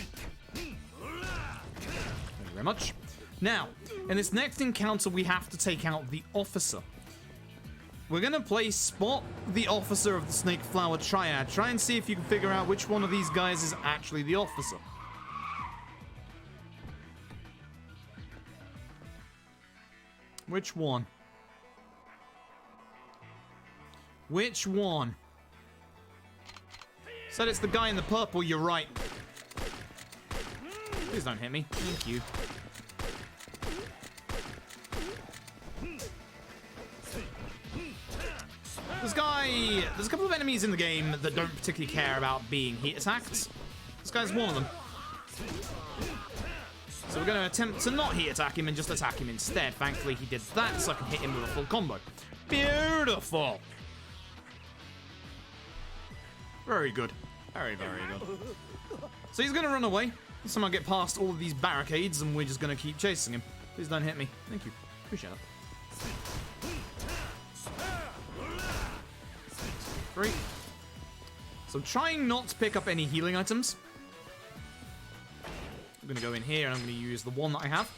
Thank you very much. Now, in this next encounter, we have to take out the officer. We're gonna play Spot the Officer of the Snake Flower Triad. Try and see if you can figure out which one of these guys is actually the officer. Which one? Which one? Said it's the guy in the purple, you're right. Please don't hit me. Thank you. There's a couple of enemies in the game that don't particularly care about being heat attacked. This guy's one of them. So we're going to attempt to not heat attack him and just attack him instead. Thankfully he did that, so I can hit him with a full combo. Beautiful! Very good. Very, very good. So he's going to run away. Somehow get past all of these barricades and we're just going to keep chasing him. Please don't hit me. Thank you. Appreciate it. 3. So trying not to pick up any healing items. I'm going to go in here and I'm going to use the one that I have.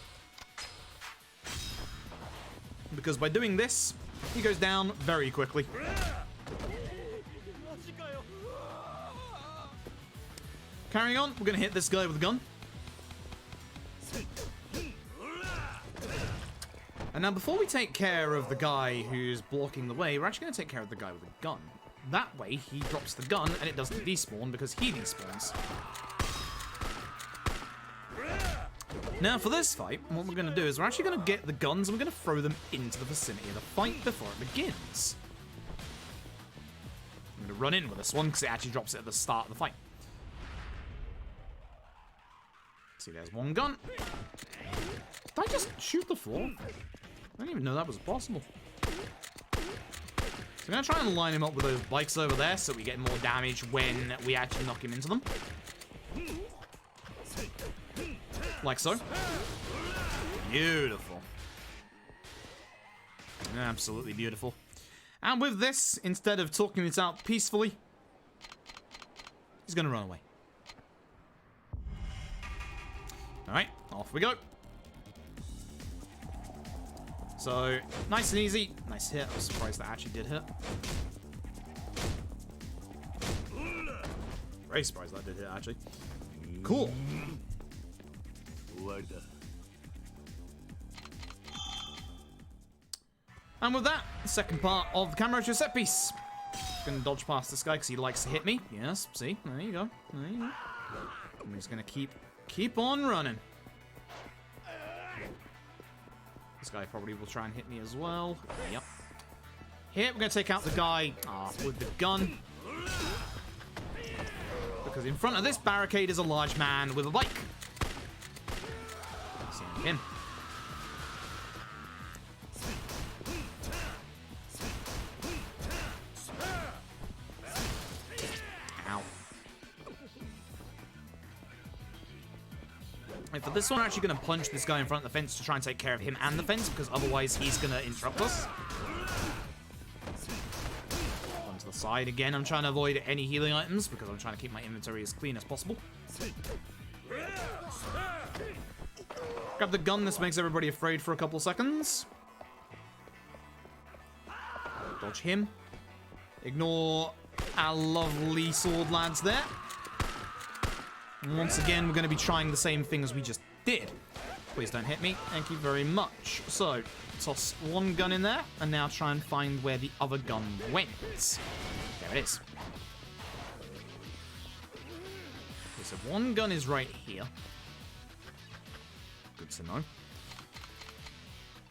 Because by doing this, he goes down very quickly. Carrying on, we're going to hit this guy with a gun. And now before we take care of the guy who's blocking the way, we're actually going to take care of the guy with a gun. That way, he drops the gun and it doesn't despawn because he despawns. Now for this fight, what we're going to do is we're actually going to get the guns and we're going to throw them into the vicinity of the fight before it begins. I'm going to run in with this one because it actually drops it at the start of the fight. See, there's one gun. Did I just shoot the floor? I didn't even know that was possible. So I'm going to try and line him up with those bikes over there so we get more damage when we actually knock him into them. Like so. Beautiful. Absolutely beautiful. And with this, instead of talking this out peacefully, he's going to run away. Alright, off we go. So, nice and easy. Nice hit. I was surprised that actually did hit. Very surprised that did hit, actually. Cool. And with that, second part of the Cabaret set piece. Gonna dodge past this guy because he likes to hit me. Yes, see? There you go. There you go. I'm just gonna keep on running. This guy probably will try and hit me as well. Yep. Here, we're going to take out the guy with the gun. Because in front of this barricade is a large man with a bike. Seeing him. Ow. And for this one, we're actually going to punch this guy in front of the fence to try and take care of him and the fence, because otherwise he's going to interrupt us. On to the side again. I'm trying to avoid any healing items because I'm trying to keep my inventory as clean as possible. Grab the gun. This makes everybody afraid for a couple seconds. Dodge him. Ignore our lovely sword lads there. And once again, we're going to be trying the same thing as we just did. Please don't hit me. Thank you very much. So, toss one gun in there, and now try and find where the other gun went. There it is. Okay, so one gun is right here. Good to know.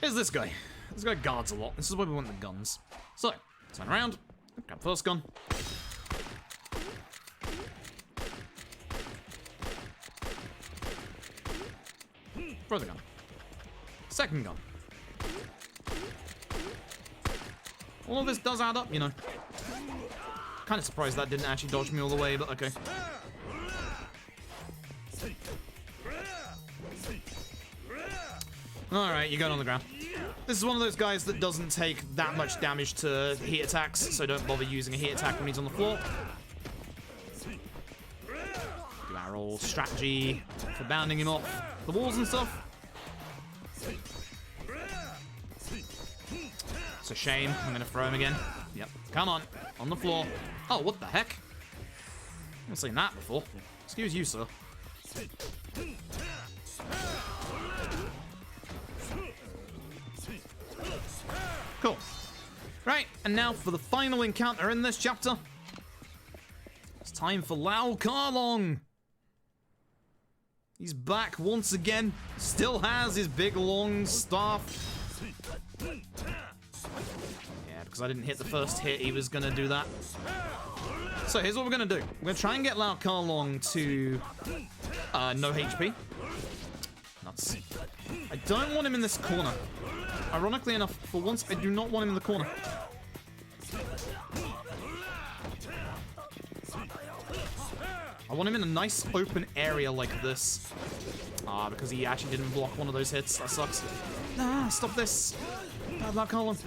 Here's this guy. This guy guards a lot. This is why we want the guns. So, turn around. Grab first gun. Throw the gun. Second gun. All of this does add up, you know. Kind of surprised that didn't actually dodge me all the way, but okay. Alright, you're going on the ground. This is one of those guys that doesn't take that much damage to heat attacks, so don't bother using a heat attack when he's on the floor. Do our old strategy for bounding him off the walls and stuff. It's a shame. I'm going to throw him again. Yep. Come on. On the floor. Oh, what the heck? I've never seen that before. Excuse you, sir. Cool. Right, and now for the final encounter in this chapter. It's time for Lao Karlong. He's back once again. Still has his big long staff. Yeah, because I didn't hit the first hit, he was going to do that. So here's what we're going to do. We're going to try and get Lao Karlong to no HP. Nuts. I don't want him in this corner. Ironically enough, for once, I do not want him in the corner. I want him in a nice open area like this. Because he actually didn't block one of those hits. That sucks. Nah, stop this. Bad luck, Karlong.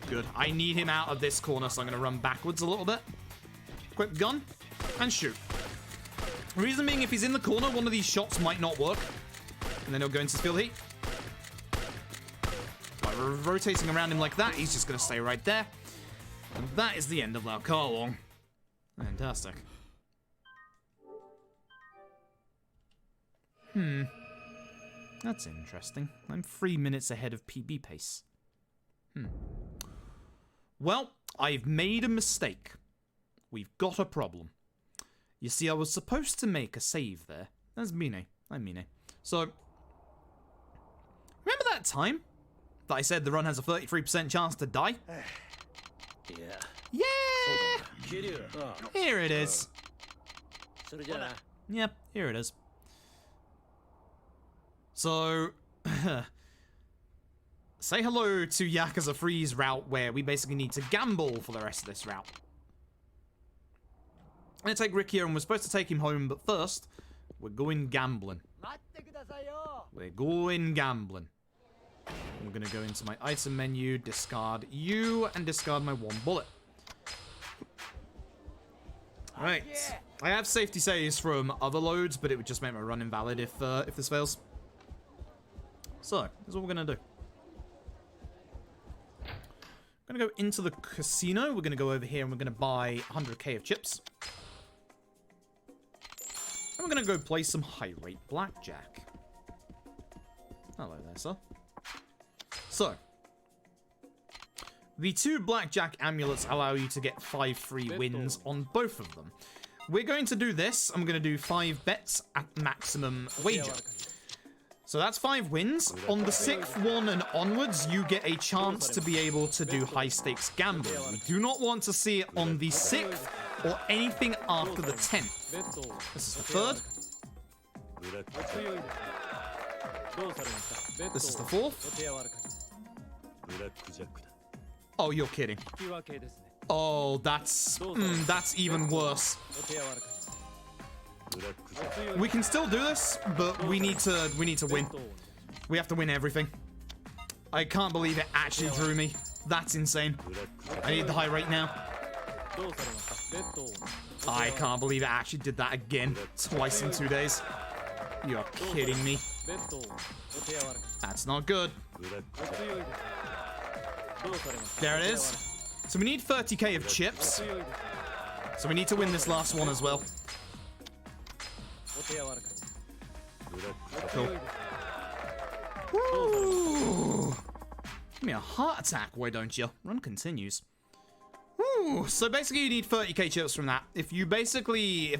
Good. I need him out of this corner, so I'm going to run backwards a little bit. Equip gun and shoot. Reason being, if he's in the corner, one of these shots might not work. And then he'll go into field heat. By rotating around him like that, he's just going to stay right there. And that is the end of Lao Karlong. Fantastic. That's interesting. I'm 3 minutes ahead of PB pace. Well, I've made a mistake. We've got a problem. You see, I was supposed to make a save there. That's Mine. I'm Mine. So, remember that time that I said the run has a 33% chance to die? Yeah! Here it is. Yep, here it is. So, say hello to Yakuza 3's route, where we basically need to gamble for the rest of this route. I'm going to take Rick here, and we're supposed to take him home, but first, we're going gambling. We're going gambling. We're going to go into my item menu, discard you, and discard my one bullet. Right. I have safety saves from other loads, but it would just make my run invalid if this fails. So, here's what we're going to do. We're going to go into the casino. We're going to go over here, and we're going to buy 100k of chips. And we're going to go play some high-rate blackjack. Hello there, sir. So, the 2 blackjack amulets allow you to get 5 free wins on both of them. We're going to do this. I'm going to do 5 bets at maximum wager. So that's 5 wins. On the 6th one and onwards, you get a chance to be able to do high-stakes gambling. We do not want to see it on the 6th or anything after the 10th. This is the 3rd. This is the 4th. Oh, you're kidding. Oh, that's even worse. We can still do this, but we need to win. We have to win everything. I can't believe it actually drew me. That's insane. I need the high rate now. I can't believe it actually did that again. Twice in 2 days. You're kidding me. That's not good. There it is. So we need 30k of chips. So we need to win this last one as well. Cool. Woo! Give me a heart attack, why don't you? Run continues. Woo! So basically you need 30k chips from that. If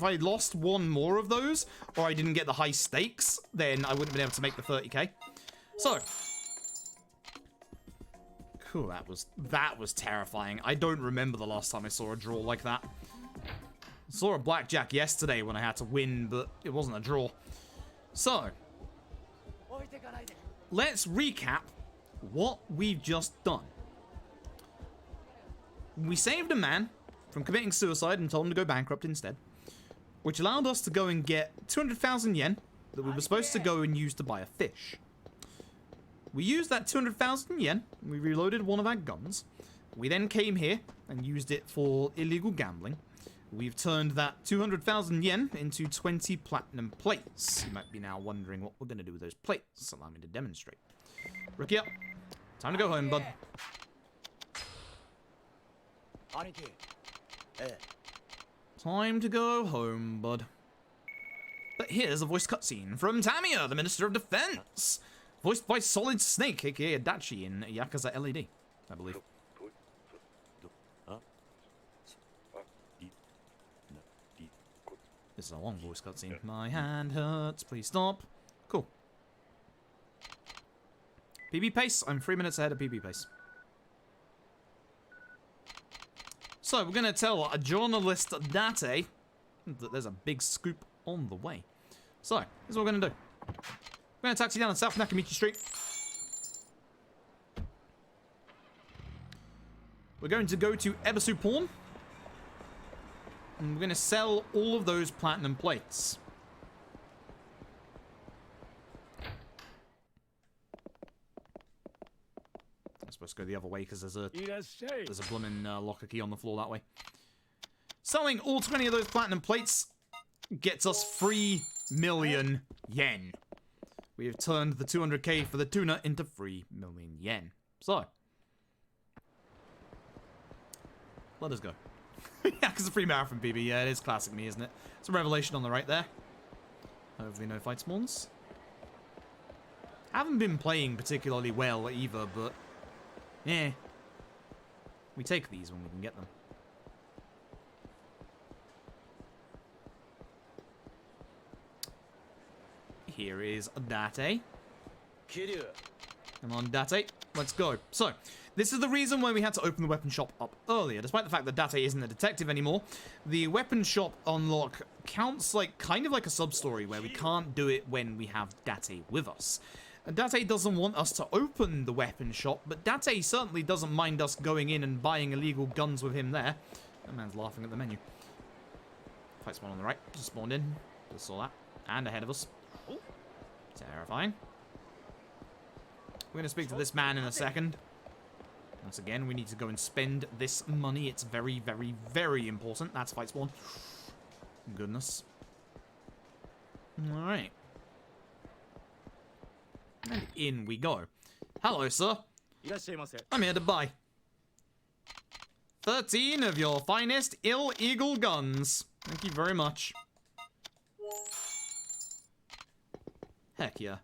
I lost one more of those, or I didn't get the high stakes, then I wouldn't have been able to make the 30k. So, Whew, that was terrifying. I don't remember the last time I saw a draw like that. I saw a blackjack yesterday when I had to win, but it wasn't a draw. So, let's recap what we've just done. We saved a man from committing suicide and told him to go bankrupt instead, which allowed us to go and get 200,000 yen that we were supposed to go and use to buy a fish. We used that 200,000 yen, we reloaded one of our guns. We then came here and used it for illegal gambling. We've turned that 200,000 yen into 20 platinum plates. You might be now wondering what we're going to do with those plates. Allow me to demonstrate. Rookie up. Time to go home, bud. Time to go home, bud. But here's a voice cutscene from Tamiya, the Minister of Defense. Voiced by Solid Snake, aka Adachi in Yakuza LED, I believe. This is a long voice cutscene. My hand hurts, please stop. Cool. PB pace, I'm 3 minutes ahead of PB pace. So, we're gonna tell a journalist Date that there's a big scoop on the way. So, here's what we're gonna do. We're gonna taxi down on South Nakamichi Street. We're going to go to Ebisu Pawn. And we're gonna sell all of those platinum plates. I'm supposed to go the other way because there's a bloomin' locker key on the floor that way. Selling all 20 of those platinum plates gets us 3 million yen. We have turned the 200k for the tuna into 3 million yen. So, let us go. Yeah, because the free marathon PB. Yeah, it is classic me, isn't it? It's a revelation on the right there. Hopefully no fight spawns. Haven't been playing particularly well either, but yeah, we take these when we can get them. Here is Date. Come on, Date. Let's go. So, this is the reason why we had to open the weapon shop up earlier. Despite the fact that Date isn't a detective anymore, the weapon shop unlock counts like kind of like a sub-story where we can't do it when we have Date with us. And Date doesn't want us to open the weapon shop, but Date certainly doesn't mind us going in and buying illegal guns with him there. That man's laughing at the menu. Fight spawn on the right. Just spawned in. Just saw that. And ahead of us. Terrifying. We're going to speak to this man in a second. Once again, we need to go and spend this money. It's very, very, very important. That's fight spawn. Goodness. Alright. And in we go. Hello, sir. I'm here to buy 13 of your finest illegal guns. Thank you very much. Heck yeah.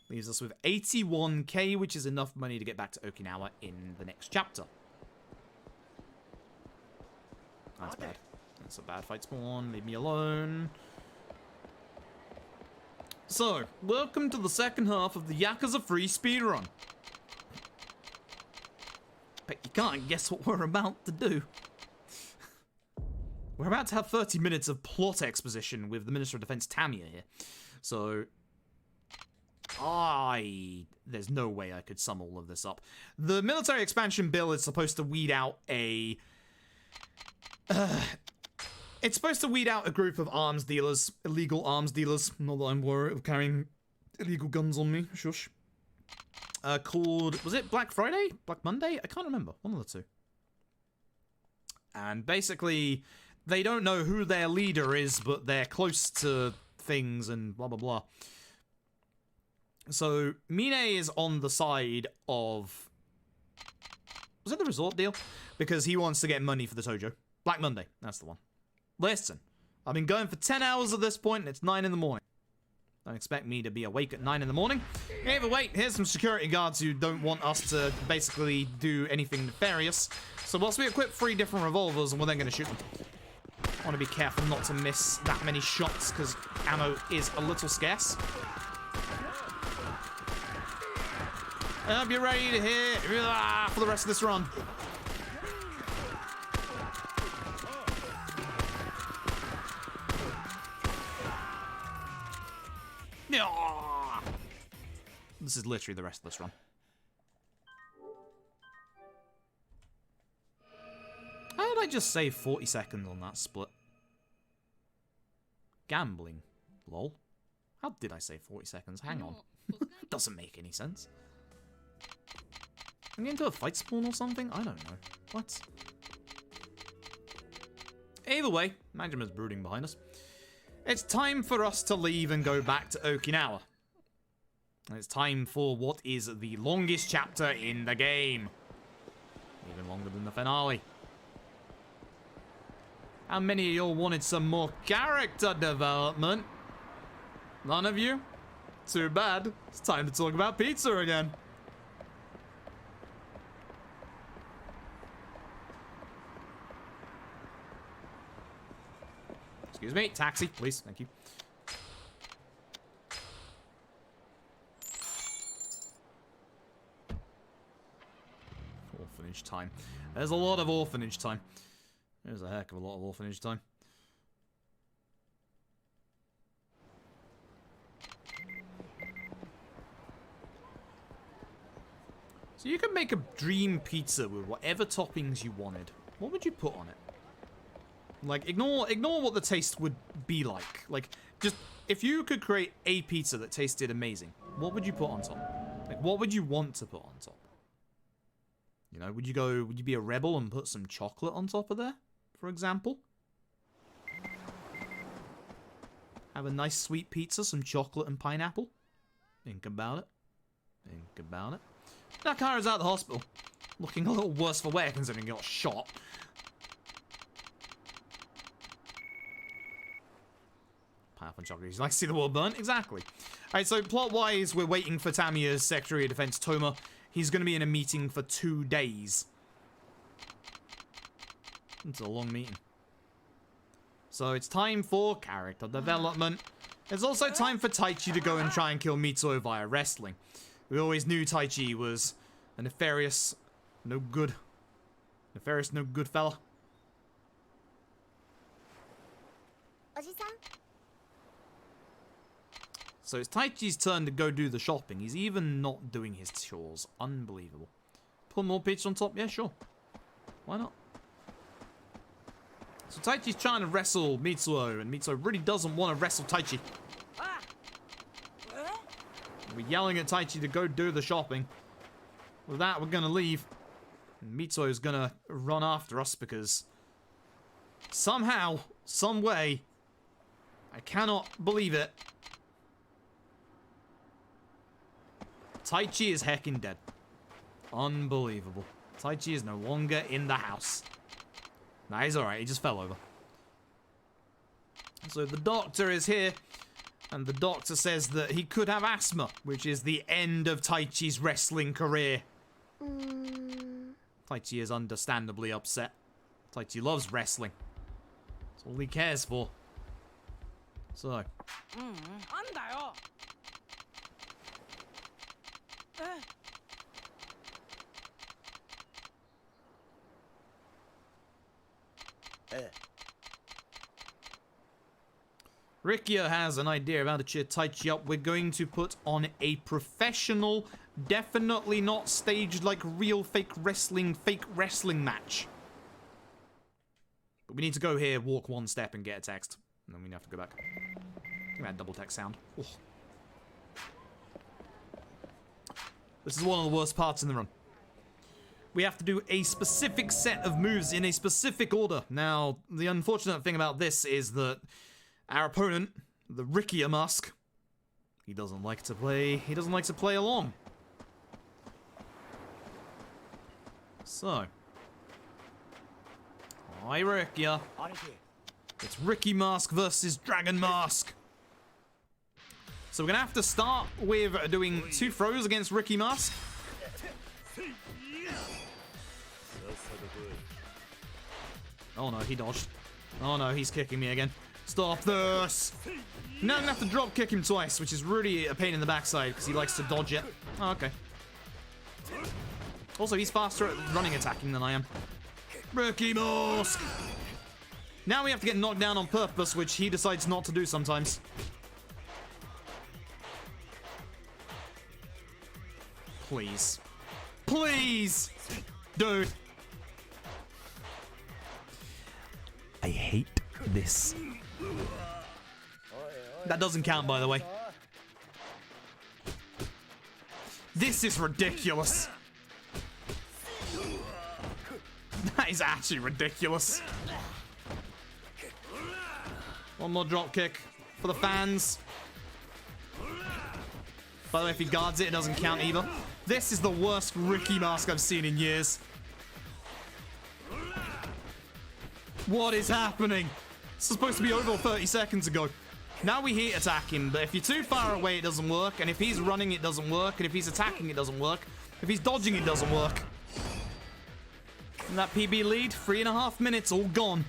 Leaves us with 81k, which is enough money to get back to Okinawa in the next chapter. That's bad. That's a bad fight spawn. Leave me alone. So, welcome to the second half of the Yakuza 3 speedrun. But you can't guess what we're about to do. We're about to have 30 minutes of plot exposition with the Minister of Defense Tamiya here. So, there's no way I could sum all of this up. The military expansion bill is supposed to weed out a... it's supposed to weed out a group of arms dealers, illegal arms dealers. Not that I'm worried of carrying illegal guns on me. Shush. Called... Was it Black Friday? Black Monday? I can't remember. One of the two. And basically, they don't know who their leader is, but they're close to things and blah, blah, blah. So, Mine is on the side of... Was it the resort deal? Because he wants to get money for the Tojo. Black Monday, that's the one. Listen, I've been going for 10 hours at this point, and it's 9 in the morning. Don't expect me to be awake at 9 in the morning. Either way, here's some security guards who don't want us to basically do anything nefarious. So whilst we equip 3 different revolvers, and we're then going to shoot them. I want to be careful not to miss that many shots, because ammo is a little scarce. I hope you're ready to hit for the rest of this run. This is literally the rest of this run. How did I just save 40 seconds on that split? Gambling. Lol. How did I save 40 seconds? Hang on. Doesn't make any sense. I'm getting into a fight spawn or something? I don't know. What? Either way, Majima's brooding behind us. It's time for us to leave and go back to Okinawa. It's time for what is the longest chapter in the game. Even longer than the finale. How many of y'all wanted some more character development? None of you? Too bad. It's time to talk about pizza again. Excuse me, taxi, please, thank you. Orphanage time. There's a lot of orphanage time. There's a heck of a lot of orphanage time. So you can make a dream pizza with whatever toppings you wanted. What would you put on it? Like, ignore what the taste would be like. Like, just, if you could create a pizza that tasted amazing, what would you put on top? Like, what would you want to put on top? You know, would you be a rebel and put some chocolate on top of there, for example? Have a nice sweet pizza, some chocolate and pineapple? Think about it. Think about it. Nakara's out of the hospital. Looking a little worse for wear considering he got shot. Pineapple and chocolate. You like to see the world burn? Exactly. Alright, so plot-wise, we're waiting for Tamiya's Secretary of Defense, Toma. He's going to be in a meeting for 2 days. It's a long meeting. So it's time for character development. It's also time for Taichi to go and try and kill Mitsuo via wrestling. We always knew Taichi was a nefarious, no good fella. So it's Taichi's turn to go do the shopping. He's even not doing his chores. Unbelievable. Put more pizza on top? Yeah, sure. Why not? So Taichi's trying to wrestle Mitsuo, and Mitsuo really doesn't want to wrestle Taichi. We're yelling at Taichi to go do the shopping. With that, we're gonna leave. And Mitsuo's gonna run after us because somehow, some way, I cannot believe it, Taichi is heckin' dead. Unbelievable. Taichi is no longer in the house. Nah, he's alright. He just fell over. So the doctor is here. And the doctor says that he could have asthma, which is the end of Taichi's wrestling career. Taichi is understandably upset. Taichi loves wrestling. That's all he cares for. So. Rikia has an idea of how to cheer Taichi up. We're going to put on a professional, definitely not staged like real fake wrestling match. But we need to go here, walk one step, and get a text. And then we have to go back. Look at that double text sound. Oh. This is one of the worst parts in the run. We have to do a specific set of moves in a specific order. Now, the unfortunate thing about this is that our opponent, the Rikia Mask, he doesn't like to play along. So. Hi, Rikia. It's Ricky Mask versus Dragon Mask. So we're gonna have to start with doing 2 throws against Ricky Mask. Oh no, he dodged. Oh no, he's kicking me again. Stop this! Now I'm gonna have to drop kick him twice, which is really a pain in the backside because he likes to dodge it. Oh, okay. Also, he's faster at running attacking than I am. Ricky Mask! Now we have to get knocked down on purpose, which he decides not to do sometimes. Please. Please! Dude. I hate this. That doesn't count, by the way. This is ridiculous. That is actually ridiculous. One more drop kick for the fans. By the way, if he guards it, it doesn't count either. This is the worst Ricky Mask I've seen in years. What is happening? This is supposed to be over 30 seconds ago. Now we heat attack him, but if you're too far away, it doesn't work. And if he's running, it doesn't work. And if he's attacking, it doesn't work. If he's dodging, it doesn't work. And that PB lead, 3.5 minutes, all gone.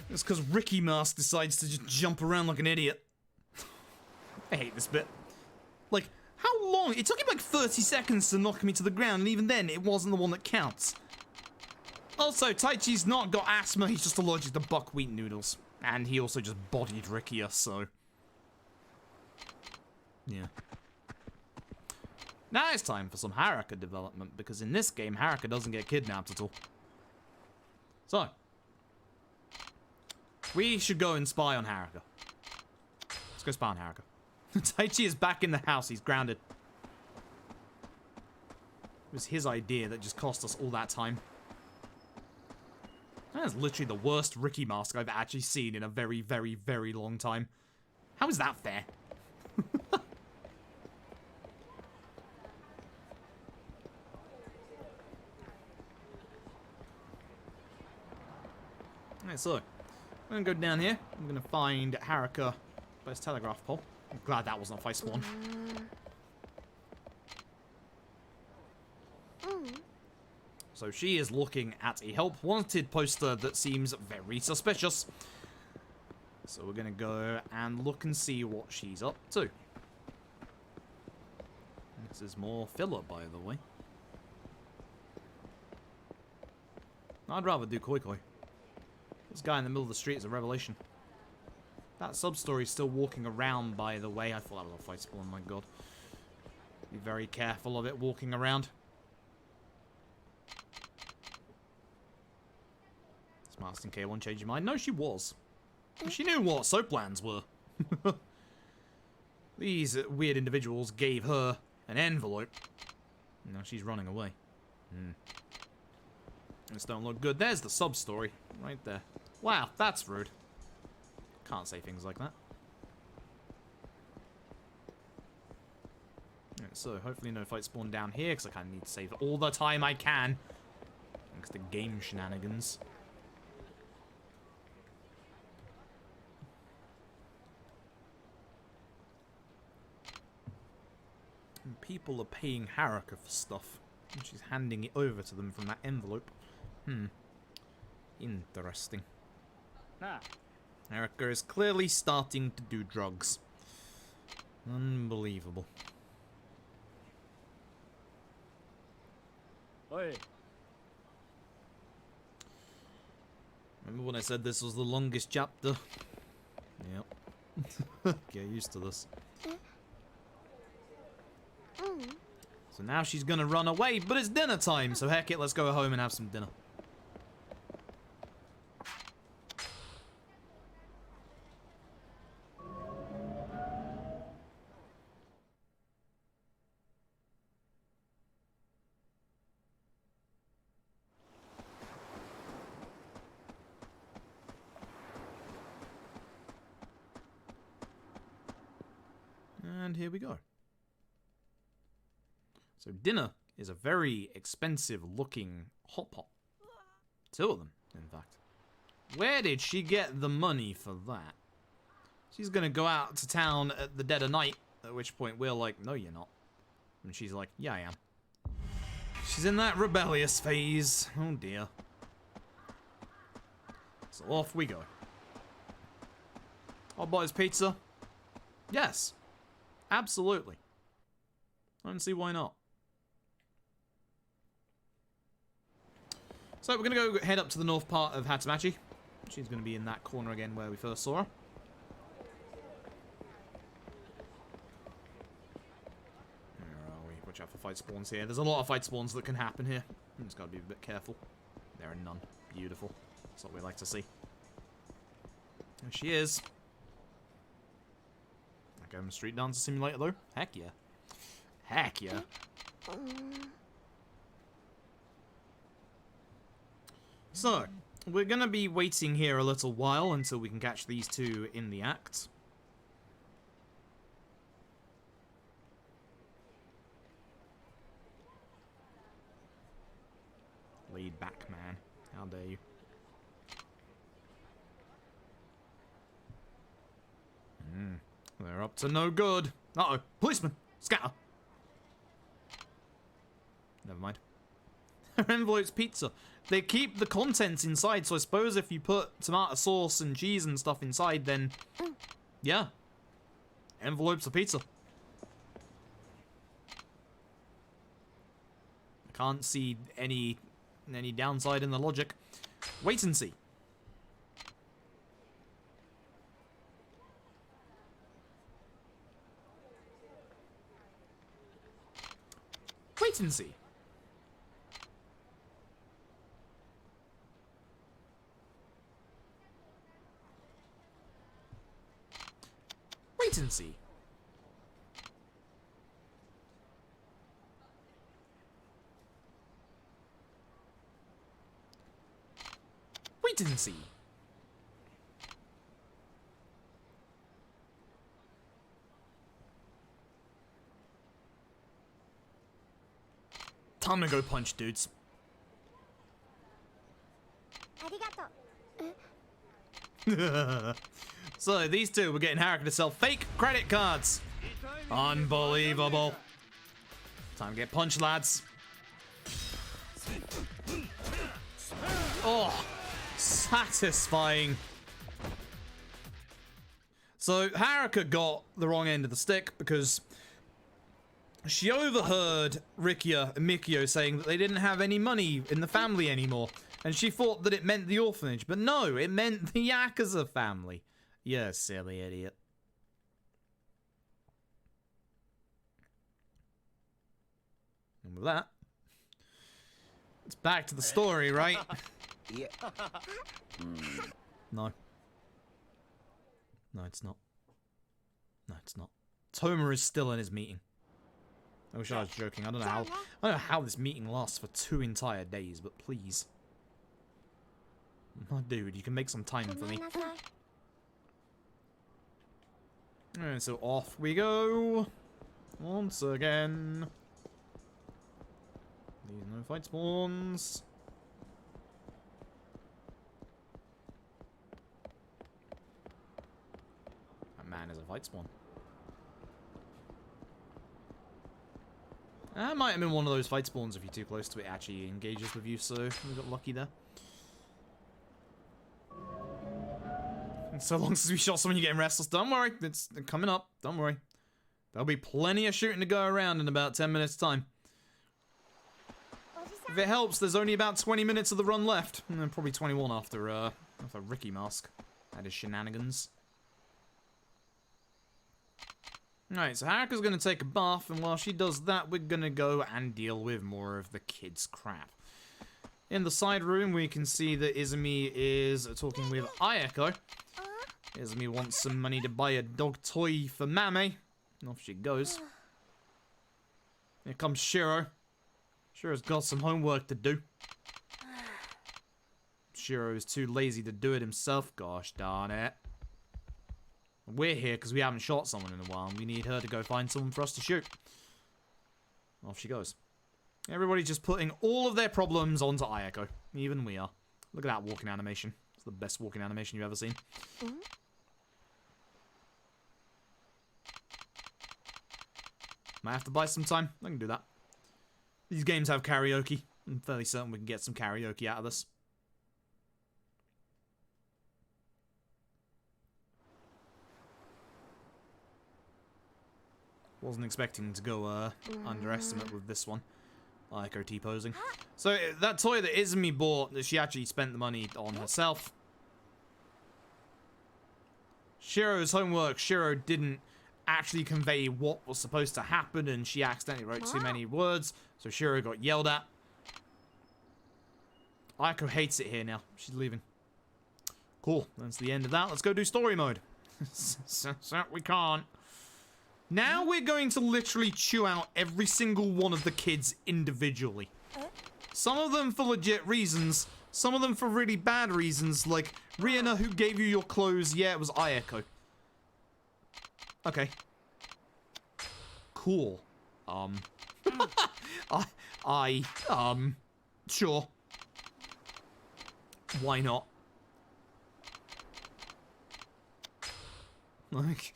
It's because Ricky Mask decides to just jump around like an idiot. I hate this bit. Like, how long? It took him like 30 seconds to knock me to the ground, and even then, it wasn't the one that counts. Also, Taichi's not got asthma, he's just allergic to buckwheat noodles. And he also just bodied Rikia, so... yeah. Now it's time for some Haruka development, because in this game, Haruka doesn't get kidnapped at all. So... we should go and spy on Haruka. Let's go spy on Haruka. Taichi is back in the house, he's grounded. It was his idea that just cost us all that time. That is literally the worst Ricky Mask I've actually seen in a very, very, very long time. How is that fair? Alright, so I'm gonna go down here. I'm gonna find Haruka by his telegraph pole. I'm glad that wasn't a fight spawn. So she is looking at a help wanted poster that seems very suspicious. So we're gonna go and look and see what she's up to. This is more filler, by the way. I'd rather do Koi Koi. This guy in the middle of the street is a revelation. That sub-story is still walking around, by the way. I thought that was a fight spawn, my god. Be very careful of it walking around. Marston K1 changed your mind? No, she was. She knew what soap plans were. These weird individuals gave her an envelope. Now she's running away. This don't look good. There's the sub-story. Right there. Wow, that's rude. Can't say things like that. Right, so, hopefully no fight spawn down here, because I kind of need to save all the time I can. Thanks to game shenanigans. And people are paying Haruka for stuff. And she's handing it over to them from that envelope. Interesting. Haruka is clearly starting to do drugs. Unbelievable. Oi. Remember when I said this was the longest chapter? Yep. Get used to this. So now she's gonna run away, but it's dinner time, so heck it, let's go home and have some dinner. And here we go. So dinner is a very expensive looking hot pot. 2 of them, in fact. Where did she get the money for that? She's gonna go out to town at the dead of night, at which point we're like, no you're not. And she's like, yeah I am. She's in that rebellious phase. Oh dear. So off we go. I'll buy his pizza. Yes. Absolutely. I don't see why not. So we're going to go head up to the north part of Hatamachi. She's going to be in that corner again where we first saw her. Where are we? Watch out for fight spawns here. There's a lot of fight spawns that can happen here. You just got to be a bit careful. There are none. Beautiful. That's what we like to see. There she is. Like a street dancer simulator though. Heck yeah. Heck yeah. So, we're gonna be waiting here a little while until we can catch these two in the act. Laid back, man. How dare you. They're up to no good. Uh-oh. Policeman! Scatter! Never mind. Envelope's pizza. They keep the contents inside, so I suppose if you put tomato sauce and cheese and stuff inside, then... yeah. Envelopes of pizza. I can't see any downside in the logic. Wait and see. Wait and see. Wait and see. Wait and see. Time to go punch dudes. So, these two were getting Haruka to sell fake credit cards. Unbelievable. Time to get punched, lads. Oh, satisfying. So, Haruka got the wrong end of the stick because she overheard Rikia and Mikio saying that they didn't have any money in the family anymore. And she thought that it meant the orphanage. But no, it meant the Yakuza family. You silly idiot. And with that, it's back to the story, right? Yeah. No. No, it's not. No, it's not. Toma is still in his meeting. I wish I was joking. I don't know how this meeting lasts for 2 entire days, but please. My dude, you can make some time for me. And so off we go. Once again. These no fight spawns. That man is a fight spawn. That might have been one of those fight spawns if you're too close to it actually engages with you, so we got lucky there. And so long as we shot someone, you're getting restless. Don't worry, it's coming up. Don't worry. There'll be plenty of shooting to go around in about 10 minutes' time. If it helps, there's only about 20 minutes of the run left. And then probably 21 after Ricky Mask had his shenanigans. Alright, so Haruka's gonna take a bath, and while she does that, we're gonna go and deal with more of the kids' crap. In the side room, we can see that Izumi is talking with Ayako. Izumi wants some money to buy a dog toy for Mame. And off she goes. Here comes Shiro. Shiro's got some homework to do. Shiro is too lazy to do it himself. Gosh darn it. We're here because we haven't shot someone in a while, and we need her to go find someone for us to shoot. Off she goes. Everybody's just putting all of their problems onto Ayako. Even we are. Look at that walking animation. It's the best walking animation you've ever seen. Might have to buy some time. I can do that. These games have karaoke. I'm fairly certain we can get some karaoke out of this. Wasn't expecting to go underestimate with this one. Ayako T-posing. So that toy that Izumi bought, that she actually spent the money on herself. Shiro's homework, Shiro didn't actually convey what was supposed to happen, and she accidentally wrote too many words, so Shiro got yelled at. Ayako hates it here now. She's leaving. Cool. That's the end of that. Let's go do story mode. So we can't. Now we're going to literally chew out every single one of the kids individually. Some of them for legit reasons, some of them for really bad reasons, like Rihanna, who gave you your clothes. Yeah, it was Ayako. Okay. Cool. Sure. Why not? Like,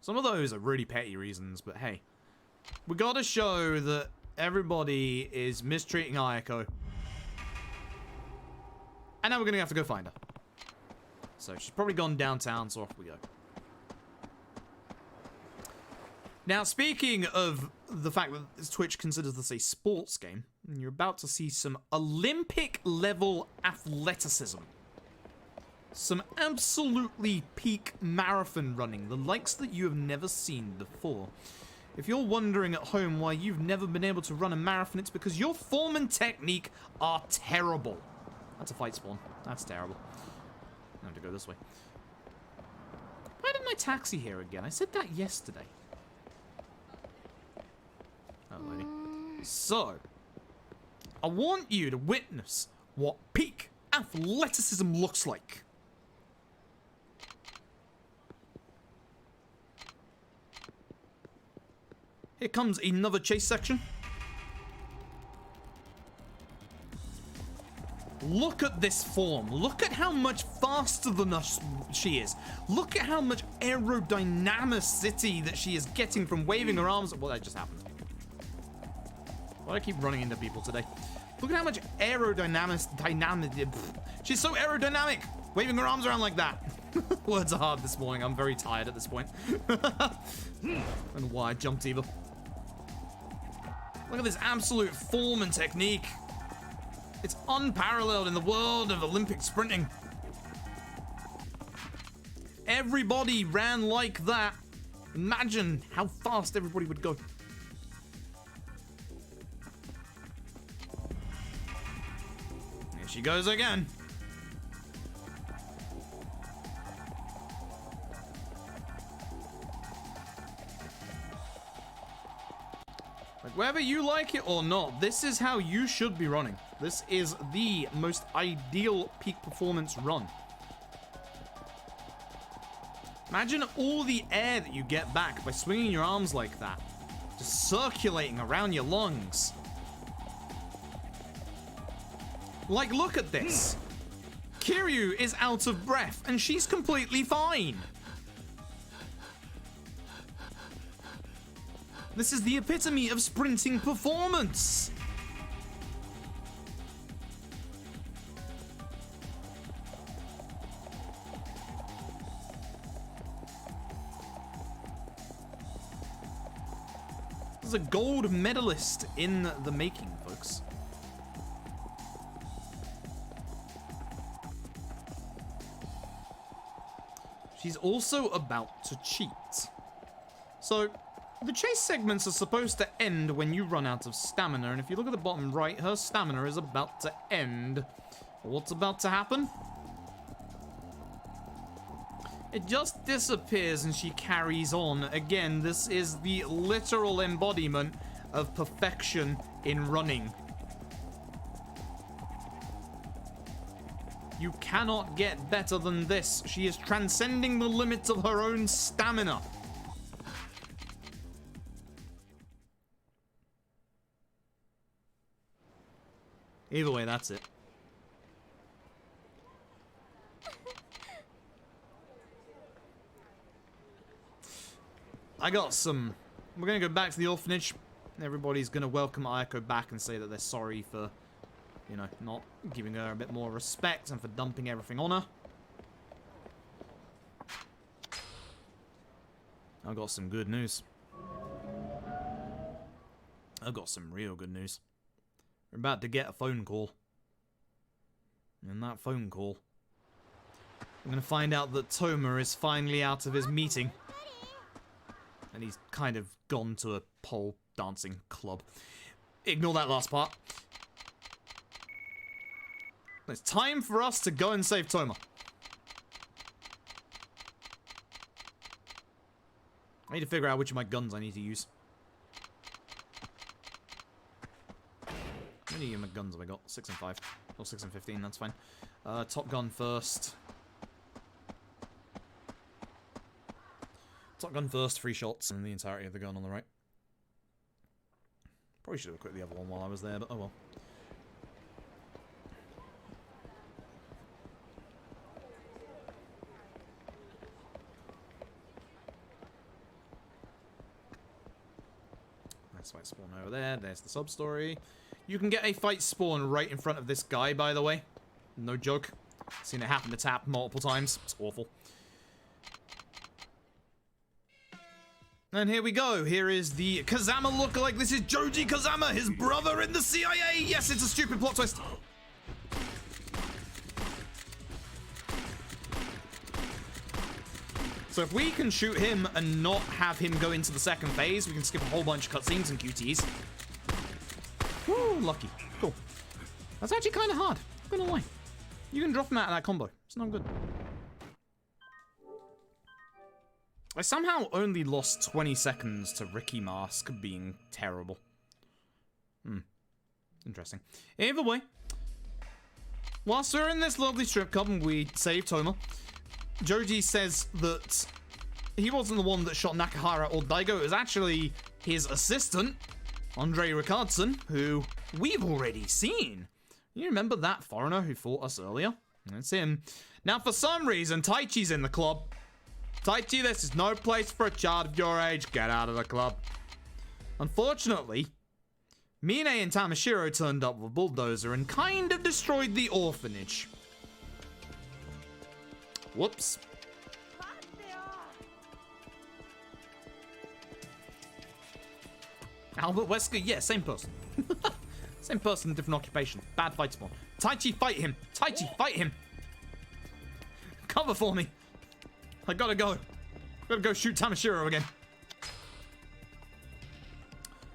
some of those are really petty reasons, but hey, we gotta show that everybody is mistreating Ayako. And now we're gonna have to go find her. So she's probably gone downtown, so off we go. Now, speaking of the fact that Twitch considers this a sports game, you're about to see some Olympic-level athleticism. Some absolutely peak marathon running, the likes that you have never seen before. If you're wondering at home why you've never been able to run a marathon, it's because your form and technique are terrible. That's a fight spawn. That's terrible. I have to go this way. Why didn't I taxi here again? I said that yesterday. Oh, lady. So, I want you to witness what peak athleticism looks like. Here comes another chase section. Look at this form. Look at how much faster than us she is. Look at how much aerodynamicity that she is getting from waving her arms. Well, that just happened. Why do I keep running into people today? Look at how much aerodynamic. She's so aerodynamic. Waving her arms around like that. Words are hard this morning. I'm very tired at this point. I don't know why I jumped either. Look at this absolute form and technique. It's unparalleled in the world of Olympic sprinting. Everybody ran like that. Imagine how fast everybody would go. Here she goes again. Like, whether you like it or not, this is how you should be running. This is the most ideal peak performance run. Imagine all the air that you get back by swinging your arms like that. Just circulating around your lungs. Like, look at this. Kiryu is out of breath, and she's completely fine. This is the epitome of sprinting performance. This is a gold medalist in the making, folks. She's also about to cheat. So, the chase segments are supposed to end when you run out of stamina, and if you look at the bottom right, her stamina is about to end. What's about to happen? It just disappears and she carries on. Again, this is the literal embodiment of perfection in running. You cannot get better than this. She is transcending the limits of her own stamina. Either way, that's it. I got some... We're gonna go back to the orphanage. Everybody's gonna welcome Ayako back and say that they're sorry for, you know, not giving her a bit more respect and for dumping everything on her. I got some good news. I've got some real good news. We're about to get a phone call. And that phone call, I'm going to find out that Toma is finally out of his meeting. And he's kind of gone to a pole dancing club. Ignore that last part. It's time for us to go and save Toma. I need to figure out which of my guns I need to use. How many of my guns have I got? 6 and 5. Or 6 and 15, that's fine. Top gun first. Top gun first, 3 shots, and the entirety of the gun on the right. Probably should have equipped the other one while I was there, but oh well. That's fight spawn over there. There's the sub-story. You can get a fight spawn right in front of this guy, by the way. No joke. Seen it happen to Tap multiple times. It's awful. And here we go. Here is the Kazama lookalike. This is Joji Kazama, his brother in the CIA. Yes, it's a stupid plot twist. So if we can shoot him and not have him go into the second phase, we can skip a whole bunch of cutscenes and QTs. Woo, lucky. Cool. That's actually kind of hard. I'm gonna lie. You can drop him out of that combo. It's not good. I somehow only lost 20 seconds to Ricky Mask being terrible. Interesting. Either way, whilst we're in this lovely strip club and we save Toma, Joji says that he wasn't the one that shot Nakahara or Daigo. It was actually his assistant, Andre Ricardson, who we've already seen. You remember that foreigner who fought us earlier? That's him. Now, for some reason, Taichi's in the club. Taichi, this is no place for a child of your age. Get out of the club. Unfortunately, Mine and Tamashiro turned up with a bulldozer and kind of destroyed the orphanage. Whoops. Albert Wesker? Yeah, same person. Same person, different occupation. Bad fight spawn. Taichi, fight him! Taichi, fight him! Cover for me! I gotta go. Gotta go shoot Tamashiro again.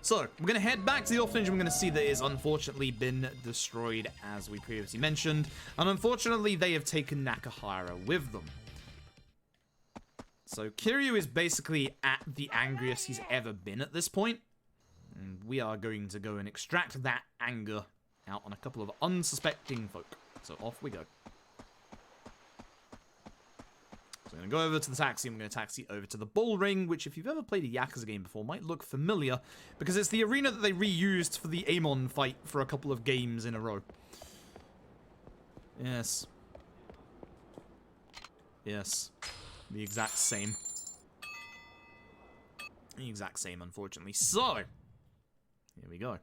So, we're gonna head back to the orphanage and we're gonna see that it has unfortunately been destroyed, as we previously mentioned. And unfortunately, they have taken Nakahara with them. So, Kiryu is basically at the angriest he's ever been at this point. And we are going to go and extract that anger out on a couple of unsuspecting folk. So, off we go. So I'm going to go over to the taxi, I'm going to taxi over to the bull ring, which if you've ever played a Yakuza game before might look familiar, because it's the arena that they reused for the Amon fight for a couple of games in a row. Yes. Yes. The exact same. The exact same, unfortunately. So, here we go.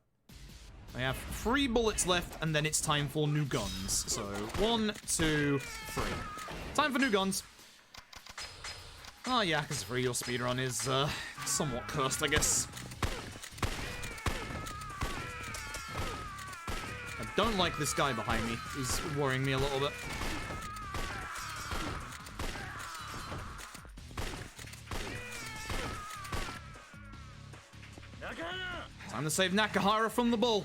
I have 3 bullets left, and then it's time for new guns. So, 1, 2, 3. Time for new guns. Oh, Yakuza 3, your speedrun is, somewhat cursed, I guess. I don't like this guy behind me. He's worrying me a little bit. Time to save Nakahara from the bull.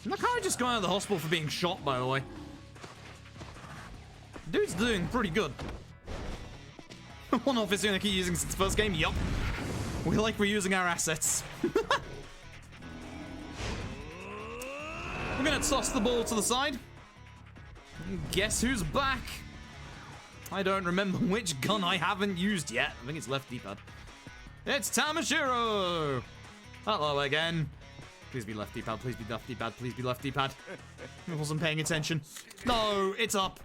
Nakahara just got out of the hospital for being shot, by the way. Dude's doing pretty good. One officer gonna keep using since the first game? Yup. We like reusing our assets. We're gonna toss the ball to the side. Guess who's back? I don't remember which gun I haven't used yet. I think it's left D-pad. It's Tamashiro! Hello again. Please be left D-pad, please be left D-pad, please be left D-pad. I wasn't paying attention. No, it's up.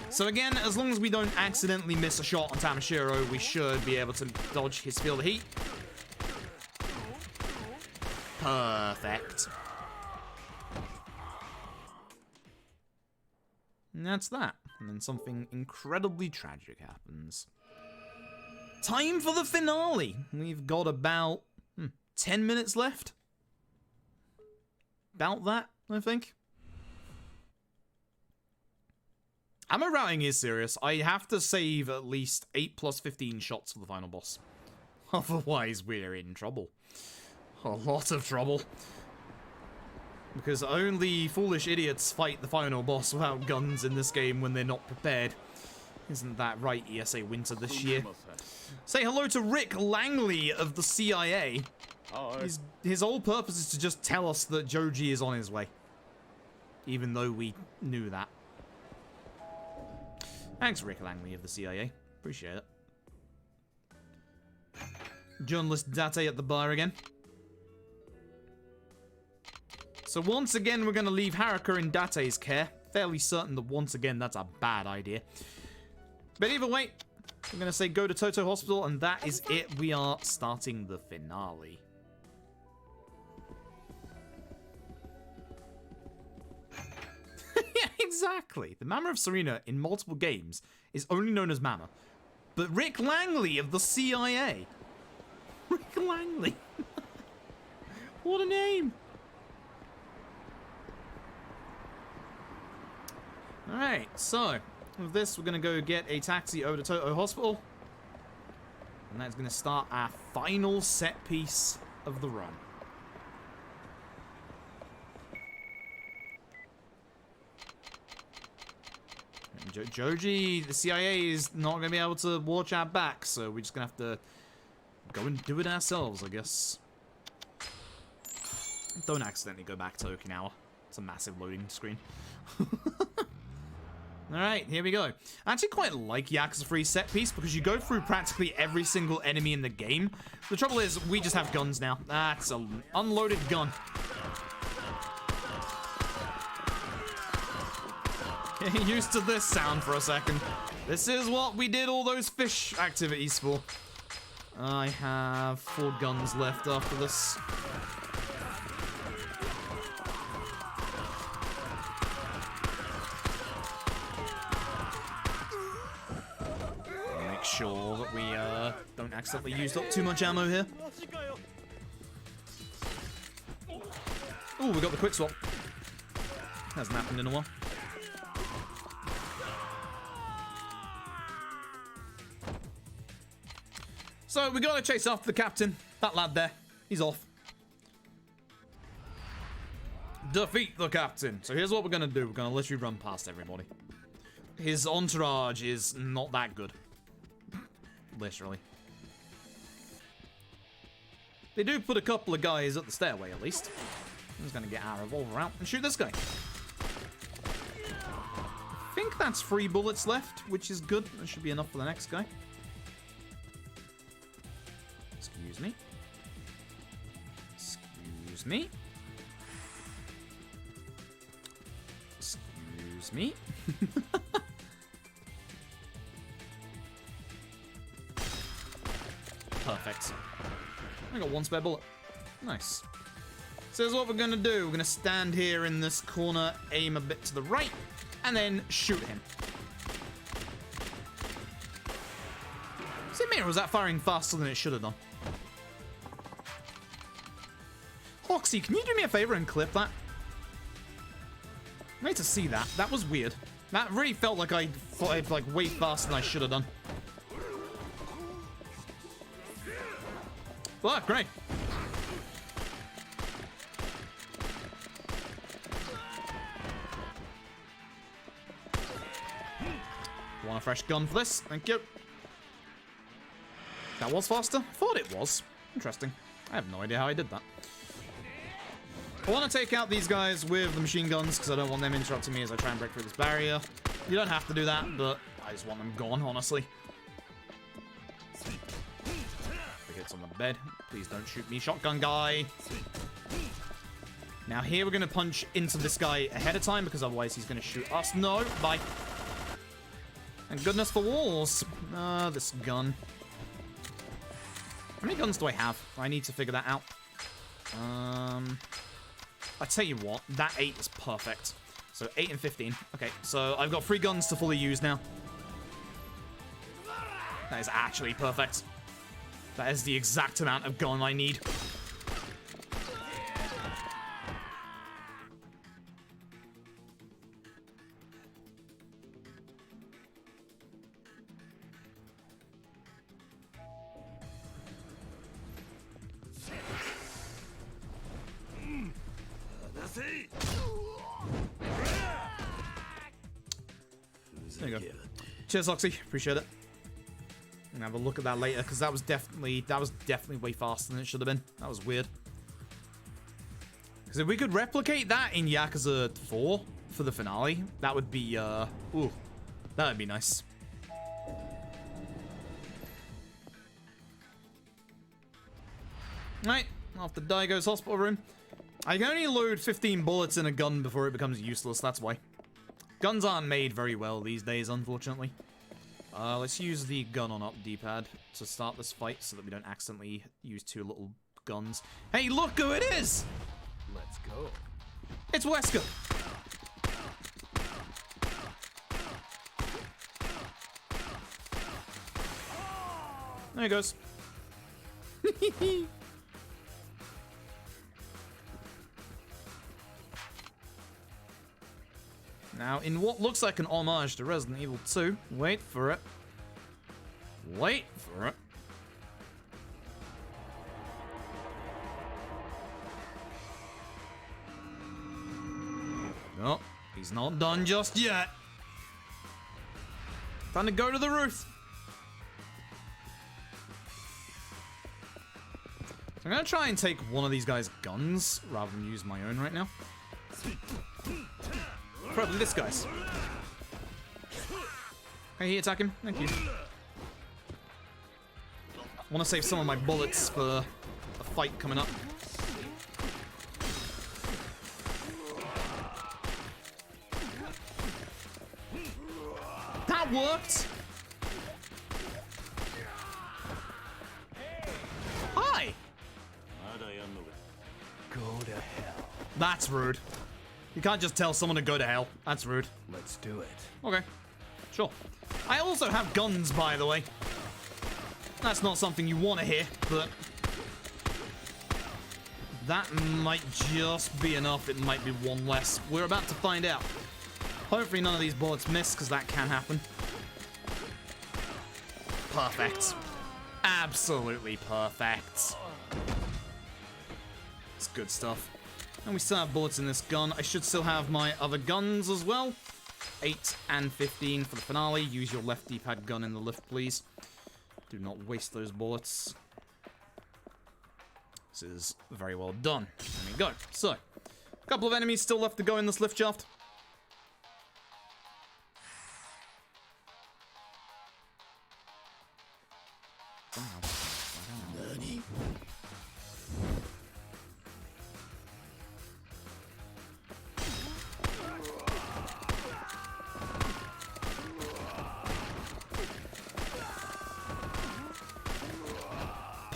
So again, as long as we don't accidentally miss a shot on Tamashiro, we should be able to dodge his field of heat. Perfect. And that's that. And then something incredibly tragic happens. Time for the finale. We've got about 10 minutes left. about that, I think. Ammo routing is serious. I have to save at least 8 plus 15 shots for the final boss. Otherwise, we're in trouble. A lot of trouble. Because only foolish idiots fight the final boss without guns in this game when they're not prepared. Isn't that right, ESA Winter this year? Say hello to Rick Langley of the CIA. His whole purpose is to just tell us that Joji is on his way. Even though we knew that. Thanks, Rick Langley of the CIA. Appreciate it. Journalist Date at the bar again. So once again, we're going to leave Haruka in Date's care. Fairly certain that once again, that's a bad idea. But either way, we're going to say go to Toto Hospital, and that is it. We are starting the finale. Yeah, exactly. The Mama of Serena in multiple games is only known as Mama. But Rick Langley of the CIA. Rick Langley. What a name. Alright, so with this, we're going to go get a taxi over to Toto Hospital. And that's going to start our final set piece of the run. Joji, the CIA is not going to be able to watch our back, so we're just going to have to go and do it ourselves, I guess. Don't accidentally go back to Okinawa. It's a massive loading screen. Alright, here we go. I actually quite like Yakuza 3 set piece because you go through practically every single enemy in the game. The trouble is, we just have guns now. That's an unloaded gun. Get used to this sound for a second. This is what we did all those fish activities for. I have 4 guns left after this. Make sure that we don't accidentally use up too much ammo here. Oh, we got the quick swap. Hasn't happened in a while. So we gotta chase after the captain. That lad there, he's off. Defeat the captain. So here's what we're gonna do. We're gonna literally run past everybody. His entourage is not that good. Literally. They do put a couple of guys at the stairway at least. I'm just gonna get our revolver out and shoot this guy. I think that's 3 bullets left, which is good. That should be enough for the next guy. Excuse me. Excuse me. Excuse me. Perfect. I got 1 spare bullet. Nice. So here's what we're gonna do. We're gonna stand here in this corner, aim a bit to the right, and then shoot him. Is it me, or was that firing faster than it should have done? Hoxie, can you do me a favor and clip that? I need to see that. That was weird. That really felt like I fired like way faster than I should have done. Oh, great. Want a fresh gun for this? Thank you. That was faster? Thought it was. Interesting. I have no idea how I did that. I want to take out these guys with the machine guns because I don't want them interrupting me as I try and break through this barrier. You don't have to do that, but I just want them gone, honestly. The hits on the bed. Please don't shoot me, shotgun guy. Now here we're going to punch into this guy ahead of time because otherwise he's going to shoot us. No, bye. And goodness for walls. This gun. How many guns do I have? I need to figure that out. I tell you what, that 8 is perfect. So 8 and 15. Okay, so I've got 3 guns to fully use now. That is actually perfect. That is the exact amount of gun I need. There you go. Cheers, Oxy. Appreciate it. I'm gonna have a look at that later because that was definitely way faster than it should have been. That was weird. Because if we could replicate that in Yakuza 4 for the finale, that would be ooh, that would be nice. Right, off to Daigo's hospital room. I can only load 15 bullets in a gun before it becomes useless, that's why. Guns aren't made very well these days, unfortunately. Let's use the gun on up D-pad to start this fight so that we don't accidentally use two little guns. Hey, look who it is! Let's go. It's Wesker! There he goes. Now, in what looks like an homage to Resident Evil 2, wait for it. Wait for it. No, he's not done just yet. Time to go to the roof. So I'm gonna try and take one of these guys' guns rather than use my own right now. Probably this guy's. Hey, he attack him. Thank you. I want to save some of my bullets for a fight coming up. That worked! Hi! Go to hell. That's rude. You can't just tell someone to go to hell. That's rude. Let's do it. Okay. Sure. I also have guns, by the way. That's not something you want to hear, but... that might just be enough. It might be one less. We're about to find out. Hopefully none of these bullets miss, because that can happen. Perfect. Absolutely perfect. It's good stuff. And we still have bullets in this gun. I should still have my other guns as well. 8 and 15 for the finale. Use your left D-pad gun in the lift, please. Do not waste those bullets. This is very well done. There we go. So, a couple of enemies still left to go in this lift shaft.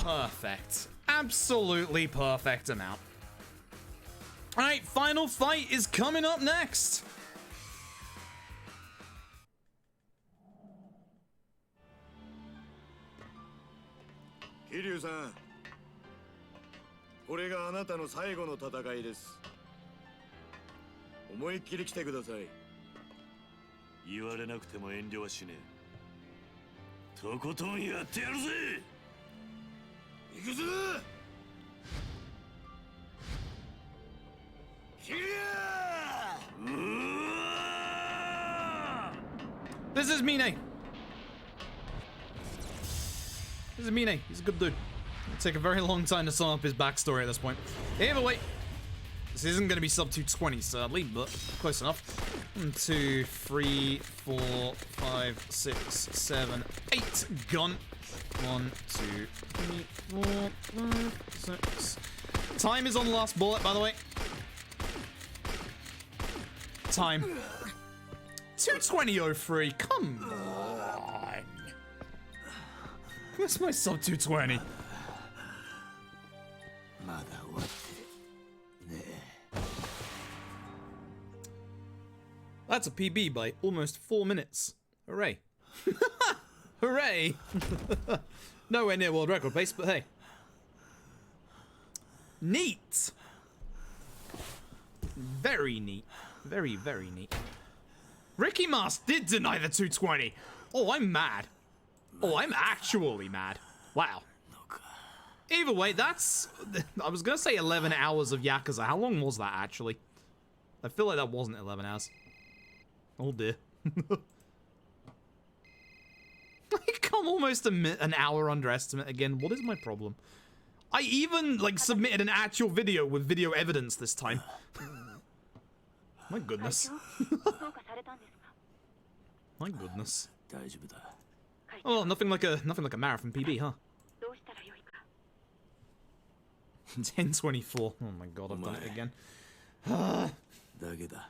Perfect. Absolutely perfect amount. Alright, final fight is coming up next. Kiryu-san, これがあなたの最後の戦いです。思いっきり来てください。言われなくても遠慮はしねえ。とことんやってやるぜ。行くぞ。This is Mine. This is Mine. He's a good dude. It'll take a very long time to sum up his backstory at this point. Either way, this isn't going to be sub 220, sadly, but close enough. 1, 2, 3, 4, 5, 6, 7, 8. Gun. 1, 2, 3, 4, 5, 6. Time is on the last bullet, by the way. Time. 220.03. Come on. Where's my sub 220? That's a PB by almost 4 minutes. Hooray. Hooray! Nowhere near world record pace, but hey. Neat! Very neat. Very, very neat. Ricky Mast did deny the 220. Oh, I'm mad. Oh, I'm actually mad. Wow. Either way, that's... I was gonna say 11 hours of Yakuza. How long was that, actually? I feel like that wasn't 11 hours. Oh dear. I come almost an hour underestimate again. What is my problem? I even, like, submitted an actual video with video evidence this time. My goodness. My goodness. Oh, nothing like a marathon PB, huh? 10:24. Oh my god, I've done it again. だけだ